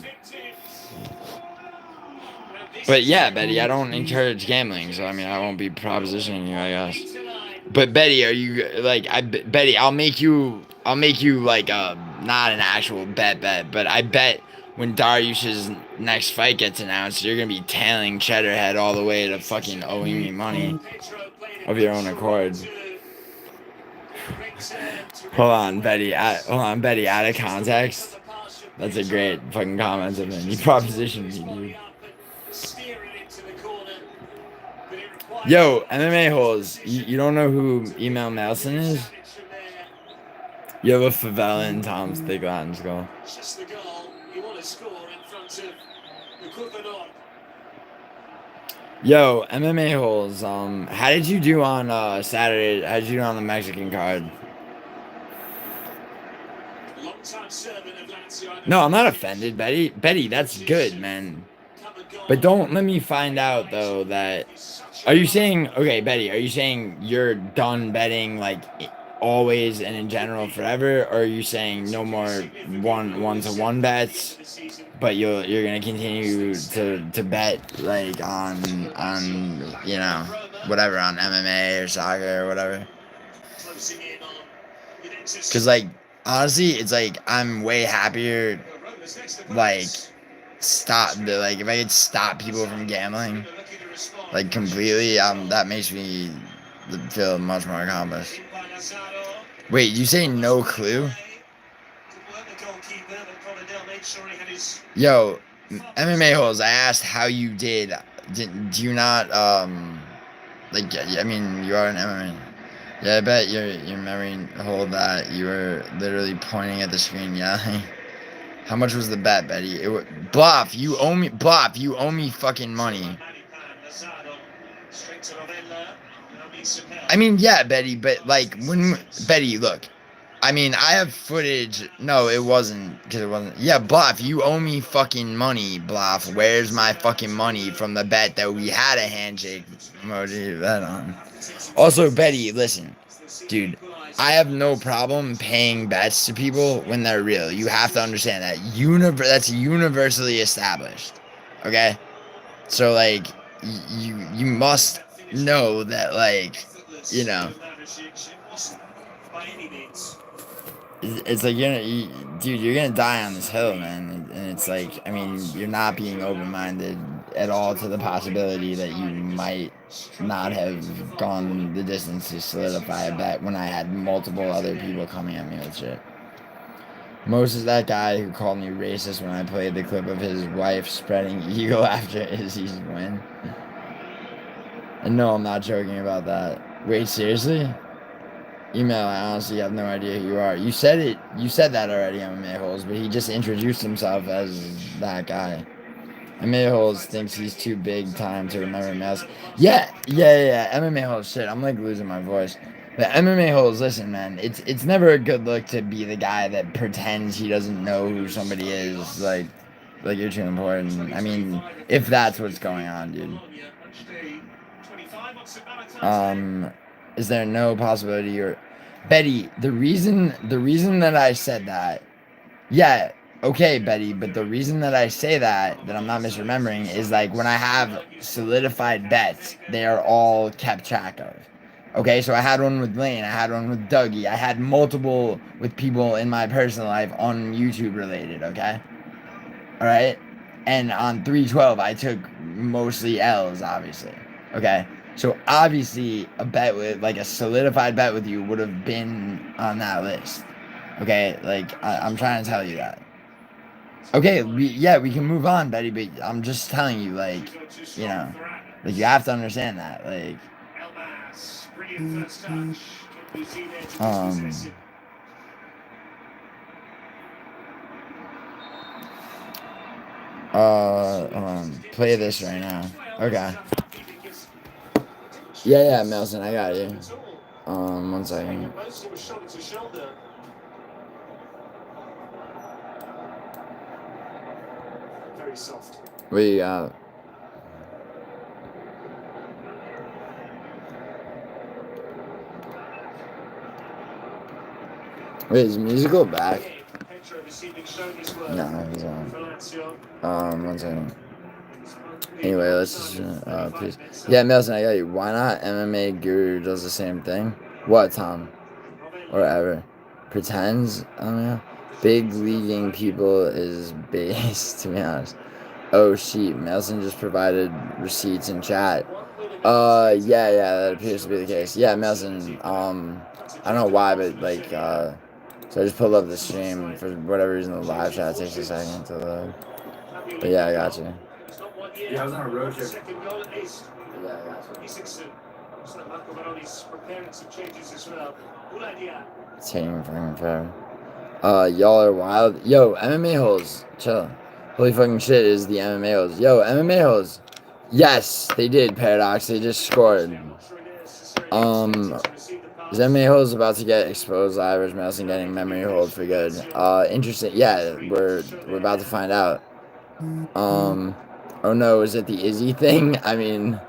But yeah, Betty, I don't encourage gambling, so I mean, I won't be propositioning you, I guess. But Betty, are you, like, Betty, I'll make you, like, not an actual bet, but I bet when Dariush's next fight gets announced, you're gonna be tailing Cheddarhead all the way to fucking owing me money of your own accord. Hold on, Betty, out of context. That's a great fucking comment of him. He propositioned me, dude. Yo, MMA holes, you don't know who Email Nelson is? You have a favela in Tom's Big Latin School. Yo, MMA holes, how did you do on Saturday? How did you do on the Mexican card? No, I'm not offended, Betty. Betty, that's good, man. But don't let me find out, though, that... Are you saying... Okay, Betty, are you saying you're done betting, like, always and in general forever? Or are you saying no more one-to-one bets, but you're going to continue to bet, like, on, whatever, on MMA or soccer or whatever? Because, like, honestly, it's like, I'm way happier, like... if I could stop people from gambling, like, completely, that makes me feel much more accomplished. Wait, you say no clue? Yo, MMA holes, I asked how you did. Do you not, like, I mean, you are an MMA. Yeah, I bet your memory hold that you were literally pointing at the screen yelling. How much was the bet, Betty? Bluff, you owe me fucking money. I mean, yeah, Betty, but like when Betty, look, I mean, I have footage. No, it wasn't because it wasn't. Yeah, Bluff, you owe me fucking money, Bluff. Where's my fucking money from the bet that we had a handshake emoji bet on? Also, Betty, listen, dude, I have no problem paying bets to people when they're real. You have to understand that. That's universally established. Okay? So like you must know that, like, you know, it's like dude, you're gonna die on this hill, man. And it's like, I mean, you're not being open-minded at all to the possibility that you might not have gone the distance to solidify a bet when I had multiple other people coming at me with shit. Most is that guy who called me racist when I played the clip of his wife spreading eagle after Izzy's win. And no, I'm not joking about that. Wait, seriously? Email, I honestly have no idea who you are. You said it. You said that already, MMA Holes, but he just introduced himself as that guy. MMA Holes thinks he's too big time to remember emails. Yeah. MMA Holes, shit, I'm like losing my voice. But MMA Holes, listen, man, it's never a good look to be the guy that pretends he doesn't know who somebody is. Like you're too important. I mean, if that's what's going on, dude. Is there no possibility you're Betty, the reason that I said that, yeah, okay, Betty, but the reason that I say that I'm not misremembering, is like when I have solidified bets, they are all kept track of. Okay, so I had one with Lane, I had one with Dougie, I had multiple with people in my personal life on YouTube related, okay? Alright? And on 312, I took mostly L's, obviously. Okay? So obviously, a bet with, like, a solidified bet with you would have been on that list. Okay? Like, I'm trying to tell you that. Okay, we can move on, Betty, but I'm just telling you, like, you know, like, you have to understand that, like, play this right now. Okay. Yeah, Melson, I got you. 1 second. What you got? Wait, is musical back? No, he's on. 1 second. Anyway, let's just, please. Yeah, Melson, I got you. Why not MMA Guru does the same thing? What, Tom? Whatever. Pretends? I don't know. Big leaguing people is base, to be honest. Oh, sheep. Melson just provided receipts in chat. Yeah, that appears to be the case. Yeah, Melson, I don't know why, but, like, so I just pulled up the stream. For whatever reason, the live chat takes a second to load. But yeah, I got you. Yeah, I was on a road trip. Yeah, I got you. It's taking fucking forever. Y'all are wild. Yo, MMA Holes, chill. Holy fucking shit is the MMA Holes. Yo, MMA Holes. Yes, they did, Paradox. They just scored. Is MMA Holes about to get exposed? Irish Mouse and getting memory hold for good. Interesting. Yeah, we're about to find out. Oh no, is it the Izzy thing? I mean,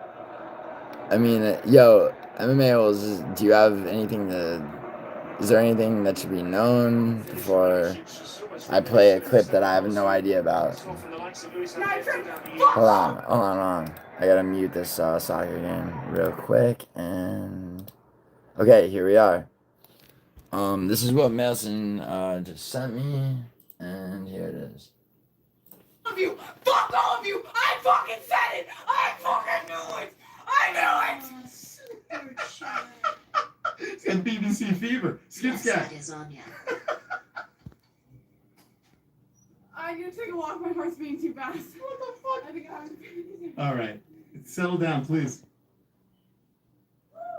yo, MMA Holes, do you have anything is there anything that should be known before I play a clip that I have no idea about? Hold on. I gotta mute this soccer game real quick, and okay, here we are. This is what Melson just sent me, and here it is. You, fuck all of you! I fucking said it! I fucking knew it! I knew it! It's got BBC fever. Skip scat. I'm gonna take a walk. My heart's beating too fast. What the fuck? I think I was. All right, settle down, please.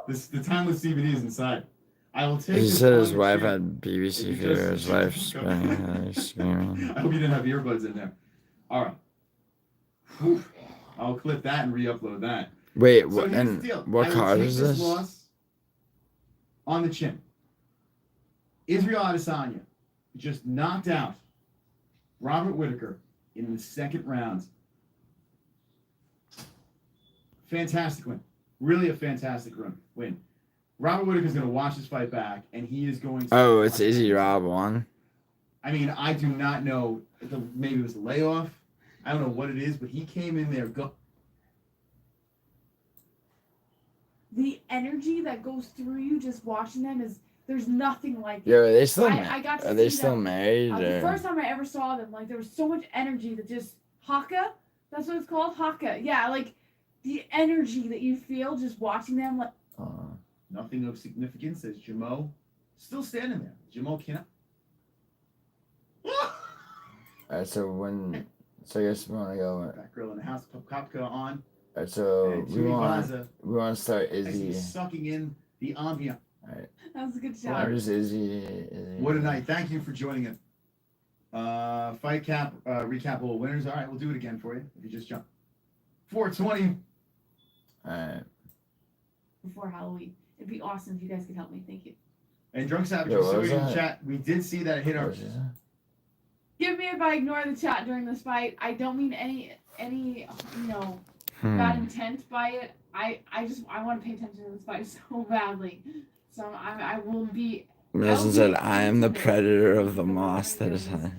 The timeless DVD is inside. I will take. He said his wife had BBC fever. His wife's screaming. I hope you didn't have earbuds in there. All right. Whew. I'll clip that and re-upload that. Wait, So here's the and deal. what I will card take is this this? loss on the chin. Israel Adesanya just knocked out Robert Whittaker in the second round. Fantastic win. Really a fantastic win. Robert Whittaker's going to watch this fight back, and he is going to... Oh, it's Izzy Rob won. I mean, I do not know. Maybe it was a layoff. I don't know what it is, but he came in there... The energy that goes through you just watching them is there's nothing like it. Yo, are they still I got to are they see still them. married? The Or? first time I ever saw them, like there was so much energy that just haka. That's what it's called, haka. Yeah, like the energy that you feel just watching them. Like Nothing of significance, says Jamo. Still standing there. Jamo cannot. Alright, so I guess we want to go. That girl in the house, Kopka on. Alright, so And we Tumi want Vaza to start as Izzy. he's sucking in the ambiance. Alright. that was a good shot. Where's Izzy? What a night. Thank you for joining us. Fight cap, recap all winners. All right, we'll do it again for you if you just jump. 420. Alright. Before Halloween, it'd be awesome if you guys could help me. Thank you. And Drunk Savage, Yo, so what was in the that? chat, we did see that it hit our... Give me if I ignore the chat during this fight. I don't mean any Hmm. bad intent by it. I want to pay attention to this fight so badly. So I will be. Nelson said, I am the predator of the moss that is high.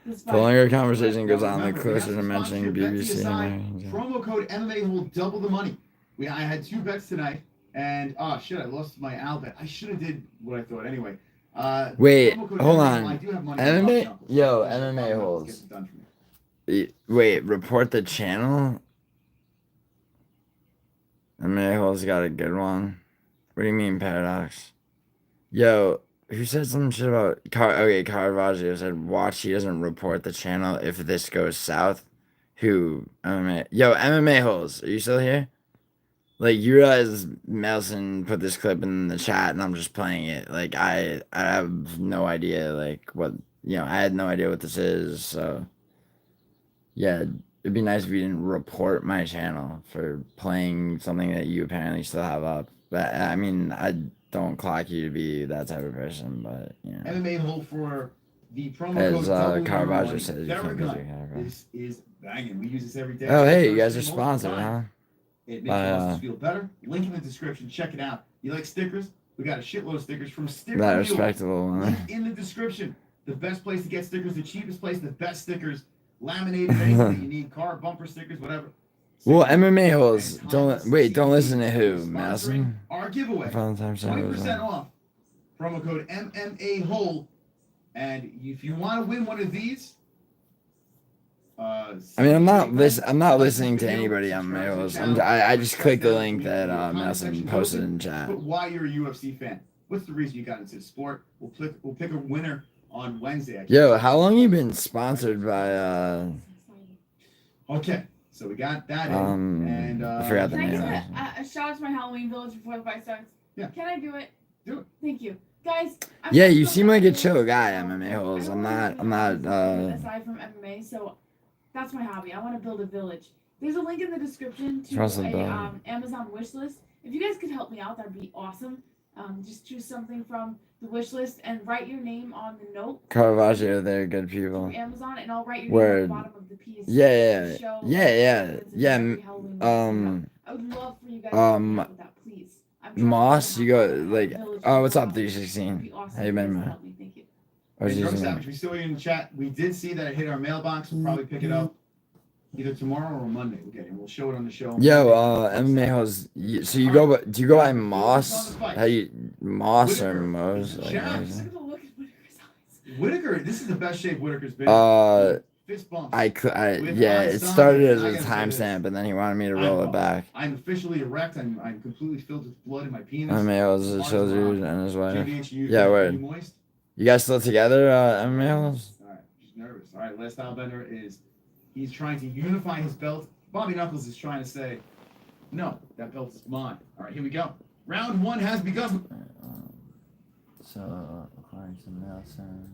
This The fight. longer conversation goes on, the Remember, we got closer to some mentioning sponsorship bet to BBC. your side. and Promo code MMA will double the money. I had 2 bets tonight, and oh shit, I lost my Al bet. I should have did what I thought anyway. Wait, promo code hold MMA, on. I do have money on MMA? Knuckles. Yo, Let's MMA get holds. this done for me. Wait, report the channel? MMA holds got a good one. What do you mean, Paradox? Yo, who said some shit about Caravaggio said watch he doesn't report the channel if this goes south. Who? MMA. Yo, MMA holes, are you still here? Like, you realize Melson put this clip in the chat and I'm just playing it. Like, I have no idea, like, what, I had no idea what this is, so. Yeah, it'd be nice if you didn't report my channel for playing something that you apparently still have up. But, I mean, I don't clock you to be that type of person, but, MMA hold for the promo As code. Caravaggio said, you can't be This is banging. We use this every day. Oh, hey, you guys are First thing most of the sponsored, time. huh? It makes us feel better. Link in the description. Check it out. You like stickers? We got a shitload of stickers from Sticker That Mule. respectable one. Link in the description. The best place to get stickers, the cheapest place, the best stickers, laminated, anything that you need, car bumper stickers, whatever. Well, MMA holes, don't listen to who, Madison? Our giveaway. Valentine's Day was 20% on. off. Promo code MMA Hole. And if you want to win one of these, I mean, I'm not listening to anybody on my holes. I just clicked the link that Madison posted in chat. But why you're a UFC fan? What's the reason you got into the sport? We'll pick a winner on Wednesday. Yo, how long you been sponsored by Okay, so we got that in, and I forgot the Can I name. give a shout out to my Halloween village before the fight starts? Yeah. Can I do it? Do it. Thank you, guys. Yeah, you seem like a chill guy, MMA holes. I'm not aside from MMA, so that's my hobby. I want to build a village. There's a link in the description to Trust the a dog. Amazon wish list. If you guys could help me out, that'd be awesome. Just choose something from the wish list and write your name on the note. Caravaggio, they're good people. From Amazon, and I'll write your Word. name at the bottom of the piece. Yeah. Show Yeah. I would love for you guys to help me out with that, please. I'm trying Moss, to you go build a like, village oh, what's in up, It'd be 316? awesome How you if been, guys could man? help me. Thank you. I was Hey, Drunk using Savage, we still in the chat. We did see that it hit our mailbox. We'll probably pick it up either tomorrow or Monday. We'll get it. We'll show it on the show. Yo, MMA hoes. So you go, do you go by Moss? How you Moss or Mose? Like, what is it? Whittaker, this is the best shape Whittaker's been. Fist bumps. Yeah, it started as a timestamp, and then he wanted me to roll it back. I'm officially erect. I'm completely filled with blood in my penis. MMA hoes is a chill dude and his wife. JDH, Yeah, you word. moist? You guys still together, MMA hoes? All right, she's nervous. All right, last stylebender is he's trying to unify his belt. Bobby Knuckles is trying to say, no, that belt is mine. All right, here we go. Round 1 has begun. So, according to Nelson.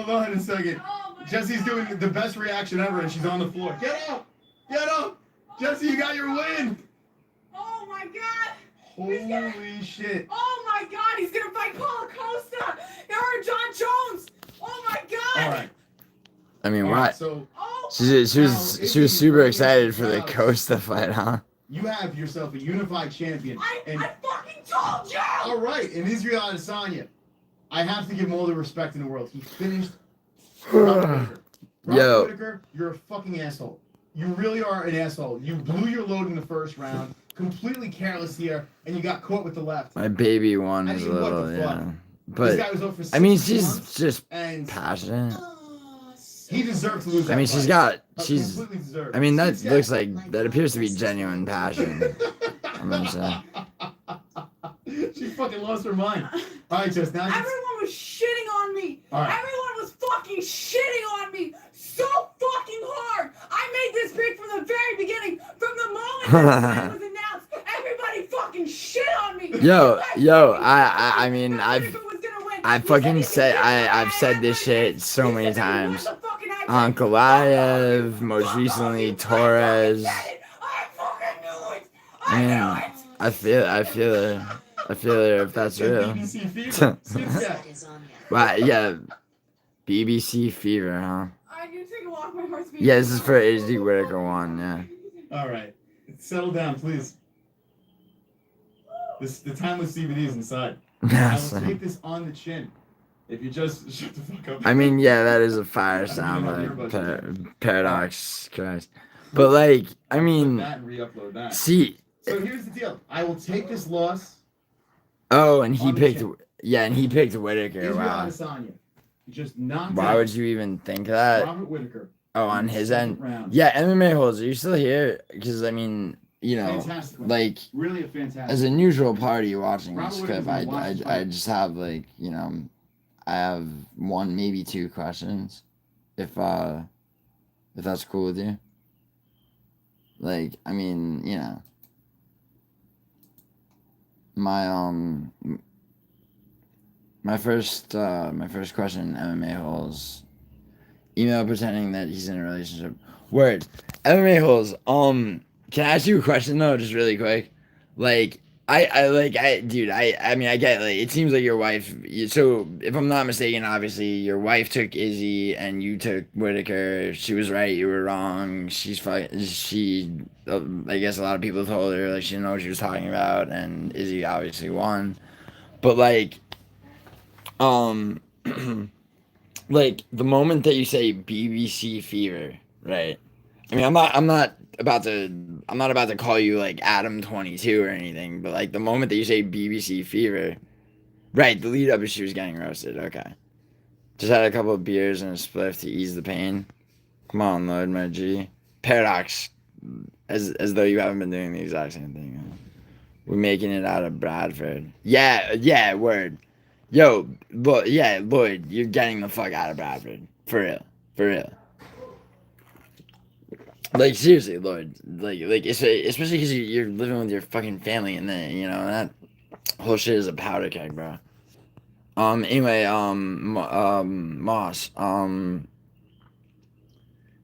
Hold on a second. Jesse's doing the best reaction ever, and she's on the floor. Get up! Get up! Jesse, you got your win! Oh my god! Holy shit. Oh my god, he's gonna fight Paulo Costa! Or John Jones! Oh my god! Alright. I mean, All what? right, so She was super excited for the Costa fight, huh? you have yourself a unified champion. I fucking told you! All right, in Israel Adesanya, I have to give him all the respect in the world. He finished Robert Whittaker. Robert Whittaker, you're a fucking asshole. You really are an asshole. You blew your load in the first round, completely careless here, and you got caught with the left. My baby one I is a mean, what the little, fuck? yeah. This guy But was over for I mean, 6 she's months, just and passionate. he deserved to lose. I mean, that she's fight. got, Completely she's. deserved. I mean, that Yeah. looks like that appears to be genuine passion. I'm gonna say. She fucking lost her mind. All right, Jess. Now Everyone was shitting on me! All right. Everyone was fucking shitting on me so fucking hard! I made this pick from the very beginning! From the moment that fight was announced! Everybody fucking shit on me! I mean, I fucking said, I've said this shit so many times. On Goliath, most recently Torres. I mean, I feel it. I feel it if that's real. Right, yeah. BBC Fever, huh? I need to take a walk, my heart's beating. Yeah, this is for HD Whittaker 1, yeah. All right, settle down, please. The timeless CBD is inside. I will take this on the chin. If you just shut the fuck up. I mean, yeah, that is a fire sound, like Paradox Christ. But like, I mean, That and re-upload that. see. So here's the deal. I will take this loss. Oh, and he On the picked, chin. yeah, and he picked Whittaker. Israel Wow. Adesanya. Just knocked Why out would you even think of that? Robert Whittaker. Oh, on in the his second end. round. Yeah, MMA holes. Are you still here? Because I mean, you know, Fantastic. like Really a fantastic. as a neutral party watching Robert this Whittaker's clip, gonna watch this I fight. just have like, you know, I have one, maybe two questions, if that's cool with you. Like, I mean, you know, my first question in MMA holes. Email pretending that he's in a relationship. Word. MMA holes. Can I ask you a question though, just really quick? Like, dude, I mean, I get, like, it seems like your wife, so, if I'm not mistaken, obviously, your wife took Izzy, and you took Whittaker. She was right, you were wrong. I guess a lot of people told her, like, she didn't know what she was talking about, and Izzy obviously won. But, like, like, the moment that you say BBC Fever, right? I mean, I'm not about to call you like Adam22 or anything, but like the moment that you say BBC Fever, right? The lead up is she was getting roasted. Okay, just had a couple of beers and a spliff to ease the pain. Come on, Lord, my G. Paradox, as though you haven't been doing the exact same thing. Huh? We're making it out of Bradford. Yeah, word. Yo, Lloyd, you're getting the fuck out of Bradford. For real. Like, seriously, Lloyd. Like, especially because you're living with your fucking family, and then, you know, that whole shit is a powder keg, bro. Anyway, Moss,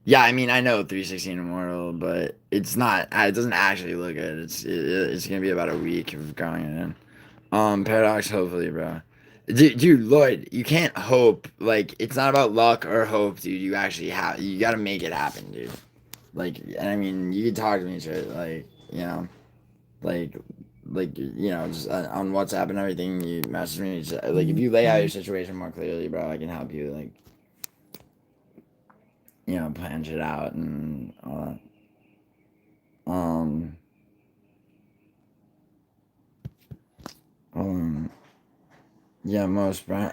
yeah, I mean, I know 316 Immortal, but it doesn't actually look good. It's gonna be about a week of growing it in. Paradox, hopefully, bro. Dude, Lloyd, you can't hope. Like, it's not about luck or hope, dude. You gotta make it happen, dude. Like, and I mean, you can talk to me straight, like, you know, like, you know, just on WhatsApp and everything, you message me, just, like, if you lay out your situation more clearly, bro, I can help you, like, you know, plan shit out and all that. Yeah, most, bro.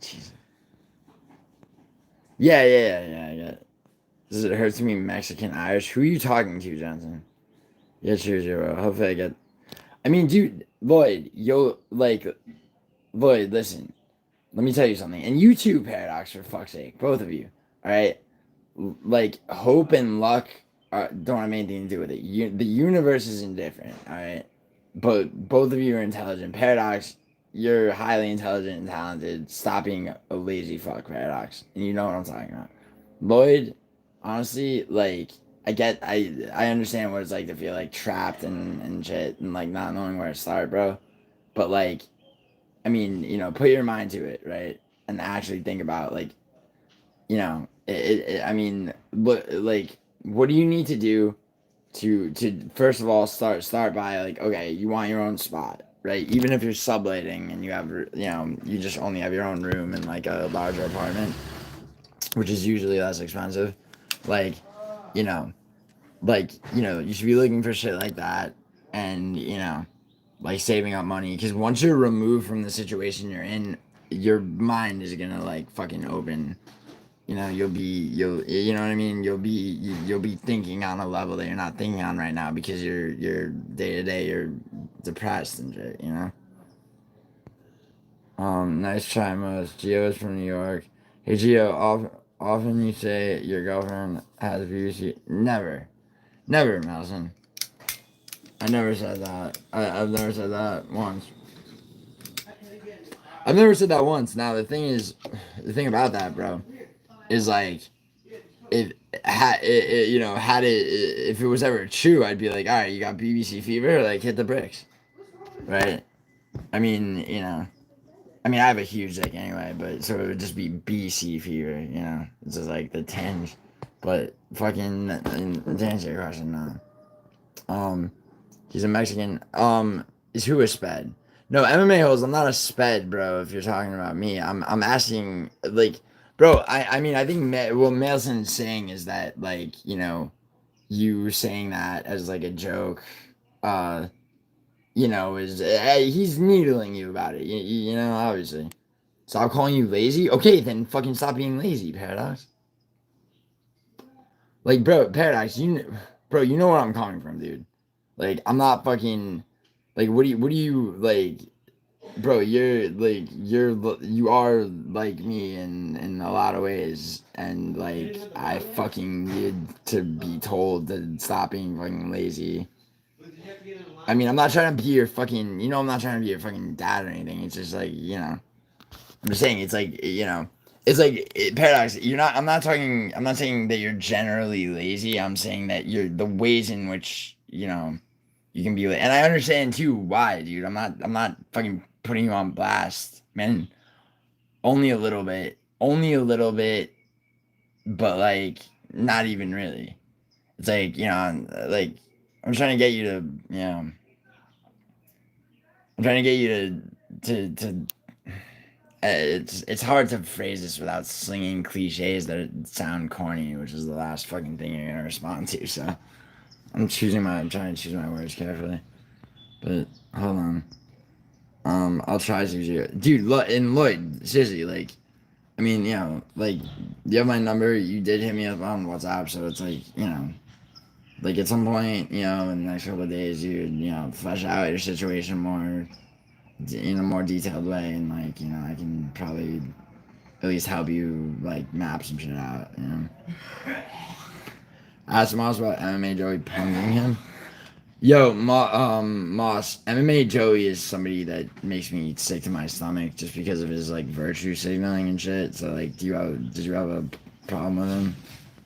Jesus. Yeah, I get it. Does it hurt to be Mexican Irish? Who are you talking to, Johnson? Yeah, cheers, bro. Hopefully I get. I mean, dude, Lloyd, Lloyd, listen. Let me tell you something. And you too, Paradox, for fuck's sake. Both of you. Alright? Like, hope and luck don't have anything to do with it. The universe is indifferent, alright? But both of you are intelligent. Paradox, you're highly intelligent and talented. Stop being a lazy fuck, Paradox. And you know what I'm talking about. Lloyd, honestly, like, I understand what it's like to feel like trapped and shit and like not knowing where to start, bro. But like, I mean, put your mind to it, right? And actually think about like, I mean, like, what do you need to do to first of all start by like, okay, you want your own spot, right? Even if you're subletting and you have, you just only have your own room in like a larger apartment, which is usually less expensive, like, you know, you should be looking for shit like that, and like saving up money, because once you're removed from the situation you're in, your mind is gonna like fucking open. You'll you know what I mean, you'll be thinking on a level that you're not thinking on right now, because you're day to day you're depressed and shit. Nice try, Most. Gio is from New York. Hey Gio, often you say your girlfriend has a BBC. Never, Nelson. I never said that. I've never said that once. I've never said that once. Now the thing about that, bro, is like, if if it was ever true, I'd be like, all right, you got BBC fever, like hit the bricks, right? I mean, I have a huge dick anyway, but so it would just be BC fever, it's just like the tinge. But fucking, to answer your question, no. He's a Mexican. Is who a sped? No, MMA hoes. I'm not a sped, bro. If you're talking about me, I'm asking, like, bro. I mean, I think what Mailson's saying is that, like, you saying that as like a joke, is he's needling you about it. Obviously. Stop calling you lazy. Okay, then fucking stop being lazy, Paradox. Like, bro, Paradox, bro, you know where I'm coming from, dude. Like, I'm not fucking, like, what do you like, bro? You are like me in a lot of ways, and like, I fucking need to be told to stop being fucking lazy. I mean, I'm not trying to be your fucking, I'm not trying to be your fucking dad or anything. It's just like, I'm just saying, it's like, it's like, Paradox. I'm not saying that you're generally lazy. I'm saying that you're the ways in which, you can be, and I understand too why, dude. I'm not fucking putting you on blast, man. Only a little bit, but like, not even really. It's like, like, I'm trying to get you to, I'm trying to get you to it's hard to phrase this without slinging cliches that sound corny, which is the last fucking thing you're gonna respond to. So I'm trying to choose my words carefully. But hold on. I'll try to, dude. And Lloyd, seriously, like, I mean, like, you have my number. You did hit me up on WhatsApp, so it's like, like at some point, in the next couple of days, you flesh out your situation more, in a more detailed way, and like, I can probably at least help you like map some shit out. Ask Moss about MMA Joey punking him. Yo, Moss, MMA Joey is somebody that makes me sick to my stomach just because of his like virtue signaling and shit. So like, did you have a problem with him?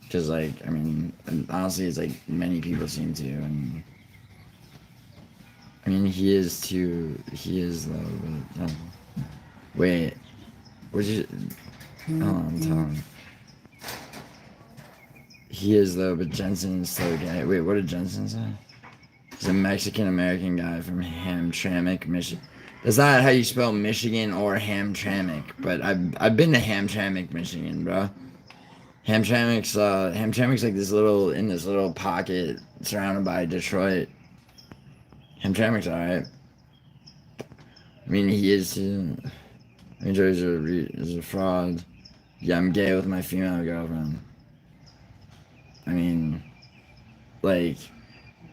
Because like, I mean, honestly, it's like many people seem to, and I mean, he is though. But, wait, would you? Hold on, tell him. He is though, but Jensen is so gay. Wait, what did Jensen say? He's a Mexican-American guy from Hamtramck, Michigan. That's not how you spell Michigan or Hamtramck, but I've been to Hamtramck, Michigan, bro. Hamtramck's like this little pocket surrounded by Detroit. Hamtramck's alright. I mean, he is too. I mean, Joey's a fraud. Yeah, I'm gay with my female girlfriend. I mean, like,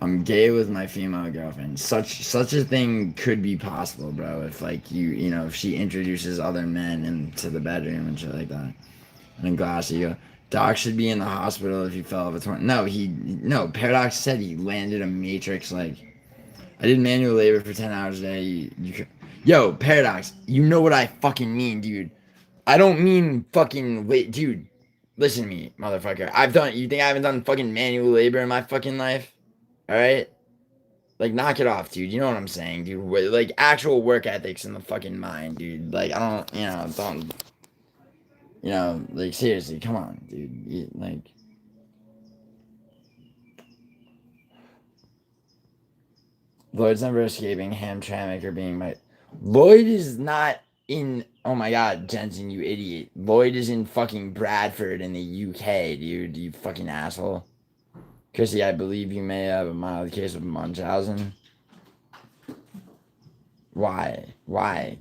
I'm gay with my female girlfriend. Such a thing could be possible, bro. If like if she introduces other men into the bedroom and shit like that. And then Glassy, you go, Doc should be in the hospital if he fell off a torn. No, Paradox said he landed a matrix. Like, I did manual labor for 10 hours a day. Yo, Paradox, you know what I fucking mean, dude. I don't mean fucking dude. Listen to me, motherfucker. You think I haven't done fucking manual labor in my fucking life? Alright? Like, knock it off, dude. You know what I'm saying, dude. Like, actual work ethics in the fucking mind, dude. Like, I don't, like, seriously, come on, dude. Like, Lloyd's never escaping Hamtramck or being my. Lloyd is not in. Oh my god, Jensen, you idiot. Lloyd is in fucking Bradford in the UK, dude. You fucking asshole. Chrissy, I believe you may have a mild case of Munchausen. Why? Why?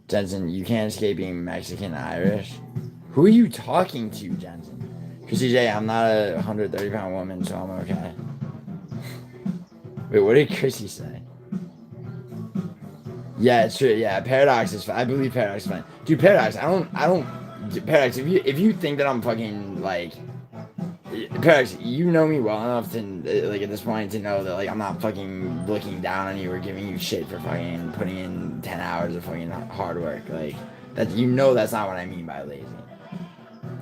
Jensen, you can't escape being Mexican Irish. Who are you talking to, Jensen? Chrissy J, I'm not a 130-pound woman, so I'm okay. Wait, what did Chrissy say? Yeah, it's true. Yeah, Paradox is fine. I believe Paradox is fine. Dude, Paradox, Paradox, if you think that I'm fucking, like, Paradox, you know me well enough to, like, at this point to know that, like, I'm not fucking looking down on you or giving you shit for fucking putting in 10 hours of fucking hard work. Like, that, you know that's not what I mean by lazy.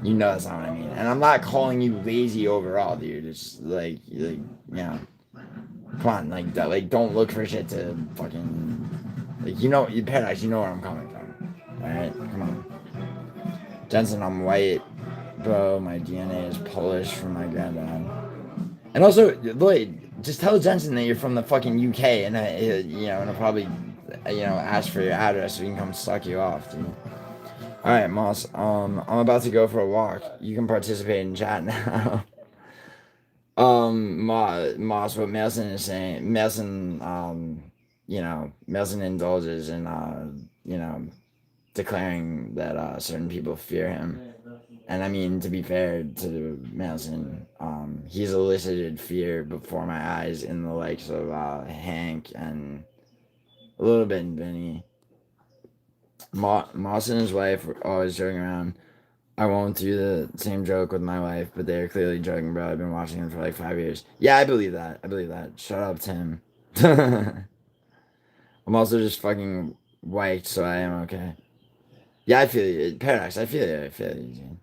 You know that's not what I mean. And I'm not calling you lazy overall, dude. It's, like you know. Come on, like, don't look for shit to fucking, like, you know, Paradox, you know where I'm coming from. Alright, come on. Jensen, I'm white. Bro, my DNA is Polish from my granddad. And also, Lloyd, just tell Jensen that you're from the fucking UK and, and I'll probably, ask for your address so we can come suck you off, dude. Alright, Moss, I'm about to go for a walk. You can participate in chat now. Moss, what Melson is saying, Melson indulges in, declaring that, certain people fear him. And I mean, to be fair to Melson, he's elicited fear before my eyes in the likes of, Hank and a little bit in Vinny. Moss and his wife were always joking around. I won't do the same joke with my wife, but they're clearly joking, bro. I've been watching them for like 5 years. Yeah, I believe that. Shut up, Tim. I'm also just fucking white, so I am okay. Yeah, I feel you. Paradox, I feel you, dude.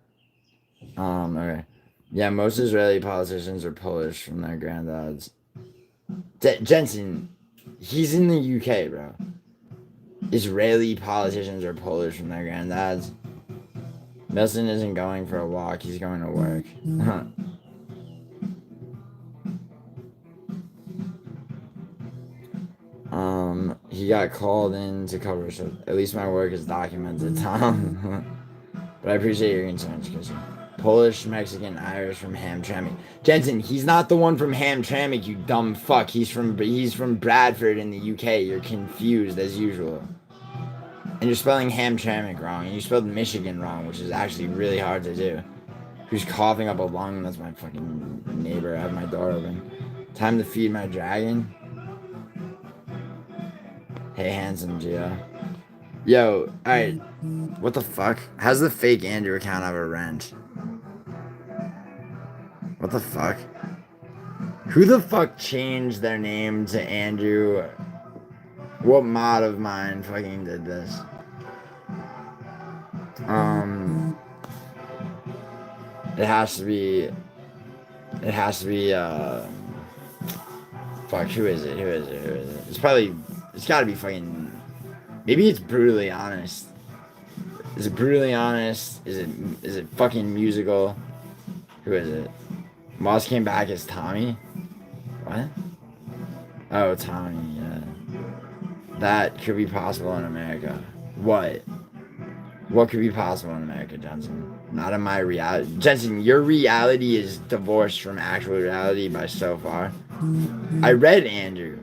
Okay. Yeah, most Israeli politicians are Polish from their granddads. Jensen, he's in the UK, bro. Israeli politicians are Polish from their granddads. Nelson isn't going for a walk, he's going to work. He got called in to cover shift. At least my work is documented, Tom. But I appreciate your concerns, because Polish, Mexican, Irish from Hamtramck. Jensen, he's not the one from Hamtramck, you dumb fuck. He's from Bradford in the UK. You're confused as usual. And you're spelling Hamtramck wrong, and you spelled Michigan wrong, which is actually really hard to do. Who's coughing up a lung? That's my fucking neighbor. I have my door open. Time to feed my dragon. Hey, handsome Gio. Yo, alright. What the fuck? How's the fake Andrew account have a rent? What the fuck? Who the fuck changed their name to Andrew? What mod of mine fucking did this? It has to be, fuck, who is it? It's gotta be fucking, maybe it's Brutally Honest. Is it Brutally Honest? Is it fucking Musical? Who is it? Moss came back as Tommy? What? Oh, Tommy, yeah. That could be possible in America. What? What could be possible in America, Jensen? Not in my reality. Jensen, your reality is divorced from actual reality by so far. I read Andrew.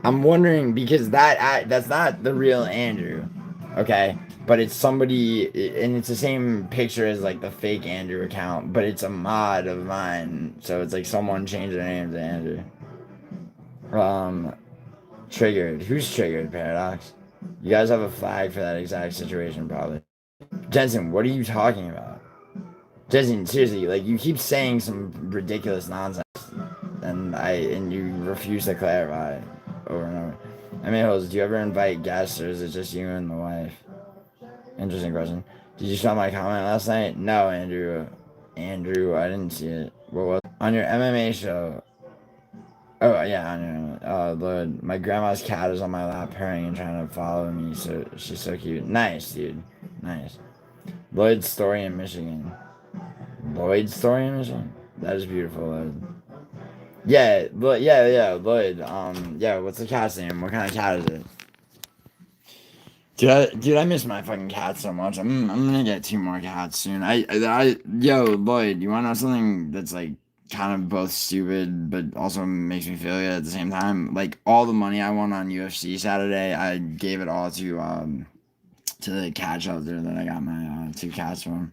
I'm wondering, because that's not the real Andrew, okay? But it's somebody, and it's the same picture as like the fake Andrew account, but it's a mod of mine, so it's like someone changed their name to Andrew. Triggered. Who's triggered, Paradox? You guys have a flag for that exact situation, probably. Jensen, what are you talking about? Jensen, seriously, like, you keep saying some ridiculous nonsense, and you refuse to clarify over and over. I mean, Hills, do you ever invite guests, or is it just you and the wife? Interesting question. Did you saw my comment last night? No, Andrew. Andrew, I didn't see it. What was on your MMA show? Oh yeah, on your Lord, my grandma's cat is on my lap purring and trying to follow me. So she's so cute. Nice, dude. Nice. Lloyd's story in Michigan. Lloyd's story in Michigan. That is beautiful, Lloyd. Yeah, yeah, Lloyd. Yeah. What's the cat's name? What kind of cat is it? Dude, I miss my fucking cat so much. I'm gonna get 2 more cats soon. Yo, Lloyd, you wanna know something that's like kind of both stupid but also makes me feel good at the same time? Like all the money I won on UFC Saturday, I gave it all to the cat shelter that I got my 2 cats from.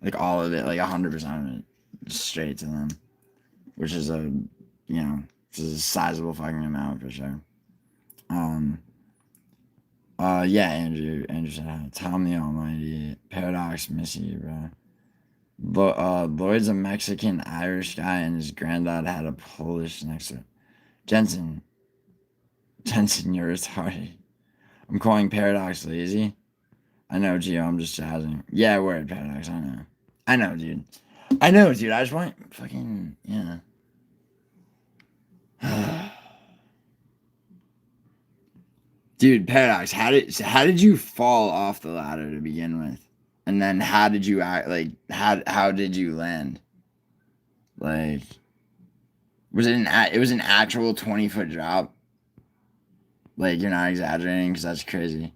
Like all of it, like 100% of it, just straight to them, which is which is a sizable fucking amount for sure. Yeah, Andrew said hi. Tom the Almighty, Paradox, miss you, bro. Lloyd's a Mexican Irish guy, and his granddad had a Polish next to it. Jensen, you're retarded. I'm calling Paradox lazy. I know, Gio. I'm just jazzing. Yeah, word, Paradox. I know, dude. I just want fucking yeah. Dude, Paradox, how did you fall off the ladder to begin with? And then how did you act like how did you land? Like was it an actual 20-foot drop? Like you're not exaggerating because that's crazy.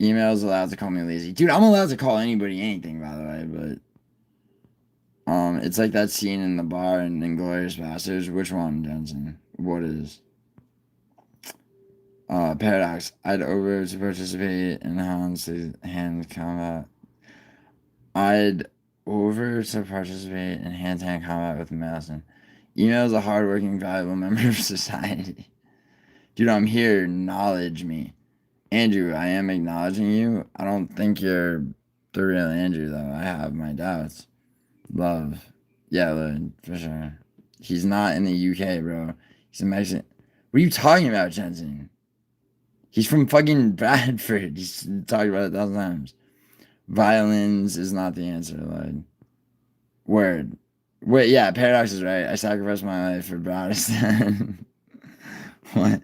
Email's allowed to call me lazy. Dude, I'm allowed to call anybody anything by the way, but it's like that scene in the bar in Inglourious Basterds. Which one, Jensen? What is? Paradox. I'd over to participate in hand-to-hand combat. I'd over to participate in hand-to-hand combat with Madison. Email is a hardworking, valuable member of society. Dude, I'm here. Acknowledge me. Andrew, I am acknowledging you. I don't think you're the real Andrew, though. I have my doubts. Love. Yeah, Lord, for sure. He's not in the UK, bro. He's a Mexican. What are you talking about, Jensen? He's from fucking Bradford. He's talked about it 1,000 times. Violins is not the answer, Lloyd. Word. Wait, yeah, Paradox is right. I sacrificed my life for Bradistan. What?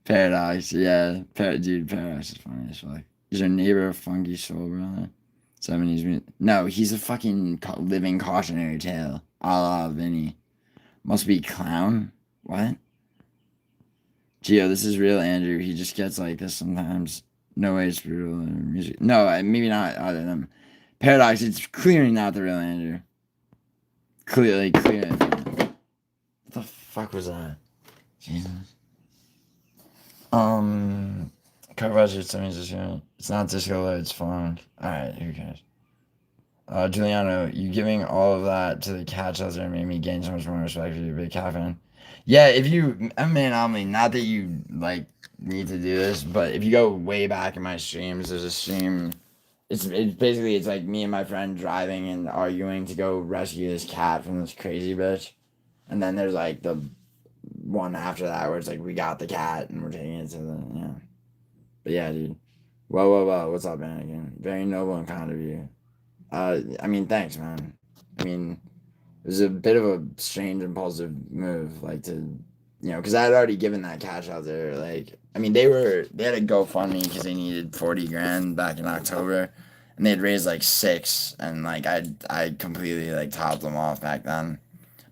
Paradox, yeah. Dude, Paradox is funny as fuck. Is your neighbor a funky soul, brother? 70s. No, he's a fucking living cautionary tale. A la Vinny. Must be clown? What? Gio, this is real Andrew. He just gets like this sometimes. No way it's brutal music. No, maybe not either of them. Paradox, it's clearly not the real Andrew. Clearly. What the fuck was that? Jesus. Coverage, it's not disco light, it's funk. Alright, who cares? Giuliano, you giving all of that to the cat shelter made me gain so much more respect for you, big cat fan. Yeah, if you, I mean, not that you like need to do this, but if you go way back in my streams, there's a stream. It's basically it's like me and my friend driving and arguing to go rescue this cat from this crazy bitch, and then there's like the one after that where it's like we got the cat and we're taking it to the yeah. But yeah, dude. Whoa, what's up, Anakin? Very noble and kind of you. I mean, thanks, man. I mean, it was a bit of a strange, impulsive move, like to, because I had already given that cash out there. Like, I mean, they had a GoFundMe because they needed 40 grand back in October, and they had raised like 6, and like I completely like topped them off back then.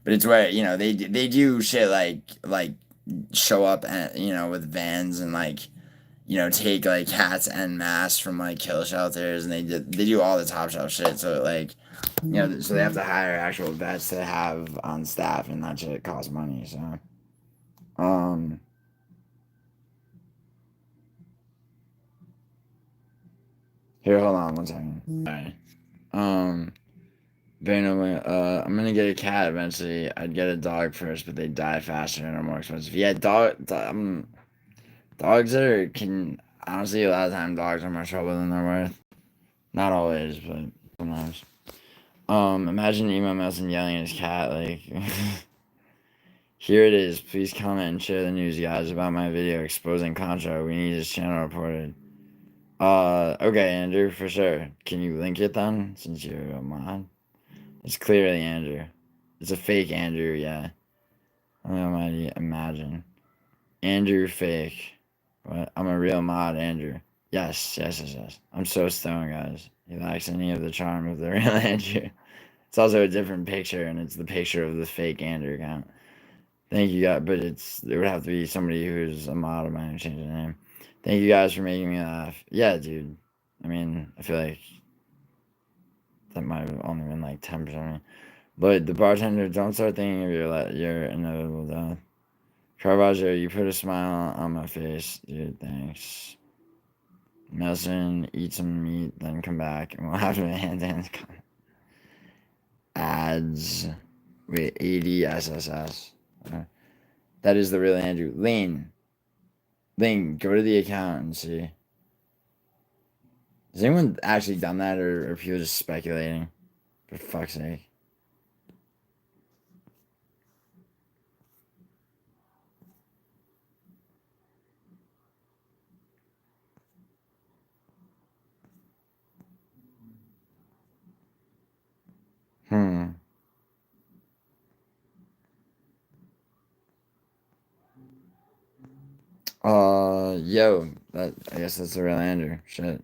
But it's where they do shit like show up and with vans and like take like cats en masse from like kill shelters, and they do all the top shelf shit. So like so they have to hire actual vets to have on staff, and that shit costs money. So here, hold on one second. Alright. Very normally, I'm gonna get a cat eventually. I'd get a dog first, but they die faster and are more expensive. Yeah, dogs can honestly a lot of times dogs are more trouble than they're worth. Not always, but sometimes. Imagine Emo Melson yelling at his cat like Here it is. Please comment and share the news, guys, about my video exposing Contra. We need his channel reported. Okay, Andrew, for sure. Can you link it then, since you're a mod? It's clearly Andrew. It's a fake Andrew, yeah. I might imagine. Andrew fake. What? I'm a real mod, Andrew. Yes. I'm so stoned, guys. He lacks any of the charm of the real Andrew. It's also a different picture, and it's the picture of the fake Andrew account. Thank you, guys, but it would have to be somebody who's a mod of mine who changed the name. Thank you guys for making me laugh. Yeah, dude. I mean, I feel like that might have only been like 10%. But the bartender, don't start thinking of your inevitable death. Caravaggio, you put a smile on my face, dude. Thanks. Nelson, eat some meat, then come back, and we'll have a hand-to-hand comment. Ads. Wait, ADSSS. That is the real Andrew. Lane, go to the account and see. Has anyone actually done that, or are people just speculating? For fuck's sake. Yo, I guess that's the real Andrew. Shit.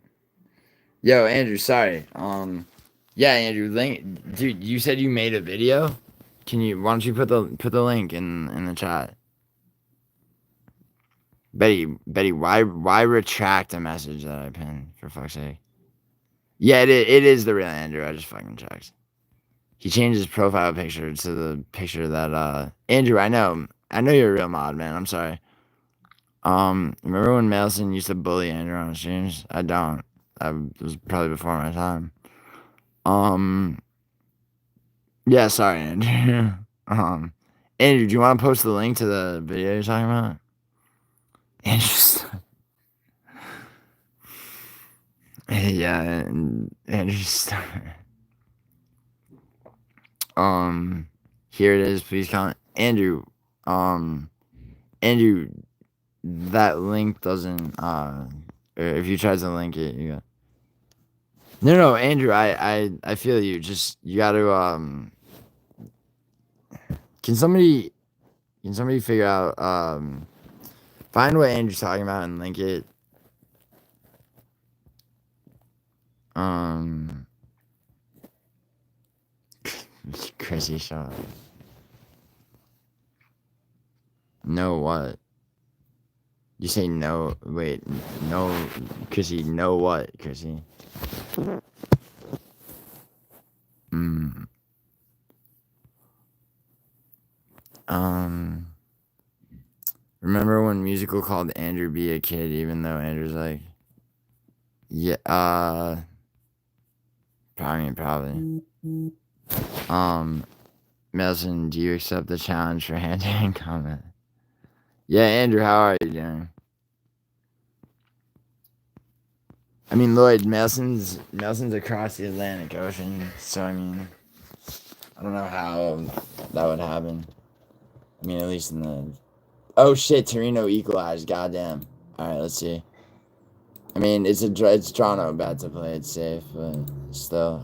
Yo, Andrew, sorry. Yeah, Andrew, dude, you said you made a video? Why don't you put the link in the chat? Betty, why retract a message that I pinned, for fuck's sake? Yeah, it is the real Andrew. I just fucking checked. He changed his profile picture to the picture that, Andrew, I know you're a real mod, man. I'm sorry. Remember when Melson used to bully Andrew on the streams? I don't. That was probably before my time. Yeah, sorry, Andrew. Andrew, do you want to post the link to the video you're talking about? Andrew. Yeah, and Andrew. Here it is. Please comment, Andrew. Andrew, that link doesn't. If you try to link it, you got. No, Andrew. I feel you. Just you got to. Can somebody figure out find what Andrew's talking about and link it? Chrissy, shut up. No what? You say no, wait, no, Chrissy, no what, Chrissy? Remember when Musical called Andrew B a kid, even though Andrew's like, yeah, probably. Melson, do you accept the challenge for hand-to-hand comment? Yeah, Andrew, how are you doing? I mean, Lloyd, Melson's across the Atlantic Ocean, so I mean, I don't know how that would happen. I mean, at least in the... Oh shit, Torino equalized, goddamn. Alright, let's see. I mean, it's Toronto bad to play it safe, but still,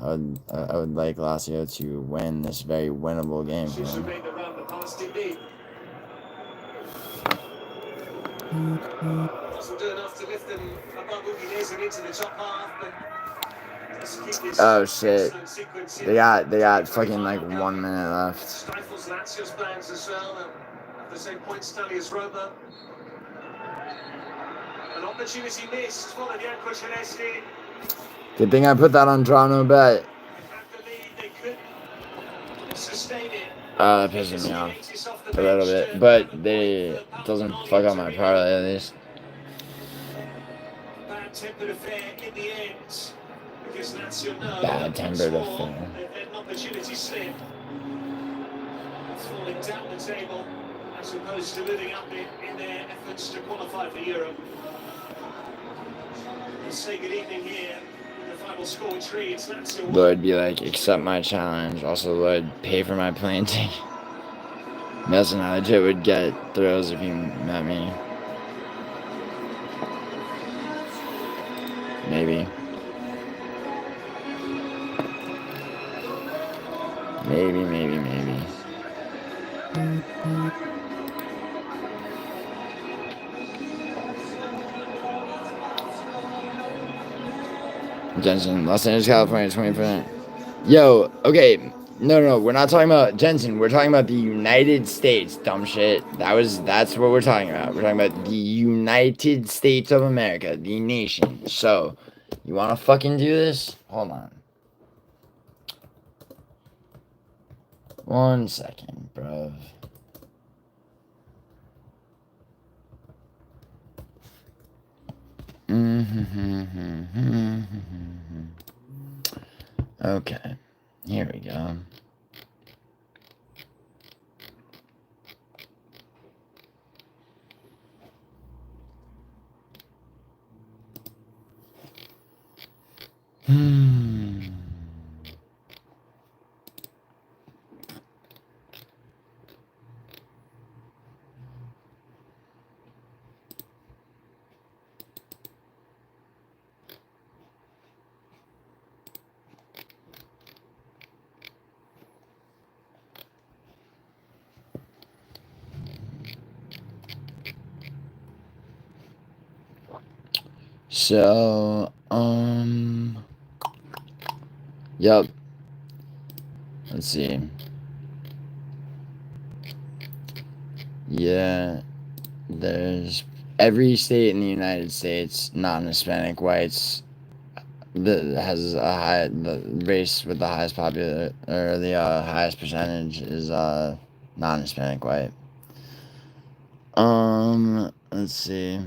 I would like Lazio to win this very winnable game for them. Oh shit. They got fucking like 1 minute left. Good thing I put that on Toronto bet. That pisses me off a little bit, but it doesn't fuck up my parlay at least. Bad tempered affair. Falling down the table as opposed to living up in their efforts to qualify for Europe. We'll say good evening here. The final score which reads Lazio. Lord be like, accept my challenge. Also, Lord, pay for my plane ticket. Nelson, I legit would get thrills if you met me. Maybe. Maybe. Jensen, Los Angeles, California, 20%. Yo, okay. No, we're not talking about Jensen. We're talking about the United States, dumb shit. That's what we're talking about. We're talking about the United States of America, the nation. So, you wanna fucking do this? Hold on. 1 second, bro. Okay, here we go. So, yep. Let's see. Yeah, there's every state in the United States, non-Hispanic whites, that has the race with the highest highest percentage is non-Hispanic white. Let's see.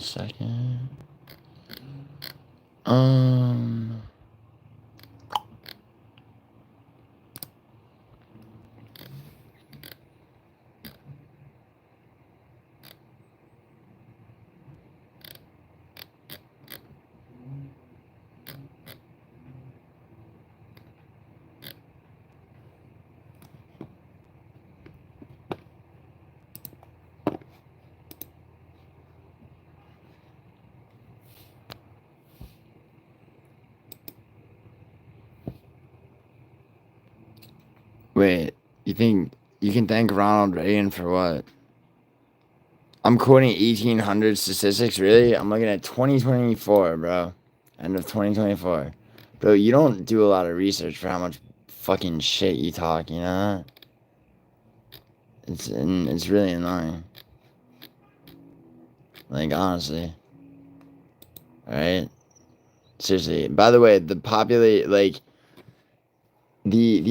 One second. Wait, you think you can thank Ronald Reagan for what? I'm quoting 1800 statistics, really? I'm looking at 2024, bro. End of 2024. Bro, you don't do a lot of research for how much fucking shit you talk, you know? It's really annoying. Like, honestly. Alright? Seriously. By the way, the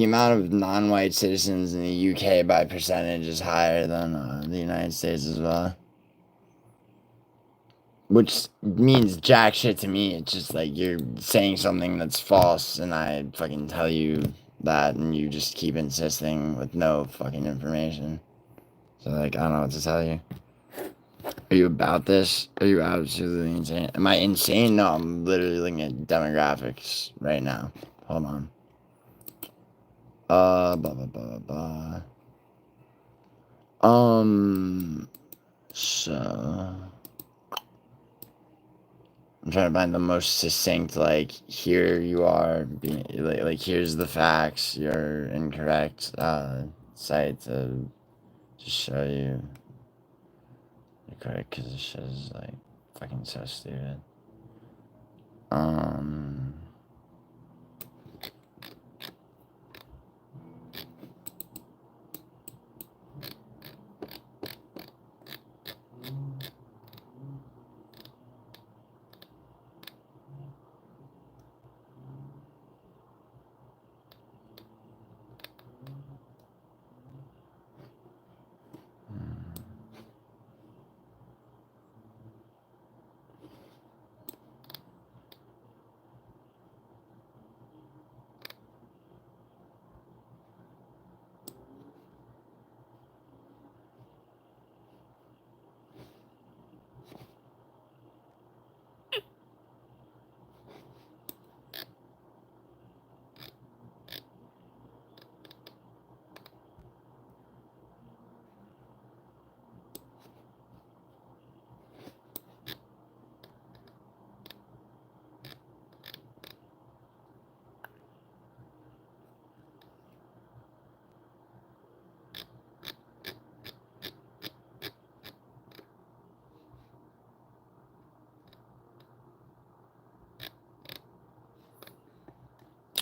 amount of non-white citizens in the UK by percentage is higher than the United States as well. Which means jack shit to me. It's just like you're saying something that's false, and I fucking tell you that, and you just keep insisting with no fucking information. So, like, I don't know what to tell you. Are you about this? Are you absolutely insane? Am I insane? No, I'm literally looking at demographics right now. Hold on. Blah, blah, blah, blah. So... I'm trying to find the most succinct, like, here you are, like here's the facts, you're incorrect, site to to show you the correct, because this shit is like fucking so stupid.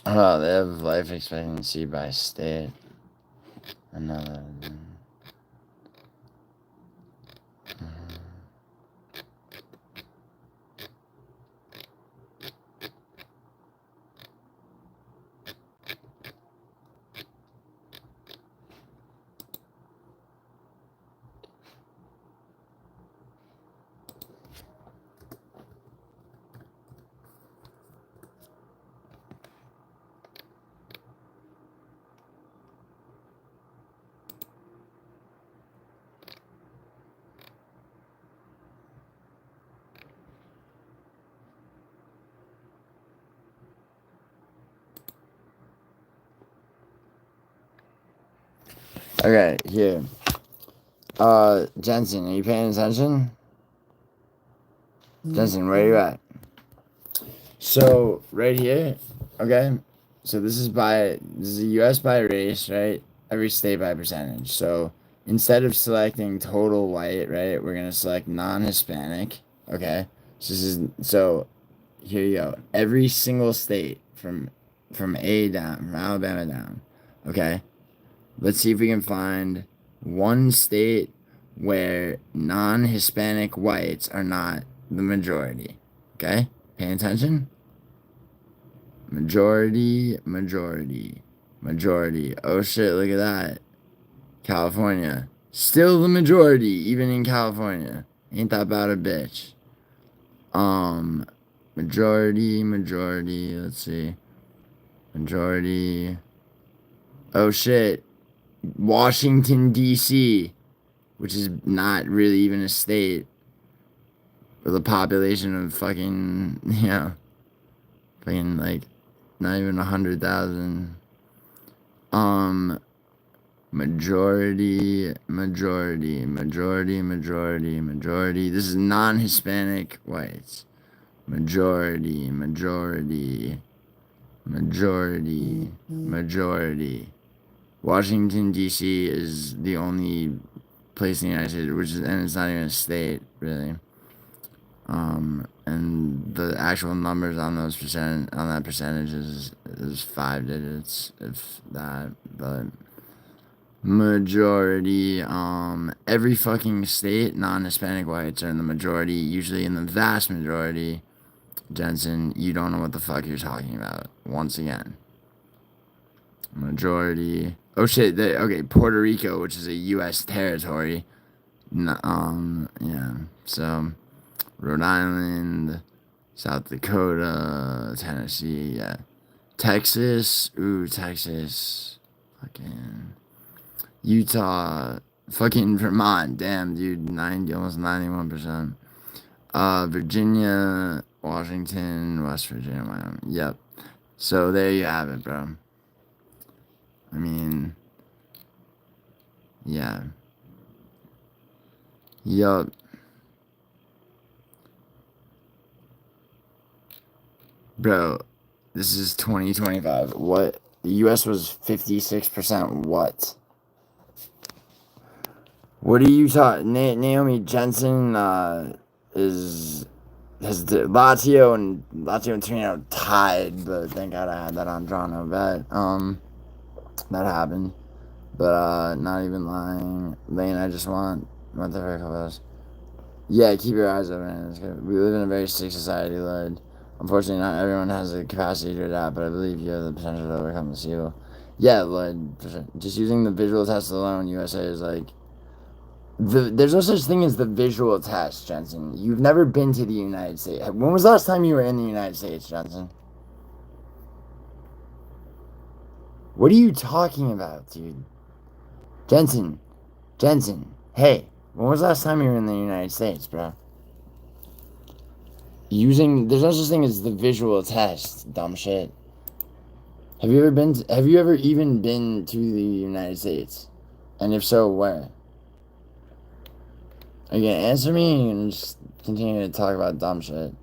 Oh, they have life expectancy by state. Another. Okay, here. Jensen, are you paying attention? Jensen, where are you at? So, right here, okay? So this is a US by race, right? Every state by percentage. So, instead of selecting total white, right, we're gonna select non-Hispanic, okay? So here you go. Every single state from A down, from Alabama down, okay? Let's see if we can find one state where non-Hispanic whites are not the majority. Okay? Paying attention? Majority. Oh shit, look at that. California. Still the majority, even in California. Ain't that about a bitch. Majority, let's see. Majority. Oh shit. Washington, D.C., which is not really even a state, with a population of fucking, fucking like not even 100,000. Majority. This is non-Hispanic whites. Majority. Washington, D.C. is the only place in the United States, and it's not even a state, really. And the actual numbers on that percentage is 5 digits, if that. But majority, every fucking state, non-Hispanic whites are in the majority, usually in the vast majority. Jensen, you don't know what the fuck you're talking about. Once again. Majority. Oh shit, okay, Puerto Rico, which is a U.S. territory. Yeah, so Rhode Island, South Dakota, Tennessee, yeah. Texas, Texas. Fucking Utah, fucking Vermont, damn, dude, almost 91%. Virginia, Washington, West Virginia, Wyoming, yep. So there you have it, bro. I mean, yeah. Yup. Bro, this is 2025. What? The US was 56% what? What are you talking? Naomi Jensen Lazio and Torino tied, but thank God I had that on draw no bet. That happened, but not even lying. Lane, I just want what the heck was. Yeah, keep your eyes open. It's good. We live in a very sick society, Lud. Unfortunately, not everyone has the capacity to adapt, but I believe you have the potential to overcome this evil. Yeah, Lud, for sure. Just using the visual test alone, USA is like. There's no such thing as the visual test, Jensen. You've never been to the United States. When was the last time you were in the United States, Jensen? What are you talking about, dude? Jensen. Hey, when was the last time you were in the United States, bro? There's no such thing as the visual test, dumb shit. Have you ever even been to the United States? And if so, where? Are you gonna answer me, or are you gonna just continue to talk about dumb shit?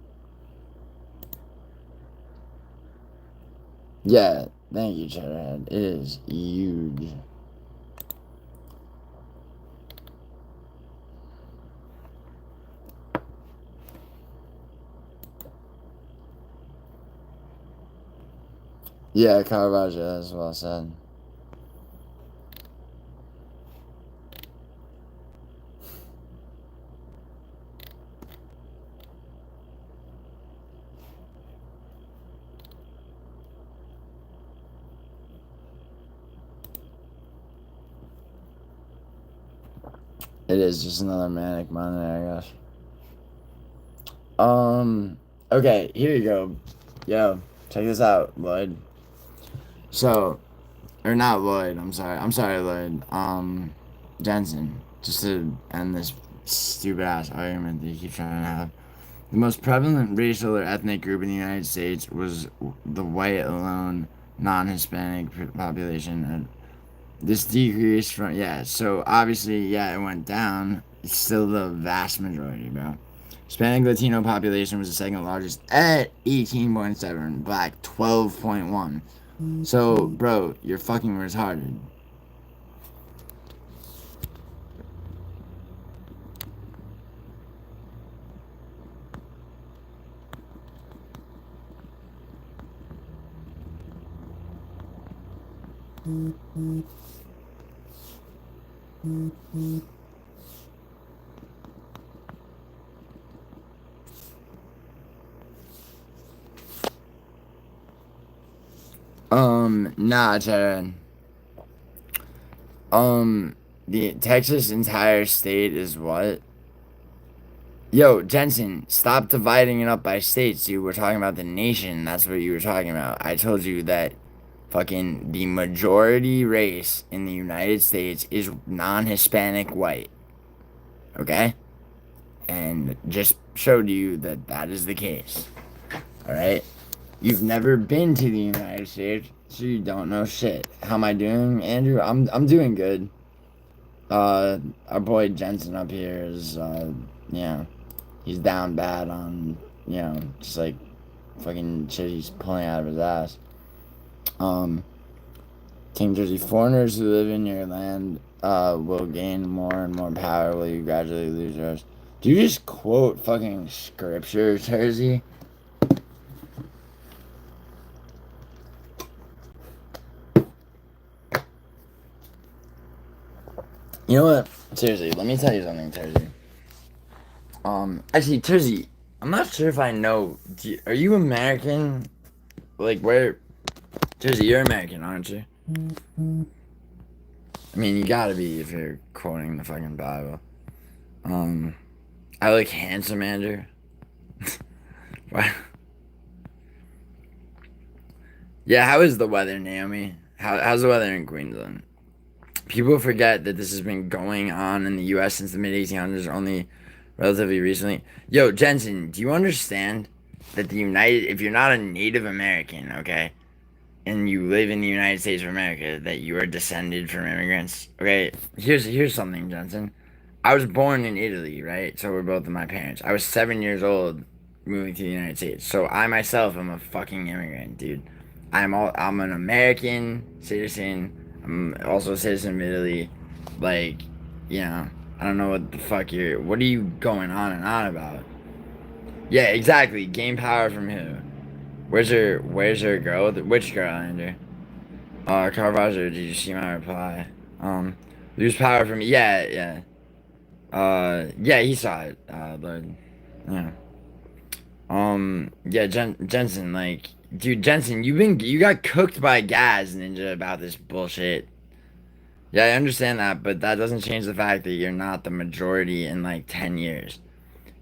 Yeah, thank you, Cheddarhead. It is huge. Yeah, Caravaggio, that's well said. It is just another manic Monday, I guess. Okay, here you go. Yo, check this out, Lloyd. So, or not Lloyd, I'm sorry, Lloyd. Jensen, just to end this stupid ass argument that you keep trying to have. The most prevalent racial or ethnic group in the United States was the white alone, non-Hispanic population. This decreased from, so obviously, it went down. It's still the vast majority, bro. Hispanic Latino population was the second largest at 18.7, black 12.1. So, bro, you're fucking retarded. Nah, Chad. The Texas entire state is what? Yo, Jensen, stop dividing it up by states, dude. We're talking about the nation. That's what you were talking about. I told you that fucking the majority race in the United States is non-Hispanic white. Okay? And just showed you that that is the case. Alright? You've never been to the United States, so you don't know shit. How am I doing, Andrew? I'm doing good. Our boy Jensen up here is, he's down bad on, just like fucking shit he's pulling out of his ass. King Jersey, foreigners who live in your land will gain more and more power while you gradually lose yours. Do you just quote fucking scripture, Jersey? You know what? Seriously, let me tell you something, Tersey. Actually, Tersey, I'm not sure if I know. Are you American? Like, where? Tersey, you're American, aren't you? I mean, you gotta be if you're quoting the fucking Bible. I like handsome Andrew. What? Yeah, how is the weather, Naomi? How's the weather in Queensland? People forget that this has been going on in the U.S. since the mid-1800s, only relatively recently. Yo, Jensen, do you understand that if you're not a Native American, okay, and you live in the United States of America, that you are descended from immigrants? Okay, here's something, Jensen. I was born in Italy, right? So we're both of my parents. I was 7 years old moving to the United States. So I myself am a fucking immigrant, dude. I'm an American citizen. I'm also a citizen of Italy. Like, I don't know what the fuck what are you going on and on about? Yeah, exactly. Gain power from who? Where's her girl? Which girl, Andrew? Caravaggio, did you see my reply? Lose power from, yeah, yeah. Yeah, he saw it, but, yeah. Yeah, Jensen, like, dude, Jensen, you got cooked by Gaz Ninja about this bullshit. Yeah, I understand that, but that doesn't change the fact that you're not the majority in like 10 years.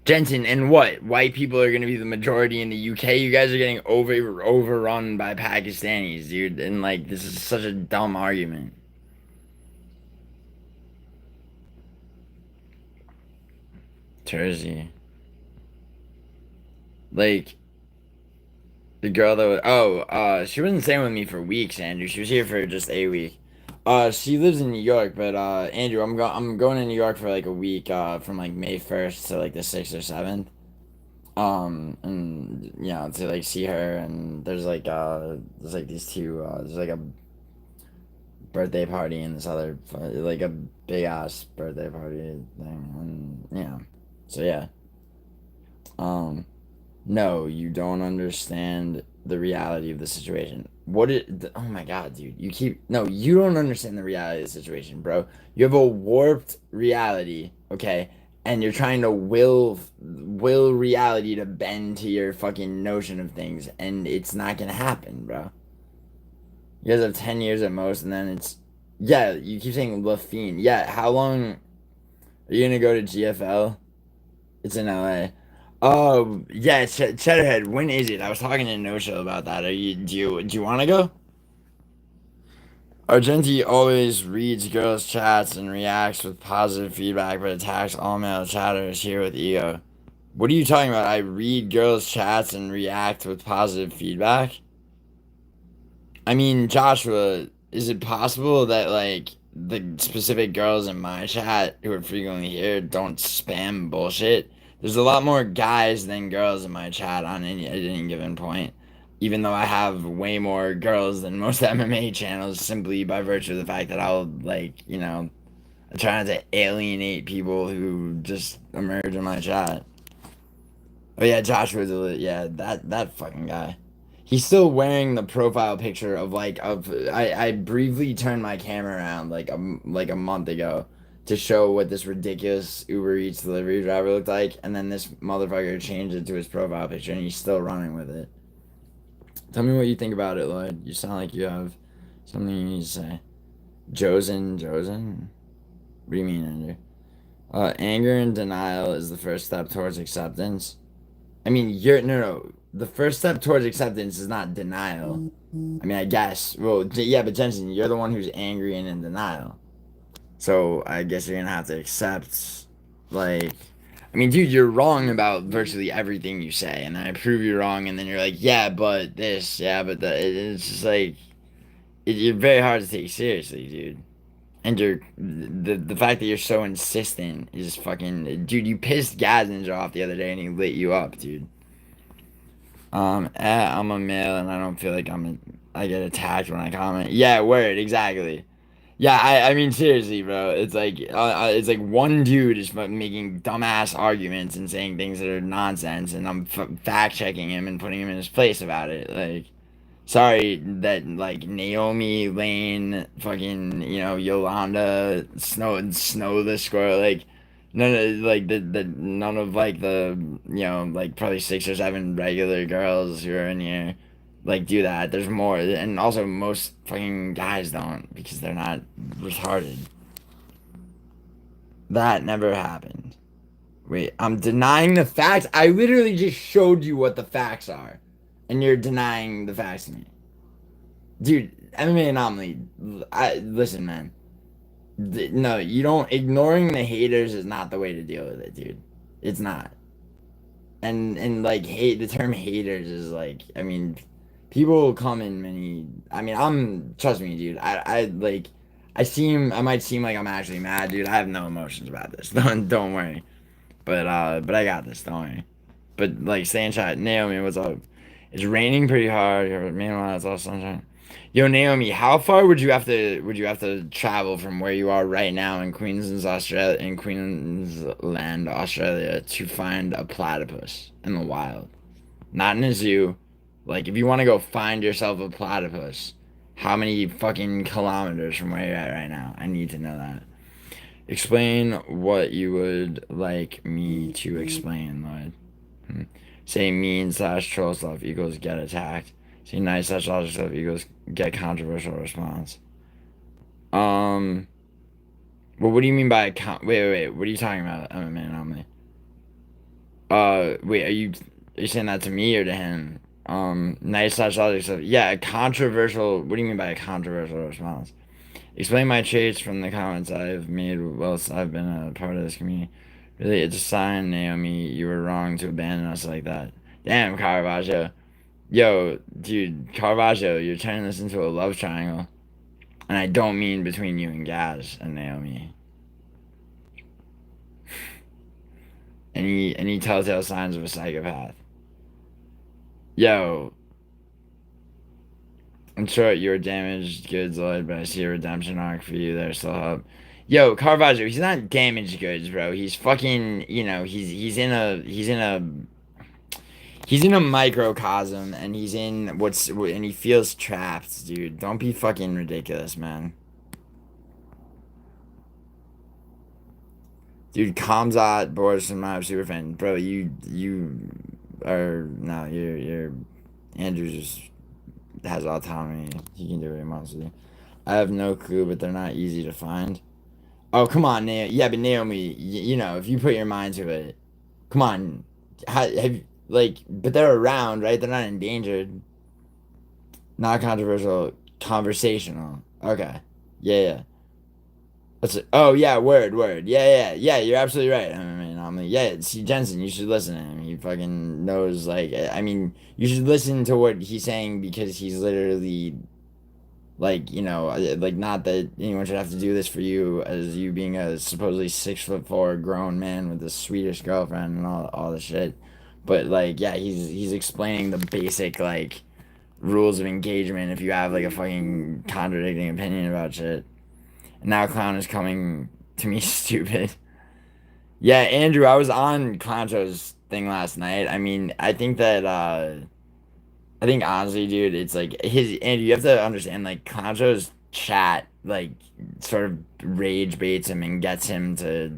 Jensen, and what? White people are gonna be the majority in the UK? You guys are getting overrun by Pakistanis, dude, and like, this is such a dumb argument. Jersey. Like, the girl that she wasn't staying with me for weeks, Andrew. She was here for just a week. She lives in New York, but Andrew, I'm going to New York for like a week, from like May 1st to like the 6th or 7th. And to like see her, and there's like these two, there's like a birthday party and this other like a big ass birthday party thing, and so yeah. No, you don't understand the reality of the situation. Oh my god, dude. No, you don't understand the reality of the situation, bro. You have a warped reality, okay? And you're trying to will reality to bend to your fucking notion of things, and it's not gonna happen, bro. You guys have 10 years at most, and then yeah, you keep saying Lafine. Yeah, how long are you gonna go to GFL? It's in LA. Oh, yeah, Cheddarhead. When is it? I was talking to No Show about that. Do you want to go? Argenti always reads girls' chats and reacts with positive feedback, but attacks all male chatters here with ego. What are you talking about? I read girls' chats and react with positive feedback? I mean, Joshua, is it possible that, like, the specific girls in my chat who are frequently here don't spam bullshit? There's a lot more guys than girls in my chat at any given point. Even though I have way more girls than most MMA channels, simply by virtue of the fact that I'll, like, I try not to alienate people who just emerge in my chat. Oh yeah, Joshua's that fucking guy. He's still wearing the profile picture of I briefly turned my camera around like a month ago to show what this ridiculous Uber Eats delivery driver looked like, and then this motherfucker changed it to his profile picture, and he's still running with it. Tell me what you think about it, Lloyd. You sound like you have something you need to say. Josen? What do you mean, Andrew? Anger and denial is the first step towards acceptance. I mean, no. The first step towards acceptance is not denial. I mean, I guess. Well, yeah, but Jensen, you're the one who's angry and in denial. So I guess you're gonna have to accept, like, I mean, dude, you're wrong about virtually everything you say, and then I prove you're wrong, and then you're like, yeah, but this, yeah, but that. It's just like, you're very hard to take seriously, dude. And the fact that you're so insistent is fucking, dude. You pissed Gaz Ninja off the other day, and he lit you up, dude. I'm a male, and I don't feel like I get attacked when I comment. Yeah, word, exactly. Yeah, I mean seriously, bro. It's like one dude is making dumbass arguments and saying things that are nonsense, and I'm fact checking him and putting him in his place about it. Like, sorry that like Naomi, Lane, fucking Yolanda, Snow the squirrel, like none of like the none of like the like probably 6 or 7 regular girls who are in here like do that. There's more, and also most fucking guys don't because they're not retarded. That never happened. Wait, I'm denying the facts. I literally just showed you what the facts are, and you're denying the facts to me, dude. MMA anomaly. Listen, man. No, you don't. Ignoring the haters is not the way to deal with it, dude. It's not. And like the term haters is like, I mean, people come in many. I mean, trust me, dude. I might seem like I'm actually mad, dude. I have no emotions about this. Don't worry. But I got this. Don't worry. But like, stay in chat. Naomi, what's up? It's raining pretty hard. Meanwhile, it's all sunshine. Yo, Naomi, how far would you have to travel from where you are right now in Queensland, Australia, to find a platypus in the wild? Not in a zoo. Like, if you want to go find yourself a platypus, how many fucking kilometers from where you're at right now? I need to know that. Explain what you would like me to explain, Lloyd. Say mean/troll stuff equals get attacked. Say nice/logic stuff equals get controversial response. Well, what do you mean by wait? What are you talking about? MMA anomaly. Wait, are you saying that to me or to him? Nice/logic stuff. Yeah, a controversial. What do you mean by a controversial response? Explain my traits from the comments I've made whilst I've been a part of this community. Really, it's a sign, Naomi. You were wrong to abandon us like that. Damn, Caravaggio. Yo, dude, Caravaggio, you're turning this into a love triangle. And I don't mean between you and Gaz and Naomi. Any telltale signs of a psychopath? Yo, I'm sure you're damaged goods, Lloyd, but I see a redemption arc for you there, still hope. Yo, Caravaggio, he's not damaged goods, bro. He's fucking, he's in a microcosm, and and he feels trapped, dude. Don't be fucking ridiculous, man. Dude, Kamzat, Boris, and my super fan, bro. You're Andrew just has autonomy. He can do what he wants to do. I have no clue, but they're not easy to find. Oh, come on, yeah, but Naomi, if you put your mind to it, come on, but they're around, right? They're not endangered. Not controversial, conversational. Okay, yeah. Oh yeah, word. Yeah. You're absolutely right. I mean, yeah. See, Jensen, you should listen to him. He fucking knows. Like, I mean, you should listen to what he's saying because he's literally, like, not that anyone should have to do this for you, as you being a supposedly 6'4" grown man with a Swedish girlfriend and all the shit. But like, yeah, he's explaining the basic like rules of engagement if you have like a fucking contradicting opinion about shit. Now Clown is coming to me stupid. Yeah, Andrew, I was on Clancho's thing last night. I mean, I think honestly, dude, it's like Andrew, you have to understand, like, Clancho's chat, like, sort of rage baits him and gets him to,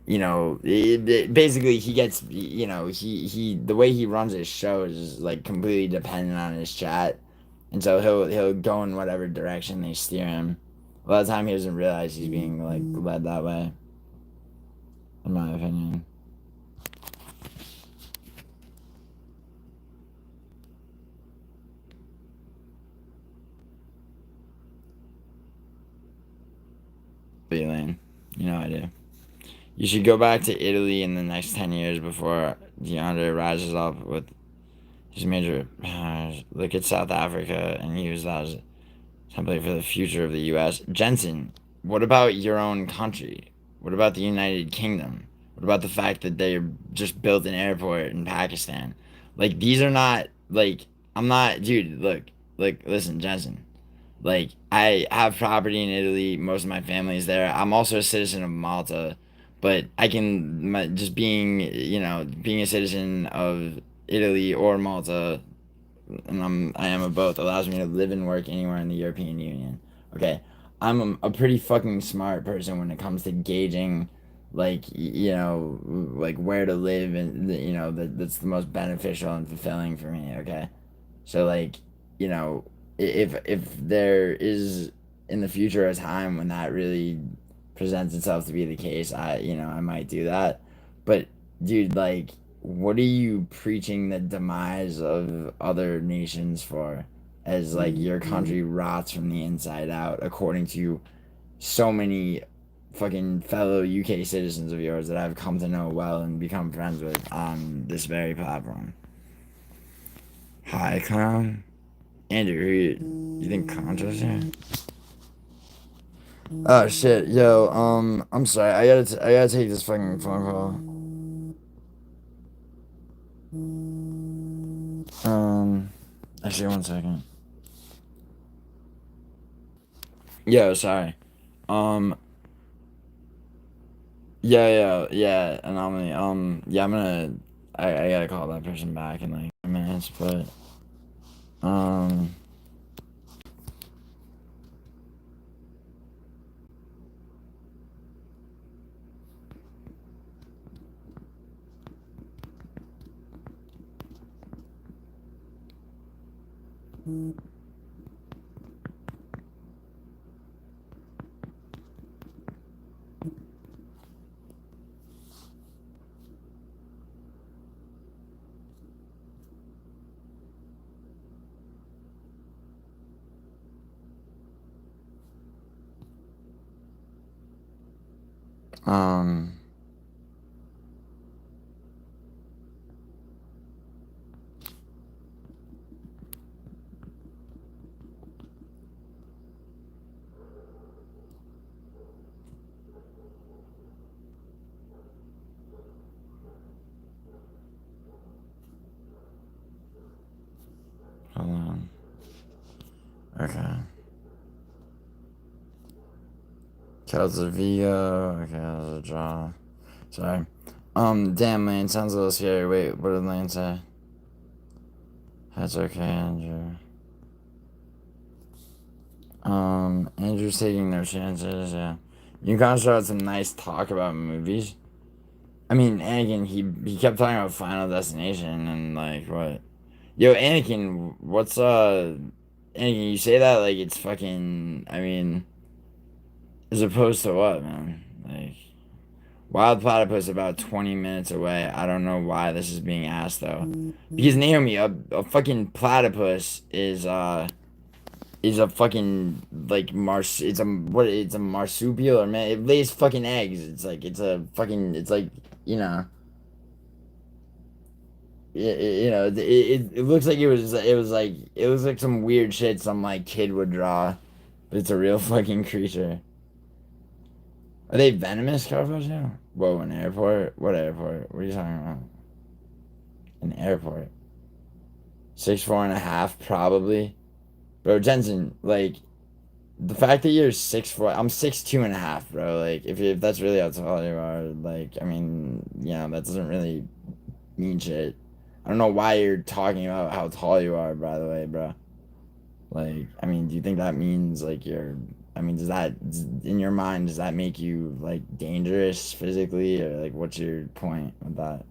basically he gets, the way he runs his show is, like, completely dependent on his chat. And so he'll go in whatever direction they steer him. A lot of the time he doesn't realize he's being like led that way. In my opinion. Lane, I do. You should go back to Italy in the next 10 years before DeAndre rises up with his major. Look at South Africa and use that as template for the future of the U.S. Jensen, what about your own country? What about the United Kingdom? What about the fact that they just built an airport in Pakistan? Like, these are not, like, I'm not, dude, look, listen, Jensen. Like, I have property in Italy. Most of my family is there. I'm also a citizen of Malta. But just being a citizen of Italy or Malta, and I am a both, allows me to live and work anywhere in the European Union. Okay, I'm a pretty fucking smart person when it comes to gauging, like, like where to live, and that's the most beneficial and fulfilling for me. Okay, so like, if there is in the future a time when that really presents itself to be the case, I might do that. But dude, like, what are you preaching the demise of other nations for, as like your country rots from the inside out, according to so many fucking fellow UK citizens of yours that I've come to know well and become friends with on this very platform? Hi, Clown. Andrew, you think Concho's here? Oh shit, yo, I'm sorry, I gotta take this fucking phone call. Actually, one second. Yo, sorry. Yeah, anomaly. Yeah, I gotta call that person back in like 5 minutes, but um, um, hold on. Okay. Calzavia. Okay, that was a draw. Sorry. Damn, Lane, sounds a little scary. Wait, what did Lane say? That's okay, Andrew. Andrew's taking no chances, yeah. You can start some nice talk about movies. I mean, Anakin, he kept talking about Final Destination and like what? Yo, Anakin, Anakin, you say that like it's fucking. I mean, as opposed to what, man? Like, Wild Platypus about 20 minutes away. I don't know why this is being asked though, because Naomi, a fucking platypus is a fucking like it's a marsupial, or man, it lays fucking eggs. It's like, you know. It looks like it looks like some weird shit some like kid would draw, but it's a real fucking creature. Are they venomous, Caravaggio? Whoa, an airport? What airport? What are you talking about? An airport. 6'4.5", probably. Bro, Jensen, like, the fact that you're 6'4", I'm 6'2.5", bro. Like, if that's really how tall you are, like, I mean, that doesn't really mean shit. I don't know why you're talking about how tall you are, by the way, bro. Like, I mean, do you think that means like does that, in your mind, does that make you like dangerous physically, or like what's your point with that?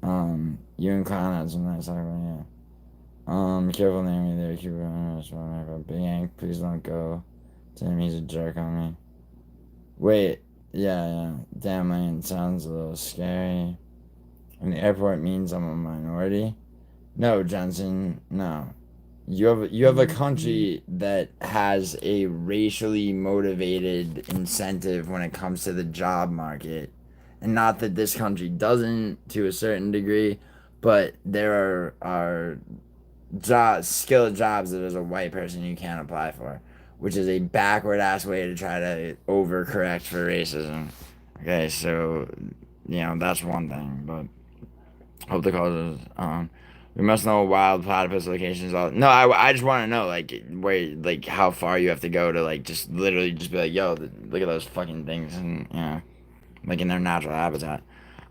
You and Clown had some nice talk about, yeah. Be careful naming there, keep going. Big Yank, please don't go. Tell him he's a jerk on me. Wait, yeah. Damn, man, sounds a little scary. And the airport means I'm a minority. No, Johnson, no. You have a country that has a racially motivated incentive when it comes to the job market. And not that this country doesn't to a certain degree, but there are skilled jobs that as a white person you can't apply for, which is a backward ass way to try to overcorrect for racism. Okay, so that's one thing, but hope the cause is we must know wild platypus locations. No, I just want to know like where, like how far you have to go to like just literally just be like, yo, look at those fucking things, and like in their natural habitat.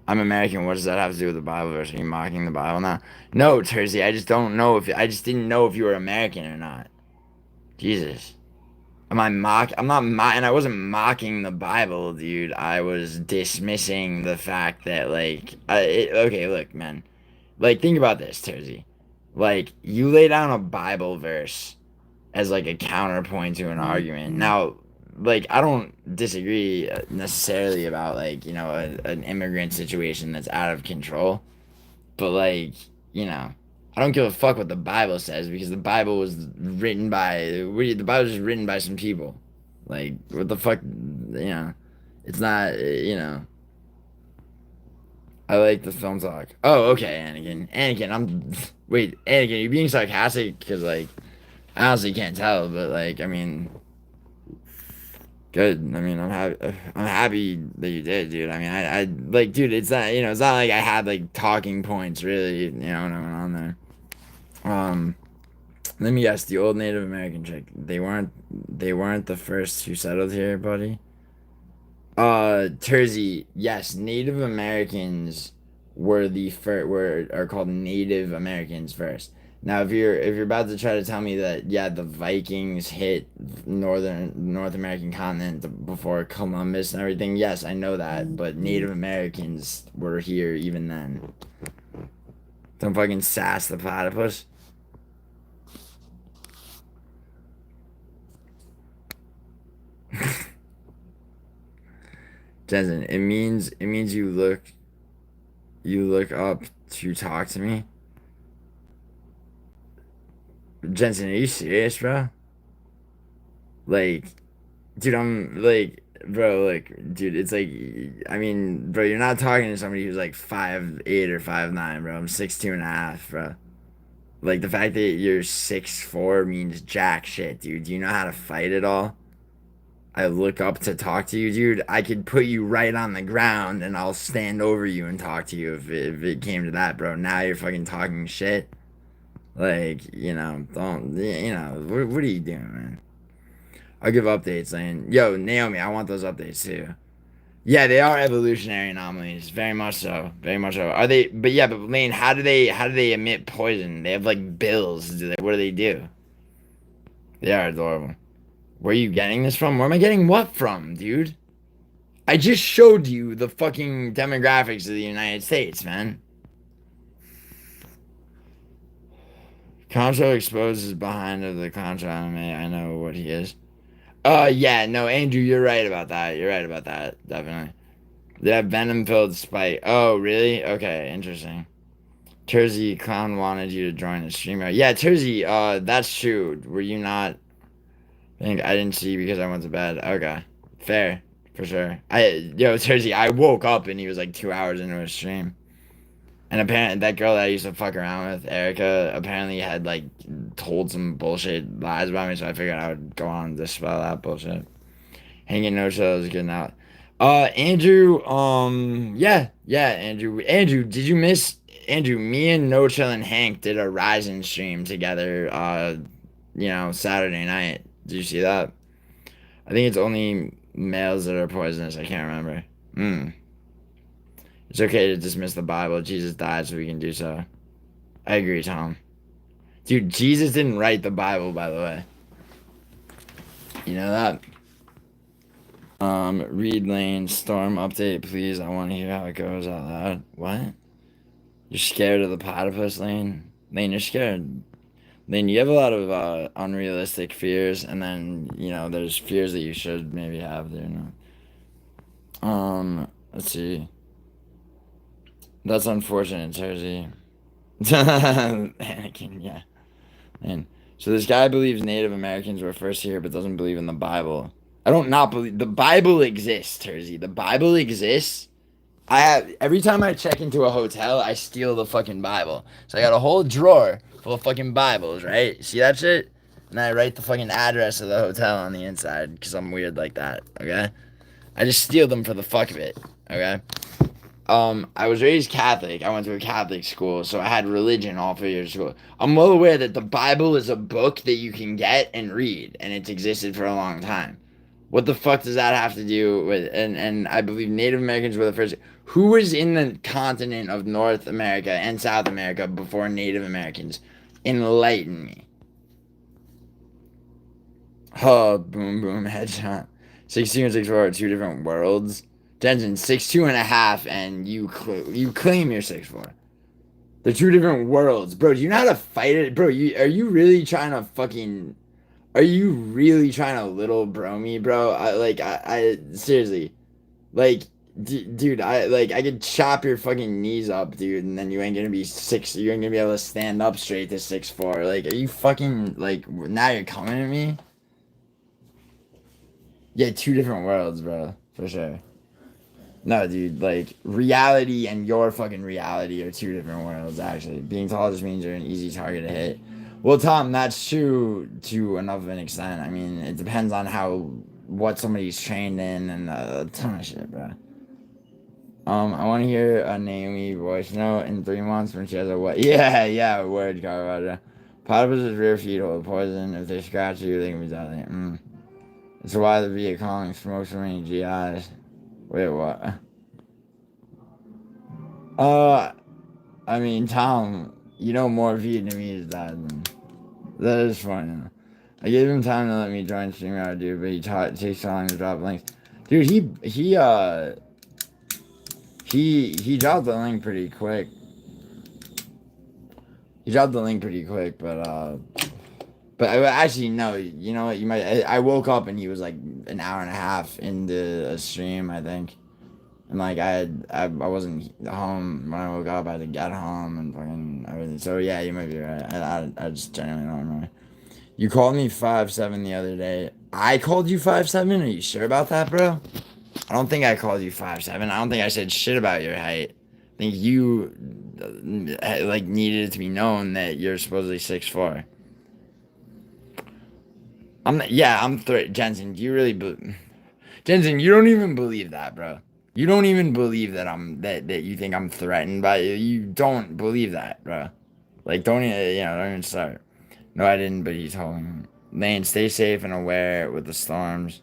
I'm American. What does that have to do with the Bible verse? Are you mocking the Bible now? No, Tersey. I just didn't know if you were American or not. Jesus. I'm not and I wasn't mocking the Bible, dude. I was dismissing the fact that okay, look, man. Like, think about this, Tersey. Like, you lay down a Bible verse as like a counterpoint to an argument. Now, like, I don't disagree necessarily about like an immigrant situation that's out of control, but like I don't give a fuck what the Bible says, because the Bible was written by the Bible was just written by some people. Like, what the fuck, it's not I like the film talk. Oh, okay, Anakin, wait, Anakin, are you being sarcastic? Because like I honestly can't tell, but like, I mean, good. I mean, I'm happy that you did, dude. I mean, I like, dude. It's not like I had like talking points really, when I went on there. Let me guess, the old Native American chick. They weren't the first who settled here, buddy. Tersey, yes, Native Americans were the first, are called Native Americans first. Now, if you're about to try to tell me that, yeah, the Vikings hit North American continent before Columbus and everything, yes, I know that, but Native Americans were here even then. Don't fucking sass the platypus. Jensen, it means you look up to talk to me. Jensen, are you serious, bro? Like, dude, I'm like, bro, like, dude, it's like, I mean, bro, you're not talking to somebody who's like 5'8" or 5'9", bro. I'm 6'2.5", bro. Like, the fact that you're 6'4" means jack shit, dude. Do you know how to fight at all? I look up to talk to you, dude. I could put you right on the ground and I'll stand over you and talk to you if it came to that, bro. Now you're fucking talking shit. Like, don't, what are you doing, man? I'll give updates, Lane. Yo, Naomi, I want those updates too. Yeah, they are evolutionary anomalies, very much so, very much so. Are they? But yeah, but Lane, how do they emit poison? They have like bills. What do they do? They are adorable. Where are you getting this from? Where am I getting what from, dude? I just showed you the fucking demographics of the United States, man. Concho exposes behind of the Concho anime. I know what he is. Yeah, no, Andrew, you're right about that. You're right about that, definitely. They have venom-filled spike. Oh, really? Okay, interesting. Tersey Clown wanted you to join the streamer. Yeah, Tersey, that's true. Were you not? I think I didn't see because I went to bed. Okay, fair, for sure. Tersey, I woke up and he was like 2 hours into a stream. And apparently, that girl that I used to fuck around with, Erica, apparently had like told some bullshit lies about me, so I figured I would go on and dispel that bullshit. Hanging no chill is good now. Andrew, Andrew, did you miss Andrew? Me and No Chill and Hank did a Ryzen stream together. Saturday night. Did you see that? I think it's only males that are poisonous. I can't remember. It's okay to dismiss the Bible. Jesus died so we can do so. I agree, Tom. Dude, Jesus didn't write the Bible, by the way. You know that? Reed Lane, Storm update, please. I want to hear how it goes out loud. What? You're scared of the platypus, Lane? Lane, you're scared. Lane, you have a lot of unrealistic fears, and then, there's fears that you should maybe have there. Let's see. That's unfortunate, Jersey. Anakin, yeah. Man. So this guy believes Native Americans were first here, but doesn't believe in the Bible. I don't not believe the Bible exists, Tersey. The Bible exists. Every time I check into a hotel, I steal the fucking Bible. So I got a whole drawer full of fucking Bibles, right? See that shit? And I write the fucking address of the hotel on the inside because I'm weird like that. Okay? I just steal them for the fuck of it. Okay? I was raised Catholic. I went to a Catholic school, so I had religion all 4 years of school. I'm well aware that the Bible is a book that you can get and read, and it's existed for a long time. What the fuck does that have to do with? And I believe Native Americans were the first. Who was in the continent of North America and South America before Native Americans? Enlighten me. Oh, boom, boom, headshot. 16 and 64 are two different worlds. Jensen, 6'2.5", and you claim you're 6'4". They're two different worlds, bro. Do you know how to fight it, bro? Are you really trying to fucking? Are you really trying to little bro me, bro? I seriously, like, dude, I could chop your fucking knees up, dude, and then you ain't gonna be you ain't gonna be able to stand up straight to 6'4". Like, are you fucking like? Now you're coming at me? Yeah, two different worlds, bro, for sure. No, dude, like, reality and your fucking reality are two different worlds, actually. Being tall just means you're an easy target to hit. Well, Tom, that's true to enough of an extent. I mean, it depends on what somebody's trained in and a ton of shit, bro. I want to hear a Naomi voice note in 3 months when she has a what? Yeah, word, Colorado. Platypus's rear feet hold poison. If they scratch you, they can be deadly. It's why the Viet Cong smokes so many GIs. Wait, what? I mean, Tom, you know more Vietnamese than that is funny. I gave him time to let me join StreamYard, dude, but it takes so long to drop links. Dude, he dropped the link pretty quick. He dropped the link pretty quick, but actually no. You know what? I woke up and he was like an hour and a half into a stream, I think. And like I wasn't home when I woke up. I had to get home and fucking everything. So yeah, you might be right. I just genuinely don't remember. You called me 5'7" the other day. I called you 5'7"? Are you sure about that, bro? I don't think I called you 5'7". I don't think I said shit about your height. I think you like needed it to be known that you're supposedly 6'4". Jensen, do you really Jensen, you don't even believe that, bro. You don't even believe that that you think I'm threatened by you. You don't believe that, bro. Like, don't even start. No, I didn't, but he told me. Lane, stay safe and aware with the storms.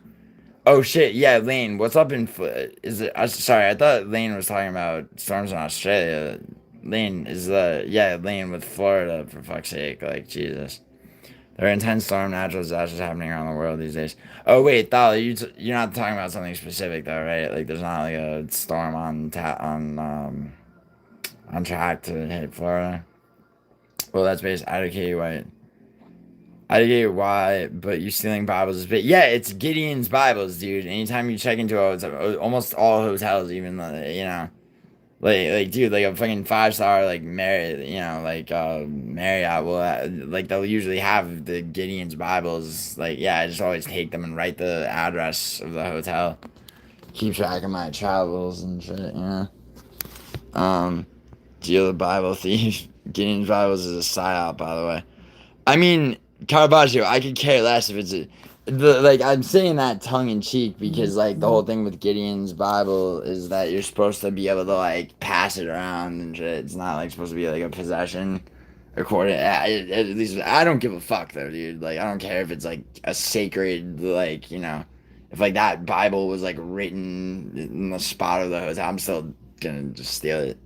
Oh shit, yeah, Lane, what's up in sorry, I thought Lane was talking about storms in Australia. Lane is Lane with Florida, for fuck's sake, like, Jesus. There are intense storm natural disasters happening around the world these days. Oh wait, Thal, you're not talking about something specific though, right? Like there's not like a storm on track to hit Florida. Well, that's based out of KUI. I don't get why, but you stealing Bibles is big. Yeah, it's Gideon's Bibles, dude. Anytime you check into a hotel, almost all hotels, even dude, like a fucking 5-star like Marriott, Marriott will like they'll usually have the Gideon's Bibles. Like, yeah, I just always take them and write the address of the hotel. Keep track of my travels and shit, Deal the Bible thief. Gideon's Bibles is a psyop, by the way. I mean, Caravaggio, I could care less if it's I'm saying that tongue in cheek because like the whole thing with Gideon's Bible is that you're supposed to be able to like pass it around and shit. It's not like supposed to be like a possession. According, at least I don't give a fuck though, dude. Like I don't care if it's like a sacred, like if like that Bible was like written in the spot of the hotel, I'm still gonna just steal it.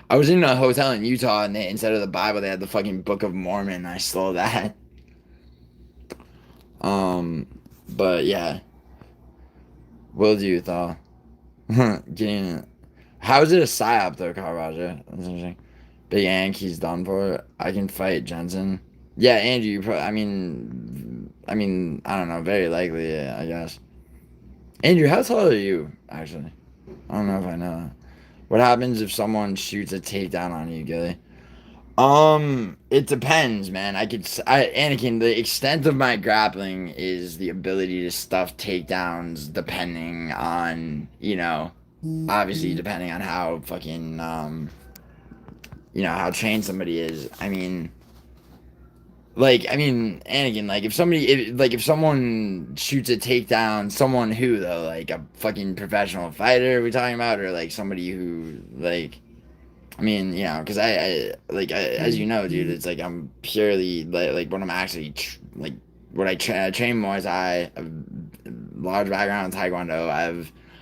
I was in a hotel in Utah, and instead of the Bible, they had the fucking Book of Mormon. And I stole that. But yeah, will do, though. Getting it. How is it a psyop though, Caravaggio? That's interesting. Big Ank, he's done for it. I can fight Jensen. Yeah, Andrew. I mean, I don't know. Very likely, yeah, I guess. Andrew, how tall are you? Actually, I don't know if I know that. What happens if someone shoots a takedown on you, Gilly? It depends, man. Anakin, the extent of my grappling is the ability to stuff takedowns depending on, obviously depending on how fucking, how trained somebody is. Anakin, if someone shoots a takedown, someone who, though, like a fucking professional fighter, are we talking about, or like somebody who, like, because as you know, dude, it's like I'm purely like when I'm actually I train Muay Thai, a large background in Taekwondo.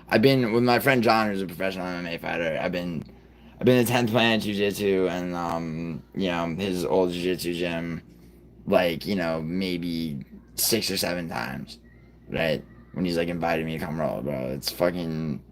I've been with my friend John, who's a professional MMA fighter. I've been to 10th Planet Jiu Jitsu and his old Jiu Jitsu gym, maybe 6 or 7 times, right? When he's like invited me to come roll, bro. It's fucking.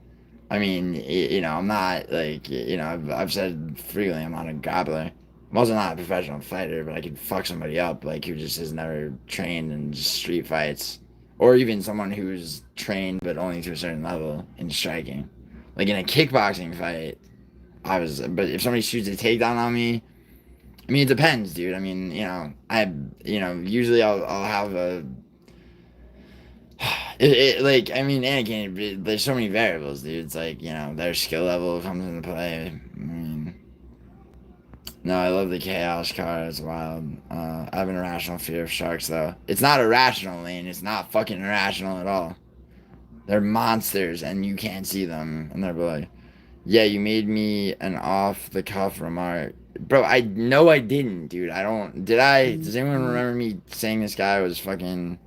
I'm not I've said frequently I'm not a grappler. I'm also not a professional fighter, but I could fuck somebody up who just has never trained in street fights, or even someone who's trained but only to a certain level in striking. Like in a kickboxing fight, but if somebody shoots a takedown on me, it depends, dude. Usually I'll have a. Anakin, there's so many variables, dude. It's like, their skill level comes into play. No, I love the chaos card. It's wild. I have an irrational fear of sharks, though. It's not irrational, Lane. It's not fucking irrational at all. They're monsters, and you can't see them. And they're like, yeah, you made me an off-the-cuff remark. Bro, I know I didn't, dude. I don't. Did I? Does anyone remember me saying this guy was fucking?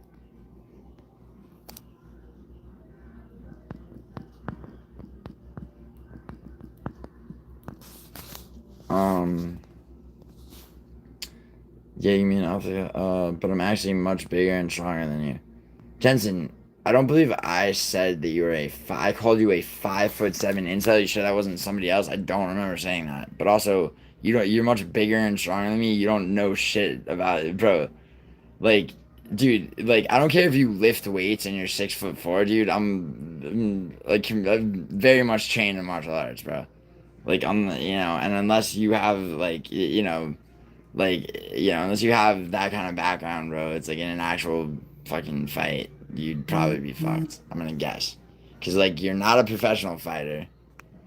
Yeah, you mean Alpha? But I'm actually much bigger and stronger than you, Jensen. I don't believe I said that you were I called you a 5'7" incel. You sure that wasn't somebody else? I don't remember saying that. But also, you're much bigger and stronger than me. You don't know shit about it, bro. Like, dude, like I don't care if you lift weights and you're 6'4", dude. I'm very much trained in martial arts, bro. Like and unless you have unless you have that kind of background, bro, it's like in an actual fucking fight, you'd probably be fucked. I'm gonna guess, cause like you're not a professional fighter,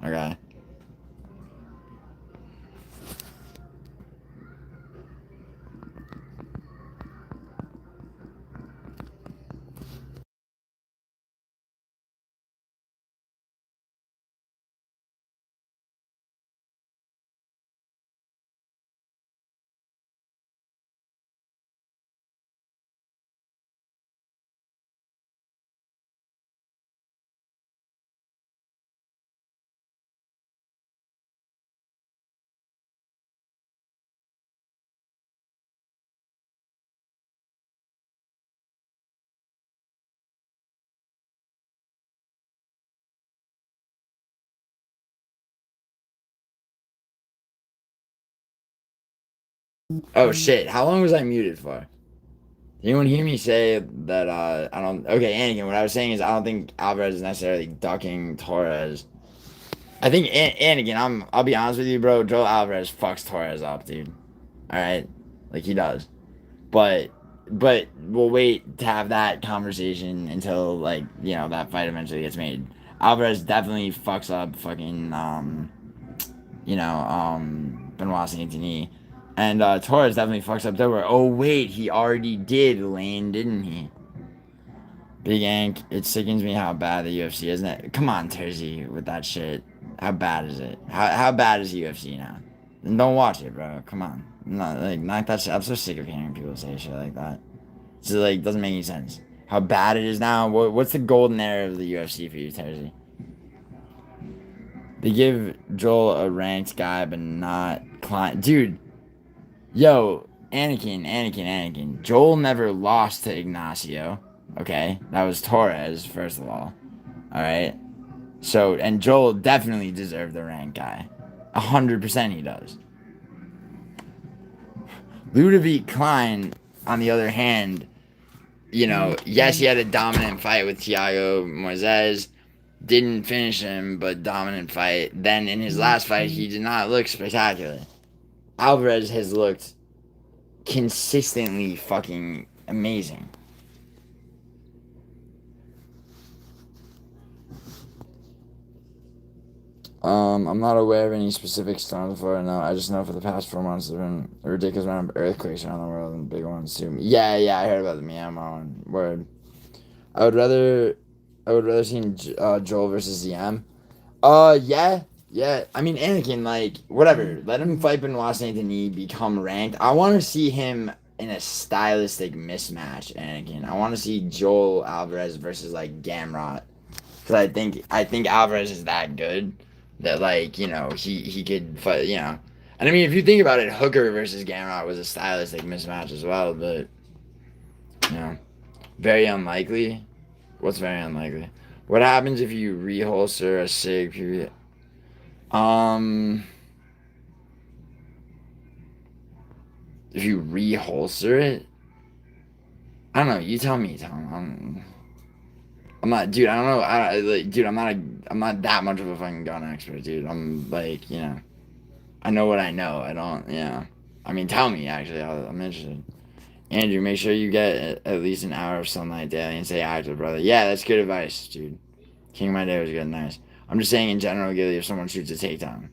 okay? Oh shit! How long was I muted for? Did anyone hear me say that? I don't. Okay, Anakin. What I was saying is I don't think Alvarez is necessarily ducking Torres. I think Anakin. I'll be honest with you, bro. Joe Alvarez fucks Torres up, dude. All right, like he does. But we'll wait to have that conversation until like that fight eventually gets made. Alvarez definitely fucks up fucking Benoit Saint-Denis. And Torres definitely fucks up Dover. Oh wait, he already did Lane, didn't he? Big Ank, it sickens me how bad the UFC is, isn't it? Come on, Tersey, with that shit. How bad is it? How bad is UFC now? Then don't watch it, bro. Come on. Not that shit. I'm so sick of hearing people say shit like that. It's like doesn't make any sense. How bad it is now. What's the golden era of the UFC for you, Tersey? They give Joel a ranked guy, but not Klein. Dude, yo, Anakin. Joel never lost to Ignacio. Okay, that was Torres, first of all. All right. So, and Joel definitely deserved the rank guy. 100% he does. Ludovic Klein, on the other hand, yes, he had a dominant fight with Thiago Moises. Didn't finish him, but dominant fight. Then in his last fight, he did not look spectacular. Alvarez has looked consistently fucking amazing. I'm not aware of any specific storms for it. No, I just know for the past 4 months there have been a ridiculous amount of earthquakes around the world and big ones too. Yeah, I heard about the Myanmar one. Word. I would rather see Joel versus ZM. Yeah. I mean, Anakin, like, whatever. Let him fight Benoit Saint-Denis, become ranked. I want to see him in a stylistic mismatch, Anakin. I want to see Joel Alvarez versus, like, Gamrot. Because I think Alvarez is that good that, like, he could fight, And I mean, if you think about it, Hooker versus Gamrot was a stylistic mismatch as well, but, very unlikely. What's very unlikely? What happens if you reholster a SIG period? If you reholster it, I don't know. You tell me, Tom. I'm not, dude. I don't know. Dude. I'm not that much of a fucking gun expert, dude. I'm like, I know what I know. I don't, I mean, tell me. Actually, I'm interested. Andrew, make sure you get at least an hour of sunlight daily and stay active, brother. Yeah, that's good advice, dude. King of my day was good, nice. I'm just saying in general, Gilly, if someone shoots a takedown.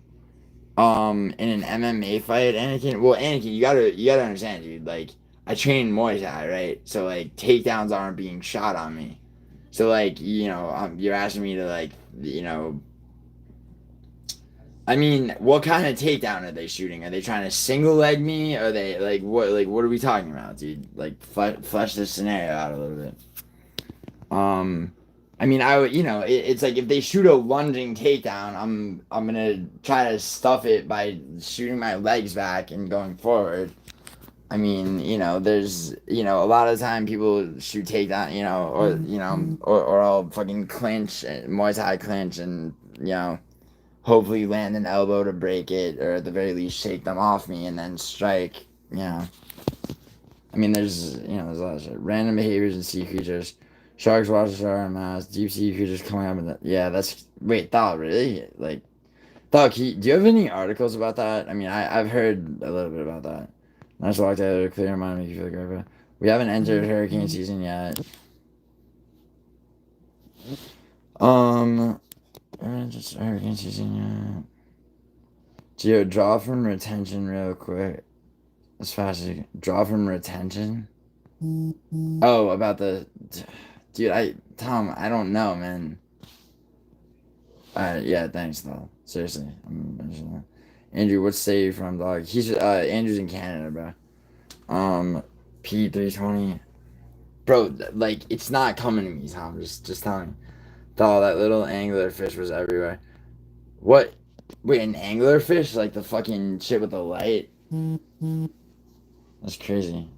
In an MMA fight, Anakin, you gotta understand, dude. Like, I train Muay Thai, right? So like, takedowns aren't being shot on me. So like, you're asking me to like, I mean, what kind of takedown are they shooting? Are they trying to single leg me? Are they like what? Like what are we talking about, dude? Like flesh this scenario out a little bit. I mean, I would, it's like if they shoot a lunging takedown, I'm gonna try to stuff it by shooting my legs back and going forward. I mean, there's, a lot of the time people shoot takedown, or I'll fucking clinch, Muay Thai clinch, and hopefully land an elbow to break it, or at the very least shake them off me and then strike. I mean, there's a lot of shit. Random behaviors in sea creatures. Sharks, water shark, mouse, deep sea creatures coming up in the. Yeah, that's. Wait, Thal, really? Like, Thal, do you have any articles about that? I mean, I've heard a little bit about that. I just walked out of there, clear your mind, make you feel great, bro. We haven't entered hurricane season yet. Just hurricane season yet. Gio, draw from retention real quick. As fast as you can. Draw from retention? Oh, about the... Dude, Tom, I don't know, man. Yeah, thanks, though. Seriously. Andrew, what state are you from, dog? Andrew's in Canada, bro. P320. Bro, like, it's not coming to me, Tom. Just telling you. Dog, that little angler fish was everywhere. What? Wait, an angler fish? Like the fucking shit with the light? That's crazy.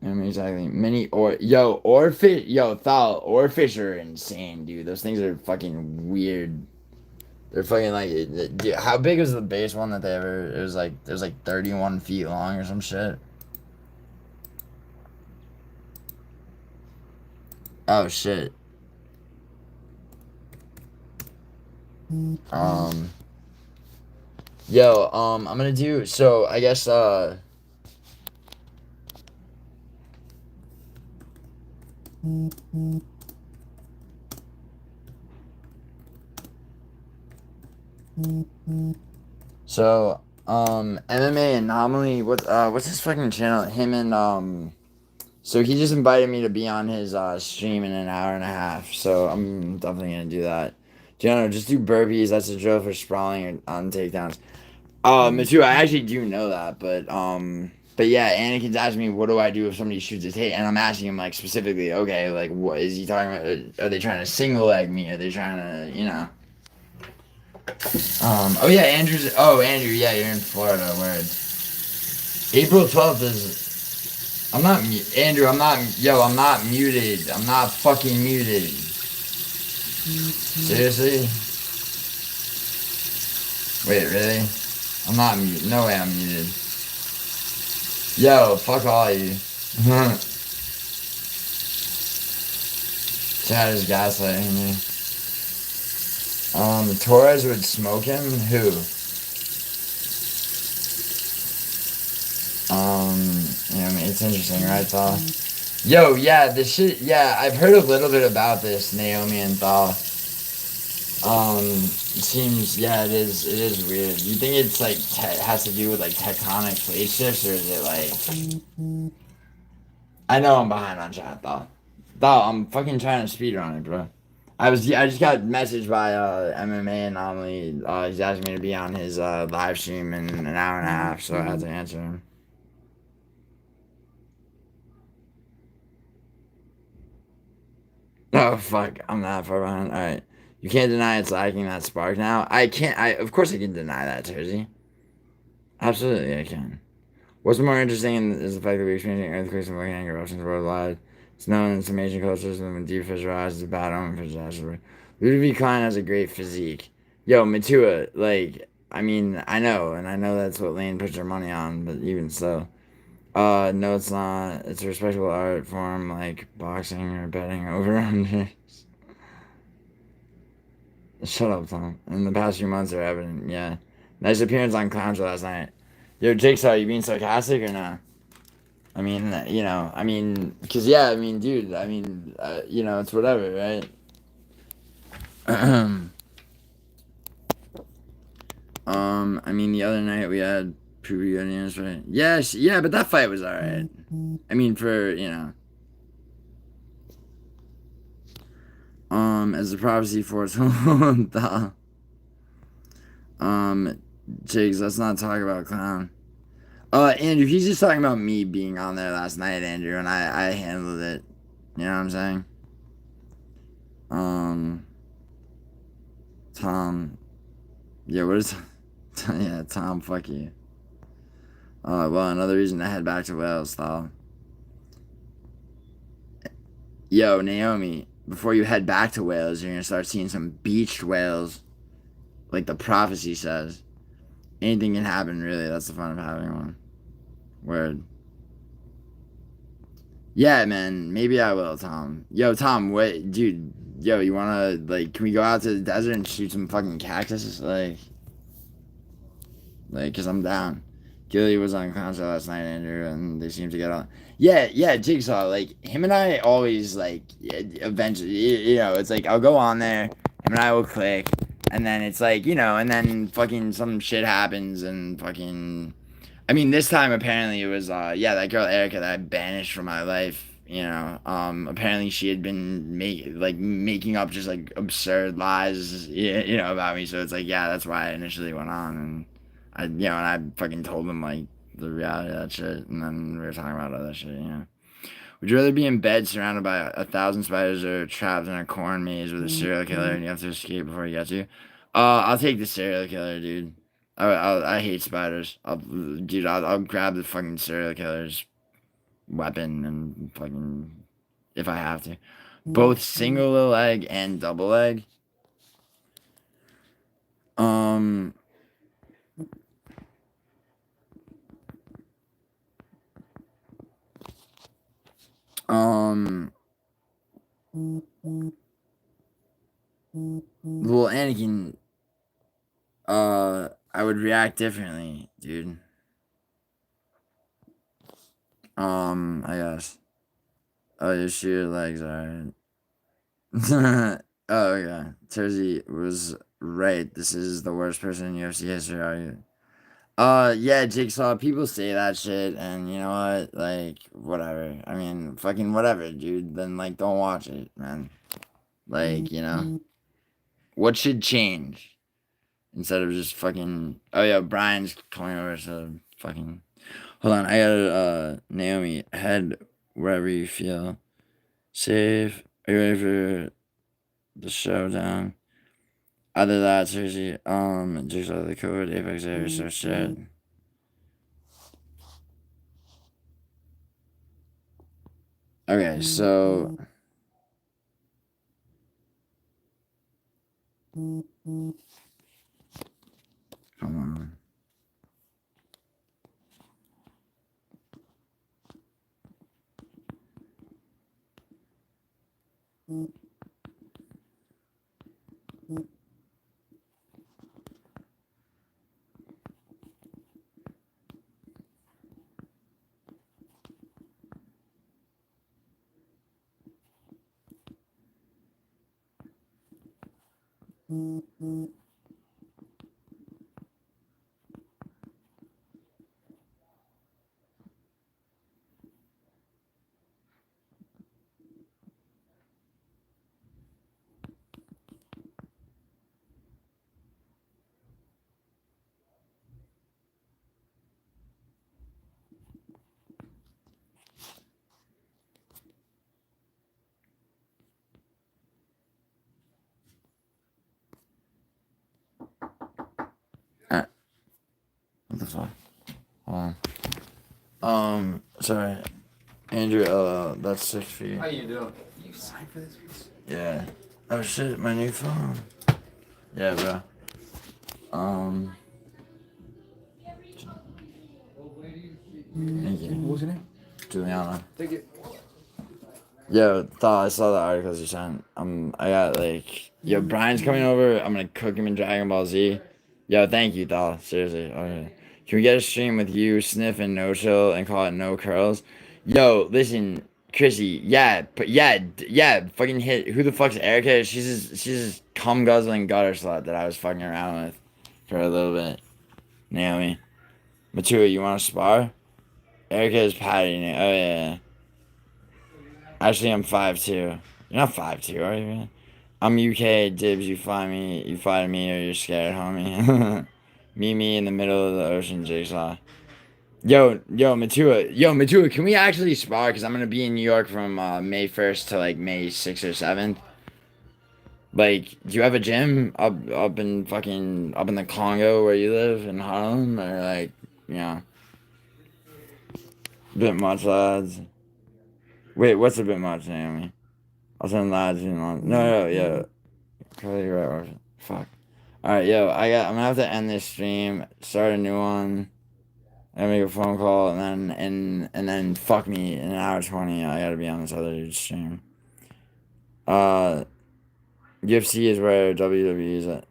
Exactly. Oarfish. Yo, Thal, oarfish are insane, dude. Those things are fucking weird. They're fucking like, dude, how big was the base one that they ever? It was like 31 feet long or some shit. Oh shit. I'm gonna do, so I guess so MMA Anomaly, what's his fucking channel? Him and so he just invited me to be on his stream in an hour and a half, so I'm definitely gonna do that. Giuliano, just do burpees. That's a drill for sprawling on takedowns. Me too. I actually do know that, but yeah, Anakin's asking me, what do I do if somebody shoots a take? And I'm asking him like specifically, okay, like what is he talking about? Are they trying to single leg me? Are they trying to, Oh yeah, Andrew, yeah, you're in Florida. Word. April 12th is. Andrew. I'm not muted. I'm not fucking muted. Seriously? Wait, really? I'm not muted. No way I'm muted. Yo, fuck all you. Chad is gaslighting me. Torres would smoke him? Who? I mean, it's interesting, right, Thaw? Yo, yeah, this shit, yeah, I've heard a little bit about this, Naomi and Thaw. It seems, yeah, it is weird. You think it's, like, has to do with, like, tectonic plate shifts, or is it, like... I know I'm behind on chat, Thaw. Thaw, I'm fucking trying to speedrun it, bro. I just got messaged by, MMA Anomaly. He's asking me to be on his, live stream in an hour and a half, so I had to answer him. Oh, fuck. I'm not far behind. Alright. You can't deny it's lacking that spark now. Of course I can deny that, Jersey. Absolutely, I can. What's more interesting is the fact that we're experiencing earthquakes and volcanic eruptions worldwide. It's known in some Asian cultures that when deep fissure rise is a bad omen for disaster. Ludwig Klein has a great physique. Yo, Matua, like, I mean, I know, and I know that's what Lane puts her money on, but even so. No, it's not. It's a respectable art form like boxing or betting over. Shut up, Tom. In the past few months are evident, yeah. Nice appearance on Clowns last night. Yo, Jigsaw, you being sarcastic or not? I mean, because, yeah, I mean, dude, it's whatever, right? I mean, the other night we had pretty good news, right? Yes, yeah, but that fight was alright. I mean, for, As the prophecy foretold, Jigs, let's not talk about clown. Andrew, he's just talking about me being on there last night, Andrew, and I handled it. You know what I'm saying? Tom. Yeah, what is... Yeah, Tom, fuck you. Well, another reason to head back to Wales, though. Yo, Naomi, before you head back to Wales, you're gonna start seeing some beached whales, like the prophecy says. Anything can happen, really. That's the fun of having one. Word. Yeah, man. Maybe I will, Tom. Yo, Tom, wait, dude. Yo, you wanna, like, can we go out to the desert and shoot some fucking cactuses? Cause I'm down. Gilly was on concert last night, Andrew, and they seem to get on. Yeah, Jigsaw. Like, him and I always, like, eventually, you know, it's like, I'll go on there, him and I will click, and then it's like, you know, and then fucking some shit happens, and fucking. I mean, this time apparently it was, that girl Erica that I banished from my life. You know, apparently she had been making up just like absurd lies, you know, about me. So it's like, yeah, that's why I initially went on, and I fucking told them like the reality of that shit, and then we were talking about other shit. You know, would you rather be in bed surrounded by 1,000 spiders or trapped in a corn maze with a serial killer and you have to escape before he gets you? I'll take the serial killer, dude. I hate spiders. I'll grab the fucking serial killer's weapon and fucking, if I have to. Both single little egg and double egg. Well, Anakin, I would react differently, dude. I guess. Oh, you shoot your legs, alright. Oh, okay. Tersey was right. This is the worst person in UFC history, are you? Yeah, Jigsaw, people say that shit, and you know what? Like, whatever. I mean, fucking whatever, dude. Then, like, don't watch it, man. Like, you know? What should change? Instead of just fucking... Oh, yeah, Brian's coming over, so fucking... Hold on, I gotta, Naomi, head wherever you feel safe. Are you ready for the showdown? Either that, seriously, Jigsaw the code, Apex Air, so shit. Okay, so... Come on. What the fuck? Hold on. Sorry. Andrew, that's 6 feet. How you doing? You signed for this? Yeah. Oh shit, my new phone. Yeah, bro. Thank you. What was your name? Giuliano. Thank you. Yo, thought I saw the articles you sent. I got like, yo, Brian's coming over. I'm gonna cook him in Dragon Ball Z. Yo, thank you, Thal. Seriously. Okay. Can we get a stream with you, Sniff, and No Chill, and call it No Curls? Yo, listen, Chrissy. Yeah, but yeah. Fucking hit. Who the fuck's Erica? She's just cum guzzling gutter slut that I was fucking around with for a little bit. Naomi. Matua, you want to spar? Erica is Patty. Oh yeah. Actually, I'm 5'2". You're not 5'2", are you? Man? I'm UK, Dibs, you fly to me or you're scared, homie. Meet me in the middle of the ocean, Jigsaw. Yo, Matua, can we actually spar? Because I'm going to be in New York from May 1st to like May 6th or 7th. Like, do you have a gym up in the Congo where you live in Harlem? Or like, you know, bit much, lads. Wait, what's a bit much, Naomi? I'll send lads, you know. No, yeah. Probably right. Fuck. Alright, yo, I'm gonna have to end this stream, start a new one, and make a phone call, and then fuck me in an hour 20. I gotta be on this other dude's stream. UFC is where WWE is at.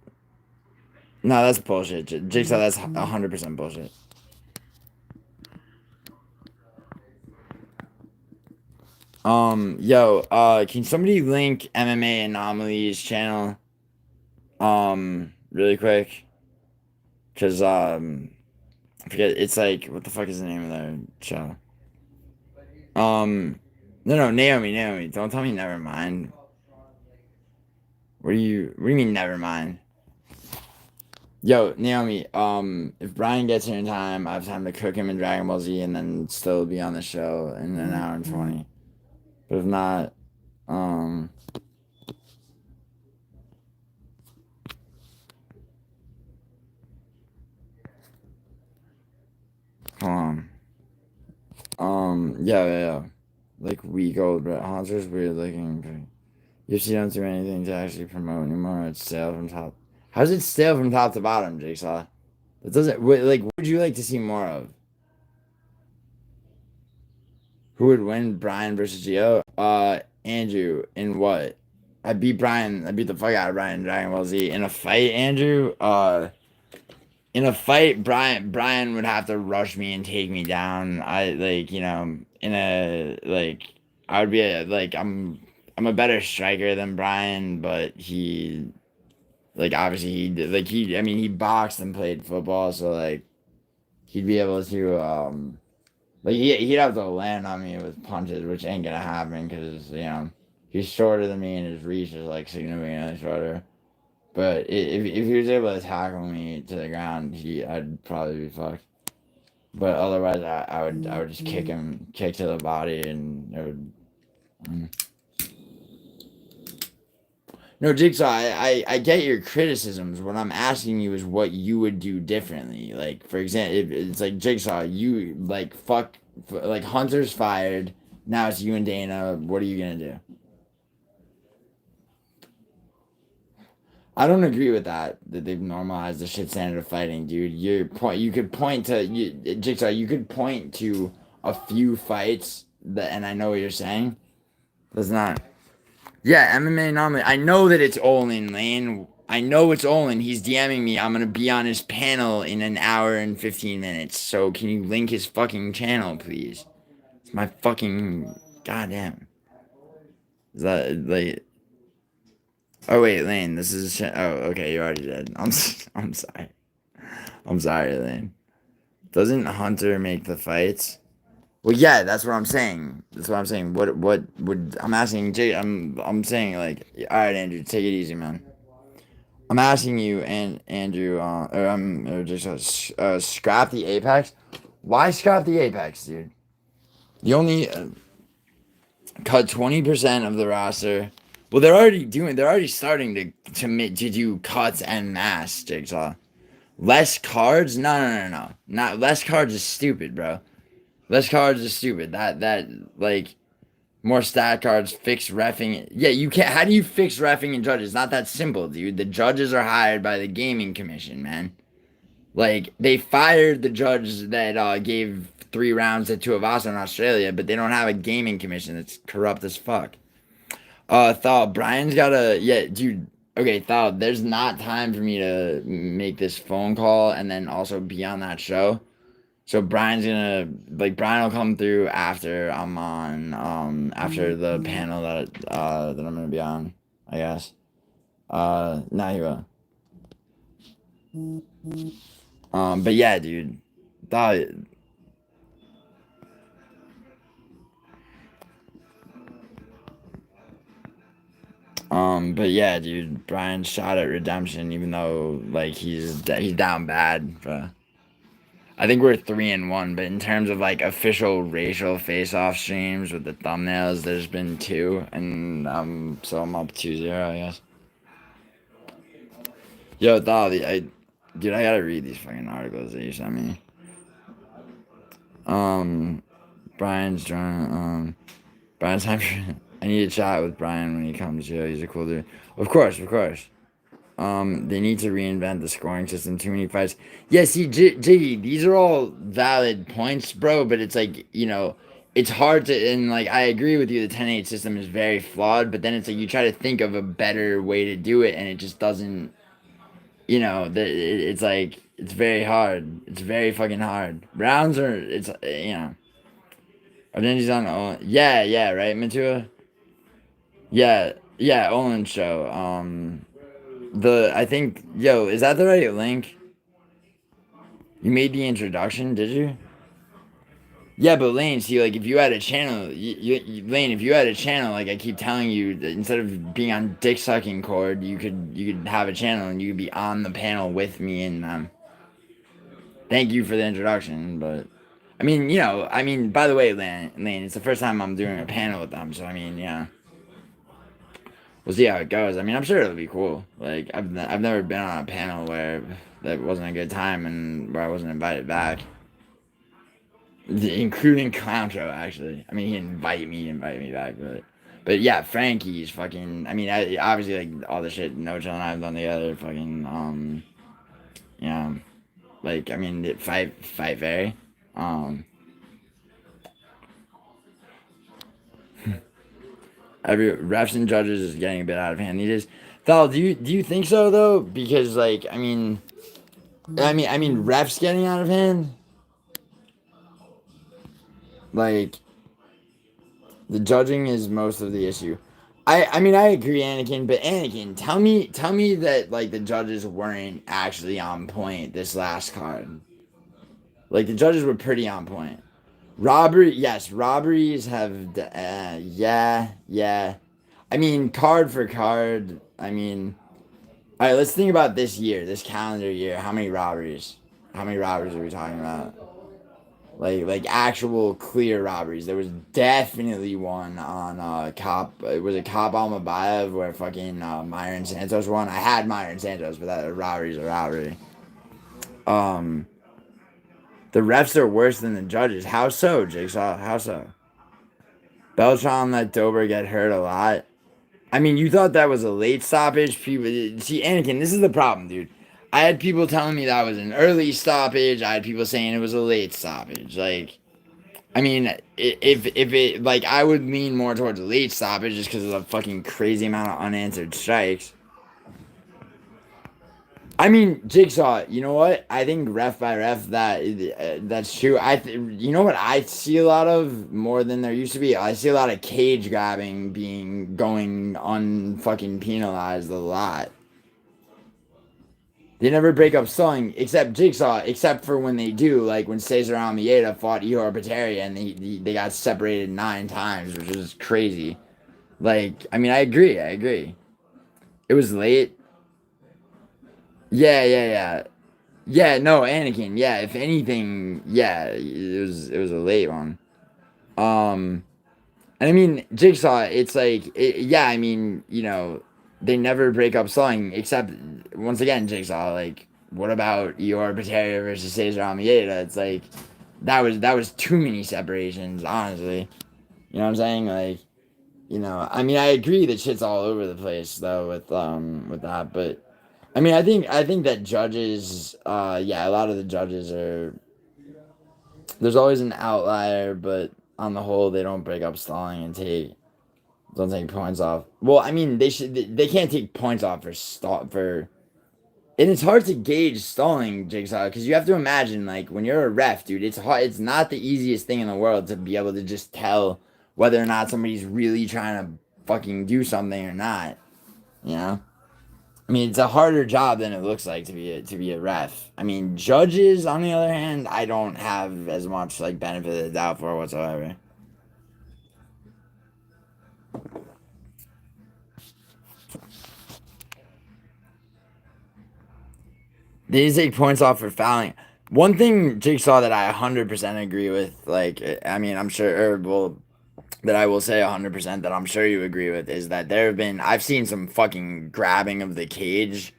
No, that's bullshit. Jigsaw, that's 100% bullshit. Can somebody link MMA Anomalies channel? Really quick. Cause, I forget, it's like, what the fuck is the name of their show? No, Naomi, don't tell me never mind. What do you mean never mind? Yo, Naomi, if Brian gets here in time, I have time to cook him in Dragon Ball Z and then still be on the show in an hour and 20. But if not, come on. Yeah. Like week old Brett Haunter's weird looking. UFC don't do anything to actually promote anymore. It's stale from top. How's it stale from top to bottom, Jigsaw? It doesn't. Like, what would you like to see more of? Who would win, Brian versus Gio? Andrew, in what? I beat the fuck out of Brian in Dragon Ball Z. In a fight, Andrew? In a fight, Brian would have to rush me and take me down. I would be I'm a better striker than Brian, but he he boxed and played football, so like he'd be able to he'd have to land on me with punches, which ain't gonna happen because he's shorter than me and his reach is like significantly shorter. But if he was able to tackle me to the ground, I'd probably be fucked. But otherwise, I would just kick to the body, and it would. No, Jigsaw, I get your criticisms. What I'm asking you is what you would do differently. Like, for example, it's like Jigsaw, you like Hunter's fired. Now it's you and Dana. What are you gonna do? I don't agree with that they've normalized the shit standard of fighting, dude. You could point to Jigsaw. You could point to a few fights and I know what you're saying. That's not. Yeah, MMA normally. I know that it's Olin Lane. I know it's Olin. He's DMing me. I'm gonna be on his panel in an hour and 15 minutes. So can you link his fucking channel, please? It's my fucking goddamn. Is that like? Oh wait, Lane, this is okay, you already did. I'm sorry. I'm sorry, Lane. Doesn't Hunter make the fights? Well, yeah, that's what I'm saying. What would I'm asking Jay? I'm saying like, all right, Andrew, take it easy, man. I'm asking you and Andrew, or just scrap the Apex. Why scrap the Apex, dude? You only cut 20% of the roster. Well, they're already starting to do cuts en masse, Jigsaw. Less cards? No. Not less cards is stupid, bro. Less cards is stupid. That more stat cards, fix reffing. Yeah, you can't. How do you fix reffing and judges? It's not that simple, dude. The judges are hired by the gaming commission, man. Like, they fired the judge that gave 3 rounds to Tuivasa in Australia, but they don't have a gaming commission that's corrupt as fuck. Thal, Brian's gotta, dude, okay, Thal, there's not time for me to make this phone call and then also be on that show. So Brian will come through after I'm on, after the panel that I'm gonna be on, I guess. Now he will. But yeah, dude, Thal, But yeah, dude, Brian shot at redemption, even though like he's down bad. But I think we're 3-1. But in terms of like official racial face-off streams with the thumbnails, there's been 2, and so I'm up 2-0, I guess. Yo, Dolly, dude, I gotta read these fucking articles that you sent me. Brian's drawing. Brian's time. I need to chat with Brian when he comes here. He's a cool dude. Of course, of course. They need to reinvent the scoring system. Too many fights. Yeah, see, Jiggy, these are all valid points, bro. But it's like, it's hard to, and like I agree with you. The 10-8 system is very flawed. But then it's like you try to think of a better way to do it, and it just doesn't. It's like it's very hard. It's very fucking hard. Rounds are it's Argenti's on. Yeah, right, Matua. Yeah, Olin show. I think, is that the right link? You made the introduction, did you? Yeah, but Lane, see, like, if you had a channel, Lane, if you had a channel, like I keep telling you, that instead of being on dick sucking cord, you could have a channel and you could be on the panel with me and thank you for the introduction, but I mean, by the way, Lane, it's the first time I'm doing a panel with them, so I mean, yeah. We'll see how it goes. I mean, I'm sure it'll be cool. Like, I've never been on a panel where that wasn't a good time and where I wasn't invited back. Including Clowncho, actually. I mean, he didn't invite me back, but yeah, Frankie's fucking. I mean, obviously, like all the shit No Chill and I've done together, fucking. Like I mean, fight very. Every refs and judges is getting a bit out of hand. It is. Thal, do you think so though? Because like I mean, refs getting out of hand. Like the judging is most of the issue. I mean I agree, Anakin, but Anakin, tell me that like the judges weren't actually on point this last card. Like the judges were pretty on point. Robberies have yeah. I mean card for card. I mean, all right. Let's think about this calendar year. How many robberies? How many robberies are we talking about? Like actual clear robberies. There was definitely one on Cop. It was a Cop Almabayev where fucking Myron Santos won. I had Myron Santos, but that robbery's a robbery. The refs are worse than the judges. How so, Jigsaw? How so? Beltran let Dober get hurt a lot. I mean, you thought that was a late stoppage. People see, Anakin. This is the problem, dude. I had people telling me that was an early stoppage. I had people saying it was a late stoppage. Like, I mean, if it like, I would lean more towards a late stoppage just because of the fucking crazy amount of unanswered strikes. I mean, Jigsaw. You know what? I think ref by ref that's true. You know what I see a lot of more than there used to be. I see a lot of cage grabbing going unfucking penalized a lot. They never break up stalling, except Jigsaw, except for when they do, like when Cesar Almeida fought Ihor Peteria and they got separated 9 times, which is crazy. Like, I mean, I agree. It was late. Yeah. Yeah, no, Anakin. Yeah, if anything, yeah, it was a late one. And I mean, Jigsaw. It's like, yeah. I mean, they never break up stalling, except once again, Jigsaw. Like, what about Ihor Peteria versus Cesar Almeida? It's like that was too many separations, honestly. You know what I'm saying? Like, I mean, I agree that shit's all over the place though with that, but. I mean, I think that judges, a lot of the judges are. There's always an outlier, but on the whole, they don't break up stalling and don't take points off. Well, I mean, they can't take points off and it's hard to gauge stalling, Jigsaw, because you have to imagine, like, when you're a ref, dude, it's hard. It's not the easiest thing in the world to be able to just tell whether or not somebody's really trying to fucking do something or not. You know. I mean, it's a harder job than it looks like to be a ref. I mean, judges, on the other hand, I don't have as much like benefit of the doubt for whatsoever. They need to take points off for fouling. One thing, Jigsaw, that I 100% agree with, like, I mean, I'm sure, that I will say 100% that I'm sure you agree with, is that I've seen some fucking grabbing of the cage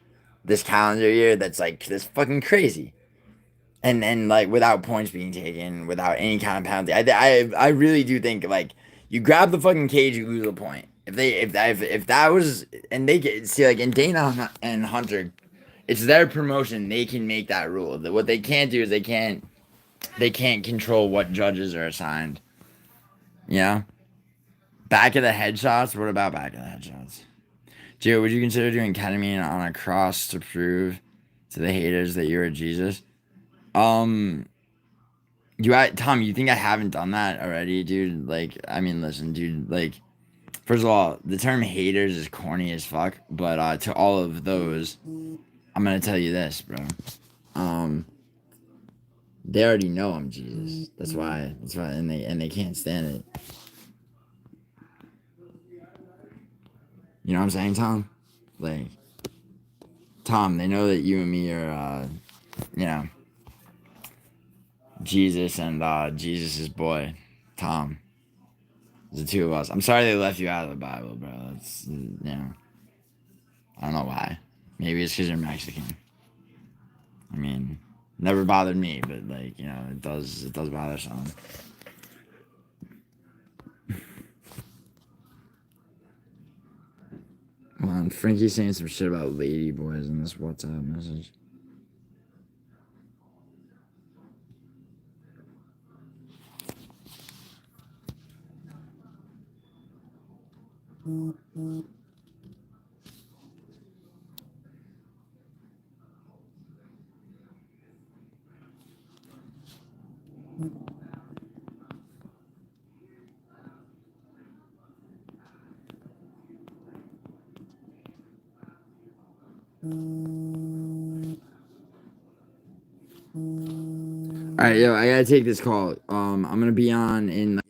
this calendar year that's like, this fucking crazy. And like, without points being taken, without any kind of penalty. I really do think, like, you grab the fucking cage, you lose a point. If that was, and they get, see, like, in Dana and Hunter, it's their promotion. They can make that rule. What they can't do is they can't control what judges are assigned. You know? Back of the headshots? What about back of the headshots? Gio, would you consider doing ketamine on a cross to prove to the haters that you're a Jesus? Tom, you think I haven't done that already, dude? Like, I mean, listen, dude, like, first of all, the term haters is corny as fuck, but to all of those, I'm gonna tell you this, bro. They already know I'm Jesus. That's why, and they can't stand it. You know what I'm saying, Tom? Like, Tom, they know that you and me are, you know, Jesus and Jesus' boy, Tom. The two of us. I'm sorry they left you out of the Bible, bro. That's, you know, I don't know why. Maybe it's because you're Mexican. I mean, never bothered me, but, like, you know, it does bother someone. Hold on, Frankie's saying some shit about lady boys in this WhatsApp message. All right, yo, I gotta take this call. I'm gonna be on in